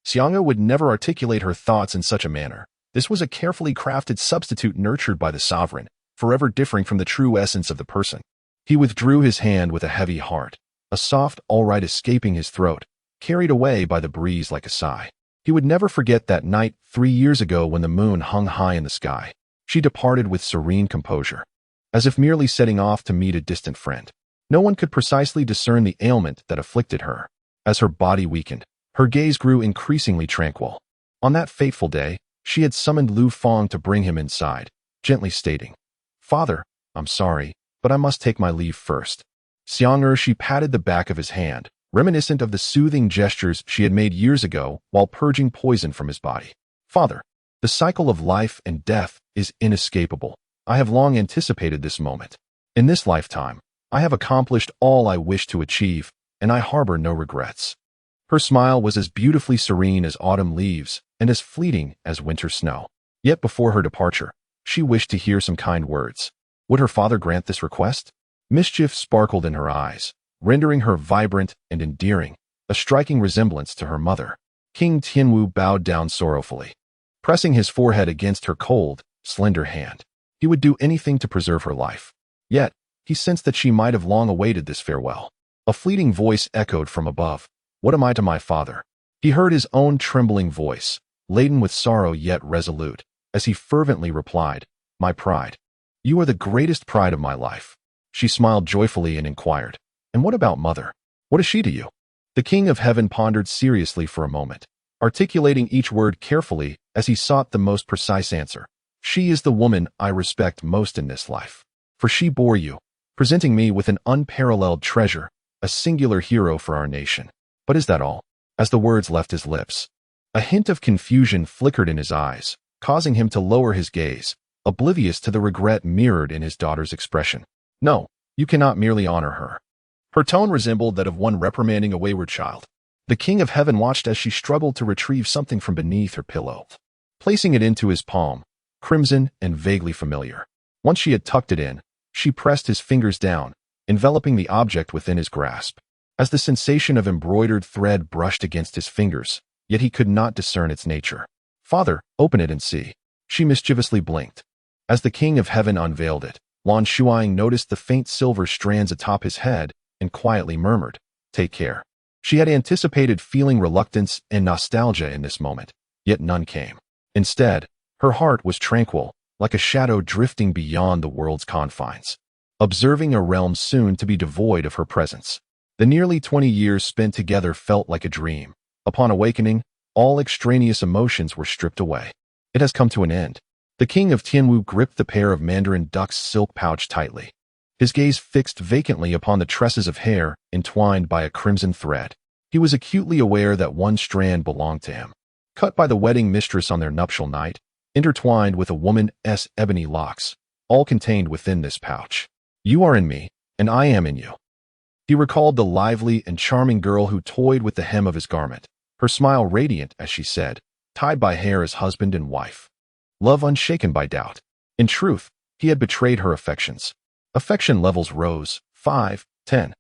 Xiang'er would never articulate her thoughts in such a manner. This was a carefully crafted substitute nurtured by the sovereign, forever differing from the true essence of the person. He withdrew his hand with a heavy heart, a soft all right escaping his throat, carried away by the breeze like a sigh. He would never forget that night 3 years ago when the moon hung high in the sky. She departed with serene composure, as if merely setting off to meet a distant friend. No one could precisely discern the ailment that afflicted her. As her body weakened, her gaze grew increasingly tranquil. On that fateful day, she had summoned Lu Feng to bring him inside, gently stating, "Father, I'm sorry, but I must take my leave first." Xiang'er, she patted the back of his hand, reminiscent of the soothing gestures she had made years ago while purging poison from his body. "Father, the cycle of life and death is inescapable. I have long anticipated this moment. In this lifetime, I have accomplished all I wish to achieve, and I harbor no regrets." Her smile was as beautifully serene as autumn leaves and as fleeting as winter snow. Yet before her departure, she wished to hear some kind words. Would her father grant this request? Mischief sparkled in her eyes, rendering her vibrant and endearing, a striking resemblance to her mother. King Tianwu bowed down sorrowfully, pressing his forehead against her cold, slender hand. He would do anything to preserve her life. Yet, he sensed that she might have long awaited this farewell. A fleeting voice echoed from above, "What am I to my father?" He heard his own trembling voice, laden with sorrow yet resolute, as he fervently replied, "My pride. You are the greatest pride of my life." She smiled joyfully and inquired, "And what about mother? What is she to you?" The King of Heaven pondered seriously for a moment, articulating each word carefully as he sought the most precise answer. She is the woman I respect most in this life. For she bore you, presenting me with an unparalleled treasure, a singular hero for our nation. But is that all? As the words left his lips, a hint of confusion flickered in his eyes, causing him to lower his gaze, oblivious to the regret mirrored in his daughter's expression. No, you cannot merely honor her. Her tone resembled that of one reprimanding a wayward child. The King of Heaven watched as she struggled to retrieve something from beneath her pillow, placing it into his palm, crimson and vaguely familiar. Once she had tucked it in, she pressed his fingers down, enveloping the object within his grasp. As the sensation of embroidered thread brushed against his fingers, yet he could not discern its nature. Father, open it and see. She mischievously blinked. As the King of Heaven unveiled it, Lan Shuying noticed the faint silver strands atop his head and quietly murmured, "Take care." She had anticipated feeling reluctance and nostalgia in this moment, yet none came. Instead, her heart was tranquil, like a shadow drifting beyond the world's confines, observing a realm soon to be devoid of her presence. The nearly 20 years spent together felt like a dream. Upon awakening, all extraneous emotions were stripped away. It has come to an end. The King of Tianwu gripped the pair of Mandarin duck's silk pouch tightly, his gaze fixed vacantly upon the tresses of hair entwined by a crimson thread. He was acutely aware that one strand belonged to him, cut by the wedding mistress on their nuptial night, intertwined with a woman's ebony locks, all contained within this pouch. You are in me, and I am in you. He recalled the lively and charming girl who toyed with the hem of his garment, her smile radiant as she said, tied by hair as husband and wife. Love unshaken by doubt. In truth, he had betrayed her affections. Affection levels rose, 5, 10.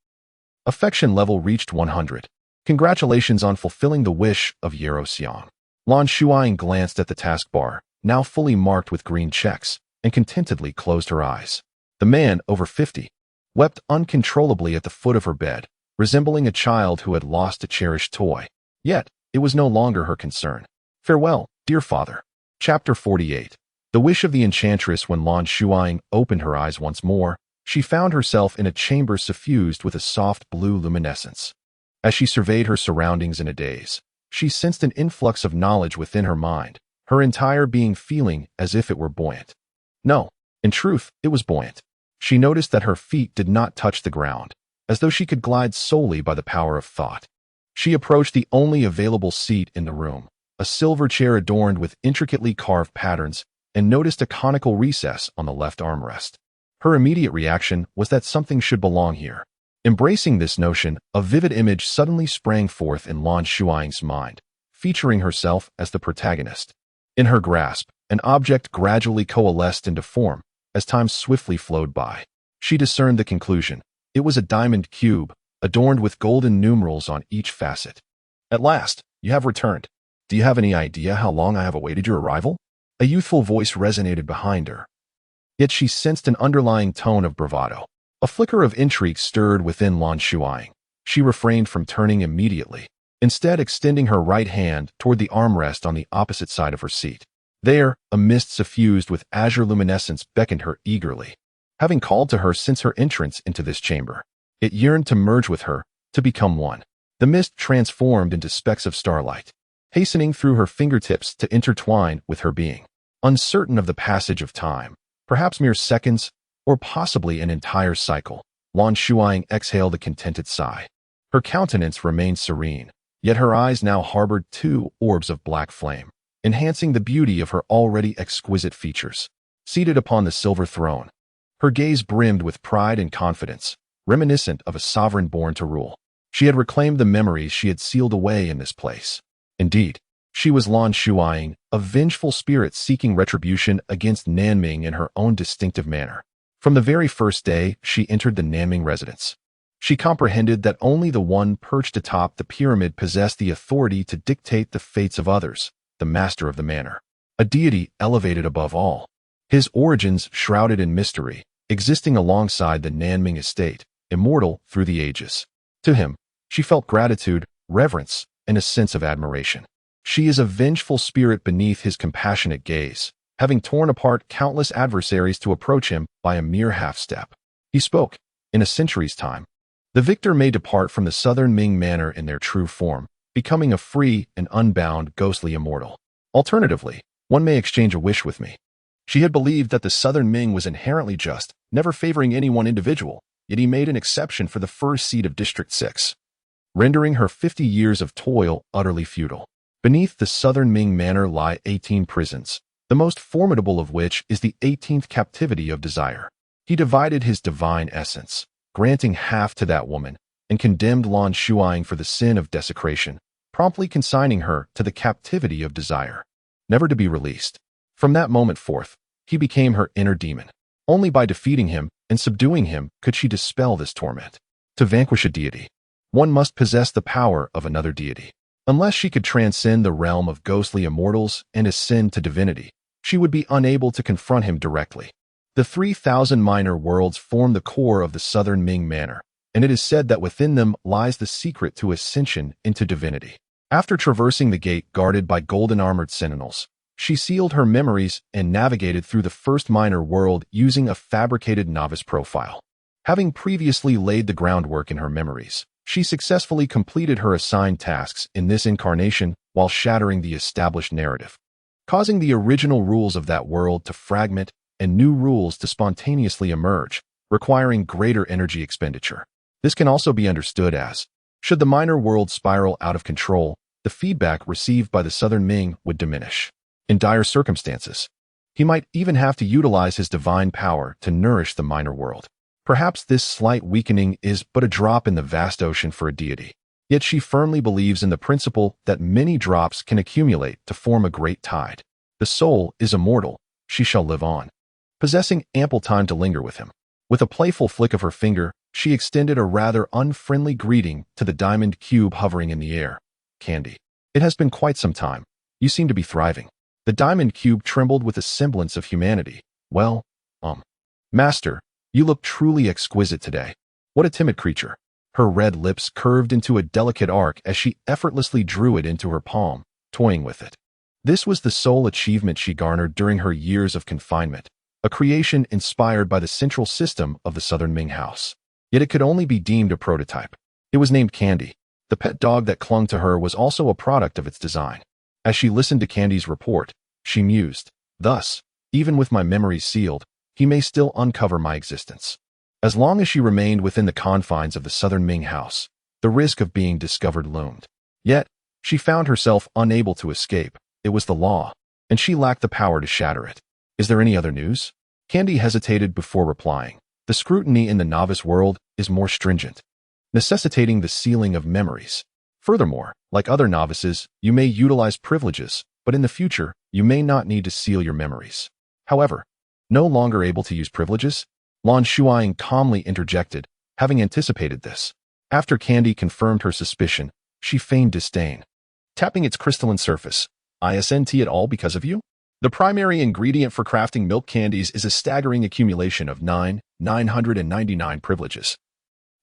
Affection level reached 100. Congratulations on fulfilling the wish of Yero Xiang. Lan Shuying glanced at the taskbar, now fully marked with green checks, and contentedly closed her eyes. The man, over 50, wept uncontrollably at the foot of her bed, resembling a child who had lost a cherished toy. Yet, it was no longer her concern. Farewell, dear father. Chapter 48. The wish of the enchantress. When Lan Shuying opened her eyes once more, she found herself in a chamber suffused with a soft blue luminescence. As she surveyed her surroundings in a daze, she sensed an influx of knowledge within her mind, her entire being feeling as if it were buoyant. No, in truth, it was buoyant. She noticed that her feet did not touch the ground, as though she could glide solely by the power of thought. She approached the only available seat in the room, a silver chair adorned with intricately carved patterns, and noticed a conical recess on the left armrest. Her immediate reaction was that something should belong here. Embracing this notion, a vivid image suddenly sprang forth in Lan Shuying's mind, featuring herself as the protagonist. In her grasp, an object gradually coalesced into form as time swiftly flowed by. She discerned the conclusion. It was a diamond cube, adorned with golden numerals on each facet. At last, you have returned. Do you have any idea how long I have awaited your arrival? A youthful voice resonated behind her. Yet she sensed an underlying tone of bravado. A flicker of intrigue stirred within Lan Shuying. She refrained from turning immediately, instead extending her right hand toward the armrest on the opposite side of her seat. There, a mist suffused with azure luminescence beckoned her eagerly. Having called to her since her entrance into this chamber, it yearned to merge with her, to become one. The mist transformed into specks of starlight, hastening through her fingertips to intertwine with her being. Uncertain of the passage of time, perhaps mere seconds, or possibly an entire cycle, Lan Shuying exhaled a contented sigh. Her countenance remained serene, yet her eyes now harbored two orbs of black flame, enhancing the beauty of her already exquisite features. Seated upon the silver throne, her gaze brimmed with pride and confidence, reminiscent of a sovereign born to rule. She had reclaimed the memories she had sealed away in this place. Indeed, she was Lan Shuying, a vengeful spirit seeking retribution against Nanming in her own distinctive manner. From the very first day she entered the Nanming residence, she comprehended that only the one perched atop the pyramid possessed the authority to dictate the fates of others, the master of the manor, a deity elevated above all. His origins shrouded in mystery, existing alongside the Nanming estate, immortal through the ages. To him, she felt gratitude, reverence, and a sense of admiration. She is a vengeful spirit beneath his compassionate gaze, having torn apart countless adversaries to approach him by a mere half-step. He spoke, in a century's time, the victor may depart from the Southern Ming manor in their true form, becoming a free and unbound ghostly immortal. Alternatively, one may exchange a wish with me. She had believed that the Southern Ming was inherently just, never favoring any one individual, yet he made an exception for the first seat of District 6, rendering her 50 years of toil utterly futile. Beneath the Southern Ming Manor lie 18 prisons, the most formidable of which is the 18th captivity of desire. He divided his divine essence, granting half to that woman, and condemned Lan Shuying for the sin of desecration, promptly consigning her to the captivity of desire, never to be released. From that moment forth, he became her inner demon. Only by defeating him and subduing him could she dispel this torment. To vanquish a deity, one must possess the power of another deity. Unless she could transcend the realm of ghostly immortals and ascend to divinity, she would be unable to confront him directly. The 3,000 minor worlds form the core of the Southern Ming Manor, and it is said that within them lies the secret to ascension into divinity. After traversing the gate guarded by golden-armored sentinels, she sealed her memories and navigated through the first minor world using a fabricated novice profile. Having previously laid the groundwork in her memories, she successfully completed her assigned tasks in this incarnation while shattering the established narrative, causing the original rules of that world to fragment and new rules to spontaneously emerge, requiring greater energy expenditure. This can also be understood as, should the minor world spiral out of control, the feedback received by the Southern Ming would diminish. In dire circumstances, he might even have to utilize his divine power to nourish the minor world. Perhaps this slight weakening is but a drop in the vast ocean for a deity. Yet she firmly believes in the principle that many drops can accumulate to form a great tide. The soul is immortal, she shall live on, possessing ample time to linger with him. With a playful flick of her finger, she extended a rather unfriendly greeting to the diamond cube hovering in the air. Candy. It has been quite some time. You seem to be thriving. The diamond cube trembled with a semblance of humanity. Well, Master, you look truly exquisite today. What a timid creature. Her red lips curved into a delicate arc as she effortlessly drew it into her palm, toying with it. This was the sole achievement she garnered during her years of confinement, a creation inspired by the central system of the Southern Ming house. Yet it could only be deemed a prototype. It was named Candy. The pet dog that clung to her was also a product of its design. As she listened to Candy's report, she mused, thus, even with my memories sealed, he may still uncover my existence. As long as she remained within the confines of the Southern Ming house, the risk of being discovered loomed. Yet, she found herself unable to escape. It was the law, and she lacked the power to shatter it. Is there any other news? Candy hesitated before replying. The scrutiny in the novice world is more stringent, necessitating the sealing of memories. Furthermore, like other novices, you may utilize privileges, but in the future, you may not need to seal your memories. However, no longer able to use privileges? Lan Shuying calmly interjected, having anticipated this. After Candy confirmed her suspicion, she feigned disdain. Tapping its crystalline surface, isn't it all because of you? The primary ingredient for crafting milk candies is a staggering accumulation of 999 privileges.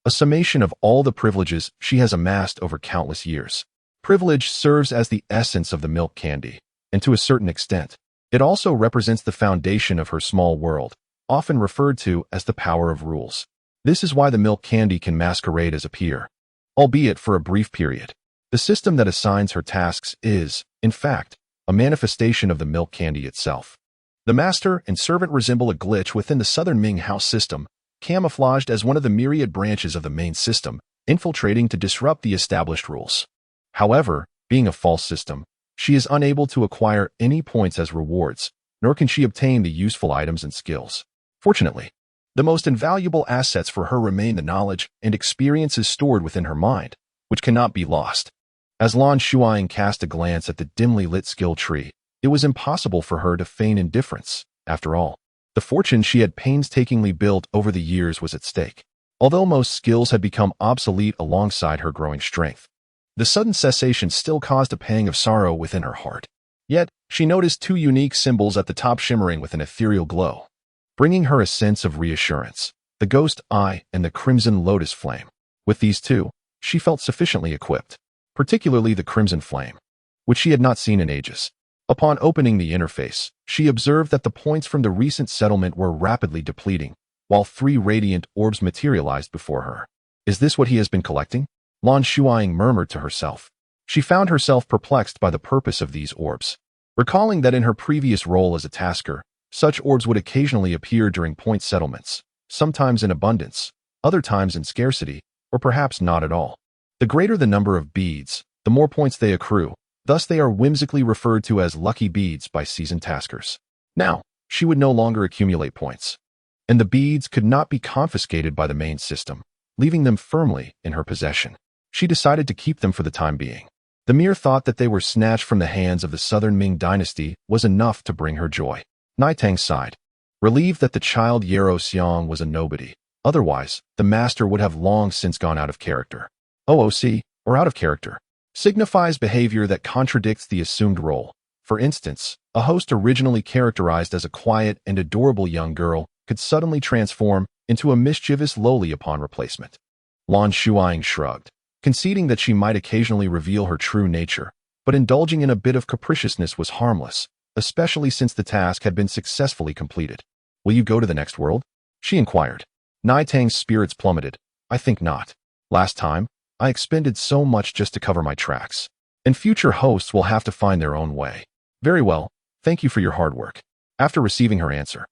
A summation of all the privileges she has amassed over countless years. Privilege serves as the essence of the milk candy, and to a certain extent, it also represents the foundation of her small world, often referred to as the power of rules. This is why the milk candy can masquerade as a peer, albeit for a brief period. The system that assigns her tasks is, in fact, a manifestation of the milk candy itself. The master and servant resemble a glitch within the Southern Ming house system, camouflaged as one of the myriad branches of the main system, infiltrating to disrupt the established rules. However, being a false system, she is unable to acquire any points as rewards, nor can she obtain the useful items and skills. Fortunately, the most invaluable assets for her remain the knowledge and experiences stored within her mind, which cannot be lost. As Lan Shuying cast a glance at the dimly lit skill tree, it was impossible for her to feign indifference. After all, the fortune she had painstakingly built over the years was at stake. Although most skills had become obsolete alongside her growing strength, the sudden cessation still caused a pang of sorrow within her heart. Yet, she noticed two unique symbols at the top shimmering with an ethereal glow, bringing her a sense of reassurance: the ghost eye and the crimson lotus flame. With these two, she felt sufficiently equipped, particularly the crimson flame, which she had not seen in ages. Upon opening the interface, she observed that the points from the recent settlement were rapidly depleting, while 3 radiant orbs materialized before her. Is this what he has been collecting? Lan Shuying murmured to herself. She found herself perplexed by the purpose of these orbs. Recalling that in her previous role as a tasker, Such orbs would occasionally appear during point settlements, sometimes in abundance, other times in scarcity, or perhaps not at all. The greater the number of beads, the more points they accrue, thus they are whimsically referred to as lucky beads by seasoned taskers. Now, she would no longer accumulate points, and the beads could not be confiscated by the main system, leaving them firmly in her possession. She decided to keep them for the time being. The mere thought that they were snatched from the hands of the Southern Ming dynasty was enough to bring her joy. Nitang sighed, relieved that the child Yarou Xiang was a nobody. Otherwise, the master would have long since gone out of character. OOC, or out of character, signifies behavior that contradicts the assumed role. For instance, a host originally characterized as a quiet and adorable young girl could suddenly transform into a mischievous lowly upon replacement. Lan Shuying shrugged, conceding that she might occasionally reveal her true nature, but indulging in a bit of capriciousness was harmless, especially since the task had been successfully completed. Will you go to the next world? She inquired. Nitang's spirits plummeted. I think not. Last time, I expended so much just to cover my tracks, and future hosts will have to find their own way. Very well, thank you for your hard work. After receiving her answer,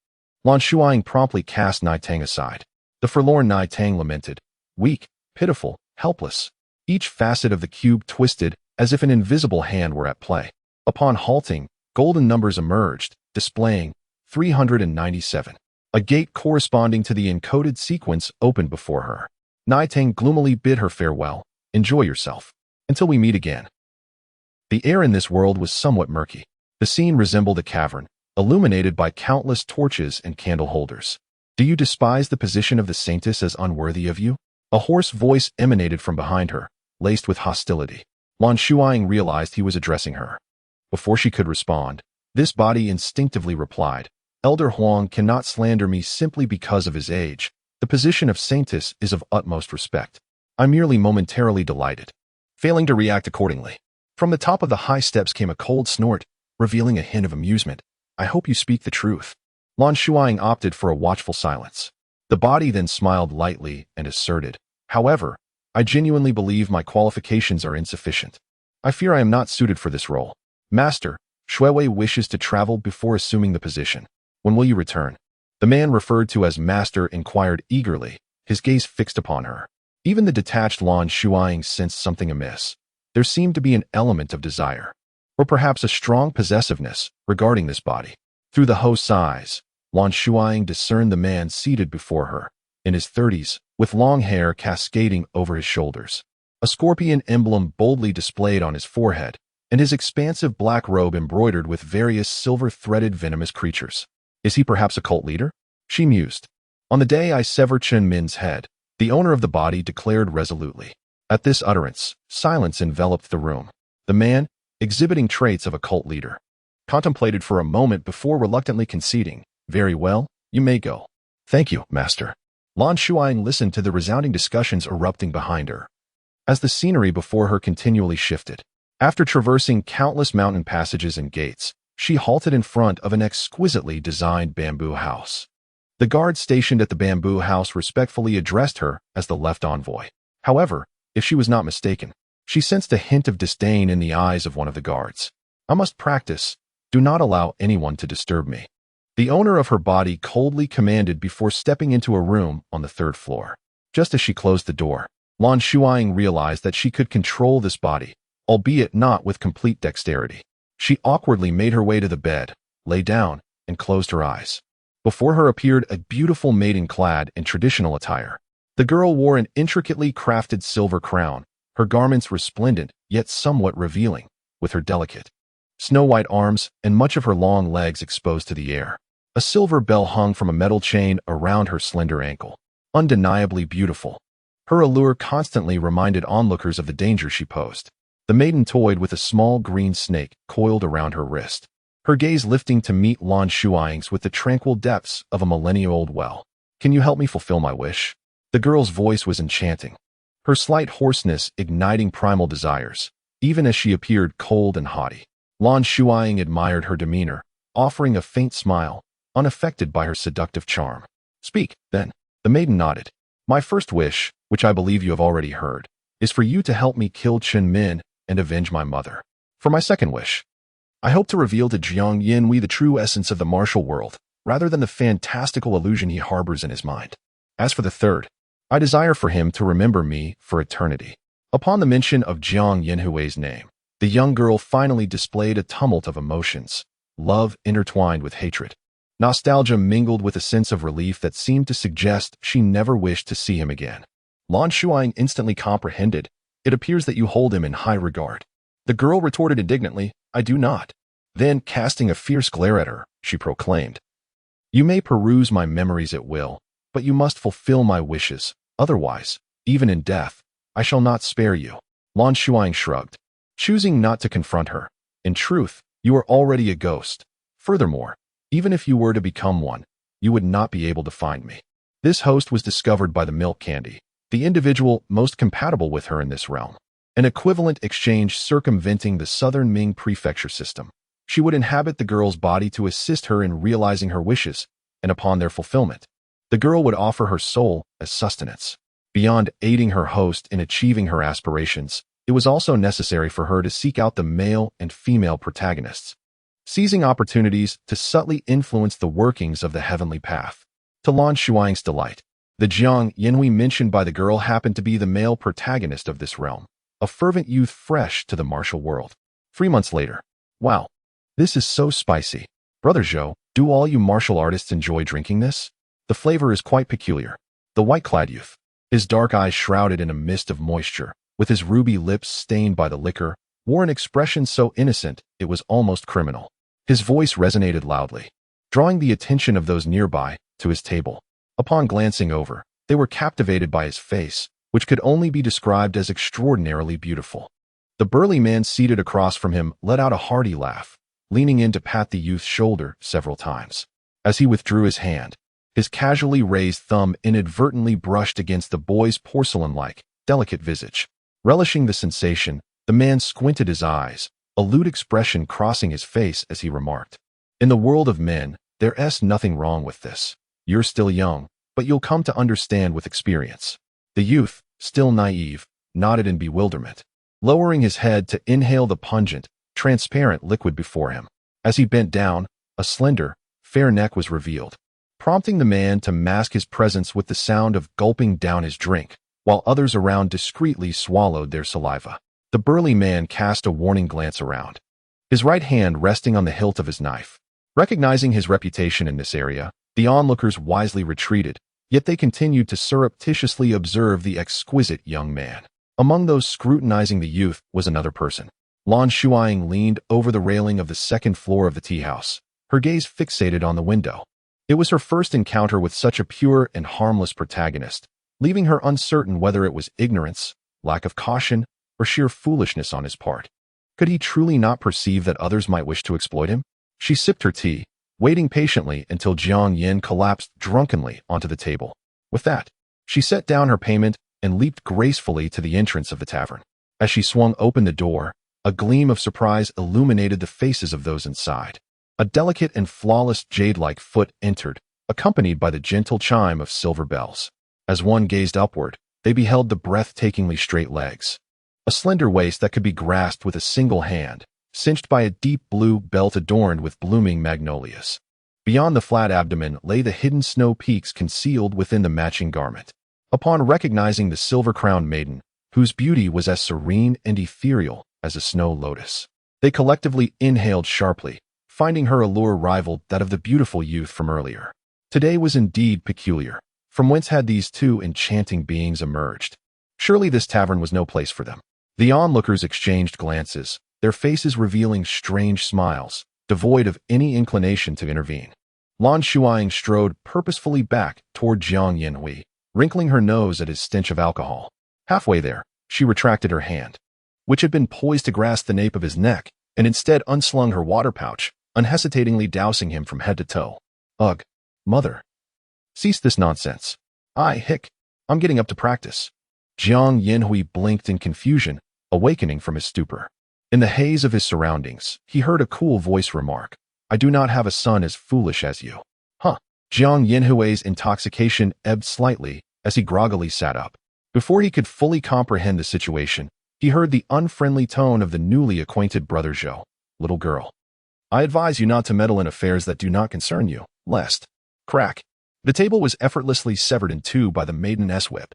Lan Shuying promptly cast Nitang aside. The forlorn Nitang lamented, weak, pitiful, helpless. Each facet of the cube twisted as if an invisible hand were at play. Upon halting, golden numbers emerged, displaying 397. A gate corresponding to the encoded sequence opened before her. Nitang gloomily bid her farewell. Enjoy yourself. Until we meet again. The air in this world was somewhat murky. The scene resembled a cavern, illuminated by countless torches and candle holders. Do you despise the position of the saintess as unworthy of you? A hoarse voice emanated from behind her, laced with hostility. Lan Shuying realized he was addressing her. Before she could respond, this body instinctively replied, Elder Huang cannot slander me simply because of his age. The position of saintess is of utmost respect. I'm merely momentarily delighted. Failing to react accordingly. From the top of the high steps came a cold snort, revealing a hint of amusement. I hope you speak the truth. Lan Shuying opted for a watchful silence. The body then smiled lightly and asserted, however, I genuinely believe my qualifications are insufficient. I fear I am not suited for this role. Master, Shuiwei wishes to travel before assuming the position. When will you return? The man referred to as Master inquired eagerly, his gaze fixed upon her. Even the detached Lan Shuying sensed something amiss. There seemed to be an element of desire, or perhaps a strong possessiveness, regarding this body. Through the host's eyes, Lan Shuying discerned the man seated before her, in his 30s, with long hair cascading over his shoulders. A scorpion emblem boldly displayed on his forehead, and his expansive black robe embroidered with various silver-threaded venomous creatures. Is he perhaps a cult leader? She mused. On the day I sever Chen Min's head, the owner of the body declared resolutely. At this utterance, silence enveloped the room. The man, exhibiting traits of a cult leader, contemplated for a moment before reluctantly conceding, Very well, you may go. Thank you, Master. Lan Shuying listened to the resounding discussions erupting behind her, as the scenery before her continually shifted. After traversing countless mountain passages and gates, she halted in front of an exquisitely designed bamboo house. The guards stationed at the bamboo house respectfully addressed her as the left envoy. However, if she was not mistaken, she sensed a hint of disdain in the eyes of one of the guards. I must practice. Do not allow anyone to disturb me. The owner of her body coldly commanded before stepping into a room on the 3rd floor. Just as she closed the door, Lan Shuying realized that she could control this body, albeit not with complete dexterity. She awkwardly made her way to the bed, lay down, and closed her eyes. Before her appeared a beautiful maiden clad in traditional attire. The girl wore an intricately crafted silver crown, her garments resplendent yet somewhat revealing, with her delicate, snow-white arms and much of her long legs exposed to the air. A silver bell hung from a metal chain around her slender ankle. Undeniably beautiful. Her allure constantly reminded onlookers of the danger she posed. The maiden toyed with a small green snake coiled around her wrist, her gaze lifting to meet Lan Shuying's with the tranquil depths of a millennia-old well. Can you help me fulfill my wish? The girl's voice was enchanting, her slight hoarseness igniting primal desires, even as she appeared cold and haughty. Lan Shuying admired her demeanor, offering a faint smile, unaffected by her seductive charm. Speak, then. The maiden nodded. My first wish, which I believe you have already heard, is for you to help me kill Chen Min and avenge my mother. For my second wish, I hope to reveal to Jiang Yinwei the true essence of the martial world. rather than the fantastical illusion he harbors in his mind. As for the third, I desire for him to remember me for eternity. Upon the mention of Jiang Yanhui's name, the young girl finally displayed a tumult of emotions, love intertwined with hatred. Nostalgia mingled with a sense of relief that seemed to suggest she never wished to see him again. Lan Shuying instantly comprehended. It appears that you hold him in high regard. The girl retorted indignantly, I do not. Then, casting a fierce glare at her, she proclaimed, You may peruse my memories at will, but you must fulfill my wishes. Otherwise, even in death, I shall not spare you. Lan Shuying shrugged, choosing not to confront her. In truth, you are already a ghost. Furthermore, even if you were to become one, you would not be able to find me. This host was discovered by the milk candy, the individual most compatible with her in this realm. An equivalent exchange circumventing the Southern Ming Prefecture system. She would inhabit the girl's body to assist her in realizing her wishes, and upon their fulfillment, the girl would offer her soul as sustenance. Beyond aiding her host in achieving her aspirations, it was also necessary for her to seek out the male and female protagonists, seizing opportunities to subtly influence the workings of the heavenly path. To Lan Shuying's delight, the Jiang Yanhui mentioned by the girl happened to be the male protagonist of this realm, a fervent youth fresh to the martial world. 3 months later. Wow, this is so spicy. Brother Zhou, do all you martial artists enjoy drinking this? The flavor is quite peculiar. The white-clad youth, his dark eyes shrouded in a mist of moisture, with his ruby lips stained by the liquor, wore an expression so innocent it was almost criminal. His voice resonated loudly, drawing the attention of those nearby to his table. Upon glancing over, they were captivated by his face, which could only be described as extraordinarily beautiful. The burly man seated across from him let out a hearty laugh, leaning in to pat the youth's shoulder several times. As he withdrew his hand, his casually raised thumb inadvertently brushed against the boy's porcelain-like, delicate visage. Relishing the sensation, the man squinted his eyes, a lewd expression crossing his face as he remarked, In the world of men, there's nothing wrong with this. You're still young, but you'll come to understand with experience. The youth, still naive, nodded in bewilderment, lowering his head to inhale the pungent, transparent liquid before him. As he bent down, a slender, fair neck was revealed, prompting the man to mask his presence with the sound of gulping down his drink, while others around discreetly swallowed their saliva. The burly man cast a warning glance around, his right hand resting on the hilt of his knife. Recognizing his reputation in this area, the onlookers wisely retreated, yet they continued to surreptitiously observe the exquisite young man. Among those scrutinizing the youth was another person. Lan Shuying leaned over the railing of the second floor of the tea house, her gaze fixated on the window. It was her first encounter with such a pure and harmless protagonist, leaving her uncertain whether it was ignorance, lack of caution, or sheer foolishness on his part. Could he truly not perceive that others might wish to exploit him? She sipped her tea, waiting patiently until Jiang Yin collapsed drunkenly onto the table. With that, she set down her payment and leaped gracefully to the entrance of the tavern. As she swung open the door, a gleam of surprise illuminated the faces of those inside. A delicate and flawless jade-like foot entered, accompanied by the gentle chime of silver bells. As one gazed upward, they beheld the breathtakingly straight legs, a slender waist that could be grasped with a single hand, cinched by a deep blue belt adorned with blooming magnolias. Beyond the flat abdomen lay the hidden snow peaks concealed within the matching garment. Upon recognizing the silver-crowned maiden, whose beauty was as serene and ethereal as a snow lotus, they collectively inhaled sharply, finding her allure rivaled that of the beautiful youth from earlier. Today was indeed peculiar. From whence had these two enchanting beings emerged? Surely this tavern was no place for them. The onlookers exchanged glances, their faces revealing strange smiles, devoid of any inclination to intervene. Lan Shuying strode purposefully back toward Jiang Yanhui, wrinkling her nose at his stench of alcohol. Halfway there, she retracted her hand, which had been poised to grasp the nape of his neck, and instead unslung her water pouch, unhesitatingly dousing him from head to toe. Ugh, mother. Cease this nonsense. I'm getting up to practice. Jiang Yanhui blinked in confusion, awakening from his stupor. In the haze of his surroundings, he heard a cool voice remark, I do not have a son as foolish as you. Huh. Jiang Yanhui's intoxication ebbed slightly as he groggily sat up. Before he could fully comprehend the situation, he heard the unfriendly tone of the newly acquainted brother Zhou. Little girl, I advise you not to meddle in affairs that do not concern you. Lest. Crack. The table was effortlessly severed in two by the maiden's whip,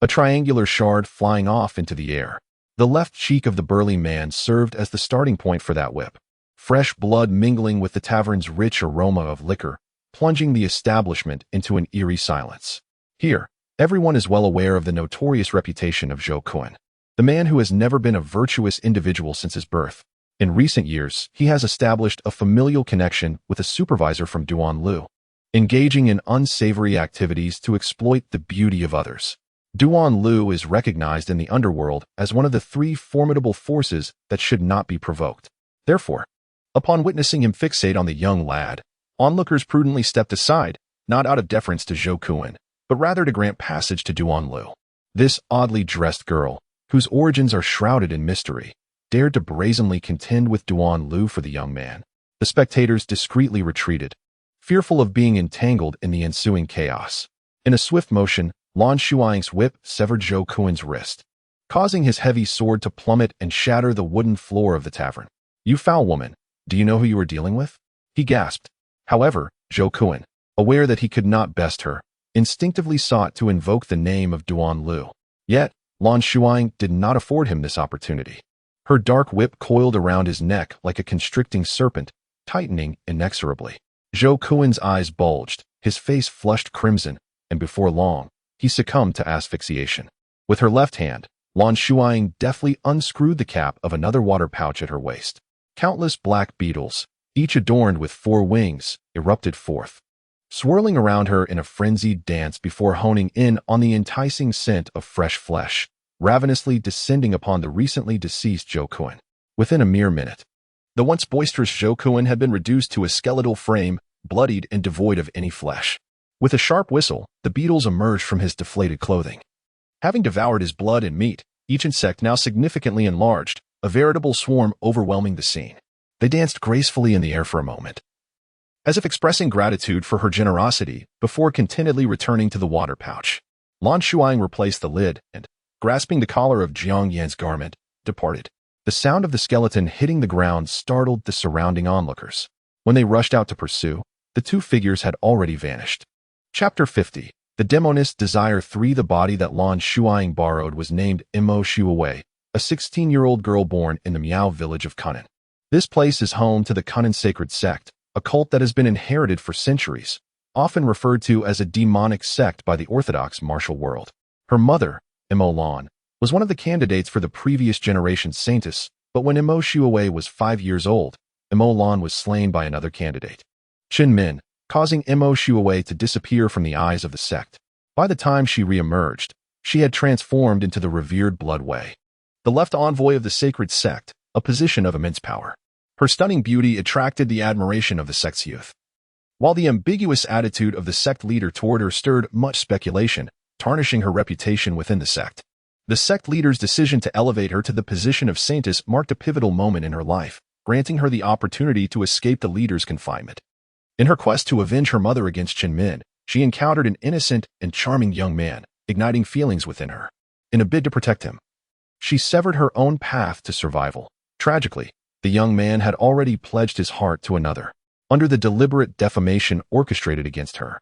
a triangular shard flying off into the air. The left cheek of the burly man served as the starting point for that whip, fresh blood mingling with the tavern's rich aroma of liquor, plunging the establishment into an eerie silence. Here, everyone is well aware of the notorious reputation of Zhou Kun, the man who has never been a virtuous individual since his birth. In recent years, he has established a familial connection with a supervisor from Duanlu, engaging in unsavory activities to exploit the beauty of others. Duanlu is recognized in the underworld as one of the three formidable forces that should not be provoked. Therefore, upon witnessing him fixate on the young lad, onlookers prudently stepped aside, not out of deference to Zhou Kun, but rather to grant passage to Duanlu. This oddly dressed girl, whose origins are shrouded in mystery, dared to brazenly contend with Duanlu for the young man. The spectators discreetly retreated, fearful of being entangled in the ensuing chaos. In a swift motion, Lan Shuying's whip severed Zhou Kun's wrist, causing his heavy sword to plummet and shatter the wooden floor of the tavern. "You foul woman, do you know who you are dealing with?" he gasped. However, Zhou Kun, aware that he could not best her, instinctively sought to invoke the name of Duanlu. Yet, Lan Shuying did not afford him this opportunity. Her dark whip coiled around his neck like a constricting serpent, tightening inexorably. Zhou Kun's eyes bulged, his face flushed crimson, and before long, he succumbed to asphyxiation. With her left hand, Lan Shuying deftly unscrewed the cap of another water pouch at her waist. Countless black beetles, each adorned with 4 wings, erupted forth, swirling around her in a frenzied dance before honing in on the enticing scent of fresh flesh, ravenously descending upon the recently deceased Zhou Kun. Within a mere minute, the once boisterous Zhou Kun had been reduced to a skeletal frame, bloodied and devoid of any flesh. With a sharp whistle, the beetles emerged from his deflated clothing. Having devoured his blood and meat, each insect now significantly enlarged, a veritable swarm overwhelming the scene. They danced gracefully in the air for a moment, as if expressing gratitude for her generosity before contentedly returning to the water pouch. Lan Shuying replaced the lid and, grasping the collar of Jiang Yan's garment, departed. The sound of the skeleton hitting the ground startled the surrounding onlookers. When they rushed out to pursue, the two figures had already vanished. Chapter 50. The Demonist Desire 3. The body that Lan Shuying borrowed was named Imo Shuawei, a 16-year-old girl born in the Miao village of Kunnan. This place is home to the Kunnan sacred sect, a cult that has been inherited for centuries, often referred to as a demonic sect by the orthodox martial world. Her mother, Imo Lan, was one of the candidates for the previous generation's saintess, but when Imo Shuawei was 5 years old, Imo Lan was slain by another candidate, Qin Min, causing Imo Shuawei to disappear from the eyes of the sect. By the time she re-emerged, she had transformed into the revered Blood Wei, the left envoy of the sacred sect, a position of immense power. Her stunning beauty attracted the admiration of the sect's youth, while the ambiguous attitude of the sect leader toward her stirred much speculation, tarnishing her reputation within the sect. The sect leader's decision to elevate her to the position of saintess marked a pivotal moment in her life, granting her the opportunity to escape the leader's confinement. In her quest to avenge her mother against Qin Min, she encountered an innocent and charming young man, igniting feelings within her. In a bid to protect him, she severed her own path to survival. Tragically, the young man had already pledged his heart to another. Under the deliberate defamation orchestrated against her,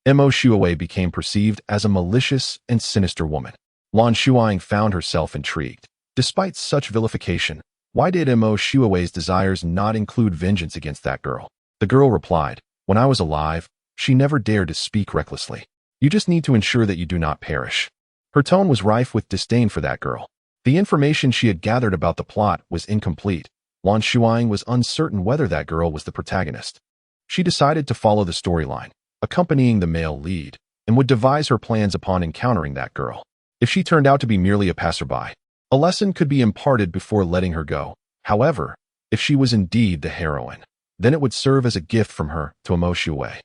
Imo Shuawei became perceived as a malicious and sinister woman. Lan Shuying found herself intrigued. Despite such vilification, why did Imo Shuawei's desires not include vengeance against that girl? The girl replied, "When I was alive, she never dared to speak recklessly. You just need to ensure that you do not perish." Her tone was rife with disdain for that girl. The information she had gathered about the plot was incomplete. Lan Shuying was uncertain whether that girl was the protagonist. She decided to follow the storyline, accompanying the male lead, and would devise her plans upon encountering that girl. If she turned out to be merely a passerby, a lesson could be imparted before letting her go. However, if she was indeed the heroine, then it would serve as a gift from her to Imo Shuawei.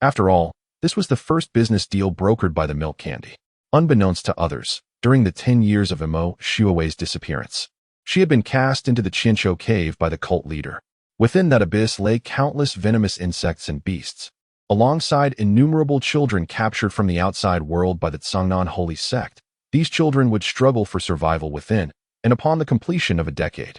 After all, this was the first business deal brokered by the milk candy. Unbeknownst to others, during the 10 years of Imo Shuawei's disappearance, she had been cast into the Qianqiu cave by the cult leader. Within that abyss lay countless venomous insects and beasts, alongside innumerable children captured from the outside world by the Tsangnan holy sect. These children would struggle for survival within, and upon the completion of a decade,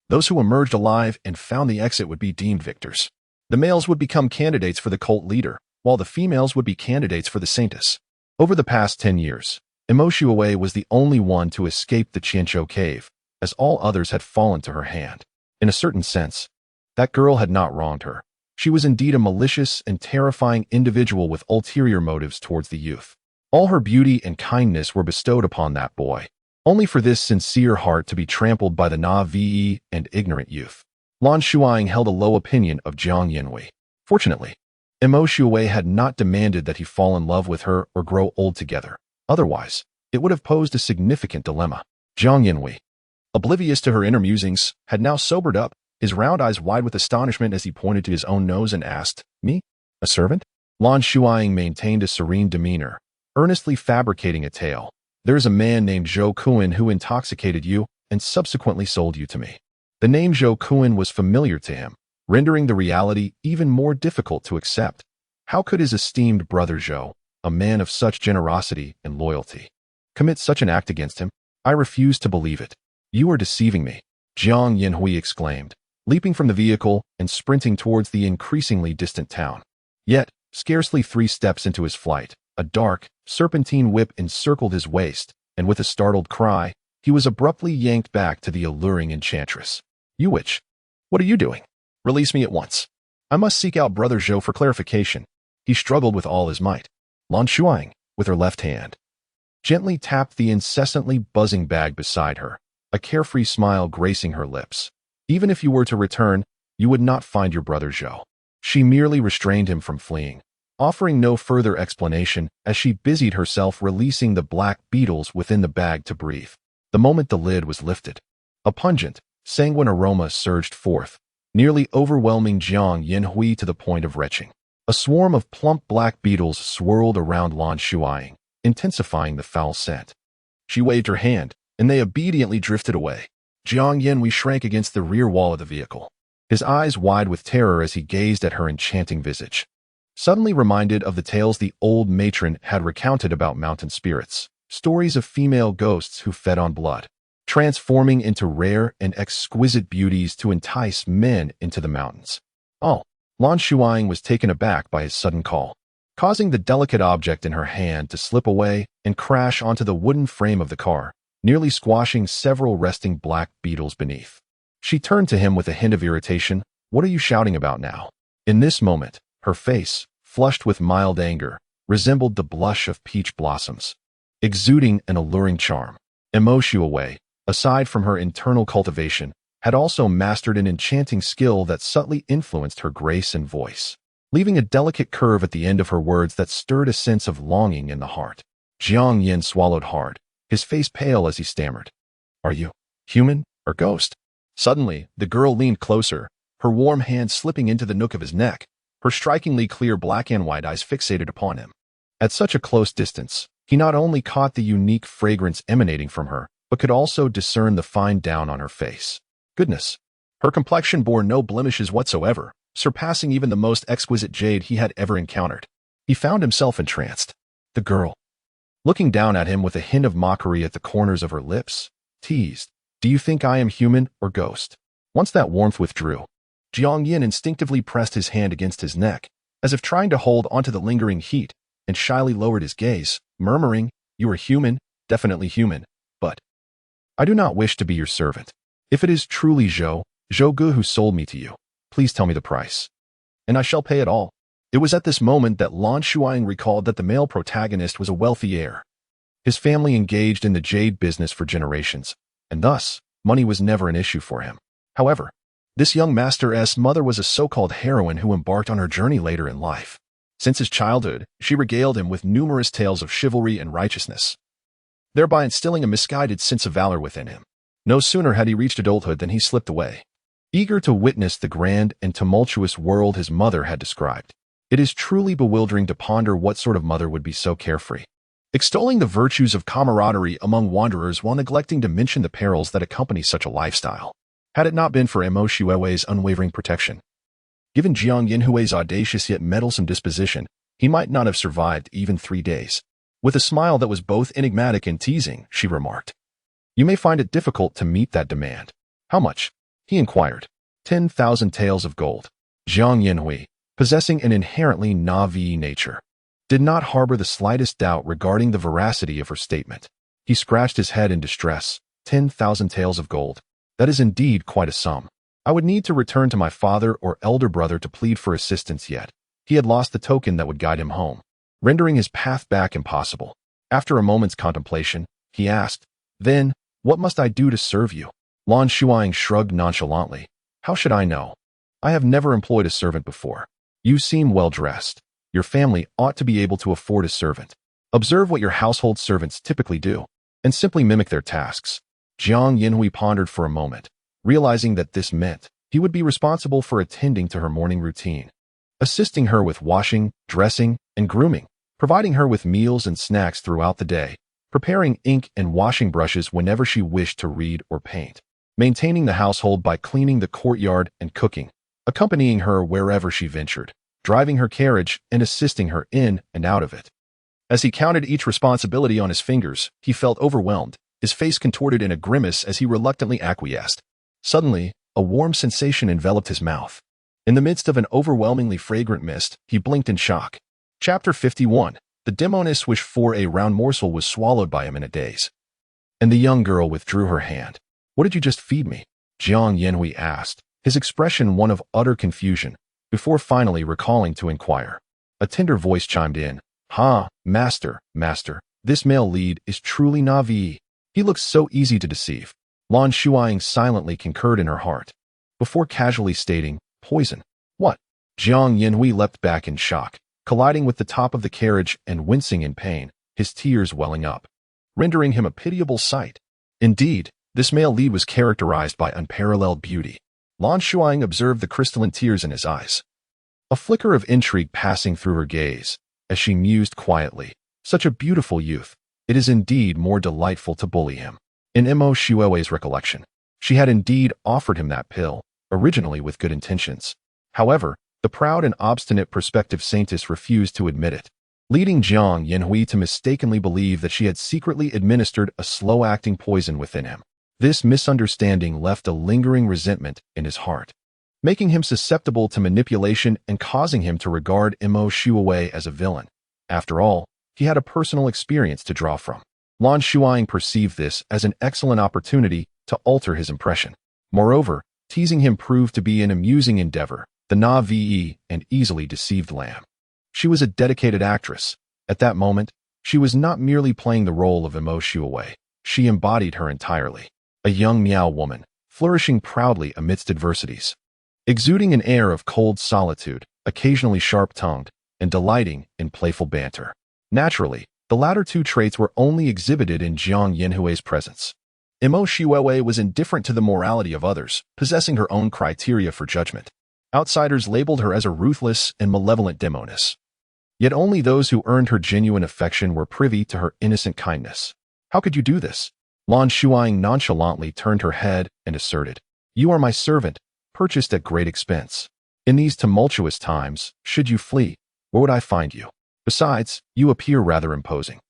those who emerged alive and found the exit would be deemed victors. The males would become candidates for the cult leader, while the females would be candidates for the saintess. Over the past 10 years, Imo was the only one to escape the Qianzhou cave, as all others had fallen to her hand. In a certain sense, that girl had not wronged her. She was indeed a malicious and terrifying individual with ulterior motives towards the youth. All her beauty and kindness were bestowed upon that boy, only for this sincere heart to be trampled by the naive and ignorant youth. Lan Shuying held a low opinion of Jiang Yanhui. Fortunately, Imo had not demanded that he fall in love with her or grow old together. Otherwise, it would have posed a significant dilemma. Jiang Yanhui, oblivious to her inner musings, had now sobered up, his round eyes wide with astonishment as he pointed to his own nose and asked, "Me? A servant?" Lan Shuying maintained a serene demeanor, earnestly fabricating a tale. "There is a man named Zhou Kuan who intoxicated you and subsequently sold you to me." The name Zhou Kuan was familiar to him, rendering the reality even more difficult to accept. How could his esteemed brother Zhou, a man of such generosity and loyalty, commit such an act against him? I refuse to believe it. You are deceiving me, Jiang Yanhui exclaimed, leaping from the vehicle and sprinting towards the increasingly distant town. Yet, scarcely 3 steps into his flight, a dark, serpentine whip encircled his waist, and with a startled cry, he was abruptly yanked back to the alluring enchantress. "You witch! What are you doing? Release me at once. I must seek out Brother Zhou for clarification." He struggled with all his might. Lan Shuying, with her left hand, gently tapped the incessantly buzzing bag beside her, a carefree smile gracing her lips. "Even if you were to return, you would not find your brother Zhou." She merely restrained him from fleeing, offering no further explanation as she busied herself releasing the black beetles within the bag to breathe. The moment the lid was lifted, a pungent, sanguine aroma surged forth, nearly overwhelming Jiang Yanhui to the point of retching. A swarm of plump black beetles swirled around Lan Shuying, intensifying the foul scent. She waved her hand, and they obediently drifted away. Jiang Yanhui shrank against the rear wall of the vehicle, his eyes wide with terror as he gazed at her enchanting visage. Suddenly reminded of the tales the old matron had recounted about mountain spirits, stories of female ghosts who fed on blood, transforming into rare and exquisite beauties to entice men into the mountains. Oh, Lan Shuying was taken aback by his sudden call, causing the delicate object in her hand to slip away and crash onto the wooden frame of the car, nearly squashing several resting black beetles beneath. She turned to him with a hint of irritation. "What are you shouting about now?" In this moment, her face, flushed with mild anger, resembled the blush of peach blossoms, exuding an alluring charm. Imo, aside from her internal cultivation, had also mastered an enchanting skill that subtly influenced her grace and voice, leaving a delicate curve at the end of her words that stirred a sense of longing in the heart. Jiang Yin swallowed hard, his face pale as he stammered, "Are you human or ghost?" Suddenly, the girl leaned closer, her warm hand slipping into the nook of his neck, her strikingly clear black and white eyes fixated upon him. At such a close distance, he not only caught the unique fragrance emanating from her, but could also discern the fine down on her face. Goodness, her complexion bore no blemishes whatsoever, surpassing even the most exquisite jade he had ever encountered. He found himself entranced. The girl, looking down at him with a hint of mockery at the corners of her lips, teased, "Do you think I am human or ghost?" Once that warmth withdrew, Jiang Yin instinctively pressed his hand against his neck, as if trying to hold onto the lingering heat, and shyly lowered his gaze, murmuring, "You are human, definitely human, but I do not wish to be your servant. If it is truly Zhou Gu who sold me to you, please tell me the price, and I shall pay it all." It was at this moment that Lan Shuying recalled that the male protagonist was a wealthy heir. His family engaged in the jade business for generations, and thus, money was never an issue for him. However, this young master's mother was a so-called heroine who embarked on her journey later in life. Since his childhood, she regaled him with numerous tales of chivalry and righteousness, thereby instilling a misguided sense of valor within him. No sooner had he reached adulthood than he slipped away, eager to witness the grand and tumultuous world his mother had described. It is truly bewildering to ponder what sort of mother would be so carefree, extolling the virtues of camaraderie among wanderers while neglecting to mention the perils that accompany such a lifestyle. Had it not been for Imo Shui's unwavering protection, given Jiang Yanhui's audacious yet meddlesome disposition, he might not have survived even 3 days. With a smile that was both enigmatic and teasing, she remarked, "You may find it difficult to meet that demand." "How much?" he inquired. 10,000 taels of gold. Jiang Yinhui, possessing an inherently Na'vi nature, did not harbor the slightest doubt regarding the veracity of her statement. He scratched his head in distress. 10,000 taels of gold. That is indeed quite a sum. I would need to return to my father or elder brother to plead for assistance yet. He had lost the token that would guide him home, rendering his path back impossible. After a moment's contemplation, he asked, "Then, what must I do to serve you?" Lan Shuying shrugged nonchalantly. "How should I know? I have never employed a servant before. You seem well-dressed. Your family ought to be able to afford a servant. Observe what your household servants typically do, and simply mimic their tasks." Jiang Yinhui pondered for a moment, realizing that this meant he would be responsible for attending to her morning routine, assisting her with washing, dressing, and grooming, providing her with meals and snacks throughout the day, preparing ink and washing brushes whenever she wished to read or paint, maintaining the household by cleaning the courtyard and cooking, accompanying her wherever she ventured, driving her carriage and assisting her in and out of it. As he counted each responsibility on his fingers, he felt overwhelmed, his face contorted in a grimace as he reluctantly acquiesced. Suddenly, a warm sensation enveloped his mouth. In the midst of an overwhelmingly fragrant mist, he blinked in shock. Chapter 51. The demoness wished for a round morsel was swallowed by him in a daze. And the young girl withdrew her hand. "What did you just feed me?" Jiang Yinhui asked, his expression one of utter confusion, before finally recalling to inquire. A tender voice chimed in. "Ha, master, this male lead is truly Na'vi. He looks so easy to deceive." Lan Shuying silently concurred in her heart, before casually stating, "Poison." "What?" Jiang Yinhui leapt back in shock, colliding with the top of the carriage and wincing in pain, his tears welling up, rendering him a pitiable sight. Indeed, this male lead was characterized by unparalleled beauty. Lan Shuying observed the crystalline tears in his eyes, a flicker of intrigue passing through her gaze, as she mused quietly, "Such a beautiful youth. It is indeed more delightful to bully him." In Mo Shuewei's recollection, she had indeed offered him that pill, originally with good intentions. However, the proud and obstinate prospective saintess refused to admit it, leading Jiang Yinhui to mistakenly believe that she had secretly administered a slow-acting poison within him. This misunderstanding left a lingering resentment in his heart, making him susceptible to manipulation and causing him to regard Mo Shuewei as a villain. After all, he had a personal experience to draw from. Lan Shuying perceived this as an excellent opportunity to alter his impression. Moreover, teasing him proved to be an amusing endeavor, the Na'vi and easily deceived lamb. She was a dedicated actress. At that moment, she was not merely playing the role of Mo Shuewei. She embodied her entirely. A young Miao woman, flourishing proudly amidst adversities, exuding an air of cold solitude, occasionally sharp-tongued, and delighting in playful banter. Naturally, the latter two traits were only exhibited in Jiang Yinhui's presence. Mo Shuewei was indifferent to the morality of others, possessing her own criteria for judgment. Outsiders labeled her as a ruthless and malevolent demoness. Yet only those who earned her genuine affection were privy to her innocent kindness. "How could you do this?" Lan Shuying nonchalantly turned her head and asserted, "You are my servant, purchased at great expense. In these tumultuous times, should you flee, where would I find you? Besides, you appear rather imposing.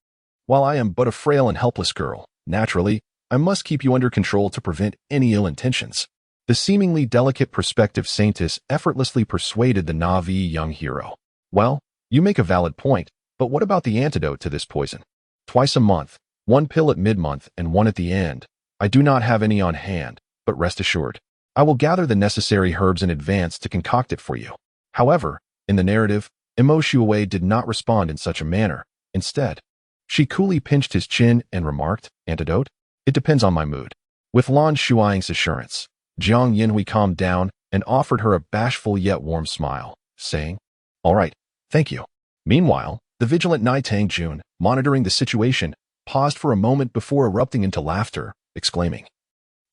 While I am but a frail and helpless girl, naturally, I must keep you under control to prevent any ill intentions." The seemingly delicate prospective saintess effortlessly persuaded the Na'vi young hero. "Well, you make a valid point, but what about the antidote to this poison? Twice a month, one pill at mid-month and one at the end. I do not have any on hand, but rest assured, I will gather the necessary herbs in advance to concoct it for you." However, in the narrative, Mo Shuewei did not respond in such a manner. Instead, she coolly pinched his chin and remarked, "Antidote? It depends on my mood." With Lan Shuying's assurance, Jiang Yinhui calmed down and offered her a bashful yet warm smile, saying, "All right, thank you." Meanwhile, the vigilant Nai Jun, monitoring the situation, paused for a moment before erupting into laughter, exclaiming,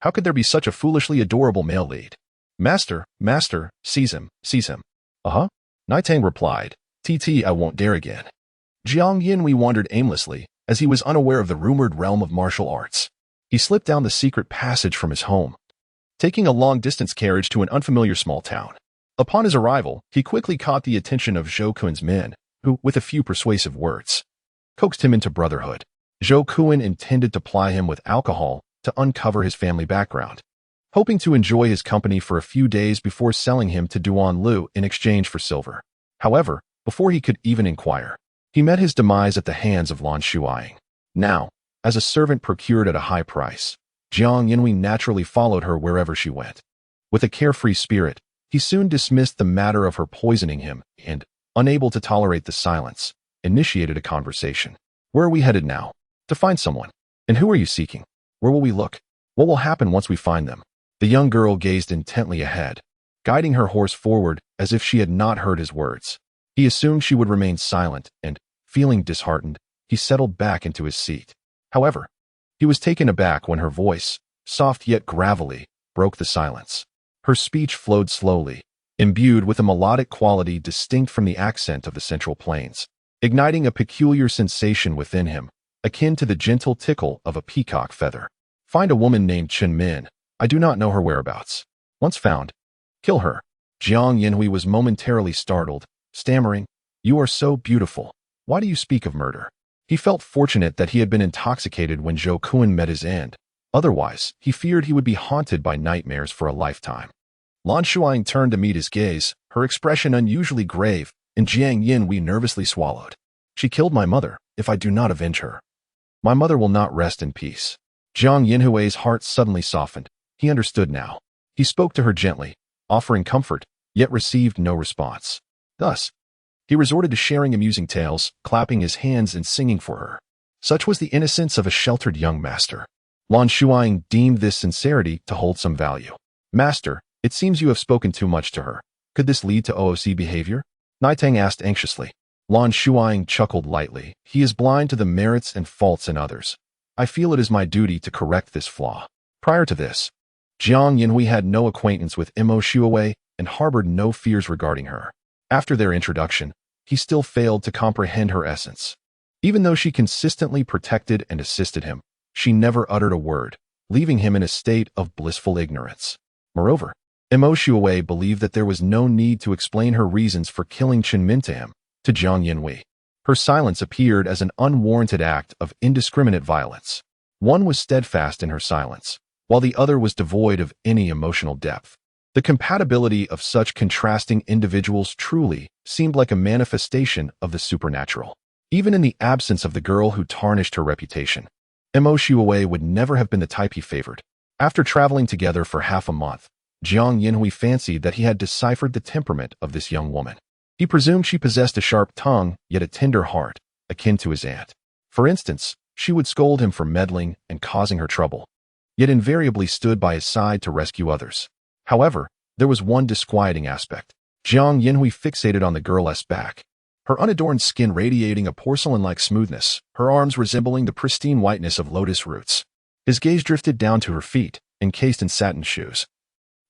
"How could there be such a foolishly adorable male lead? Master, seize him. Uh-huh. Nai replied, "TT, I won't dare again." Jiang Yinhui wandered aimlessly, as he was unaware of the rumored realm of martial arts. He slipped down the secret passage from his home, taking a long-distance carriage to an unfamiliar small town. Upon his arrival, he quickly caught the attention of Zhou Kun's men, who, with a few persuasive words, coaxed him into brotherhood. Zhou Kun intended to ply him with alcohol to uncover his family background, hoping to enjoy his company for a few days before selling him to Duan Lu in exchange for silver. However, before he could even inquire, he met his demise at the hands of Lan Shuying. Now, as a servant procured at a high price, Jiang Yinhui naturally followed her wherever she went. With a carefree spirit, he soon dismissed the matter of her poisoning him and, unable to tolerate the silence, initiated a conversation. Where are we headed now? To find someone. And who are you seeking? Where will we look? What will happen once we find them? The young girl gazed intently ahead, guiding her horse forward as if she had not heard his words. He assumed she would remain silent and, feeling disheartened, he settled back into his seat. However, he was taken aback when her voice, soft yet gravelly, broke the silence. Her speech flowed slowly, imbued with a melodic quality distinct from the accent of the Central Plains, igniting a peculiar sensation within him, akin to the gentle tickle of a peacock feather. Find a woman named Chen Min. I do not know her whereabouts. Once found, kill her. Jiang Yinhui was momentarily startled, stammering, "You are so beautiful. Why do you speak of murder?" He felt fortunate that he had been intoxicated when Zhou Kun met his end. Otherwise, he feared he would be haunted by nightmares for a lifetime. Lan Shuying turned to meet his gaze, her expression unusually grave, and Jiang Yinhui nervously swallowed. "She killed my mother. If I do not avenge her, my mother will not rest in peace." Jiang Yinhui's heart suddenly softened. He understood now. He spoke to her gently, offering comfort, yet received no response. Thus, he resorted to sharing amusing tales, clapping his hands and singing for her. Such was the innocence of a sheltered young master. Lan Shuying deemed this sincerity to hold some value. "Master, it seems you have spoken too much to her. Could this lead to OOC behavior?" Naitang asked anxiously. Lan Shuying chuckled lightly. "He is blind to the merits and faults in others. I feel it is my duty to correct this flaw." Prior to this, Jiang Yinhui had no acquaintance with Mo Shuawei and harbored no fears regarding her. After their introduction, he still failed to comprehend her essence. Even though she consistently protected and assisted him, she never uttered a word, leaving him in a state of blissful ignorance. Moreover, Mo Shuawei believed that there was no need to explain her reasons for killing Chen Min to him, to Jiang Yinhui. Her silence appeared as an unwarranted act of indiscriminate violence. One was steadfast in her silence, while the other was devoid of any emotional depth. The compatibility of such contrasting individuals truly seemed like a manifestation of the supernatural. Even in the absence of the girl who tarnished her reputation, Mo Shuawei would never have been the type he favored. After traveling together for half a month, Jiang Yinhui fancied that he had deciphered the temperament of this young woman. He presumed she possessed a sharp tongue, yet a tender heart, akin to his aunt. For instance, she would scold him for meddling and causing her trouble, yet invariably stood by his side to rescue others. However, there was one disquieting aspect. Jiang Yinhui fixated on the girl's back, her unadorned skin radiating a porcelain-like smoothness, her arms resembling the pristine whiteness of lotus roots. His gaze drifted down to her feet, encased in satin shoes,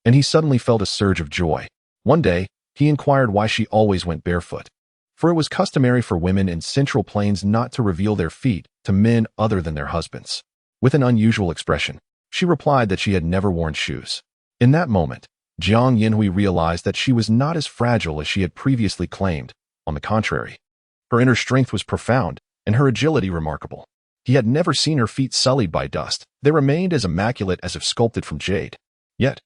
and he suddenly felt a surge of joy. One day, he inquired why she always went barefoot, for it was customary for women in Central Plains not to reveal their feet to men other than their husbands. With an unusual expression, she replied that she had never worn shoes. In that moment, Jiang Yinhui realized that she was not as fragile as she had previously claimed. On the contrary, her inner strength was profound, and her agility remarkable. He had never seen her feet sullied by dust. They remained as immaculate as if sculpted from jade. Yet,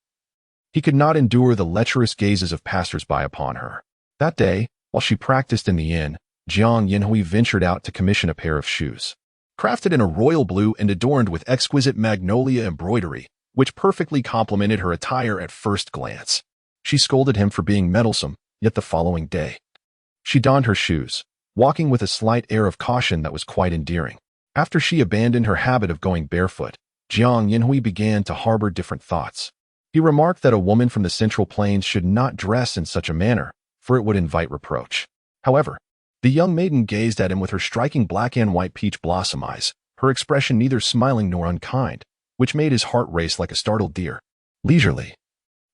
he could not endure the lecherous gazes of passers-by upon her. That day, while she practiced in the inn, Jiang Yinhui ventured out to commission a pair of shoes. Crafted in a royal blue and adorned with exquisite magnolia embroidery, which perfectly complemented her attire at first glance. She scolded him for being meddlesome, yet the following day, she donned her shoes, walking with a slight air of caution that was quite endearing. After she abandoned her habit of going barefoot, Jiang Yinhui began to harbor different thoughts. He remarked that a woman from the Central Plains should not dress in such a manner, for it would invite reproach. However, the young maiden gazed at him with her striking black and white peach blossom eyes, her expression neither smiling nor unkind, which made his heart race like a startled deer. Leisurely,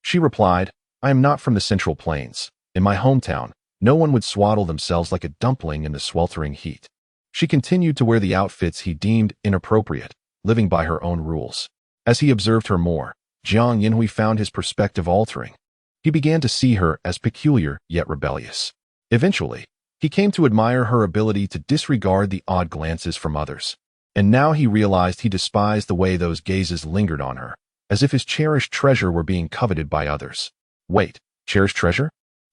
she replied, "I am not from the Central Plains. In my hometown, no one would swaddle themselves like a dumpling in the sweltering heat." She continued to wear the outfits he deemed inappropriate, living by her own rules. As he observed her more, Jiang Yinhui found his perspective altering. He began to see her as peculiar yet rebellious. Eventually, he came to admire her ability to disregard the odd glances from others. And now he realized he despised the way those gazes lingered on her, as if his cherished treasure were being coveted by others. Wait, cherished treasure?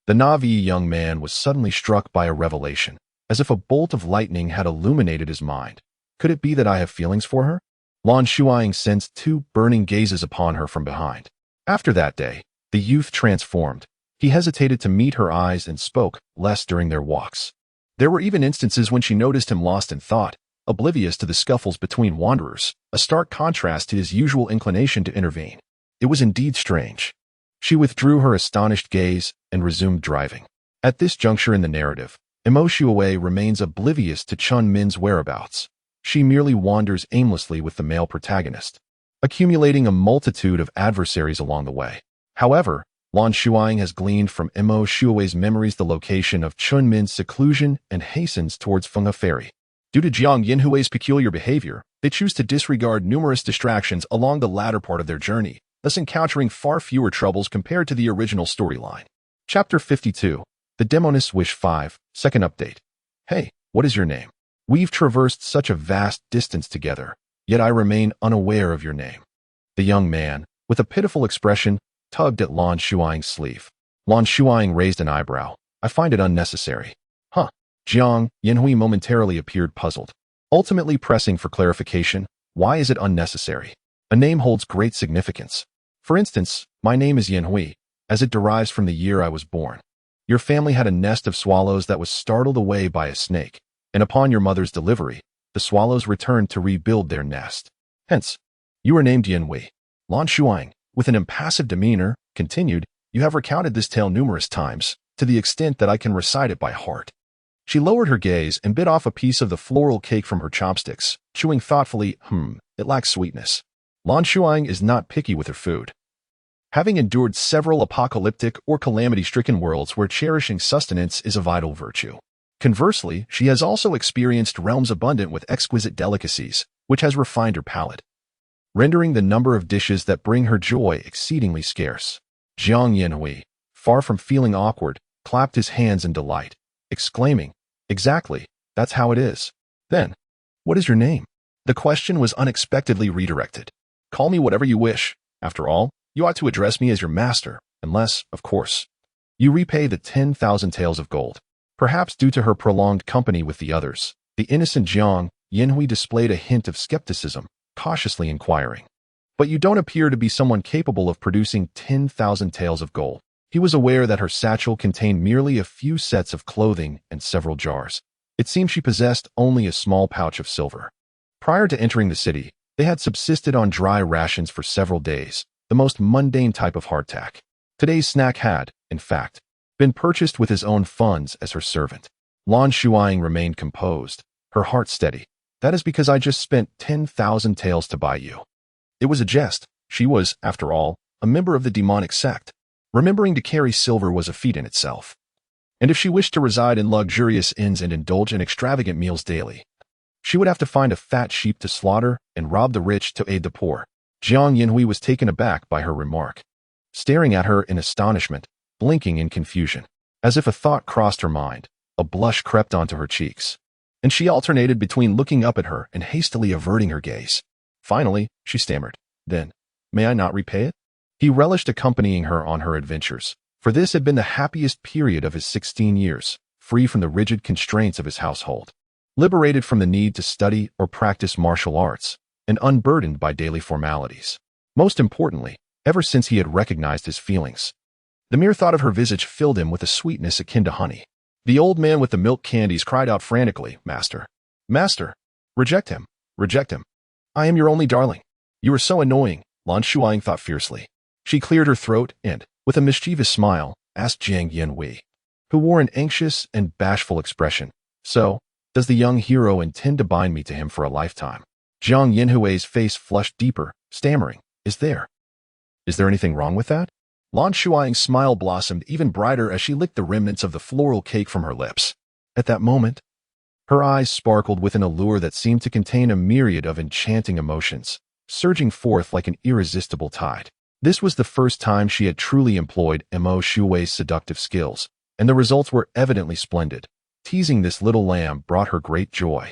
The Na'vi young man was suddenly struck by a revelation, as if a bolt of lightning had illuminated his mind. Could it be that I have feelings for her? Lan Shuying sensed two burning gazes upon her from behind. After that day, the youth transformed. He hesitated to meet her eyes and spoke less during their walks. There were even instances when she noticed him lost in thought, oblivious to the scuffles between wanderers, a stark contrast to his usual inclination to intervene. It was indeed strange. She withdrew her astonished gaze and resumed driving. At this juncture in the narrative, Imo Shuawei remains oblivious to Chun Min's whereabouts. She merely wanders aimlessly with the male protagonist, accumulating a multitude of adversaries along the way. However, Lan Shuying has gleaned from Imo Shuawei's memories the location of Chun Min's seclusion and hastens towards Fenghe Ferry. Due to Jiang Yinhui's peculiar behavior, they choose to disregard numerous distractions along the latter part of their journey, thus encountering far fewer troubles compared to the original storyline. Chapter 52, The Demoness Wish 5, Second Update. Hey, what is your name? We've traversed such a vast distance together, yet I remain unaware of your name. The young man, with a pitiful expression, tugged at Lan Shuying's sleeve. Lan Shuying raised an eyebrow. I find it unnecessary. Huh. Jiang Yinhui momentarily appeared puzzled, ultimately pressing for clarification. Why is it unnecessary? A name holds great significance. For instance, my name is Yinhui, as it derives from the year I was born. Your family had a nest of swallows that was startled away by a snake, and upon your mother's delivery, the swallows returned to rebuild their nest. Hence, you are named Yinhui. Lan Shuying, with an impassive demeanor, continued, you have recounted this tale numerous times, to the extent that I can recite it by heart. She lowered her gaze and bit off a piece of the floral cake from her chopsticks, chewing thoughtfully, it lacks sweetness. Lan Shuying is not picky with her food. Having endured several apocalyptic or calamity-stricken worlds where cherishing sustenance is a vital virtue. Conversely, she has also experienced realms abundant with exquisite delicacies, which has refined her palate, rendering the number of dishes that bring her joy exceedingly scarce. Jiang Yinhui, far from feeling awkward, clapped his hands in delight, exclaiming, exactly, that's how it is. Then, what is your name? The question was unexpectedly redirected. Call me whatever you wish. After all, you ought to address me as your master, unless, of course, you repay the 10,000 taels of gold. Perhaps due to her prolonged company with the others, the innocent Jiang Yinhui displayed a hint of skepticism, cautiously inquiring. But you don't appear to be someone capable of producing 10,000 taels of gold. He was aware that her satchel contained merely a few sets of clothing and several jars. It seemed she possessed only a small pouch of silver. Prior to entering the city, they had subsisted on dry rations for several days, the most mundane type of hardtack. Today's snack had, in fact, been purchased with his own funds as her servant. Lan Shuying remained composed, her heart steady. That is because I just spent 10,000 taels to buy you. It was a jest. She was, after all, a member of the demonic sect. Remembering to carry silver was a feat in itself. And if she wished to reside in luxurious inns and indulge in extravagant meals daily, she would have to find a fat sheep to slaughter and rob the rich to aid the poor. Jiang Yinhui was taken aback by her remark, staring at her in astonishment, blinking in confusion. As if a thought crossed her mind, a blush crept onto her cheeks, and she alternated between looking up at her and hastily averting her gaze. Finally, she stammered, then, may I not repay it? He relished accompanying her on her adventures, for this had been the happiest period of his 16 years, free from the rigid constraints of his household, liberated from the need to study or practice martial arts, and unburdened by daily formalities. Most importantly, ever since he had recognized his feelings, the mere thought of her visage filled him with a sweetness akin to honey. The old man with the milk candies cried out frantically, Master! Master! Reject him! Reject him! I am your only darling. You are so annoying, Lan Shuying thought fiercely. She cleared her throat and, with a mischievous smile, asked Jiang Yinhui, who wore an anxious and bashful expression, so, does the young hero intend to bind me to him for a lifetime? Jiang Yinhui's face flushed deeper, stammering, Is there anything wrong with that? Lan Shuying's smile blossomed even brighter as she licked the remnants of the floral cake from her lips. At that moment, her eyes sparkled with an allure that seemed to contain a myriad of enchanting emotions, surging forth like an irresistible tide. This was the first time she had truly employed Imo Shuawei's seductive skills, and the results were evidently splendid. Teasing this little lamb brought her great joy,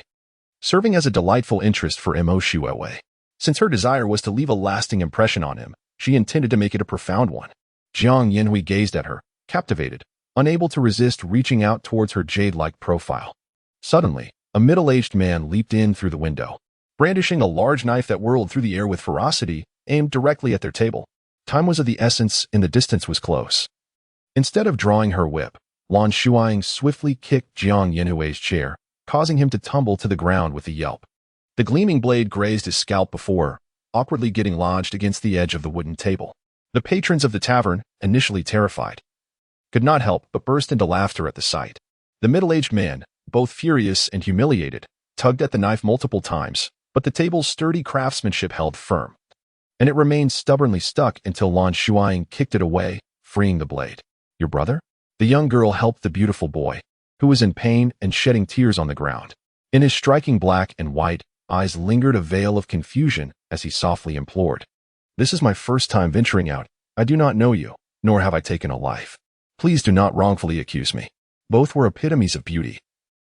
serving as a delightful interest for Imo Shuawei. Since her desire was to leave a lasting impression on him, she intended to make it a profound one. Jiang Yinhui gazed at her, captivated, unable to resist reaching out towards her jade-like profile. Suddenly, a middle-aged man leaped in through the window, brandishing a large knife that whirled through the air with ferocity, aimed directly at their table. Time was of the essence and the distance was close. Instead of drawing her whip, Lan Shuying swiftly kicked Jiang Yinhui's chair, causing him to tumble to the ground with a yelp. The gleaming blade grazed his scalp before, awkwardly getting lodged against the edge of the wooden table. The patrons of the tavern, initially terrified, could not help but burst into laughter at the sight. The middle-aged man, both furious and humiliated, tugged at the knife multiple times, but the table's sturdy craftsmanship held firm, and it remained stubbornly stuck until Lan Shuying kicked it away, freeing the blade. Your brother? The young girl helped the beautiful boy, who was in pain and shedding tears on the ground. In his striking black and white eyes lingered a veil of confusion as he softly implored. This is my first time venturing out. I do not know you, nor have I taken a life. Please do not wrongfully accuse me. Both were epitomes of beauty,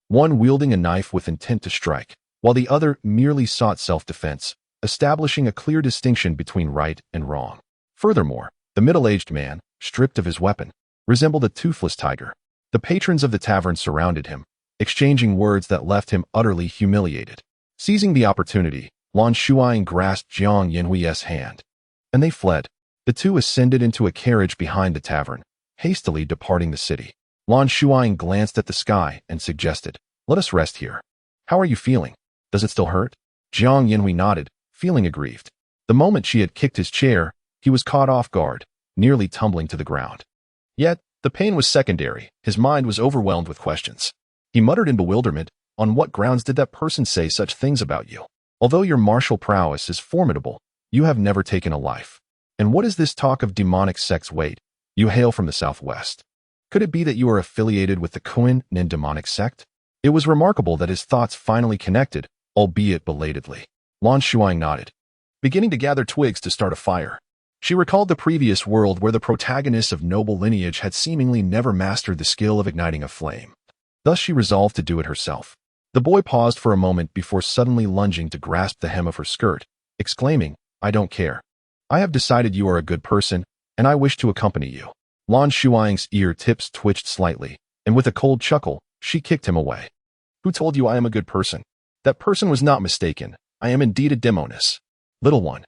one wielding a knife with intent to strike, while the other merely sought self-defense, establishing a clear distinction between right and wrong. Furthermore, the middle-aged man, stripped of his weapon, resembled a toothless tiger. The patrons of the tavern surrounded him, exchanging words that left him utterly humiliated. Seizing the opportunity, Lan Shuying grasped Jiang Yinhui's hand, and they fled. The two ascended into a carriage behind the tavern, hastily departing the city. Lan Shuying glanced at the sky and suggested, "Let us rest here. How are you feeling? Does it still hurt?" Jiang Yinhui nodded, feeling aggrieved. The moment she had kicked his chair, he was caught off guard, nearly tumbling to the ground. Yet, the pain was secondary. His mind was overwhelmed with questions. He muttered in bewilderment, "On what grounds did that person say such things about you? Although your martial prowess is formidable, you have never taken a life. And what is this talk of demonic sects? Wait, you hail from the southwest. Could it be that you are affiliated with the Yin and Yang demonic sect?" It was remarkable that his thoughts finally connected, albeit belatedly. Lan Shuying nodded, beginning to gather twigs to start a fire. She recalled the previous world where the protagonists of noble lineage had seemingly never mastered the skill of igniting a flame. Thus she resolved to do it herself. The boy paused for a moment before suddenly lunging to grasp the hem of her skirt, exclaiming, "I don't care. I have decided you are a good person, and I wish to accompany you." Lan Shuying's ear tips twitched slightly, and with a cold chuckle, she kicked him away. "Who told you I am a good person? That person was not mistaken. I am indeed a demoness. Little one,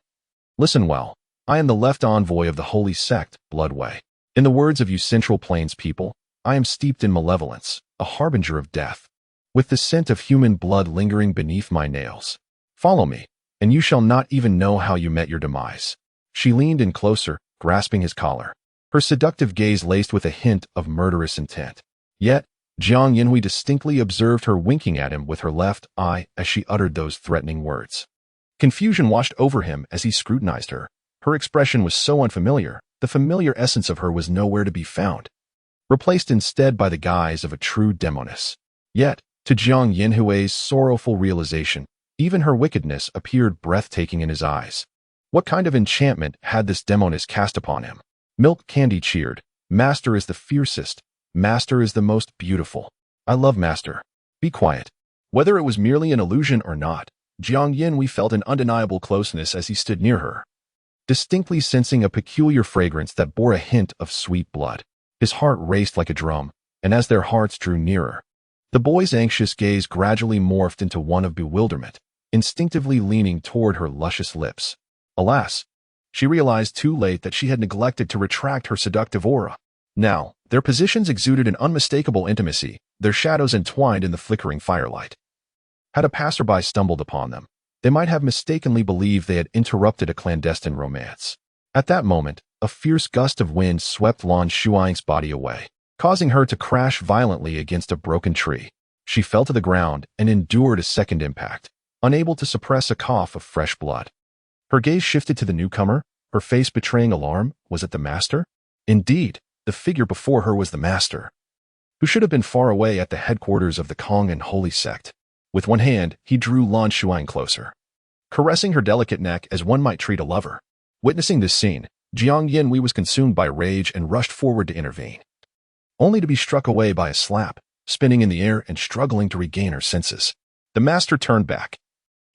listen well. I am the left envoy of the holy sect, Bloodway. In the words of you Central Plains people, I am steeped in malevolence, a harbinger of death, with the scent of human blood lingering beneath my nails. Follow me, and you shall not even know how you met your demise." She leaned in closer, grasping his collar, her seductive gaze laced with a hint of murderous intent. Yet, Jiang Yinhui distinctly observed her winking at him with her left eye as she uttered those threatening words. Confusion washed over him as he scrutinized her. Her expression was so unfamiliar, the familiar essence of her was nowhere to be found, replaced instead by the guise of a true demoness. Yet, to Jiang Yinhui's sorrowful realization, even her wickedness appeared breathtaking in his eyes. What kind of enchantment had this demoness cast upon him? Milk Candy cheered, "Master is the fiercest. Master is the most beautiful. I love Master. Be quiet." Whether it was merely an illusion or not, Jiang Yinhui felt an undeniable closeness as he stood near her, distinctly sensing a peculiar fragrance that bore a hint of sweet blood. His heart raced like a drum, and as their hearts drew nearer, the boy's anxious gaze gradually morphed into one of bewilderment, instinctively leaning toward her luscious lips. Alas, she realized too late that she had neglected to retract her seductive aura. Now, their positions exuded an unmistakable intimacy, their shadows entwined in the flickering firelight. Had a passerby stumbled upon them, they might have mistakenly believed they had interrupted a clandestine romance. At that moment, a fierce gust of wind swept Lan Shuying's body away, causing her to crash violently against a broken tree. She fell to the ground and endured a second impact, unable to suppress a cough of fresh blood. Her gaze shifted to the newcomer, her face betraying alarm. Was it the master? Indeed, the figure before her was the master, who should have been far away at the headquarters of the Kong and Holy Sect. With one hand, he drew Lan Shuying closer, caressing her delicate neck as one might treat a lover. Witnessing this scene, Jiang Yinhui was consumed by rage and rushed forward to intervene, only to be struck away by a slap, spinning in the air and struggling to regain her senses. The master turned back,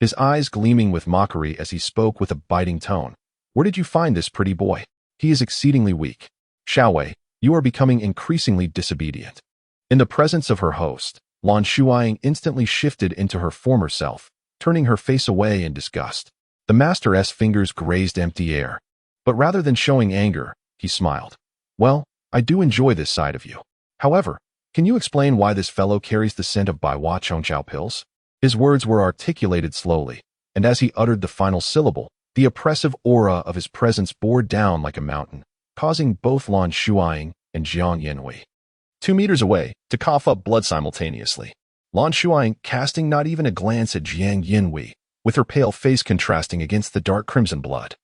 his eyes gleaming with mockery as he spoke with a biting tone. Where did you find this pretty boy? He is exceedingly weak. Xiaowei, you are becoming increasingly disobedient. In the presence of her host, Lan Shuying instantly shifted into her former self, turning her face away in disgust. The master's fingers grazed empty air. But rather than showing anger, he smiled. Well, I do enjoy this side of you. However, can you explain why this fellow carries the scent of Baiwa Chongqiao pills? His words were articulated slowly, and as he uttered the final syllable, the oppressive aura of his presence bore down like a mountain, causing both Lan Shuying and Jiang Yanhui, 2 meters away, to cough up blood simultaneously. Lan Shuying casting not even a glance at Jiang Yanhui, with her pale face contrasting against the dark crimson blood,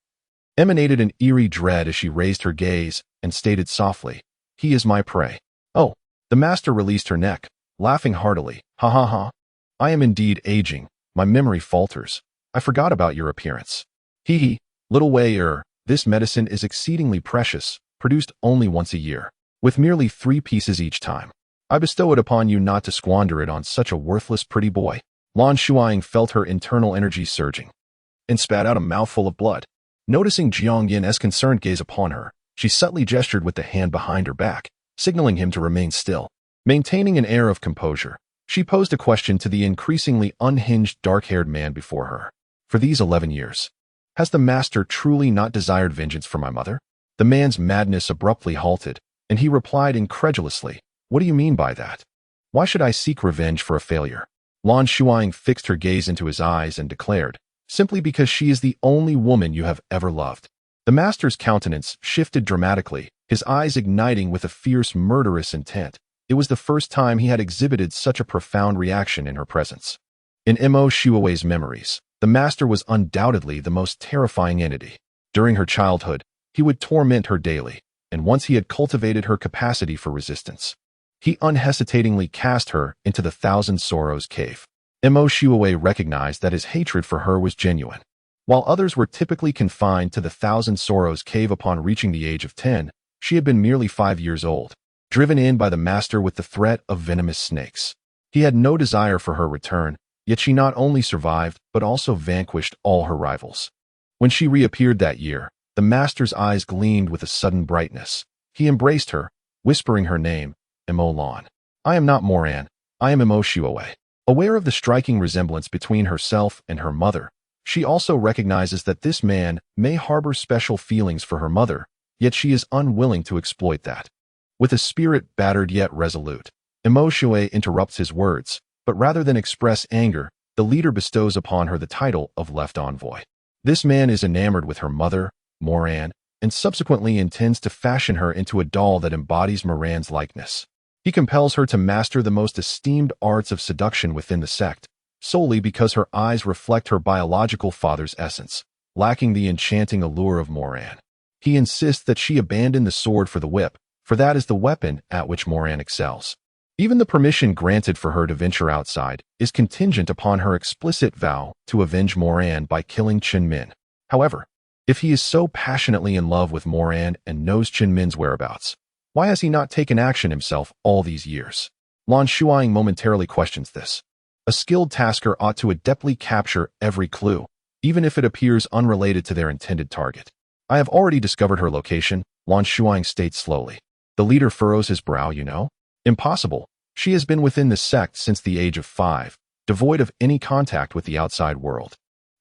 emanated an eerie dread as she raised her gaze and stated softly, "He is my prey." Oh, the master released her neck, laughing heartily. Ha ha ha. I am indeed aging. My memory falters. I forgot about your appearance. Hee hee, little Wei this medicine is exceedingly precious, produced only once a year, with merely 3 pieces each time. I bestow it upon you not to squander it on such a worthless pretty boy. Lan Shuying felt her internal energy surging, and spat out a mouthful of blood. Noticing Jiang Yin's concerned gaze upon her, she subtly gestured with the hand behind her back, signaling him to remain still. Maintaining an air of composure, she posed a question to the increasingly unhinged dark-haired man before her. For these 11 years, has the master truly not desired vengeance for my mother? The man's madness abruptly halted, and he replied incredulously, What do you mean by that? Why should I seek revenge for a failure? Lan Shuying fixed her gaze into his eyes and declared, Simply because she is the only woman you have ever loved. The master's countenance shifted dramatically, his eyes igniting with a fierce, murderous intent. It was the first time he had exhibited such a profound reaction in her presence. In Mo Shuawei's memories, the master was undoubtedly the most terrifying entity. During her childhood, he would torment her daily, and once he had cultivated her capacity for resistance, he unhesitatingly cast her into the Thousand Sorrows cave. Mo Shuawei recognized that his hatred for her was genuine. While others were typically confined to the Thousand Sorrows cave upon reaching the age of 10, she had been merely 5 years old, driven in by the master with the threat of venomous snakes. He had no desire for her return, yet she not only survived but also vanquished all her rivals. When she reappeared that year, the master's eyes gleamed with a sudden brightness. He embraced her, whispering her name, Mo Lan. I am not Moran, I am Mo Shuawei. Aware of the striking resemblance between herself and her mother, she also recognizes that this man may harbor special feelings for her mother, yet she is unwilling to exploit that. With a spirit battered yet resolute, Mo Shuawei interrupts his words, but rather than express anger, the leader bestows upon her the title of Left Envoy. This man is enamored with her mother, Moran, and subsequently intends to fashion her into a doll that embodies Moran's likeness. He compels her to master the most esteemed arts of seduction within the sect, solely because her eyes reflect her biological father's essence, lacking the enchanting allure of Moran. He insists that she abandon the sword for the whip, for that is the weapon at which Moran excels. Even the permission granted for her to venture outside is contingent upon her explicit vow to avenge Moran by killing Chen Min. However, if he is so passionately in love with Moran and knows Chen Min's whereabouts, why has he not taken action himself all these years? Lan Shuying momentarily questions this. A skilled tasker ought to adeptly capture every clue, even if it appears unrelated to their intended target. I have already discovered her location, Lan Shuying states slowly. The leader furrows his brow, you know? Impossible. She has been within the sect since the age of 5, devoid of any contact with the outside world.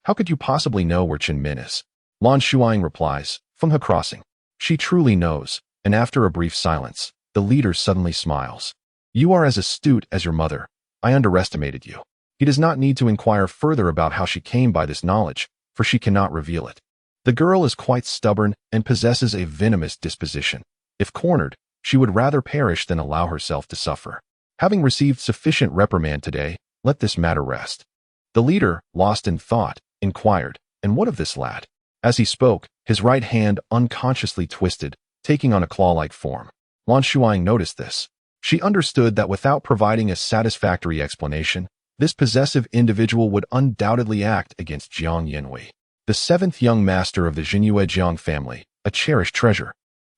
How could you possibly know where Chen Min is? Lan Shuying replies, From her crossing. She truly knows, and after a brief silence, the leader suddenly smiles. You are as astute as your mother. I underestimated you. He does not need to inquire further about how she came by this knowledge, for she cannot reveal it. The girl is quite stubborn and possesses a venomous disposition. If cornered, she would rather perish than allow herself to suffer. Having received sufficient reprimand today, let this matter rest. The leader, lost in thought, inquired, And what of this lad? As he spoke, his right hand unconsciously twisted, taking on a claw-like form. Lan Shuying noticed this. She understood that without providing a satisfactory explanation, this possessive individual would undoubtedly act against Jiang Yanhui. The 7th young master of the Jinyue Jiang family, a cherished treasure,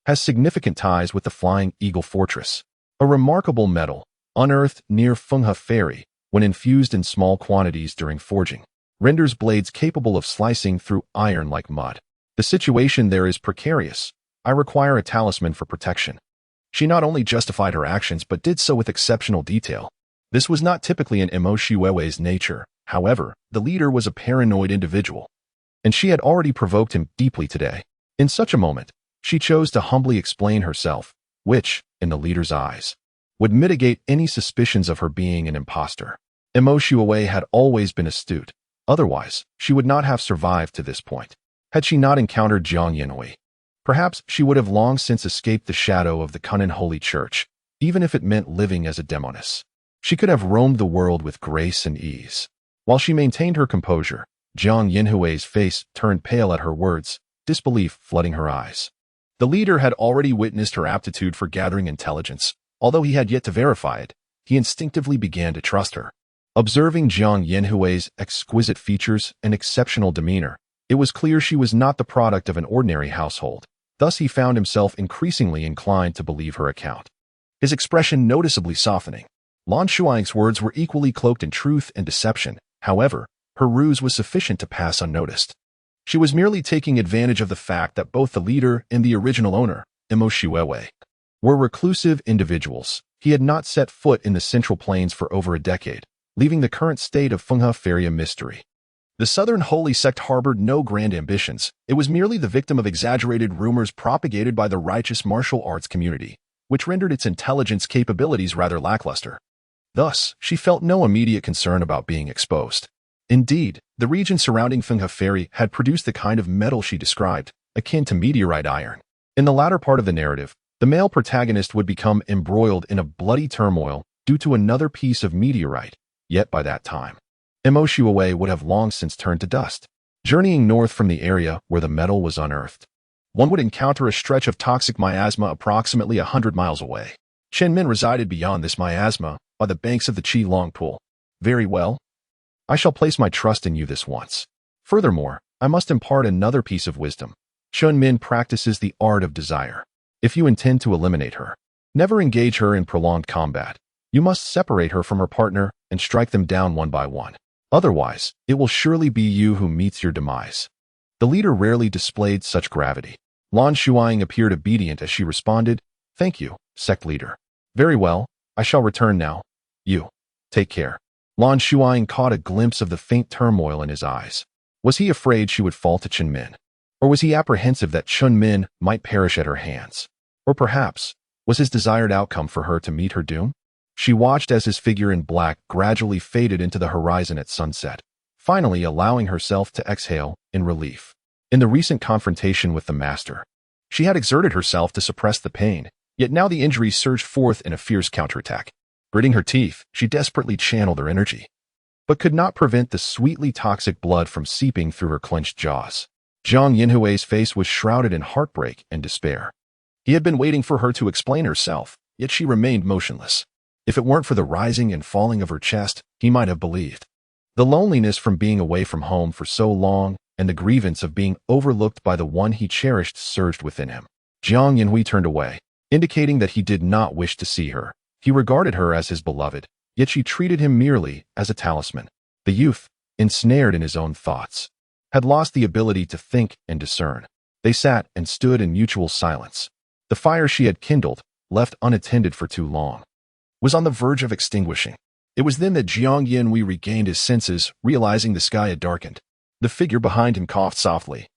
has significant ties with the Flying Eagle Fortress, a remarkable metal, unearthed near Fenghe Ferry when infused in small quantities during forging. renders blades capable of slicing through iron like mud. The situation there is precarious. I require a talisman for protection. She not only justified her actions but did so with exceptional detail. This was not typically in Mo Shiwewe's nature. However, the leader was a paranoid individual, and she had already provoked him deeply today. In such a moment, she chose to humbly explain herself, which, in the leader's eyes, would mitigate any suspicions of her being an imposter. Mo Shiwewe had always been astute. Otherwise, she would not have survived to this point. Had she not encountered Jiang Yanhui, perhaps she would have long since escaped the shadow of the Kunnan Holy Church, even if it meant living as a demoness. She could have roamed the world with grace and ease. While she maintained her composure, Jiang Yanhui's face turned pale at her words, disbelief flooding her eyes. The leader had already witnessed her aptitude for gathering intelligence. Although he had yet to verify it, he instinctively began to trust her. Observing Jiang Yanhui's exquisite features and exceptional demeanor, it was clear she was not the product of an ordinary household. Thus he found himself increasingly inclined to believe her account, his expression noticeably softening. Lan Shuying's words were equally cloaked in truth and deception. However, her ruse was sufficient to pass unnoticed. She was merely taking advantage of the fact that both the leader and the original owner, Mo Shiwewe, were reclusive individuals. He had not set foot in the Central Plains for over a decade, leaving the current state of Fenghe Feria mystery. The Southern Holy Sect harbored no grand ambitions. It was merely the victim of exaggerated rumors propagated by the righteous martial arts community, which rendered its intelligence capabilities rather lackluster. Thus, she felt no immediate concern about being exposed. Indeed, the region surrounding Fenghe Feria had produced the kind of metal she described, akin to meteorite iron. In the latter part of the narrative, the male protagonist would become embroiled in a bloody turmoil due to another piece of meteorite, yet by that time, Mo Shiwewe would have long since turned to dust. Journeying north from the area where the metal was unearthed, one would encounter a stretch of toxic miasma approximately 100 miles away. Chen Min resided beyond this miasma, by the banks of the Qi Long Pool. Very well. I shall place my trust in you this once. Furthermore, I must impart another piece of wisdom. Chen Min practices the art of desire. If you intend to eliminate her, never engage her in prolonged combat. You must separate her from her partner and strike them down one by one. Otherwise, it will surely be you who meets your demise. The leader rarely displayed such gravity. Lan Shuying appeared obedient as she responded, "Thank you, sect leader. Very well, I shall return now. You, take care." Lan Shuying caught a glimpse of the faint turmoil in his eyes. Was he afraid she would fall to Chen Min? Or was he apprehensive that Chen Min might perish at her hands? Or perhaps, was his desired outcome for her to meet her doom? She watched as his figure in black gradually faded into the horizon at sunset, finally allowing herself to exhale in relief. In the recent confrontation with the master, she had exerted herself to suppress the pain, yet now the injury surged forth in a fierce counterattack. Gritting her teeth, she desperately channeled her energy, but could not prevent the sweetly toxic blood from seeping through her clenched jaws. Jiang Yanhui's face was shrouded in heartbreak and despair. He had been waiting for her to explain herself, yet she remained motionless. If it weren't for the rising and falling of her chest, he might have believed. The loneliness from being away from home for so long and the grievance of being overlooked by the one he cherished surged within him. Jiang Yanhui turned away, indicating that he did not wish to see her. He regarded her as his beloved, yet she treated him merely as a talisman. The youth, ensnared in his own thoughts, had lost the ability to think and discern. They sat and stood in mutual silence. The fire she had kindled, left unattended for too long, was on the verge of extinguishing. It was then that Jiang Yanhui regained his senses, realizing the sky had darkened. The figure behind him coughed softly,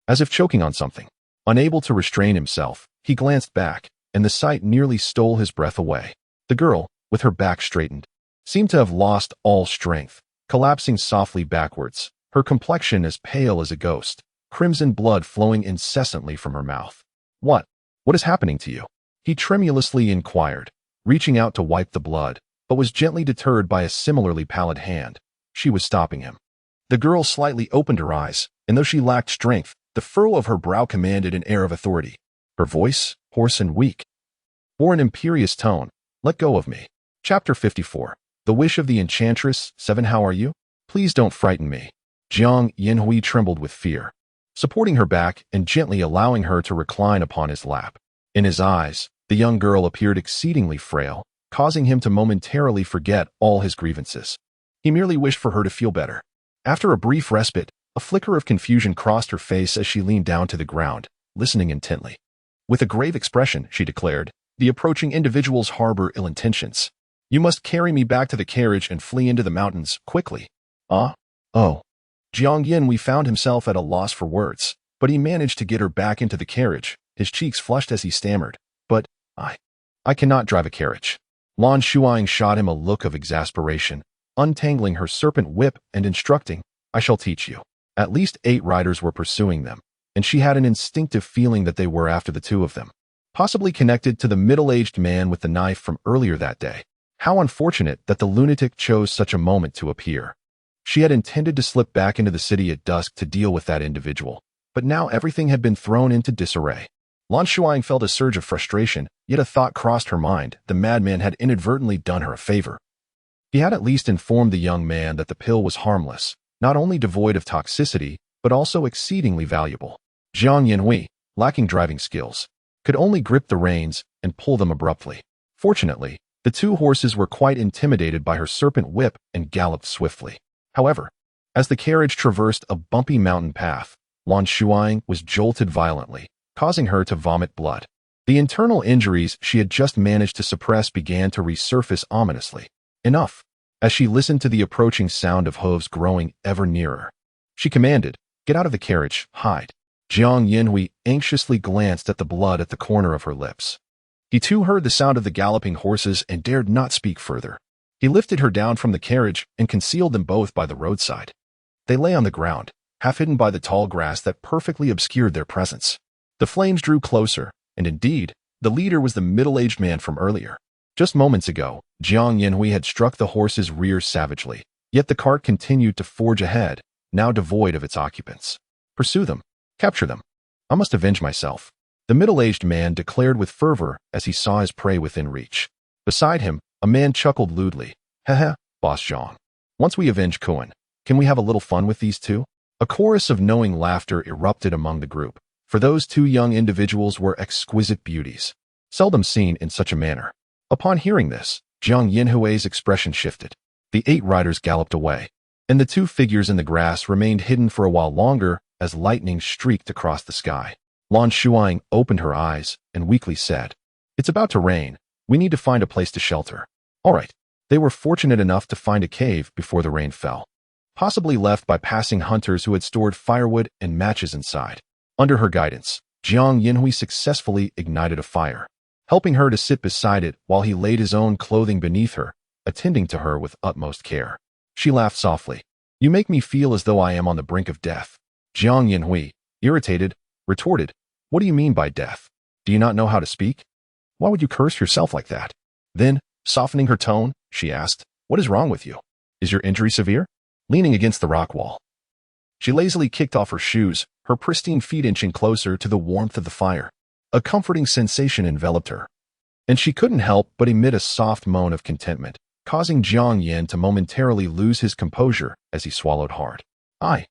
as if choking on something. Unable to restrain himself, he glanced back, and the sight nearly stole his breath away. The girl, with her back straightened, seemed to have lost all strength, collapsing softly backwards, her complexion as pale as a ghost, crimson blood flowing incessantly from her mouth. What is happening to you?" he tremulously inquired, reaching out to wipe the blood, but was gently deterred by a similarly pallid hand. She was stopping him. The girl slightly opened her eyes, and though she lacked strength, the furrow of her brow commanded an air of authority. Her voice, hoarse and weak, bore an imperious tone. "Let go of me." Chapter 54. The Wish of the Enchantress. 7. How are you? Please don't frighten me. Jiang Yanhui trembled with fear, supporting her back and gently allowing her to recline upon his lap. In his eyes, the young girl appeared exceedingly frail, causing him to momentarily forget all his grievances. He merely wished for her to feel better. After a brief respite, a flicker of confusion crossed her face as she leaned down to the ground, listening intently. With a grave expression, she declared, "The approaching individuals harbor ill intentions. You must carry me back to the carriage and flee into the mountains, quickly." Ah? Oh. Jiang Yinhui found himself at a loss for words, but he managed to get her back into the carriage, his cheeks flushed as he stammered, "But, I cannot drive a carriage." Lan Shuying shot him a look of exasperation, untangling her serpent whip and instructing, "I shall teach you." At least 8 riders were pursuing them, and she had an instinctive feeling that they were after the 2 of them, possibly connected to the middle-aged man with the knife from earlier that day. How unfortunate that the lunatic chose such a moment to appear. She had intended to slip back into the city at dusk to deal with that individual, but now everything had been thrown into disarray. Lan Shuying felt a surge of frustration, yet a thought crossed her mind. The madman had inadvertently done her a favor. He had at least informed the young man that the pill was harmless, not only devoid of toxicity, but also exceedingly valuable. Jiang Yinhui, lacking driving skills, could only grip the reins and pull them abruptly. Fortunately, the 2 horses were quite intimidated by her serpent whip and galloped swiftly. However, as the carriage traversed a bumpy mountain path, Lan Shuying was jolted violently, causing her to vomit blood. The internal injuries she had just managed to suppress began to resurface ominously. Enough! As she listened to the approaching sound of hooves growing ever nearer, she commanded, "Get out of the carriage, hide." Jiang Yinhui anxiously glanced at the blood at the corner of her lips. He too heard the sound of the galloping horses and dared not speak further. He lifted her down from the carriage and concealed them both by the roadside. They lay on the ground, half hidden by the tall grass that perfectly obscured their presence. The flames drew closer, and indeed, the leader was the middle-aged man from earlier. Just moments ago, Jiang Yinhui had struck the horse's rear savagely, yet the cart continued to forge ahead, now devoid of its occupants. "Pursue them. Capture them. I must avenge myself," the middle-aged man declared with fervor as he saw his prey within reach. Beside him, a man chuckled lewdly. "Heh, Boss Zhang. Once we avenge Kuan, can we have a little fun with these 2? A chorus of knowing laughter erupted among the group, for those 2 young individuals were exquisite beauties, seldom seen in such a manner. Upon hearing this, Jiang Yinhui's expression shifted. The 8 riders galloped away, and the 2 figures in the grass remained hidden for a while longer as lightning streaked across the sky. Lan Shuying opened her eyes and weakly said, "It's about to rain. We need to find a place to shelter." All right. They were fortunate enough to find a cave before the rain fell, possibly left by passing hunters who had stored firewood and matches inside. Under her guidance, Jiang Yinhui successfully ignited a fire, helping her to sit beside it while he laid his own clothing beneath her, attending to her with utmost care. She laughed softly. "You make me feel as though I am on the brink of death." Jiang Yinhui, irritated, retorted, "What do you mean by death? Do you not know how to speak? Why would you curse yourself like that?" Then, softening her tone, she asked, "What is wrong with you? Is your injury severe?" Leaning against the rock wall, she lazily kicked off her shoes, her pristine feet inching closer to the warmth of the fire. A comforting sensation enveloped her, and she couldn't help but emit a soft moan of contentment, causing Jiang Yin to momentarily lose his composure as he swallowed hard. I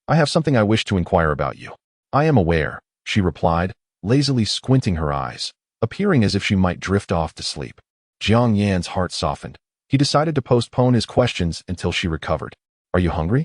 have something I wish to inquire about you." "I am aware," she replied, lazily squinting her eyes, appearing as if she might drift off to sleep. Jiang Yan's heart softened. He decided to postpone his questions until she recovered. "Are you hungry?"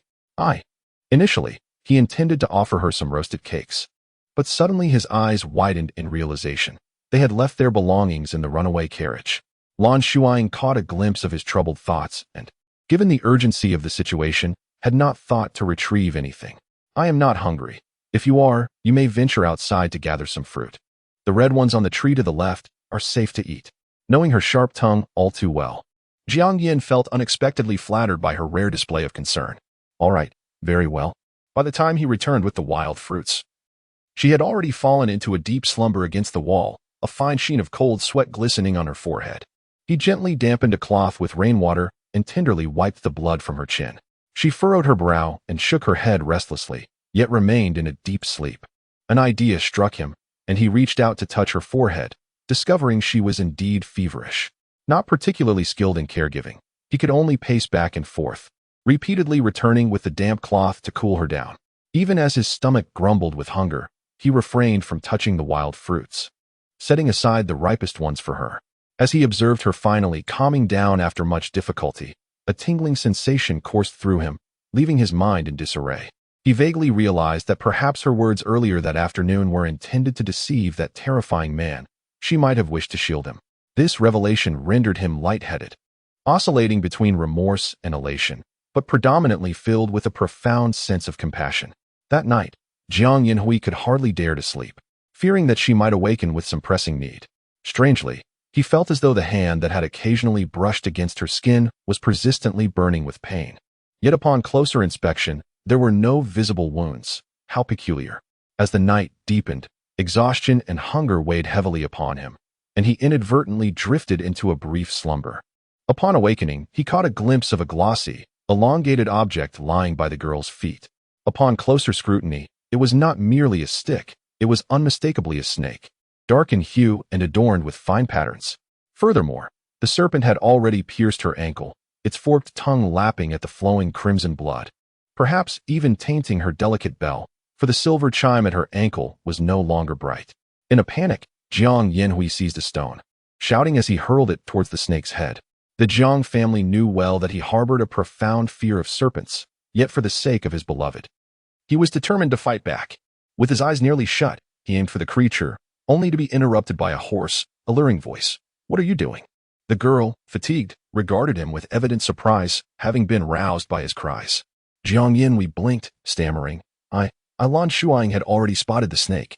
Initially, he intended to offer her some roasted cakes, but suddenly his eyes widened in realization. They had left their belongings in the runaway carriage. Lan Shuying caught a glimpse of his troubled thoughts and, given the urgency of the situation, had not thought to retrieve anything. "I am not hungry. If you are, you may venture outside to gather some fruit. The red ones on the tree to the left are safe to eat." Knowing her sharp tongue all too well, Jiang Yin felt unexpectedly flattered by her rare display of concern. "All right, very well." By the time he returned with the wild fruits, she had already fallen into a deep slumber against the wall, a fine sheen of cold sweat glistening on her forehead. He gently dampened a cloth with rainwater and tenderly wiped the blood from her chin. She furrowed her brow and shook her head restlessly, yet remained in a deep sleep. An idea struck him, and he reached out to touch her forehead, discovering she was indeed feverish. Not particularly skilled in caregiving, he could only pace back and forth, repeatedly returning with the damp cloth to cool her down. Even as his stomach grumbled with hunger, he refrained from touching the wild fruits, setting aside the ripest ones for her. As he observed her finally calming down after much difficulty, a tingling sensation coursed through him, leaving his mind in disarray. He vaguely realized that perhaps her words earlier that afternoon were intended to deceive that terrifying man. She might have wished to shield him. This revelation rendered him lightheaded, oscillating between remorse and elation, but predominantly filled with a profound sense of compassion. That night, Jiang Yinhui could hardly dare to sleep, fearing that she might awaken with some pressing need. Strangely, he felt as though the hand that had occasionally brushed against her skin was persistently burning with pain. Yet upon closer inspection, there were no visible wounds. How peculiar. As the night deepened, exhaustion and hunger weighed heavily upon him, and he inadvertently drifted into a brief slumber. Upon awakening, he caught a glimpse of a glossy, elongated object lying by the girl's feet. Upon closer scrutiny, it was not merely a stick, it was unmistakably a snake, dark in hue and adorned with fine patterns. Furthermore, the serpent had already pierced her ankle, its forked tongue lapping at the flowing crimson blood, perhaps even tainting her delicate bell, for the silver chime at her ankle was no longer bright. In a panic, Jiang Yinhui seized a stone, shouting as he hurled it towards the snake's head. The Jiang family knew well that he harbored a profound fear of serpents, yet for the sake of his beloved, he was determined to fight back. With his eyes nearly shut, he aimed for the creature, only to be interrupted by a hoarse, alluring voice. "What are you doing?" The girl, fatigued, regarded him with evident surprise, having been roused by his cries. Jiang Yinhui blinked, stammering. Lan Shuying had already spotted the snake,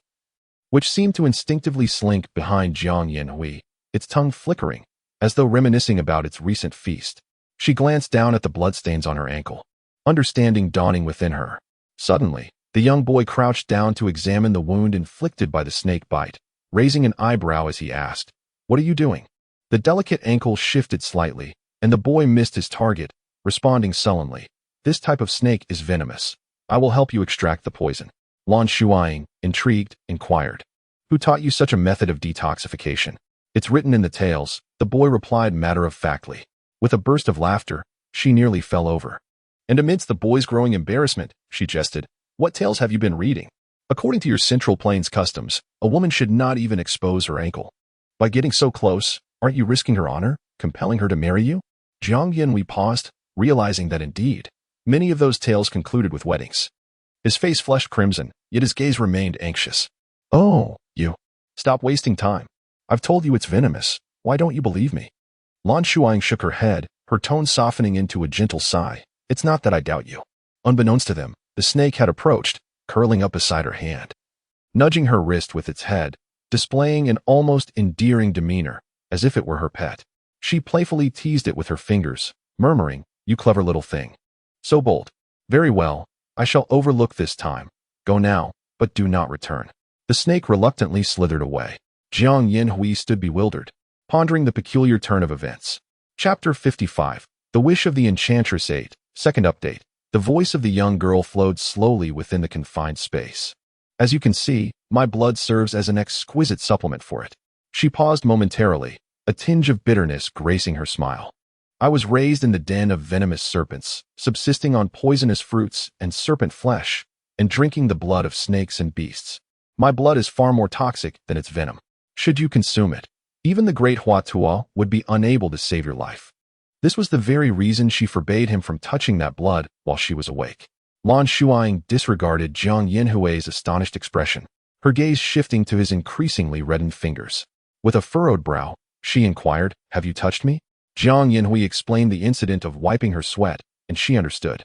which seemed to instinctively slink behind Jiang Yinhui, its tongue flickering, as though reminiscing about its recent feast. She glanced down at the bloodstains on her ankle, understanding dawning within her. Suddenly, the young boy crouched down to examine the wound inflicted by the snake bite, raising an eyebrow as he asked, "What are you doing?" The delicate ankle shifted slightly, and the boy missed his target, responding sullenly, "This type of snake is venomous. I will help you extract the poison." Lan Shuying, intrigued, inquired, "Who taught you such a method of detoxification?" "It's written in the tales," the boy replied matter-of-factly. With a burst of laughter, she nearly fell over. And amidst the boy's growing embarrassment, she jested, "What tales have you been reading? According to your Central Plains customs, a woman should not even expose her ankle. By getting so close, aren't you risking her honor, compelling her to marry you?" Jiang Yinhui paused, realizing that indeed, many of those tales concluded with weddings. His face flushed crimson, yet his gaze remained anxious. "Oh, you. Stop wasting time. I've told you it's venomous. Why don't you believe me?" Lan Shuying shook her head, her tone softening into a gentle sigh. "It's not that I doubt you." Unbeknownst to them, the snake had approached, curling up beside her hand, nudging her wrist with its head, displaying an almost endearing demeanor, as if it were her pet. She playfully teased it with her fingers, murmuring, "You clever little thing. So bold. Very well, I shall overlook this time. Go now, but do not return." The snake reluctantly slithered away. Jiang Yinhui stood bewildered, pondering the peculiar turn of events. Chapter 55. The Wish of the Enchantress 8. Second update. The voice of the young girl flowed slowly within the confined space. "As you can see, my blood serves as an exquisite supplement for it." She paused momentarily, a tinge of bitterness gracing her smile. "I was raised in the den of venomous serpents, subsisting on poisonous fruits and serpent flesh, and drinking the blood of snakes and beasts. My blood is far more toxic than its venom. Should you consume it, even the great Hua Tuo would be unable to save your life." This was the very reason she forbade him from touching that blood while she was awake. Lan Shuying disregarded Jiang Yinhui's astonished expression, her gaze shifting to his increasingly reddened fingers. With a furrowed brow, she inquired, "Have you touched me?" Jiang Yinhui explained the incident of wiping her sweat, and she understood.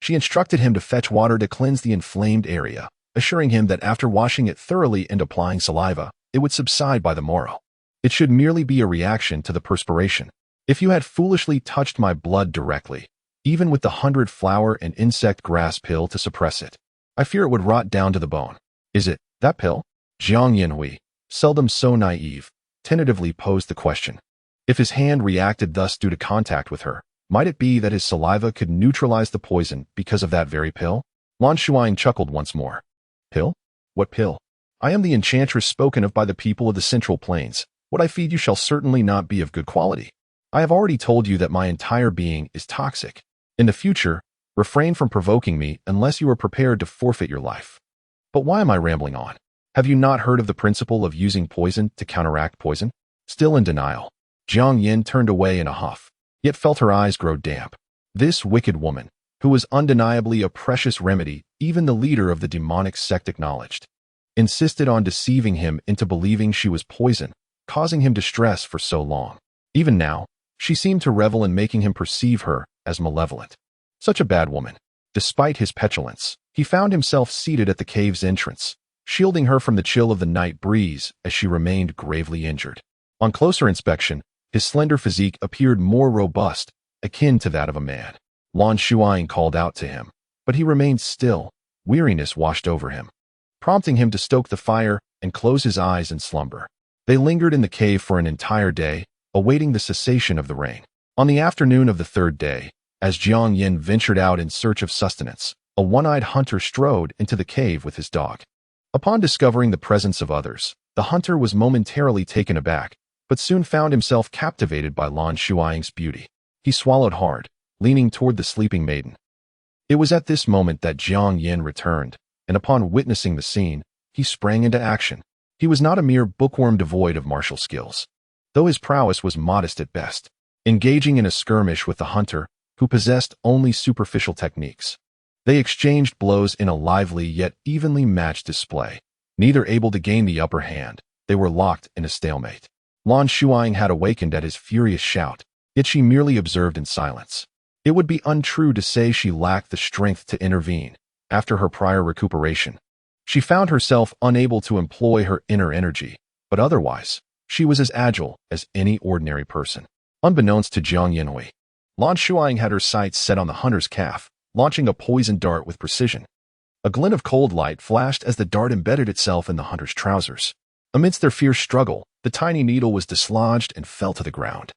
She instructed him to fetch water to cleanse the inflamed area, assuring him that after washing it thoroughly and applying saliva, it would subside by the morrow. It should merely be a reaction to the perspiration. "If you had foolishly touched my blood directly, even with the 100 flower and insect grass pill to suppress it, I fear it would rot down to the bone." "Is it that pill?" Jiang Yinhui, seldom so naive, tentatively posed the question. If his hand reacted thus due to contact with her, might it be that his saliva could neutralize the poison because of that very pill? Lan Shuying chuckled once more. "Pill? What pill?" "I am the enchantress spoken of by the people of the Central Plains. What I feed you shall certainly not be of good quality. I have already told you that my entire being is toxic. In the future, refrain from provoking me unless you are prepared to forfeit your life." "But why am I rambling on? Have you not heard of the principle of using poison to counteract poison?" Still in denial, Jiang Yin turned away in a huff, yet felt her eyes grow damp. This wicked woman, who was undeniably a precious remedy even the leader of the demonic sect acknowledged, insisted on deceiving him into believing she was poison, causing him distress for so long. Even now, she seemed to revel in making him perceive her as malevolent. Such a bad woman. Despite his petulance, he found himself seated at the cave's entrance, shielding her from the chill of the night breeze as she remained gravely injured. On closer inspection, his slender physique appeared more robust, akin to that of a man. Lan Shuying called out to him, but he remained still. Weariness washed over him, prompting him to stoke the fire and close his eyes in slumber. They lingered in the cave for an entire day, awaiting the cessation of the rain. On the afternoon of the third day, as Jiang Yin ventured out in search of sustenance, a one-eyed hunter strode into the cave with his dog. Upon discovering the presence of others, the hunter was momentarily taken aback, but soon found himself captivated by Lan Shuying's beauty. He swallowed hard, leaning toward the sleeping maiden. It was at this moment that Jiang Yin returned, and upon witnessing the scene, he sprang into action. He was not a mere bookworm devoid of martial skills, though his prowess was modest at best, engaging in a skirmish with the hunter, who possessed only superficial techniques. They exchanged blows in a lively yet evenly matched display. Neither able to gain the upper hand, they were locked in a stalemate. Lan Shuying had awakened at his furious shout, yet she merely observed in silence. It would be untrue to say she lacked the strength to intervene. After her prior recuperation, she found herself unable to employ her inner energy, but otherwise, she was as agile as any ordinary person. Unbeknownst to Jiang Yinhui, Lan Shuying had her sights set on the hunter's calf, launching a poisoned dart with precision. A glint of cold light flashed as the dart embedded itself in the hunter's trousers. Amidst their fierce struggle, the tiny needle was dislodged and fell to the ground,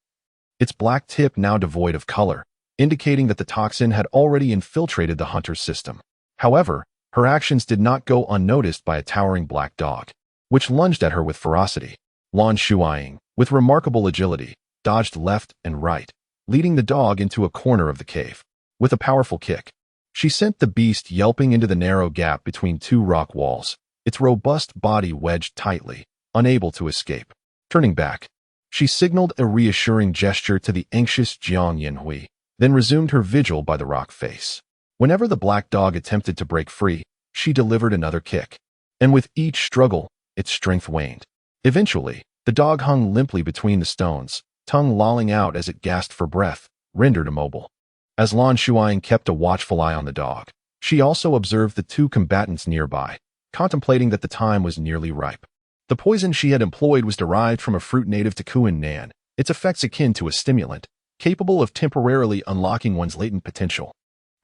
its black tip now devoid of color, indicating that the toxin had already infiltrated the hunter's system. However, her actions did not go unnoticed by a towering black dog, which lunged at her with ferocity. Lan Shuying, with remarkable agility, dodged left and right, leading the dog into a corner of the cave. With a powerful kick, she sent the beast yelping into the narrow gap between two rock walls, its robust body wedged tightly, unable to escape. Turning back, she signaled a reassuring gesture to the anxious Jiang Yinhui, then resumed her vigil by the rock face. Whenever the black dog attempted to break free, she delivered another kick, and with each struggle, its strength waned. Eventually, the dog hung limply between the stones, tongue lolling out as it gasped for breath, rendered immobile. As Lan Shuying kept a watchful eye on the dog, she also observed the two combatants nearby, contemplating that the time was nearly ripe. The poison she had employed was derived from a fruit native to Kuan-Nan, its effects akin to a stimulant, capable of temporarily unlocking one's latent potential.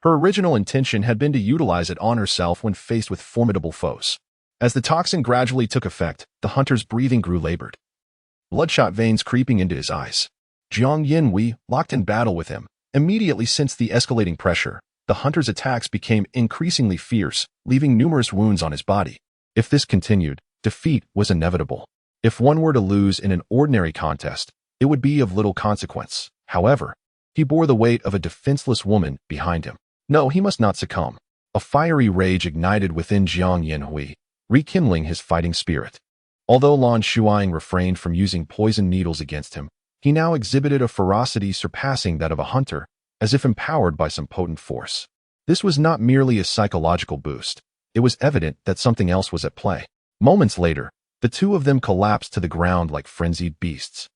Her original intention had been to utilize it on herself when faced with formidable foes. As the toxin gradually took effect, the hunter's breathing grew labored, bloodshot veins creeping into his eyes. Jiang Yinhui, locked in battle with him, immediately sensed the escalating pressure. The hunter's attacks became increasingly fierce, leaving numerous wounds on his body. If this continued, defeat was inevitable. If one were to lose in an ordinary contest, it would be of little consequence. However, he bore the weight of a defenseless woman behind him. No, he must not succumb. A fiery rage ignited within Jiang Yinhui, rekindling his fighting spirit. Although Lan Shuying refrained from using poison needles against him, he now exhibited a ferocity surpassing that of a hunter, as if empowered by some potent force. This was not merely a psychological boost. It was evident that something else was at play. Moments later, the two of them collapsed to the ground like frenzied beasts,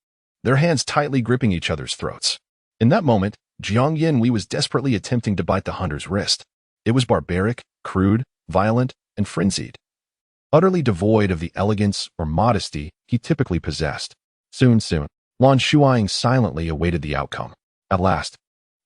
their hands tightly gripping each other's throats. In that moment, Jiang Yinhui was desperately attempting to bite the hunter's wrist. It was barbaric, crude, violent, and frenzied, utterly devoid of the elegance or modesty he typically possessed. Soon, Lan Shuying silently awaited the outcome. At last,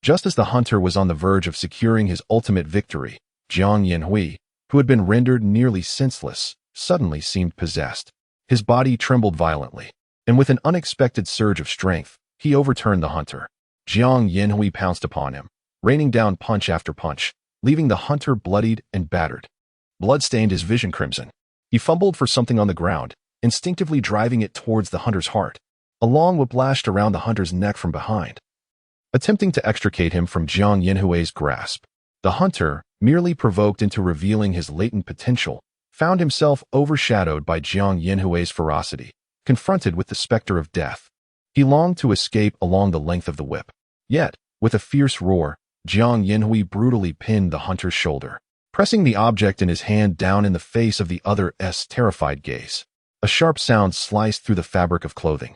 just as the hunter was on the verge of securing his ultimate victory, Jiang Yinhui, who had been rendered nearly senseless, suddenly seemed possessed. His body trembled violently, and with an unexpected surge of strength, he overturned the hunter. Jiang Yinhui pounced upon him, raining down punch after punch, leaving the hunter bloodied and battered. Blood stained his vision crimson. He fumbled for something on the ground, instinctively driving it towards the hunter's heart. A long whip lashed around the hunter's neck from behind, attempting to extricate him from Jiang Yinhui's grasp. The hunter, merely provoked into revealing his latent potential, found himself overshadowed by Jiang Yinhui's ferocity, confronted with the specter of death. He longed to escape along the length of the whip. Yet, with a fierce roar, Jiang Yinhui brutally pinned the hunter's shoulder, pressing the object in his hand down in the face of the other's terrified gaze. A sharp sound sliced through the fabric of clothing,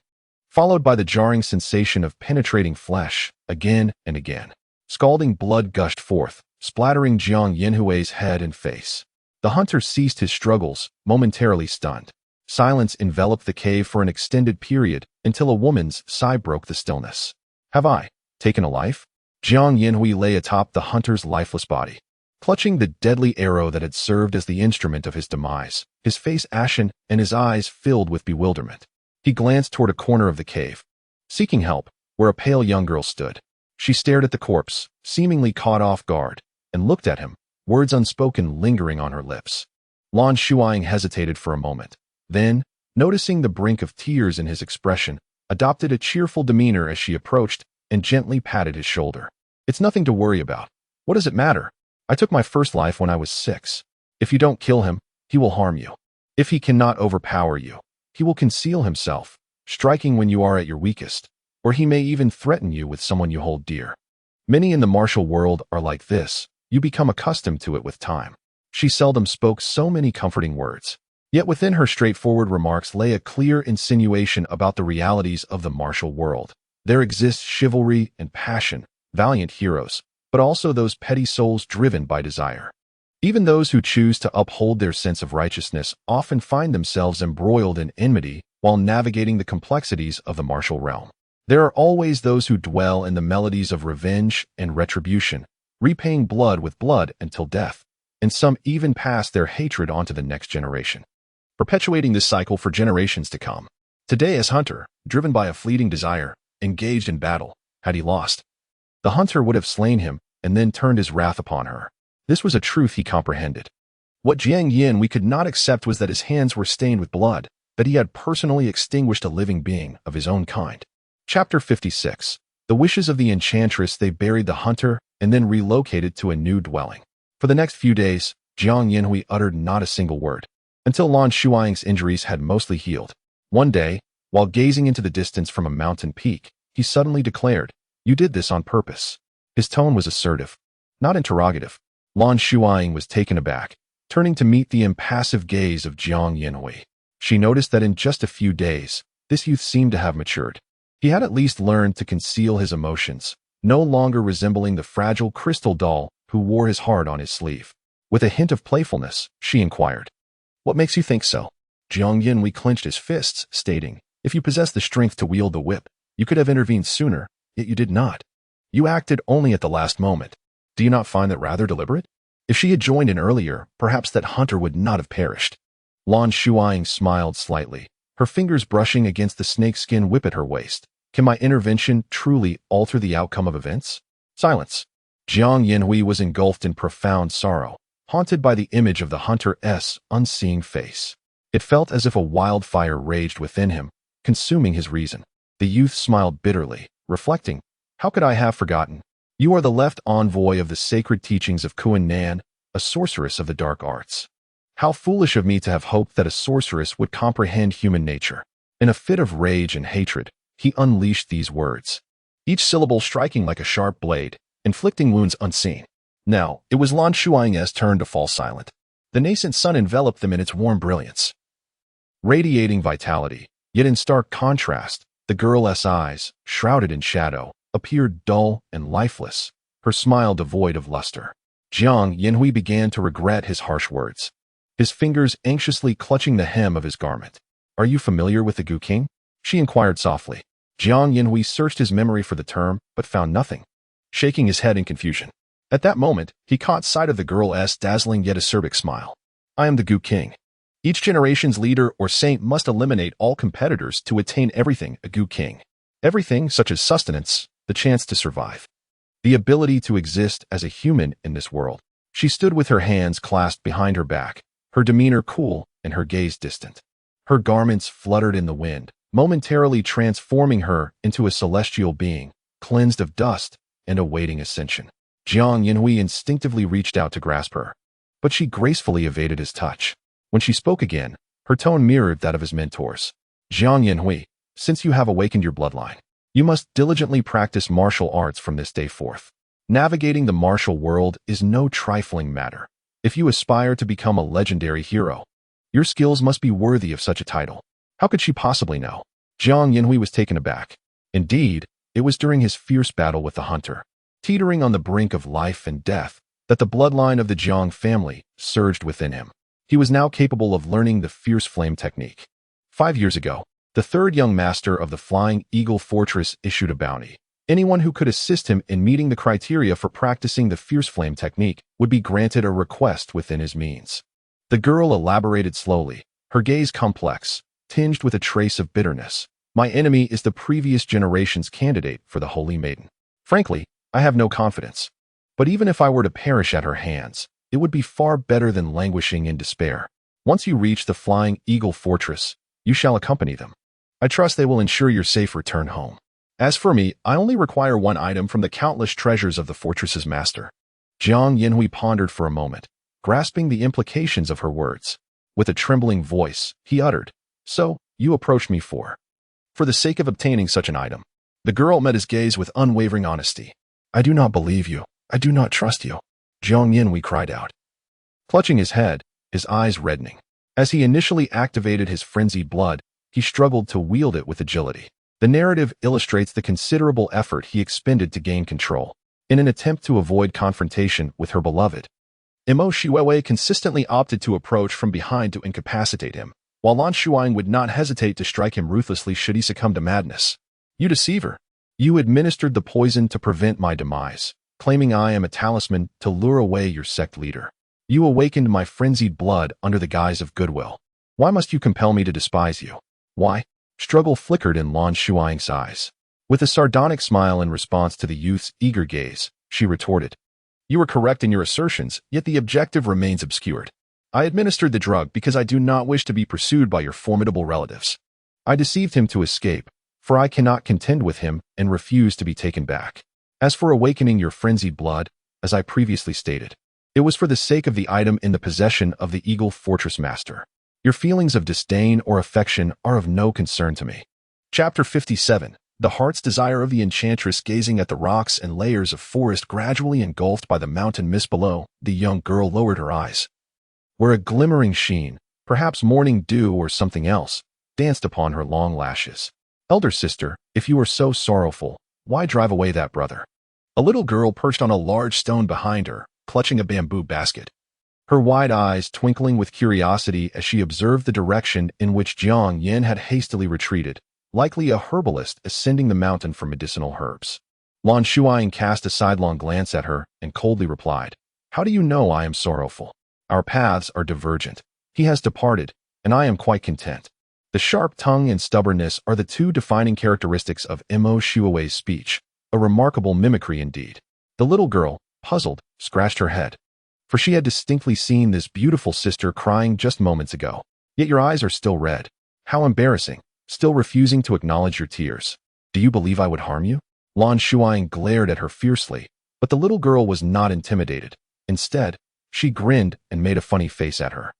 followed by the jarring sensation of penetrating flesh, again and again. Scalding blood gushed forth, splattering Jiang Yinhui's head and face. The hunter ceased his struggles, momentarily stunned. Silence enveloped the cave for an extended period until a woman's sigh broke the stillness. "Have I taken a life?" Jiang Yinhui lay atop the hunter's lifeless body, clutching the deadly arrow that had served as the instrument of his demise, his face ashen and his eyes filled with bewilderment. He glanced toward a corner of the cave, seeking help, where a pale young girl stood. She stared at the corpse, seemingly caught off guard, and looked at him, words unspoken lingering on her lips. Lan Shuying hesitated for a moment. Then, noticing the brink of tears in his expression, adopted a cheerful demeanor as she approached and gently patted his shoulder. "It's nothing to worry about. What does it matter? I took my first life when I was 6. If you don't kill him, he will harm you. If he cannot overpower you, he will conceal himself, striking when you are at your weakest, or he may even threaten you with someone you hold dear. Many in the martial world are like this. You become accustomed to it with time." She seldom spoke so many comforting words. Yet within her straightforward remarks lay a clear insinuation about the realities of the martial world. There exists chivalry and passion, valiant heroes, but also those petty souls driven by desire. Even those who choose to uphold their sense of righteousness often find themselves embroiled in enmity while navigating the complexities of the martial realm. There are always those who dwell in the melodies of revenge and retribution, repaying blood with blood until death, and some even pass their hatred onto the next generation, perpetuating this cycle for generations to come. Today, as Hunter, driven by a fleeting desire, engaged in battle, had he lost, the hunter would have slain him and then turned his wrath upon her. This was a truth he comprehended. What Jiang Yin could not accept was that his hands were stained with blood, that he had personally extinguished a living being of his own kind. Chapter 56. The wishes of the enchantress. They buried the hunter and then relocated to a new dwelling. For the next few days, Jiang Yinhui uttered not a single word, until Lan Shuying's injuries had mostly healed. One day, while gazing into the distance from a mountain peak, he suddenly declared, "You did this on purpose." His tone was assertive, not interrogative. Lan Shuying was taken aback, turning to meet the impassive gaze of Jiang Yinhui. She noticed that in just a few days, this youth seemed to have matured. He had at least learned to conceal his emotions, no longer resembling the fragile crystal doll who wore his heart on his sleeve. With a hint of playfulness, she inquired, "What makes you think so?" Jiang Yinhui clenched his fists, stating, "If you possessed the strength to wield the whip, you could have intervened sooner, yet you did not. You acted only at the last moment. Do you not find that rather deliberate? If she had joined in earlier, perhaps that hunter would not have perished." Lan Shuying smiled slightly, her fingers brushing against the snakeskin whip at her waist. "Can my intervention truly alter the outcome of events?" Silence. Jiang Yinhui was engulfed in profound sorrow, haunted by the image of the hunter's unseeing face. It felt as if a wildfire raged within him, consuming his reason. The youth smiled bitterly, reflecting, "How could I have forgotten? You are the left envoy of the sacred teachings of Kuan Nan, a sorceress of the dark arts. How foolish of me to have hoped that a sorceress would comprehend human nature." In a fit of rage and hatred, he unleashed these words, each syllable striking like a sharp blade, inflicting wounds unseen. Now, it was Lan Shuying's turn to fall silent. The nascent sun enveloped them in its warm brilliance, radiating vitality, yet in stark contrast, the girl's eyes, shrouded in shadow, appeared dull and lifeless, her smile devoid of luster. Jiang Yinhui began to regret his harsh words, his fingers anxiously clutching the hem of his garment. "Are you familiar with the Gu King?" she inquired softly. Jiang Yinhui searched his memory for the term, but found nothing, shaking his head in confusion. At that moment, he caught sight of the girl's dazzling yet acerbic smile. "I am the Gu King. Each generation's leader or saint must eliminate all competitors to attain everything a Gu King. Everything such as sustenance, the chance to survive, the ability to exist as a human in this world." She stood with her hands clasped behind her back, her demeanor cool and her gaze distant. Her garments fluttered in the wind, momentarily transforming her into a celestial being, cleansed of dust and awaiting ascension. Jiang Yinhui instinctively reached out to grasp her, but she gracefully evaded his touch. When she spoke again, her tone mirrored that of his mentor's. "Jiang Yinhui, since you have awakened your bloodline, you must diligently practice martial arts from this day forth. Navigating the martial world is no trifling matter. If you aspire to become a legendary hero, your skills must be worthy of such a title. How could she possibly know? Jiang Yinhui was taken aback. Indeed, it was during his fierce battle with the hunter, teetering on the brink of life and death, that the bloodline of the Jiang family surged within him. He was now capable of learning the fierce flame technique. 5 years ago, the third young master of the Flying Eagle Fortress issued a bounty. Anyone who could assist him in meeting the criteria for practicing the fierce flame technique would be granted a request within his means. The girl elaborated slowly, her gaze complex, tinged with a trace of bitterness. My enemy is the previous generation's candidate for the Holy Maiden. Frankly, I have no confidence. But even if I were to perish at her hands, it would be far better than languishing in despair. Once you reach the Flying Eagle Fortress, you shall accompany them. I trust they will ensure your safe return home. As for me, I only require one item from the countless treasures of the fortress's master. Jiang Yinhui pondered for a moment, grasping the implications of her words. With a trembling voice, he uttered, "So, you approached me for the sake of obtaining such an item." The girl met his gaze with unwavering honesty. "I do not believe you. I do not trust you," Jiang Yinhui cried out, clutching his head, his eyes reddening. As he initially activated his frenzied blood, he struggled to wield it with agility. The narrative illustrates the considerable effort he expended to gain control, in an attempt to avoid confrontation with her beloved. Imo Shiwei consistently opted to approach from behind to incapacitate him, while Lan Shuying would not hesitate to strike him ruthlessly should he succumb to madness. "You deceiver! You administered the poison to prevent my demise, claiming I am a talisman to lure away your sect leader. You awakened my frenzied blood under the guise of goodwill. Why must you compel me to despise you? Why?" Struggle flickered in Lan Shuying's eyes. With a sardonic smile in response to the youth's eager gaze, she retorted, "You are correct in your assertions, yet the objective remains obscured. I administered the drug because I do not wish to be pursued by your formidable relatives. I deceived him to escape, for I cannot contend with him and refuse to be taken back. As for awakening your frenzied blood, as I previously stated, it was for the sake of the item in the possession of the Eagle Fortress Master. Your feelings of disdain or affection are of no concern to me." Chapter 57. The heart's desire of the enchantress. Gazing at the rocks and layers of forest gradually engulfed by the mountain mist below, the young girl lowered her eyes, where a glimmering sheen, perhaps morning dew or something else, danced upon her long lashes. "Elder sister, if you are so sorrowful, why drive away that brother?" A little girl perched on a large stone behind her, clutching a bamboo basket, her wide eyes twinkling with curiosity as she observed the direction in which Jiang Yin had hastily retreated, likely a herbalist ascending the mountain for medicinal herbs. Lan Shuying cast a sidelong glance at her and coldly replied, "How do you know I am sorrowful? Our paths are divergent. He has departed, and I am quite content." The sharp tongue and stubbornness are the two defining characteristics of Imo Shiwei's speech, a remarkable mimicry indeed. The little girl, puzzled, scratched her head, for she had distinctly seen this beautiful sister crying just moments ago. "Yet your eyes are still red. How embarrassing, still refusing to acknowledge your tears. Do you believe I would harm you?" Lan Shuying glared at her fiercely, but the little girl was not intimidated. Instead, she grinned and made a funny face at her,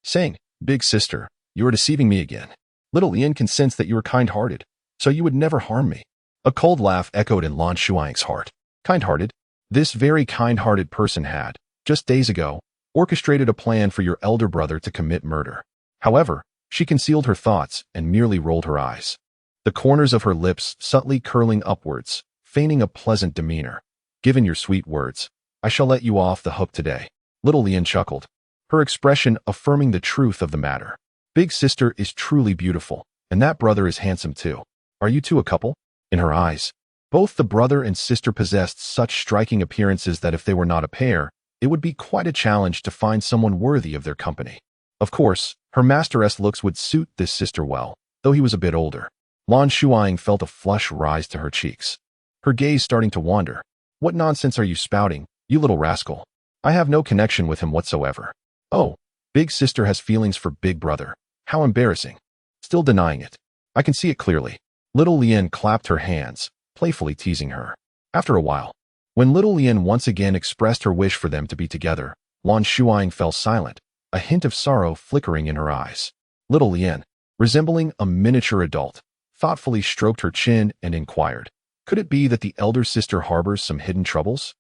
saying, "Big sister, you are deceiving me again. Little Ian can sense that you are kind-hearted, so you would never harm me." A cold laugh echoed in Lan Shuying's heart. Kind-hearted? This very kind-hearted person had, just days ago, orchestrated a plan for your elder brother to commit murder. However, she concealed her thoughts and merely rolled her eyes, the corners of her lips subtly curling upwards, feigning a pleasant demeanor. "Given your sweet words, I shall let you off the hook today." Little Ian chuckled, her expression affirming the truth of the matter. "Big sister is truly beautiful, and that brother is handsome too. Are you two a couple?" In her eyes, both the brother and sister possessed such striking appearances that if they were not a pair, it would be quite a challenge to find someone worthy of their company. Of course, her masteress looks would suit this sister well, though he was a bit older. Lan Shuying felt a flush rise to her cheeks, her gaze starting to wander. "What nonsense are you spouting, you little rascal? I have no connection with him whatsoever." "Oh, big sister has feelings for big brother. How embarrassing. Still denying it. I can see it clearly." Little Lian clapped her hands, playfully teasing her. After a while, when Little Lian once again expressed her wish for them to be together, Lan Shuying fell silent, a hint of sorrow flickering in her eyes. Little Lian, resembling a miniature adult, thoughtfully stroked her chin and inquired, "Could it be that the elder sister harbors some hidden troubles?"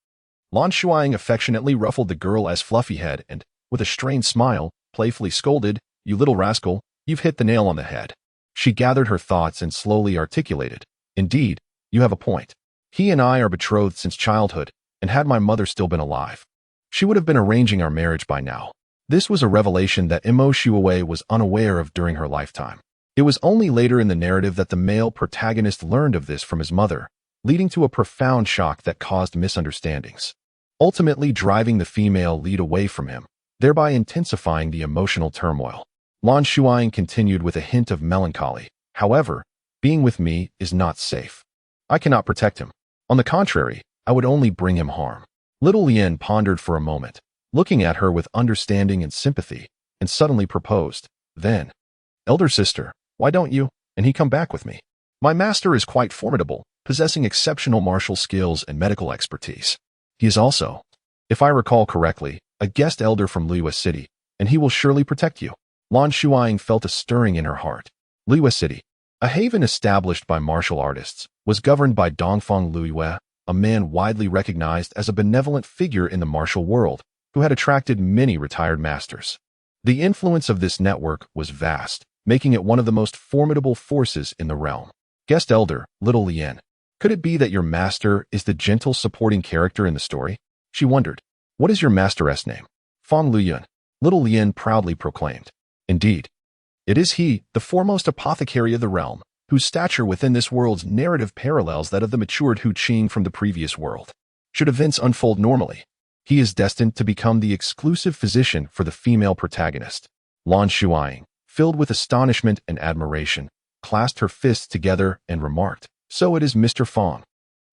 Lan Shuying affectionately ruffled the girl's fluffy head and, with a strained smile, playfully scolded, "You little rascal, you've hit the nail on the head." She gathered her thoughts and slowly articulated, "Indeed, you have a point. He and I are betrothed since childhood, and had my mother still been alive, she would have been arranging our marriage by now." This was a revelation that Imo Shuawei was unaware of during her lifetime. It was only later in the narrative that the male protagonist learned of this from his mother, leading to a profound shock that caused misunderstandings, ultimately driving the female lead away from him, thereby intensifying the emotional turmoil. Lan Shuying continued with a hint of melancholy. "However, being with me is not safe. I cannot protect him. On the contrary, I would only bring him harm." Little Lien pondered for a moment, looking at her with understanding and sympathy, and suddenly proposed, "Then, elder sister, why don't you and he come back with me? My master is quite formidable, possessing exceptional martial skills and medical expertise. He is also, if I recall correctly, a guest elder from Liyue City, and he will surely protect you." Lan Shuying felt a stirring in her heart. Liyue City, a haven established by martial artists, was governed by Dongfeng Liyue, a man widely recognized as a benevolent figure in the martial world, who had attracted many retired masters. The influence of this network was vast, making it one of the most formidable forces in the realm. "Guest elder, Little Lien, could it be that your master is the gentle supporting character in the story?" She wondered. "What is your master's name?" "Fong Luyun," Little Lien proudly proclaimed. "Indeed. It is he, the foremost apothecary of the realm, whose stature within this world's narrative parallels that of the matured Hu Qing from the previous world. Should events unfold normally, he is destined to become the exclusive physician for the female protagonist." Lan Shuying, filled with astonishment and admiration, clasped her fists together and remarked, "So it is Mr. Fong.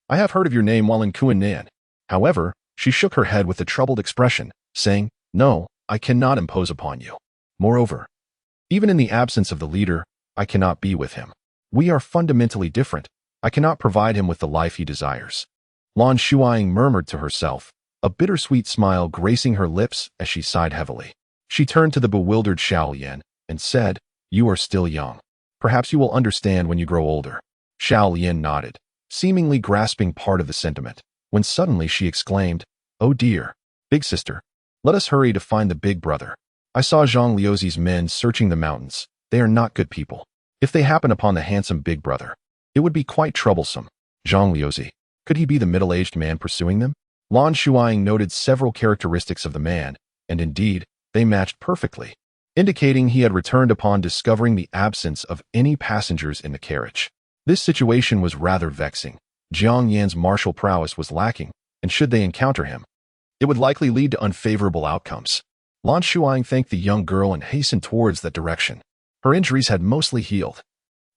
I have heard of your name while in Kuan. However, she shook her head with a troubled expression, saying, "No, I cannot impose upon you. Moreover, even in the absence of the leader, I cannot be with him. We are fundamentally different. I cannot provide him with the life he desires." Lan Shuying murmured to herself, a bittersweet smile gracing her lips as she sighed heavily. She turned to the bewildered Xiao Lian and said, "You are still young. Perhaps you will understand when you grow older." Xiao Lian nodded, seemingly grasping part of the sentiment, when suddenly she exclaimed, "Oh dear, big sister, let us hurry to find the big brother. I saw Zhang Liuzi's men searching the mountains. They are not good people. If they happen upon the handsome big brother, it would be quite troublesome." Zhang Liuzi, could he be the middle-aged man pursuing them? Lan Shuying noted several characteristics of the man, and indeed, they matched perfectly, indicating he had returned upon discovering the absence of any passengers in the carriage. This situation was rather vexing. Jiang Yan's martial prowess was lacking, and should they encounter him, it would likely lead to unfavorable outcomes. Lan Shuying thanked the young girl and hastened towards that direction. Her injuries had mostly healed,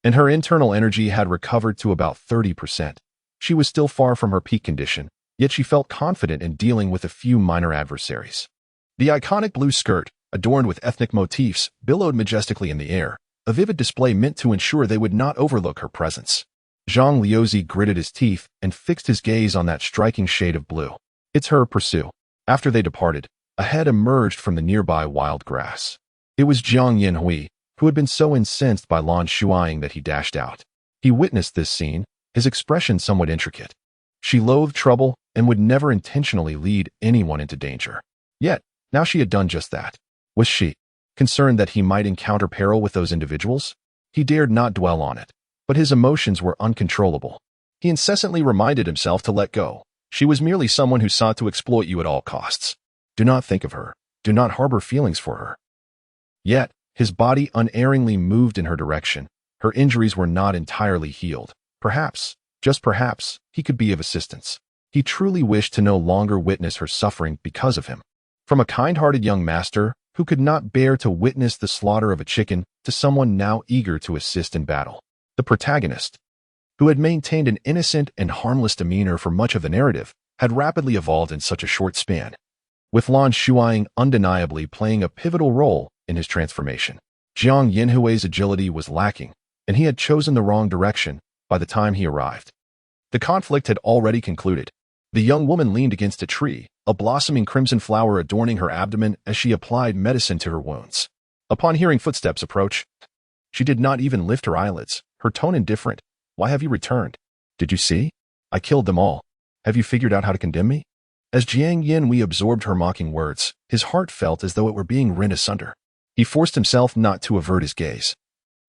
and her internal energy had recovered to about 30%. She was still far from her peak condition, yet she felt confident in dealing with a few minor adversaries. The iconic blue skirt, adorned with ethnic motifs, billowed majestically in the air, a vivid display meant to ensure they would not overlook her presence. Zhang Liuzi gritted his teeth and fixed his gaze on that striking shade of blue. "It's her, pursue." After they departed, a head emerged from the nearby wild grass. It was Jiang Yanhui, who had been so incensed by Lan Shuying that he dashed out. He witnessed this scene, his expression somewhat intricate. She loathed trouble and would never intentionally lead anyone into danger. Yet, now she had done just that. Was she concerned that he might encounter peril with those individuals? He dared not dwell on it, but his emotions were uncontrollable. He incessantly reminded himself to let go. She was merely someone who sought to exploit you at all costs. Do not think of her. Do not harbor feelings for her. Yet, his body unerringly moved in her direction. Her injuries were not entirely healed. Perhaps, just perhaps, he could be of assistance. He truly wished to no longer witness her suffering because of him. From a kind-hearted young master who could not bear to witness the slaughter of a chicken to someone now eager to assist in battle. The protagonist, who had maintained an innocent and harmless demeanor for much of the narrative, had rapidly evolved in such a short span, with Lan Shuying undeniably playing a pivotal role in his transformation. Jiang Yanhui's agility was lacking, and he had chosen the wrong direction by the time he arrived. The conflict had already concluded. The young woman leaned against a tree, a blossoming crimson flower adorning her abdomen as she applied medicine to her wounds. Upon hearing footsteps approach, she did not even lift her eyelids, her tone indifferent. "Why have you returned? Did you see? I killed them all. Have you figured out how to condemn me?" As Jiang Yin absorbed her mocking words, his heart felt as though it were being rent asunder. He forced himself not to avert his gaze,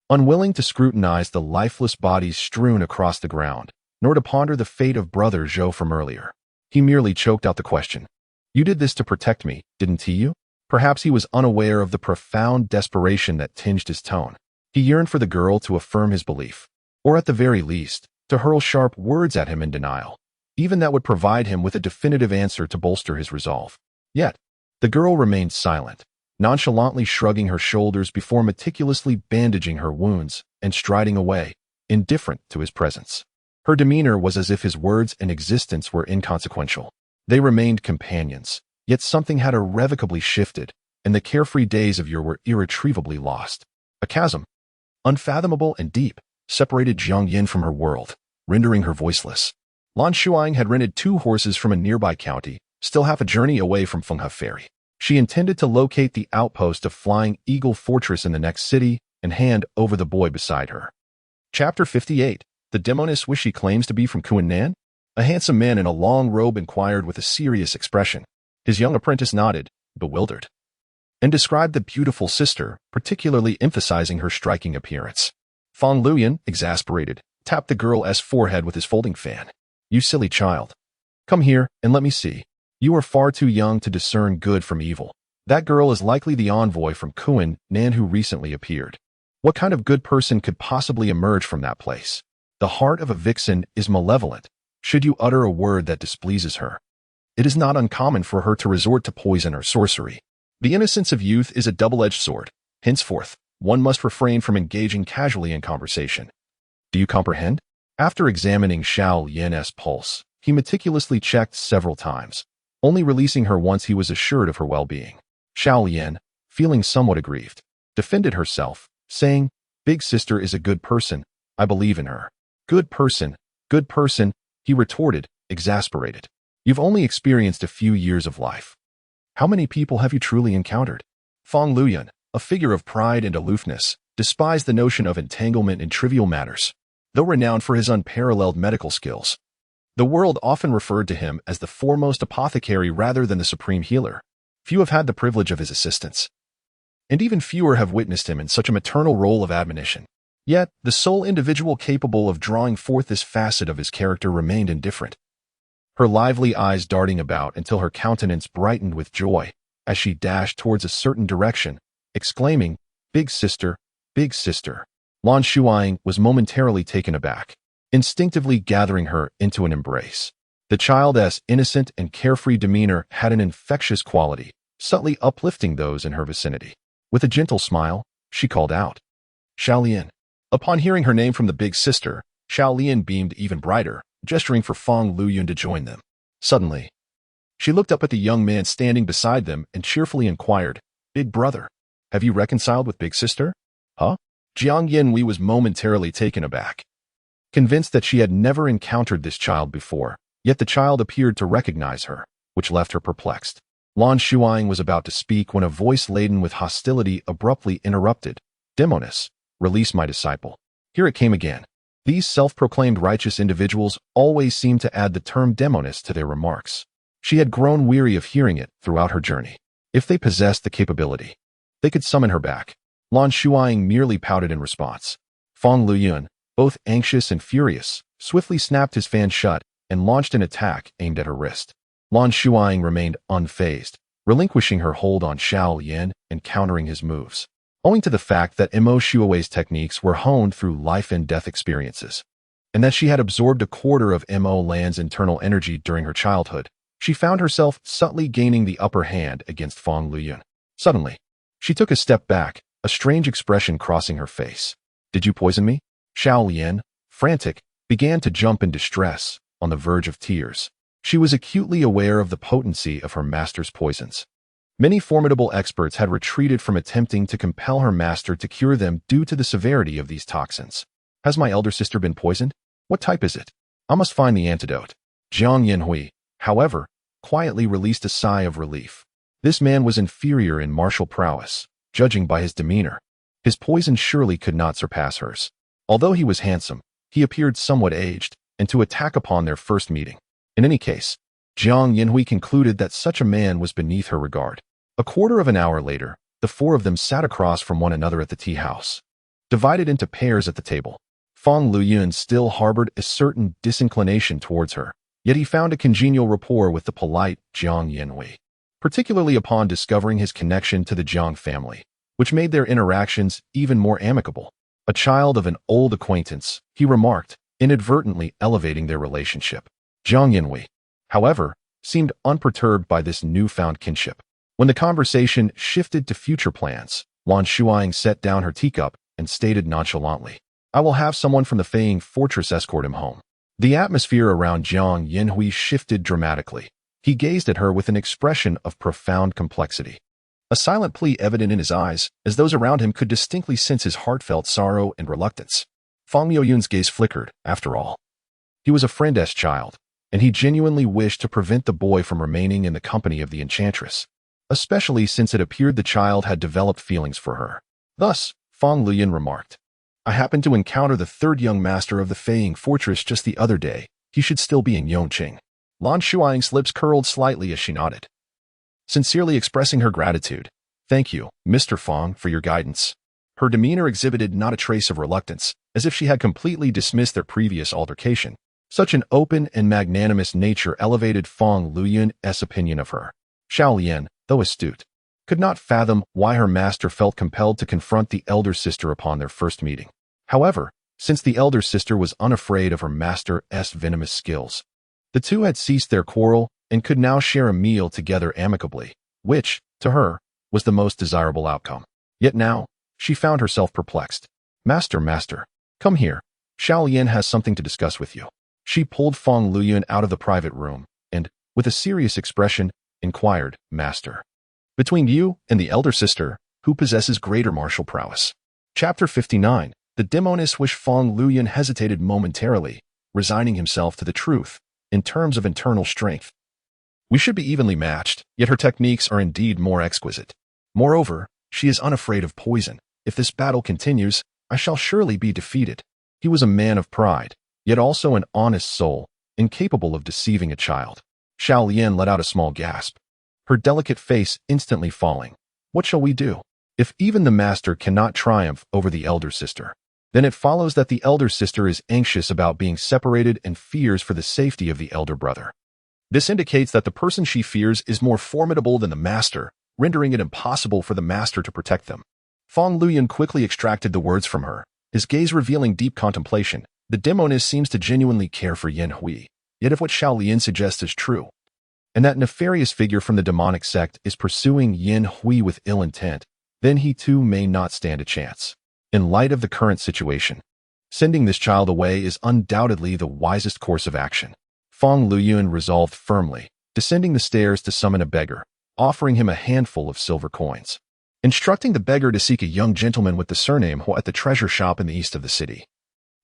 unwilling to scrutinize the lifeless bodies strewn across the ground, nor to ponder the fate of brother Zhou from earlier. He merely choked out the question. You did this to protect me, didn't you? Perhaps he was unaware of the profound desperation that tinged his tone. He yearned for the girl to affirm his belief, or at the very least, to hurl sharp words at him in denial. Even that would provide him with a definitive answer to bolster his resolve. Yet, the girl remained silent, nonchalantly shrugging her shoulders before meticulously bandaging her wounds and striding away, indifferent to his presence. Her demeanor was as if his words and existence were inconsequential. They remained companions, yet something had irrevocably shifted, and the carefree days of yore were irretrievably lost. A chasm, unfathomable and deep, separated Jiang Yin from her world, rendering her voiceless. Lan Shuying had rented 2 horses from a nearby county, still half a journey away from Fenghe Ferry. She intended to locate the outpost of Flying Eagle Fortress in the next city and hand over the boy beside her. Chapter 58. The demoness she claims to be from Kuan-Nan? A handsome man in a long robe inquired with a serious expression. His young apprentice nodded, bewildered, and described the beautiful sister, particularly emphasizing her striking appearance. Fang Luyan, exasperated, tapped the girl's forehead with his folding fan. You silly child. Come here and let me see. You are far too young to discern good from evil. That girl is likely the envoy from Kuan-Nan who recently appeared. What kind of good person could possibly emerge from that place? The heart of a vixen is malevolent, should you utter a word that displeases her. It is not uncommon for her to resort to poison or sorcery. The innocence of youth is a double-edged sword. Henceforth, one must refrain from engaging casually in conversation. Do you comprehend? After examining Xiao Yan's pulse, he meticulously checked several times, only releasing her once he was assured of her well-being. Xiao Yan, feeling somewhat aggrieved, defended herself, saying, Big sister is a good person, I believe in her. Good person, he retorted, exasperated. You've only experienced a few years of life. How many people have you truly encountered? Fang Luyan, a figure of pride and aloofness, despised the notion of entanglement in trivial matters. Though renowned for his unparalleled medical skills, the world often referred to him as the foremost apothecary rather than the supreme healer. Few have had the privilege of his assistance, and even fewer have witnessed him in such a maternal role of admonition. Yet, the sole individual capable of drawing forth this facet of his character remained indifferent, her lively eyes darting about until her countenance brightened with joy as she dashed towards a certain direction, exclaiming, Big sister, big sister. Lan Shuying was momentarily taken aback, instinctively gathering her into an embrace. The child's innocent and carefree demeanor had an infectious quality, subtly uplifting those in her vicinity. With a gentle smile, she called out, Xiao Lian. Upon hearing her name from the big sister, Xiao Lian beamed even brighter, gesturing for Fang Luyan to join them. Suddenly, she looked up at the young man standing beside them and cheerfully inquired, Big brother, have you reconciled with big sister? Huh? Jiang Yin was momentarily taken aback, convinced that she had never encountered this child before, yet the child appeared to recognize her, which left her perplexed. Lan Shuying was about to speak when a voice laden with hostility abruptly interrupted. Demoness, release my disciple. Here it came again. These self-proclaimed righteous individuals always seemed to add the term demoness to their remarks. She had grown weary of hearing it throughout her journey. If they possessed the capability, they could summon her back. Lan Shuying merely pouted in response. Fang Luyan, both anxious and furious, swiftly snapped his fan shut and launched an attack aimed at her wrist. Lan Shuying remained unfazed, relinquishing her hold on Xiao Yan and countering his moves. Owing to the fact that Mo Shui's techniques were honed through life and death experiences, and that she had absorbed a quarter of Mo Lan's internal energy during her childhood, she found herself subtly gaining the upper hand against Fang Luyan. Suddenly, she took a step back, a strange expression crossing her face. Did you poison me? Xiao Lian, frantic, began to jump in distress, on the verge of tears. She was acutely aware of the potency of her master's poisons. Many formidable experts had retreated from attempting to compel her master to cure them due to the severity of these toxins. Has my elder sister been poisoned? What type is it? I must find the antidote. Jiang Yanhui, however, quietly released a sigh of relief. This man was inferior in martial prowess, judging by his demeanor. His poison surely could not surpass hers. Although he was handsome, he appeared somewhat aged, and to attack upon their first meeting. In any case, Jiang Yinhui concluded that such a man was beneath her regard. A quarter of an hour later, the four of them sat across from one another at the tea house, divided into pairs at the table. Fang Luyun still harbored a certain disinclination towards her, yet he found a congenial rapport with the polite Jiang Yinhui, particularly upon discovering his connection to the Jiang family, which made their interactions even more amicable. A child of an old acquaintance, he remarked, inadvertently elevating their relationship. Jiang Yinhui, however, seemed unperturbed by this newfound kinship. When the conversation shifted to future plans, Lan Shuying set down her teacup and stated nonchalantly, "I will have someone from the Feiying fortress escort him home." The atmosphere around Jiang Yinhui shifted dramatically. He gazed at her with an expression of profound complexity, a silent plea evident in his eyes, as those around him could distinctly sense his heartfelt sorrow and reluctance. Fang Luyun's gaze flickered. After all, he was a friend's child, and he genuinely wished to prevent the boy from remaining in the company of the enchantress, especially since it appeared the child had developed feelings for her. Thus, Fang Luyun remarked, "I happened to encounter the third young master of the Feiying fortress just the other day. He should still be in Yongqing." Lan Shuying's lips curled slightly as she nodded, sincerely expressing her gratitude. "Thank you, Mr. Fang, for your guidance." Her demeanor exhibited not a trace of reluctance, as if she had completely dismissed their previous altercation. Such an open and magnanimous nature elevated Fang Luyun's opinion of her. Xiao Lian, though astute, could not fathom why her master felt compelled to confront the elder sister upon their first meeting. However, since the elder sister was unafraid of her master's venomous skills, the two had ceased their quarrel and could now share a meal together amicably, which, to her, was the most desirable outcome. Yet now, she found herself perplexed. Master, come here. Xiao Lian has something to discuss with you." She pulled Fang Luyun out of the private room and, with a serious expression, inquired, "Master, between you and the elder sister, who possesses greater martial prowess?" Chapter 59. The demoness wished. Fang Luyun hesitated momentarily, resigning himself to the truth. In terms of internal strength, we should be evenly matched, yet her techniques are indeed more exquisite. Moreover, she is unafraid of poison. If this battle continues, I shall surely be defeated. He was a man of pride, yet also an honest soul, incapable of deceiving a child. Xiao Lian let out a small gasp, her delicate face instantly falling. What shall we do? If even the master cannot triumph over the elder sister, then it follows that the elder sister is anxious about being separated and fears for the safety of the elder brother. This indicates that the person she fears is more formidable than the master, rendering it impossible for the master to protect them. Fang Luyun quickly extracted the words from her, his gaze revealing deep contemplation. The demoness seems to genuinely care for Yin Hui, yet if what Xiao Lian suggests is true, and that nefarious figure from the demonic sect is pursuing Yin Hui with ill intent, then he too may not stand a chance. In light of the current situation, sending this child away is undoubtedly the wisest course of action. Fang Luyun resolved firmly, descending the stairs to summon a beggar, offering him a handful of silver coins, instructing the beggar to seek a young gentleman with the surname Hua at the treasure shop in the east of the city,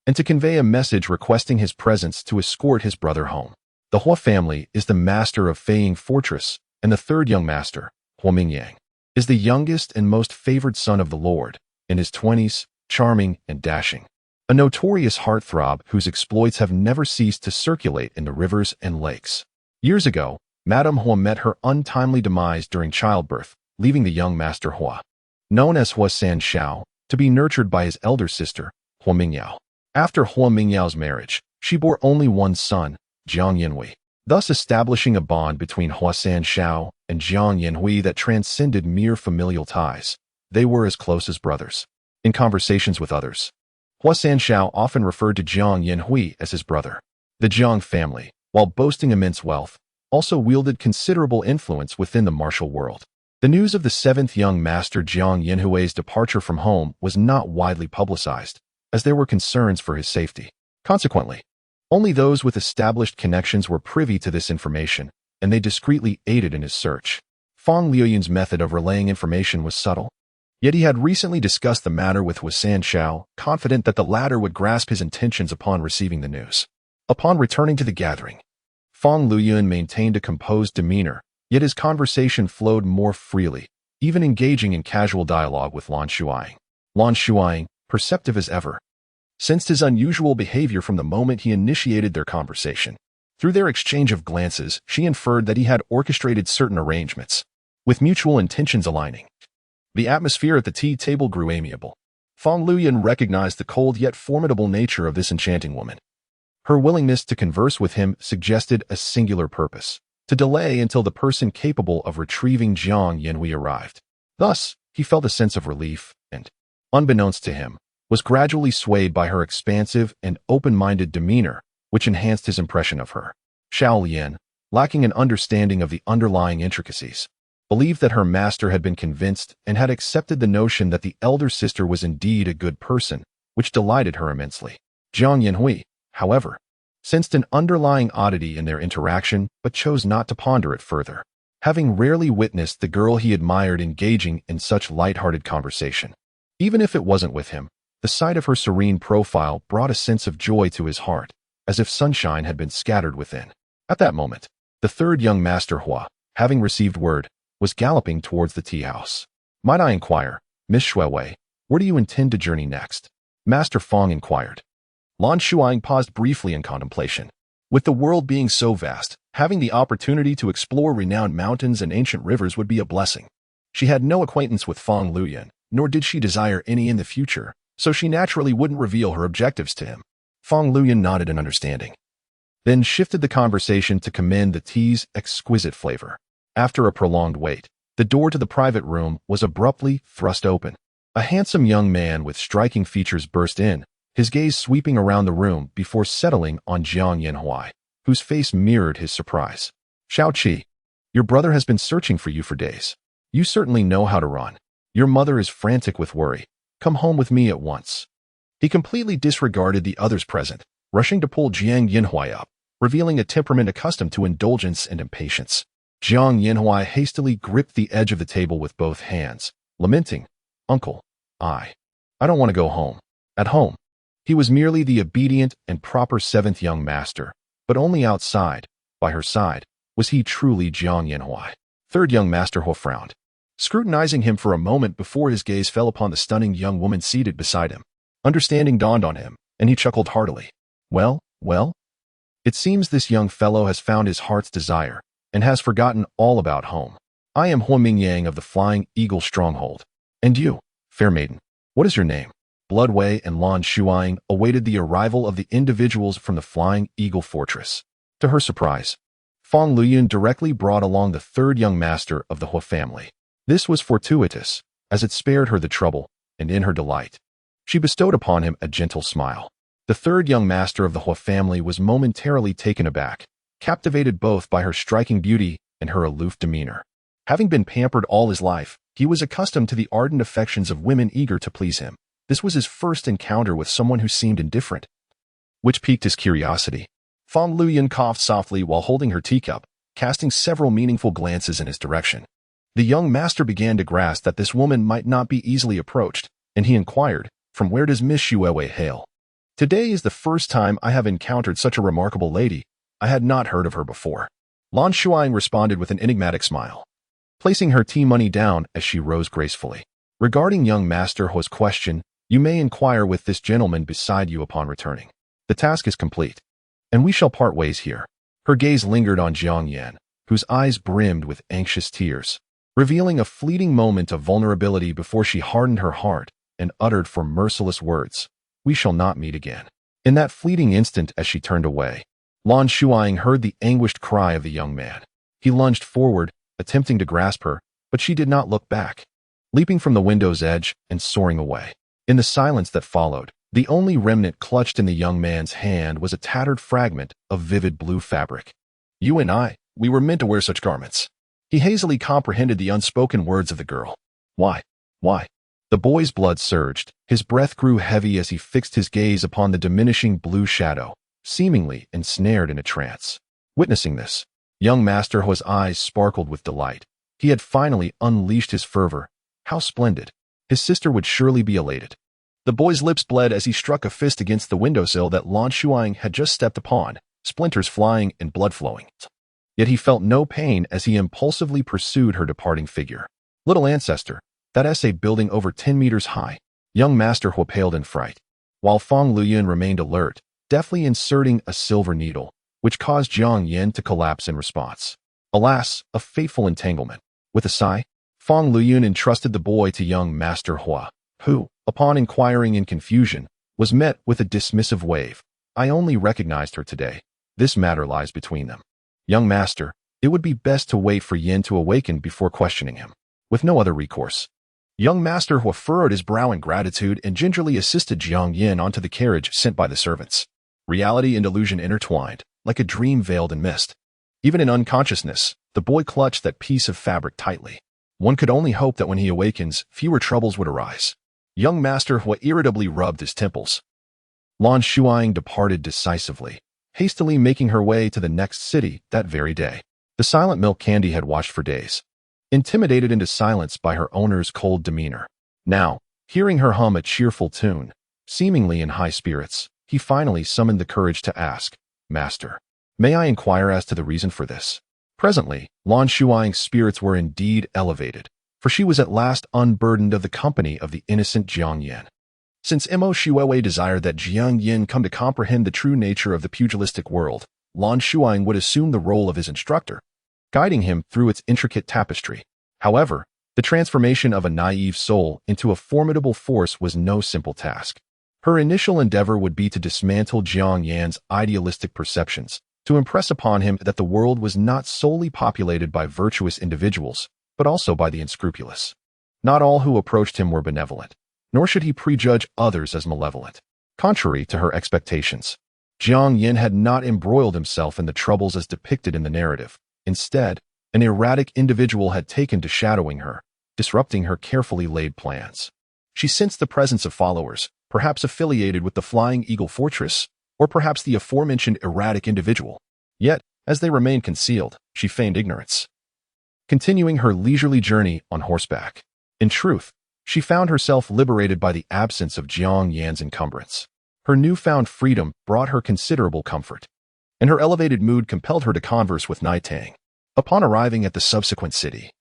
and to convey a message requesting his presence to escort his brother home. The Hua family is the master of Feiying fortress, and the third young master, Hua Mingyang, is the youngest and most favored son of the Lord, in his 20s, charming and dashing, a notorious heartthrob whose exploits have never ceased to circulate in the rivers and lakes. Years ago, Madame Hua met her untimely demise during childbirth, leaving the young master Hua, known as Hua San Xiao, to be nurtured by his elder sister, Hua Mingyao. After Hua Mingyao's marriage, she bore only one son, Jiang Yinhui, thus establishing a bond between Hua San Xiao and Jiang Yinhui that transcended mere familial ties. They were as close as brothers. In conversations with others, Hua San Xiao often referred to Jiang Yinhui as his brother. The Jiang family, while boasting immense wealth, also wielded considerable influence within the martial world. The news of the seventh young master Jiang Yinhui's departure from home was not widely publicized, as there were concerns for his safety. Consequently, only those with established connections were privy to this information, and they discreetly aided in his search. Fang Luyun's method of relaying information was subtle, yet he had recently discussed the matter with Hua San Xiao, confident that the latter would grasp his intentions upon receiving the news. Upon returning to the gathering, Fang Luyun maintained a composed demeanor, yet his conversation flowed more freely, even engaging in casual dialogue with Lan Shuying. Lan Shuying, perceptive as ever, sensed his unusual behavior from the moment he initiated their conversation. Through their exchange of glances, she inferred that he had orchestrated certain arrangements, with mutual intentions aligning. The atmosphere at the tea table grew amiable. Fong Luyan recognized the cold yet formidable nature of this enchanting woman. Her willingness to converse with him suggested a singular purpose: to delay until the person capable of retrieving Jiang Yanhui arrived. Thus, he felt a sense of relief and, unbeknownst to him, was gradually swayed by her expansive and open-minded demeanor, which enhanced his impression of her. Xiao Lian, lacking an understanding of the underlying intricacies, believed that her master had been convinced and had accepted the notion that the elder sister was indeed a good person, which delighted her immensely. Jiang Yanhui, however, sensed an underlying oddity in their interaction but chose not to ponder it further, having rarely witnessed the girl he admired engaging in such light-hearted conversation. Even if it wasn't with him, the sight of her serene profile brought a sense of joy to his heart, as if sunshine had been scattered within. At that moment, the third young master Hua, having received word, was galloping towards the tea house. "Might I inquire, Miss Shuiwei, where do you intend to journey next?" Master Fong inquired. Lan Shuying paused briefly in contemplation. With the world being so vast, having the opportunity to explore renowned mountains and ancient rivers would be a blessing. She had no acquaintance with Fong Luyan, nor did she desire any in the future, so she naturally wouldn't reveal her objectives to him. Fong Luyan nodded in understanding, then shifted the conversation to commend the tea's exquisite flavor. After a prolonged wait, the door to the private room was abruptly thrust open. A handsome young man with striking features burst in, his gaze sweeping around the room before settling on Jiang Yanhui, whose face mirrored his surprise. "Xiao Qi, your brother has been searching for you for days. You certainly know how to run. Your mother is frantic with worry. Come home with me at once." He completely disregarded the others present, rushing to pull Jiang Yanhui up, revealing a temperament accustomed to indulgence and impatience. Jiang Yanhui hastily gripped the edge of the table with both hands, lamenting, "Uncle, I don't want to go home." At home, he was merely the obedient and proper seventh young master, but only outside, by her side, was he truly Jiang Yanhui. Third young master Ho frowned, scrutinizing him for a moment before his gaze fell upon the stunning young woman seated beside him. Understanding dawned on him, and he chuckled heartily. Well, it seems this young fellow has found his heart's desire, and has forgotten all about home. I am Huo Mingyang of the Flying Eagle Stronghold. And you, fair maiden, what is your name?" Bloodway and Lan Shuying awaited the arrival of the individuals from the Flying Eagle Fortress. To her surprise, Fong Luyan directly brought along the third young master of the Hua family. This was fortuitous, as it spared her the trouble, and in her delight, she bestowed upon him a gentle smile. The third young master of the Hua family was momentarily taken aback, captivated both by her striking beauty and her aloof demeanor. Having been pampered all his life, he was accustomed to the ardent affections of women eager to please him. This was his first encounter with someone who seemed indifferent, which piqued his curiosity. Fong Luyan coughed softly while holding her teacup, casting several meaningful glances in his direction. The young master began to grasp that this woman might not be easily approached, and he inquired, "From where does Miss Shuiwei hail?" "Today is the first time I have encountered such a remarkable lady. I had not heard of her before." Lan Shuying responded with an enigmatic smile, placing her tea money down as she rose gracefully. "Regarding young Master Huo's question, you may inquire with this gentleman beside you upon returning. The task is complete, and we shall part ways here." Her gaze lingered on Jiang Yan, whose eyes brimmed with anxious tears, revealing a fleeting moment of vulnerability before she hardened her heart and uttered for merciless words, "We shall not meet again." In that fleeting instant as she turned away, Lan Shuying heard the anguished cry of the young man. He lunged forward, attempting to grasp her, but she did not look back, leaping from the window's edge and soaring away. In the silence that followed, the only remnant clutched in the young man's hand was a tattered fragment of vivid blue fabric. "You and I, we were meant to wear such garments." He hazily comprehended the unspoken words of the girl. Why? The boy's blood surged, his breath grew heavy as he fixed his gaze upon the diminishing blue shadow, seemingly ensnared in a trance. Witnessing this, young Master Huo's eyes sparkled with delight. He had finally unleashed his fervor. How splendid! His sister would surely be elated. The boy's lips bled as he struck a fist against the windowsill that Lan Shuying had just stepped upon, splinters flying and blood flowing. Yet he felt no pain as he impulsively pursued her departing figure. Little ancestor, that essay building over 10 meters high. Young Master Huo paled in fright, while Fong Luyan remained alert, deftly inserting a silver needle, which caused Jiang Yin to collapse in response. Alas, a fateful entanglement. With a sigh, Feng Luyun entrusted the boy to young Master Hua, who, upon inquiring in confusion, was met with a dismissive wave. I only recognized her today. This matter lies between them. Young master, it would be best to wait for Yin to awaken before questioning him. With no other recourse, young Master Hua furrowed his brow in gratitude and gingerly assisted Jiang Yin onto the carriage sent by the servants. Reality and illusion intertwined, like a dream veiled in mist. Even in unconsciousness, the boy clutched that piece of fabric tightly. One could only hope that when he awakens, fewer troubles would arise. Young Master Hua irritably rubbed his temples. Lan Shuying departed decisively, hastily making her way to the next city that very day. The silent milk candy had watched for days, intimidated into silence by her owner's cold demeanor. Now, hearing her hum a cheerful tune, seemingly in high spirits, he finally summoned the courage to ask, Master, may I inquire as to the reason for this? Presently, Lan Shuying's spirits were indeed elevated, for she was at last unburdened of the company of the innocent Jiang Yin. Since Mo Shuiwei desired that Jiang Yin come to comprehend the true nature of the pugilistic world, Lan Shuying would assume the role of his instructor, guiding him through its intricate tapestry. However, the transformation of a naive soul into a formidable force was no simple task. Her initial endeavor would be to dismantle Jiang Yan's idealistic perceptions, to impress upon him that the world was not solely populated by virtuous individuals, but also by the unscrupulous. Not all who approached him were benevolent, nor should he prejudge others as malevolent. Contrary to her expectations, Jiang Yin had not embroiled himself in the troubles as depicted in the narrative. Instead, an erratic individual had taken to shadowing her, disrupting her carefully laid plans. She sensed the presence of followers, perhaps affiliated with the Flying Eagle Fortress, or perhaps the aforementioned erratic individual. Yet, as they remained concealed, she feigned ignorance, continuing her leisurely journey on horseback. In truth, she found herself liberated by the absence of Jiang Yan's encumbrance. Her newfound freedom brought her considerable comfort, and her elevated mood compelled her to converse with Tang. Upon arriving at the subsequent city,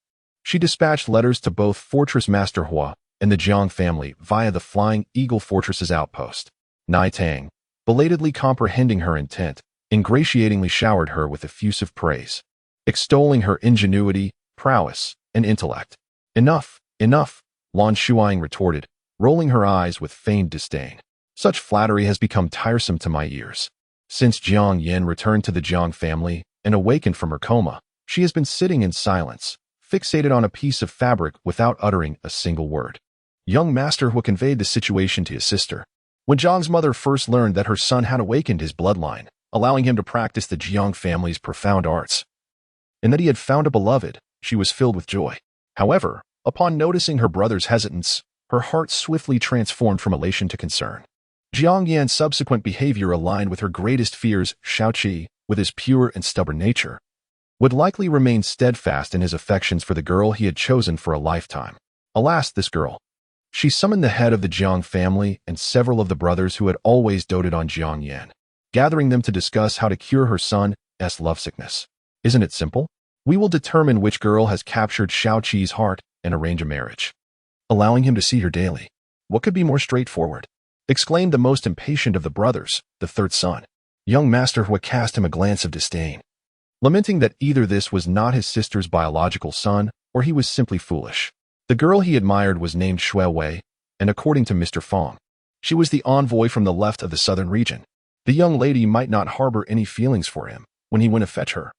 she dispatched letters to both Fortress Master Hua and the Jiang family via the Flying Eagle Fortress's outpost. Tang, belatedly comprehending her intent, ingratiatingly showered her with effusive praise, extolling her ingenuity, prowess, and intellect. Enough, enough, Lan Shuying retorted, rolling her eyes with feigned disdain. Such flattery has become tiresome to my ears. Since Jiang Yin returned to the Jiang family and awakened from her coma, she has been sitting in silence, fixated on a piece of fabric without uttering a single word. Young Master Hua conveyed the situation to his sister. When Jiang's mother first learned that her son had awakened his bloodline, allowing him to practice the Jiang family's profound arts, and that he had found a beloved, she was filled with joy. However, upon noticing her brother's hesitance, her heart swiftly transformed from elation to concern. Jiang Yan's subsequent behavior aligned with her greatest fears. Shaoqi, with his pure and stubborn nature, would likely remain steadfast in his affections for the girl he had chosen for a lifetime. Alas, this girl. She summoned the head of the Jiang family and several of the brothers who had always doted on Jiang Yan, gathering them to discuss how to cure her son's lovesickness. Isn't it simple? We will determine which girl has captured Shaoqi's heart and arrange a marriage, allowing him to see her daily. What could be more straightforward? Exclaimed the most impatient of the brothers, the third son. Young Master Hua cast him a glance of disdain, lamenting that either this was not his sister's biological son, or he was simply foolish. The girl he admired was named Shui Wei, and according to Mr. Fong, she was the envoy from the left of the southern region. The young lady might not harbor any feelings for him when he went to fetch her.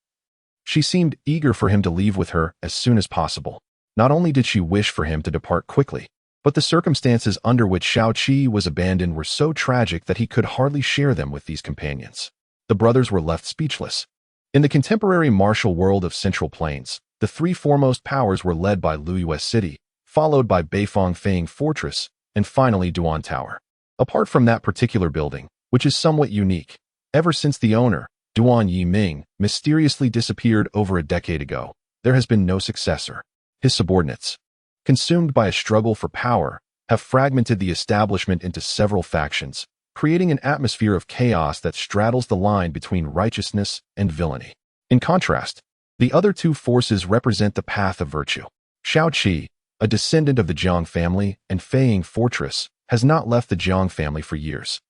She seemed eager for him to leave with her as soon as possible. Not only did she wish for him to depart quickly, but the circumstances under which Shaoqi was abandoned were so tragic that he could hardly share them with these companions. The brothers were left speechless. In the contemporary martial world of Central Plains, the three foremost powers were led by Luyue City, followed by Beifang Fang Fortress, and finally Duan Tower. Apart from that particular building, which is somewhat unique, ever since the owner, Duan Yiming, mysteriously disappeared over a decade ago, there has been no successor. His subordinates, consumed by a struggle for power, have fragmented the establishment into several factions, creating an atmosphere of chaos that straddles the line between righteousness and villainy. In contrast, the other two forces represent the path of virtue. Shaoqi, a descendant of the Jiang family, and Fang Fortress, has not left the Jiang family for years,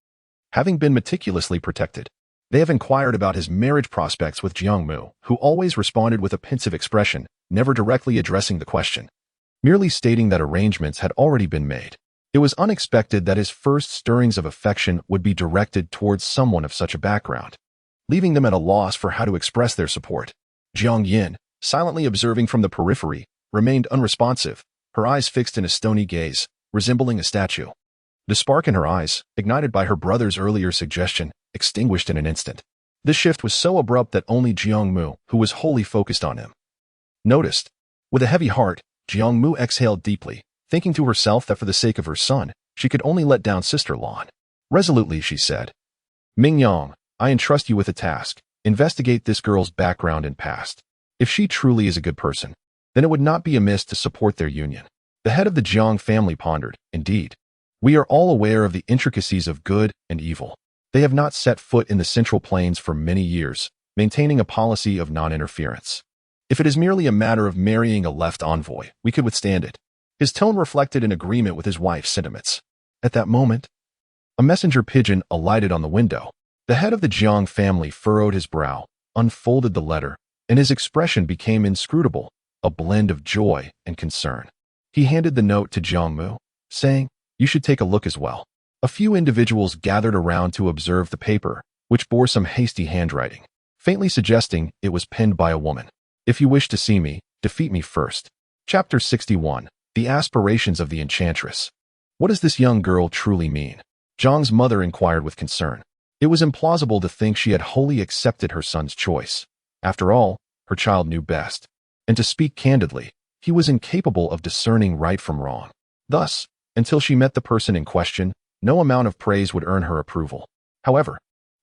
having been meticulously protected. They have inquired about his marriage prospects with Jiangmu, who always responded with a pensive expression, never directly addressing the question, merely stating that arrangements had already been made. It was unexpected that his first stirrings of affection would be directed towards someone of such a background, leaving them at a loss for how to express their support. Jiang Yin, silently observing from the periphery, remained unresponsive, her eyes fixed in a stony gaze, resembling a statue. The spark in her eyes, ignited by her brother's earlier suggestion, extinguished in an instant. This shift was so abrupt that only Jiangmu, who was wholly focused on him, noticed. With a heavy heart, Jiangmu exhaled deeply, thinking to herself that for the sake of her son, she could only let down Sister Lan. Resolutely, she said, "Mingyang, I entrust you with a task. Investigate this girl's background and past. If she truly is a good person, then it would not be amiss to support their union." The head of the Jiang family pondered, "Indeed, we are all aware of the intricacies of good and evil. They have not set foot in the Central Plains for many years, maintaining a policy of non-interference. If it is merely a matter of marrying a left envoy, we could withstand it." His tone reflected an agreement with his wife's sentiments. At that moment, a messenger pigeon alighted on the window. The head of the Jiang family furrowed his brow, unfolded the letter, and his expression became inscrutable, a blend of joy and concern. He handed the note to Jiangmu, saying, "You should take a look as well." A few individuals gathered around to observe the paper, which bore some hasty handwriting, faintly suggesting it was penned by a woman. "If you wish to see me, defeat me first." Chapter 61. The Aspirations of the Enchantress. What does this young girl truly mean? Zhang's mother inquired with concern. It was implausible to think she had wholly accepted her son's choice. After all, her child knew best. And to speak candidly, he was incapable of discerning right from wrong. Thus, until she met the person in question, no amount of praise would earn her approval. However,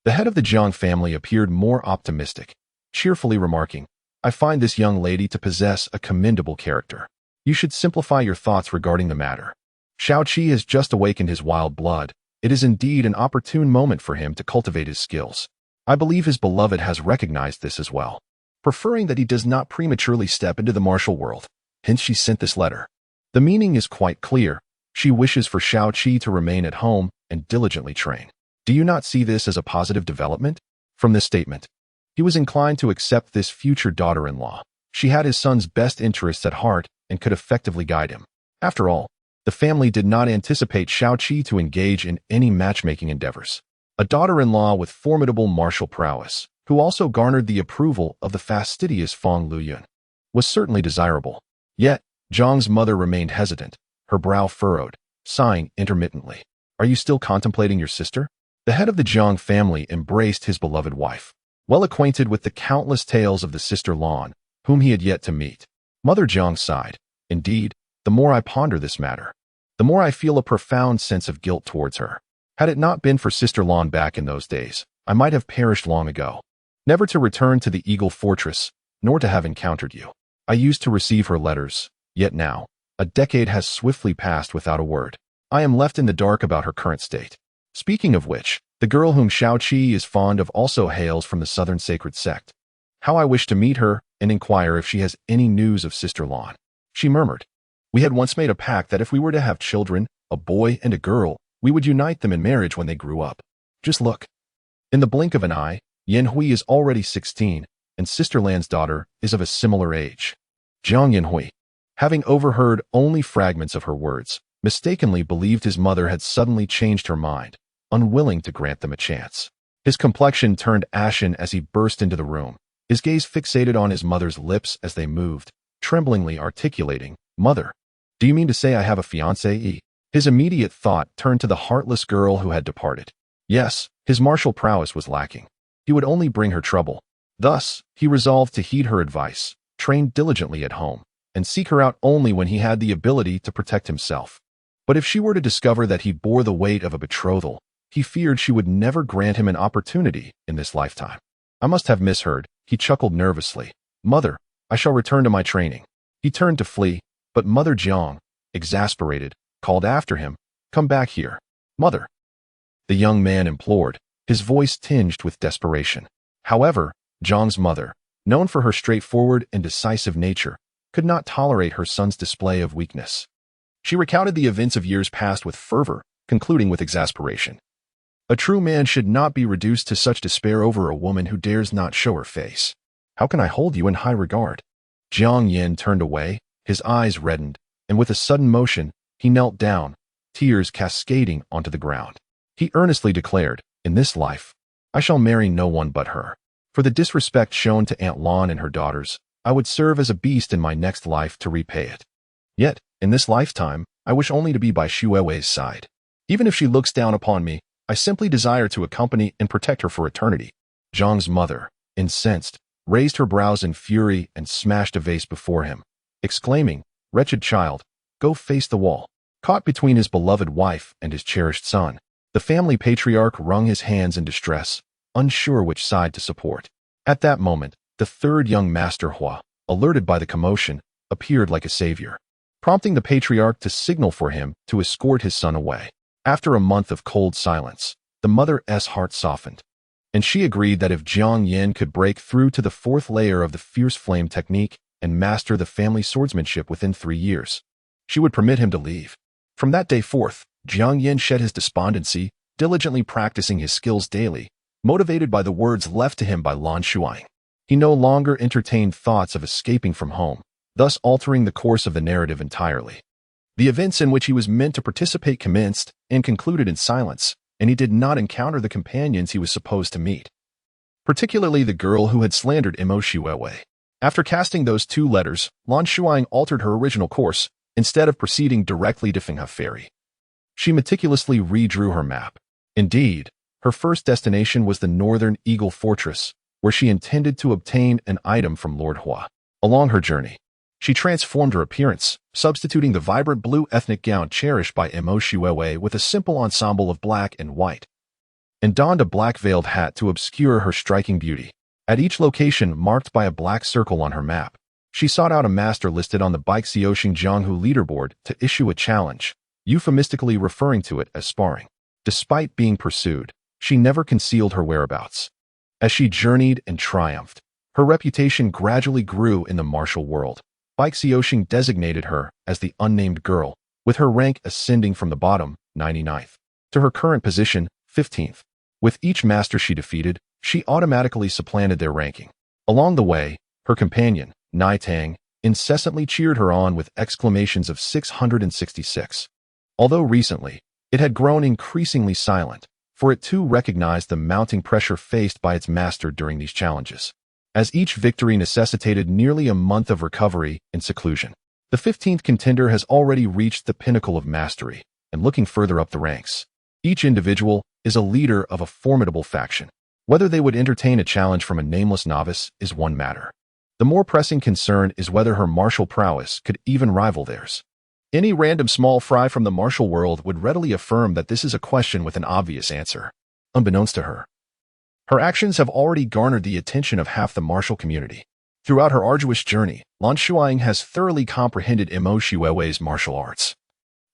the head of the Jiang family appeared more optimistic, cheerfully remarking, "I find this young lady to possess a commendable character. You should simplify your thoughts regarding the matter. Shao Qi has just awakened his wild blood. It is indeed an opportune moment for him to cultivate his skills. I believe his beloved has recognized this as well, preferring that he does not prematurely step into the martial world. Hence she sent this letter. The meaning is quite clear. She wishes for Shao Qi to remain at home and diligently train. Do you not see this as a positive development?" From this statement, he was inclined to accept this future daughter-in-law. She had his son's best interests at heart and could effectively guide him. After all, the family did not anticipate Shao Qi to engage in any matchmaking endeavors. A daughter-in-law with formidable martial prowess, who also garnered the approval of the fastidious Feng Luyun, was certainly desirable. Yet, Zhang's mother remained hesitant, her brow furrowed, sighing intermittently. "Are you still contemplating your sister?" The head of the Jiang family embraced his beloved wife, well acquainted with the countless tales of the sister Lan, whom he had yet to meet. Mother Jiang sighed. "Indeed, the more I ponder this matter, the more I feel a profound sense of guilt towards her. Had it not been for Sister Lan back in those days, I might have perished long ago, never to return to the Eagle Fortress, nor to have encountered you. I used to receive her letters, yet now, a decade has swiftly passed without a word. I am left in the dark about her current state. Speaking of which, the girl whom Shao Qi is fond of also hails from the Southern Sacred Sect. How I wish to meet her and inquire if she has any news of Sister Lan." She murmured, "We had once made a pact that if we were to have children, a boy and a girl, we would unite them in marriage when they grew up. Just look." In the blink of an eye, Yan Hui is already 16, and Sister Lan's daughter is of a similar age. Jiang Yanhui, having overheard only fragments of her words, mistakenly believed his mother had suddenly changed her mind, unwilling to grant them a chance. His complexion turned ashen as he burst into the room, his gaze fixated on his mother's lips as they moved, tremblingly articulating, "Mother, do you mean to say I have a fiancée?" His immediate thought turned to the heartless girl who had departed. Yes, his martial prowess was lacking. He would only bring her trouble. Thus, he resolved to heed her advice, train diligently at home, and seek her out only when he had the ability to protect himself. But if she were to discover that he bore the weight of a betrothal, he feared she would never grant him an opportunity in this lifetime. "I must have misheard," he chuckled nervously. "Mother, I shall return to my training." He turned to flee, but Mother Jiang, exasperated, called after him, "Come back here, mother." The young man implored, his voice tinged with desperation. However, Zhang's mother, known for her straightforward and decisive nature, could not tolerate her son's display of weakness. She recounted the events of years past with fervor, concluding with exasperation. A true man should not be reduced to such despair over a woman who dares not show her face. How can I hold you in high regard? Jiang Yin turned away, his eyes reddened, and with a sudden motion, he knelt down, tears cascading onto the ground. He earnestly declared, in this life, I shall marry no one but her. For the disrespect shown to Aunt Lan and her daughters, I would serve as a beast in my next life to repay it. Yet, in this lifetime, I wish only to be by Xu Weiwei's side. Even if she looks down upon me, I simply desire to accompany and protect her for eternity. Zhang's mother, incensed, raised her brows in fury and smashed a vase before him, exclaiming, Wretched child, go face the wall. Caught between his beloved wife and his cherished son, the family patriarch wrung his hands in distress, unsure which side to support. At that moment, the third young master Hua, alerted by the commotion, appeared like a savior, prompting the patriarch to signal for him to escort his son away. After a month of cold silence, the mother's heart softened, and she agreed that if Jiang Yin could break through to the fourth layer of the fierce flame technique and master the family swordsmanship within 3 years, she would permit him to leave. From that day forth, Jiang Yin shed his despondency, diligently practicing his skills daily, motivated by the words left to him by Lan Shuying. He no longer entertained thoughts of escaping from home, thus altering the course of the narrative entirely. The events in which he was meant to participate commenced and concluded in silence, and he did not encounter the companions he was supposed to meet, particularly the girl who had slandered Xu Weiwei. After casting those 2 letters, Lan Shuying altered her original course, instead of proceeding directly to Fenghe Ferry. She meticulously redrew her map. Indeed, her first destination was the northern Eagle Fortress, where she intended to obtain an item from Lord Hua. Along her journey, she transformed her appearance, substituting the vibrant blue ethnic gown cherished by Xu Weiwei with a simple ensemble of black and white, and donned a black-veiled hat to obscure her striking beauty. At each location marked by a black circle on her map, she sought out a master listed on the Baixiaoxing Jianghu leaderboard to issue a challenge, euphemistically referring to it as sparring. Despite being pursued, she never concealed her whereabouts. As she journeyed and triumphed, her reputation gradually grew in the martial world. Baixiaoxing designated her as the unnamed girl, with her rank ascending from the bottom, 99th, to her current position, 15th. With each master she defeated, she automatically supplanted their ranking. Along the way, her companion, Nai Tang, incessantly cheered her on with exclamations of 666. Although recently, it had grown increasingly silent, for it too recognized the mounting pressure faced by its master during these challenges. As each victory necessitated nearly a month of recovery and seclusion, the 15th contender has already reached the pinnacle of mastery, and looking further up the ranks, each individual is a leader of a formidable faction. Whether they would entertain a challenge from a nameless novice is one matter. The more pressing concern is whether her martial prowess could even rival theirs. Any random small fry from the martial world would readily affirm that this is a question with an obvious answer. Unbeknownst to her, her actions have already garnered the attention of half the martial community. Throughout her arduous journey, Lan Shuying has thoroughly comprehended Xu Weiwei's martial arts,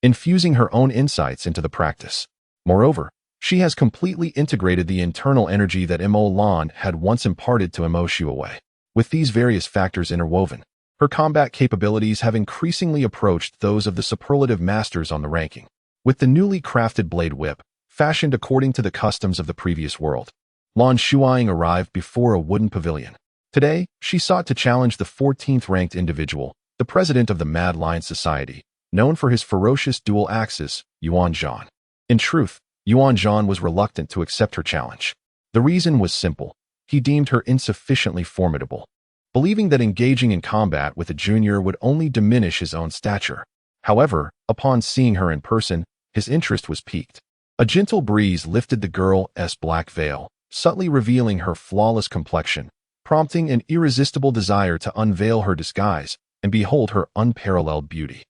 infusing her own insights into the practice. Moreover, she has completely integrated the internal energy that Lan had once imparted to Xu Weiwei. With these various factors interwoven, her combat capabilities have increasingly approached those of the superlative masters on the ranking. With the newly crafted blade whip, fashioned according to the customs of the previous world, Lan Shuying arrived before a wooden pavilion. Today, she sought to challenge the 14th ranked individual, the president of the Mad Lion Society, known for his ferocious dual axes, Yuan Zhan. In truth, Yuan Zhan was reluctant to accept her challenge. The reason was simple. He deemed her insufficiently formidable, believing that engaging in combat with a junior would only diminish his own stature. However, upon seeing her in person, his interest was piqued. A gentle breeze lifted the girl's black veil, subtly revealing her flawless complexion, prompting an irresistible desire to unveil her disguise and behold her unparalleled beauty.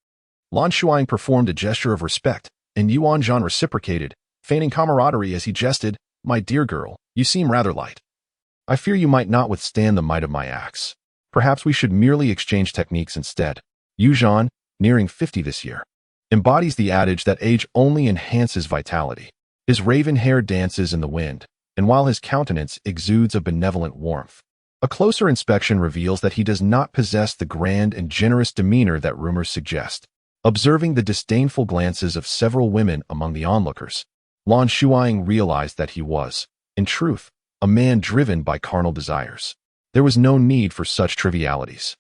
Lan Shuying performed a gesture of respect, and Yuan Zhan reciprocated, feigning camaraderie as he jested, "My dear girl, you seem rather light. I fear you might not withstand the might of my axe. Perhaps we should merely exchange techniques instead." Yu Zhan, nearing 50 this year, embodies the adage that age only enhances vitality. His raven hair dances in the wind, and while his countenance exudes a benevolent warmth, a closer inspection reveals that he does not possess the grand and generous demeanor that rumors suggest. Observing the disdainful glances of several women among the onlookers, Lan Shuying realized that he was, in truth, a man driven by carnal desires. There was no need for such trivialities.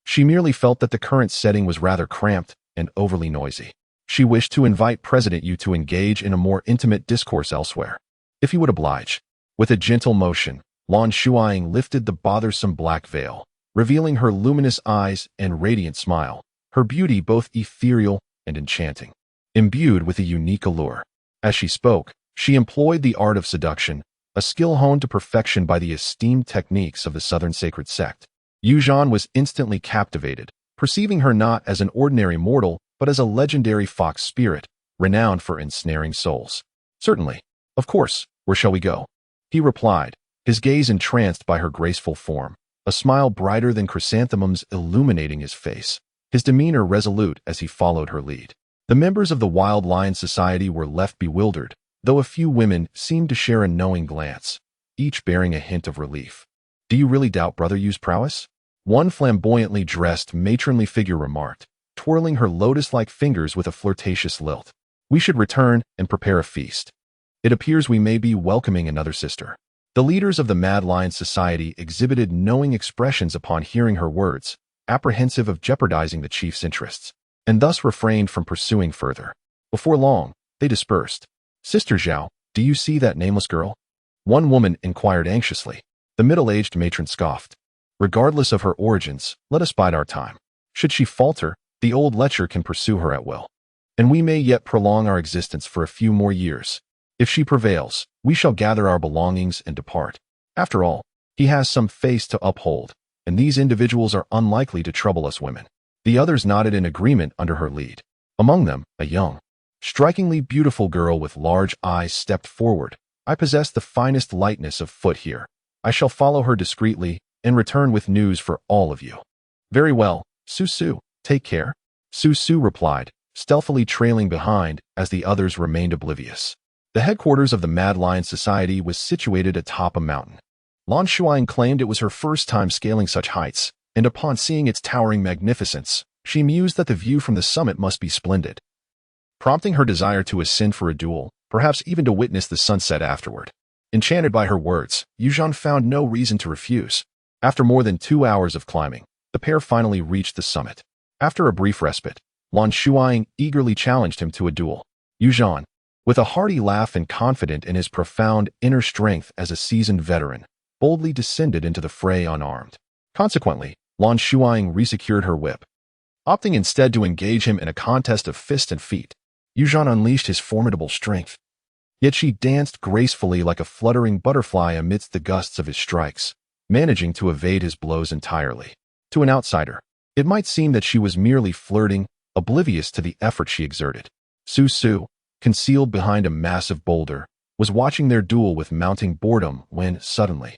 She merely felt that the current setting was rather cramped and overly noisy. She wished to invite President Yu to engage in a more intimate discourse elsewhere, if he would oblige. With a gentle motion, Lan Shuying lifted the bothersome black veil, revealing her luminous eyes and radiant smile, her beauty both ethereal and enchanting, imbued with a unique allure. As she spoke, she employed the art of seduction, a skill honed to perfection by the esteemed techniques of the Southern Sacred Sect. Yuzhan was instantly captivated, perceiving her not as an ordinary mortal, but as a legendary fox spirit, renowned for ensnaring souls. Certainly. Of course. Where shall we go? He replied, his gaze entranced by her graceful form, a smile brighter than chrysanthemums illuminating his face, his demeanor resolute as he followed her lead. The members of the Wild Lion Society were left bewildered, though a few women seemed to share a knowing glance, each bearing a hint of relief. Do you really doubt Brother Yu's prowess? One flamboyantly dressed matronly figure remarked, twirling her lotus-like fingers with a flirtatious lilt. We should return and prepare a feast. It appears we may be welcoming another sister. The leaders of the Mad Lion Society exhibited knowing expressions upon hearing her words, apprehensive of jeopardizing the chief's interests, and thus refrained from pursuing further. Before long, they dispersed. Sister Zhao, do you see that nameless girl? One woman inquired anxiously. The middle-aged matron scoffed. Regardless of her origins, let us bide our time. Should she falter, the old lecher can pursue her at will, and we may yet prolong our existence for a few more years. If she prevails, we shall gather our belongings and depart. After all, he has some face to uphold, and these individuals are unlikely to trouble us women. The others nodded in agreement under her lead. Among them, a young, strikingly beautiful girl with large eyes stepped forward. I possess the finest lightness of foot here. I shall follow her discreetly and return with news for all of you. Very well, Su, take care. Su replied, stealthily trailing behind as the others remained oblivious. The headquarters of the Mad Lion Society was situated atop a mountain. Lan Shuying claimed it was her first time scaling such heights, and upon seeing its towering magnificence, she mused that the view from the summit must be splendid, prompting her desire to ascend for a duel, perhaps even to witness the sunset afterward. Enchanted by her words, Yuzhan found no reason to refuse. After more than 2 hours of climbing, the pair finally reached the summit. After a brief respite, Lan Shuying eagerly challenged him to a duel. Yuzhan, with a hearty laugh and confident in his profound inner strength as a seasoned veteran, boldly descended into the fray unarmed. Consequently, Lan Shuying resecured her whip. Opting instead to engage him in a contest of fist and feet, Yuzhan unleashed his formidable strength. Yet she danced gracefully like a fluttering butterfly amidst the gusts of his strikes, managing to evade his blows entirely. To an outsider, it might seem that she was merely flirting, oblivious to the effort she exerted. Su, concealed behind a massive boulder, was watching their duel with mounting boredom when, suddenly,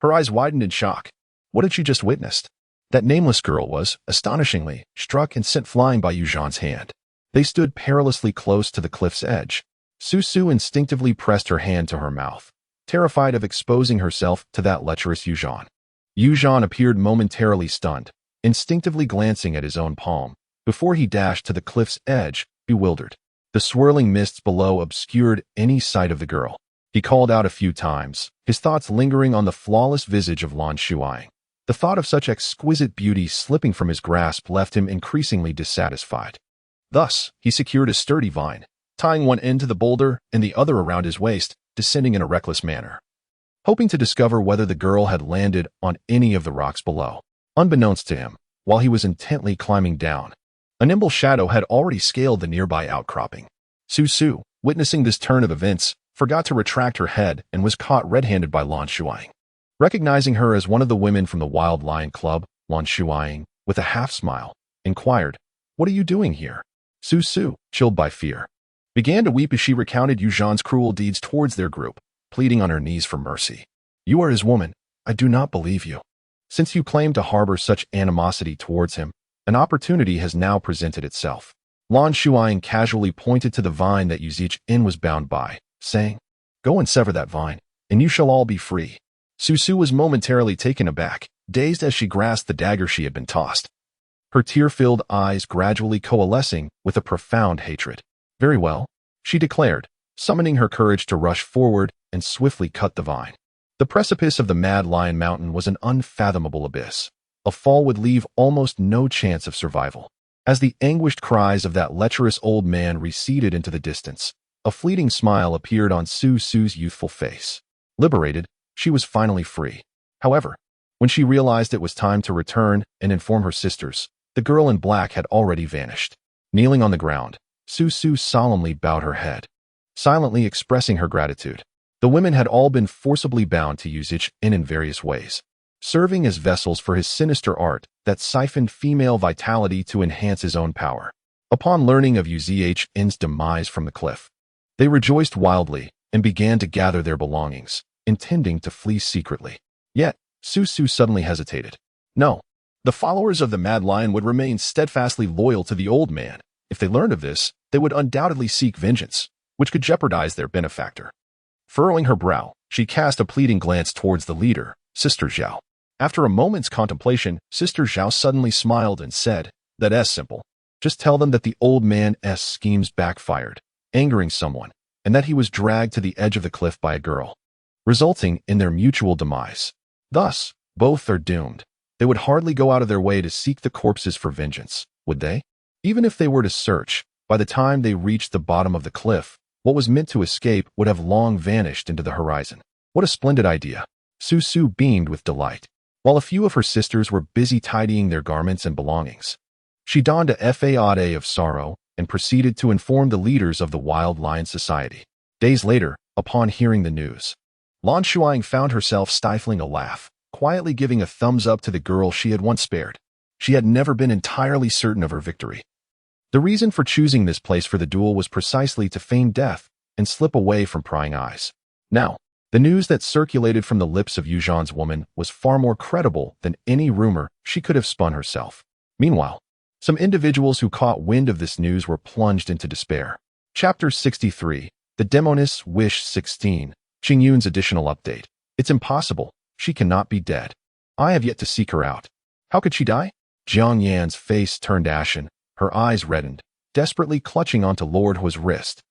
her eyes widened in shock. What had she just witnessed? That nameless girl was, astonishingly, struck and sent flying by Yuzhan's hand. They stood perilously close to the cliff's edge. Su instinctively pressed her hand to her mouth, terrified of exposing herself to that lecherous Yuzhan. Yuzhan appeared momentarily stunned, instinctively glancing at his own palm, before he dashed to the cliff's edge, bewildered. The swirling mists below obscured any sight of the girl. He called out a few times, his thoughts lingering on the flawless visage of Lan Shuying. The thought of such exquisite beauty slipping from his grasp left him increasingly dissatisfied. Thus, he secured a sturdy vine, tying one end to the boulder and the other around his waist, descending in a reckless manner, hoping to discover whether the girl had landed on any of the rocks below. Unbeknownst to him, while he was intently climbing down, a nimble shadow had already scaled the nearby outcropping. Su, witnessing this turn of events, forgot to retract her head and was caught red-handed by Lan Shuying. Recognizing her as one of the women from the Wild Lion Club, Lan Shuying, with a half-smile, inquired, "What are you doing here?" Su, chilled by fear, began to weep as she recounted Yuzhan's cruel deeds towards their group, pleading on her knees for mercy. "You are his woman. I do not believe you. Since you claim to harbor such animosity towards him, an opportunity has now presented itself." Lan Shuying casually pointed to the vine that Yuzhan was bound by, saying, "Go and sever that vine, and you shall all be free." Su was momentarily taken aback, dazed as she grasped the dagger she had been tossed, her tear-filled eyes gradually coalescing with a profound hatred. "Very well," she declared, summoning her courage to rush forward and swiftly cut the vine. The precipice of the Mad Lion Mountain was an unfathomable abyss. A fall would leave almost no chance of survival. As the anguished cries of that lecherous old man receded into the distance, a fleeting smile appeared on Su Su's youthful face. Liberated, she was finally free. However, when she realized it was time to return and inform her sisters, the girl in black had already vanished. Kneeling on the ground, Su Su solemnly bowed her head, silently expressing her gratitude. The women had all been forcibly bound to use each in various ways, serving as vessels for his sinister art that siphoned female vitality to enhance his own power. Upon learning of Uzhin's demise from the cliff, they rejoiced wildly and began to gather their belongings, intending to flee secretly. Yet, Su Su suddenly hesitated. No, the followers of the Mad Lion would remain steadfastly loyal to the old man. If they learned of this, they would undoubtedly seek vengeance, which could jeopardize their benefactor. Furrowing her brow, she cast a pleading glance towards the leader, Sister Zhao. After a moment's contemplation, Sister Zhao suddenly smiled and said, "That's simple. Just tell them that the old man's schemes backfired, angering someone, and that he was dragged to the edge of the cliff by a girl, resulting in their mutual demise. Thus, both are doomed. They would hardly go out of their way to seek the corpses for vengeance, would they? Even if they were to search, by the time they reached the bottom of the cliff, what was meant to escape would have long vanished into the horizon." What a splendid idea! Su Su beamed with delight, while a few of her sisters were busy tidying their garments and belongings. She donned a fade of sorrow and proceeded to inform the leaders of the Wild Lion Society. Days later, upon hearing the news, Lan Shuying found herself stifling a laugh, quietly giving a thumbs up to the girl she had once spared. She had never been entirely certain of her victory. The reason for choosing this place for the duel was precisely to feign death and slip away from prying eyes. Now, the news that circulated from the lips of Yuzhan's woman was far more credible than any rumor she could have spun herself. Meanwhile, some individuals who caught wind of this news were plunged into despair. Chapter 63, The Demoness Wish 16, Qingyun's additional update. It's impossible. She cannot be dead. I have yet to seek her out. How could she die? Jiang Yan's face turned ashen, her eyes reddened, desperately clutching onto Lord Hua's wrist.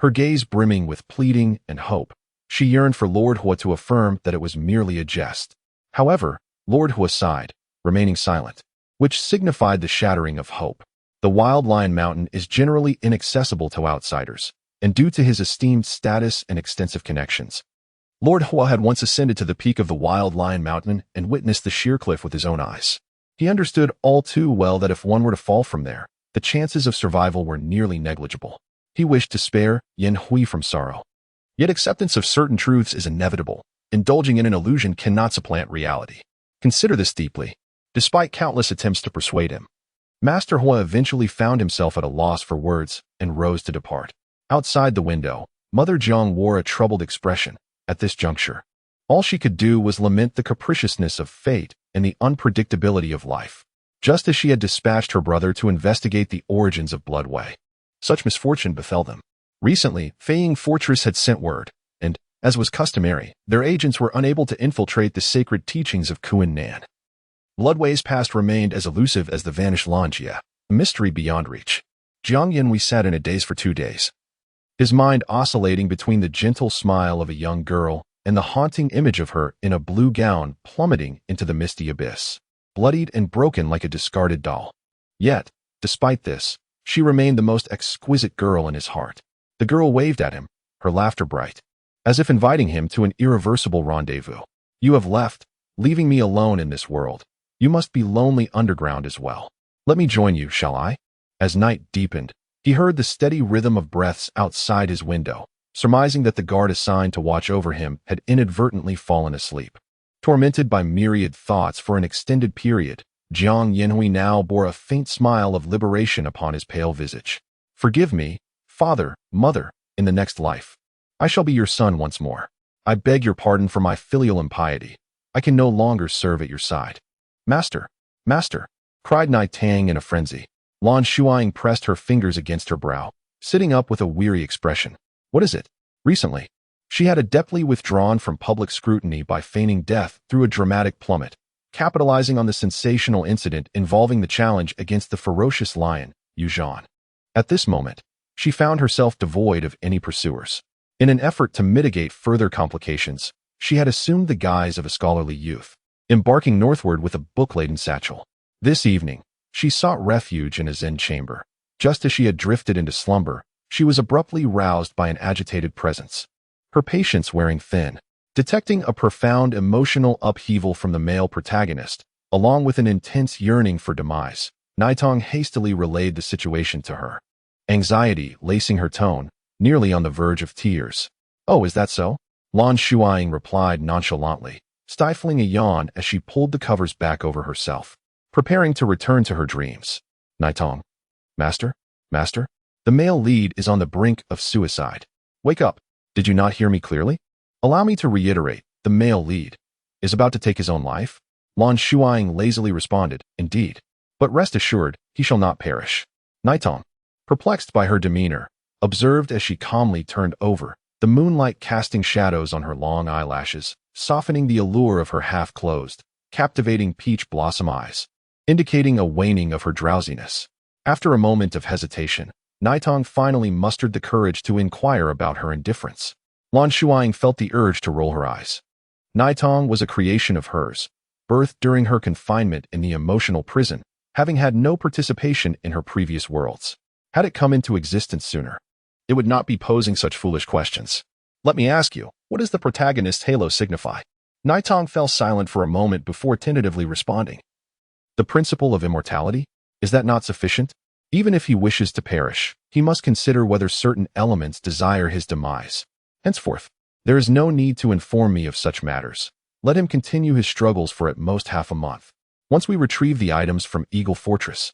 Her gaze brimming with pleading and hope. She yearned for Lord Hua to affirm that it was merely a jest. However, Lord Hua sighed, remaining silent, which signified the shattering of hope. The Wild Lion Mountain is generally inaccessible to outsiders, and due to his esteemed status and extensive connections, Lord Hua had once ascended to the peak of the Wild Lion Mountain and witnessed the sheer cliff with his own eyes. He understood all too well that if one were to fall from there, the chances of survival were nearly negligible. He wished to spare Yin Hui from sorrow. Yet acceptance of certain truths is inevitable. Indulging in an illusion cannot supplant reality. Consider this deeply. Despite countless attempts to persuade him, Master Hua eventually found himself at a loss for words and rose to depart. Outside the window, Mother Jiang wore a troubled expression. At this juncture, all she could do was lament the capriciousness of fate and the unpredictability of life. Just as she had dispatched her brother to investigate the origins of Bloodway, such misfortune befell them. Recently, Feiying Fortress had sent word, and, as was customary, their agents were unable to infiltrate the sacred teachings of Kuan Nan. Bloodway's past remained as elusive as the vanished Lanjia, a mystery beyond reach. Jiang Yanhui sat in a daze for 2 days, his mind oscillating between the gentle smile of a young girl and the haunting image of her in a blue gown plummeting into the misty abyss, bloodied and broken like a discarded doll. Yet, despite this, she remained the most exquisite girl in his heart. The girl waved at him, her laughter bright, as if inviting him to an irreversible rendezvous. You have left, leaving me alone in this world. You must be lonely underground as well. Let me join you, shall I? As night deepened, he heard the steady rhythm of breaths outside his window, surmising that the guard assigned to watch over him had inadvertently fallen asleep. Tormented by myriad thoughts for an extended period, Jiang Yanhui now bore a faint smile of liberation upon his pale visage. Forgive me, father, mother, in the next life. I shall be your son once more. I beg your pardon for my filial impiety. I can no longer serve at your side. Master, master, cried Nai Tang in a frenzy. Lan Shuying pressed her fingers against her brow, sitting up with a weary expression. What is it? Recently, she had adeptly withdrawn from public scrutiny by feigning death through a dramatic plummet, capitalizing on the sensational incident involving the challenge against the ferocious lion, Yuzhan. At this moment, she found herself devoid of any pursuers. In an effort to mitigate further complications, she had assumed the guise of a scholarly youth, embarking northward with a book-laden satchel. This evening, she sought refuge in a Zen chamber. Just as she had drifted into slumber, she was abruptly roused by an agitated presence, her patience wearing thin. Detecting a profound emotional upheaval from the male protagonist, along with an intense yearning for demise, Naitong hastily relayed the situation to her, anxiety lacing her tone, nearly on the verge of tears. "Oh, is that so?" Lan Shuying replied nonchalantly, stifling a yawn as she pulled the covers back over herself, preparing to return to her dreams. "Naitong. Master? Master? The male lead is on the brink of suicide. Wake up. Did you not hear me clearly? Allow me to reiterate, the male lead is about to take his own life?" Lan Shuying lazily responded, "Indeed. But rest assured, he shall not perish." Naitong, perplexed by her demeanor, observed as she calmly turned over, the moonlight casting shadows on her long eyelashes, softening the allure of her half-closed, captivating peach blossom eyes, indicating a waning of her drowsiness. After a moment of hesitation, Naitong finally mustered the courage to inquire about her indifference. Lan Shuying felt the urge to roll her eyes. Naitong was a creation of hers, birthed during her confinement in the emotional prison, having had no participation in her previous worlds. Had it come into existence sooner, it would not be posing such foolish questions. "Let me ask you, what does the protagonist's halo signify?" Naitong fell silent for a moment before tentatively responding. "The principle of immortality? Is that not sufficient? Even if he wishes to perish, he must consider whether certain elements desire his demise. Henceforth, there is no need to inform me of such matters. Let him continue his struggles for at most half a month. Once we retrieve the items from Eagle Fortress,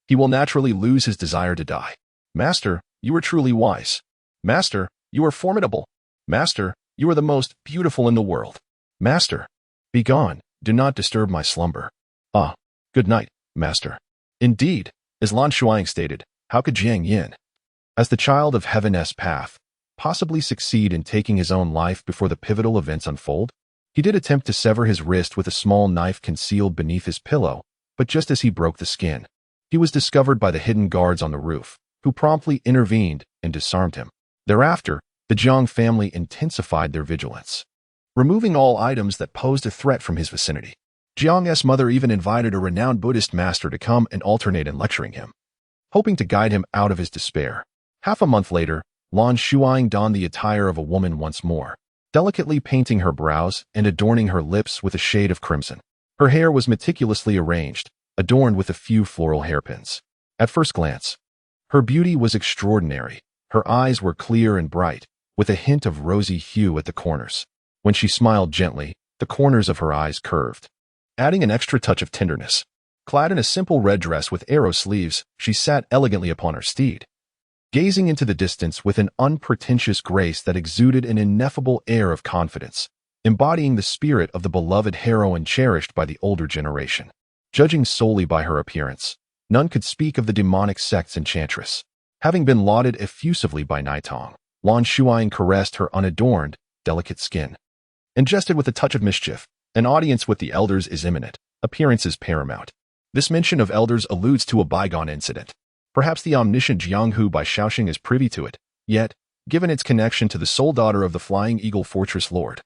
he will naturally lose his desire to die. Master, you are truly wise. Master, you are formidable. Master, you are the most beautiful in the world. Master, be gone. Do not disturb my slumber. Ah, good night, Master." Indeed, as Lan Shuying stated, how could Jiang Yin, as the child of Heaven's path, possibly succeed in taking his own life before the pivotal events unfold? He did attempt to sever his wrist with a small knife concealed beneath his pillow, but just as he broke the skin, he was discovered by the hidden guards on the roof, who promptly intervened and disarmed him. Thereafter, the Jiang family intensified their vigilance, removing all items that posed a threat from his vicinity. Jiang's mother even invited a renowned Buddhist master to come and alternate in lecturing him, hoping to guide him out of his despair. Half a month later, Lan Shuying donned the attire of a woman once more, delicately painting her brows and adorning her lips with a shade of crimson. Her hair was meticulously arranged, adorned with a few floral hairpins. At first glance, her beauty was extraordinary. Her eyes were clear and bright, with a hint of rosy hue at the corners. When she smiled gently, the corners of her eyes curved, adding an extra touch of tenderness. Clad in a simple red dress with arrow sleeves, she sat elegantly upon her steed, gazing into the distance with an unpretentious grace that exuded an ineffable air of confidence, embodying the spirit of the beloved heroine cherished by the older generation. Judging solely by her appearance, none could speak of the demonic sect's enchantress. Having been lauded effusively by Naitong, Lan Shuying caressed her unadorned, delicate skin, and jested with a touch of mischief. "An audience with the elders is imminent. Appearance is paramount." This mention of elders alludes to a bygone incident. Perhaps the omniscient Jiang Hu by Shaoxing is privy to it, yet, given its connection to the sole daughter of the Flying Eagle Fortress Lord,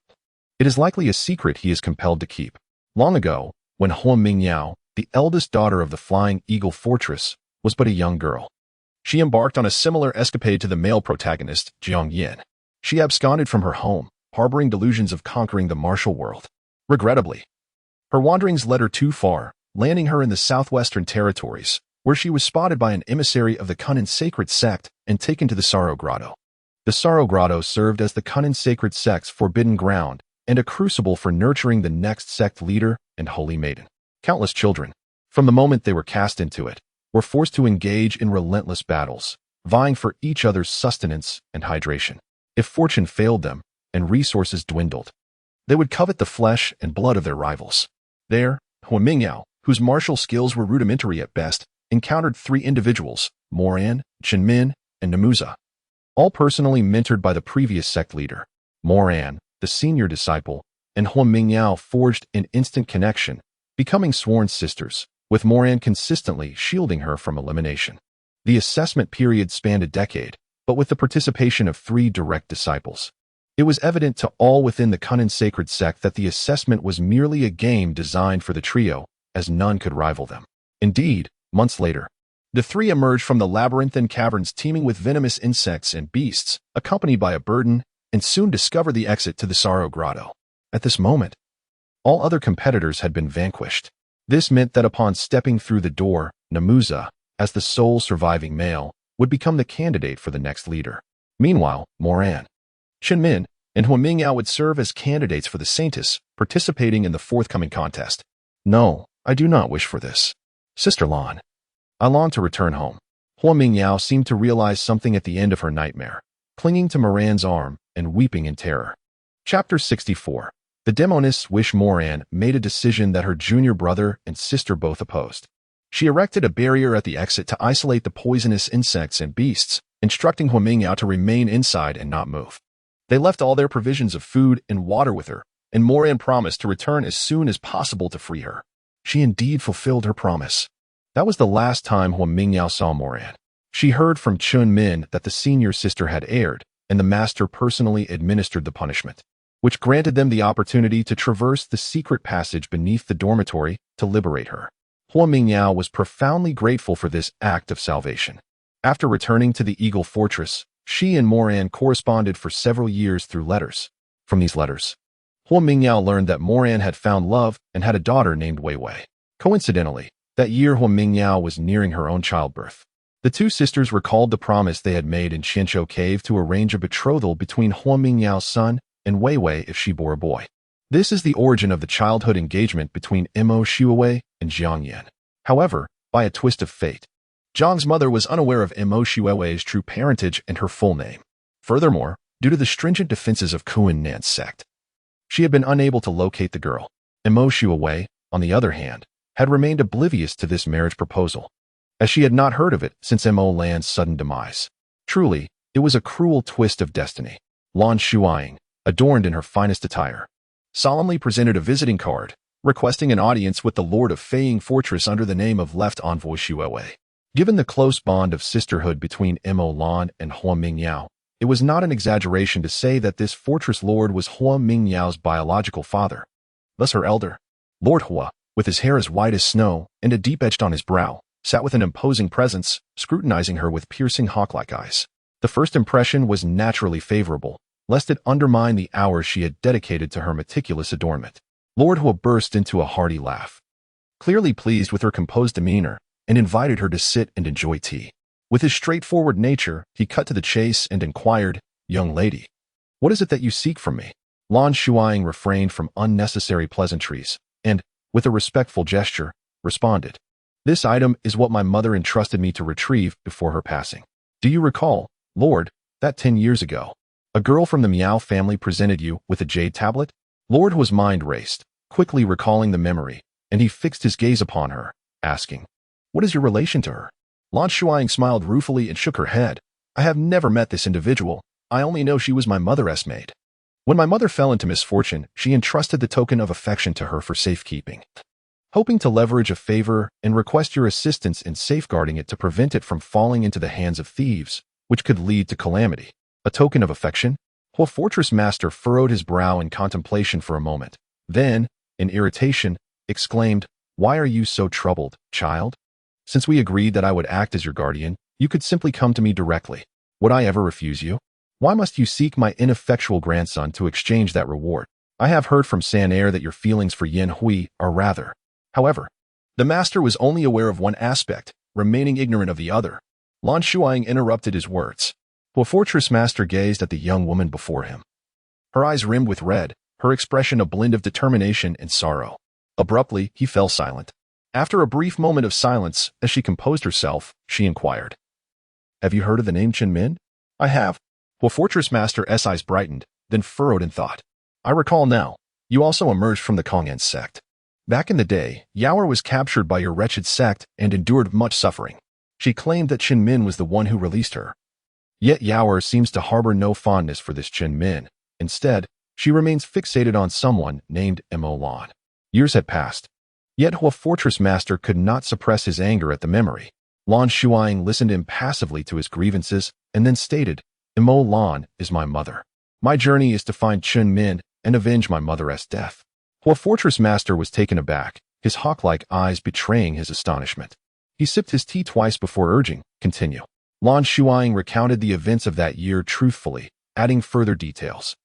it is likely a secret he is compelled to keep. Long ago, when Huan Mingyao, the eldest daughter of the Flying Eagle Fortress, was but a young girl, she embarked on a similar escapade to the male protagonist, Jiang Yin. She absconded from her home, harboring delusions of conquering the martial world. Regrettably, her wanderings led her too far, landing her in the southwestern territories, where she was spotted by an emissary of the Kunnan sacred sect and taken to the Sorrow Grotto. The Sorrow Grotto served as the Kunnan sacred sect's forbidden ground and a crucible for nurturing the next sect leader and holy maiden. Countless children, from the moment they were cast into it, were forced to engage in relentless battles, vying for each other's sustenance and hydration. If fortune failed them and resources dwindled, they would covet the flesh and blood of their rivals. There, Huan Mingyao, whose martial skills were rudimentary at best, encountered three individuals, Moran, Chenmin, and Namuza, all personally mentored by the previous sect leader. Moran, the senior disciple, and Huan Mingyao forged an instant connection, becoming sworn sisters, with Moran consistently shielding her from elimination. The assessment period spanned a decade, but with the participation of 3 direct disciples. It was evident to all within the Kunnan sacred sect that the assessment was merely a game designed for the trio, as none could rival them. Indeed, months later, the 3 emerged from the labyrinthine caverns teeming with venomous insects and beasts, accompanied by a burden, and soon discovered the exit to the Sorrow Grotto. At this moment, all other competitors had been vanquished. This meant that upon stepping through the door, Namuza, as the sole surviving male, would become the candidate for the next leader. Meanwhile, Moran, Qinmin, and Huamingyao would serve as candidates for the Saintess, participating in the forthcoming contest. No, I do not wish for this. Sister Lan. I long to return home. Huamingyao seemed to realize something at the end of her nightmare, clinging to Moran's arm and weeping in terror. Chapter 64. The demonists wish Moran made a decision that her junior brother and sister both opposed. She erected a barrier at the exit to isolate the poisonous insects and beasts, instructing Huamingyao to remain inside and not move. They left all their provisions of food and water with her, and Moran promised to return as soon as possible to free her. She indeed fulfilled her promise. That was the last time Huamingyao saw Moran. She heard from Chun Min that the senior sister had erred, and the master personally administered the punishment, which granted them the opportunity to traverse the secret passage beneath the dormitory to liberate her. Huamingyao was profoundly grateful for this act of salvation. After returning to the Eagle Fortress, she and Moran corresponded for several years through letters. From these letters, Huamingyao learned that Moran had found love and had a daughter named Weiwei. Coincidentally, that year Huamingyao was nearing her own childbirth. The 2 sisters recalled the promise they had made in Qianzhou Cave to arrange a betrothal between Huamingyao's son and Weiwei if she bore a boy. This is the origin of the childhood engagement between Mo Shuiwei and Jiang Yan. However, by a twist of fate, Zhang's mother was unaware of Mo Shuiwei's true parentage and her full name. Furthermore, due to the stringent defenses of Kuan-Nan's sect, she had been unable to locate the girl. Mo Shuiwei, on the other hand, had remained oblivious to this marriage proposal, as she had not heard of it since Mo Lan's sudden demise. Truly, it was a cruel twist of destiny. Lan Shuying, adorned in her finest attire, solemnly presented a visiting card, requesting an audience with the Lord of Feiying Fortress under the name of Left Envoy Shuiwei. Given the close bond of sisterhood between Mo Lan and Huamingyao, it was not an exaggeration to say that this fortress lord was Huamingyao's biological father. Thus her elder, Lord Hua, with his hair as white as snow and a deep edge on his brow, sat with an imposing presence, scrutinizing her with piercing hawk-like eyes. The first impression was naturally favorable, lest it undermine the hours she had dedicated to her meticulous adornment. Lord Hua burst into a hearty laugh, clearly pleased with her composed demeanor, and invited her to sit and enjoy tea. With his straightforward nature, he cut to the chase and inquired, "Young lady, what is it that you seek from me?" Lan Shuying refrained from unnecessary pleasantries, and, with a respectful gesture, responded, "This item is what my mother entrusted me to retrieve before her passing. Do you recall, Lord, that 10 years ago, a girl from the Miao family presented you with a jade tablet?" Lord Hua's mind raced, quickly recalling the memory, and he fixed his gaze upon her, asking, "What is your relation to her?" Lan Shuying smiled ruefully and shook her head. "I have never met this individual. I only know she was my mother's maid. When my mother fell into misfortune, she entrusted the token of affection to her for safekeeping. Hoping to leverage a favor and request your assistance in safeguarding it to prevent it from falling into the hands of thieves, which could lead to calamity. A token of affection?" Hua Fortress Master furrowed his brow in contemplation for a moment. Then, in irritation, exclaimed, "Why are you so troubled, child? Since we agreed that I would act as your guardian, you could simply come to me directly. Would I ever refuse you? Why must you seek my ineffectual grandson to exchange that reward? I have heard from San Air that your feelings for Yin Hui are rather." However, the master was only aware of one aspect, remaining ignorant of the other. Lan Shuying interrupted his words. Hua Fortress Master gazed at the young woman before him. Her eyes rimmed with red, her expression a blend of determination and sorrow. Abruptly, he fell silent. After a brief moment of silence, as she composed herself, she inquired, "Have you heard of the name Qinmin?" "I have." Hua Fortress Master's eyes brightened, then furrowed in thought. "I recall now. You also emerged from the Kong'an sect. Back in the day, Yaoer was captured by your wretched sect and endured much suffering. She claimed that Qinmin was the one who released her. Yet Yaoer seems to harbor no fondness for this Qinmin. Instead, she remains fixated on someone named Mo Lan." Years had passed. Yet Hua Fortress Master could not suppress his anger at the memory. Lan Shuying listened impassively to his grievances and then stated, Imo Lan is my mother. My journey is to find Chun Min and avenge my mother's death. The fortress master was taken aback, his hawk-like eyes betraying his astonishment. He sipped his tea twice before urging, continue. Lan Shuying recounted the events of that year truthfully, adding further details.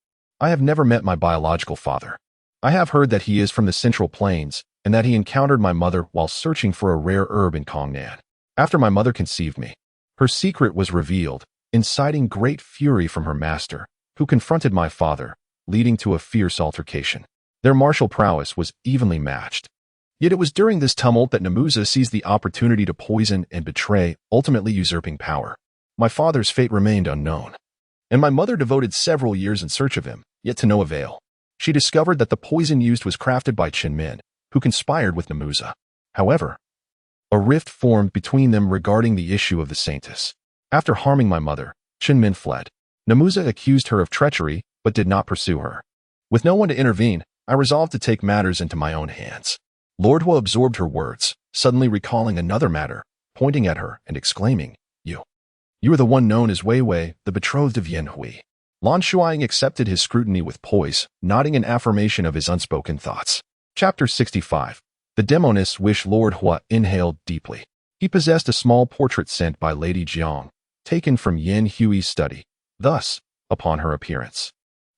I have never met my biological father. I have heard that he is from the Central Plains and that he encountered my mother while searching for a rare herb in Kongnan. After my mother conceived me, her secret was revealed, inciting great fury from her master, who confronted my father, leading to a fierce altercation. Their martial prowess was evenly matched. Yet it was during this tumult that Namuza seized the opportunity to poison and betray, ultimately usurping power. My father's fate remained unknown, and my mother devoted several years in search of him, yet to no avail. She discovered that the poison used was crafted by Chun Min, who conspired with Namuza. However, a rift formed between them regarding the issue of the saintess. After harming my mother, Chun Min fled. Namuza accused her of treachery, but did not pursue her. With no one to intervene, I resolved to take matters into my own hands. Lord Hua absorbed her words, suddenly recalling another matter, pointing at her and exclaiming, You are the one known as Wei Wei, the betrothed of Yin Hui. Lan Shuying accepted his scrutiny with poise, nodding in affirmation of his unspoken thoughts. Chapter 65. The demoness wished Lord Hua inhaled deeply. He possessed a small portrait sent by Lady Jiang, taken from Yin Hui's study. Thus, upon her appearance,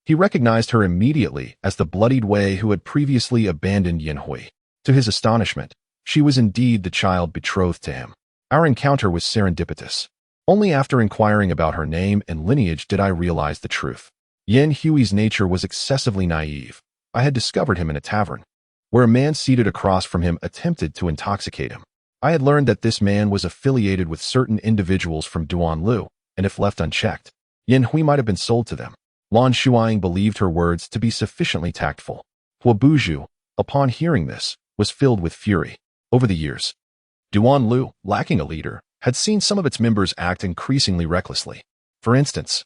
he recognized her immediately as the bloodied Wei who had previously abandoned Yin Hui. To his astonishment, she was indeed the child betrothed to him. Our encounter was serendipitous. Only after inquiring about her name and lineage did I realize the truth. Yin Hui's nature was excessively naive. I had discovered him in a tavern, where a man seated across from him attempted to intoxicate him. I had learned that this man was affiliated with certain individuals from Duanlu, and if left unchecked, Yin Hui might have been sold to them. Lan Shuying believed her words to be sufficiently tactful. Hua Buju, upon hearing this, was filled with fury. Over the years, Duanlu, lacking a leader, had seen some of its members act increasingly recklessly. For instance,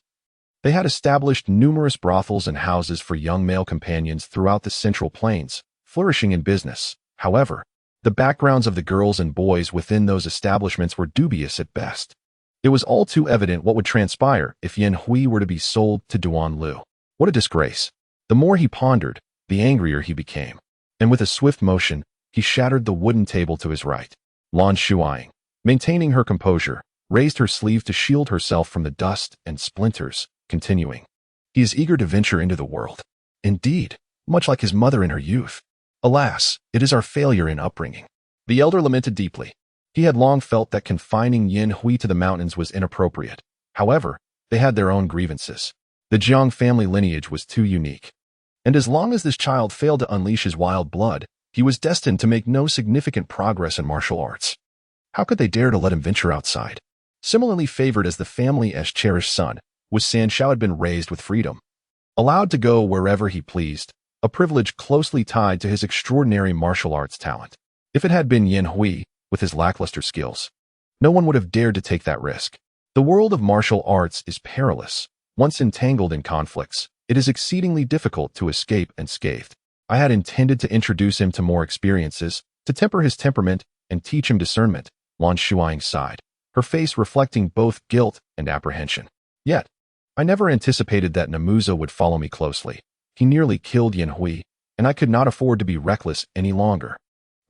they had established numerous brothels and houses for young male companions throughout the Central Plains, flourishing in business. However, the backgrounds of the girls and boys within those establishments were dubious at best. It was all too evident what would transpire if Yin Hui were to be sold to Duanlu. What a disgrace! The more he pondered, the angrier he became, and with a swift motion, he shattered the wooden table to his right. Lan Shuying, maintaining her composure, raised her sleeve to shield herself from the dust and splinters, continuing. He is eager to venture into the world. Indeed, much like his mother in her youth. Alas, it is our failure in upbringing. The elder lamented deeply. He had long felt that confining Yin Hui to the mountains was inappropriate. However, they had their own grievances. The Jiang family lineage was too unique. And as long as this child failed to unleash his wild blood, he was destined to make no significant progress in martial arts. How could they dare to let him venture outside? Similarly favored as the family's cherished son, was San Shao had been raised with freedom. Allowed to go wherever he pleased, a privilege closely tied to his extraordinary martial arts talent. If it had been Yin Hui, with his lackluster skills, no one would have dared to take that risk. The world of martial arts is perilous. Once entangled in conflicts, it is exceedingly difficult to escape unscathed. I had intended to introduce him to more experiences, to temper his temperament and teach him discernment. Lan Shuying sighed, her face reflecting both guilt and apprehension. Yet, I never anticipated that Namuza would follow me closely. He nearly killed Yin Hui, and I could not afford to be reckless any longer.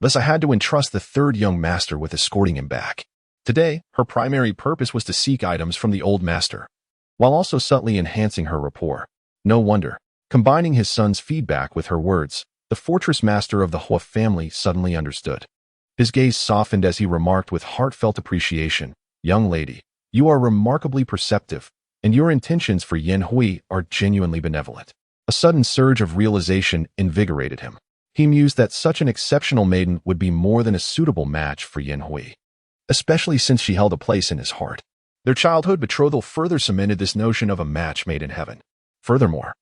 Thus I had to entrust the third young master with escorting him back. Today, her primary purpose was to seek items from the old master, while also subtly enhancing her rapport. No wonder, combining his son's feedback with her words, the fortress master of the Hua family suddenly understood. His gaze softened as he remarked with heartfelt appreciation, "Young lady, you are remarkably perceptive, and your intentions for Yin Hui are genuinely benevolent." A sudden surge of realization invigorated him. He mused that such an exceptional maiden would be more than a suitable match for Yin Hui, especially since she held a place in his heart. Their childhood betrothal further cemented this notion of a match made in heaven. Furthermore,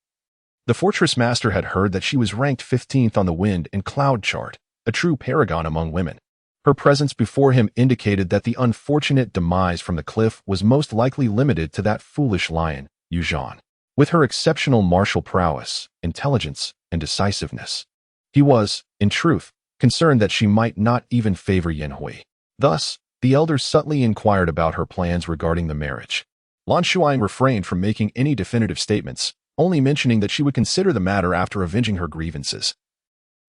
the fortress master had heard that she was ranked 15th on the wind and cloud chart, a true paragon among women. Her presence before him indicated that the unfortunate demise from the cliff was most likely limited to that foolish lion, Yu Zhan. With her exceptional martial prowess, intelligence, and decisiveness, he was, in truth, concerned that she might not even favor Yin Hui. Thus, The elders subtly inquired about her plans regarding the marriage. Lan Shuying refrained from making any definitive statements, only mentioning that she would consider the matter after avenging her grievances.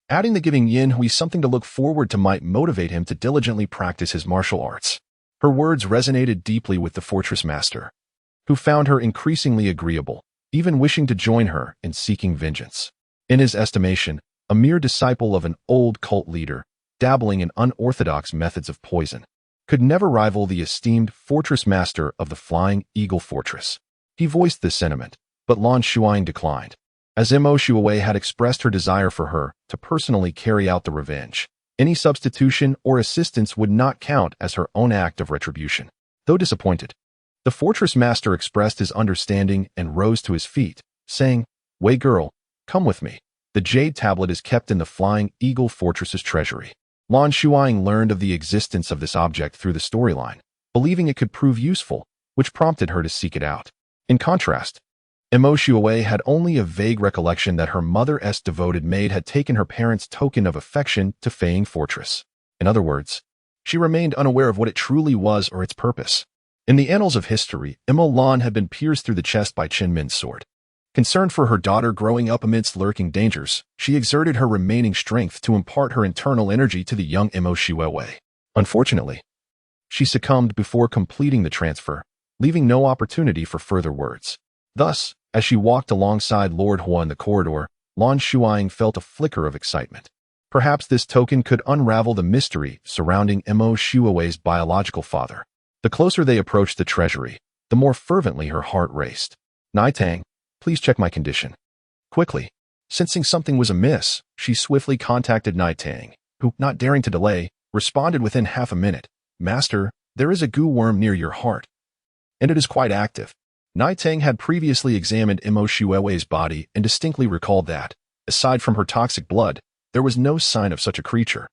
Adding that giving Yin Hui something to look forward to might motivate him to diligently practice his martial arts. Her words resonated deeply with the fortress master, who found her increasingly agreeable, even wishing to join her in seeking vengeance. In his estimation, a mere disciple of an old cult leader, dabbling in unorthodox methods of poison, could never rival the esteemed fortress master of the Flying Eagle Fortress. He voiced this sentiment, but Lan Shuying declined, as Mo Shuawei had expressed her desire for her to personally carry out the revenge. Any substitution or assistance would not count as her own act of retribution. Though disappointed, the fortress master expressed his understanding and rose to his feet, saying, "Wei girl, come with me. The jade tablet is kept in the Flying Eagle Fortress's treasury." Lan Shuying learned of the existence of this object through the storyline, believing it could prove useful, which prompted her to seek it out. In contrast, Mo Shuawei had only a vague recollection that her mother's devoted maid had taken her parents' token of affection to Feying Fortress. In other words, she remained unaware of what it truly was or its purpose. In the annals of history, Mo Lan had been pierced through the chest by Qin Min's sword. Concerned for her daughter growing up amidst lurking dangers, she exerted her remaining strength to impart her internal energy to the young Mo Shuawei. Unfortunately, she succumbed before completing the transfer, leaving no opportunity for further words. Thus, as she walked alongside Lord Hua in the corridor, Lan Shuying felt a flicker of excitement. Perhaps this token could unravel the mystery surrounding Mo Shuawei's biological father. The closer they approached the treasury, the more fervently her heart raced. "Nai Tang, please check my condition." Quickly, sensing something was amiss, she swiftly contacted Nai Tang, who, not daring to delay, responded within half a minute. "Master, there is a goo worm near your heart, and it is quite active." Nai Tang had previously examined Mo Shuawei's body and distinctly recalled that, aside from her toxic blood, there was no sign of such a creature.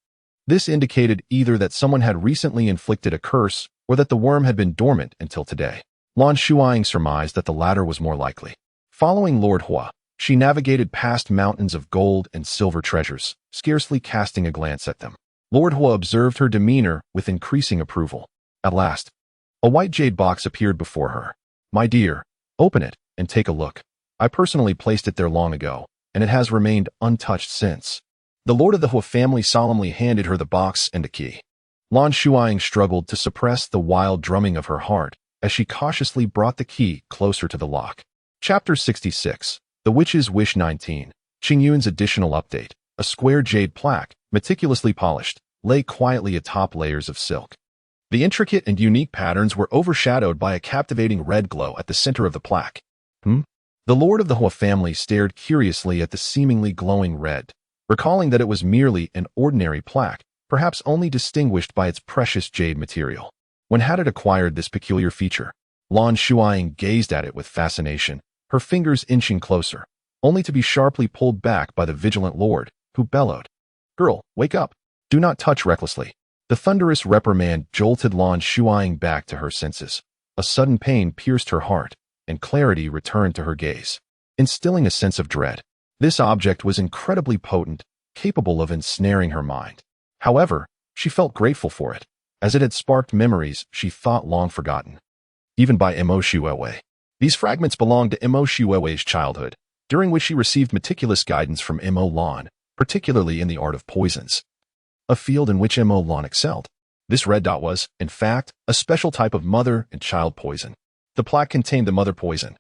This indicated either that someone had recently inflicted a curse or that the worm had been dormant until today. Lan Shuying surmised that the latter was more likely. Following Lord Hua, she navigated past mountains of gold and silver treasures, scarcely casting a glance at them. Lord Hua observed her demeanor with increasing approval. At last, a white jade box appeared before her. "My dear, open it and take a look. I personally placed it there long ago, and it has remained untouched since." The Lord of the Hua family solemnly handed her the box and a key. Lan Shuying struggled to suppress the wild drumming of her heart as she cautiously brought the key closer to the lock. Chapter 66, The Witch's Wish 19. Qingyun's additional update. A square jade plaque, meticulously polished, lay quietly atop layers of silk. The intricate and unique patterns were overshadowed by a captivating red glow at the center of the plaque. The Lord of the Hua family stared curiously at the seemingly glowing red, recalling that it was merely an ordinary plaque, perhaps only distinguished by its precious jade material. When had it acquired this peculiar feature? Lan Shuying gazed at it with fascination, her fingers inching closer, only to be sharply pulled back by the vigilant lord, who bellowed, "Girl, wake up! Do not touch recklessly." The thunderous reprimand jolted Lan Shuying back to her senses. A sudden pain pierced her heart, and clarity returned to her gaze, instilling a sense of dread. This object was incredibly potent, capable of ensnaring her mind. However, she felt grateful for it, as it had sparked memories she thought long forgotten. Even by Mo Shuawei. These fragments belonged to Mo Shuawei's childhood, during which she received meticulous guidance from Mo Lan, particularly in the art of poisons, a field in which Mo Lan excelled. This red dot was, in fact, a special type of mother and child poison. The plaque contained the mother poison,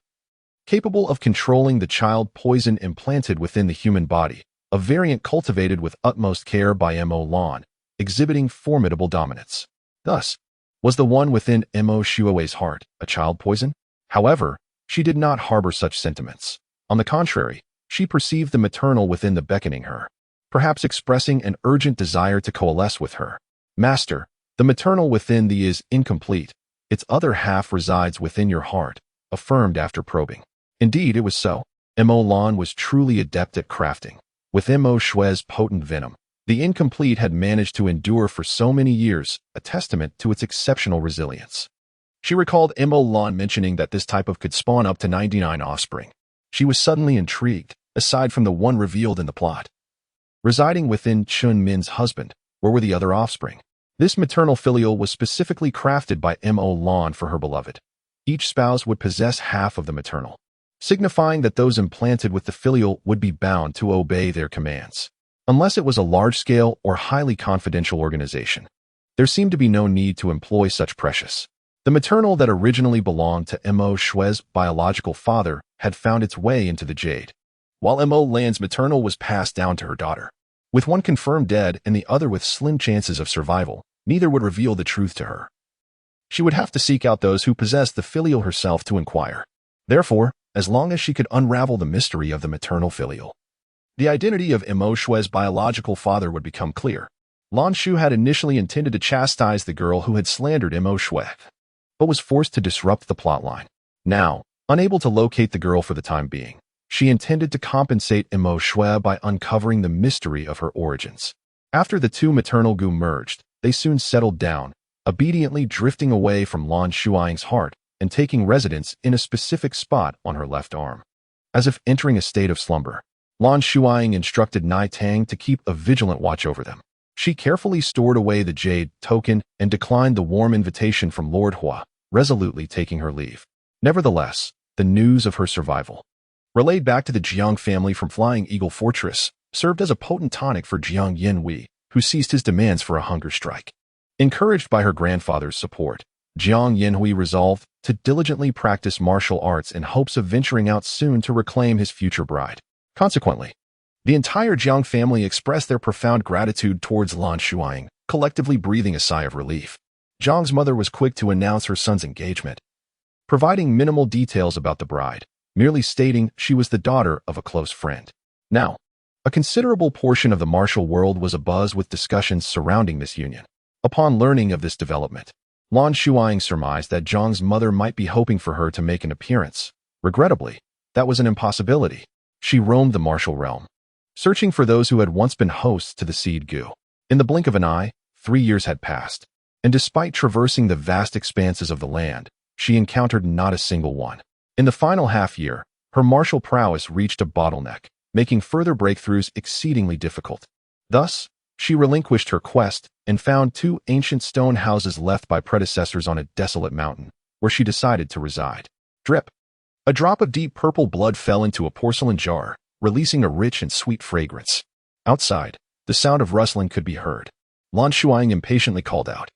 capable of controlling the child poison implanted within the human body, a variant cultivated with utmost care by Mo Lan, exhibiting formidable dominance. Thus, was the one within Mo Shuawei's heart a child poison? However, she did not harbor such sentiments. On the contrary, she perceived the maternal within the beckoning her, perhaps expressing an urgent desire to coalesce with her. "Master, the maternal within thee is incomplete. Its other half resides within your heart," affirmed after probing. Indeed, it was so. Mo Lan was truly adept at crafting. With Mo Shue's potent venom, the incomplete had managed to endure for so many years, a testament to its exceptional resilience. She recalled Mo Lan mentioning that this type of could spawn up to 99 offspring. She was suddenly intrigued, aside from the one revealed in the plot. Residing within Qin Min's husband, where were the other offspring? This maternal filial was specifically crafted by Mo Lan for her beloved. Each spouse would possess half of the maternal, signifying that those implanted with the filial would be bound to obey their commands. Unless it was a large-scale or highly confidential organization, there seemed to be no need to employ such precious. The maternal that originally belonged to Mo Shui's biological father had found its way into the jade, while Mo Lan's maternal was passed down to her daughter. With one confirmed dead and the other with slim chances of survival, neither would reveal the truth to her. She would have to seek out those who possessed the filial herself to inquire. Therefore, as long as she could unravel the mystery of the maternal filial, the identity of Mo Shui's biological father would become clear. Lan Shu had initially intended to chastise the girl who had slandered Mo Shui, but was forced to disrupt the plotline. Now, unable to locate the girl for the time being, she intended to compensate Mo Shui by uncovering the mystery of her origins. After the two maternal goo merged, they soon settled down, obediently drifting away from Lan Shuying's heart and taking residence in a specific spot on her left arm. As if entering a state of slumber, Lan Shuying instructed Nai Tang to keep a vigilant watch over them. She carefully stored away the jade token and declined the warm invitation from Lord Hua, resolutely taking her leave. Nevertheless, the news of her survival, relayed back to the Jiang family from Flying Eagle Fortress, served as a potent tonic for Jiang Yinhui, who ceased his demands for a hunger strike. Encouraged by her grandfather's support, Jiang Yinhui resolved to diligently practice martial arts in hopes of venturing out soon to reclaim his future bride. Consequently, the entire Jiang family expressed their profound gratitude towards Lan Shuying, collectively breathing a sigh of relief. Jiang's mother was quick to announce her son's engagement, providing minimal details about the bride, merely stating she was the daughter of a close friend. Now, a considerable portion of the martial world was abuzz with discussions surrounding this union. Upon learning of this development, Lan Shuying surmised that Jiang's mother might be hoping for her to make an appearance. Regrettably, that was an impossibility. She roamed the martial realm, searching for those who had once been hosts to the seed goo. In the blink of an eye, 3 years had passed, and despite traversing the vast expanses of the land, she encountered not a single one. In the final half-year, her martial prowess reached a bottleneck, making further breakthroughs exceedingly difficult. Thus, she relinquished her quest and found 2 ancient stone houses left by predecessors on a desolate mountain, where she decided to reside. Drip. A drop of deep purple blood fell into a porcelain jar, releasing a rich and sweet fragrance. Outside, the sound of rustling could be heard. Lan Shuying impatiently called out,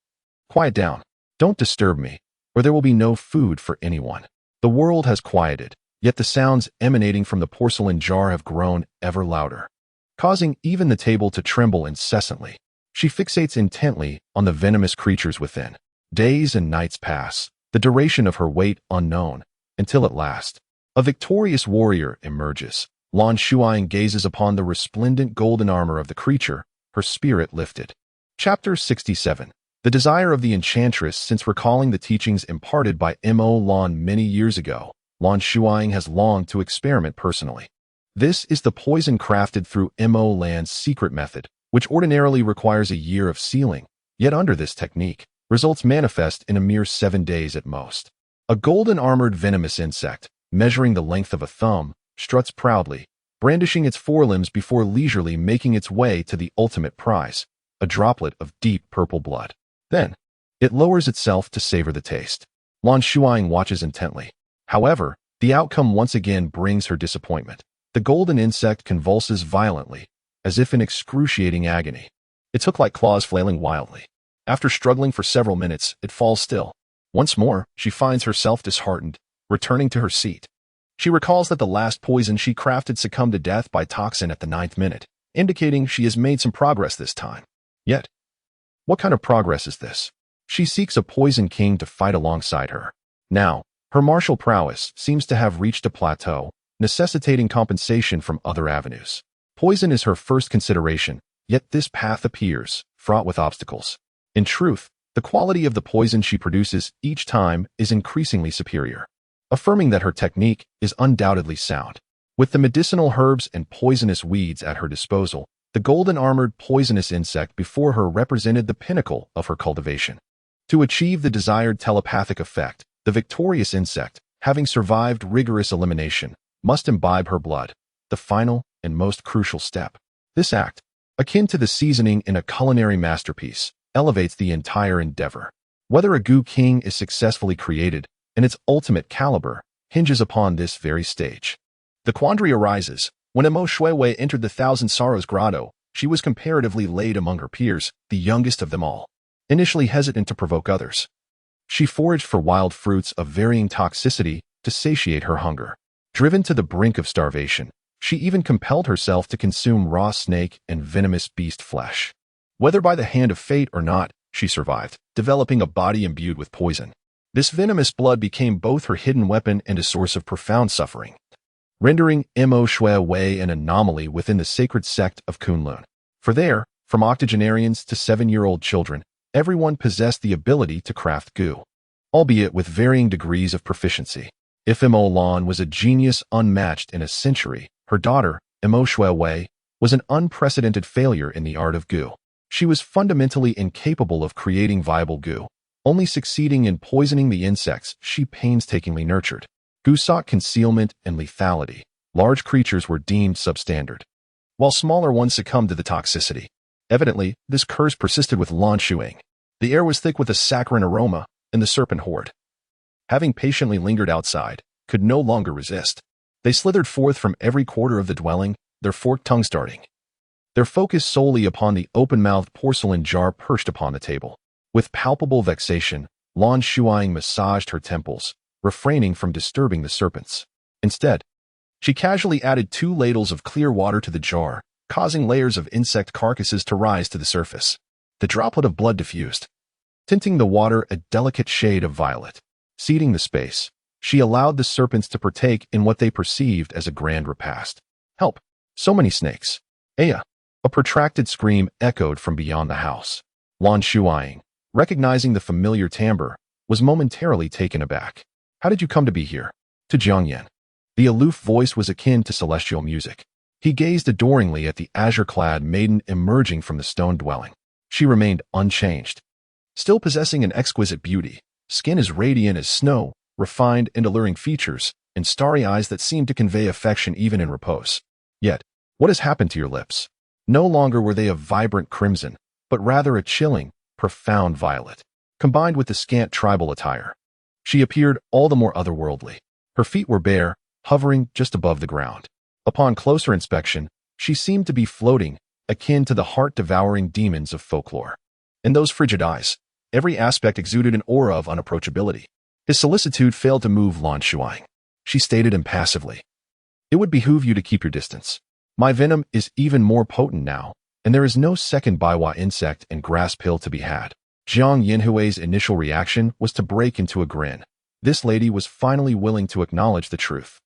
"Quiet down. Don't disturb me, or there will be no food for anyone." The world has quieted, yet the sounds emanating from the porcelain jar have grown ever louder, causing even the table to tremble incessantly. She fixates intently on the venomous creatures within. Days and nights pass, the duration of her wait unknown, until at last, a victorious warrior emerges. Lan Shuying gazes upon the resplendent golden armor of the creature, her spirit lifted. Chapter 67. The desire of the enchantress. Since recalling the teachings imparted by Mo Lan many years ago, Lan Shuying has longed to experiment personally. This is the poison crafted through Mo Lan's secret method, which ordinarily requires a year of sealing, yet under this technique, results manifest in a mere 7 days at most. A golden-armored venomous insect, measuring the length of a thumb, struts proudly, brandishing its forelimbs before leisurely making its way to the ultimate prize, a droplet of deep purple blood. Then, it lowers itself to savor the taste. Lan Shuying watches intently. However, the outcome once again brings her disappointment. The golden insect convulses violently, as if in excruciating agony. Its hook-like claws flailing wildly. After struggling for several minutes, it falls still. Once more, she finds herself disheartened, returning to her seat. She recalls that the last poison she crafted succumbed to death by toxin at the 9th minute, indicating she has made some progress this time. Yet, what kind of progress is this? She seeks a poison king to fight alongside her. Now, her martial prowess seems to have reached a plateau, necessitating compensation from other avenues. Poison is her first consideration, yet this path appears fraught with obstacles. In truth, the quality of the poison she produces each time is increasingly superior, affirming that her technique is undoubtedly sound. With the medicinal herbs and poisonous weeds at her disposal, the golden-armored poisonous insect before her represented the pinnacle of her cultivation. To achieve the desired telepathic effect, the victorious insect, having survived rigorous elimination, must imbibe her blood, the final and most crucial step. This act, akin to the seasoning in a culinary masterpiece, elevates the entire endeavor. Whether a Gu King is successfully created and its ultimate caliber hinges upon this very stage. The quandary arises. When Imo Shuiwei entered the Thousand Sorrows Grotto, she was comparatively late among her peers, the youngest of them all. Initially hesitant to provoke others, she foraged for wild fruits of varying toxicity to satiate her hunger. Driven to the brink of starvation, she even compelled herself to consume raw snake and venomous beast flesh. Whether by the hand of fate or not, she survived, developing a body imbued with poison. This venomous blood became both her hidden weapon and a source of profound suffering, rendering Imo Shuiwei an anomaly within the sacred sect of Kunlun. For there, from octogenarians to 7-year-old children, everyone possessed the ability to craft goo, albeit with varying degrees of proficiency. If Imo Lan was a genius unmatched in a century, her daughter, Imo Shuiwei, was an unprecedented failure in the art of goo. She was fundamentally incapable of creating viable goo, only succeeding in poisoning the insects she painstakingly nurtured. Goo sought concealment and lethality. Large creatures were deemed substandard, while smaller ones succumbed to the toxicity. Evidently, this curse persisted with Lan Shuying. The air was thick with a saccharine aroma, and the serpent horde, having patiently lingered outside, could no longer resist. They slithered forth from every quarter of the dwelling, their forked tongues darting, their focus solely upon the open-mouthed porcelain jar perched upon the table. With palpable vexation, Lan Shuying massaged her temples, refraining from disturbing the serpents. Instead, she casually added 2 ladles of clear water to the jar, causing layers of insect carcasses to rise to the surface. The droplet of blood diffused, tinting the water a delicate shade of violet. Ceding the space, she allowed the serpents to partake in what they perceived as a grand repast. Help! So many snakes! Aya! A protracted scream echoed from beyond the house. Lan Shuying, recognizing the familiar timbre, was momentarily taken aback. How did you come to be here? To Jiangyan. The aloof voice was akin to celestial music. He gazed adoringly at the azure-clad maiden emerging from the stone dwelling. She remained unchanged, still possessing an exquisite beauty, skin as radiant as snow, refined and alluring features, and starry eyes that seemed to convey affection even in repose. Yet, what has happened to your lips? No longer were they of vibrant crimson, but rather a chilling, profound violet, combined with the scant tribal attire. She appeared all the more otherworldly. Her feet were bare, hovering just above the ground. Upon closer inspection, she seemed to be floating, akin to the heart-devouring demons of folklore. In those frigid eyes, every aspect exuded an aura of unapproachability. His solicitude failed to move Lan Shuying. She stated impassively, "It would behoove you to keep your distance. My venom is even more potent now, and there is no second Baiwa insect and grass pill to be had." Jiang Yinhui's initial reaction was to break into a grin. This lady was finally willing to acknowledge the truth.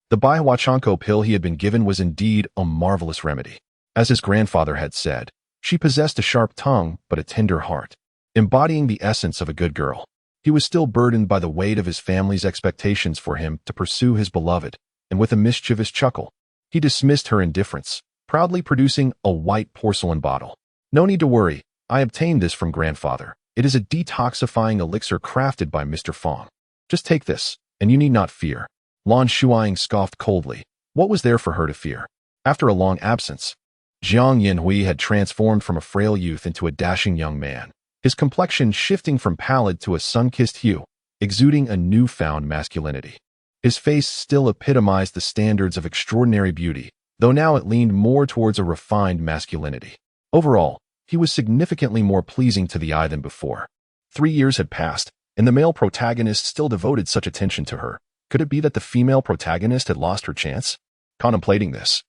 The Baiwa Chanko pill he had been given was indeed a marvelous remedy. As his grandfather had said, she possessed a sharp tongue but a tender heart, embodying the essence of a good girl. He was still burdened by the weight of his family's expectations for him to pursue his beloved, and with a mischievous chuckle, he dismissed her indifference, proudly producing a white porcelain bottle. "No need to worry, I obtained this from grandfather. It is a detoxifying elixir crafted by Mr. Fong. Just take this, and you need not fear." Lan Shuying scoffed coldly. What was there for her to fear? After a long absence, Jiang Yinhui had transformed from a frail youth into a dashing young man, his complexion shifting from pallid to a sun-kissed hue, exuding a newfound masculinity. His face still epitomized the standards of extraordinary beauty, though now it leaned more towards a refined masculinity. Overall, he was significantly more pleasing to the eye than before. 3 years had passed, and the male protagonist still devoted such attention to her. Could it be that the female protagonist had lost her chance? Contemplating this,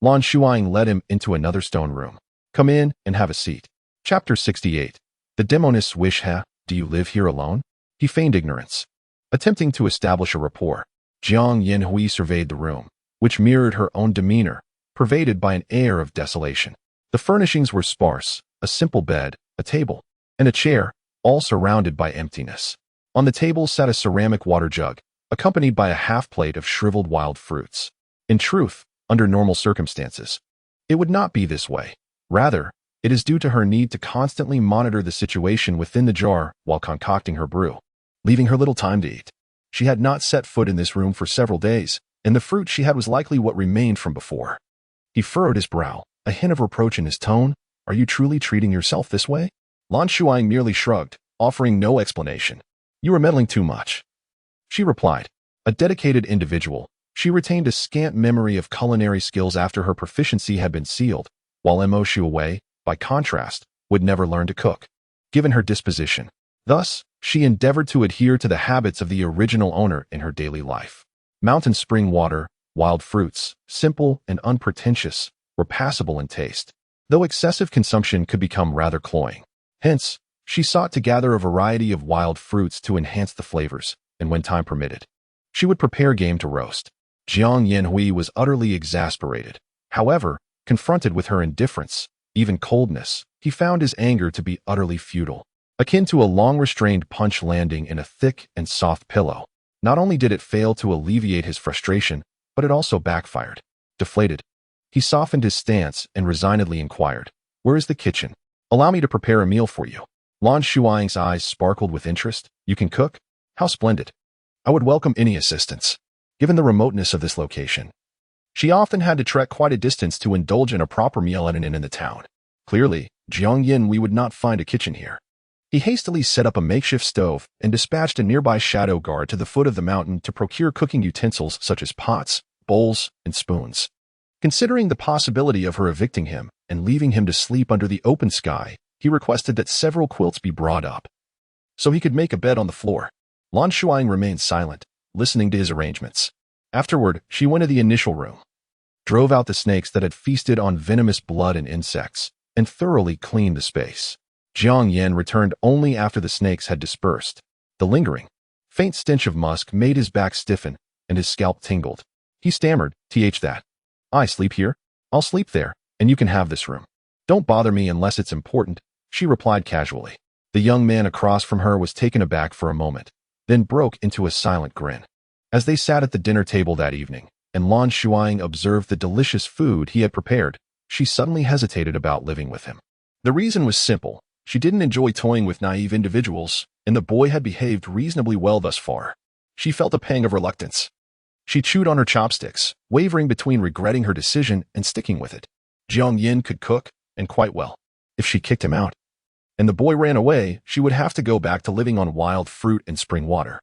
Lan Shuying led him into another stone room. "Come in and have a seat." Chapter 68. The Demonist's wish. Do you live here alone? He feigned ignorance, attempting to establish a rapport. Jiang Yinhui surveyed the room, which mirrored her own demeanor, pervaded by an air of desolation. The furnishings were sparse, a simple bed, a table, and a chair, all surrounded by emptiness. On the table sat a ceramic water jug, accompanied by a half-plate of shriveled wild fruits. In truth, under normal circumstances, it would not be this way. Rather, it is due to her need to constantly monitor the situation within the jar while concocting her brew, leaving her little time to eat. She had not set foot in this room for several days, and the fruit she had was likely what remained from before. He furrowed his brow, a hint of reproach in his tone. "Are you truly treating yourself this way?" Lan Shuying merely shrugged, offering no explanation. You are meddling too much, she replied. A dedicated individual, she retained a scant memory of culinary skills after her proficiency had been sealed, while Mo Shuwei, by contrast, would never learn to cook, given her disposition. Thus, she endeavored to adhere to the habits of the original owner in her daily life. Mountain spring water, wild fruits, simple and unpretentious, were passable in taste, though excessive consumption could become rather cloying. Hence, she sought to gather a variety of wild fruits to enhance the flavors, and when time permitted, she would prepare game to roast. Jiang Yanhui was utterly exasperated. However, confronted with her indifference, even coldness, he found his anger to be utterly futile, akin to a long-restrained punch landing in a thick and soft pillow. Not only did it fail to alleviate his frustration, but it also backfired. Deflated, he softened his stance and resignedly inquired, "Where is the kitchen? Allow me to prepare a meal for you." Lan Shuying's eyes sparkled with interest. "You can cook? How splendid. I would welcome any assistance." Given the remoteness of this location, she often had to trek quite a distance to indulge in a proper meal at an inn in the town. Clearly, Jiang Yin we would not find a kitchen here. He hastily set up a makeshift stove and dispatched a nearby shadow guard to the foot of the mountain to procure cooking utensils such as pots, bowls, and spoons. Considering the possibility of her evicting him and leaving him to sleep under the open sky, he requested that several quilts be brought up, so he could make a bed on the floor. Lan Shuying remained silent, listening to his arrangements. Afterward, she went to the initial room, drove out the snakes that had feasted on venomous blood and insects, and thoroughly cleaned the space. Jiang Yan returned only after the snakes had dispersed. The lingering, faint stench of musk made his back stiffen, and his scalp tingled. He stammered, that. I sleep here? I'll sleep there, and you can have this room. Don't bother me unless it's important, she replied casually. The young man across from her was taken aback for a moment, then broke into a silent grin. As they sat at the dinner table that evening, and Lan Shuying observed the delicious food he had prepared, she suddenly hesitated about living with him. The reason was simple. She didn't enjoy toying with naive individuals, and the boy had behaved reasonably well thus far. She felt a pang of reluctance. She chewed on her chopsticks, wavering between regretting her decision and sticking with it. Jiang Yin could cook, and quite well. If she kicked him out, and the boy ran away, she would have to go back to living on wild fruit and spring water.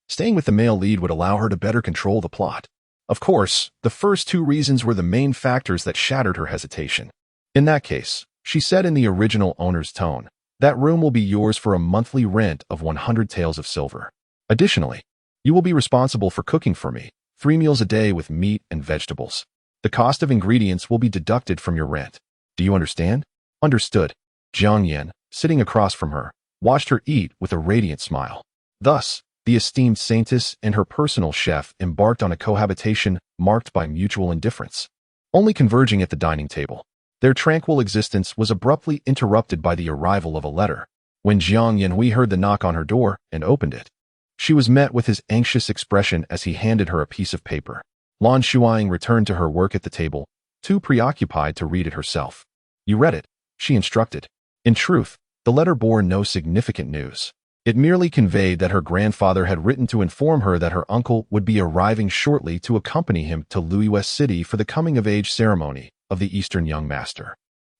Staying with the male lead would allow her to better control the plot. Of course, the first two reasons were the main factors that shattered her hesitation. In that case, she said in the original owner's tone, that room will be yours for a monthly rent of 100 taels of silver. Additionally, you will be responsible for cooking for me, 3 meals a day with meat and vegetables. The cost of ingredients will be deducted from your rent. Do you understand? Understood. Jiang Yan, sitting across from her, watched her eat with a radiant smile. Thus, the esteemed saintess and her personal chef embarked on a cohabitation marked by mutual indifference, only converging at the dining table. Their tranquil existence was abruptly interrupted by the arrival of a letter. When Jiang Yanhui heard the knock on her door and opened it, she was met with his anxious expression as he handed her a piece of paper. Lan Shuying returned to her work at the table, too preoccupied to read it herself. You read it, she instructed. In truth, the letter bore no significant news. It merely conveyed that her grandfather had written to inform her that her uncle would be arriving shortly to accompany him to Luiyue City for the coming-of-age ceremony of the Eastern young master.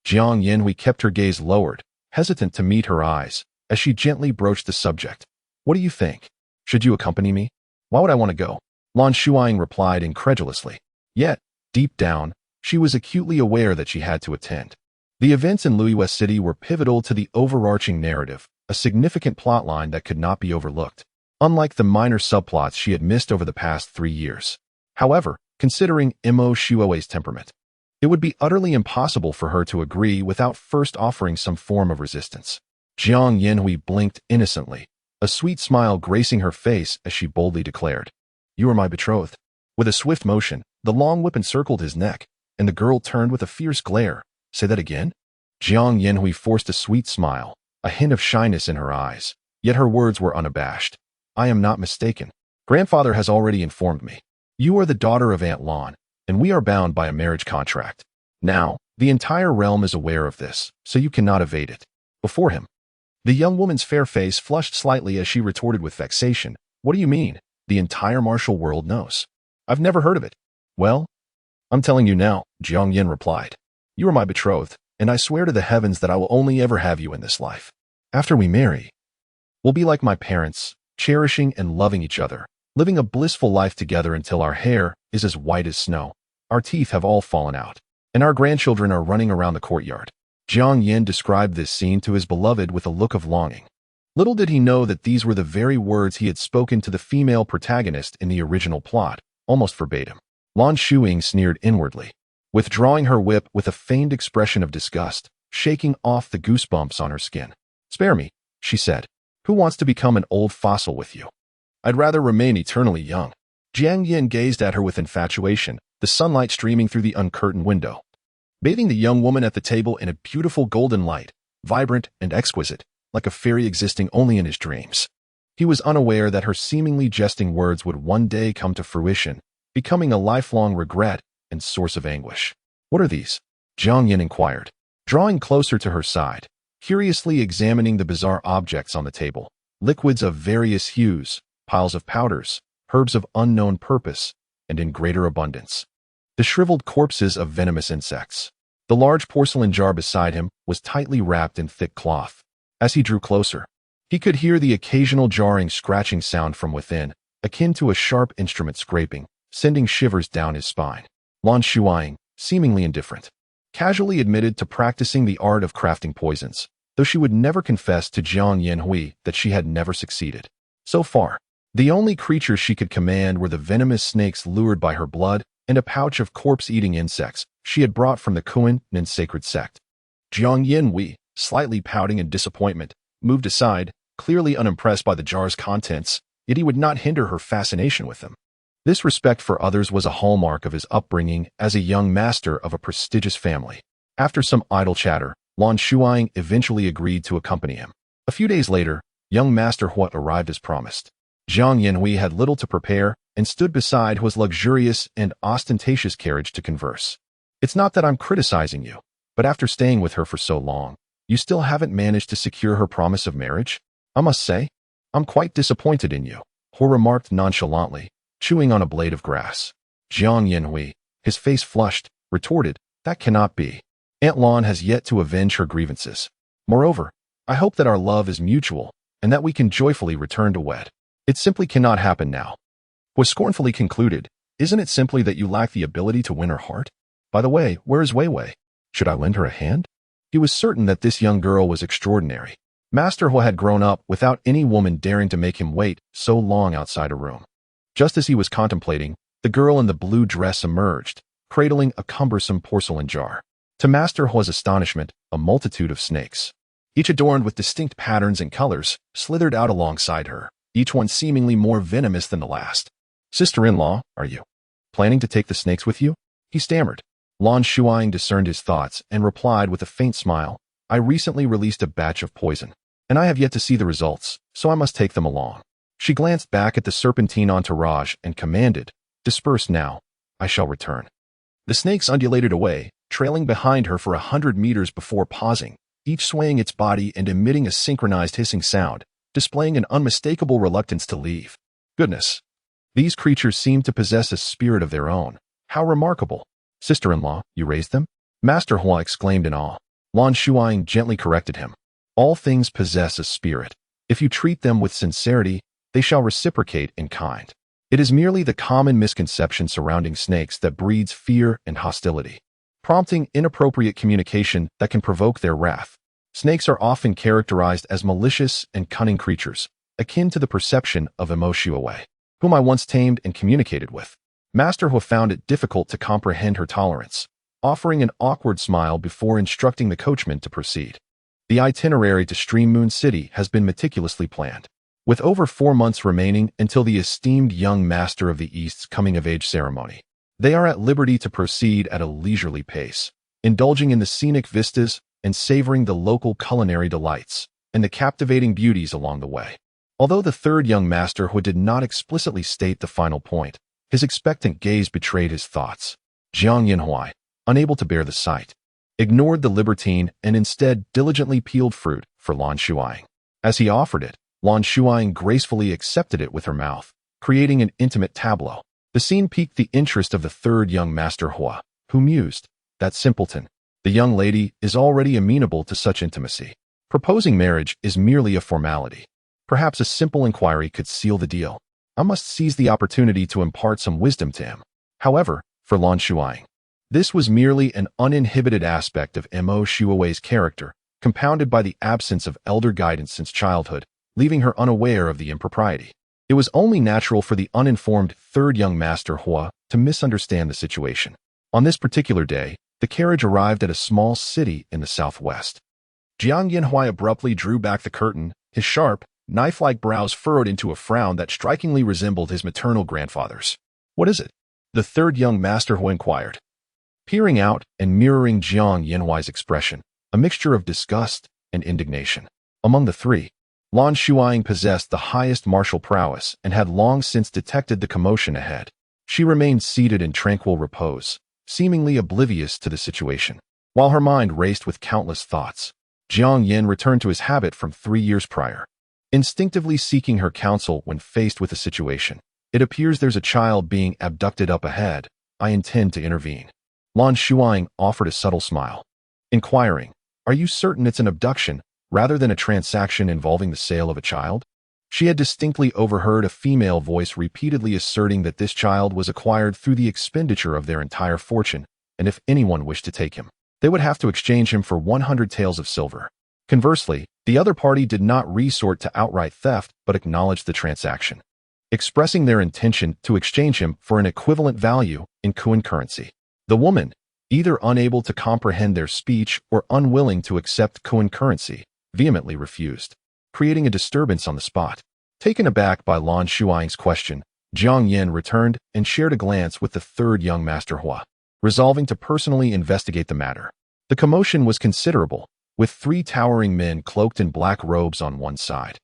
Jiang Yanhui kept her gaze lowered, hesitant to meet her eyes, as she gently broached the subject. What do you think? Should you accompany me? Why would I want to go? Lan Shuying replied incredulously. Yet, deep down, she was acutely aware that she had to attend. The events in Luiyue City were pivotal to the overarching narrative, a significant plotline that could not be overlooked, unlike the minor subplots she had missed over the past 3 years. However, considering Mo Shuoei's temperament, it would be utterly impossible for her to agree without first offering some form of resistance. Jiang Yanhui blinked innocently, a sweet smile gracing her face as she boldly declared, You are my betrothed. With a swift motion, the long whip encircled his neck, and the girl turned with a fierce glare. Say that again? Jiang Yanhui forced a sweet smile, a hint of shyness in her eyes, yet her words were unabashed. I am not mistaken. Grandfather has already informed me. You are the daughter of Aunt Lan, and we are bound by a marriage contract. Now, the entire realm is aware of this, so you cannot evade it. Before him. The young woman's fair face flushed slightly as she retorted with vexation. What do you mean? The entire martial world knows. I've never heard of it. Well, I'm telling you now, Jiang Yin replied. You are my betrothed, and I swear to the heavens that I will only ever have you in this life. After we marry, we'll be like my parents, cherishing and loving each other, living a blissful life together until our hair is as white as snow, our teeth have all fallen out, and our grandchildren are running around the courtyard. Jiang Yin described this scene to his beloved with a look of longing. Little did he know that these were the very words he had spoken to the female protagonist in the original plot, almost verbatim. Lan Shuying sneered inwardly, withdrawing her whip with a feigned expression of disgust, shaking off the goosebumps on her skin. "Spare me," she said. "Who wants to become an old fossil with you? I'd rather remain eternally young." Jiang Yin gazed at her with infatuation, the sunlight streaming through the uncurtained window, bathing the young woman at the table in a beautiful golden light, vibrant and exquisite, like a fairy existing only in his dreams. He was unaware that her seemingly jesting words would one day come to fruition, becoming a lifelong regret and source of anguish. "What are these?" Jiang Yin inquired, drawing closer to her side, curiously examining the bizarre objects on the table. Liquids of various hues, piles of powders, herbs of unknown purpose, and in greater abundance. The shriveled corpses of venomous insects. The large porcelain jar beside him was tightly wrapped in thick cloth. As he drew closer, he could hear the occasional jarring scratching sound from within, akin to a sharp instrument scraping, sending shivers down his spine. Lan Shuying, seemingly indifferent, casually admitted to practicing the art of crafting poisons, though she would never confess to Jiang Yanhui that she had never succeeded. So far, the only creatures she could command were the venomous snakes lured by her blood and a pouch of corpse-eating insects she had brought from the Kuan-Nin sacred sect. Jiang Yanhui, slightly pouting in disappointment, moved aside, clearly unimpressed by the jar's contents, yet he would not hinder her fascination with them. This respect for others was a hallmark of his upbringing as a young master of a prestigious family. After some idle chatter, Lan Shuying eventually agreed to accompany him. A few days later, young Master Hua arrived as promised. Jiang Yanhui had little to prepare and stood beside Hua's luxurious and ostentatious carriage to converse. "It's not that I'm criticizing you, but after staying with her for so long, you still haven't managed to secure her promise of marriage? I must say, I'm quite disappointed in you," Hua remarked nonchalantly, chewing on a blade of grass. Jiang Yanhui, his face flushed, retorted, "That cannot be. Aunt Lan has yet to avenge her grievances. Moreover, I hope that our love is mutual and that we can joyfully return to wed. It simply cannot happen now." Hua scornfully concluded, "Isn't it simply that you lack the ability to win her heart? By the way, where is Wei Wei? Should I lend her a hand?" He was certain that this young girl was extraordinary. Master Hua had grown up without any woman daring to make him wait so long outside a room. Just as he was contemplating, the girl in the blue dress emerged, cradling a cumbersome porcelain jar. To Master Hua's astonishment, a multitude of snakes, each adorned with distinct patterns and colors, slithered out alongside her, each one seemingly more venomous than the last. "Sister-in-law, are you planning to take the snakes with you?" he stammered. Lan Shuying discerned his thoughts and replied with a faint smile, "I recently released a batch of poison, and I have yet to see the results, so I must take them along." She glanced back at the serpentine entourage and commanded, "Disperse now. I shall return." The snakes undulated away, trailing behind her for 100 meters before pausing, each swaying its body and emitting a synchronized hissing sound, displaying an unmistakable reluctance to leave. Goodness! These creatures seemed to possess a spirit of their own. How remarkable! "Sister-in-law, you raised them?" Master Hua exclaimed in awe. Lan Shuying gently corrected him. "All things possess a spirit. If you treat them with sincerity, they shall reciprocate in kind. It is merely the common misconception surrounding snakes that breeds fear and hostility, prompting inappropriate communication that can provoke their wrath. Snakes are often characterized as malicious and cunning creatures, akin to the perception of Imo, whom I once tamed and communicated with." Master Hua found it difficult to comprehend her tolerance, offering an awkward smile before instructing the coachman to proceed. The itinerary to Stream Moon City has been meticulously planned, with over 4 months remaining until the esteemed young master of the East's coming-of-age ceremony. They are at liberty to proceed at a leisurely pace, indulging in the scenic vistas and savoring the local culinary delights and the captivating beauties along the way. Although the third young master who did not explicitly state the final point, his expectant gaze betrayed his thoughts. Jiang Yanhui, unable to bear the sight, ignored the libertine and instead diligently peeled fruit for Lan Shuying. As he offered it, Lan Shuying gracefully accepted it with her mouth, creating an intimate tableau. The scene piqued the interest of the third young Master Hua, who mused, "That simpleton, the young lady, is already amenable to such intimacy. Proposing marriage is merely a formality. Perhaps a simple inquiry could seal the deal. I must seize the opportunity to impart some wisdom to him. However, for Lan Shuying, this was merely an uninhibited aspect of Mo Shuawei's character, compounded by the absence of elder guidance since childhood, leaving her unaware of the impropriety. It was only natural for the uninformed third young master Hua to misunderstand the situation. On this particular day, the carriage arrived at a small city in the southwest. Jiang Yanhui abruptly drew back the curtain, his sharp, knife-like brows furrowed into a frown that strikingly resembled his maternal grandfather's. "What is it?" the third young master Hua inquired. Peering out and mirroring Jiang Yanhui's expression, a mixture of disgust and indignation. Among the three, Lan Shuying possessed the highest martial prowess and had long since detected the commotion ahead. She remained seated in tranquil repose, seemingly oblivious to the situation. While her mind raced with countless thoughts, Jiang Yin returned to his habit from 3 years prior. Instinctively seeking her counsel when faced with a situation. "It appears there's a child being abducted up ahead. I intend to intervene." Lan Shuying offered a subtle smile, inquiring, "Are you certain it's an abduction, rather than a transaction involving the sale of a child?" She had distinctly overheard a female voice repeatedly asserting that this child was acquired through the expenditure of their entire fortune, and if anyone wished to take him, they would have to exchange him for 100 taels of silver. Conversely, the other party did not resort to outright theft but acknowledged the transaction, expressing their intention to exchange him for an equivalent value in Kuan currency. The woman, either unable to comprehend their speech or unwilling to accept Kuan currency, vehemently refused, creating a disturbance on the spot. Taken aback by Lan Shuying's question, Jiang Yin returned and shared a glance with the third young master Hua, resolving to personally investigate the matter. The commotion was considerable, with 3 towering men cloaked in black robes on one side,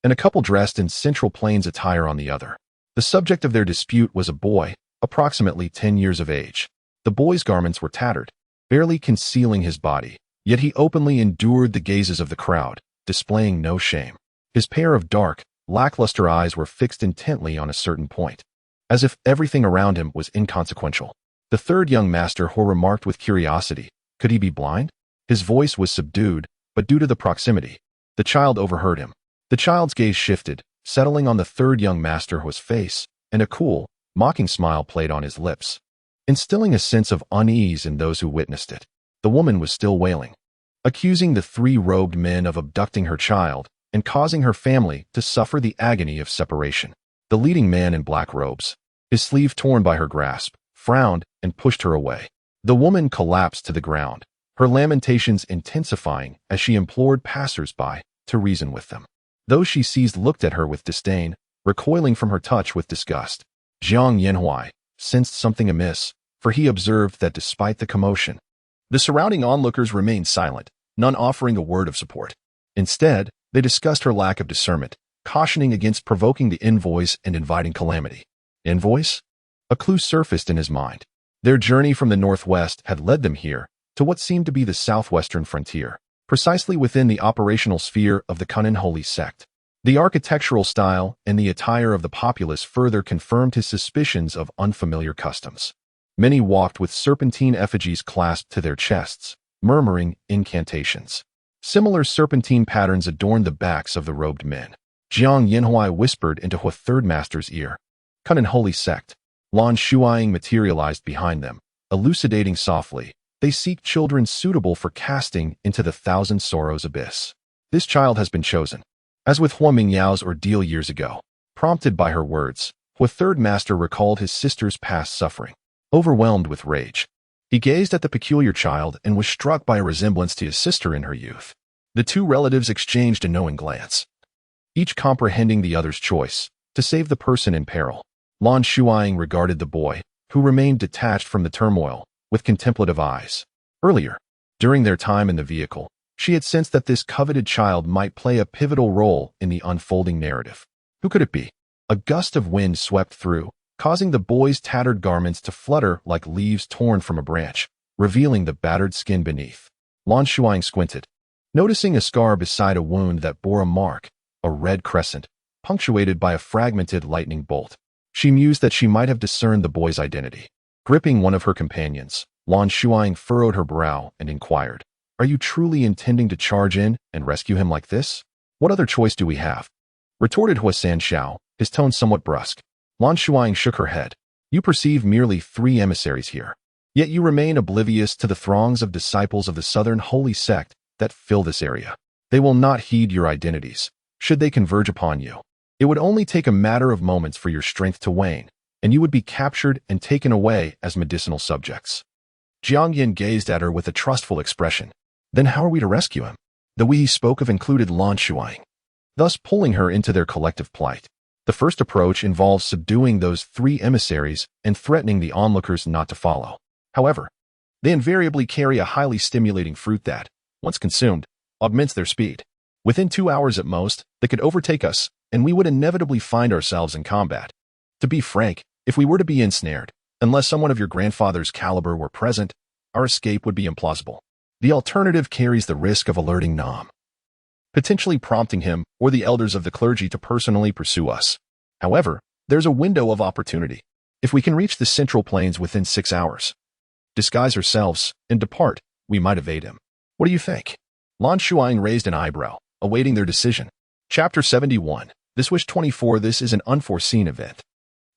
and a couple dressed in Central Plains attire on the other. The subject of their dispute was a boy, approximately 10 years of age. The boy's garments were tattered, barely concealing his body, yet he openly endured the gazes of the crowd, displaying no shame. His pair of dark, lackluster eyes were fixed intently on a certain point, as if everything around him was inconsequential. The third young master Hua remarked with curiosity, "Could he be blind?" His voice was subdued, but due to the proximity, the child overheard him. The child's gaze shifted, settling on the third young master Hua's face, and a cool, mocking smile played on his lips, instilling a sense of unease in those who witnessed it. The woman was still wailing, accusing the 3 robed men of abducting her child and causing her family to suffer the agony of separation. The leading man in black robes, his sleeve torn by her grasp, frowned and pushed her away. The woman collapsed to the ground, her lamentations intensifying as she implored passers-by to reason with them. Those she seized looked at her with disdain, recoiling from her touch with disgust. Jiang Yanhui sensed something amiss, for he observed that despite the commotion, the surrounding onlookers remained silent, none offering a word of support. Instead, they discussed her lack of discernment, cautioning against provoking the envoys and inviting calamity. Envoys? A clue surfaced in his mind. Their journey from the northwest had led them here, to what seemed to be the southwestern frontier, precisely within the operational sphere of the Kunnan holy sect. The architectural style and the attire of the populace further confirmed his suspicions of unfamiliar customs. Many walked with serpentine effigies clasped to their chests, murmuring incantations. Similar serpentine patterns adorned the backs of the robed men. Jiang Yanhui whispered into Hua third master's ear. Kunnan holy sect. Lan Shuying materialized behind them, elucidating softly. They seek children suitable for casting into the thousand sorrows abyss. This child has been chosen. As with Hua Mingyao's ordeal years ago, prompted by her words, Hua third master recalled his sister's past suffering. Overwhelmed with rage, he gazed at the peculiar child and was struck by a resemblance to his sister in her youth. The 2 relatives exchanged a knowing glance, each comprehending the other's choice, to save the person in peril. Lan Shuying regarded the boy, who remained detached from the turmoil, with contemplative eyes. Earlier, during their time in the vehicle, she had sensed that this coveted child might play a pivotal role in the unfolding narrative. Who could it be? A gust of wind swept through, causing the boy's tattered garments to flutter like leaves torn from a branch, revealing the battered skin beneath. Lan Shuying squinted, noticing a scar beside a wound that bore a mark, a red crescent, punctuated by a fragmented lightning bolt. She mused that she might have discerned the boy's identity. Gripping one of her companions, Lan Shuying furrowed her brow and inquired, Are you truly intending to charge in and rescue him like this? What other choice do we have? Retorted Huasan Xiao, his tone somewhat brusque. Lan Shuying shook her head. You perceive merely 3 emissaries here. Yet you remain oblivious to the throngs of disciples of the Southern Holy Sect that fill this area. They will not heed your identities, should they converge upon you. It would only take a matter of moments for your strength to wane, and you would be captured and taken away as medicinal subjects. Jiang Yin gazed at her with a trustful expression. Then how are we to rescue him? The we he spoke of included Lan Shuying, thus pulling her into their collective plight. The first approach involves subduing those 3 emissaries and threatening the onlookers not to follow. However, they invariably carry a highly stimulating fruit that, once consumed, augments their speed. Within 2 hours at most, they could overtake us, and we would inevitably find ourselves in combat. To be frank, if we were to be ensnared, unless someone of your grandfather's caliber were present, our escape would be implausible. The alternative carries the risk of alerting Nam, potentially prompting him or the elders of the clergy to personally pursue us. However, there's a window of opportunity. If we can reach the Central Plains within 6 hours, disguise ourselves, and depart, we might evade him. What do you think? Lan Shuying raised an eyebrow, awaiting their decision. Chapter 71. This Wish 24. This is an unforeseen event.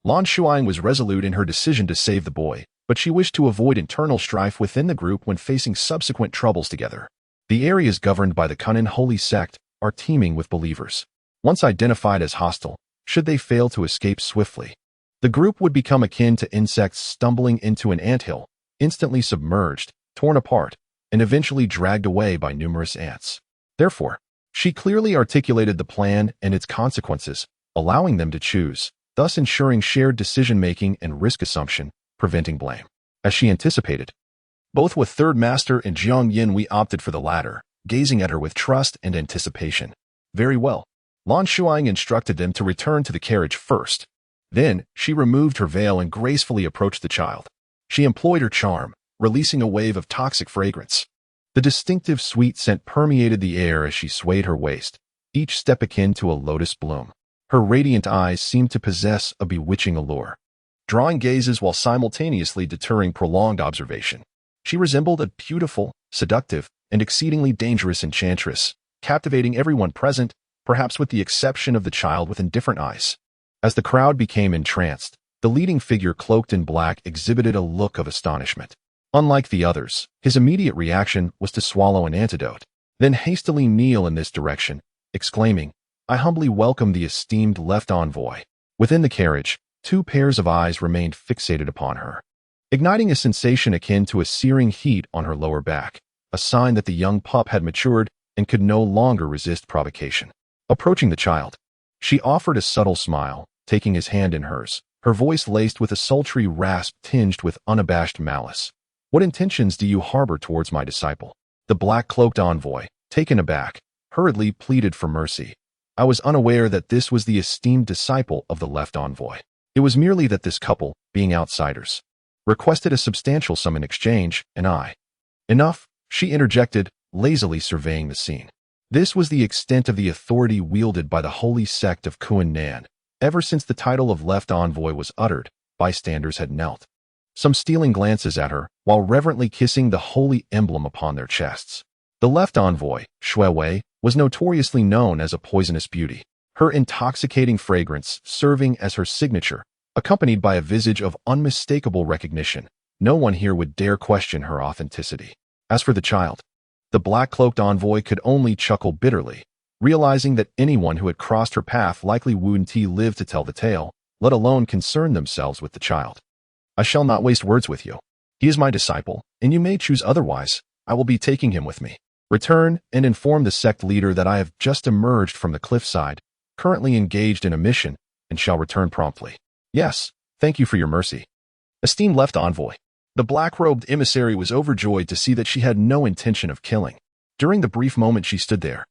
Lan Shuying was resolute in her decision to save the boy, but she wished to avoid internal strife within the group when facing subsequent troubles together. The areas governed by the Kunnan Holy Sect are teeming with believers. Once identified as hostile, should they fail to escape swiftly, the group would become akin to insects stumbling into an anthill, instantly submerged, torn apart, and eventually dragged away by numerous ants. Therefore, she clearly articulated the plan and its consequences, allowing them to choose, thus ensuring shared decision-making and risk assumption, preventing blame. As she anticipated, both with Third Master and Jiang Yin we opted for the latter, gazing at her with trust and anticipation. Very well. Lan Shuying instructed them to return to the carriage first. Then, she removed her veil and gracefully approached the child. She employed her charm, releasing a wave of toxic fragrance. The distinctive sweet scent permeated the air as she swayed her waist, each step akin to a lotus bloom. Her radiant eyes seemed to possess a bewitching allure, drawing gazes while simultaneously deterring prolonged observation. She resembled a beautiful, seductive, and exceedingly dangerous enchantress, captivating everyone present, perhaps with the exception of the child with indifferent eyes. As the crowd became entranced, the leading figure cloaked in black exhibited a look of astonishment. Unlike the others, his immediate reaction was to swallow an antidote, then hastily kneel in this direction, exclaiming, I humbly welcome the esteemed left envoy. Within the carriage, 2 pairs of eyes remained fixated upon her, igniting a sensation akin to a searing heat on her lower back, a sign that the young pup had matured and could no longer resist provocation. Approaching the child, she offered a subtle smile, taking his hand in hers, her voice laced with a sultry rasp tinged with unabashed malice. What intentions do you harbor towards my disciple? The black-cloaked envoy, taken aback, hurriedly pleaded for mercy. I was unaware that this was the esteemed disciple of the left envoy. It was merely that this couple, being outsiders, requested a substantial sum in exchange, and I. Enough, she interjected, lazily surveying the scene. This was the extent of the authority wielded by the holy sect of Kunnan. Ever since the title of left envoy was uttered, bystanders had knelt, some stealing glances at her, while reverently kissing the holy emblem upon their chests. The left envoy, Shui Wei, was notoriously known as a poisonous beauty, her intoxicating fragrance serving as her signature, accompanied by a visage of unmistakable recognition. No one here would dare question her authenticity. As for the child, the black-cloaked envoy could only chuckle bitterly, realizing that anyone who had crossed her path likely wouldn't live to tell the tale, let alone concern themselves with the child. I shall not waste words with you. He is my disciple, and you may choose otherwise. I will be taking him with me. Return and inform the sect leader that I have just emerged from the cliffside, currently engaged in a mission, and shall return promptly. Yes, thank you for your mercy. Esteemed left envoy. The black-robed emissary was overjoyed to see that she had no intention of killing. During the brief moment she stood there,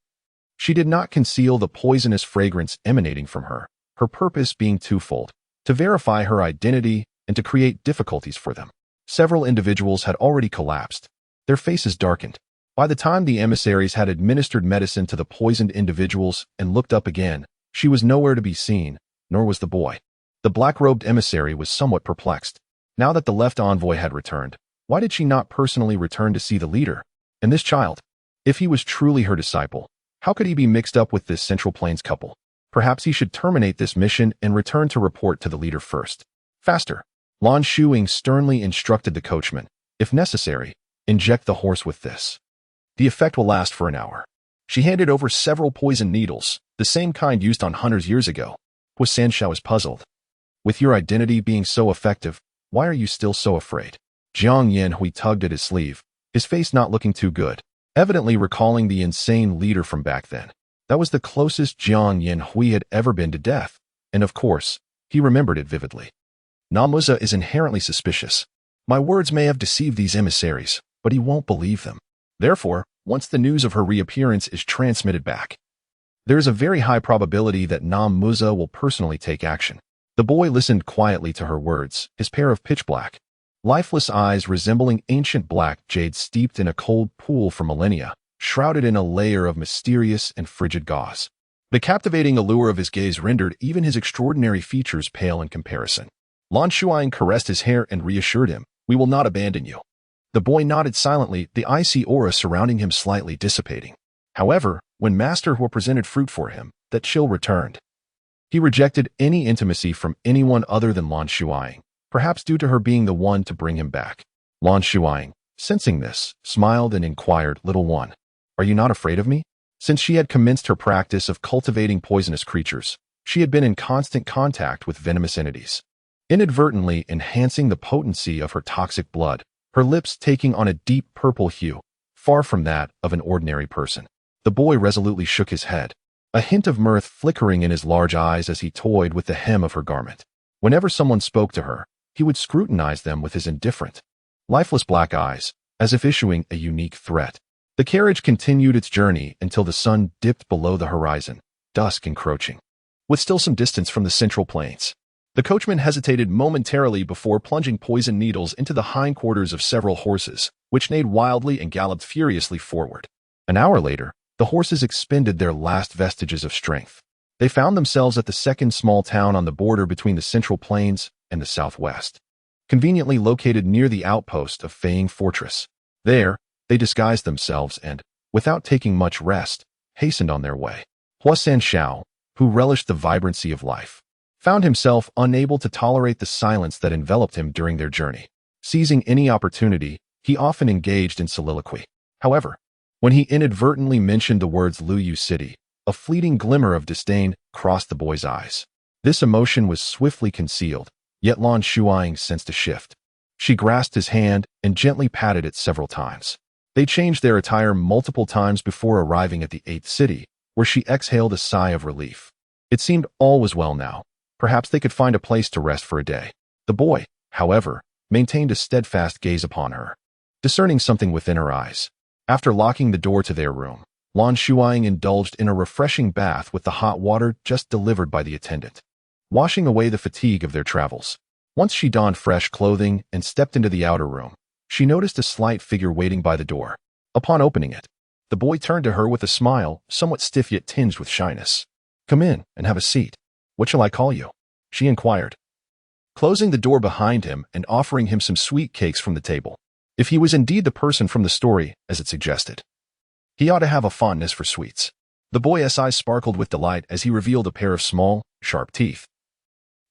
she did not conceal the poisonous fragrance emanating from her, her purpose being twofold: to verify her identity and to create difficulties for them. Several individuals had already collapsed, their faces darkened. By the time the emissaries had administered medicine to the poisoned individuals and looked up again, she was nowhere to be seen, nor was the boy. The black-robed emissary was somewhat perplexed. Now that the left envoy had returned, why did she not personally return to see the leader? And this child, if he was truly her disciple, how could he be mixed up with this Central Plains couple? Perhaps he should terminate this mission and return to report to the leader first. Faster. Lan Shuying sternly instructed the coachman. If necessary, inject the horse with this. The effect will last for an hour. She handed over several poison needles, the same kind used on hunters years ago. Sanshao is puzzled. With your identity being so effective, why are you still so afraid? Jiang Yanhui tugged at his sleeve, his face not looking too good, evidently recalling the insane leader from back then. That was the closest Jiang Yanhui had ever been to death, and of course, he remembered it vividly. Namuza is inherently suspicious. My words may have deceived these emissaries, but he won't believe them. Therefore, once the news of her reappearance is transmitted back, there is a very high probability that Namuza will personally take action. The boy listened quietly to her words, his pair of pitch-black, lifeless eyes resembling ancient black jade steeped in a cold pool for millennia, shrouded in a layer of mysterious and frigid gauze. The captivating allure of his gaze rendered even his extraordinary features pale in comparison. Lan Shuying caressed his hair and reassured him, "We will not abandon you." The boy nodded silently, the icy aura surrounding him slightly dissipating. However, when Master Hu presented fruit for him, that chill returned. He rejected any intimacy from anyone other than Lan Shuying, perhaps due to her being the one to bring him back. Lan Shuying, sensing this, smiled and inquired, "Little one, are you not afraid of me?" Since she had commenced her practice of cultivating poisonous creatures, she had been in constant contact with venomous entities, inadvertently enhancing the potency of her toxic blood, her lips taking on a deep purple hue, far from that of an ordinary person. The boy resolutely shook his head, a hint of mirth flickering in his large eyes as he toyed with the hem of her garment. Whenever someone spoke to her, he would scrutinize them with his indifferent, lifeless black eyes, as if issuing a unique threat. The carriage continued its journey until the sun dipped below the horizon, dusk encroaching. With still some distance from the Central Plains, the coachman hesitated momentarily before plunging poison needles into the hindquarters of several horses, which neighed wildly and galloped furiously forward. An hour later, the horses expended their last vestiges of strength. They found themselves at the second small town on the border between the Central Plains and the Southwest, conveniently located near the outpost of Feiying Fortress. There, they disguised themselves and, without taking much rest, hastened on their way. Sanshao, who relished the vibrancy of life, found himself unable to tolerate the silence that enveloped him during their journey. Seizing any opportunity, he often engaged in soliloquy. However, when he inadvertently mentioned the words Luyu City, a fleeting glimmer of disdain crossed the boy's eyes. This emotion was swiftly concealed, yet Lan Shuying sensed a shift. She grasped his hand and gently patted it several times. They changed their attire multiple times before arriving at the 8th city, where she exhaled a sigh of relief. It seemed all was well now. Perhaps they could find a place to rest for a day. The boy, however, maintained a steadfast gaze upon her, discerning something within her eyes. After locking the door to their room, Lan Shuying indulged in a refreshing bath with the hot water just delivered by the attendant, washing away the fatigue of their travels. Once she donned fresh clothing and stepped into the outer room, she noticed a slight figure waiting by the door. Upon opening it, the boy turned to her with a smile, somewhat stiff yet tinged with shyness. "Come in and have a seat. What shall I call you?" she inquired, closing the door behind him and offering him some sweet cakes from the table. If he was indeed the person from the story, as it suggested, he ought to have a fondness for sweets. The boy's eyes sparkled with delight as he revealed a pair of small, sharp teeth,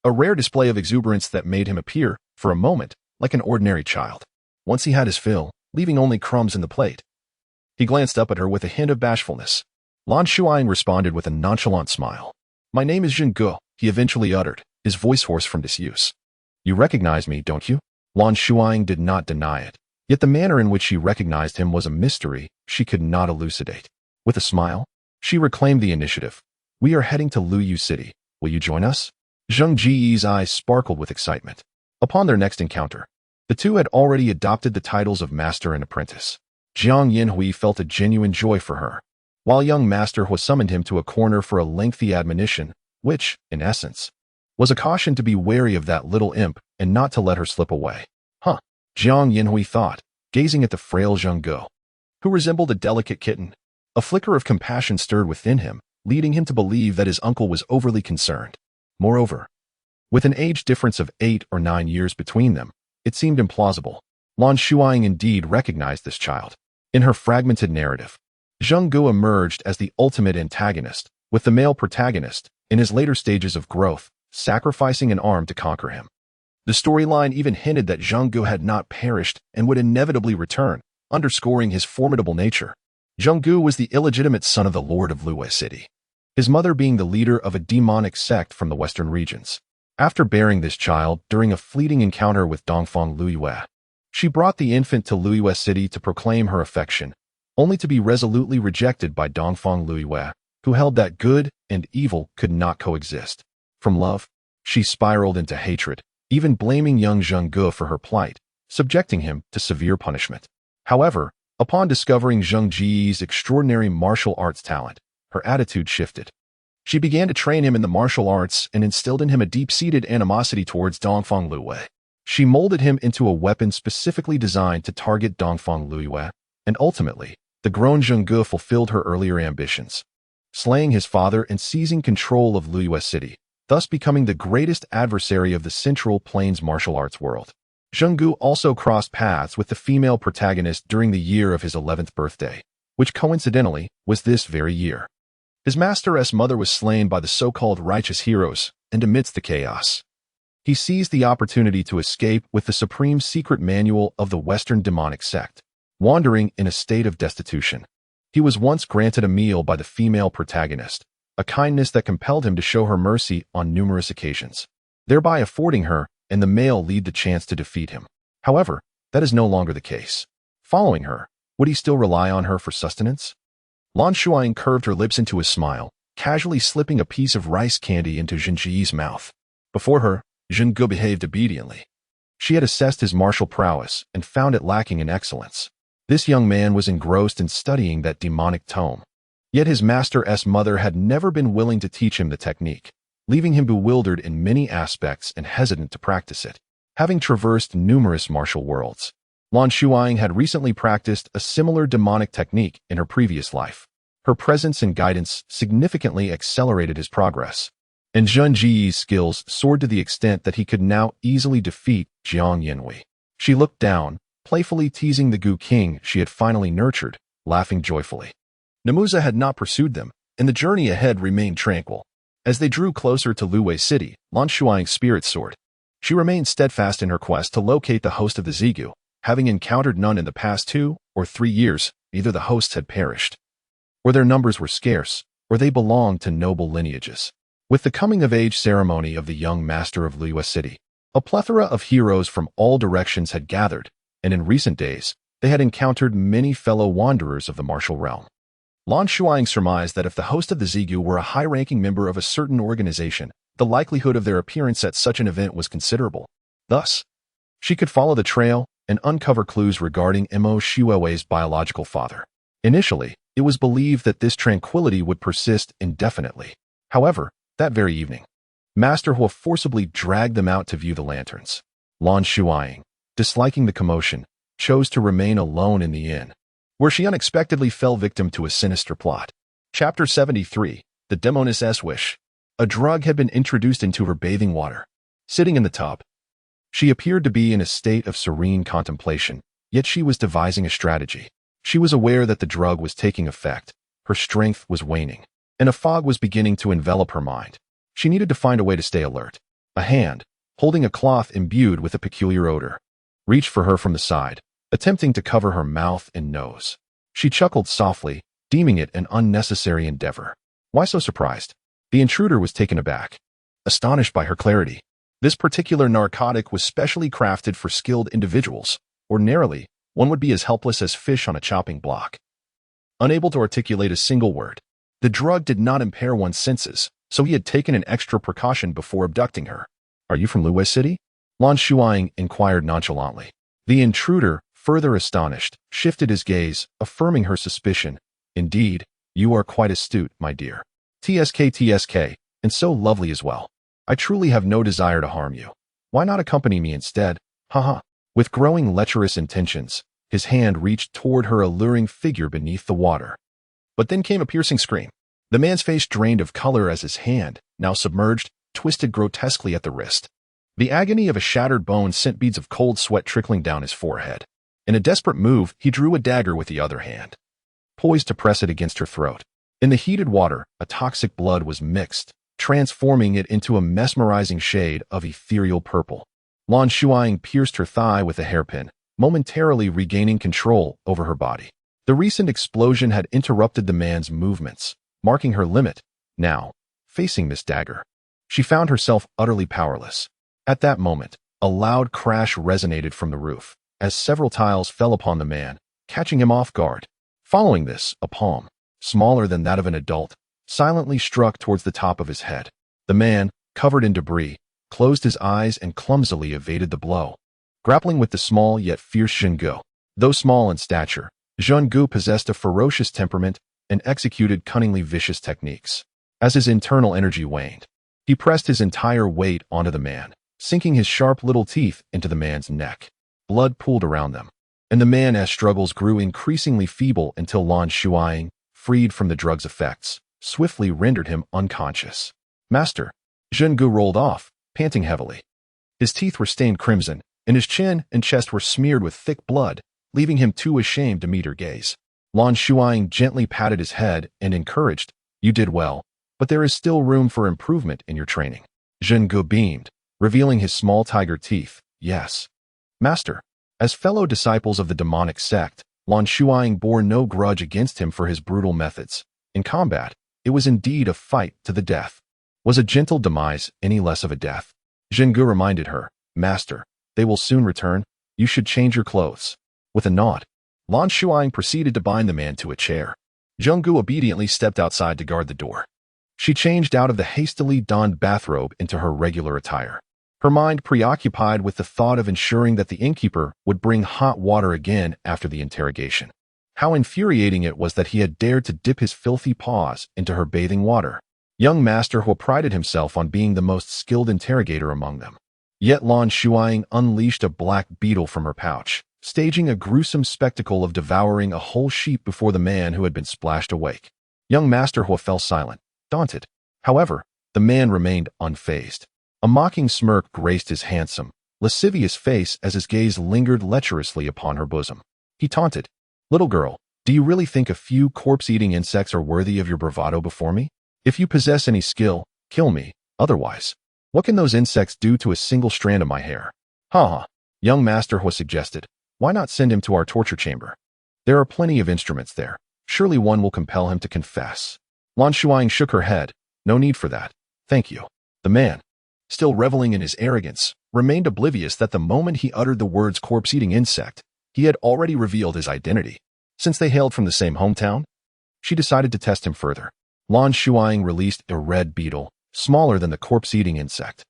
a rare display of exuberance that made him appear, for a moment, like an ordinary child. Once he had his fill, leaving only crumbs in the plate, he glanced up at her with a hint of bashfulness. Lan Shuying responded with a nonchalant smile. "My name is Zheng, he eventually uttered, his voice hoarse from disuse. "You recognize me, don't you?" Lan Shuying did not deny it. Yet the manner in which she recognized him was a mystery she could not elucidate. With a smile, she reclaimed the initiative. "We are heading to Luyu City. Will you join us?" Zheng Ji's eyes sparkled with excitement. Upon their next encounter, the two had already adopted the titles of master and apprentice. Jiang Yanhui felt a genuine joy for her, while young Master Hu summoned him to a corner for a lengthy admonition, which, in essence, was a caution to be wary of that little imp and not to let her slip away. Jiang Yanhui thought, gazing at the frail Zheng, who resembled a delicate kitten. A flicker of compassion stirred within him, leading him to believe that his uncle was overly concerned. Moreover, with an age difference of 8 or 9 years between them, it seemed implausible. Lan Shuying indeed recognized this child. In her fragmented narrative, Zheng Gu emerged as the ultimate antagonist, with the male protagonist, in his later stages of growth, sacrificing an arm to conquer him. The storyline even hinted that Zheng Gu had not perished and would inevitably return, underscoring his formidable nature. Zheng Gu was the illegitimate son of the Lord of Luwei City, his mother being the leader of a demonic sect from the western regions. After bearing this child during a fleeting encounter with Dongfang Luiyue, she brought the infant to Luiyue City to proclaim her affection, only to be resolutely rejected by Dongfang Luiyue, who held that good and evil could not coexist. From love, she spiraled into hatred, even blaming young Zheng Gu for her plight, subjecting him to severe punishment. However, upon discovering Zheng Ji's extraordinary martial arts talent, her attitude shifted. She began to train him in the martial arts and instilled in him a deep-seated animosity towards Dongfang Luiyue. She molded him into a weapon specifically designed to target Dongfang Luiyue, and ultimately, the grown Zheng Gu fulfilled her earlier ambitions, slaying his father and seizing control of Luiyue City, thus becoming the greatest adversary of the Central Plains martial arts world. Zheng Gu also crossed paths with the female protagonist during the year of his 11th birthday, which coincidentally was this very year. His master's mother was slain by the so-called righteous heroes, and amidst the chaos, he seized the opportunity to escape with the supreme secret manual of the Western demonic sect. Wandering in a state of destitution, he was once granted a meal by the female protagonist, a kindness that compelled him to show her mercy on numerous occasions, thereby affording her and the male lead the chance to defeat him. However, that is no longer the case. Following her, would he still rely on her for sustenance? Lan Shuying curved her lips into a smile, casually slipping a piece of rice candy into Zheng Ji's mouth. Before her, Zheng Gu behaved obediently. She had assessed his martial prowess and found it lacking in excellence. This young man was engrossed in studying that demonic tome. Yet his master's mother had never been willing to teach him the technique, leaving him bewildered in many aspects and hesitant to practice it. Having traversed numerous martial worlds, Lan Shuying had recently practiced a similar demonic technique in her previous life. Her presence and guidance significantly accelerated his progress, and Zheng Ji's skills soared to the extent that he could now easily defeat Jiang Yanhui. She looked down, playfully teasing the Gu King she had finally nurtured, laughing joyfully. Namuza had not pursued them, and the journey ahead remained tranquil. As they drew closer to Luwei City, Lan Shuying's spirit soared. She remained steadfast in her quest to locate the host of the Zigu. Having encountered none in the past 2 or 3 years, either the hosts had perished, or their numbers were scarce, or they belonged to noble lineages. With the coming-of-age ceremony of the young master of Luwei City, a plethora of heroes from all directions had gathered, and in recent days, they had encountered many fellow wanderers of the martial realm. Lan Shuying surmised that if the host of the Zigu were a high-ranking member of a certain organization, the likelihood of their appearance at such an event was considerable. Thus, she could follow the trail and uncover clues regarding Mo Shuiwei's biological father. Initially, it was believed that this tranquility would persist indefinitely. However, that very evening, Master Hua forcibly dragged them out to view the lanterns. Lan Shuying, disliking the commotion, chose to remain alone in the inn, where she unexpectedly fell victim to a sinister plot. Chapter 73, The Demoness's Wish. A drug had been introduced into her bathing water. Sitting in the tub, she appeared to be in a state of serene contemplation, yet she was devising a strategy. She was aware that the drug was taking effect, her strength was waning, and a fog was beginning to envelop her mind. She needed to find a way to stay alert. A hand, holding a cloth imbued with a peculiar odor, reached for her from the side, attempting to cover her mouth and nose. She chuckled softly, deeming it an unnecessary endeavor. Why so surprised? The intruder was taken aback, astonished by her clarity. This particular narcotic was specially crafted for skilled individuals. Ordinarily, one would be as helpless as fish on a chopping block, unable to articulate a single word. The drug did not impair one's senses, so he had taken an extra precaution before abducting her. "Are you from Luwei City?" Lan Shuying inquired nonchalantly. The intruder, further astonished, shifted his gaze, affirming her suspicion. "Indeed, you are quite astute, my dear. TSK, and so lovely as well. I truly have no desire to harm you. Why not accompany me instead? Haha." With growing lecherous intentions, his hand reached toward her alluring figure beneath the water. But then came a piercing scream. The man's face drained of color as his hand, now submerged, twisted grotesquely at the wrist. The agony of a shattered bone sent beads of cold sweat trickling down his forehead. In a desperate move, he drew a dagger with the other hand, poised to press it against her throat. In the heated water, a toxic blood was mixed, transforming it into a mesmerizing shade of ethereal purple. Lan Shuying pierced her thigh with a hairpin, momentarily regaining control over her body. The recent explosion had interrupted the man's movements, marking her limit. Now, facing this dagger, she found herself utterly powerless. At that moment, a loud crash resonated from the roof, as several tiles fell upon the man, catching him off guard. Following this, a palm, smaller than that of an adult, silently struck towards the top of his head. The man, covered in debris, closed his eyes and clumsily evaded the blow. Grappling with the small yet fierce Zhenggu. Though small in stature, Zhenggu possessed a ferocious temperament and executed cunningly vicious techniques. As his internal energy waned, he pressed his entire weight onto the man, sinking his sharp little teeth into the man's neck. Blood pooled around them, and the man's struggles grew increasingly feeble until Lan Shuying, freed from the drug's effects, swiftly rendered him unconscious. Master, Zhenggu rolled off, panting heavily. His teeth were stained crimson, and his chin and chest were smeared with thick blood, leaving him too ashamed to meet her gaze. Lan Shuying gently patted his head and encouraged, "You did well, but there is still room for improvement in your training." Zhenggu beamed, revealing his small tiger teeth. "Yes, Master." As fellow disciples of the demonic sect, Lan Shuying bore no grudge against him for his brutal methods. In combat, it was indeed a fight to the death. Was a gentle demise any less of a death? Zhenggu reminded her, "Master, they will soon return. You should change your clothes." With a nod, Lan Shuying proceeded to bind the man to a chair. Zhenggu obediently stepped outside to guard the door. She changed out of the hastily donned bathrobe into her regular attire, her mind preoccupied with the thought of ensuring that the innkeeper would bring hot water again after the interrogation. How infuriating it was that he had dared to dip his filthy paws into her bathing water. Young Master Hua prided himself on being the most skilled interrogator among them. Yet Lan Shuying unleashed a black beetle from her pouch, staging a gruesome spectacle of devouring a whole sheep before the man who had been splashed awake. Young Master Hua fell silent, daunted. However, the man remained unfazed. A mocking smirk graced his handsome, lascivious face as his gaze lingered lecherously upon her bosom. He taunted, "Little girl, do you really think a few corpse-eating insects are worthy of your bravado before me? If you possess any skill, kill me. Otherwise, what can those insects do to a single strand of my hair?" "Ha ha," young Master Hua suggested. "Why not send him to our torture chamber? There are plenty of instruments there. Surely one will compel him to confess." Lan Shuying shook her head. "No need for that. Thank you." The man, still reveling in his arrogance, remained oblivious that the moment he uttered the words corpse-eating insect, he had already revealed his identity. Since they hailed from the same hometown, she decided to test him further. Lan Shuying released a red beetle, smaller than the corpse-eating insect.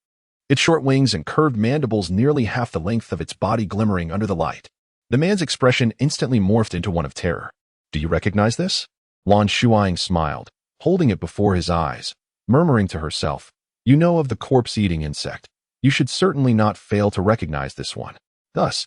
Its short wings and curved mandibles nearly half the length of its body glimmering under the light. The man's expression instantly morphed into one of terror. "Do you recognize this?" Lan Shuying smiled, holding it before his eyes, murmuring to herself, "You know of the corpse-eating insect. You should certainly not fail to recognize this one. Thus,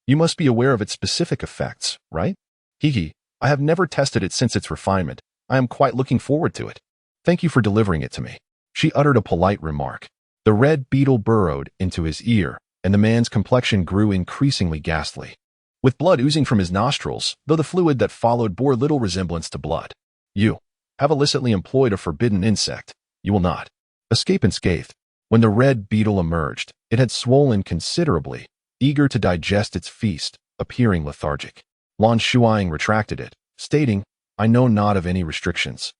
you must be aware of its specific effects, right?" "Hee, I have never tested it since its refinement. I am quite looking forward to it. Thank you for delivering it to me." She uttered a polite remark. The red beetle burrowed into his ear, and the man's complexion grew increasingly ghastly, with blood oozing from his nostrils, though the fluid that followed bore little resemblance to blood. "You have illicitly employed a forbidden insect. You will not escape unscathed." When the red beetle emerged, it had swollen considerably, eager to digest its feast, appearing lethargic. Lan Shuying retracted it, stating, "I know not of any restrictions.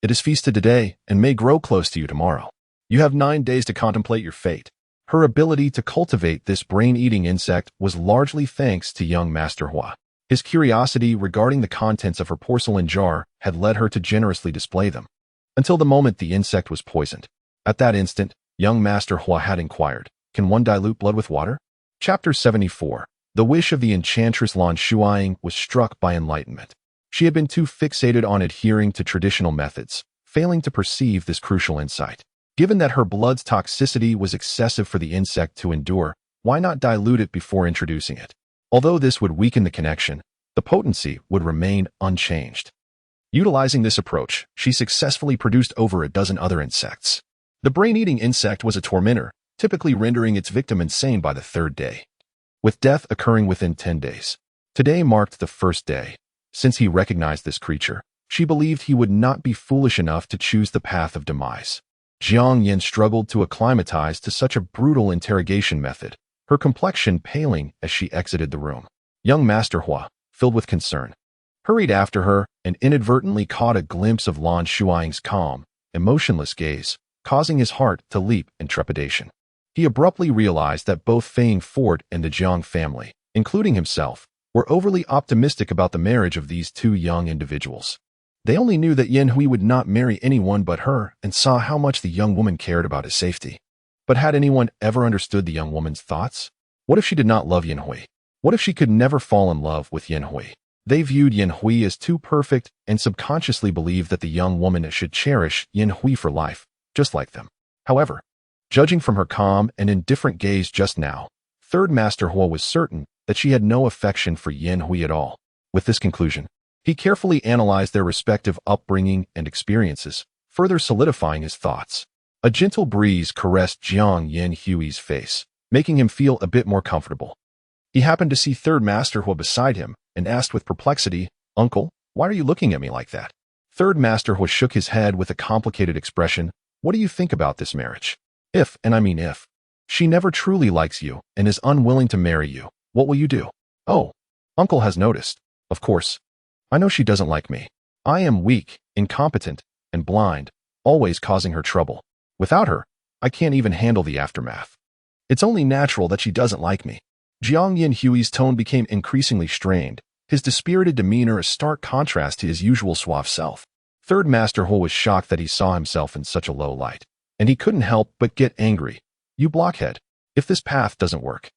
It is feasted today and may grow close to you tomorrow. You have 9 days to contemplate your fate." Her ability to cultivate this brain-eating insect was largely thanks to young Master Hua. His curiosity regarding the contents of her porcelain jar had led her to generously display them, until the moment the insect was poisoned. At that instant, young Master Hua had inquired, "Can one dilute blood with water?" Chapter 74. The wish of the enchantress. Lan Shuying was struck by enlightenment. She had been too fixated on adhering to traditional methods, failing to perceive this crucial insight. Given that her blood's toxicity was excessive for the insect to endure, why not dilute it before introducing it? Although this would weaken the connection, the potency would remain unchanged. Utilizing this approach, she successfully produced over a dozen other insects. The brain-eating insect was a tormentor, typically rendering its victim insane by the 3rd day, with death occurring within 10 days. Today marked the first day. Since he recognized this creature, she believed he would not be foolish enough to choose the path of demise. Jiang Yin struggled to acclimatize to such a brutal interrogation method, her complexion paling as she exited the room. Young Master Hua, filled with concern, hurried after her and inadvertently caught a glimpse of Lan Shuying's calm, emotionless gaze, causing his heart to leap in trepidation. He abruptly realized that both Fang Fort and the Jiang family, including himself, were overly optimistic about the marriage of these two young individuals. They only knew that Yin Hui would not marry anyone but her and saw how much the young woman cared about his safety. But had anyone ever understood the young woman's thoughts? What if she did not love Yin Hui? What if she could never fall in love with Yin Hui? They viewed Yin Hui as too perfect and subconsciously believed that the young woman should cherish Yin Hui for life, just like them. However, judging from her calm and indifferent gaze just now, Third Master Hua was certain that she had no affection for Yin Hui at all. With this conclusion, he carefully analyzed their respective upbringing and experiences, further solidifying his thoughts. A gentle breeze caressed Jiang Yin Hui's face, making him feel a bit more comfortable. He happened to see Third Master Hua beside him and asked with perplexity, "Uncle, why are you looking at me like that?" Third Master Hua shook his head with a complicated expression. "What do you think about this marriage? If, and I mean if, she never truly likes you and is unwilling to marry you, what will you do?" "Oh, Uncle has noticed. Of course. I know she doesn't like me. I am weak, incompetent, and blind, always causing her trouble. Without her, I can't even handle the aftermath. It's only natural that she doesn't like me." Jiang Yin Hui's tone became increasingly strained, his dispirited demeanor a stark contrast to his usual suave self. Third Master Hua was shocked that he saw himself in such a low light, and he couldn't help but get angry. "You blockhead. If this path doesn't work,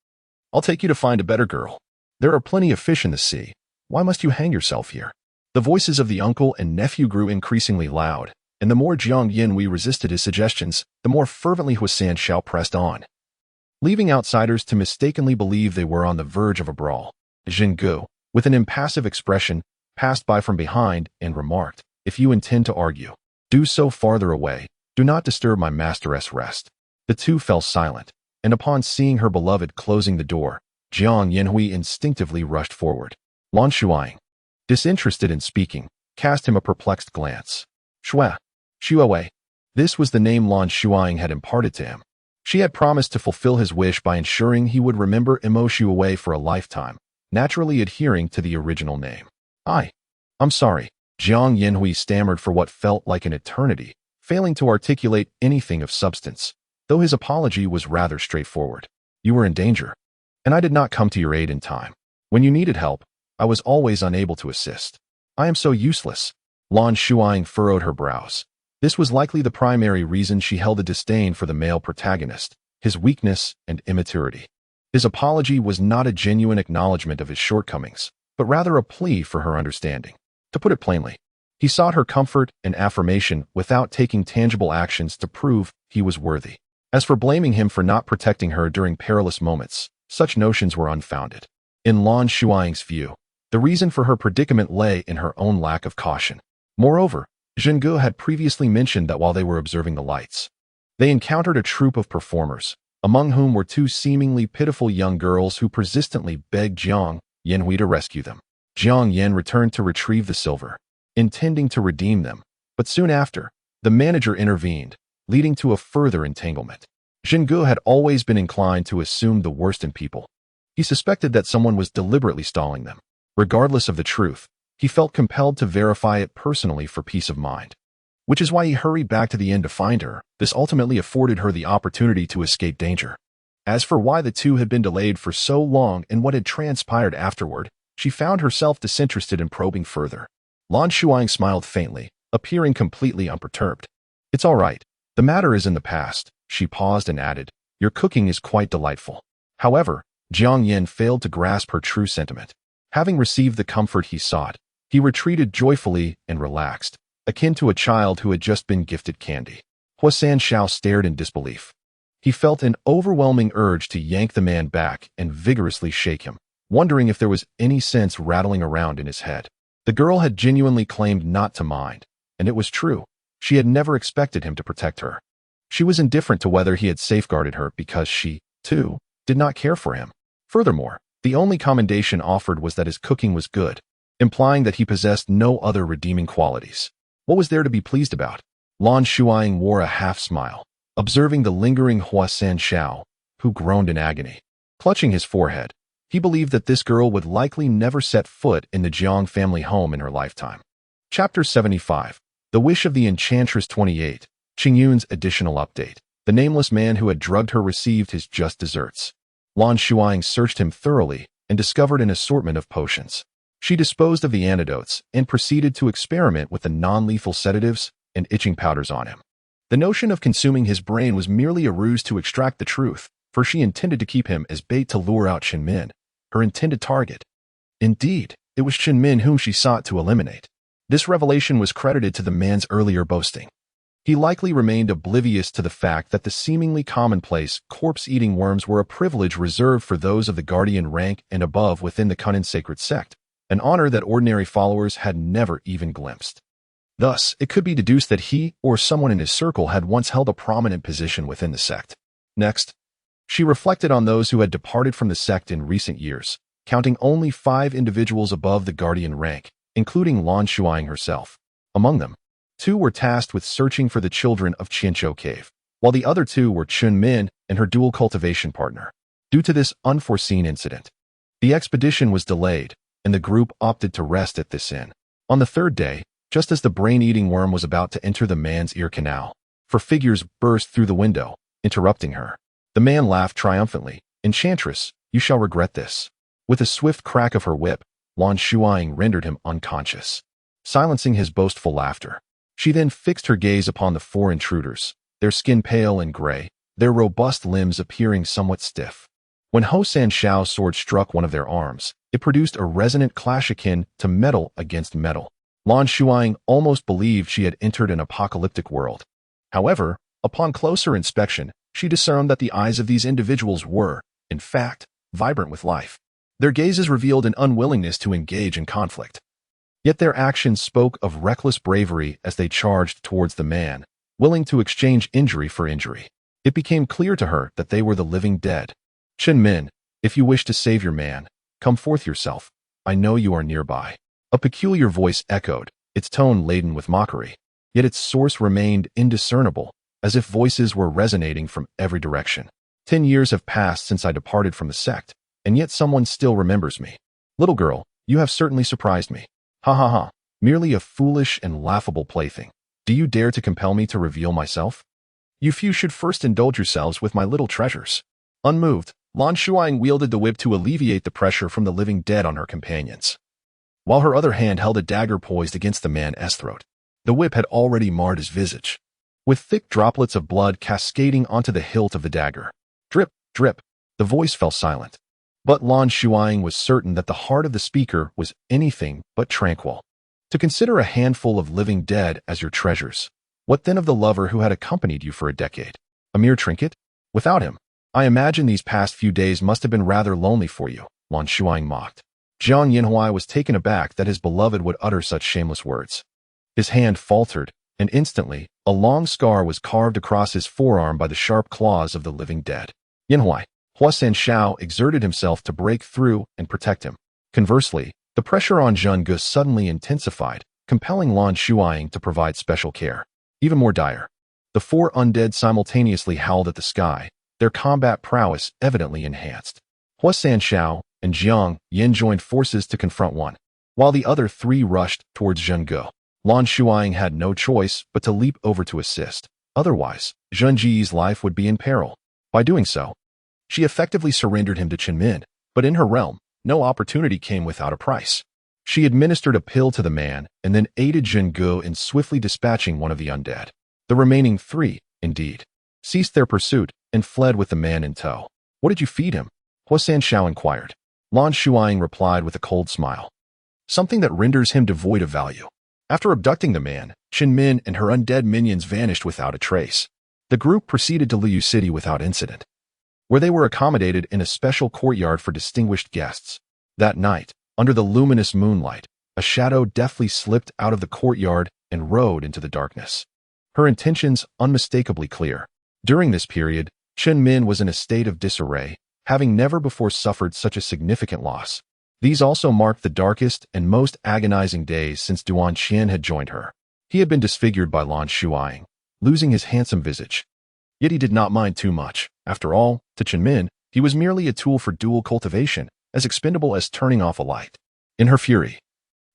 I'll take you to find a better girl. There are plenty of fish in the sea. Why must you hang yourself here?" The voices of the uncle and nephew grew increasingly loud, and the more Jiang Yinhui resisted his suggestions, the more fervently Huasan Shao pressed on, leaving outsiders to mistakenly believe they were on the verge of a brawl. Zhenggu, with an impassive expression, passed by from behind and remarked, "If you intend to argue, do so farther away. Do not disturb my master's rest." The two fell silent, and upon seeing her beloved closing the door, Jiang Yinhui instinctively rushed forward. Lan Shuying, disinterested in speaking, cast him a perplexed glance. Shuawei. This was the name Lan Shuying had imparted to him. She had promised to fulfill his wish by ensuring he would remember Imo Shuawei for a lifetime, naturally adhering to the original name. I'm sorry. Jiang Yinhui stammered for what felt like an eternity, failing to articulate anything of substance, though his apology was rather straightforward. "You were in danger, and I did not come to your aid in time. When you needed help, I was always unable to assist. I am so useless." Lan Shuying furrowed her brows. This was likely the primary reason she held a disdain for the male protagonist, his weakness and immaturity. His apology was not a genuine acknowledgement of his shortcomings, but rather a plea for her understanding. To put it plainly, he sought her comfort and affirmation without taking tangible actions to prove he was worthy. As for blaming him for not protecting her during perilous moments, such notions were unfounded. In Lan Shuying's view, the reason for her predicament lay in her own lack of caution. Moreover, Zhenggu had previously mentioned that while they were observing the lights, they encountered a troupe of performers, among whom were two seemingly pitiful young girls who persistently begged Jiang Yinhui to rescue them. Jiang Yin returned to retrieve the silver, intending to redeem them, but soon after, the manager intervened, leading to a further entanglement. Zhenggu had always been inclined to assume the worst in people. He suspected that someone was deliberately stalling them. Regardless of the truth, he felt compelled to verify it personally for peace of mind. Which is why he hurried back to the inn to find her. This ultimately afforded her the opportunity to escape danger. As for why the two had been delayed for so long and what had transpired afterward, she found herself disinterested in probing further. Lan Shuying smiled faintly, appearing completely unperturbed. "It's all right. The matter is in the past." She paused and added, "Your cooking is quite delightful." However, Jiang Yin failed to grasp her true sentiment. Having received the comfort he sought, he retreated joyfully and relaxed, akin to a child who had just been gifted candy. Huasan Shao stared in disbelief. He felt an overwhelming urge to yank the man back and vigorously shake him, wondering if there was any sense rattling around in his head. The girl had genuinely claimed not to mind, and it was true. She had never expected him to protect her. She was indifferent to whether he had safeguarded her because she, too, did not care for him. Furthermore, The only commendation offered was that his cooking was good, implying that he possessed no other redeeming qualities. What was there to be pleased about? Lan Shuying wore a half-smile, observing the lingering Hua San Shao, who groaned in agony. Clutching his forehead, he believed that this girl would likely never set foot in the Jiang family home in her lifetime. Chapter 75. The Wish of the Enchantress 28. Qingyun's additional update. The nameless man who had drugged her received his just desserts. Lan Shuying searched him thoroughly and discovered an assortment of potions. She disposed of the antidotes and proceeded to experiment with the non-lethal sedatives and itching powders on him. The notion of consuming his brain was merely a ruse to extract the truth, for she intended to keep him as bait to lure out Qinmin, her intended target. Indeed, it was Qinmin whom she sought to eliminate. This revelation was credited to the man's earlier boasting. He likely remained oblivious to the fact that the seemingly commonplace corpse-eating worms were a privilege reserved for those of the guardian rank and above within the Kunnan sacred sect, an honor that ordinary followers had never even glimpsed. Thus, it could be deduced that he or someone in his circle had once held a prominent position within the sect. Next, she reflected on those who had departed from the sect in recent years, counting only 5 individuals above the guardian rank, including Lan Shuying herself. Among them, 2 were tasked with searching for the children of Qianqiu Cave, while the other 2 were Qinmin and her dual cultivation partner. Due to this unforeseen incident, the expedition was delayed, and the group opted to rest at this inn. On the 3rd day, just as the brain-eating worm was about to enter the man's ear canal, 4 figures burst through the window, interrupting her. The man laughed triumphantly. "Enchantress, you shall regret this." With a swift crack of her whip, Lan Shuying rendered him unconscious, silencing his boastful laughter. She then fixed her gaze upon the 4 intruders, their skin pale and gray, their robust limbs appearing somewhat stiff. When Hua San Shao's sword struck one of their arms, it produced a resonant clash akin to metal against metal. Lan Shuying almost believed she had entered an apocalyptic world. However, upon closer inspection, she discerned that the eyes of these individuals were, in fact, vibrant with life. Their gazes revealed an unwillingness to engage in conflict. Yet their actions spoke of reckless bravery as they charged towards the man, willing to exchange injury for injury. It became clear to her that they were the living dead. "Qinmin, if you wish to save your man, come forth yourself. I know you are nearby." A peculiar voice echoed, its tone laden with mockery. Yet its source remained indiscernible, as if voices were resonating from every direction. 10 years have passed since I departed from the sect, and yet someone still remembers me. Little girl, you have certainly surprised me. Ha ha ha, merely a foolish and laughable plaything. Do you dare to compel me to reveal myself? You few should first indulge yourselves with my little treasures. Unmoved, Lan Shuying wielded the whip to alleviate the pressure from the living dead on her companions, while her other hand held a dagger poised against the man's throat. The whip had already marred his visage, with thick droplets of blood cascading onto the hilt of the dagger. Drip, drip, the voice fell silent. But Lan Shuying was certain that the heart of the speaker was anything but tranquil. To consider a handful of living dead as your treasures, what then of the lover who had accompanied you for a decade? A mere trinket? Without him, I imagine these past few days must have been rather lonely for you, Lan Shuying mocked. Jiang Yinhuai was taken aback that his beloved would utter such shameless words. His hand faltered, and instantly, a long scar was carved across his forearm by the sharp claws of the living dead. Yinhuai, Hua San Shao exerted himself to break through and protect him. Conversely, the pressure on Zheng Ge suddenly intensified, compelling Lan Shuying to provide special care. Even more dire, the 4 undead simultaneously howled at the sky, their combat prowess evidently enhanced. Hua San Shao and Jiang Yin joined forces to confront one, while the other 3 rushed towards Zheng Ge. Lan Shuying had no choice but to leap over to assist. Otherwise, Zheng Ji's life would be in peril. By doing so, she effectively surrendered him to Qinmin, but in her realm, no opportunity came without a price. She administered a pill to the man and then aided Zheng Ge in swiftly dispatching one of the undead. The remaining 3, indeed, ceased their pursuit and fled with the man in tow. "What did you feed him?" Hua San Shao inquired. Lan Shuying replied with a cold smile. "Something that renders him devoid of value." After abducting the man, Qinmin and her undead minions vanished without a trace. The group proceeded to Liu City without incident, where they were accommodated in a special courtyard for distinguished guests. That night, under the luminous moonlight, a shadow deftly slipped out of the courtyard and rode into the darkness. Her intentions unmistakably clear. During this period, Qinmin was in a state of disarray, having never before suffered such a significant loss. These also marked the darkest and most agonizing days since Duan Qian had joined her. He had been disfigured by Lan Shuying, losing his handsome visage. Yet he did not mind too much. After all, to Chen Min, he was merely a tool for dual cultivation, as expendable as turning off a light. In her fury,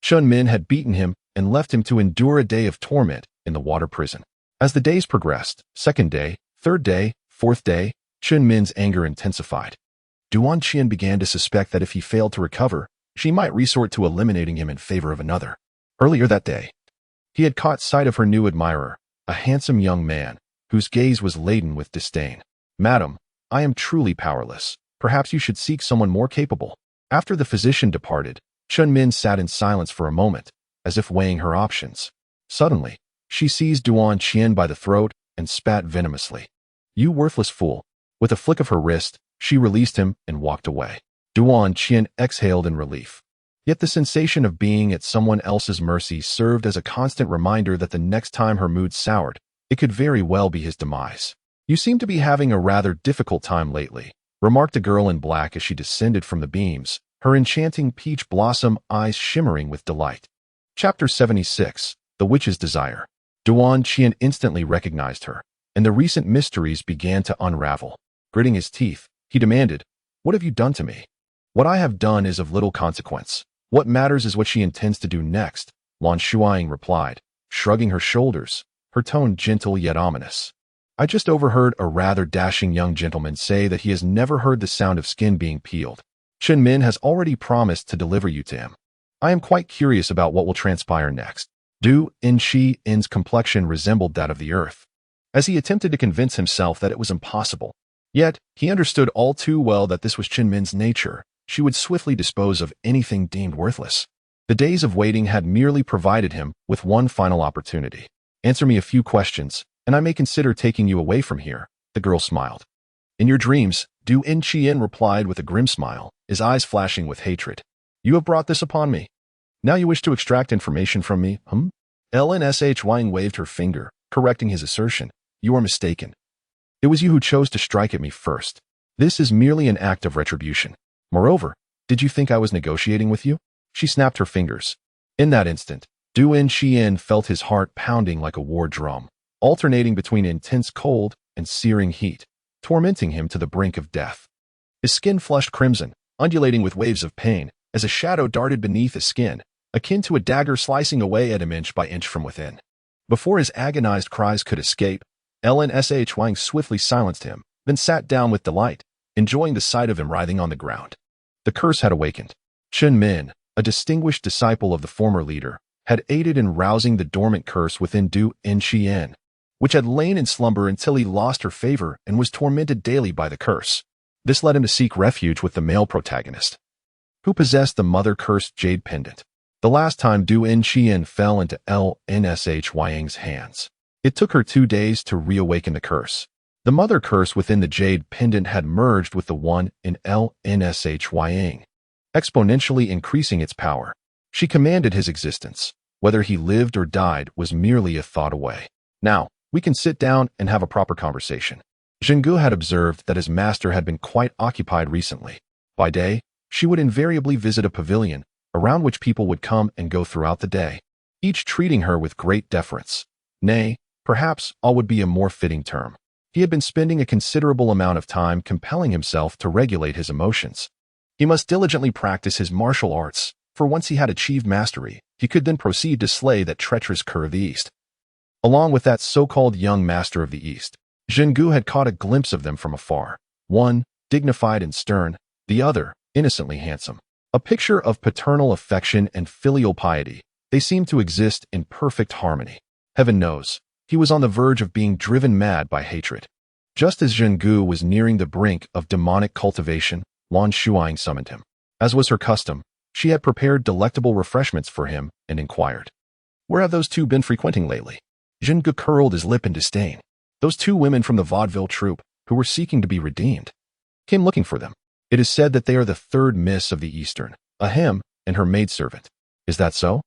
Chen Min had beaten him and left him to endure a day of torment in the water prison. As the days progressed, second day, third day, fourth day, Chen Min's anger intensified. Duan Qian began to suspect that if he failed to recover, she might resort to eliminating him in favor of another. Earlier that day, he had caught sight of her new admirer, a handsome young man, whose gaze was laden with disdain. "Madam, I am truly powerless. Perhaps you should seek someone more capable." After the physician departed, Chen Min sat in silence for a moment, as if weighing her options. Suddenly, she seized Duan Qian by the throat and spat venomously. "You worthless fool." With a flick of her wrist, she released him and walked away. Duan Qian exhaled in relief. Yet the sensation of being at someone else's mercy served as a constant reminder that the next time her mood soured, it could very well be his demise. "You seem to be having a rather difficult time lately," remarked a girl in black as she descended from the beams, her enchanting peach blossom eyes shimmering with delight. Chapter 76, The Witch's Desire. Duan Qian instantly recognized her, and the recent mysteries began to unravel. Gritting his teeth, he demanded, "What have you done to me?" "What I have done is of little consequence. What matters is what she intends to do next," Lan Shuying replied, shrugging her shoulders, her tone gentle yet ominous. "I just overheard a rather dashing young gentleman say that he has never heard the sound of skin being peeled. Chen Min has already promised to deliver you to him. I am quite curious about what will transpire next." Du In's complexion resembled that of the earth, as he attempted to convince himself that it was impossible. Yet, he understood all too well that this was Chen Min's nature. She would swiftly dispose of anything deemed worthless. The days of waiting had merely provided him with one final opportunity. "Answer me a few questions, and I may consider taking you away from here," the girl smiled. "In your dreams," Du Yin replied with a grim smile, his eyes flashing with hatred. "You have brought this upon me. Now you wish to extract information from me, Lan Shuying waved her finger, correcting his assertion. "You are mistaken. It was you who chose to strike at me first. This is merely an act of retribution. Moreover, did you think I was negotiating with you?" She snapped her fingers. In that instant, Du Yin felt his heart pounding like a war drum, alternating between intense cold and searing heat, tormenting him to the brink of death. His skin flushed crimson, undulating with waves of pain, as a shadow darted beneath his skin, akin to a dagger slicing away at him inch by inch from within. Before his agonized cries could escape, Lan Shuying swiftly silenced him, then sat down with delight, enjoying the sight of him writhing on the ground. The curse had awakened. Chen Min, a distinguished disciple of the former leader, had aided in rousing the dormant curse within Du Yin, which had lain in slumber until he lost her favor and was tormented daily by the curse. This led him to seek refuge with the male protagonist, who possessed the mother-cursed jade pendant. The last time Du Yin fell into Lan Shuying's hands, it took her 2 days to reawaken the curse. The mother curse within the jade pendant had merged with the one in Lan Shuying, exponentially increasing its power. She commanded his existence. Whether he lived or died was merely a thought away. "Now, we can sit down and have a proper conversation." Zhenggu had observed that his master had been quite occupied recently. By day, she would invariably visit a pavilion, around which people would come and go throughout the day, each treating her with great deference. Nay, perhaps all would be a more fitting term. He had been spending a considerable amount of time compelling himself to regulate his emotions. He must diligently practice his martial arts, for once he had achieved mastery, he could then proceed to slay that treacherous cur of the East. Along with that so-called young master of the East, Zhenggu had caught a glimpse of them from afar. One, dignified and stern, the other, innocently handsome. A picture of paternal affection and filial piety, they seemed to exist in perfect harmony. Heaven knows, he was on the verge of being driven mad by hatred. Just as Zhenggu was nearing the brink of demonic cultivation, Lan Shuying summoned him. As was her custom, she had prepared delectable refreshments for him and inquired, "Where have those two been frequenting lately?" Zhenggu curled his lip in disdain. "Those 2 women from the vaudeville troupe, who were seeking to be redeemed, came looking for them. It is said that they are the 3rd Miss of the Eastern, a hem, and her maidservant. Is that so?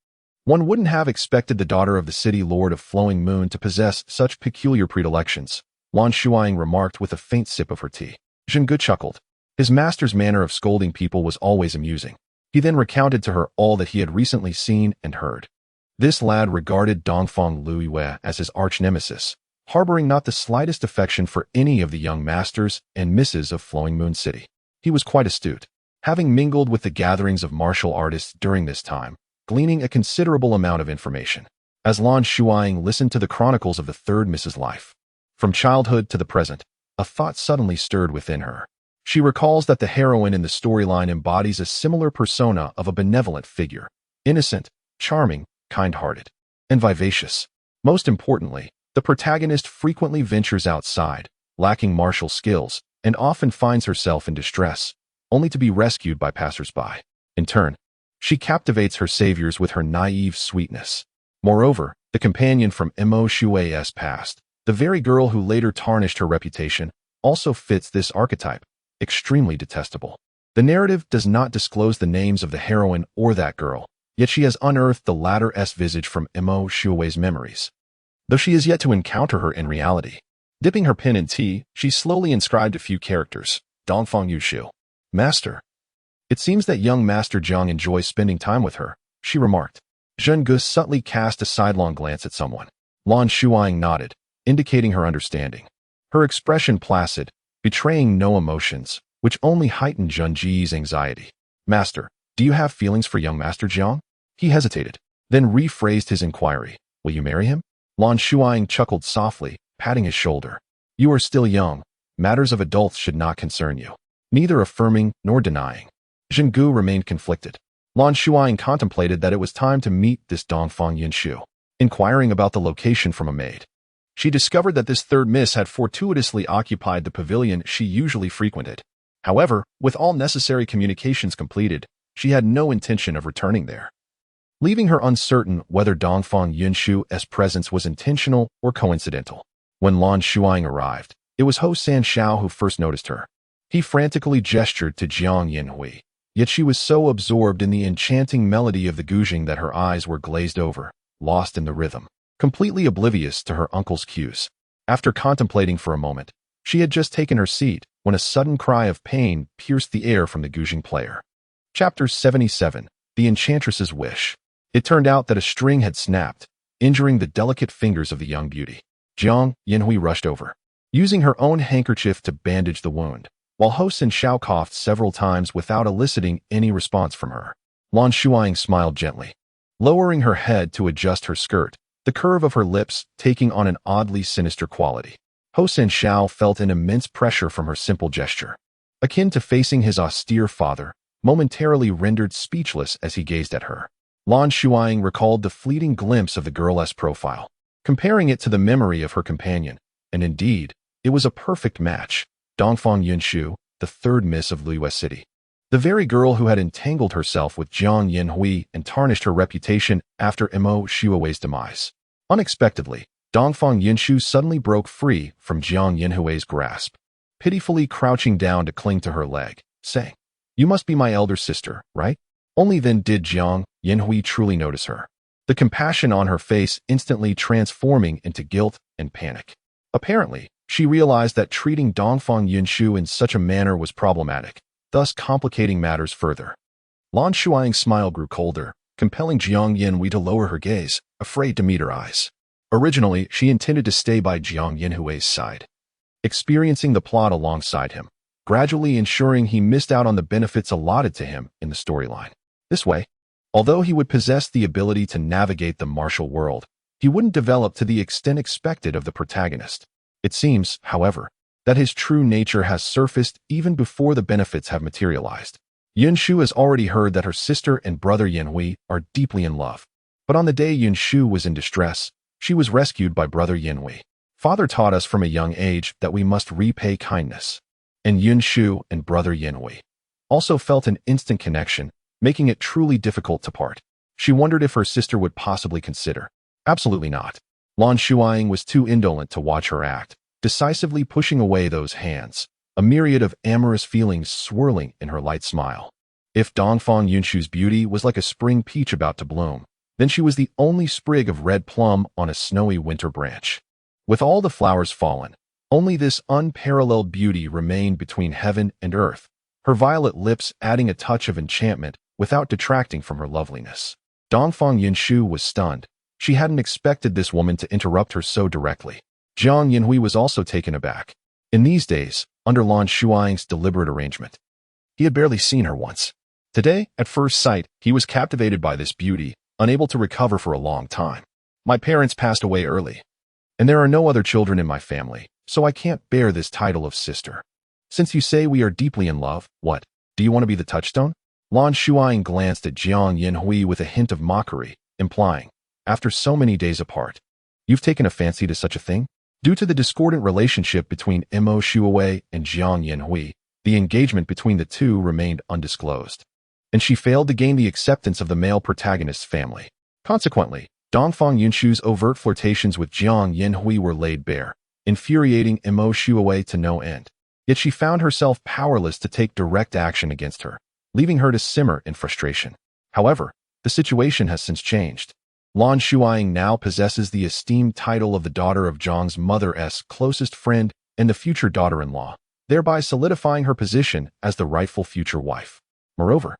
One wouldn't have expected the daughter of the city lord of Flowing Moon to possess such peculiar predilections," Lan Shuying remarked with a faint sip of her tea. Zhenggu chuckled. His master's manner of scolding people was always amusing. He then recounted to her all that he had recently seen and heard. This lad regarded Dongfang Luiyue as his arch-nemesis, harboring not the slightest affection for any of the young masters and misses of Flowing Moon City. He was quite astute, having mingled with the gatherings of martial artists during this time, gleaning a considerable amount of information. As Lan Shuying listened to the chronicles of the third Mrs. Life, from childhood to the present, a thought suddenly stirred within her. She recalls that the heroine in the storyline embodies a similar persona of a benevolent figure, innocent, charming, kind-hearted, and vivacious. Most importantly, the protagonist frequently ventures outside, lacking martial skills, and often finds herself in distress, only to be rescued by passers-by. In turn, she captivates her saviors with her naive sweetness. Moreover, the companion from Mo Shui's past, the very girl who later tarnished her reputation, also fits this archetype, extremely detestable. The narrative does not disclose the names of the heroine or that girl, yet she has unearthed the latter's visage from Mo Shui's memories, though she is yet to encounter her in reality. Dipping her pen in tea, she slowly inscribed a few characters. Dongfang Yushu. Master. It seems that young Master Jiang enjoys spending time with her, she remarked. Zhen Gu subtly cast a sidelong glance at someone. Lan Shuying nodded, indicating her understanding. Her expression placid, betraying no emotions, which only heightened Zhen Ji's anxiety. Master, do you have feelings for young Master Jiang? He hesitated, then rephrased his inquiry. Will you marry him? Lan Shuying chuckled softly, patting his shoulder. You are still young. Matters of adults should not concern you. Neither affirming nor denying. Zhen Gu remained conflicted. Lan Shuying contemplated that it was time to meet this Dongfang Yinshu, inquiring about the location from a maid. She discovered that this third miss had fortuitously occupied the pavilion she usually frequented. However, with all necessary communications completed, she had no intention of returning there, leaving her uncertain whether Dongfang Yinshu's presence was intentional or coincidental. When Lan Shuying arrived, it was Ho San Xiao who first noticed her. He frantically gestured to Jiang Yinhui, yet she was so absorbed in the enchanting melody of the guzheng that her eyes were glazed over, lost in the rhythm, completely oblivious to her uncle's cues. After contemplating for a moment, she had just taken her seat when a sudden cry of pain pierced the air from the guzheng player. Chapter 77. The Enchantress's Wish. It turned out that a string had snapped, injuring the delicate fingers of the young beauty. Jiang Yinhui rushed over, using her own handkerchief to bandage the wound, while Ho San Xiao coughed several times without eliciting any response from her. Lan Shuying smiled gently, lowering her head to adjust her skirt, the curve of her lips taking on an oddly sinister quality. Ho San Xiao felt an immense pressure from her simple gesture, akin to facing his austere father, momentarily rendered speechless as he gazed at her. Lan Shuying recalled the fleeting glimpse of the girl's profile, comparing it to the memory of her companion, and indeed, it was a perfect match. Dongfang Yinshu, the third miss of Luiyue City. The very girl who had entangled herself with Jiang Yinhui and tarnished her reputation after Mo Shui's demise. Unexpectedly, Dongfang Yinshu suddenly broke free from Jiang Yinhui's grasp, pitifully crouching down to cling to her leg, saying, "You must be my elder sister, right?" Only then did Jiang Yinhui truly notice her, the compassion on her face instantly transforming into guilt and panic. Apparently, she realized that treating Dongfang Yinshu in such a manner was problematic, thus complicating matters further. Lan Shuying's smile grew colder, compelling Jiang Yinhui to lower her gaze, afraid to meet her eyes. Originally, she intended to stay by Jiang Yinhui's side, experiencing the plot alongside him, gradually ensuring he missed out on the benefits allotted to him in the storyline. This way, although he would possess the ability to navigate the martial world, he wouldn't develop to the extent expected of the protagonist. It seems, however, that his true nature has surfaced even before the benefits have materialized. Yinshu has already heard that her sister and brother Yinhui are deeply in love. But on the day Yinshu was in distress, she was rescued by brother Yinhui. Father taught us from a young age that we must repay kindness. And Yinshu and brother Yinhui also felt an instant connection, making it truly difficult to part. She wondered if her sister would possibly consider. Absolutely not. Lan Shuying was too indolent to watch her act, decisively pushing away those hands, a myriad of amorous feelings swirling in her light smile. If Dongfang Yinshu's beauty was like a spring peach about to bloom, then she was the only sprig of red plum on a snowy winter branch. With all the flowers fallen, only this unparalleled beauty remained between heaven and earth, her violet lips adding a touch of enchantment without detracting from her loveliness. Dongfang Yinshu was stunned. She hadn't expected this woman to interrupt her so directly. Jiang Yinhui was also taken aback. In these days, under Lan Shuying's deliberate arrangement, he had barely seen her once. Today, at first sight, he was captivated by this beauty, unable to recover for a long time. My parents passed away early, and there are no other children in my family, so I can't bear this title of sister. Since you say we are deeply in love, what, do you want to be the touchstone? Lan Shuying glanced at Jiang Yinhui with a hint of mockery, implying, after so many days apart, you've taken a fancy to such a thing? Due to the discordant relationship between Mo Shuawei and Jiang Yinhui, the engagement between the two remained undisclosed, and she failed to gain the acceptance of the male protagonist's family. Consequently, Dongfang Yunshu's overt flirtations with Jiang Yinhui were laid bare, infuriating Mo Shuawei to no end. Yet she found herself powerless to take direct action against her, leaving her to simmer in frustration. However, the situation has since changed. Lan Shuying now possesses the esteemed title of the daughter of Zhang's mother's closest friend and the future daughter-in-law, thereby solidifying her position as the rightful future wife. Moreover,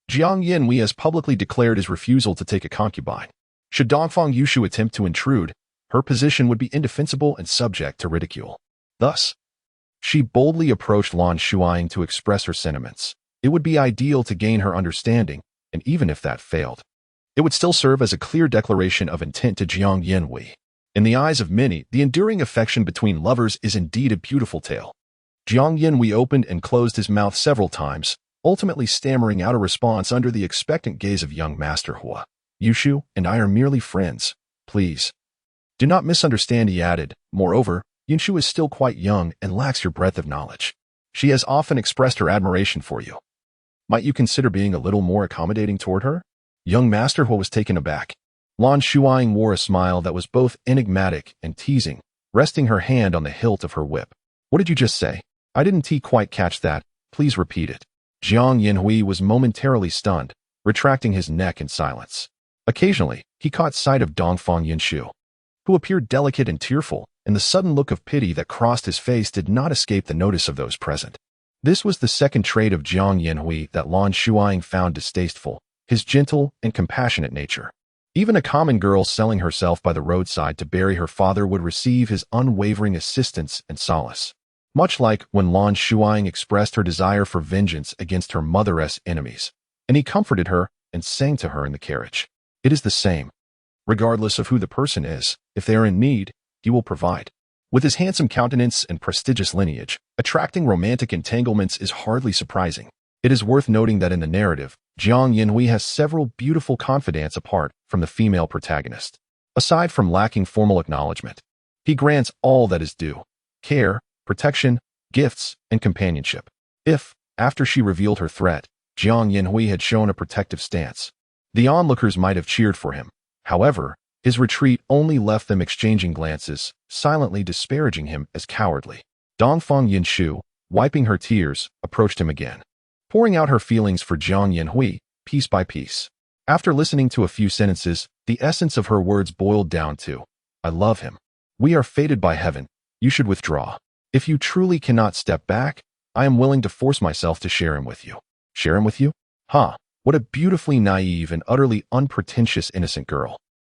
Jiang Yinhui has publicly declared his refusal to take a concubine. Should Dongfang Yushu attempt to intrude, her position would be indefensible and subject to ridicule. Thus, she boldly approached Lan Shuying to express her sentiments. It would be ideal to gain her understanding, and even if that failed, it would still serve as a clear declaration of intent to Jiang Yinhui. In the eyes of many, the enduring affection between lovers is indeed a beautiful tale. Jiang Yinhui opened and closed his mouth several times, ultimately stammering out a response under the expectant gaze of young Master Hua. Yushu and I are merely friends. Please, do not misunderstand, he added. Moreover, Yunshu is still quite young and lacks your breadth of knowledge. She has often expressed her admiration for you. Might you consider being a little more accommodating toward her? Young Master Hua was taken aback. Lan Shuying wore a smile that was both enigmatic and teasing, resting her hand on the hilt of her whip. What did you just say? I didn't quite catch that. Please repeat it. Jiang Yinhui was momentarily stunned, retracting his neck in silence. Occasionally, he caught sight of Dongfang Yinshu, who appeared delicate and tearful, and the sudden look of pity that crossed his face did not escape the notice of those present. This was the second trait of Jiang Yinhui that Lan Shuying found distasteful, his gentle and compassionate nature. Even a common girl selling herself by the roadside to bury her father would receive his unwavering assistance and solace. Much like when Lan Shuying expressed her desire for vengeance against her mother's enemies, and he comforted her and sang to her in the carriage. It is the same. Regardless of who the person is, if they are in need, he will provide. With his handsome countenance and prestigious lineage, attracting romantic entanglements is hardly surprising. It is worth noting that in the narrative, Jiang Yinhui has several beautiful confidantes apart from the female protagonist. Aside from lacking formal acknowledgement, he grants all that is due: care, protection, gifts, and companionship. If, after she revealed her threat, Jiang Yinhui had shown a protective stance, the onlookers might have cheered for him. However, his retreat only left them exchanging glances, silently disparaging him as cowardly. Dongfang Yinshu, wiping her tears, approached him again, pouring out her feelings for Jiang Yinhui, piece by piece. After listening to a few sentences, the essence of her words boiled down to, I love him. We are fated by heaven. You should withdraw. If you truly cannot step back, I am willing to force myself to share him with you. Share him with you? Huh, what a beautifully naive and utterly unpretentious innocent girl.